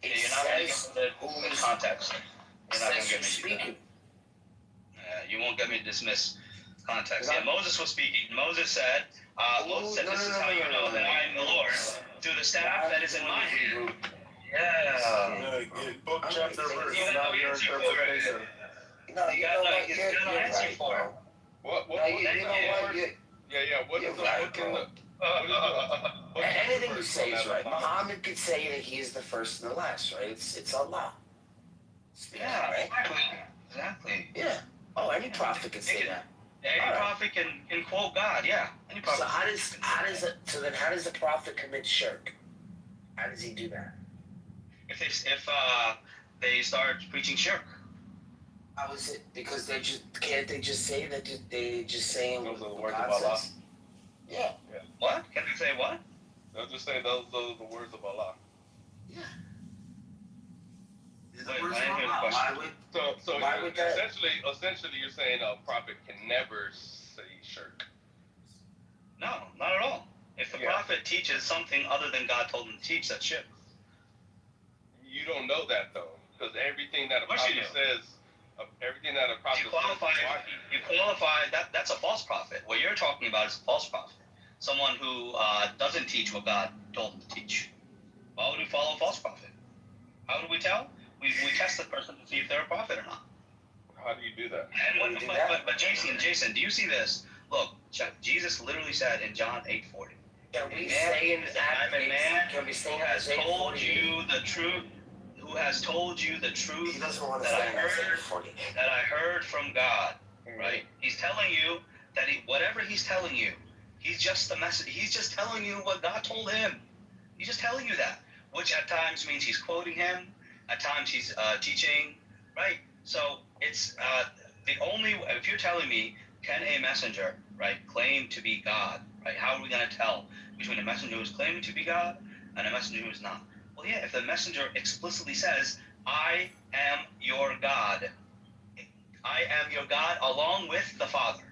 It You're not going to get the context. You're not going to get me speaking. You won't get me to dismiss context. Yeah, Moses was speaking. Moses said, Moses said, this is how you know that I am the Lord. Through the staff that is in my hand. Yeah. Book, chapter, verse, not your interpretation. No, you know what? You're right, bro. What? Yeah. What's the book in the? Anything you say is right. Muhammad could say that he is the first and the last, right? It's Allah. Yeah, right? Exactly. Yeah. Oh, any prophet can say that. Any prophet can quote God. Yeah. Any prophet. So how does the prophet commit shirk? How does he do that? If they start preaching shirk. How is it? Because can't they just say that they just saying those are the what words God of Allah. says? Yeah. What? Can they say what? They'll just say those are the words of Allah. Yeah. So essentially you're saying a prophet can never say shirk. No, not at all. If the prophet teaches something other than God told him to teach, that's shirk. You don't know that though, because everything that a prophet says, you qualify that's a false prophet. What you're talking about is a false prophet. Someone who doesn't teach what God told him to teach. Why would we follow a false prophet? How do we tell? We test the person to see if they're a prophet or not. How do you do that? But Jason, do you see this? Look, check. Jesus literally said in John 8:40. Can we say in I'm a man who has told you the truth. Who has told you the truth he doesn't want to that I heard from God, right? He's telling you that whatever he's telling you, he's just the message. He's just telling you what God told him. He's just telling you that, which at times means he's quoting him, at times he's teaching, right? So it's if you're telling me, can a messenger, right, claim to be God, right? How are we going to tell between a messenger who's claiming to be God and a messenger who is not. Well, yeah, if the messenger explicitly says, I am your God, I am your God along with the Father,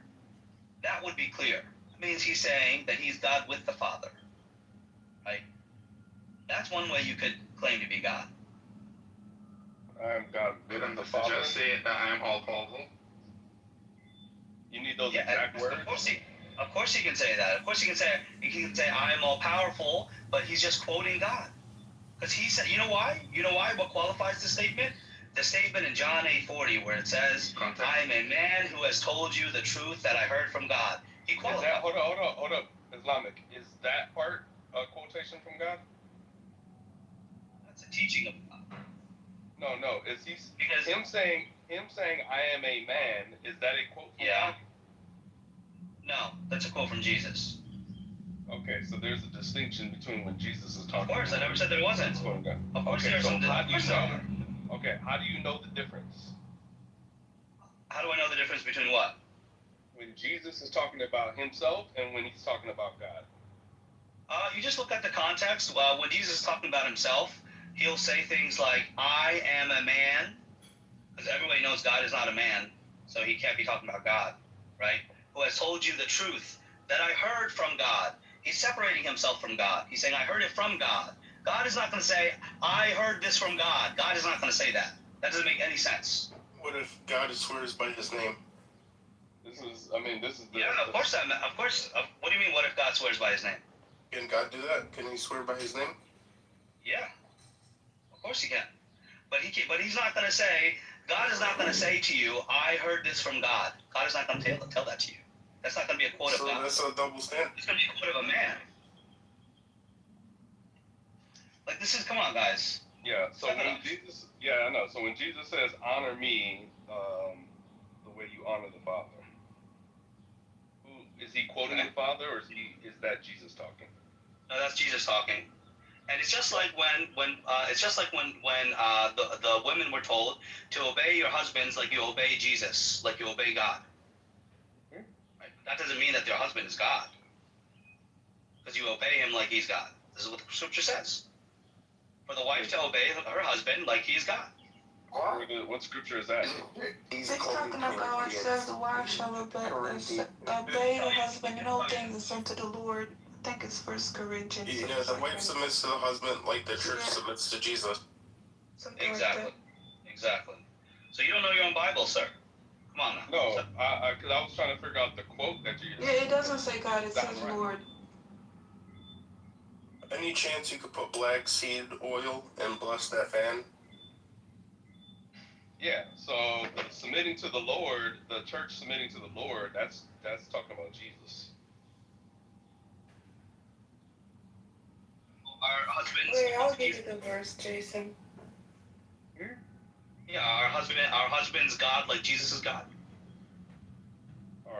that would be clear. It means he's saying that he's God with the Father, right? That's one way you could claim to be God. I am God with the Father. Just say that I am all powerful. You need those exact words. Of course he can say that. Of course he can say I am all powerful, but he's just quoting God. Because he said, you know why? You know why? What qualifies the statement? The statement in John 8:40 where it says, I am a man who has told you the truth that I heard from God. He qualified. Hold up. Islamic. Is that part a quotation from God? That's a teaching of God. No. Is he because him saying I am a man, is that a quote from God? No, that's a quote from Jesus. Okay, so there's a distinction between when Jesus is talking. Of course, I never said there wasn't. Of course there's some. How do you know? Okay, how do you know the difference? How do I know the difference between what? When Jesus is talking about himself and when he's talking about God. You just look at the context. When Jesus is talking about himself, he'll say things like, I am a man, because everybody knows God is not a man, so he can't be talking about God, right? Who has told you the truth that I heard from God. He's separating himself from God. He's saying, I heard it from God. God is not going to say, I heard this from God. God is not going to say that. That doesn't make any sense. What if God swears by his name? This is the... Yeah, of course. What do you mean, what if God swears by his name? Can God do that? Can he swear by his name? Yeah. Of course he can. But he's not going to say, God is not going to say to you, I heard this from God. God is not going to tell that to you. That's not going to be a quote of God. So that's a double standard. It's going to be a quote of a man. Like, come on, guys. Yeah, so when Jesus, I know. So when Jesus says, honor me the way you honor the Father, is he quoting the Father, or is that Jesus talking? No, that's Jesus talking. And it's just like when the women were told to obey your husbands like you obey Jesus, like you obey God. Right? That doesn't mean that your husband is God, because you obey him like he's God. This is what the scripture says. For the wife to obey her husband like he's God. What scripture is that? It's talking about, it says the wife shall obey her husband in all things and submit to the Lord. I think it's 1 Corinthians. Yeah, the wife submits to the husband like the church submits to Jesus. Exactly. So you don't know your own Bible, sir. Come on now. No, because I was trying to figure out the quote that you used. Yeah, it doesn't say God, it says Lord. Any chance you could put black seed oil and bless that fan? Yeah, so submitting to the Lord, the church submitting to the Lord, that's talking about Jesus. Our husbands. Wait, I'll give you the verse, Jason. Yeah, our husband's God like Jesus is God.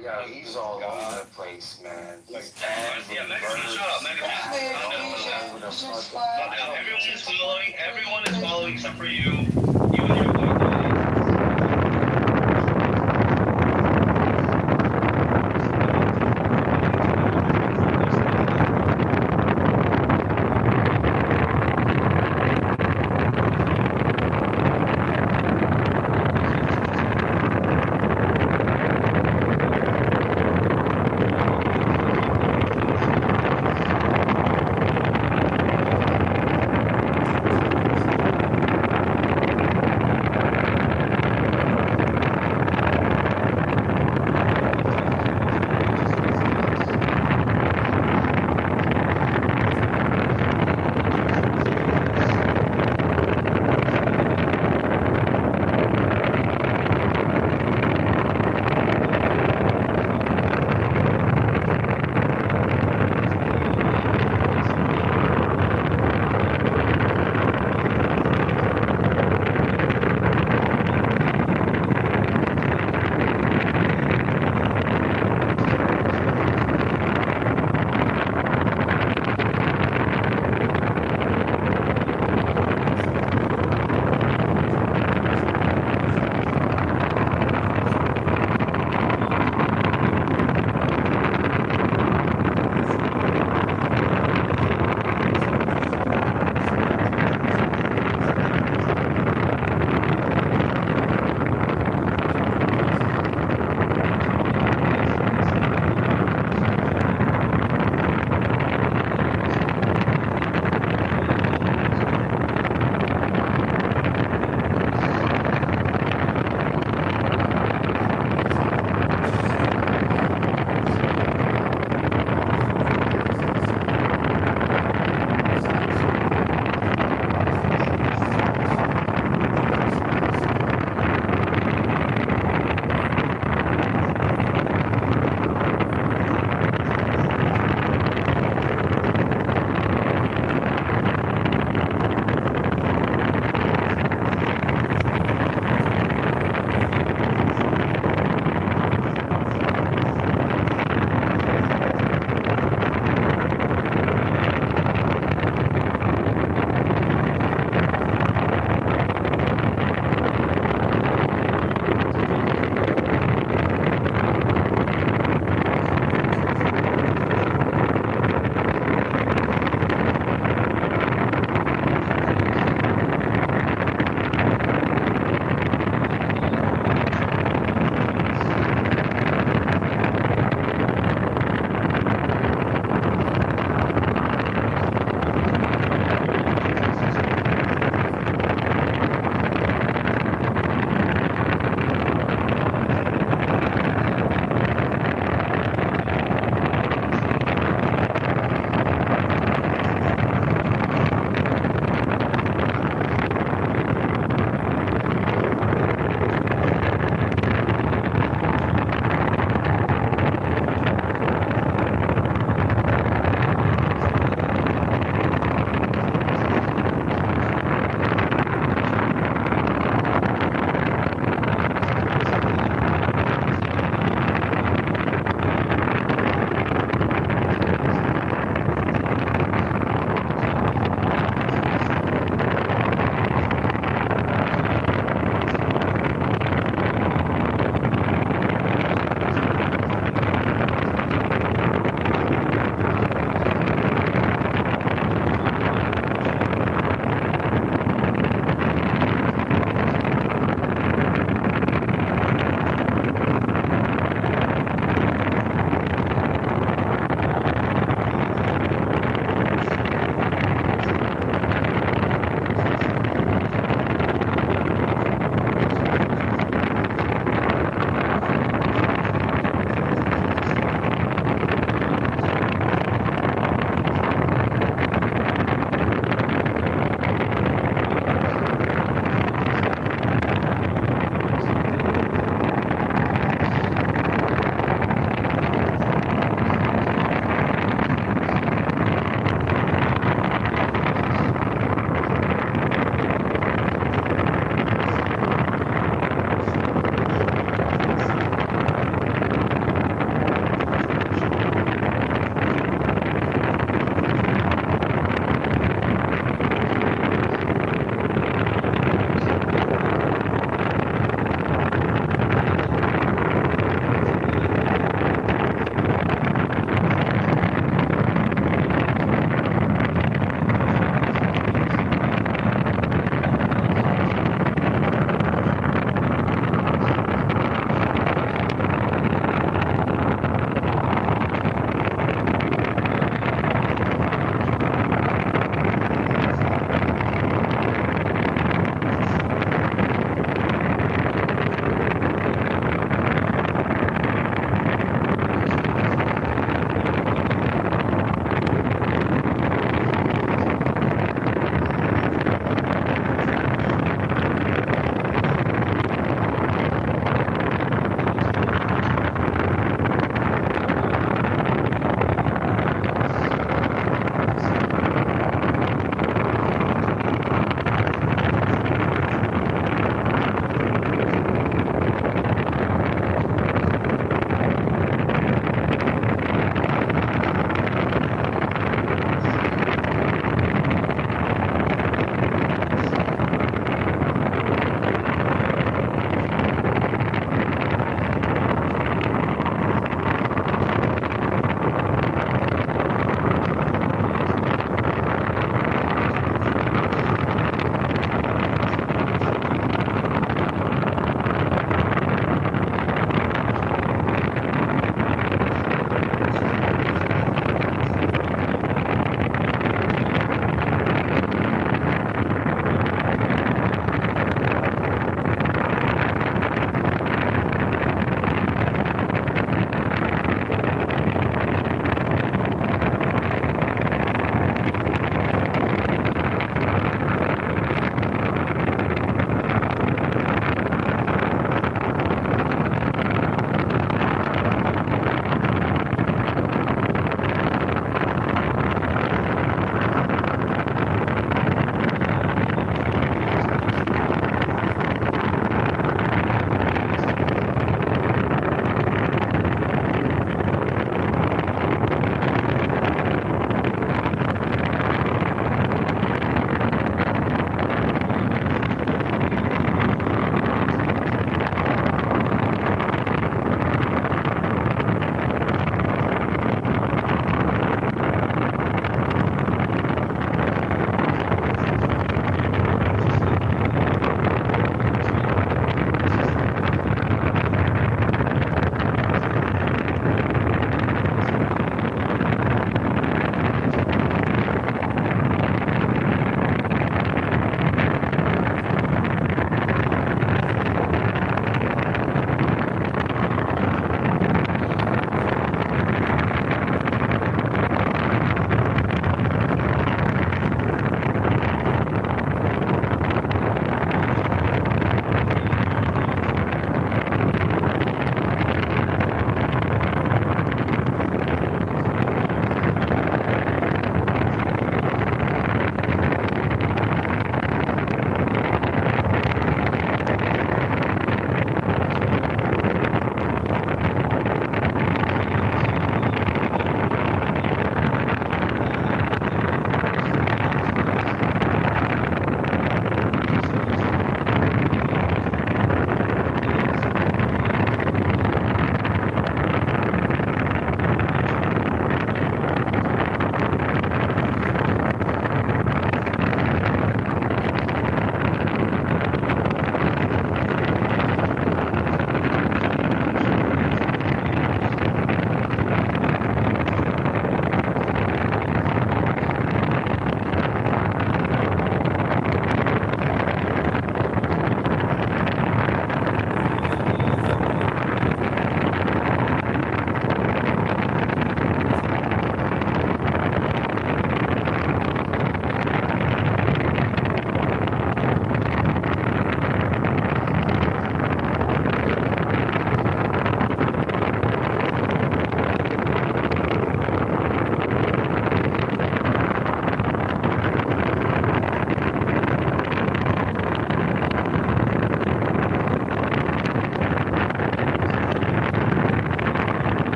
Yeah, he's all over the place, man. He's Megan, shut up, Megan. Everyone is following except for you. You and your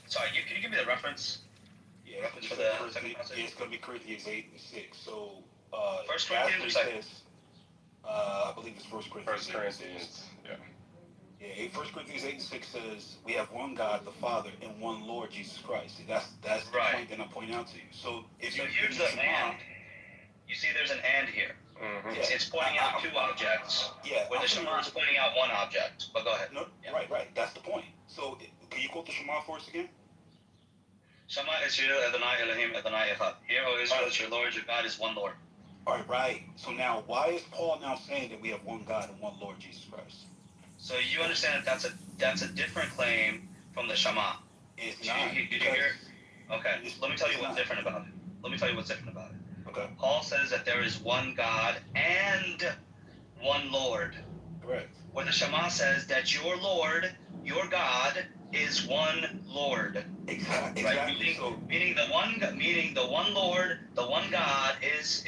Sorry, can you give me the reference? Yeah, Reference for the second passage? it's going to be Corinthians 8 and 6. So, First Corinthians or second? I believe it's First Corinthians. First Corinthians, yeah. Yeah, 1 Corinthians 8 and 6 says, we have one God, the Father, and one Lord, Jesus Christ. See, that's the Right. point that I'm pointing out to you. So, if So you here's the and. You see there's an and here. Mm-hmm. It's pointing out two objects. Yeah. Where the Shema is pointing out one object. But go ahead. No, yeah. Right. That's the point. So, can you quote the Shema for us again? Shema Israel Adonai Elohim Adonai Echad. Hear, O Israel, that your Lord, your God is one Lord. All right. So now, why is Paul now saying that we have one God and one Lord, Jesus Christ? So you understand that that's a different claim from the Shema. It's did not. You hear? Okay. Let me tell you what's different about it. Okay. Paul says that there is one God and one Lord. Correct. Where the Shema says that your Lord, your God, is one Lord. Exactly. Right? Meaning the one Lord, the one God is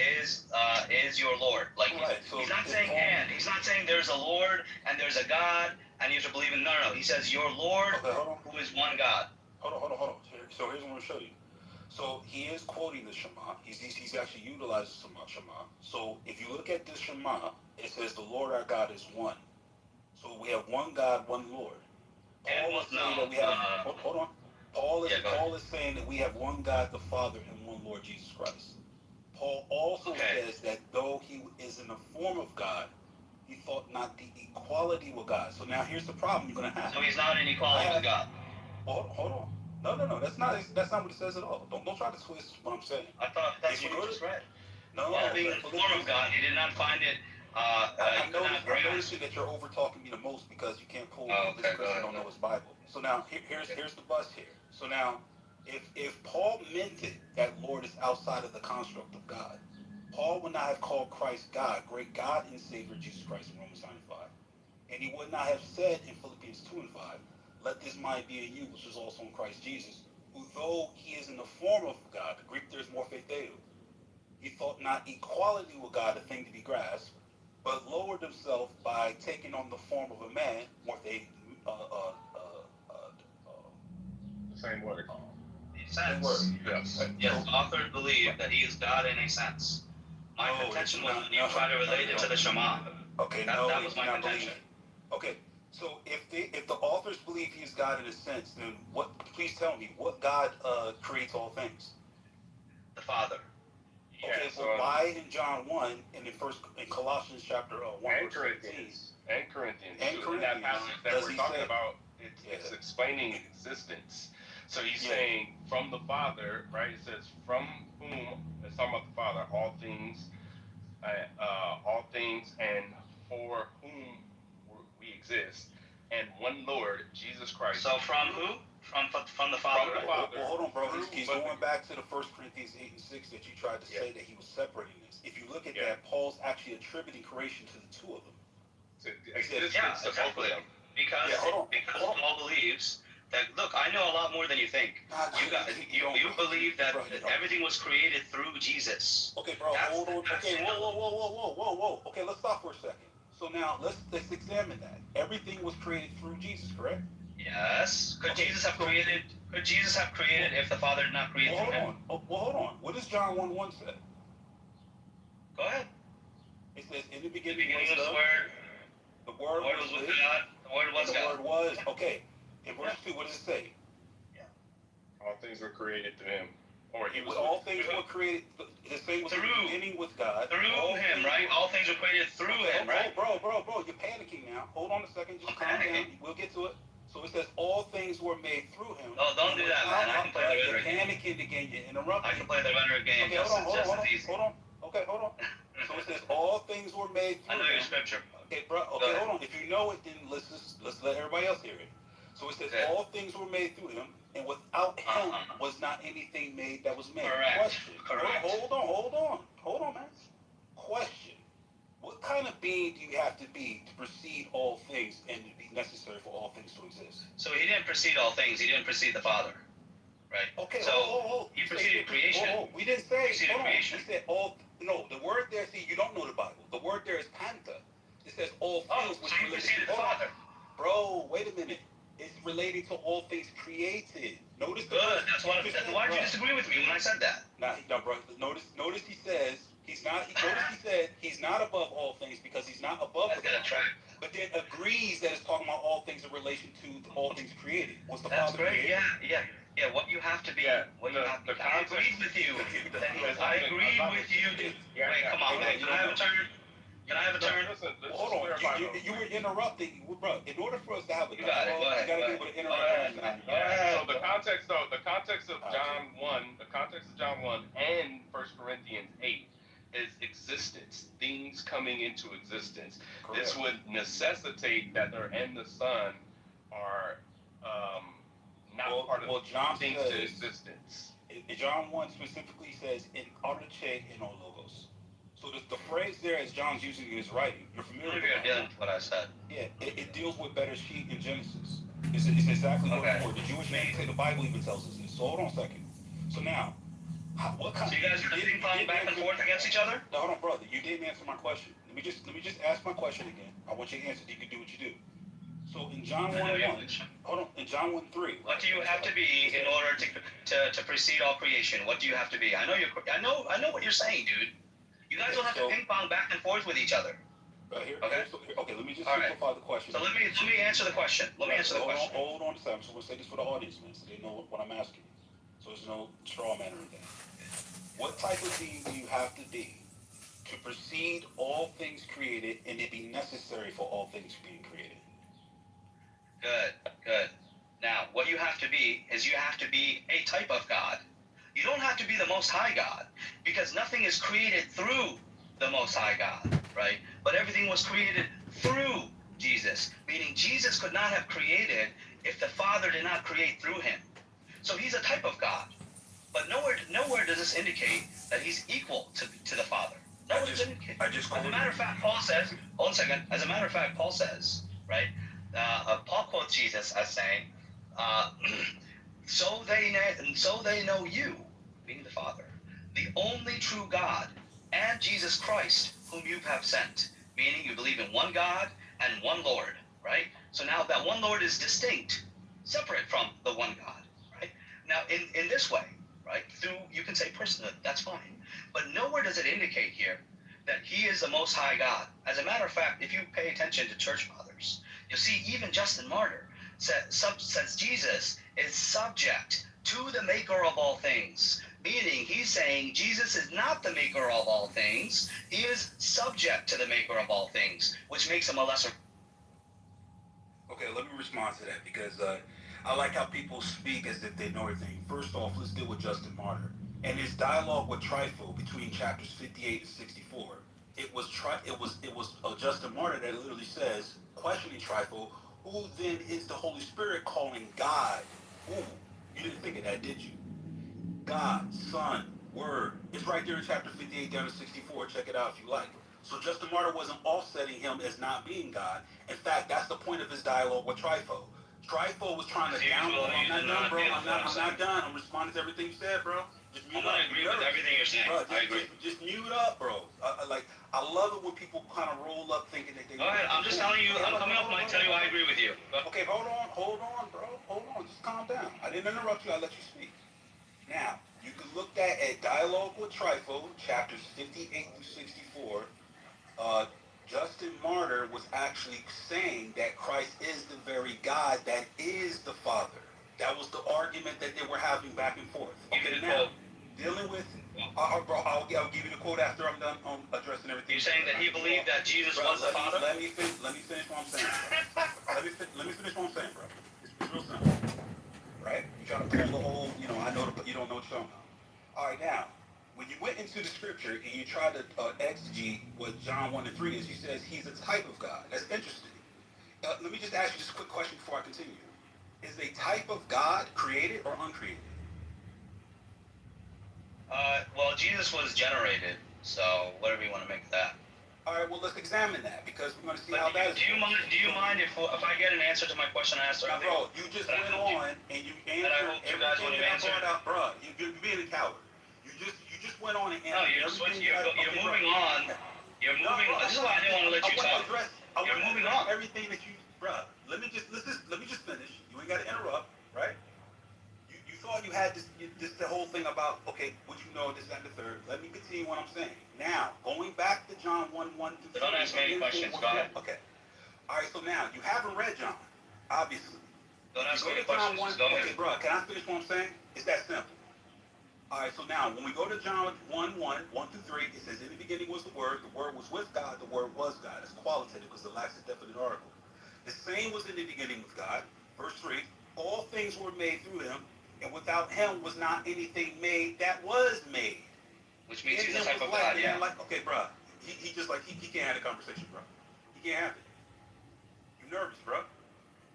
your Lord. Like right. he's not saying and. He's not saying there's a Lord and there's a God and you have to believe in. No. He says your Lord, who is one God. Hold on. So here's what I'm going to show you. So he is quoting the Shema. He's actually utilized the Shema. So if you look at this Shema, it says the Lord our God is one. So we have one God, one Lord. Paul is saying that we have. Hold on. Paul is saying that we have one God, the Father, and one Lord, Jesus Christ. Paul also says that though he is in the form of God, he thought not the equality with God. So now here's the problem you're going to have. So he's not in equality with God. Hold on. No. That's not what it says at all. Don't try to twist what I'm saying. I thought that's what you just read. No. While being in the form of God, he did not find it. I'm noticing that you're over talking me the most because you can't pull this Christian don't know his Bible. So now here's the bust here. So now if Paul meant it that Lord is outside of the construct of God, Paul would not have called Christ God, great God and Savior Jesus Christ in Romans 9:5. And he would not have said in Philippians 2:5, let this mind be in you, which is also in Christ Jesus, who though he is in the form of God, the Greek there is morphe theou, he thought not equality with God a thing to be grasped, but lowered himself by taking on the form of a man, morphe, the same word. Same word. Yes, the author believed that he is God in a sense. My contention was when you try to relate it to the Shema. Okay, that was my contention. Okay, so if the authors believe he is God in a sense, then please tell me, what God creates all things? The Father. Okay, so why in John 1 and in Colossians chapter 1 and verse 18? And Corinthians. In that passage that we're talking about, it's explaining existence. So he's saying from the Father, right? It says from whom, it's talking about the Father, all things and for whom we exist, and one Lord, Jesus Christ. So from who? From the Father. From the Father. Well, hold on, bro. He's going back to the 1 Corinthians 8 and 6 that you tried to say that he was separating this. If you look at that, Paul's actually attributing creation to the two of them. Exactly. Because Paul believes that, look, I know a lot more than you think. You believe that everything was created through Jesus. Okay, bro, hold on. Okay, whoa. Okay, let's stop for a second. So now let's examine that. Everything was created through Jesus, correct? Yes. Could Jesus have created if the Father did not create through him? Hold on. What does John 1:1 say? Go ahead. It says, in the beginning was the Word. The Word was with God. The Word was God. The Word was. Okay. In verse 2, what does it say? All things were created through him. Or he was all things were created. His thing was in the beginning with God. Through him, right? All things were created through him, right? Bro, you're panicking now. Hold on a second. Just calm down. We'll get to it. So it says all things were made through him. Oh, don't do that, man. I can play the rhetoric game. You're panicking again. You're interrupting. I can play the rhetoric game. Okay, hold on. Okay, hold on. So it says all things were made through him. I know your scripture. Okay, bro. Okay, hold on. If you know it, then let's let everybody else hear it. So it says all things were made through him, and without him was not anything made that was made. Correct. Question. Correct. Hold on, man. Question. What kind of being do you have to be to precede all things and to be necessary for all things to exist? So he didn't precede all things. He didn't precede the Father, right? Okay. So he preceded creation. We didn't say creation. We said all. No, the word there. See, you don't know the Bible. The word there is panta. It says all things. So he preceded the Father. Bro, wait a minute. It's relating to all things created. Notice the Good. That's what. Why did you disagree with me when I said that? No, bro. Notice he says he's not. Notice he said he's not above all things because he's not above the Father. But then agrees that it's talking about all things in relation to all things created. Was the That's Father great. created? Yeah. What you have to be. What you have to be. I agreed with you. I agreed with you. Wait, come on. Wait, can I have a turn? Can I have a turn? Listen, hold on. You were interrupting, bro. In order for us to have a dialogue, you gotta be able to interrupt. So the context of John 1, the context of John 1 and 1 Corinthians 8 is existence, things coming into existence. Correct. This would necessitate that there and the Son are not part of John things says, to existence. John 1 specifically says, in artiche and logos. So the phrase there, as John's using in his writing, you're familiar with You're dealing with what I said. Yeah, it deals with better sheep in Genesis. It's exactly what it's for. The Jewish man say the Bible even tells us this. So hold on a second. So now, what kind? So you guys are ping-pong back and forth against each other? No, hold on, brother. You didn't answer my question. Let me just ask my question again. I want you to answer. You can do what you do. So in John 1:1, hold on. In John 1:3. What do you have to be in order to precede all creation? What do you have to be? I know what you're saying, dude. You guys don't have to ping-pong back and forth with each other. Okay. Let me just simplify the question. So let me answer the question. Hold on a second. So I'm going to say this for the audience, man, so they know what I'm asking. So there's no straw man or anything. What type of being do you have to be to precede all things created and it be necessary for all things being created? Good. Now, what you have to be is you have to be a type of God. You don't have to be the Most High God, because nothing is created through the Most High God, right? But everything was created through Jesus, meaning Jesus could not have created if the Father did not create through him. So he's a type of God. But nowhere does this indicate that he's equal to the Father. Nowhere does it indicate. As a matter of fact, Paul says, hold on a second. As a matter of fact, Paul says, right? Paul quotes Jesus as saying, so they know you, meaning the Father, the only true God, and Jesus Christ, whom you have sent, meaning you believe in one God and one Lord, right? So now that one Lord is distinct, separate from the one God, right? Now, in this way, right, through, you can say personhood, that's fine. But nowhere does it indicate here that he is the Most High God. As a matter of fact, if you pay attention to church fathers, you'll see even Justin Martyr says Jesus is subject to the maker of all things, meaning he's saying Jesus is not the maker of all things, he is subject to the maker of all things, which makes him a lesser. Okay, let me respond to that, because I like how people speak as if they know everything. First off, let's deal with Justin Martyr and his dialogue with Trypho between chapters 58 and 64. It was Justin Martyr that literally says, questioning Trypho, who then is the Holy Spirit calling God? Ooh, you didn't think of that, did you? God, Son, Word. It's right there in chapter 58 down to 64. Check it out if you like. So Justin Martyr wasn't offsetting him as not being God. In fact, that's the point of his dialogue with Trypho. Trypho was trying to download. I'm not done, bro. I'm not done. I'm responding to everything you said, bro. Just mute up. I agree with everything you're saying. Bro, I agree. Just mute up, bro. I love it when people kind of roll up thinking that they. Go ahead. I'm just telling you. I'm coming up and I tell you I agree with you. Okay, hold on, bro. Hold on. Just calm down. I didn't interrupt you. I let you speak. Now, you can look at a dialogue with Trypho, chapters 58 through 64. Justin Martyr was actually saying that Christ is the very God that is the Father. That was the argument that they were having back and forth. Okay, now, dealing with, bro, I'll give you the quote after I'm done addressing everything. You're saying that he believed that Jesus was the Father? Let me finish what I'm saying, bro. let me finish what I'm saying, bro. It's real simple, right? You try to pull the whole, I know you don't know what you're talking about. All right, now, when you went into the scripture and you tried to exegete what John 1 and 3 is, he says he's a type of God. That's interesting. Let me just ask you this quick question before I continue. Is a type of God created or uncreated? Well, Jesus was generated, so whatever you want to make of that. All right, well, let's examine that, because we're going to see how that is. Do you mind if I get an answer to my question I asked earlier? Bro, you just went on and you answered everything that I brought up. Bro, you're being a coward. You just went on and answered everything. You're moving on. You're moving on. This is why I didn't want to let you talk. You're moving on. Everything that you, bro. Let me just finish. You ain't got to interrupt, right? You thought you had this the whole thing about, okay, what you know, this, that, and the third. Let me continue what I'm saying. Now, going back to John 1:1 to 3. Don't ask me any questions. Go ahead. Okay. All right, so now, you haven't read John, obviously. Don't ask me You any go to John questions. 1, Go ahead. okay, bro, can I finish what I'm saying? It's that simple. All right, so now, when we go to John 1:1 through 3, it says, in the beginning was the Word was with God, the Word was God. It's qualitative because it lacks a definite article. The same was in the beginning with God. Verse 3, all things were made through him, and without him was not anything made that was made. Which means In he's him a type was of life, God, yeah. like, okay, bro, he just like, he can't have a conversation, bro. He can't have it. You nervous, bro.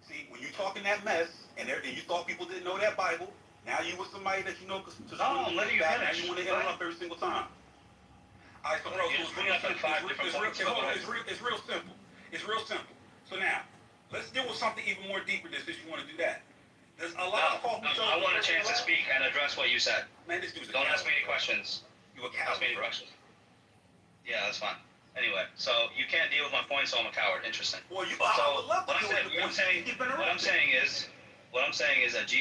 See, when you talking that mess, and you thought people didn't know that Bible, now you with somebody that you know, No, I'm letting you now finish. you want to interrupt every single time. All right, so bro, You're just bringing up like 5 different points. it's real simple. It's real simple. So now, let's deal with something even more deeper than this. You want to do that? There's a lot of talk. I want a chance to speak and address what you said. Man, this dude's Don't ask me any questions. You a Ask coward, me any bro. questions. Yeah, that's fine. Anyway, so you can't deal with my point, so I'm a coward. Interesting. Well, you. So I would love to what I'm saying is that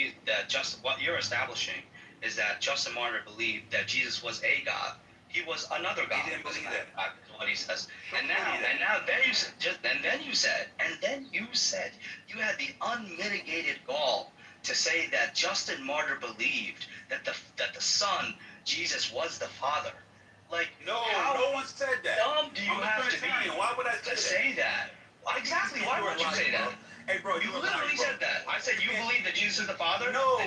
what you're establishing is that Justin Martyr believed that Jesus was a God. He was another God. He didn't believe that. Is what he says. And then you said you had the unmitigated gall to say that Justin Martyr believed that the Son Jesus was the Father. Like, no one said that. Dumb do you have to be? Why would I say that? Exactly. Why would you say that? Hey, bro, you literally said that. I said you believe that Jesus is the Father. No,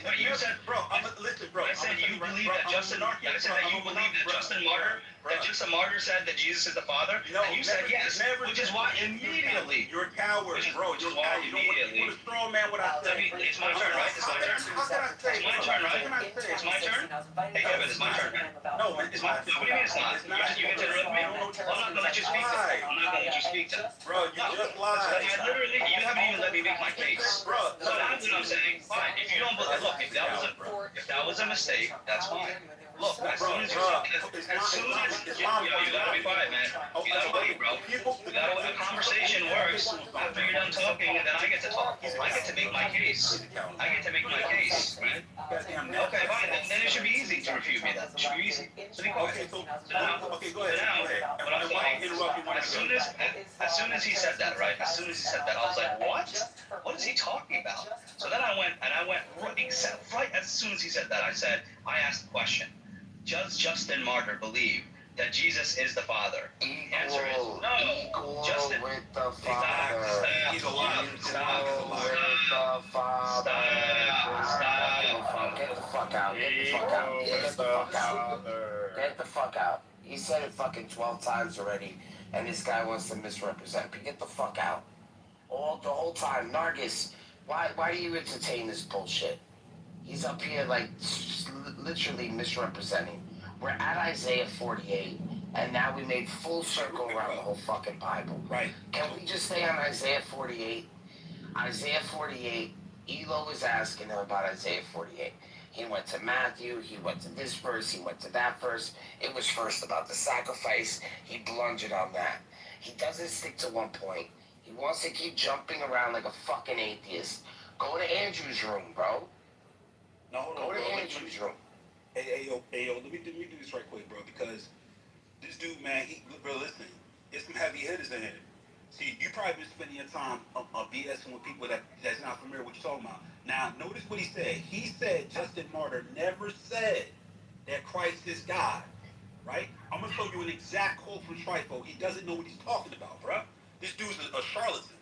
but you said, bro. Listen, bro. I said you believe that Justin. I said that you believe that Justin Martyr. That Justin Martyr said that Jesus is the Father. No, and you said yes. Which is why immediately. You're a coward, bro. Which is why immediately. You're a strong man. What I said. It's my turn, right? It's my turn. How can I say? It's my turn, right? It's my turn. Hey, Kevin, it's my turn. No, man. It's my. What do you mean it's not? You get to interrupt me. I'm not gonna let you speak. I'm not gonna let you speak. Bro, you just lied. Literally, you haven't even let me make my case. Bro, so that's what I'm saying. Fine. If you don't believe, look, if that was a mistake, that's fine. Look, as soon as you gotta be quiet, man. You gotta wait, bro. You gotta wait. A conversation works after you're done talking, and then I get to talk. I get to make my case. Right? Okay, fine. Then it should be easy to refute me. Then it should be easy. So be quiet. Okay, go ahead. What I'm saying, as soon as he said that, right? As soon as he said that, I was like, what? What is he talking about? So then I went right as soon as he said that, I asked the question. Does Justin Martyr believe that Jesus is the Father? The answer is no. Justin with the Father. He's a liar. Stop with the Father. Get the fuck out. Get the fuck out. He said it fucking 12 times already, and this guy wants to misrepresent me. Get the fuck out. The whole time. Nargis, why do you entertain this bullshit? He's up here like literally misrepresenting. We're at Isaiah 48, and now we made full circle around the whole fucking Bible. Right. Can we just stay on Isaiah 48? Isaiah 48, Elo was asking him about Isaiah 48. He went to Matthew, he went to this verse, he went to that verse. It was first about the sacrifice. He blundered on that. He doesn't stick to one point. He wants to keep jumping around like a fucking atheist. Go to Andrew's room, bro. No, hold on, Go to bro. Andrew's room. Hey, yo, let me do this right quick, bro, because this dude, man, bro, listen, there's some heavy hitters in here. See, you probably been spending your time BSing with people that's not familiar with what you're talking about. Now, notice what he said. He said Justin Martyr never said that Christ is God, right? I'm going to show you an exact quote from Trifo. He doesn't know what he's talking about, bro. This dude's a charlatan.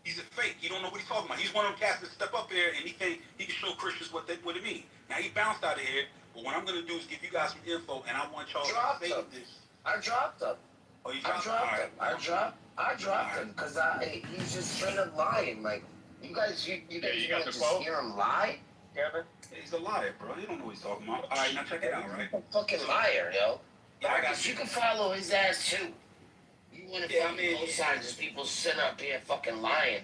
He's a fake. He don't know what he's talking about. He's one of them cats that step up there and he think he can show Christians what it means. Now, he bounced out of here, but what I'm going to do is give you guys some info, and I want y'all to say this. I dropped him. Oh, you dropped him? I dropped him because he's just straight up lying. Like, you guys got the just quote? hear him lie? Kevin? He's a liar, bro. He don't know what he's talking about. All right, now check it out, right? Fucking liar, yo. Yeah, I got you. can follow his ass too. You want to both sides as people sit up here fucking lying.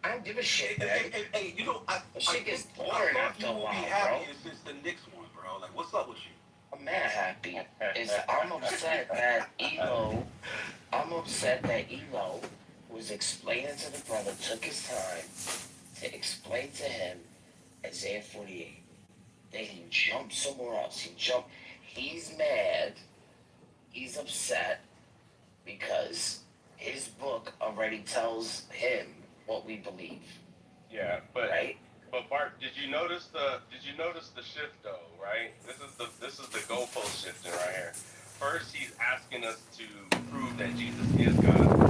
I don't give a shit, man. Hey, you know, shit gets boring after a while, bro. Be happy since the Knicks won, bro. Like, what's up with you? I'm mad happy. I'm upset that Elo was explaining to the brother, took his time to explain to him Isaiah 48. then he jumps somewhere else. He's mad, he's upset, because his book already tells him what we believe. Yeah, but right? But Bart, did you notice the shift though, right? This is the goalpost shifting right here. First he's asking us to prove that Jesus is God.